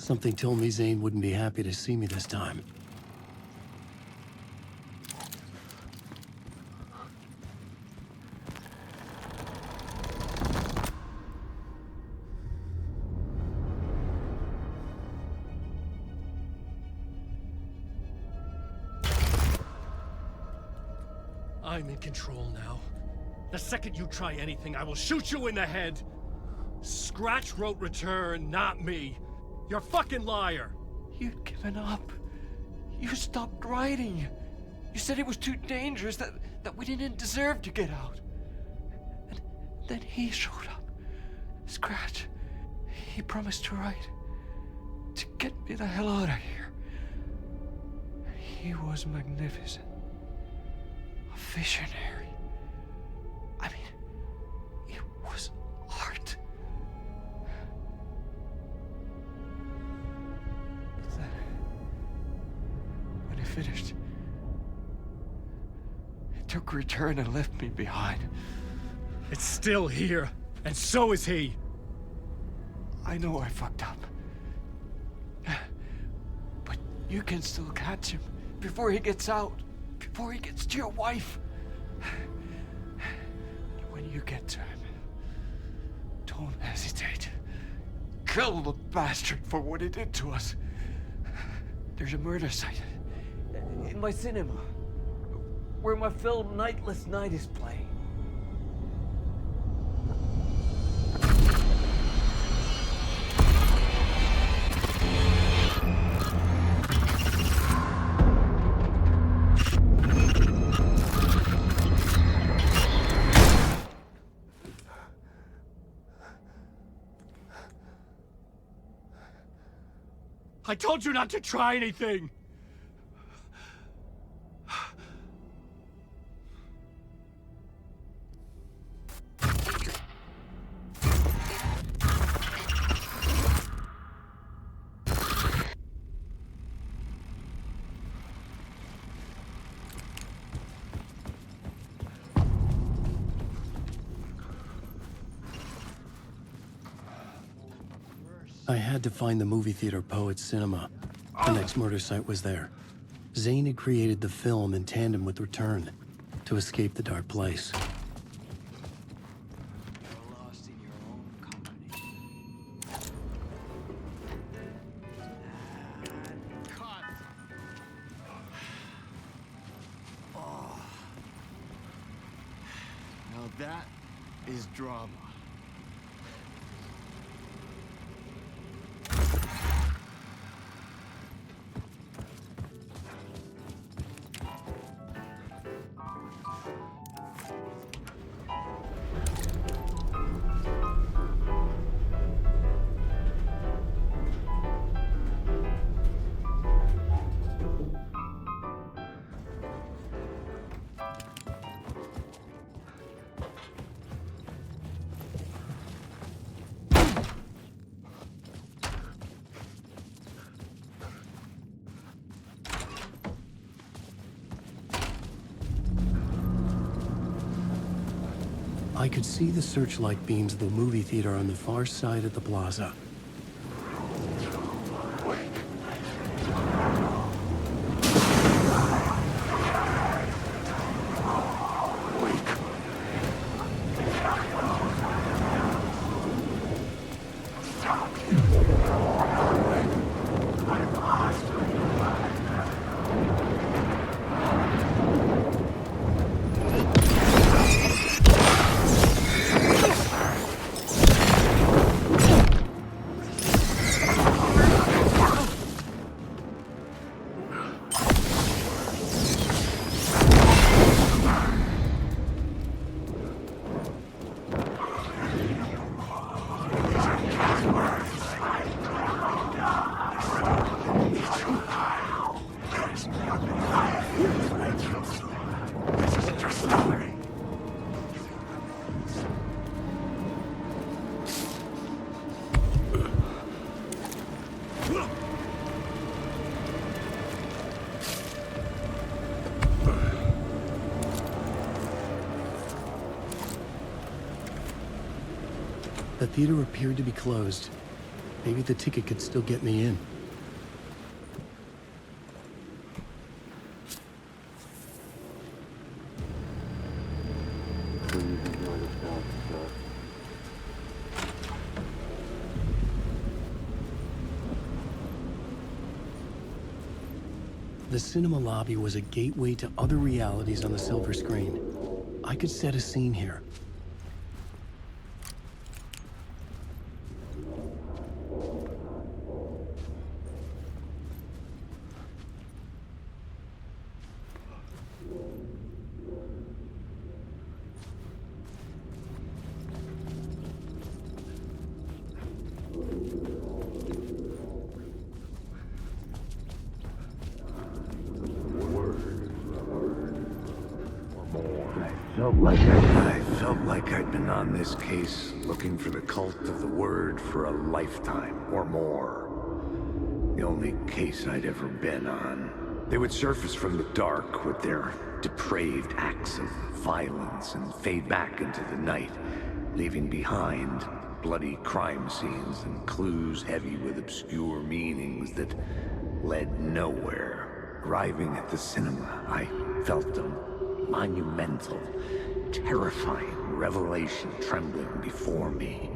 Something told me Zane wouldn't be happy to see me this time. I'm in control now. The second you try anything, I will shoot you in the head! Scratch wrote return, not me. You're a fucking liar! You'd given up. You stopped writing. You said it was too dangerous, that we didn't deserve to get out. And then he showed up. Scratch. He promised to write. To get me the hell out of here. He was magnificent. A visionary. I mean, it was art. But then, when he finished, he took return and left me behind. It's still here, and so is he. I know I fucked up. But you can still catch him before he gets out. Before he gets to your wife. And when you get to him, don't hesitate. Kill the bastard for what he did to us. There's a murder site in my cinema where my film Nightless Night is playing. I told you not to try anything! I had to find the movie theater Poets Cinema. The next murder site was there. Zane had created the film in tandem with Return to escape the dark place. Now that is drama. I could see the searchlight beams of the movie theater on the far side of the plaza. The theater appeared to be closed, Maybe the ticket could still get me in. The cinema lobby was a gateway to other realities on the silver screen. I could set a scene here. I felt like I'd been on this case looking for the cult of the word for a lifetime or more. The only case I'd ever been on. They would surface from the dark with their depraved acts of violence and fade back into the night, leaving behind bloody crime scenes and clues heavy with obscure meanings that led nowhere. Arriving at the cinema, I felt a monumental, terrifying revelation trembling before me,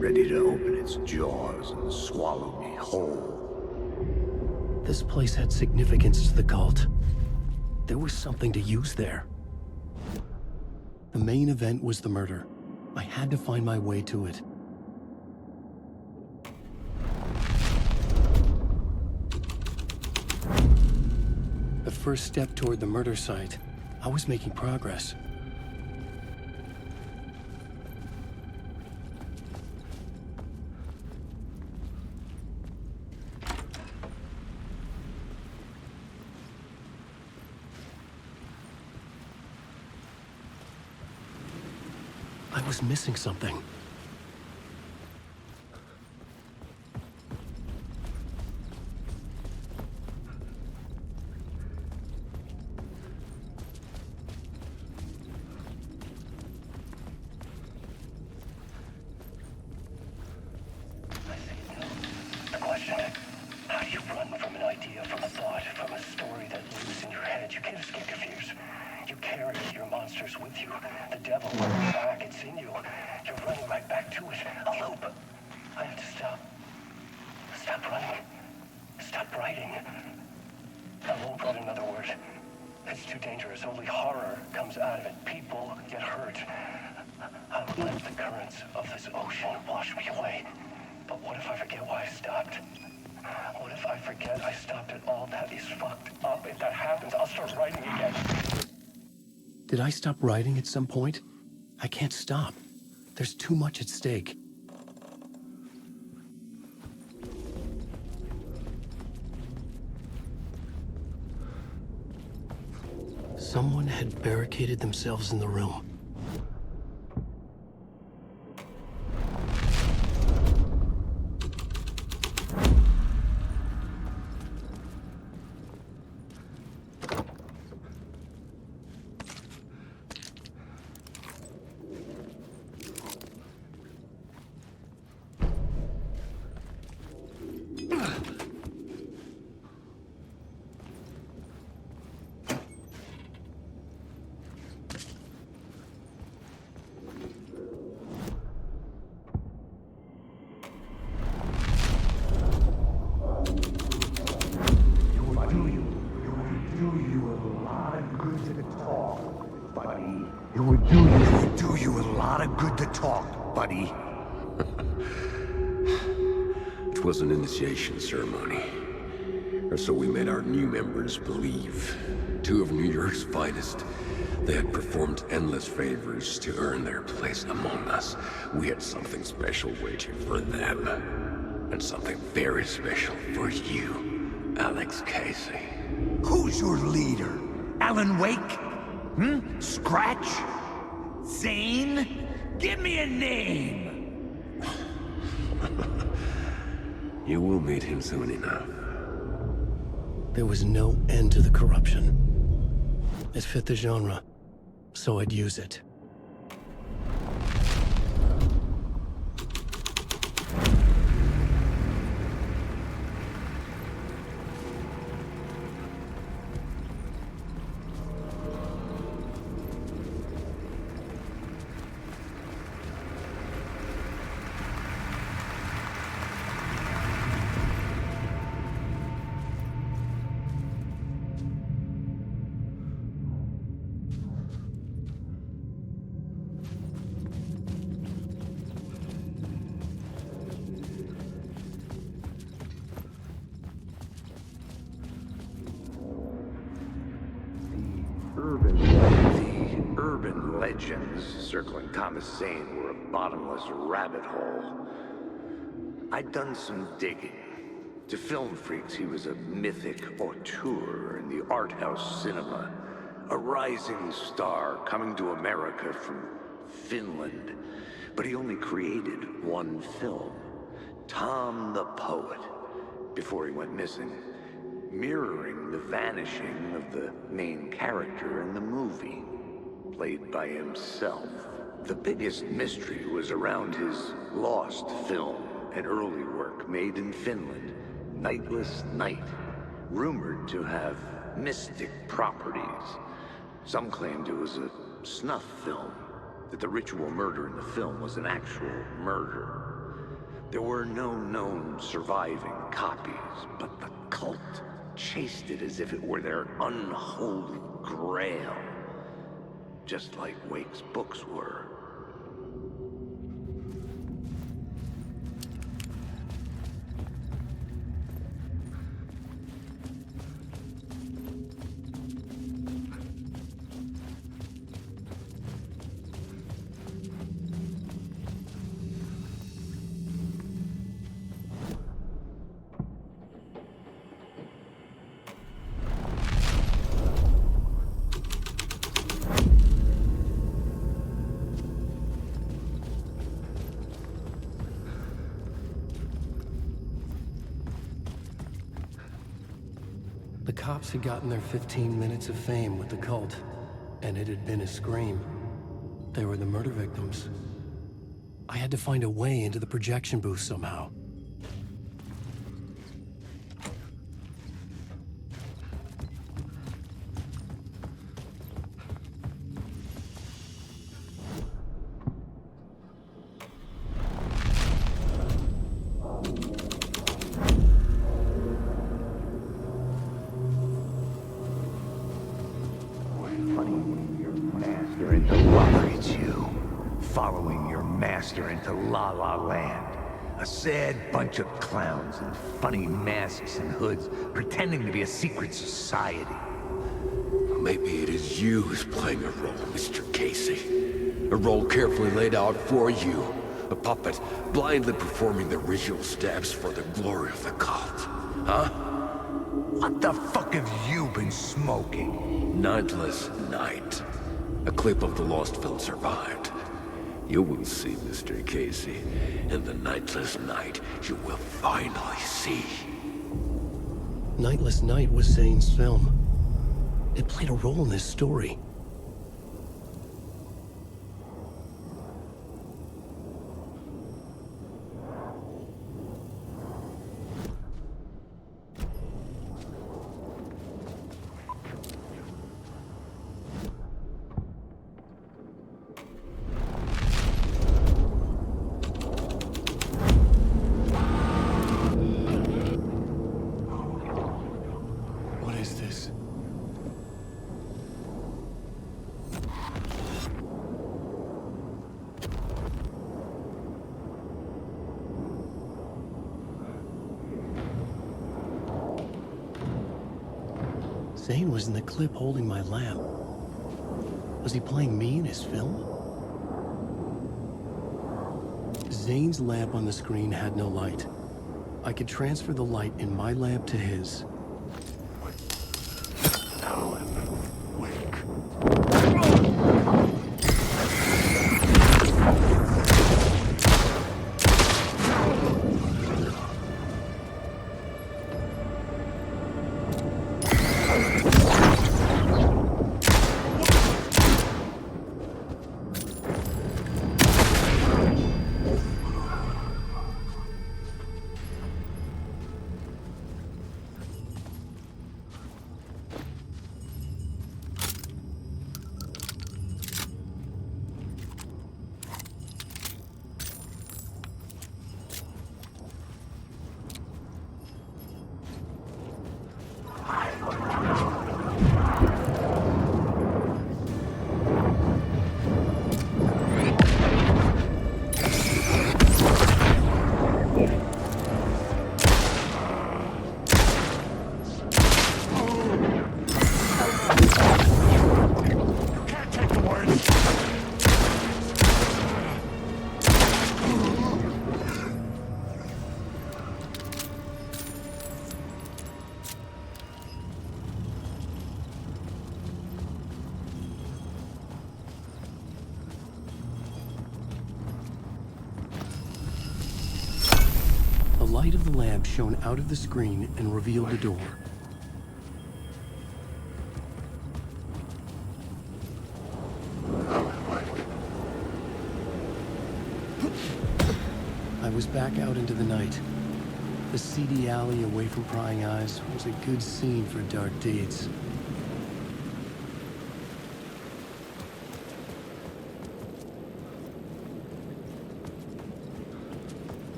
ready to open its jaws and swallow me whole. This place had significance to the cult. There was something to use there. The main event was the murder. I had to find my way to it. The first step toward the murder site. I was making progress. I was missing something. Did I stop writing at some point? I can't stop. There's too much at stake. Someone had barricaded themselves in the room. It would do you a lot of good to talk, buddy. It was an initiation ceremony. Or so we made our new members believe. Two of New York's finest. They had performed endless favors to earn their place among us. We had something special waiting for them. And something very special for you, Alex Casey. Who's your leader? Alan Wake? Scratch? Zane? Give me a name! You will meet him soon enough. There was no end to the corruption. It fit the genre, so I'd use it. urban legends circling Thomas Zane were a bottomless rabbit hole. I'd done some digging. To film freaks, he was a mythic auteur in the art house cinema. A rising star coming to America from Finland. But he only created one film, Tom the Poet, before he went missing, mirroring the vanishing of the main character in the movie, played by himself. The biggest mystery was around his lost film, an early work made in Finland, Nightless Night, rumored to have mystic properties. Some claimed it was a snuff film, that the ritual murder in the film was an actual murder. There were no known surviving copies, but the cult chased it as if it were their unholy grail, just like Wake's books were. The cops had gotten their 15 minutes of fame with the cult, and it had been a scream. They were the murder victims. I had to find a way into the projection booth somehow. Into La La Land. A sad bunch of clowns in funny masks and hoods, pretending to be a secret society. Maybe it is you who's playing a role, Mr. Casey. A role carefully laid out for you. A puppet, blindly performing the ritual steps for the glory of the cult. Huh? What the fuck have you been smoking? Nightless Night. A clip of the lost film survived. You will see, Mr. Casey. In the Nightless Night, you will finally see. Nightless Night was Zane's film. It played a role in this story. Zane was in the clip holding my lamp. Was he playing me in his film? Zane's lamp on the screen had no light. I could transfer the light in my lamp to his. lamp shone out of the screen and revealed the door. I was back out into the night. The seedy alley away from prying eyes was a good scene for dark deeds.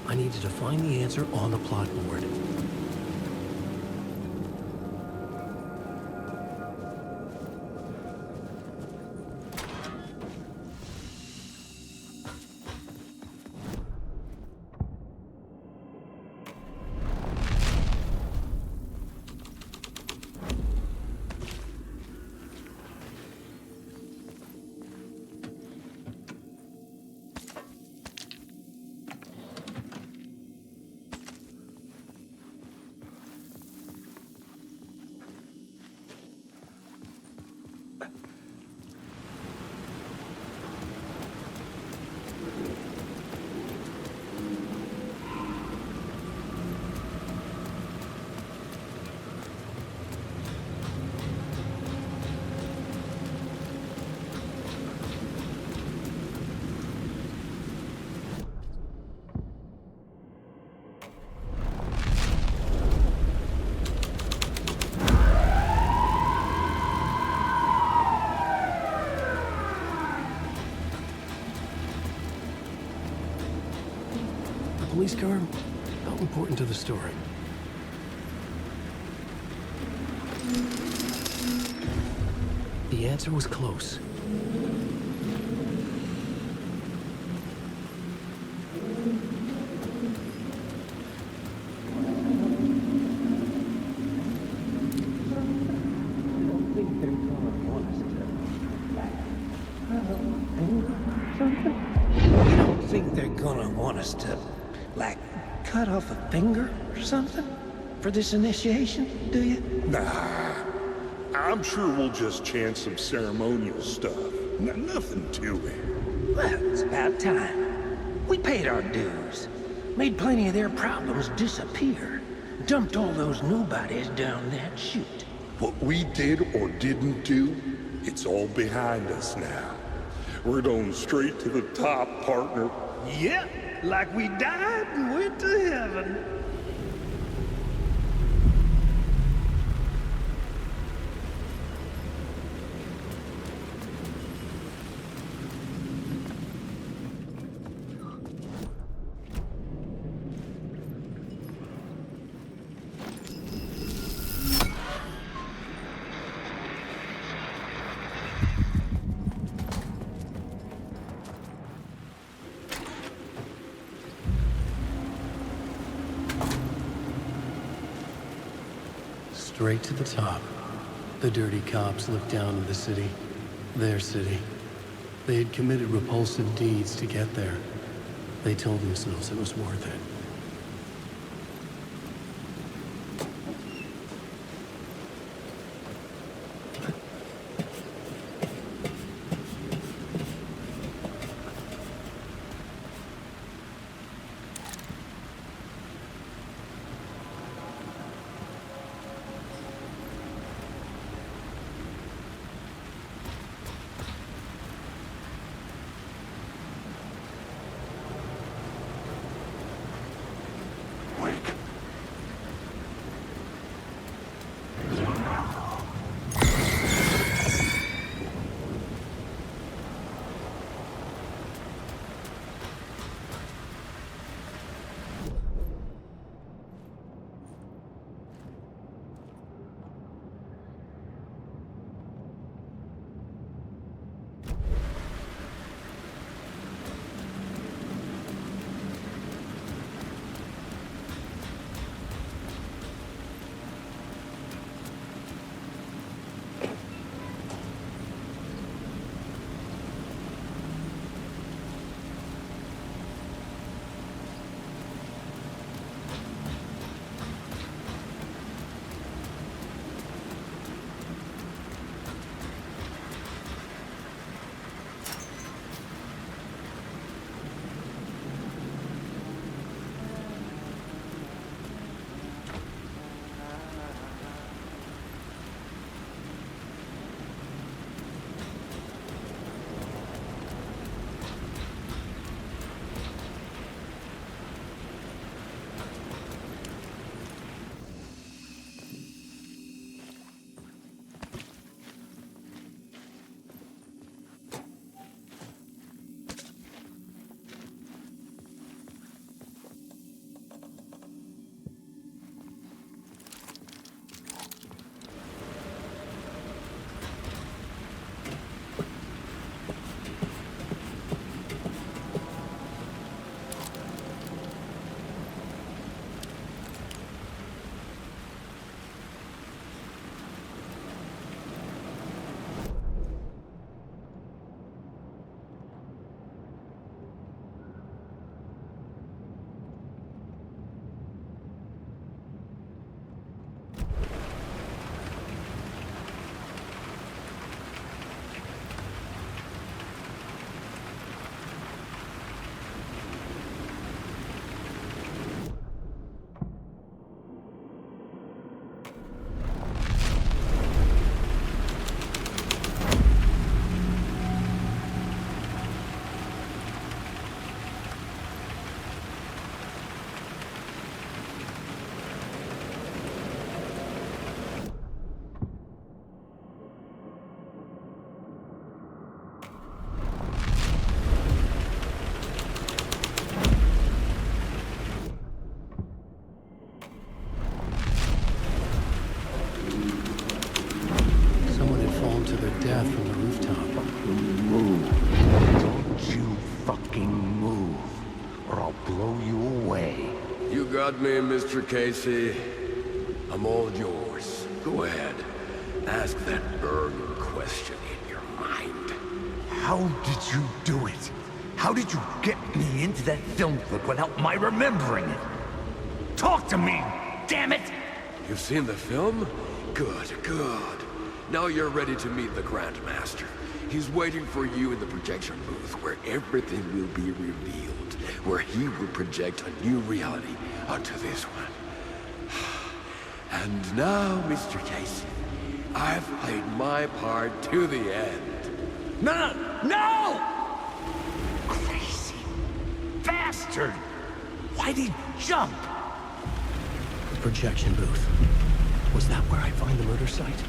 I needed to find the answer on the plot board. Police car felt important to the story. The answer was close. You don't think they're gonna want us to, like, cut off a finger or something for this initiation, do you? Nah. I'm sure we'll just chant some ceremonial stuff. Nothing to it. Well, it's about time. We paid our dues. Made plenty of their problems disappear. Dumped all those nobodies down that chute. What we did or didn't do, it's all behind us now. We're going straight to the top, partner. Yep, like we died and went to heaven. Straight to the top. The dirty cops looked down on the city. Their city. They had committed repulsive deeds to get there. They told themselves it was worth it. blow you away. You got me, Mr. Casey. I'm all yours. Go ahead. Ask that burning question in your mind. How did you do it? How did you get me into that film clip without my remembering it? Talk to me, damn it! You've seen the film? Good, good. Now you're ready to meet the Grandmaster. He's waiting for you in the projection booth where everything will be revealed, where he will project a new reality onto this one. And now, Mr. Casey, I've played my part to the end. No! Crazy bastard! Why'd he jump? The projection booth. Was that where I find the murder site?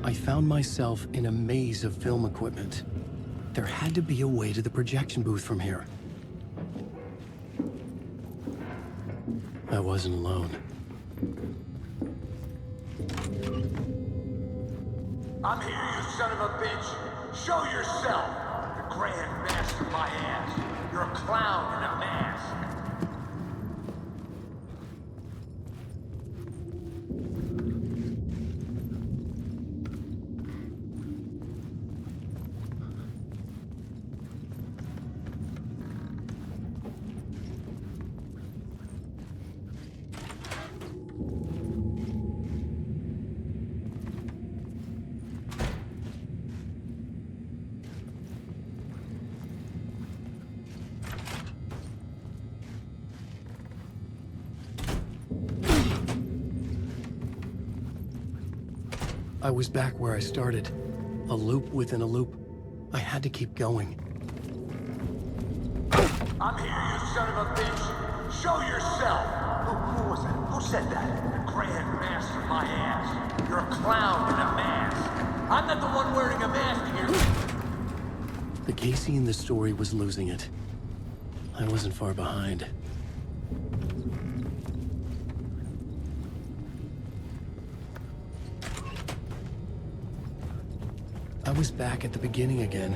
I found myself in a maze of film equipment. There had to be a way to the projection booth from here. I wasn't alone. I'm here, you son of a bitch! Show yourself! The Grand Master my ass! You're a clown in a mask! I was back where I started. A loop within a loop. I had to keep going. I'm here, you son of a bitch! Show yourself! Who was that? Who said that? The Grand Master my ass! You're a clown in a mask! I'm not the one wearing a mask here! The Casey in the story was losing it. I wasn't far behind. I was back at the beginning again.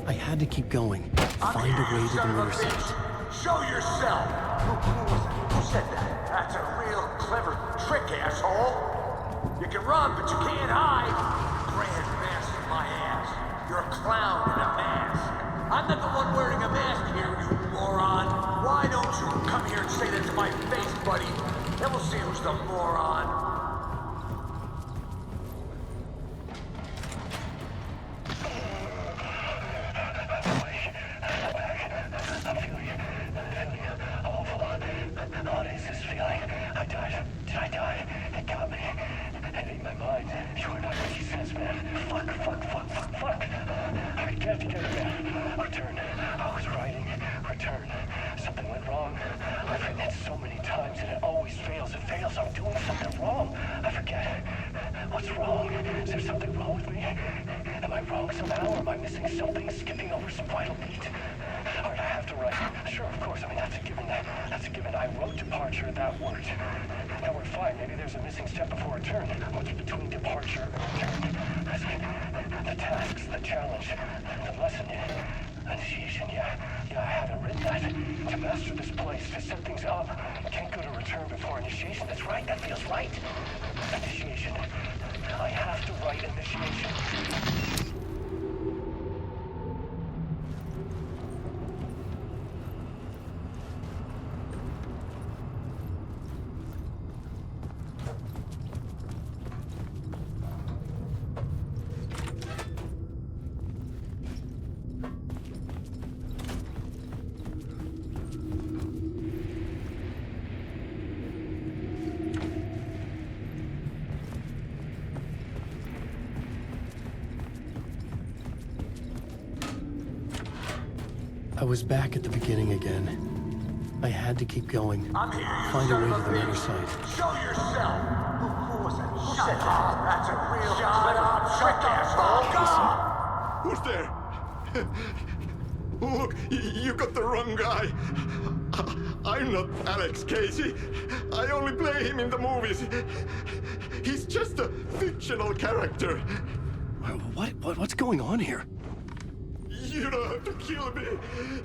I had to keep going. find a way to the mirror site. Show yourself! Who said that? That's a real clever trick, asshole! You can run, but you can't hide! Grand master my ass. You're a clown in a mask. I'm not the one wearing a mask here, you moron! Why don't you come here and say that to my face, buddy? Then we'll see who's the moron. What is this feeling? I died. Did I die? It got me. It ate my mind. You are not what he says, man. Fuck. I can't get it, man. Return. I was writing. Return. Something went wrong. I've written it so many times and it always fails. It fails. I'm doing something wrong. I forget. What's wrong? Is there something wrong with me? Am I wrong somehow? Or am I missing something? Skipping over some vital beat? Alright, I have to write. Sure, of course. I mean, that's a given. That's a given. I wrote departure, that worked. Now we're fine. Maybe there's a missing step before return. What's between departure and return? The tasks, the challenge, the lesson, initiation, yeah, I haven't written that. To master this place, to set things up. Can't go to return before initiation. That's right, that feels right. Initiation. I have to write initiation. I was back at the beginning again. I had to keep going. I'm here, you Find a son way of to the a mirror bitch. site. Show yourself! Who was that? Who said that? That's a real clever trick, asshole! Who's there? Look, you got the wrong guy. I'm not Alex Casey. I only play him in the movies. He's just a fictional character. What's going on here? You don't have to kill me.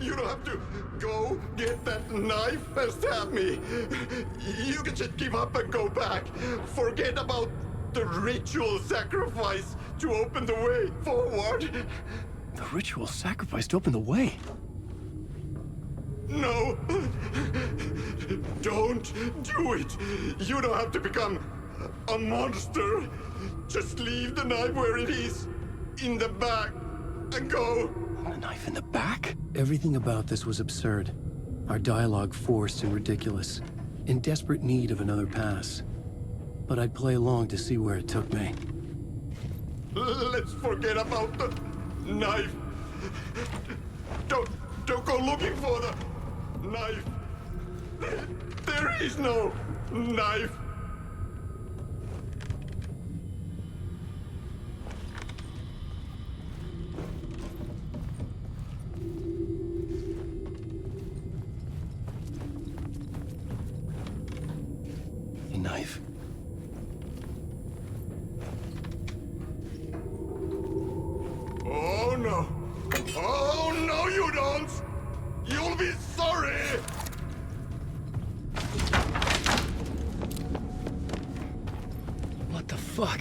You don't have to go get that knife and stab me. You can just give up and go back. Forget about the ritual sacrifice to open the way forward. The ritual sacrifice to open the way? No. Don't do it. You don't have to become a monster. Just leave the knife where it is, in the back, and go. A knife in the back? Everything about this was absurd. Our dialogue forced and ridiculous. In desperate need of another pass. But I'd play along to see where it took me. Let's forget about the knife. Don't go looking for the knife. There is no knife. Knife. Oh no! Oh no, you don't! You'll be sorry! What the fuck?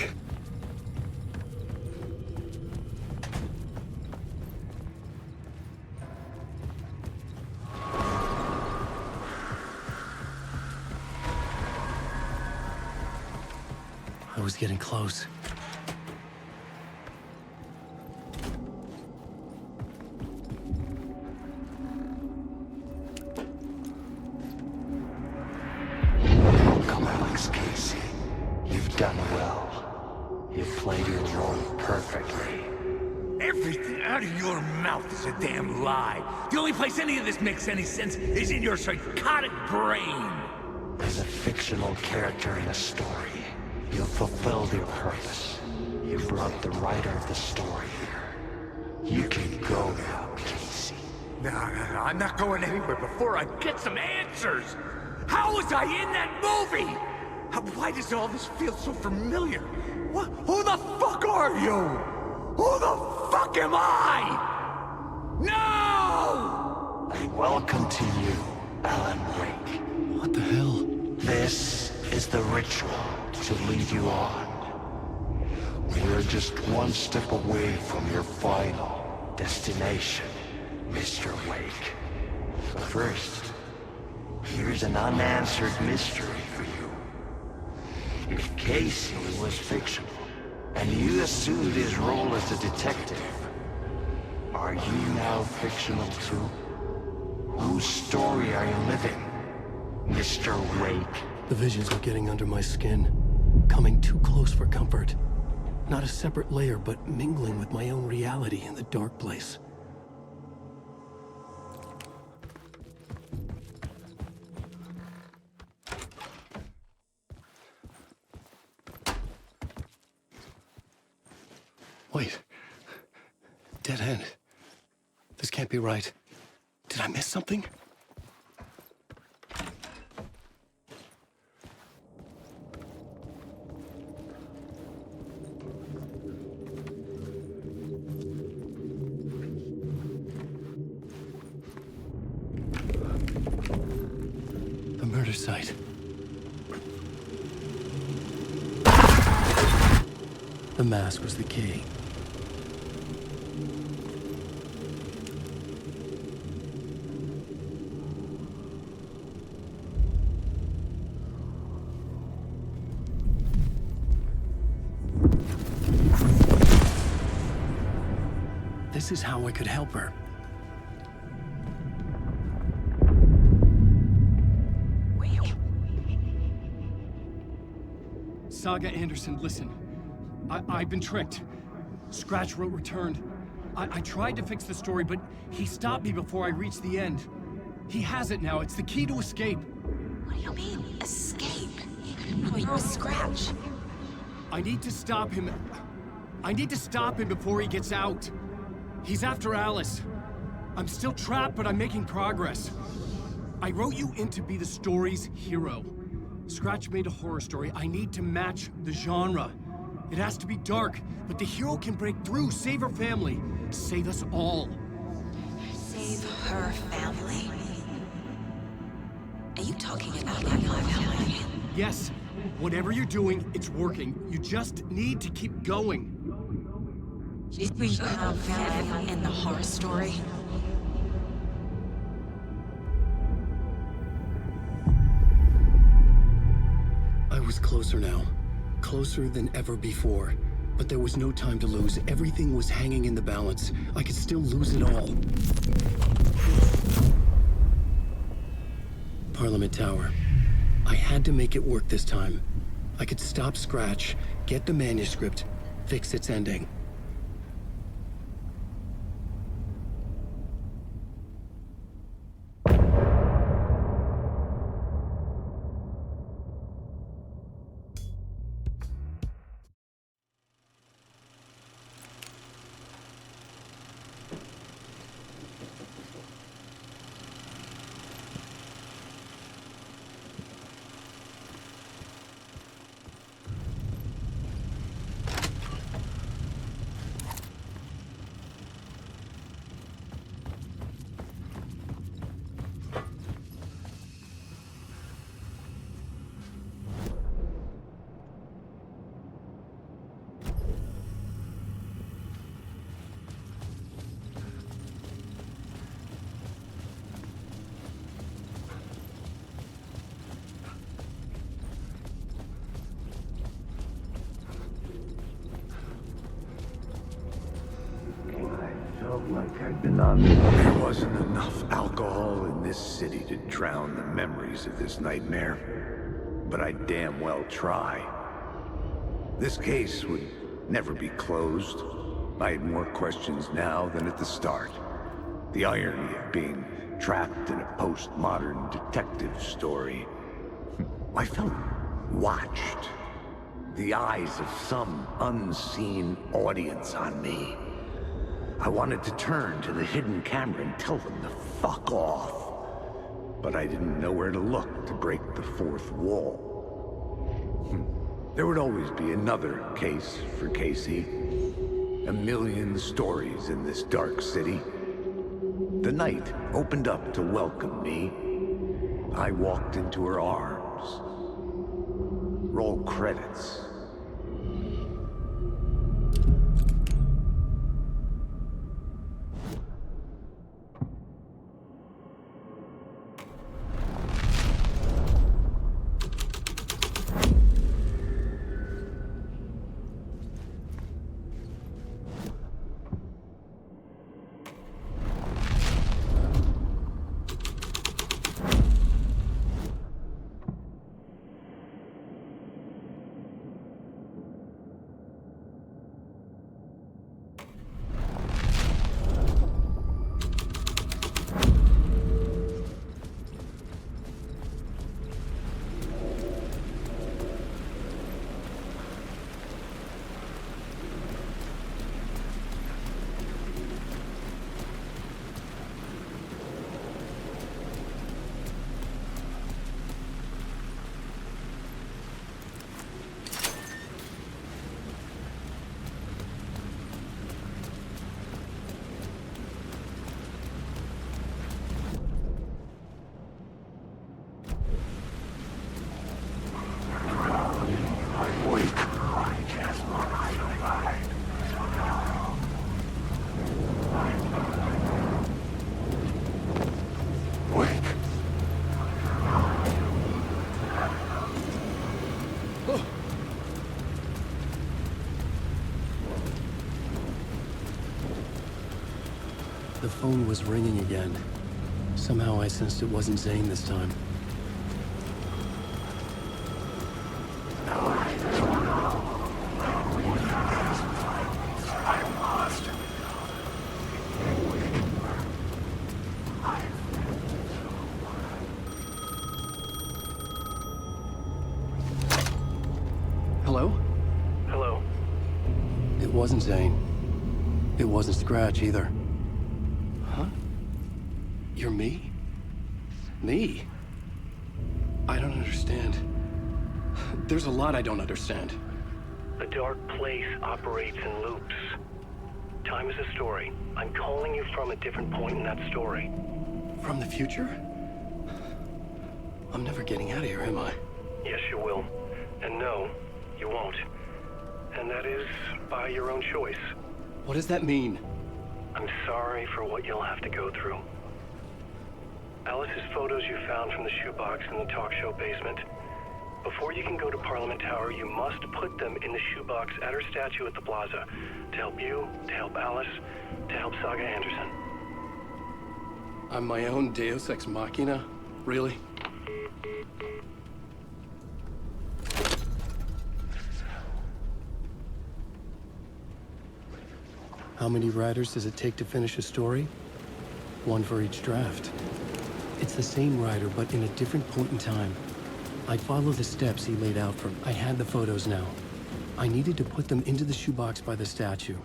I was getting close. Come, Alex Casey. You've done well. You've played your role perfectly. Everything out of your mouth is a damn lie. The only place any of this makes any sense is in your psychotic brain. As a fictional character in a story, you've fulfilled your purpose. You brought the writer of the story here. You can go now, Casey. No, I'm not going anywhere before I get some answers. How was I in that movie? Why does all this feel so familiar? Who the fuck are you? Who the fuck am I? No! Welcome to you, Alan Wake. What the hell? This is the ritual to lead you on. We're just one step away from your final destination, Mr. Wake. But first, here's an unanswered mystery for you. If Casey was fictional, and you assumed his role as a detective, are you now fictional too? Whose story are you living, Mr. Wake? The visions are getting under my skin, coming too close for comfort. Not a separate layer, but mingling with my own reality in the dark place. Wait. Dead end. This can't be right. Did I miss something? The murder site. The mask was the key. This is how I could help her. Saga Anderson, listen. I've been tricked. Scratch wrote returned. I tried to fix the story, but he stopped me before I reached the end. He has it now. It's the key to escape. What do you mean, escape? You're a Scratch. I need to stop him. I need to stop him before he gets out. He's after Alice. I'm still trapped, but I'm making progress. I wrote you in to be the story's hero. Scratch made a horror story. I need to match the genre. It has to be dark, but the hero can break through, save her family, save us all. Save her family? Are you talking about my family? Yes. Whatever you're doing, it's working. You just need to keep going. Did we have family in the horror story? I was closer now. Closer than ever before. But there was no time to lose. Everything was hanging in the balance. I could still lose it all. Parliament Tower. I had to make it work this time. I could stop Scratch, get the manuscript, fix its ending. Like I'd been on. There wasn't enough alcohol in this city to drown the memories of this nightmare. But I'd damn well try. This case would never be closed. I had more questions now than at the start. The irony of being trapped in a postmodern detective story. I felt watched. The eyes of some unseen audience on me. I wanted to turn to the hidden camera and tell them to fuck off. But I didn't know where to look to break the fourth wall. There would always be another case for Casey. A million stories in this dark city. The night opened up to welcome me. I walked into her arms. Roll credits. The phone was ringing again. Somehow I sensed it wasn't Zane this time. Hello? Hello. It wasn't Zane. It wasn't Scratch either. Huh? You're me? Me? I don't understand. There's a lot I don't understand. The dark place operates in loops. Time is a story. I'm calling you from a different point in that story. From the future? I'm never getting out of here, am I? Yes, you will. And no, you won't. And that is by your own choice. What does that mean? I'm sorry for what you'll have to go through. Alice's photos you found from the shoebox in the talk show basement. Before you can go to Parliament Tower, you must put them in the shoebox at her statue at the plaza. To help you, to help Alice, to help Saga Anderson. I'm my own Deus Ex Machina? Really? How many writers does it take to finish a story? One for each draft. It's the same writer, but in a different point in time. I'd follow the steps he laid out for me. I had the photos now. I needed to put them into the shoebox by the statue.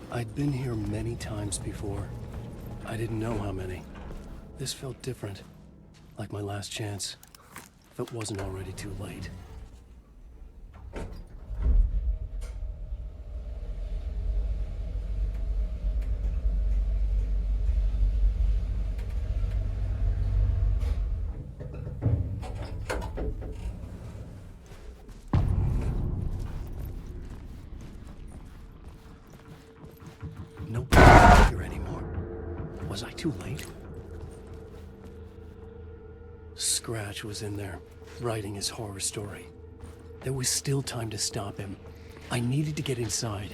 I'd been here many times before. I didn't know how many. This felt different, like my last chance, if it wasn't already too late. Was I too late? Scratch was in there, writing his horror story. There was still time to stop him. I needed to get inside.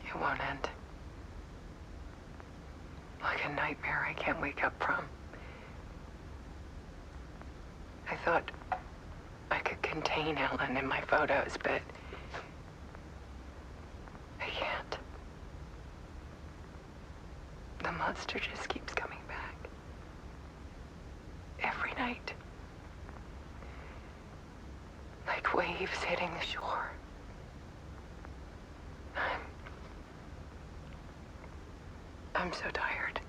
It won't end. Like a nightmare I can't wake up from. I thought I could contain Ellen in my photos, but I can't. The monster just keeps coming back. Every night. Like waves hitting the shore. I'm so tired.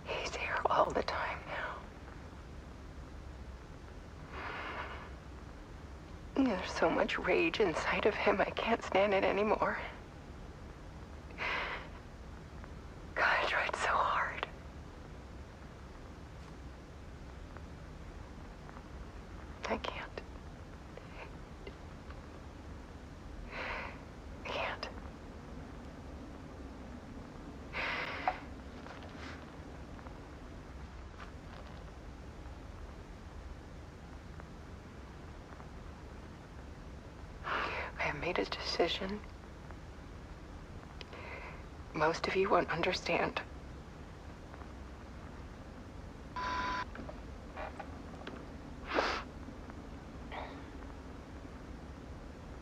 He's here all the time now. There's so much rage inside of him, I can't stand it anymore. God, I tried so hard. I can't. I have made a decision. Most of you won't understand.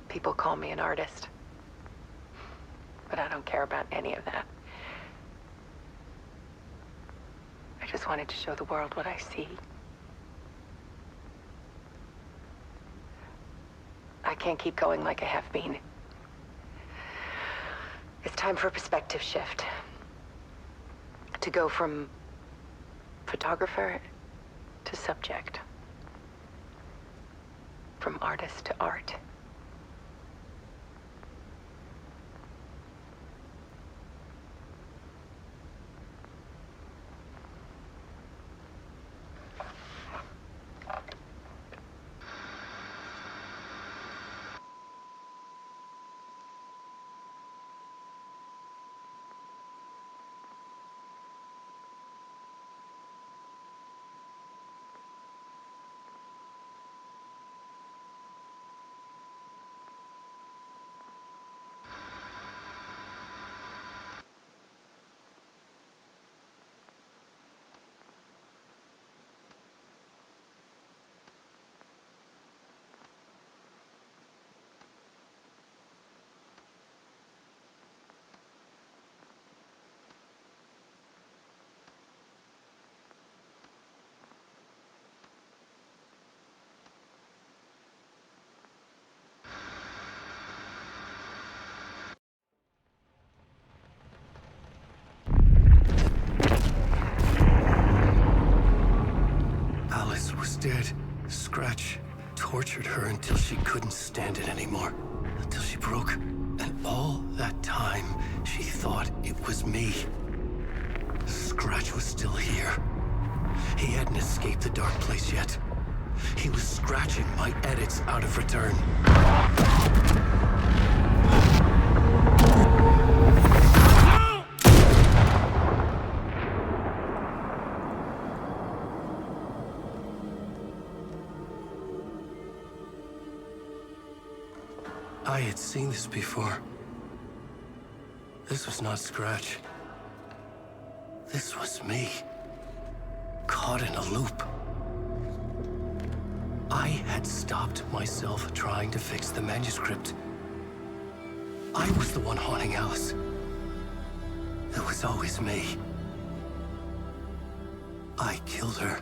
People call me an artist, but I don't care about any of that. I just wanted to show the world what I see. I can't keep going like I have been. It's time for a perspective shift. To go from photographer to subject. From artist to art. Alice was dead. Scratch tortured her until she couldn't stand it anymore. Until she broke. And all that time, she thought it was me. Scratch was still here. He hadn't escaped the dark place yet. He was scratching my edits out of return. I had seen this before. This was not Scratch. This was me. Caught in a loop. I had stopped myself trying to fix the manuscript. I was the one haunting Alice. It was always me. I killed her.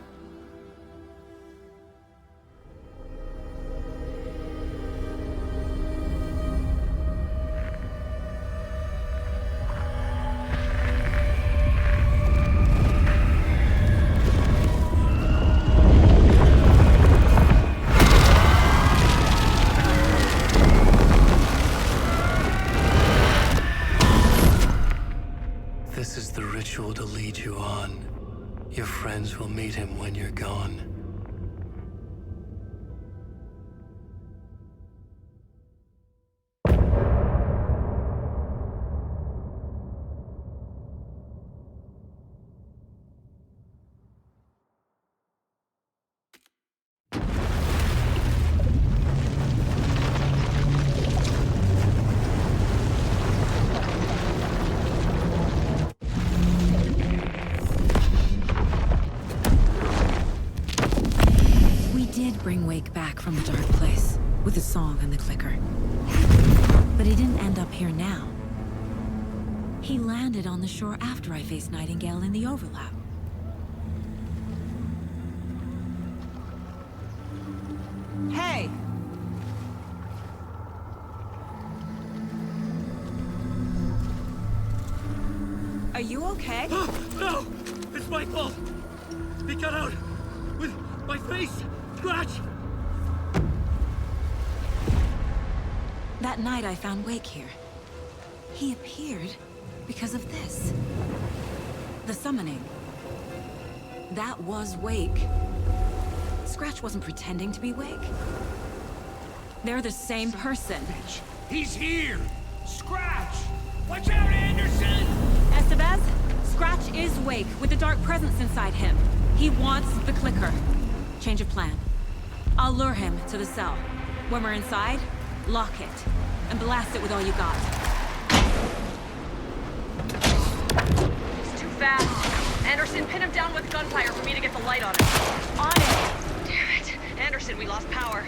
This is the ritual to lead you on. Your friends will meet him when you're gone. Bring Wake back from the dark place with the song and the clicker. But he didn't end up here now. He landed on the shore after I faced Nightingale in the overlap. Hey! Are you okay? No! It's my fault! He got out with my face! Scratch! That night I found Wake here. He appeared because of this. The summoning. That was Wake. Scratch wasn't pretending to be Wake. They're the same person. He's here! Scratch! Watch out, Anderson! Estevez, Scratch is Wake with the dark presence inside him. He wants the clicker. Change of plan. I'll lure him to the cell. When we're inside, lock it, and blast it with all you got. He's too fast. Anderson, pin him down with gunfire for me to get the light on him. On it! Damn it. Anderson, we lost power.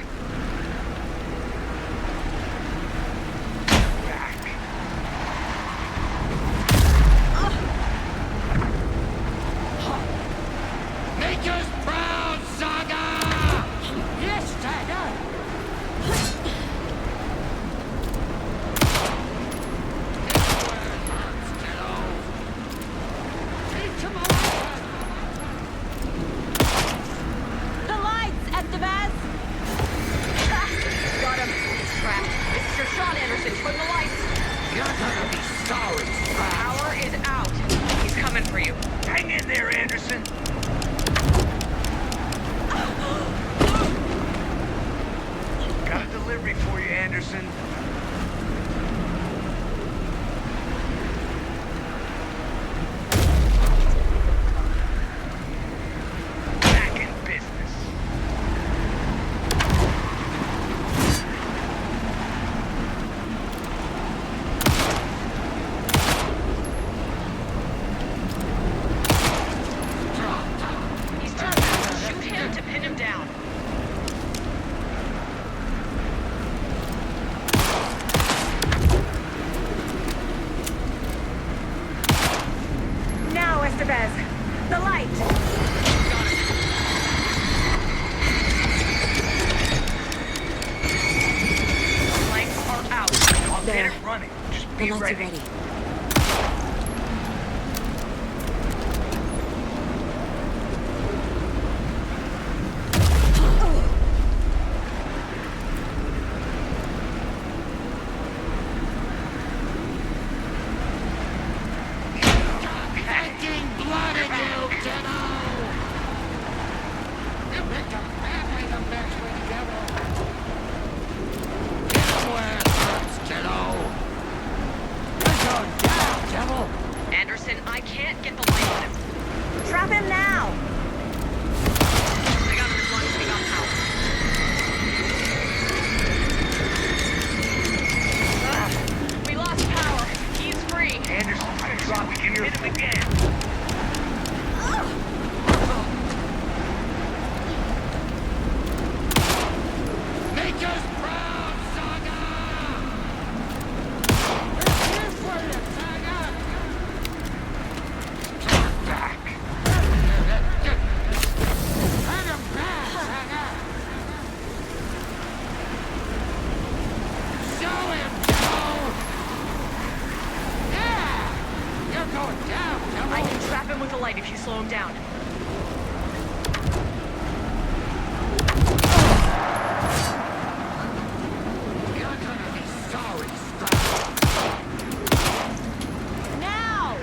Make us proud, Saga! Yes, Saga! The lights, Estevez! Got him. Trapped. This is your shot, Anderson. Turn the lights. You're gonna be sorry, Scratch. Power is out. He's coming for you. Hang in there, Anderson. Got a delivery for you, Anderson. Back in business. He's turned. Shoot him to pin him down. Now, Estevez! The light! Lights are out. I'll There. get it running. Just The be lights ready. are ready. Fucking bloody you, kiddo! You picked a bad way to mess with devil. Get him where it hurts, kiddo! You're going down, devil! Anderson, I can't get the light on him. Trap him now! I got him as long as we got power. We lost power. He's free. Anderson's gonna drop it. Hit him again. Make us proud, Saga! We're here for you, Saga! Talk back. Bring him back, Saga! Show him, Joe! Yeah! You're going down, Joe! I can trap him with the light if you slow him down. You're gonna be sorry, Scratch! Now!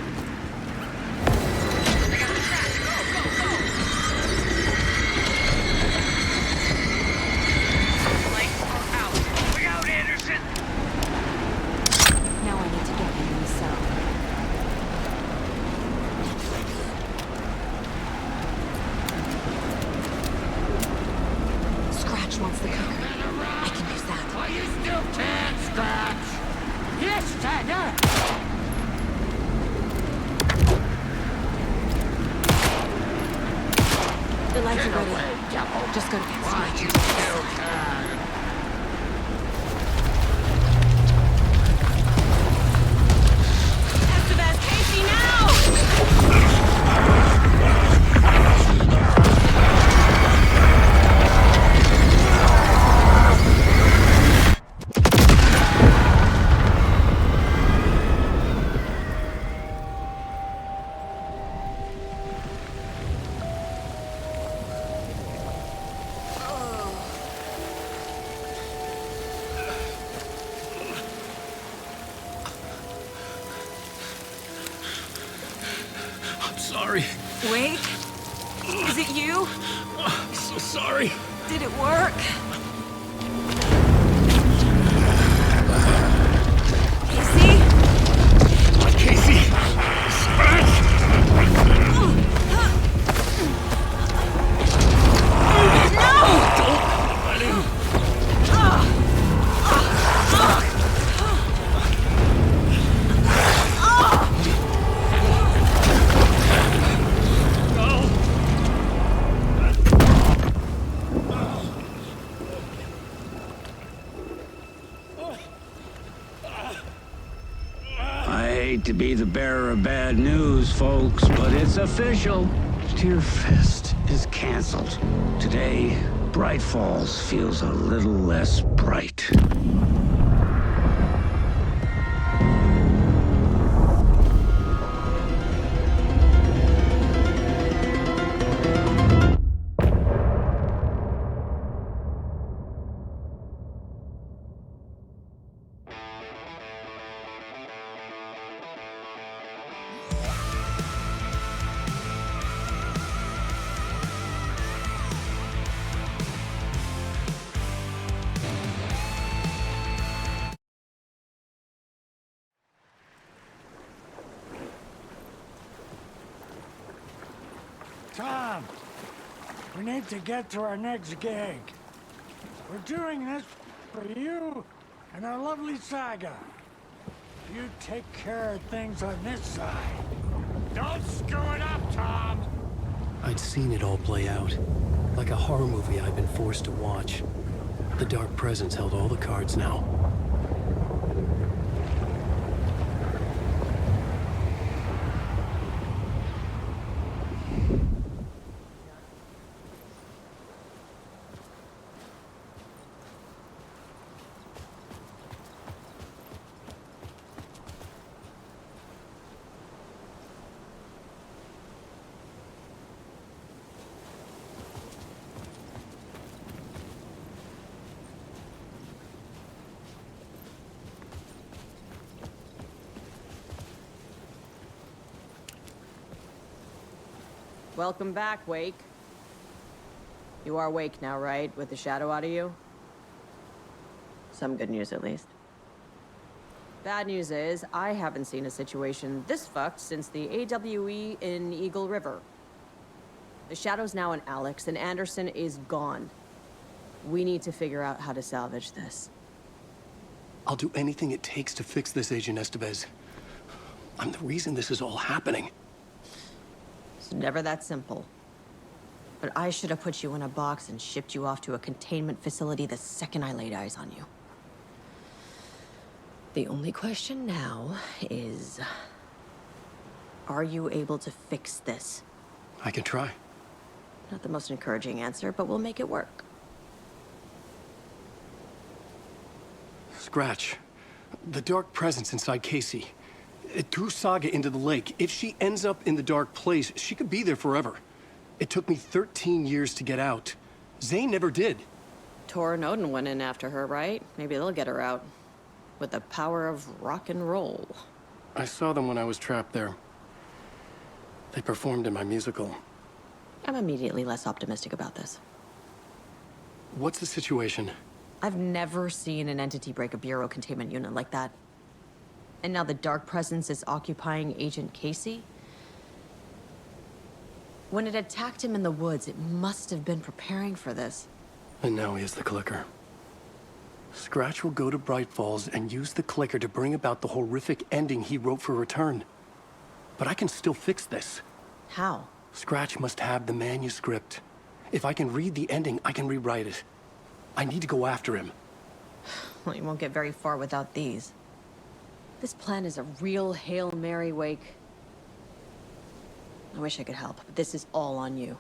The lights are ready. Just go to Casey. Casey, now! Sorry. Wake? Is it you? I'm so sorry. Did it work? Casey? Casey! Scratch! To be the bearer of bad news, folks, but it's official. Tear Fest is canceled. Today, Bright Falls feels a little less bright. Tom, we need to get to our next gig. We're doing this for you and our lovely saga. You take care of things on this side. Don't screw it up, Tom! I'd seen it all play out. Like a horror movie I'd been forced to watch. The Dark Presence held all the cards now. Welcome back, Wake. You are Wake now, right? With the shadow out of you? Some good news, at least. Bad news is, I haven't seen a situation this fucked since the AWE in Eagle River. The shadow's now in Alex, and Anderson is gone. We need to figure out how to salvage this. I'll do anything it takes to fix this, Agent Estevez. I'm the reason this is all happening. It's never that simple. But I should have put you in a box and shipped you off to a containment facility the second I laid eyes on you. The only question now is... are you able to fix this? I can try. Not the most encouraging answer, but we'll make it work. Scratch. The Dark Presence inside Casey. It threw Saga into the lake. If she ends up in the Dark Place, she could be there forever. It took me 13 years to get out. Zane never did. Tor and Odin went in after her, right? Maybe they'll get her out. With the power of rock and roll. I saw them when I was trapped there. They performed in my musical. I'm immediately less optimistic about this. What's the situation? I've never seen an entity break a bureau containment unit like that. And now the Dark Presence is occupying Agent Casey? When it attacked him in the woods, it must have been preparing for this. And now he has the clicker. Scratch will go to Bright Falls and use the clicker to bring about the horrific ending he wrote for Return. But I can still fix this. How? Scratch must have the manuscript. If I can read the ending, I can rewrite it. I need to go after him. Well, you won't get very far without these. This plan is a real Hail Mary, Wake. I wish I could help, but this is all on you.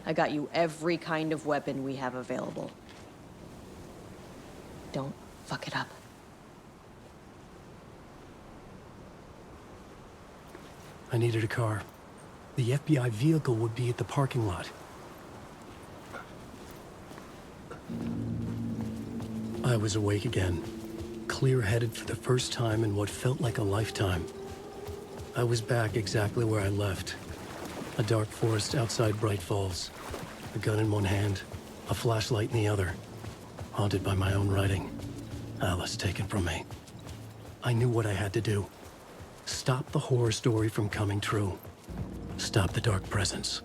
I got you every kind of weapon we have available. Don't fuck it up. I needed a car. The FBI vehicle would be at the parking lot. I was awake again, clear-headed for the first time in what felt like a lifetime. I was back exactly where I left. A dark forest outside Bright Falls. A gun in one hand, a flashlight in the other. Haunted by my own writing. Alice taken from me. I knew what I had to do. Stop the horror story from coming true. Stop the dark presence.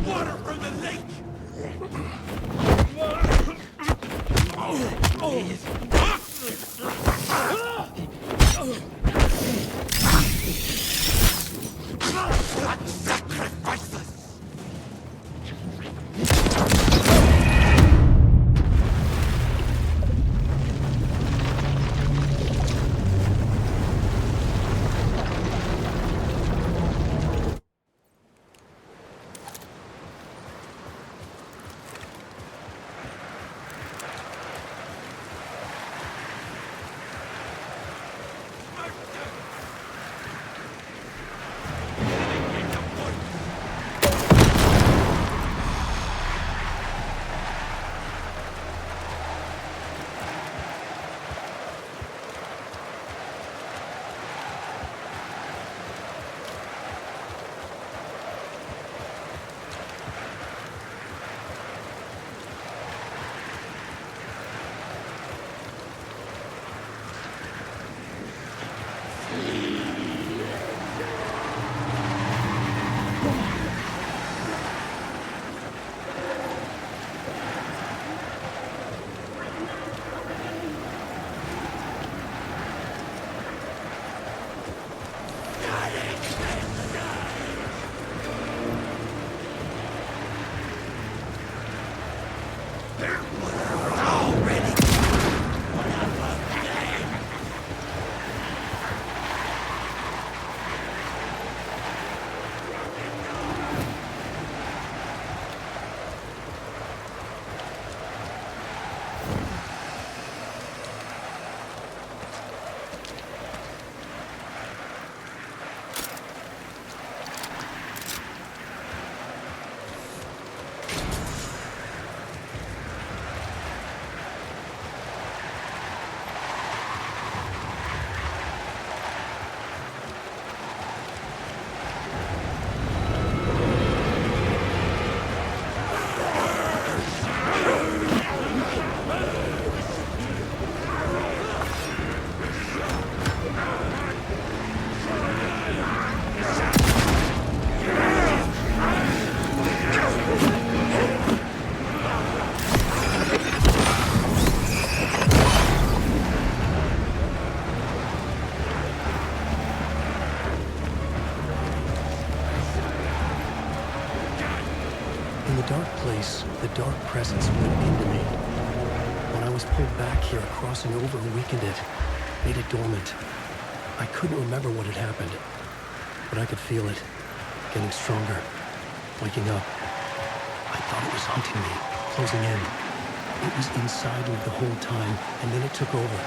Water from the lake! The dark presence went into me. When I was pulled back here, crossing over weakened it, made it dormant. I couldn't remember what had happened, but I could feel it, getting stronger, waking up. I thought it was hunting me, closing in. It was inside me the whole time, and then it took over.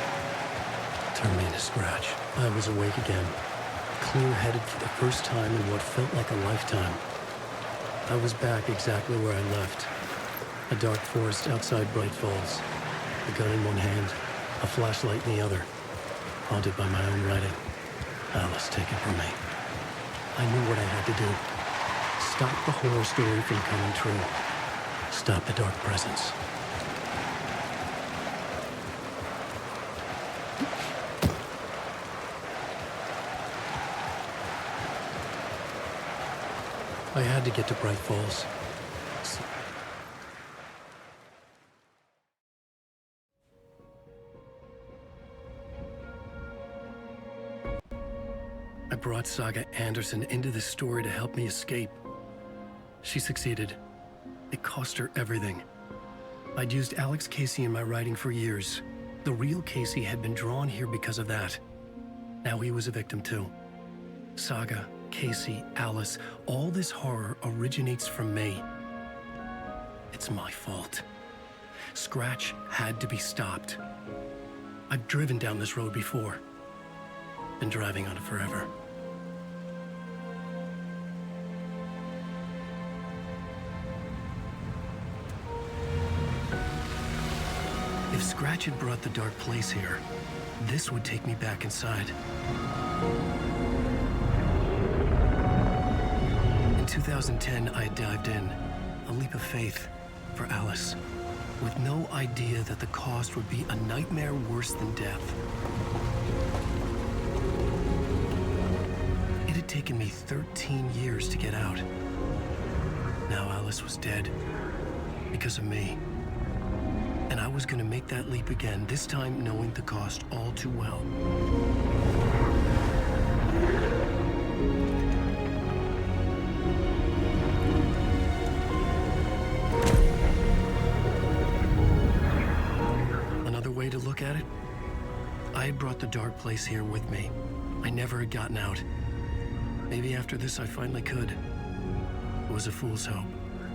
Turned me into scratch. I was awake again, clear-headed for the first time in what felt like a lifetime. I was back exactly where I left. A dark forest outside Bright Falls. A gun in one hand, a flashlight in the other. Haunted by my own writing. Alice taken from me. I knew what I had to do. Stop the horror story from coming true. Stop the dark presence. I had to get to Bright Falls. brought Saga Anderson into this story to help me escape. She succeeded. It cost her everything. I'd used Alex Casey in my writing for years. The real Casey had been drawn here because of that. Now he was a victim too. Saga, Casey, Alice, all this horror originates from me. It's my fault. Scratch had to be stopped. I've driven down this road before. Been driving on it forever. If Scratch had brought the dark place here, this would take me back inside. In 2010, I dived in, a leap of faith for Alice, with no idea that the cost would be a nightmare worse than death. It had taken me 13 years to get out. Now Alice was dead, because of me. And I was gonna make that leap again, this time knowing the cost all too well. Another way to look at it, I had brought the dark place here with me. I never had gotten out. Maybe after this I finally could. It was a fool's hope.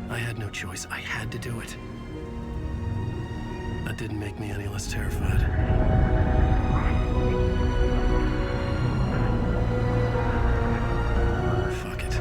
I had no choice. I had to do it. That didn't make me any less terrified. Fuck it.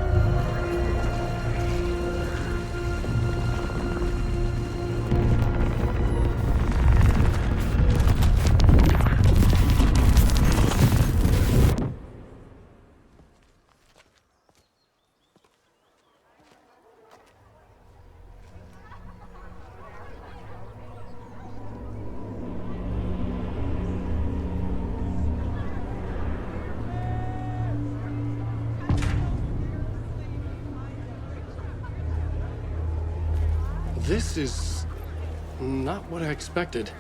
This is not what I expected.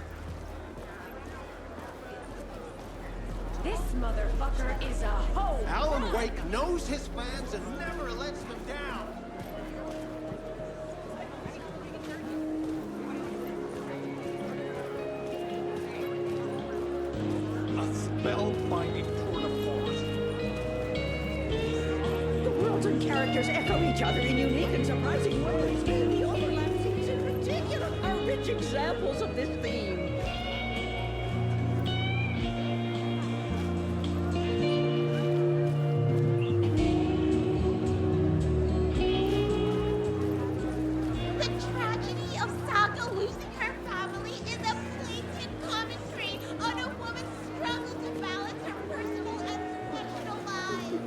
This motherfucker is a hoe! Alan Wake knows his fans and never lets them down! A spellbinding tour de force. The worlds and characters echo each other in unique and surprising ways. The overlap seems in particular are rich examples of this theme. The tragedy of Saga losing her family is a blatant commentary on a woman's struggle to balance her personal and professional lives.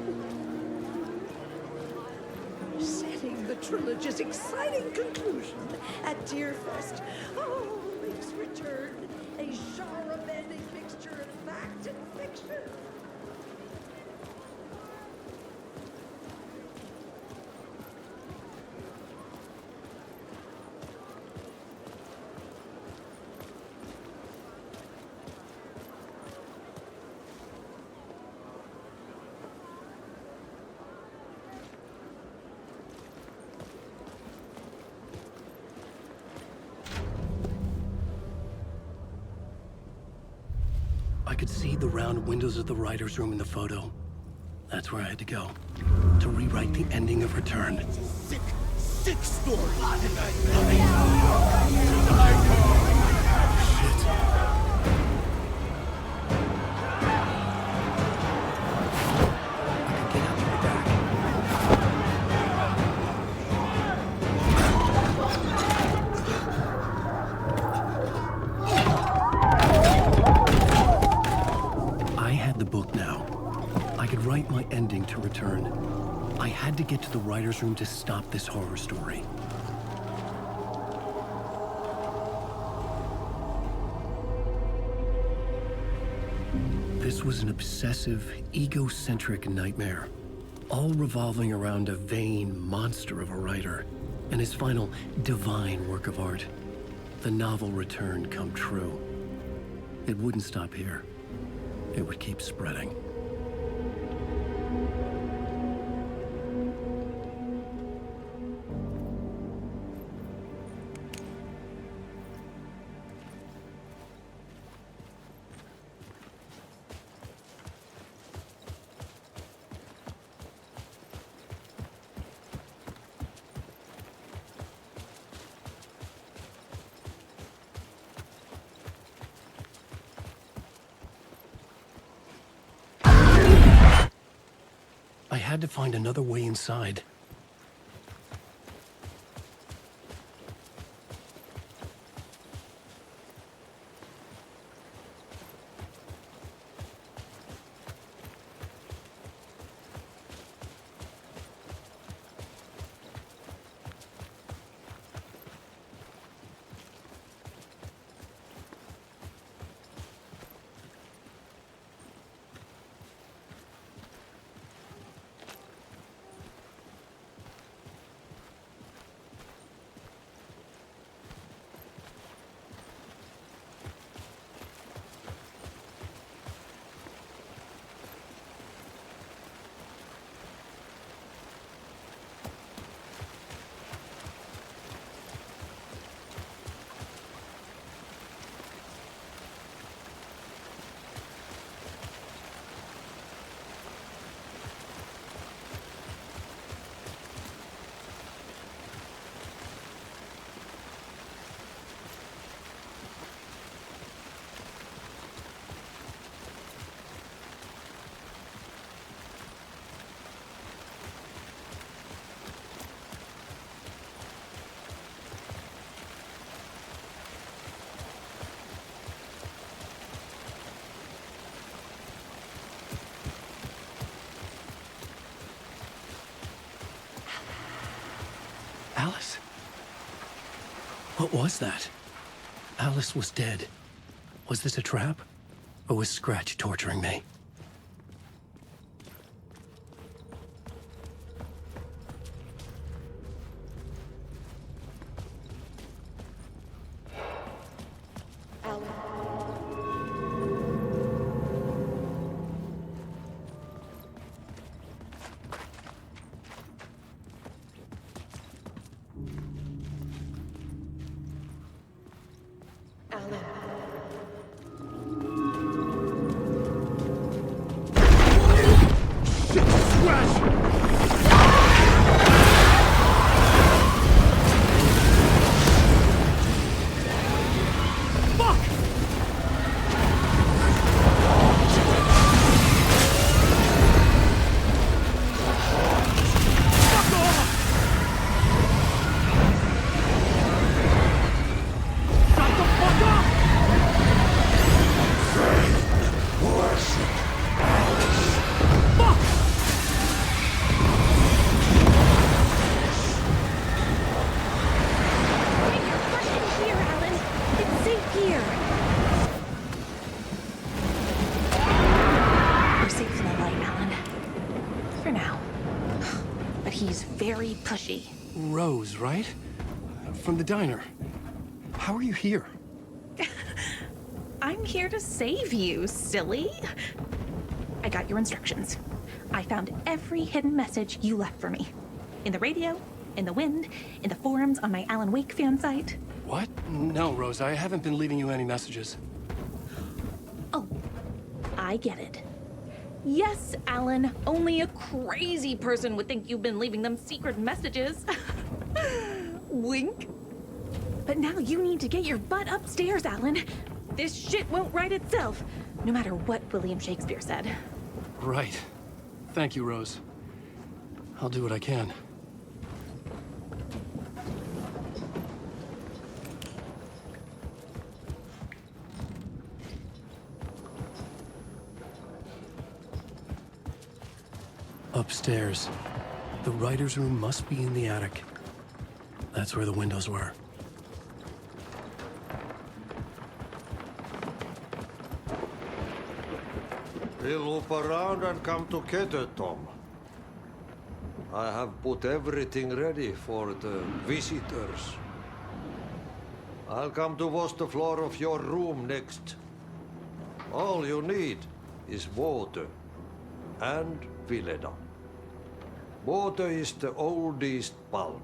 Setting the trilogy's exciting conclusion at Deerfest. Oh, Wake's return. A genre-bending mixture of fact and fiction. I could see the round windows of the writer's room in the photo. That's where I had to go, to rewrite the ending of Return. Sick story! Write my ending to Return. I had to get to the writer's room to stop this horror story. This was an obsessive, egocentric nightmare, all revolving around a vain monster of a writer and his final divine work of art, the novel Return come true. It wouldn't stop here. It would keep spreading. had to find another way inside. Alice? What was that? Alice was dead. Was this a trap? Or was Scratch torturing me? Very pushy. Rose, right? From the diner. How are you here? I'm here to save you, silly. I got your instructions. I found every hidden message you left for me. In the radio, in the wind, in the forums on my Alan Wake fan site. What? No, Rose, I haven't been leaving you any messages. Oh, I get it. Yes, Alan, only a crazy person would think you've been leaving them secret messages. Wink. But now you need to get your butt upstairs, Alan. This shit won't right itself, no matter what William Shakespeare said. Right. Thank you, Rose. I'll do what I can. Upstairs. The writer's room must be in the attic. That's where the windows were. We'll loop around and come together, Tom. I have put everything ready for the visitors. I'll come to wash the floor of your room next. All you need is water and Vileda. Water is the oldest bulb.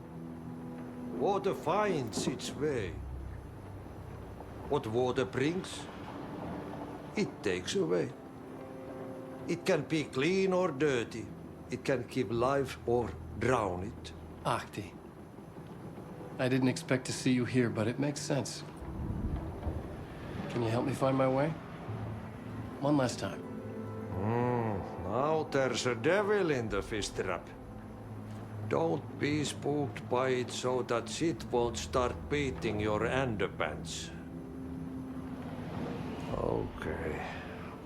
Water finds its way. What water brings, it takes away. It can be clean or dirty. It can keep life or drown it. Ahti. I didn't expect to see you here, but it makes sense. Can you help me find my way? One last time. Now there's a devil in the fish trap. Don't be spooked by it so that it won't start beating your underpants. Okay.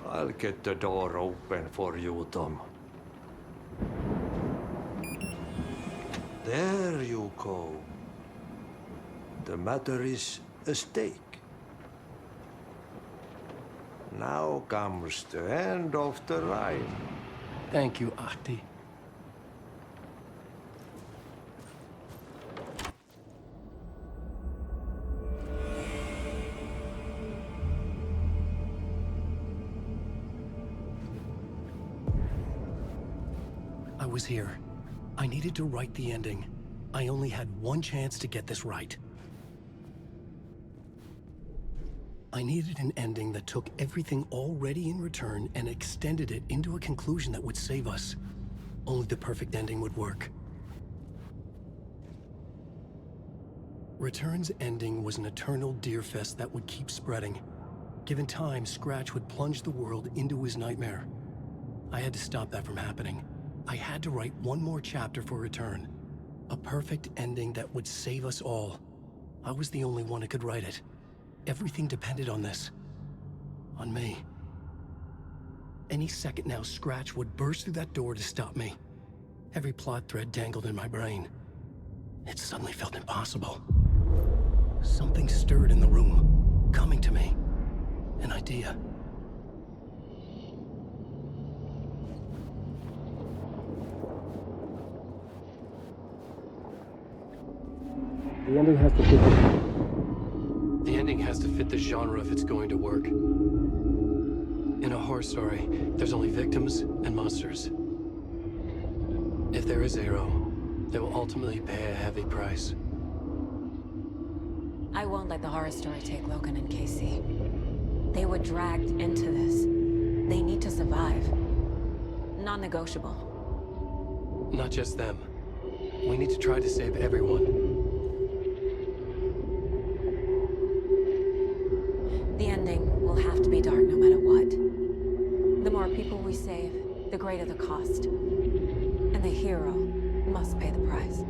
I'll get the door open for you, Tom. There you go. The matter is a stake. Now comes the end of the ride. Thank you, Ahti. I was here. I needed to write the ending. I only had one chance to get this right. I needed an ending that took everything already in return and extended it into a conclusion that would save us. Only the perfect ending would work. Return's ending was an eternal Deerfest that would keep spreading. Given time, Scratch would plunge the world into his nightmare. I had to stop that from happening. I had to write one more chapter for Return. A perfect ending that would save us all. I was the only one who could write it. Everything depended on this. On me. Any second now, Scratch would burst through that door to stop me. Every plot thread dangled in my brain. It suddenly felt impossible. Something stirred in the room, coming to me. An idea. The ending has to fit the genre if it's going to work. In a horror story, there's only victims and monsters. If there is Arrow, they will ultimately pay a heavy price. I won't let the horror story take Logan and Casey. They were dragged into this. They need to survive. Non-negotiable. Not just them. We need to try to save everyone. The ending will have to be dark no matter what. The more people we save, the greater the cost. And the hero must pay the price.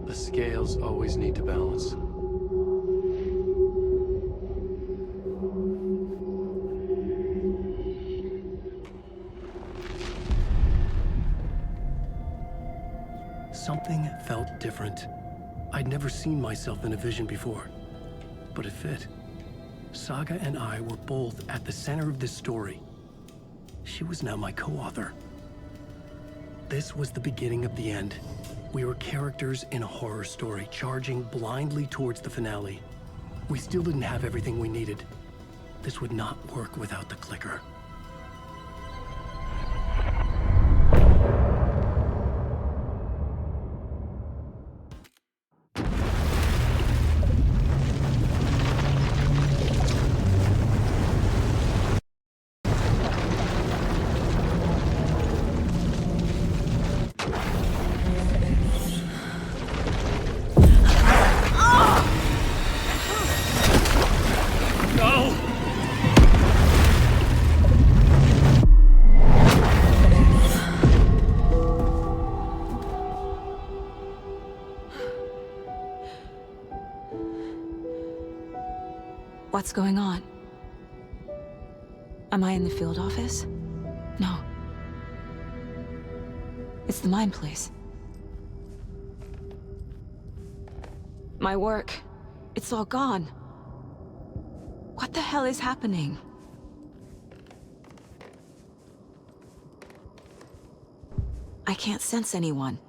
The scales always need to balance. Something felt different. I'd never seen myself in a vision before, but it fit. Saga and I were both at the center of this story. She was now my co-author. This was the beginning of the end. We were characters in a horror story, charging blindly towards the finale. We still didn't have everything we needed. This would not work without the clicker. What's going on? Am I in the field office? No. It's the mine place. My work. It's all gone. What the hell is happening? I can't sense anyone.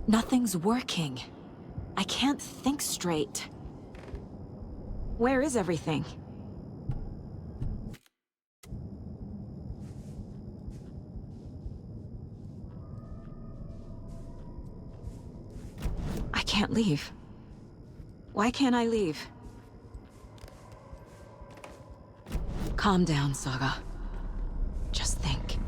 Nothing's working. I can't think straight. Where is everything? I can't leave. Why can't I leave? Calm down, Saga. Just think.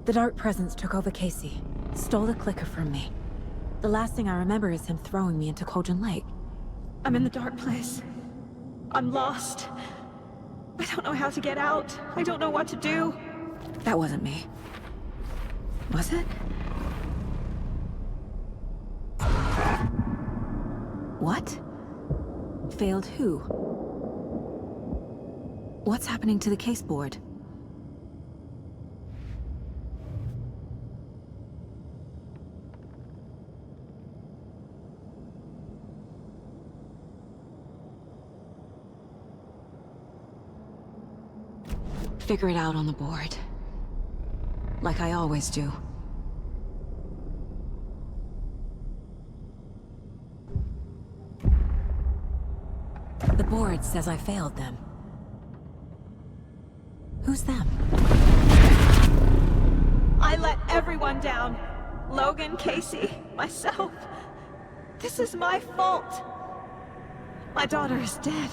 The Dark Presence took over Casey, stole the clicker from me. The last thing I remember is him throwing me into Cauldron Lake. I'm in the dark place. I'm lost. I don't know how to get out. I don't know what to do. That wasn't me. Was it? What? Failed who? What's happening to the case board? Figure it out on the board. Like I always do. The board says I failed them. Who's them? I let everyone down. Logan, Casey, myself. This is my fault. My daughter is dead.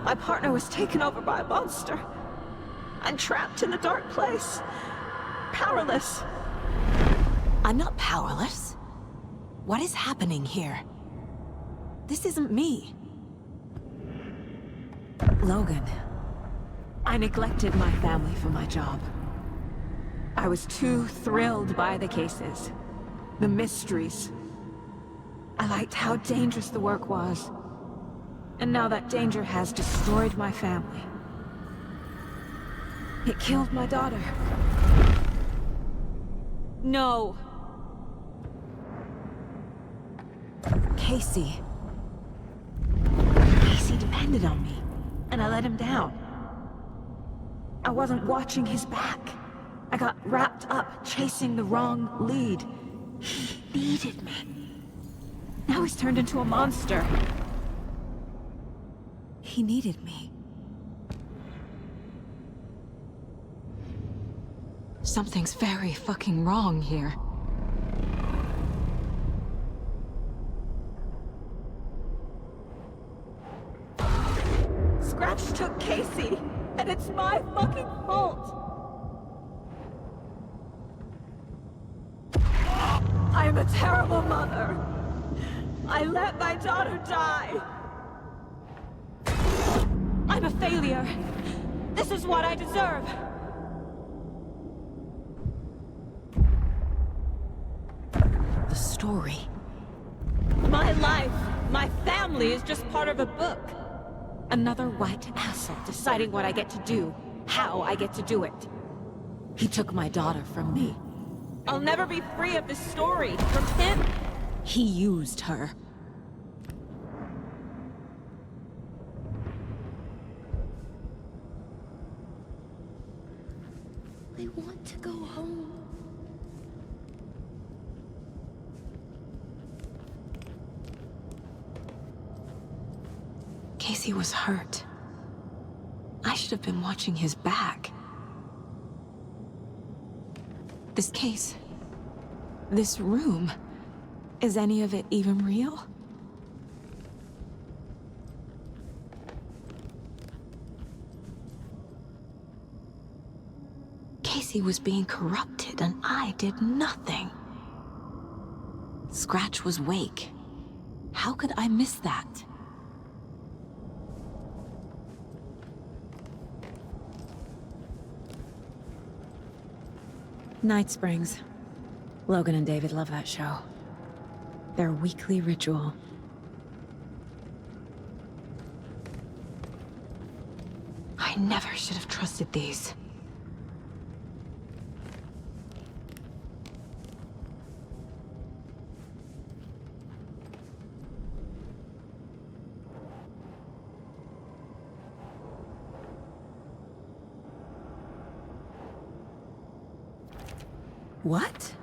My partner was taken over by a monster. I'm trapped in the dark place. Powerless. I'm not powerless. What is happening here? This isn't me. Logan, I neglected my family for my job. I was too thrilled by the cases, the mysteries. I liked how dangerous the work was. And now that danger has destroyed my family. It killed my daughter. No. Casey. Casey depended on me, and I let him down. I wasn't watching his back. I got wrapped up chasing the wrong lead. He needed me. Now he's turned into a monster. He needed me. Something's very fucking wrong here. Scratch took Casey, and it's my fucking fault. I am a terrible mother. I let my daughter die. I'm a failure. This is what I deserve. The story. My life, my family is just part of a book. Another white asshole deciding what I get to do, how I get to do it. He took my daughter from me. I'll never be free of this story from him. He used her. I want to go home. Casey was hurt. I should have been watching his back. This case, this room, is any of it even real? Casey was being corrupted and I did nothing. Scratch was Wake. How could I miss that? Night Springs. Logan and David love that show. Their weekly ritual. I never should have trusted these. What?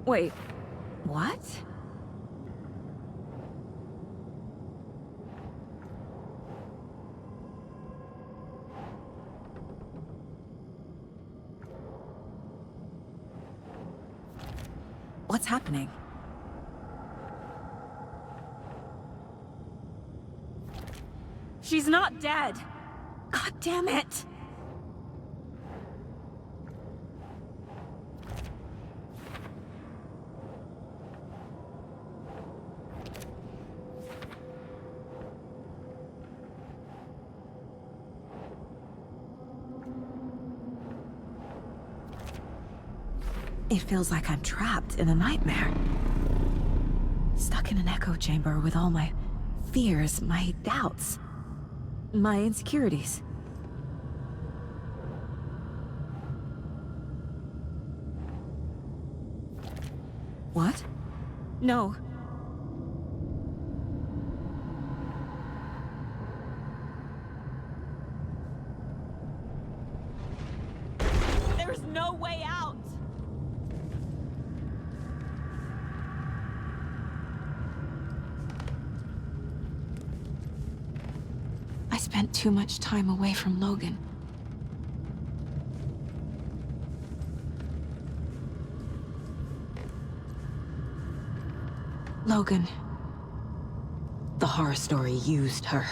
Wait, what? What's happening? She's not dead. God damn it. It feels like I'm trapped in a nightmare. Stuck in an echo chamber with all my fears, my doubts, my insecurities. What? No. There's no way out. I spent too much time away from Logan. Logan. The horror story used her.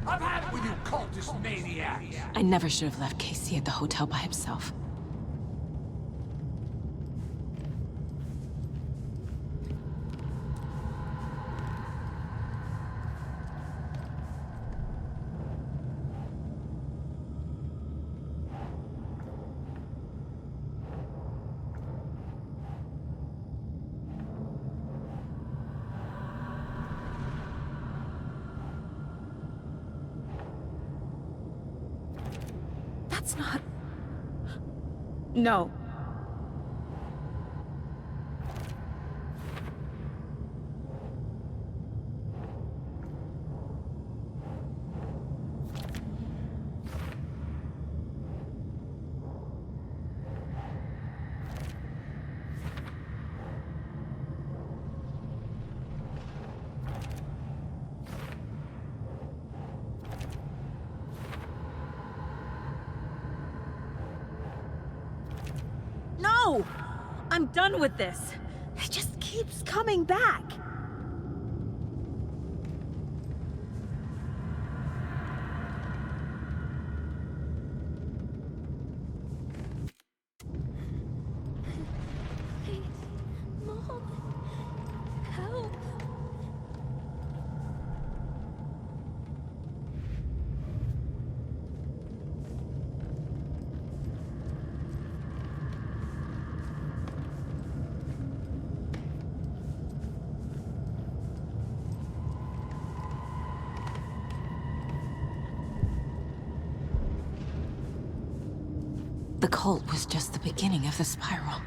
I've had it with you cultist maniacs! I never should have left Casey at the hotel by himself. That's not... No. No! I'm done with this. It just keeps coming back. Mom, help. The cult was just the beginning of the spiral.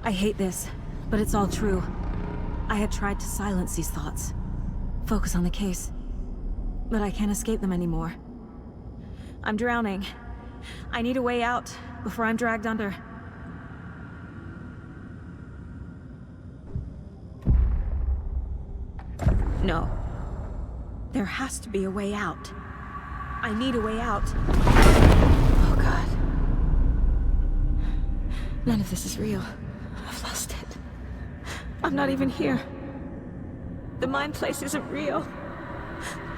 I hate this, but it's all true. I had tried to silence these thoughts. Focus on the case. But I can't escape them anymore. I'm drowning. I need a way out before I'm dragged under. No. There has to be a way out. I need a way out. Oh God. None of this is real. I've lost it. I'm not even here. The mind place isn't real.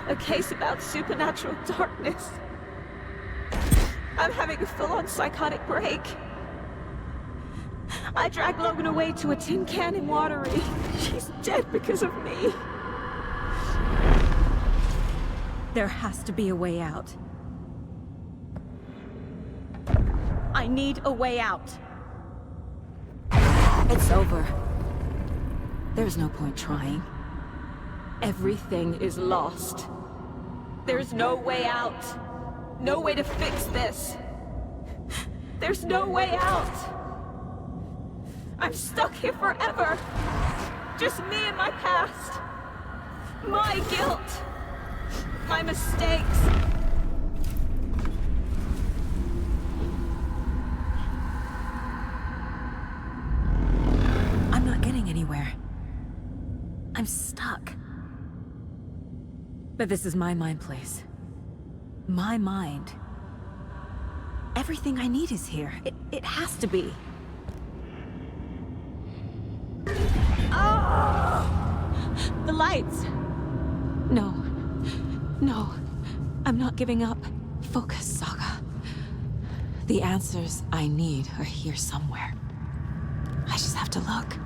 A case about supernatural darkness. I'm having a full-on psychotic break. I dragged Logan away to a tin can in Watery. She's dead because of me. There has to be a way out. I need a way out. It's over. There's no point trying. Everything is lost. There's no way out. No way to fix this. There's no way out. I'm stuck here forever. Just me and my past. My guilt. My mistakes. But this is my mind place. My mind. Everything I need is here. It has to be. The lights! No. No. I'm not giving up. Focus, Saga. The answers I need are here somewhere. I just have to look.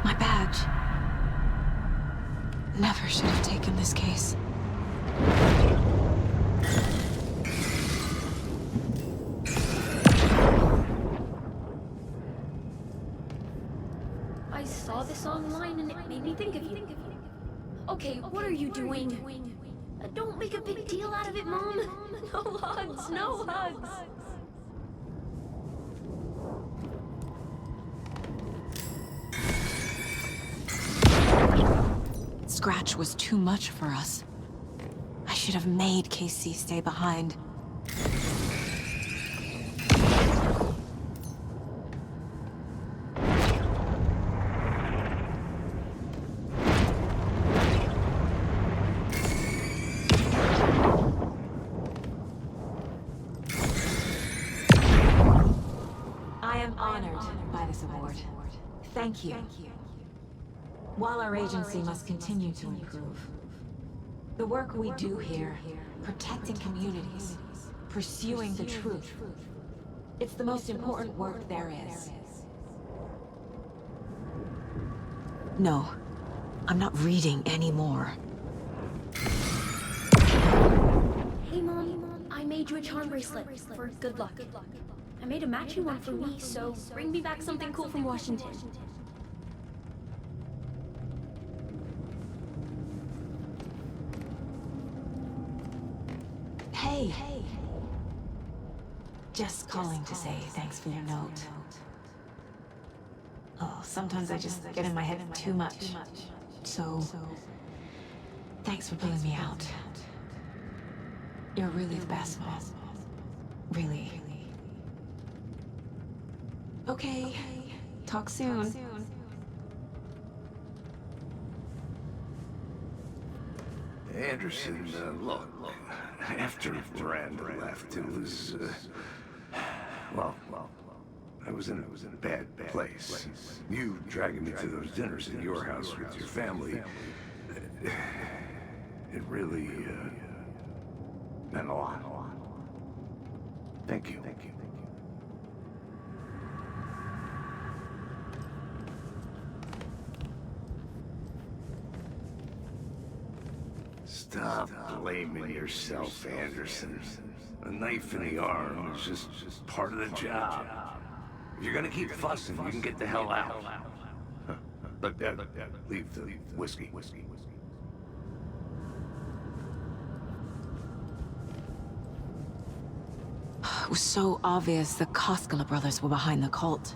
My badge. Never should have taken this case. I saw this online and it made me think of you. Okay, what are you doing? Don't make a big deal out of it, Mom. No hugs, no hugs. Scratch was too much for us. I should have made Casey stay behind. I am honored by this award. Thank you. While our agency must continue to improve, the work we do here, protecting communities, pursuing the truth, it's the most important work there is. No, I'm not reading anymore. Hey, Mom, I made you a charm bracelet for good luck. I made a matching one for me, so bring me back something cool from Washington. Hey. Just calling to say thanks for your note. Oh, sometimes I just get in my head too much. So, thanks for pulling me out. You're really the best, Mom. Really. Okay. Talk soon. Anderson, look, after Miranda left, it was, well, I was in a bad place. You dragging me to those dinners at your house with your family, it really, meant a lot. Thank you. Stop blaming yourself, Anderson. A knife in the arm is just part of the job. If you're gonna keep fussing, you can get the hell out. But leave the whiskey. It was so obvious the Koskela brothers were behind the cult.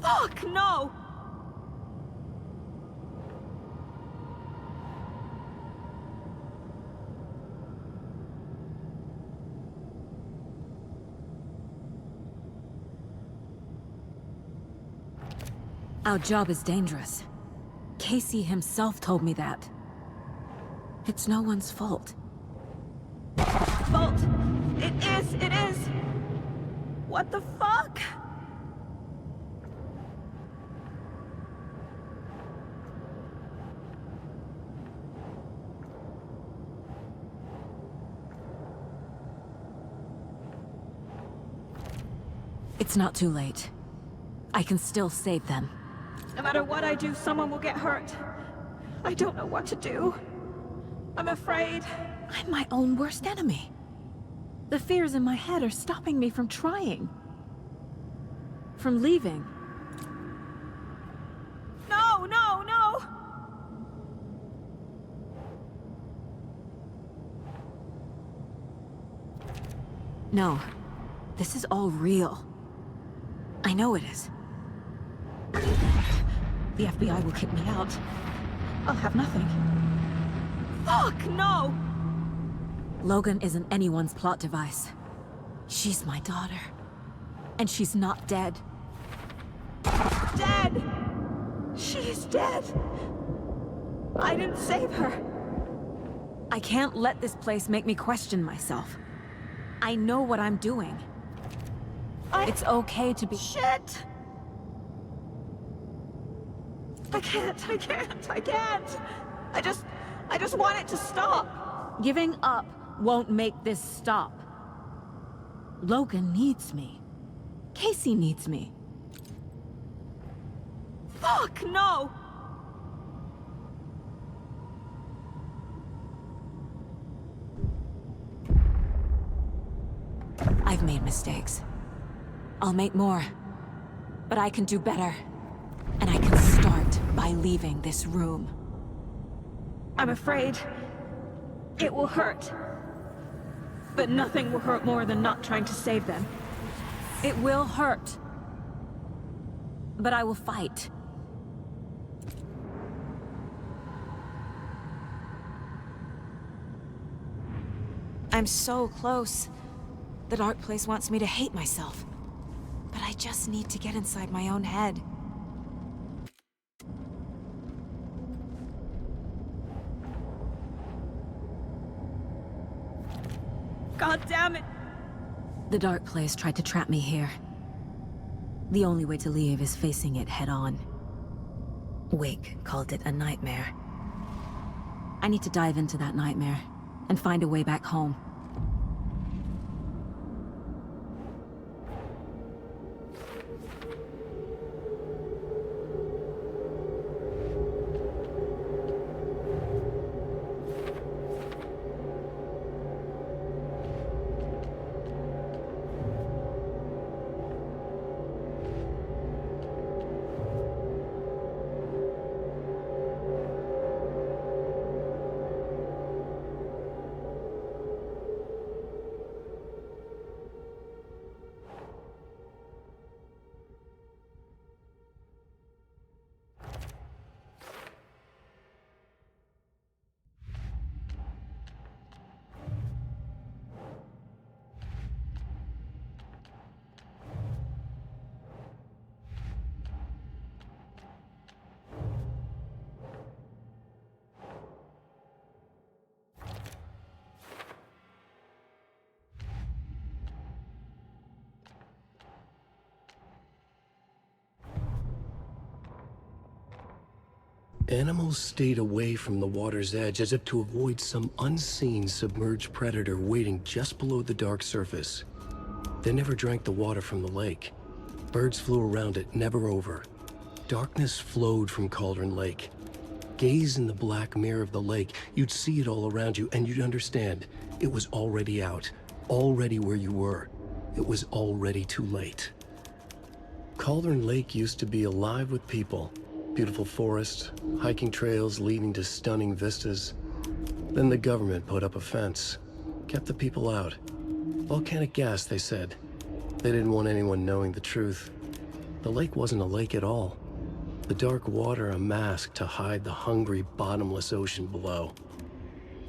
Fuck, no! Our job is dangerous. Casey himself told me that. It's no one's fault. Fault! It is! What the fuck? Fuck! It's not too late. I can still save them. No matter what I do, someone will get hurt. I don't know what to do. I'm afraid. I'm my own worst enemy. The fears in my head are stopping me from trying. From leaving. No, no, no! No. This is all real. I know it is. The FBI will kick me out. I'll have nothing. Fuck, no! Logan isn't anyone's plot device. She's my daughter. And she's not dead. Dead! She's dead! I didn't save her. I can't let this place make me question myself. I know what I'm doing. It's okay to be— Shit! I can't. I just want it to stop. Giving up won't make this stop. Logan needs me. Casey needs me. Fuck, no! I've made mistakes. I'll make more. But I can do better. And I can start by leaving this room. I'm afraid it will hurt. But nothing will hurt more than not trying to save them. It will hurt. But I will fight. I'm so close. The dark place wants me to hate myself. But I just need to get inside my own head. God damn it! The dark place tried to trap me here. The only way to leave is facing it head-on. Wake called it a nightmare. I need to dive into that nightmare and find a way back home. Animals stayed away from the water's edge as if to avoid some unseen submerged predator waiting just below the dark surface. They never drank the water from the lake. Birds flew around it, never over. Darkness flowed from Cauldron Lake. Gaze in the black mirror of the lake, you'd see it all around you, and you'd understand. It was already out, already where you were. It was already too late. Cauldron Lake used to be alive with people. Beautiful forests, hiking trails leading to stunning vistas. Then the government put up a fence, kept the people out. Volcanic gas, they said. They didn't want anyone knowing the truth. The lake wasn't a lake at all. The dark water a mask to hide the hungry, bottomless ocean below.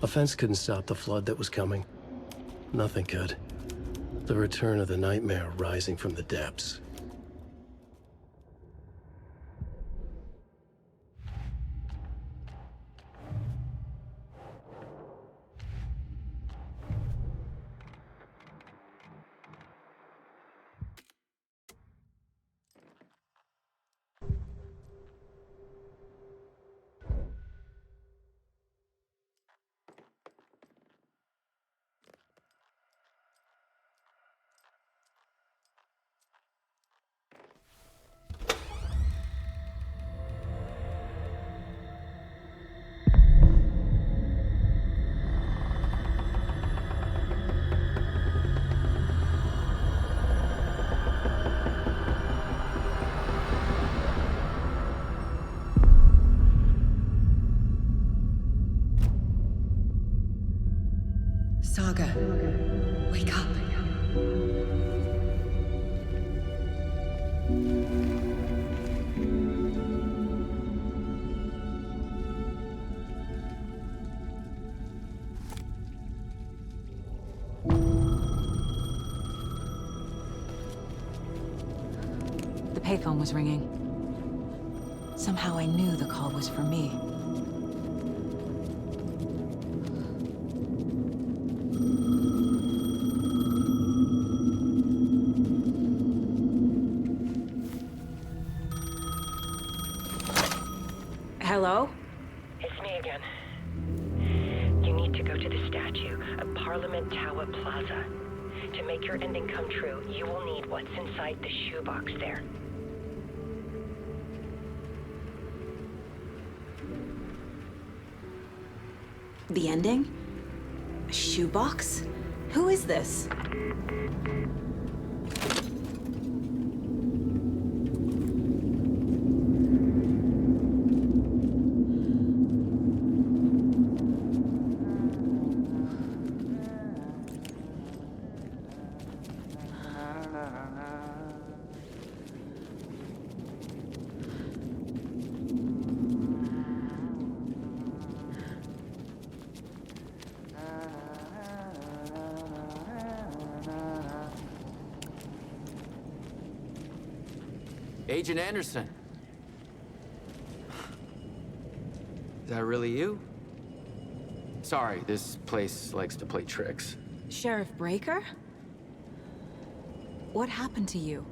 A fence couldn't stop the flood that was coming. Nothing could. The return of the nightmare rising from the depths. The payphone was ringing. Somehow I knew the call was for me. Hello? It's me again. You need to go to the statue of Parliament Tower Plaza. To make your ending come true, you will need what's inside the shoebox there. The ending? A shoebox? Who is this? Agent Anderson. Is that really you? Sorry, this place likes to play tricks. Sheriff Breaker? What happened to you?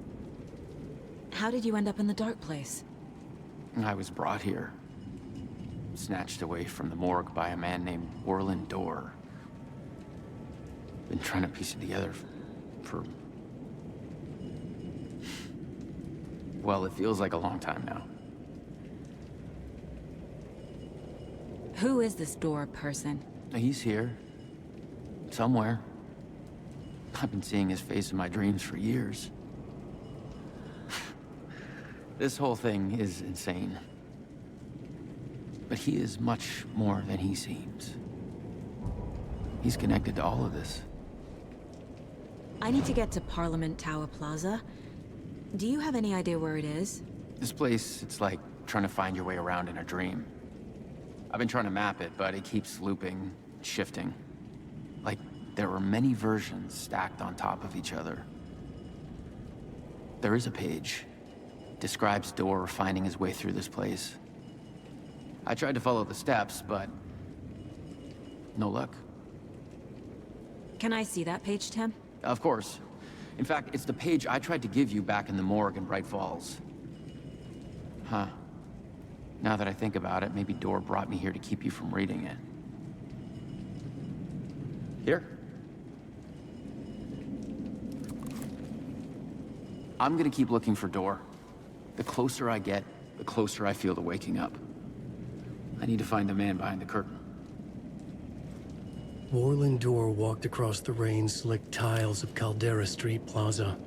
How did you end up in the dark place? I was brought here. Snatched away from the morgue by a man named Orland Dorr. Been trying to piece it together for... well, it feels like a long time now. Who is this Dorr person? He's here. Somewhere. I've been seeing his face in my dreams for years. This whole thing is insane. But he is much more than he seems. He's connected to all of this. I need to get to Parliament Tower Plaza. Do you have any idea where it is? This place, it's like trying to find your way around in a dream. I've been trying to map it, but it keeps looping, shifting. Like there are many versions stacked on top of each other. There is a page. Describes Dorr finding his way through this place. I tried to follow the steps, but no luck. Can I see that page, Tim? Of course. In fact, it's the page I tried to give you back in the morgue in Bright Falls. Huh. Now that I think about it, maybe Dorr brought me here to keep you from reading it. Here. I'm gonna keep looking for Dorr. The closer I get, the closer I feel to waking up. I need to find the man behind the curtain. Orland Dorr walked across the rain-slicked tiles of Caldera Street Plaza.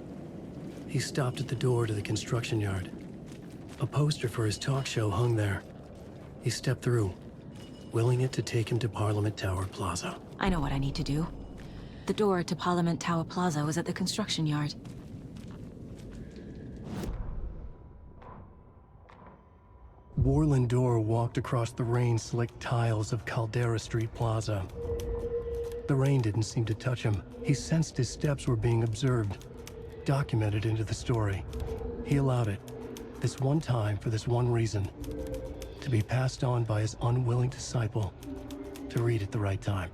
He stopped at the door to the construction yard. A poster for his talk show hung there. He stepped through, willing it to take him to Parliament Tower Plaza. I know what I need to do. The door to Parliament Tower Plaza was at the construction yard. Orland Dorr walked across the rain-slicked tiles of Caldera Street Plaza. The rain didn't seem to touch him. He sensed his steps were being observed, documented into the story. He allowed it, this one time for this one reason, to be passed on by his unwilling disciple, to read at the right time.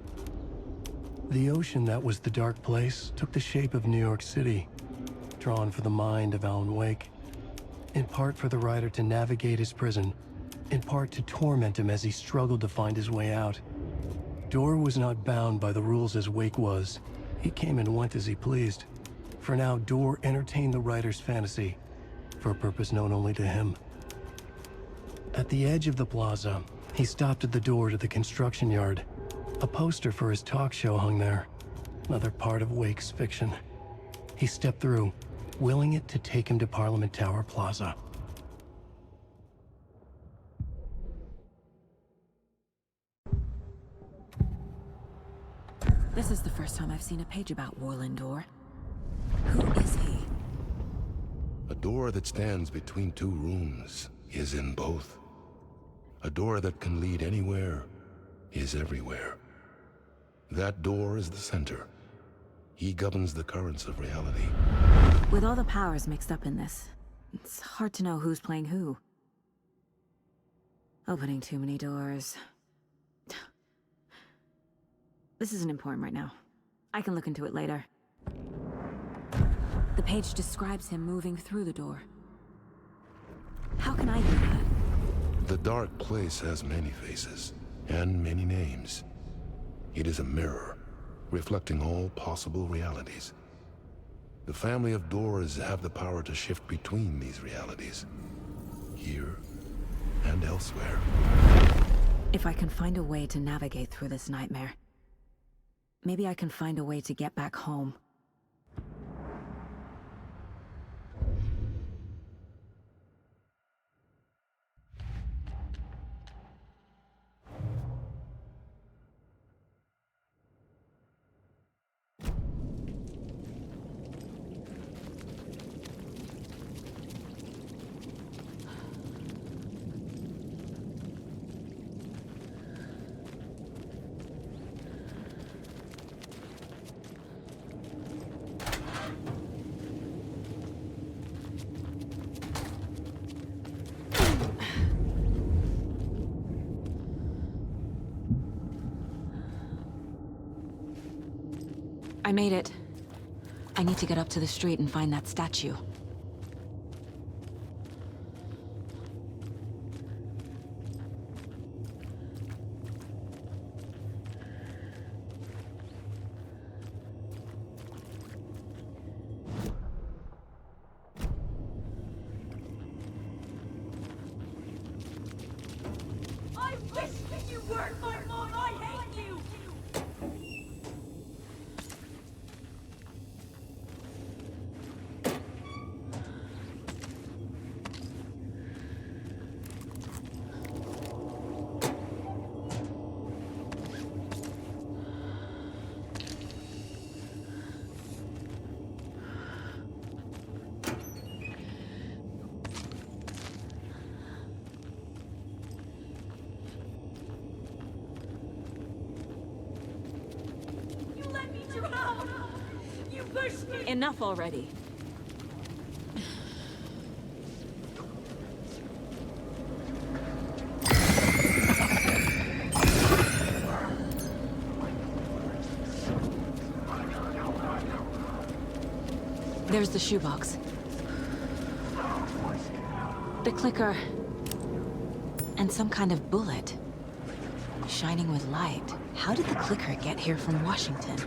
The ocean that was the dark place took the shape of New York City, drawn for the mind of Alan Wake, in part for the writer to navigate his prison, in part to torment him as he struggled to find his way out. Dorr was not bound by the rules as Wake was. He came and went as he pleased. For now, Dorr entertained the writer's fantasy, for a purpose known only to him. At the edge of the plaza, he stopped at the door to the construction yard. A poster for his talk show hung there, another part of Wake's fiction. He stepped through, willing it to take him to Parliament Tower Plaza. This is the first time I've seen a page about Orland Dorr. Who is he? A door that stands between two rooms is in both. A door that can lead anywhere is everywhere. That door is the center. He governs the currents of reality. With all the powers mixed up in this, it's hard to know who's playing who. Opening too many doors. This isn't important right now. I can look into it later. The page describes him moving through the door. How can I do that? The dark place has many faces, and many names. It is a mirror, reflecting all possible realities. The family of doors have the power to shift between these realities, here and elsewhere. If I can find a way to navigate through this nightmare, maybe I can find a way to get back home. I made it. I need to get up to the street and find that statue. I wish that you weren't my mom. I hate you. You pushed me! Enough already. There's the shoebox. The clicker. And some kind of bullet. Shining with light. How did the clicker get here from Washington?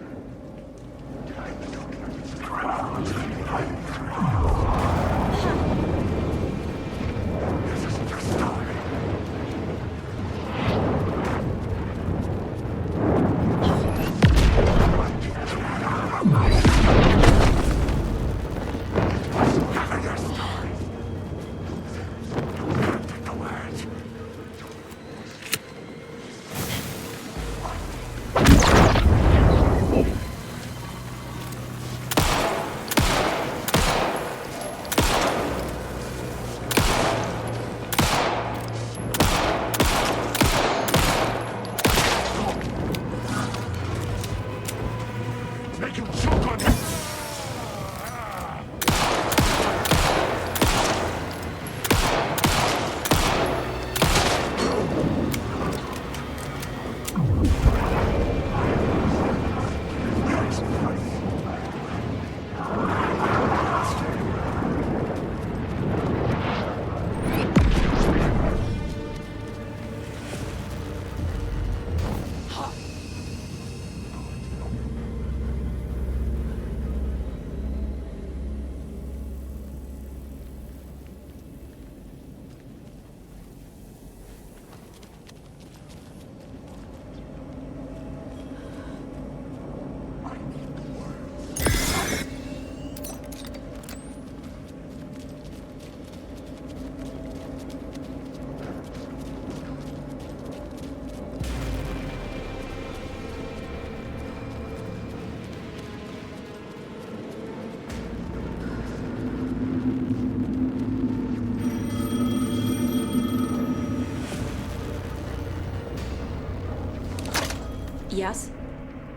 Yes?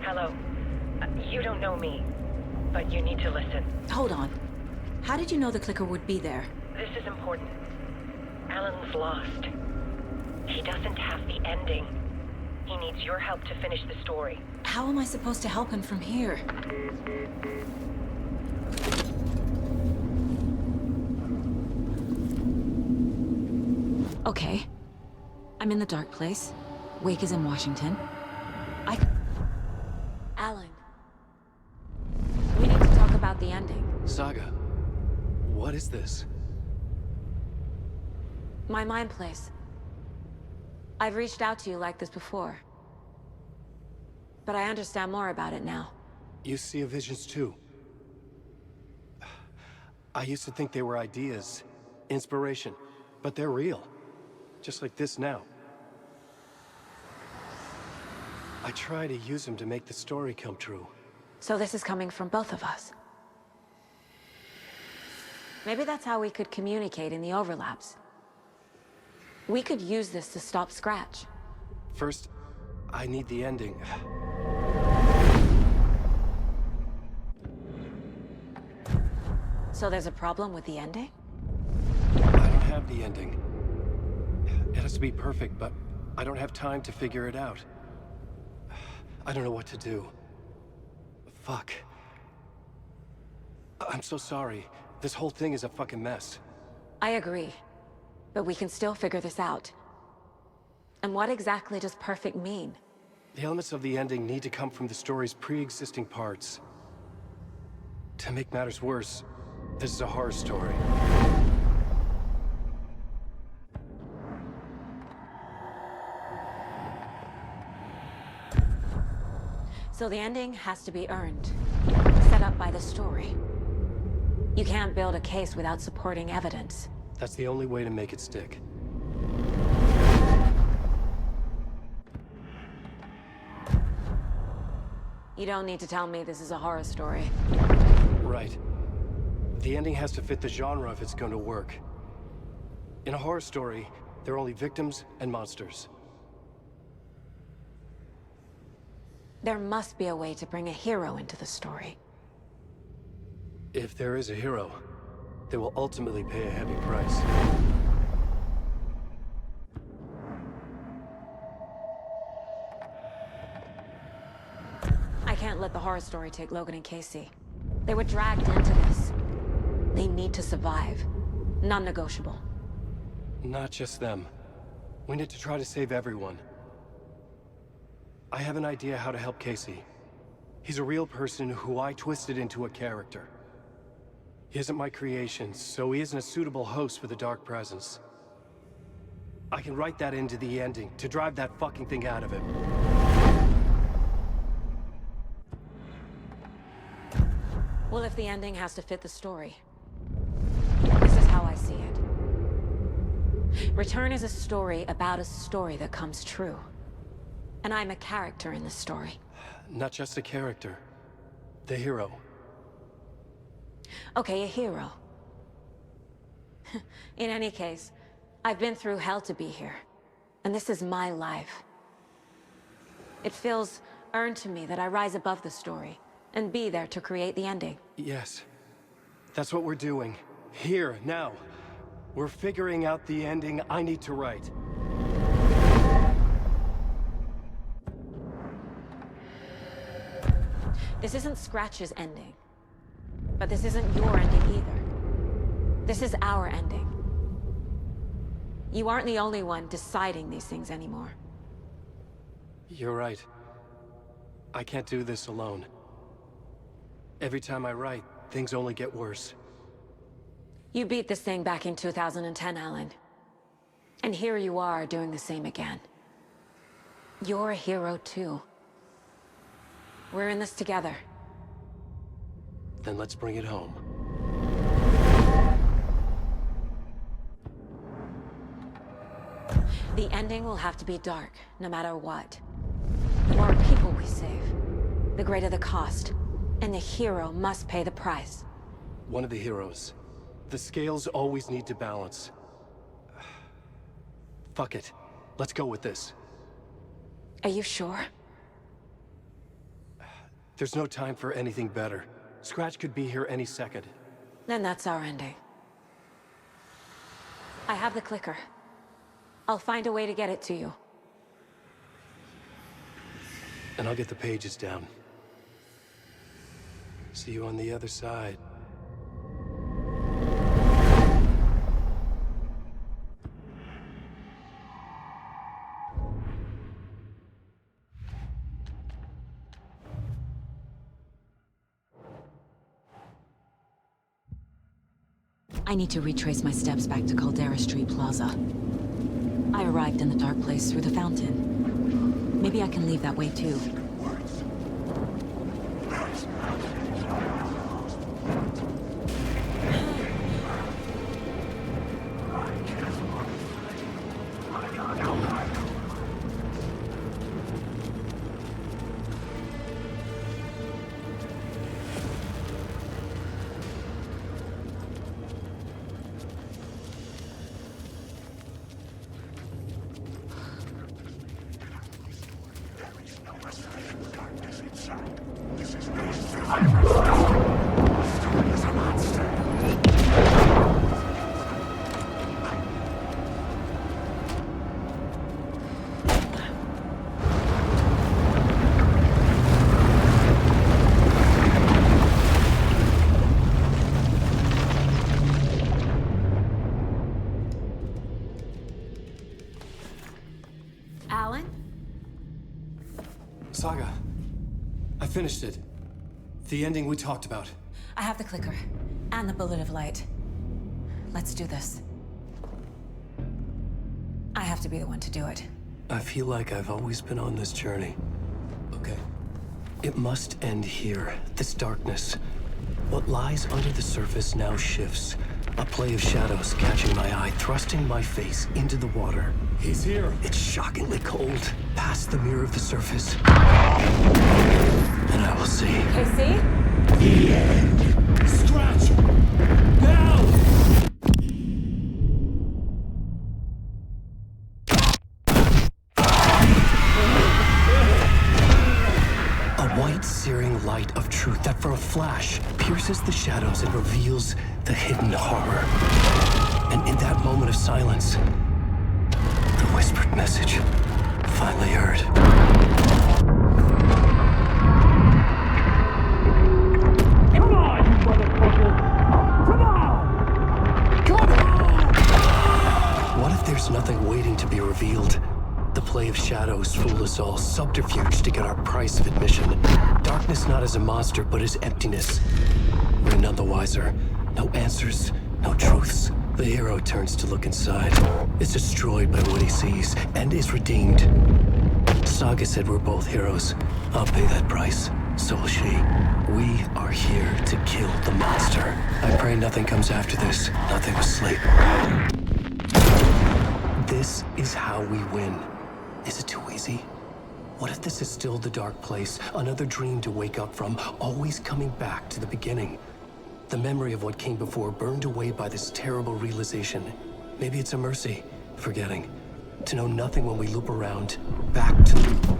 Hello. You don't know me, but you need to listen. Hold on. How did you know the clicker would be there? This is important. Alan's lost. He doesn't have the ending. He needs your help to finish the story. How am I supposed to help him from here? Okay. I'm in the dark place. Wake is in Washington. Alan. We need to talk about the ending. Saga, what is this? My mind place. I've reached out to you like this before. But I understand more about it now. You see visions too. I used to think they were ideas, inspiration, but they're real. Just like this now. I try to use them to make the story come true. So this is coming from both of us. Maybe that's how we could communicate in the overlaps. We could use this to stop Scratch. First, I need the ending. So there's a problem with the ending? I don't have the ending. It has to be perfect, but I don't have time to figure it out. I don't know what to do. Fuck. I'm so sorry. This whole thing is a fucking mess. I agree. But we can still figure this out. And what exactly does perfect mean? The elements of the ending need to come from the story's pre-existing parts. To make matters worse, this is a horror story. So the ending has to be earned, set up by the story. You can't build a case without supporting evidence. That's the only way to make it stick. You don't need to tell me this is a horror story. Right. The ending has to fit the genre if it's going to work. In a horror story, there are only victims and monsters. There must be a way to bring a hero into the story. If there is a hero, they will ultimately pay a heavy price. I can't let the horror story take Logan and Casey. They were dragged into this. They need to survive. Non-negotiable. Not just them. We need to try to save everyone. I have an idea how to help Casey. He's a real person who I twisted into a character. He isn't my creation, so he isn't a suitable host for the Dark Presence. I can write that into the ending to drive that fucking thing out of him. Well, if the ending has to fit the story, this is how I see it. Return is a story about a story that comes true. And I'm a character in the story. Not just a character. The hero. Okay, a hero. In any case, I've been through hell to be here. And this is my life. It feels earned to me that I rise above the story and be there to create the ending. Yes. That's what we're doing. Here, now. We're figuring out the ending I need to write. This isn't Scratch's ending. But this isn't your ending either. This is our ending. You aren't the only one deciding these things anymore. You're right. I can't do this alone. Every time I write, things only get worse. You beat this thing back in 2010, Alan. And here you are doing the same again. You're a hero too. We're in this together. Then let's bring it home. The ending will have to be dark, no matter what. The more people we save, the greater the cost. And the hero must pay the price. One of the heroes. The scales always need to balance. Fuck it. Let's go with this. Are you sure? There's no time for anything better. Scratch could be here any second. Then that's our ending. I have the clicker. I'll find a way to get it to you. And I'll get the pages down. See you on the other side. I need to retrace my steps back to Caldera Street Plaza. I arrived in the dark place through the fountain. Maybe I can leave that way too. Saga, I finished it. The ending we talked about. I have the clicker, and the bullet of light. Let's do this. I have to be the one to do it. I feel like I've always been on this journey. Okay. It must end here, this darkness. What lies under the surface now shifts. A play of shadows catching my eye, thrusting my face into the water. He's here. It's shockingly cold, past the mirror of the surface. And I will see. Casey? The end. Scratch! Now! A white, searing light of truth that for a flash pierces the shadows and reveals the hidden horror. And in that moment of silence, the whispered message finally heard. Come on, you motherfucker! Come on! Come on! What if there's nothing waiting to be revealed? The play of shadows fool us all, subterfuge to get our price of admission. Darkness not as a monster, but as emptiness. We're none the wiser. No answers, no truths. The hero turns to look inside. Is destroyed by what he sees, and is redeemed. Saga said we're both heroes. I'll pay that price. So will she. We are here to kill the monster. I pray nothing comes after this. Nothing but sleep. This is how we win. Is it too easy? What if this is still the dark place? Another dream to wake up from, always coming back to the beginning. The memory of what came before burned away by this terrible realization. Maybe it's a mercy, forgetting. To know nothing when we loop around, back to...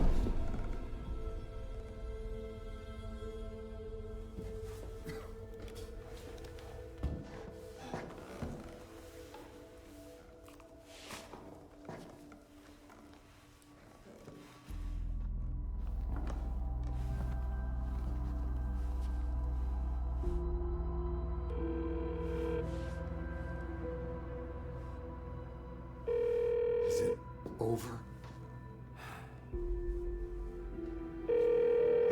Is it over?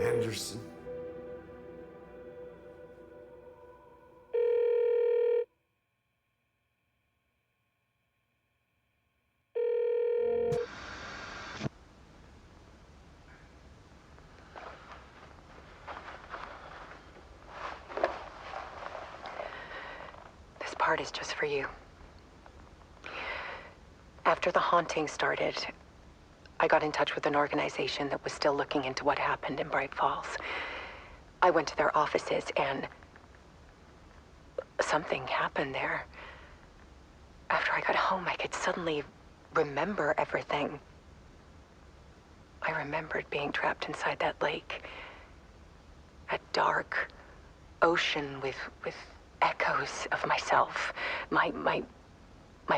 Anderson? This part is just for you. After the haunting started, I got in touch with an organization that was still looking into what happened in Bright Falls. I went to their offices and something happened there. After I got home, I could suddenly remember everything. I remembered being trapped inside that lake. A dark ocean with echoes of myself. My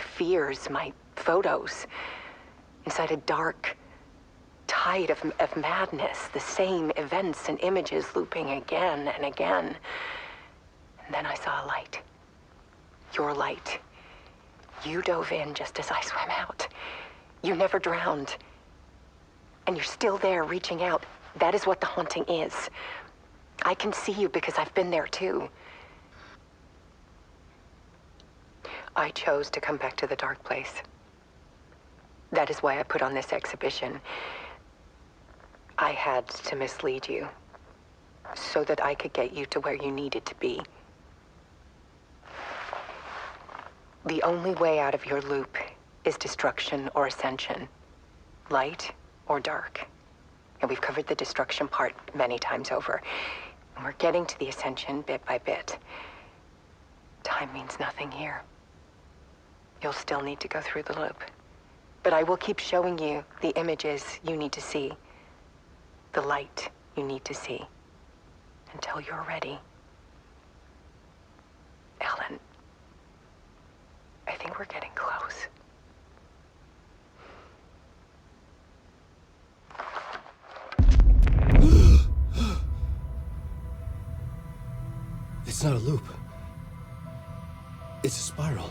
fears, my photos. Inside a dark tide of madness. The same events and images looping again and again. And then I saw a light. Your light. You dove in just as I swam out. You never drowned. And you're still there, reaching out. That is what the haunting is. I can see you because I've been there too. I chose to come back to the dark place. That is why I put on this exhibition. I had to mislead you, so that I could get you to where you needed to be. The only way out of your loop is destruction or ascension, light or dark. And we've covered the destruction part many times over. And we're getting to the ascension bit by bit. Time means nothing here. You'll still need to go through the loop. But I will keep showing you the images you need to see, the light you need to see, until you're ready. Alan, I think we're getting close. It's not a loop. It's a spiral.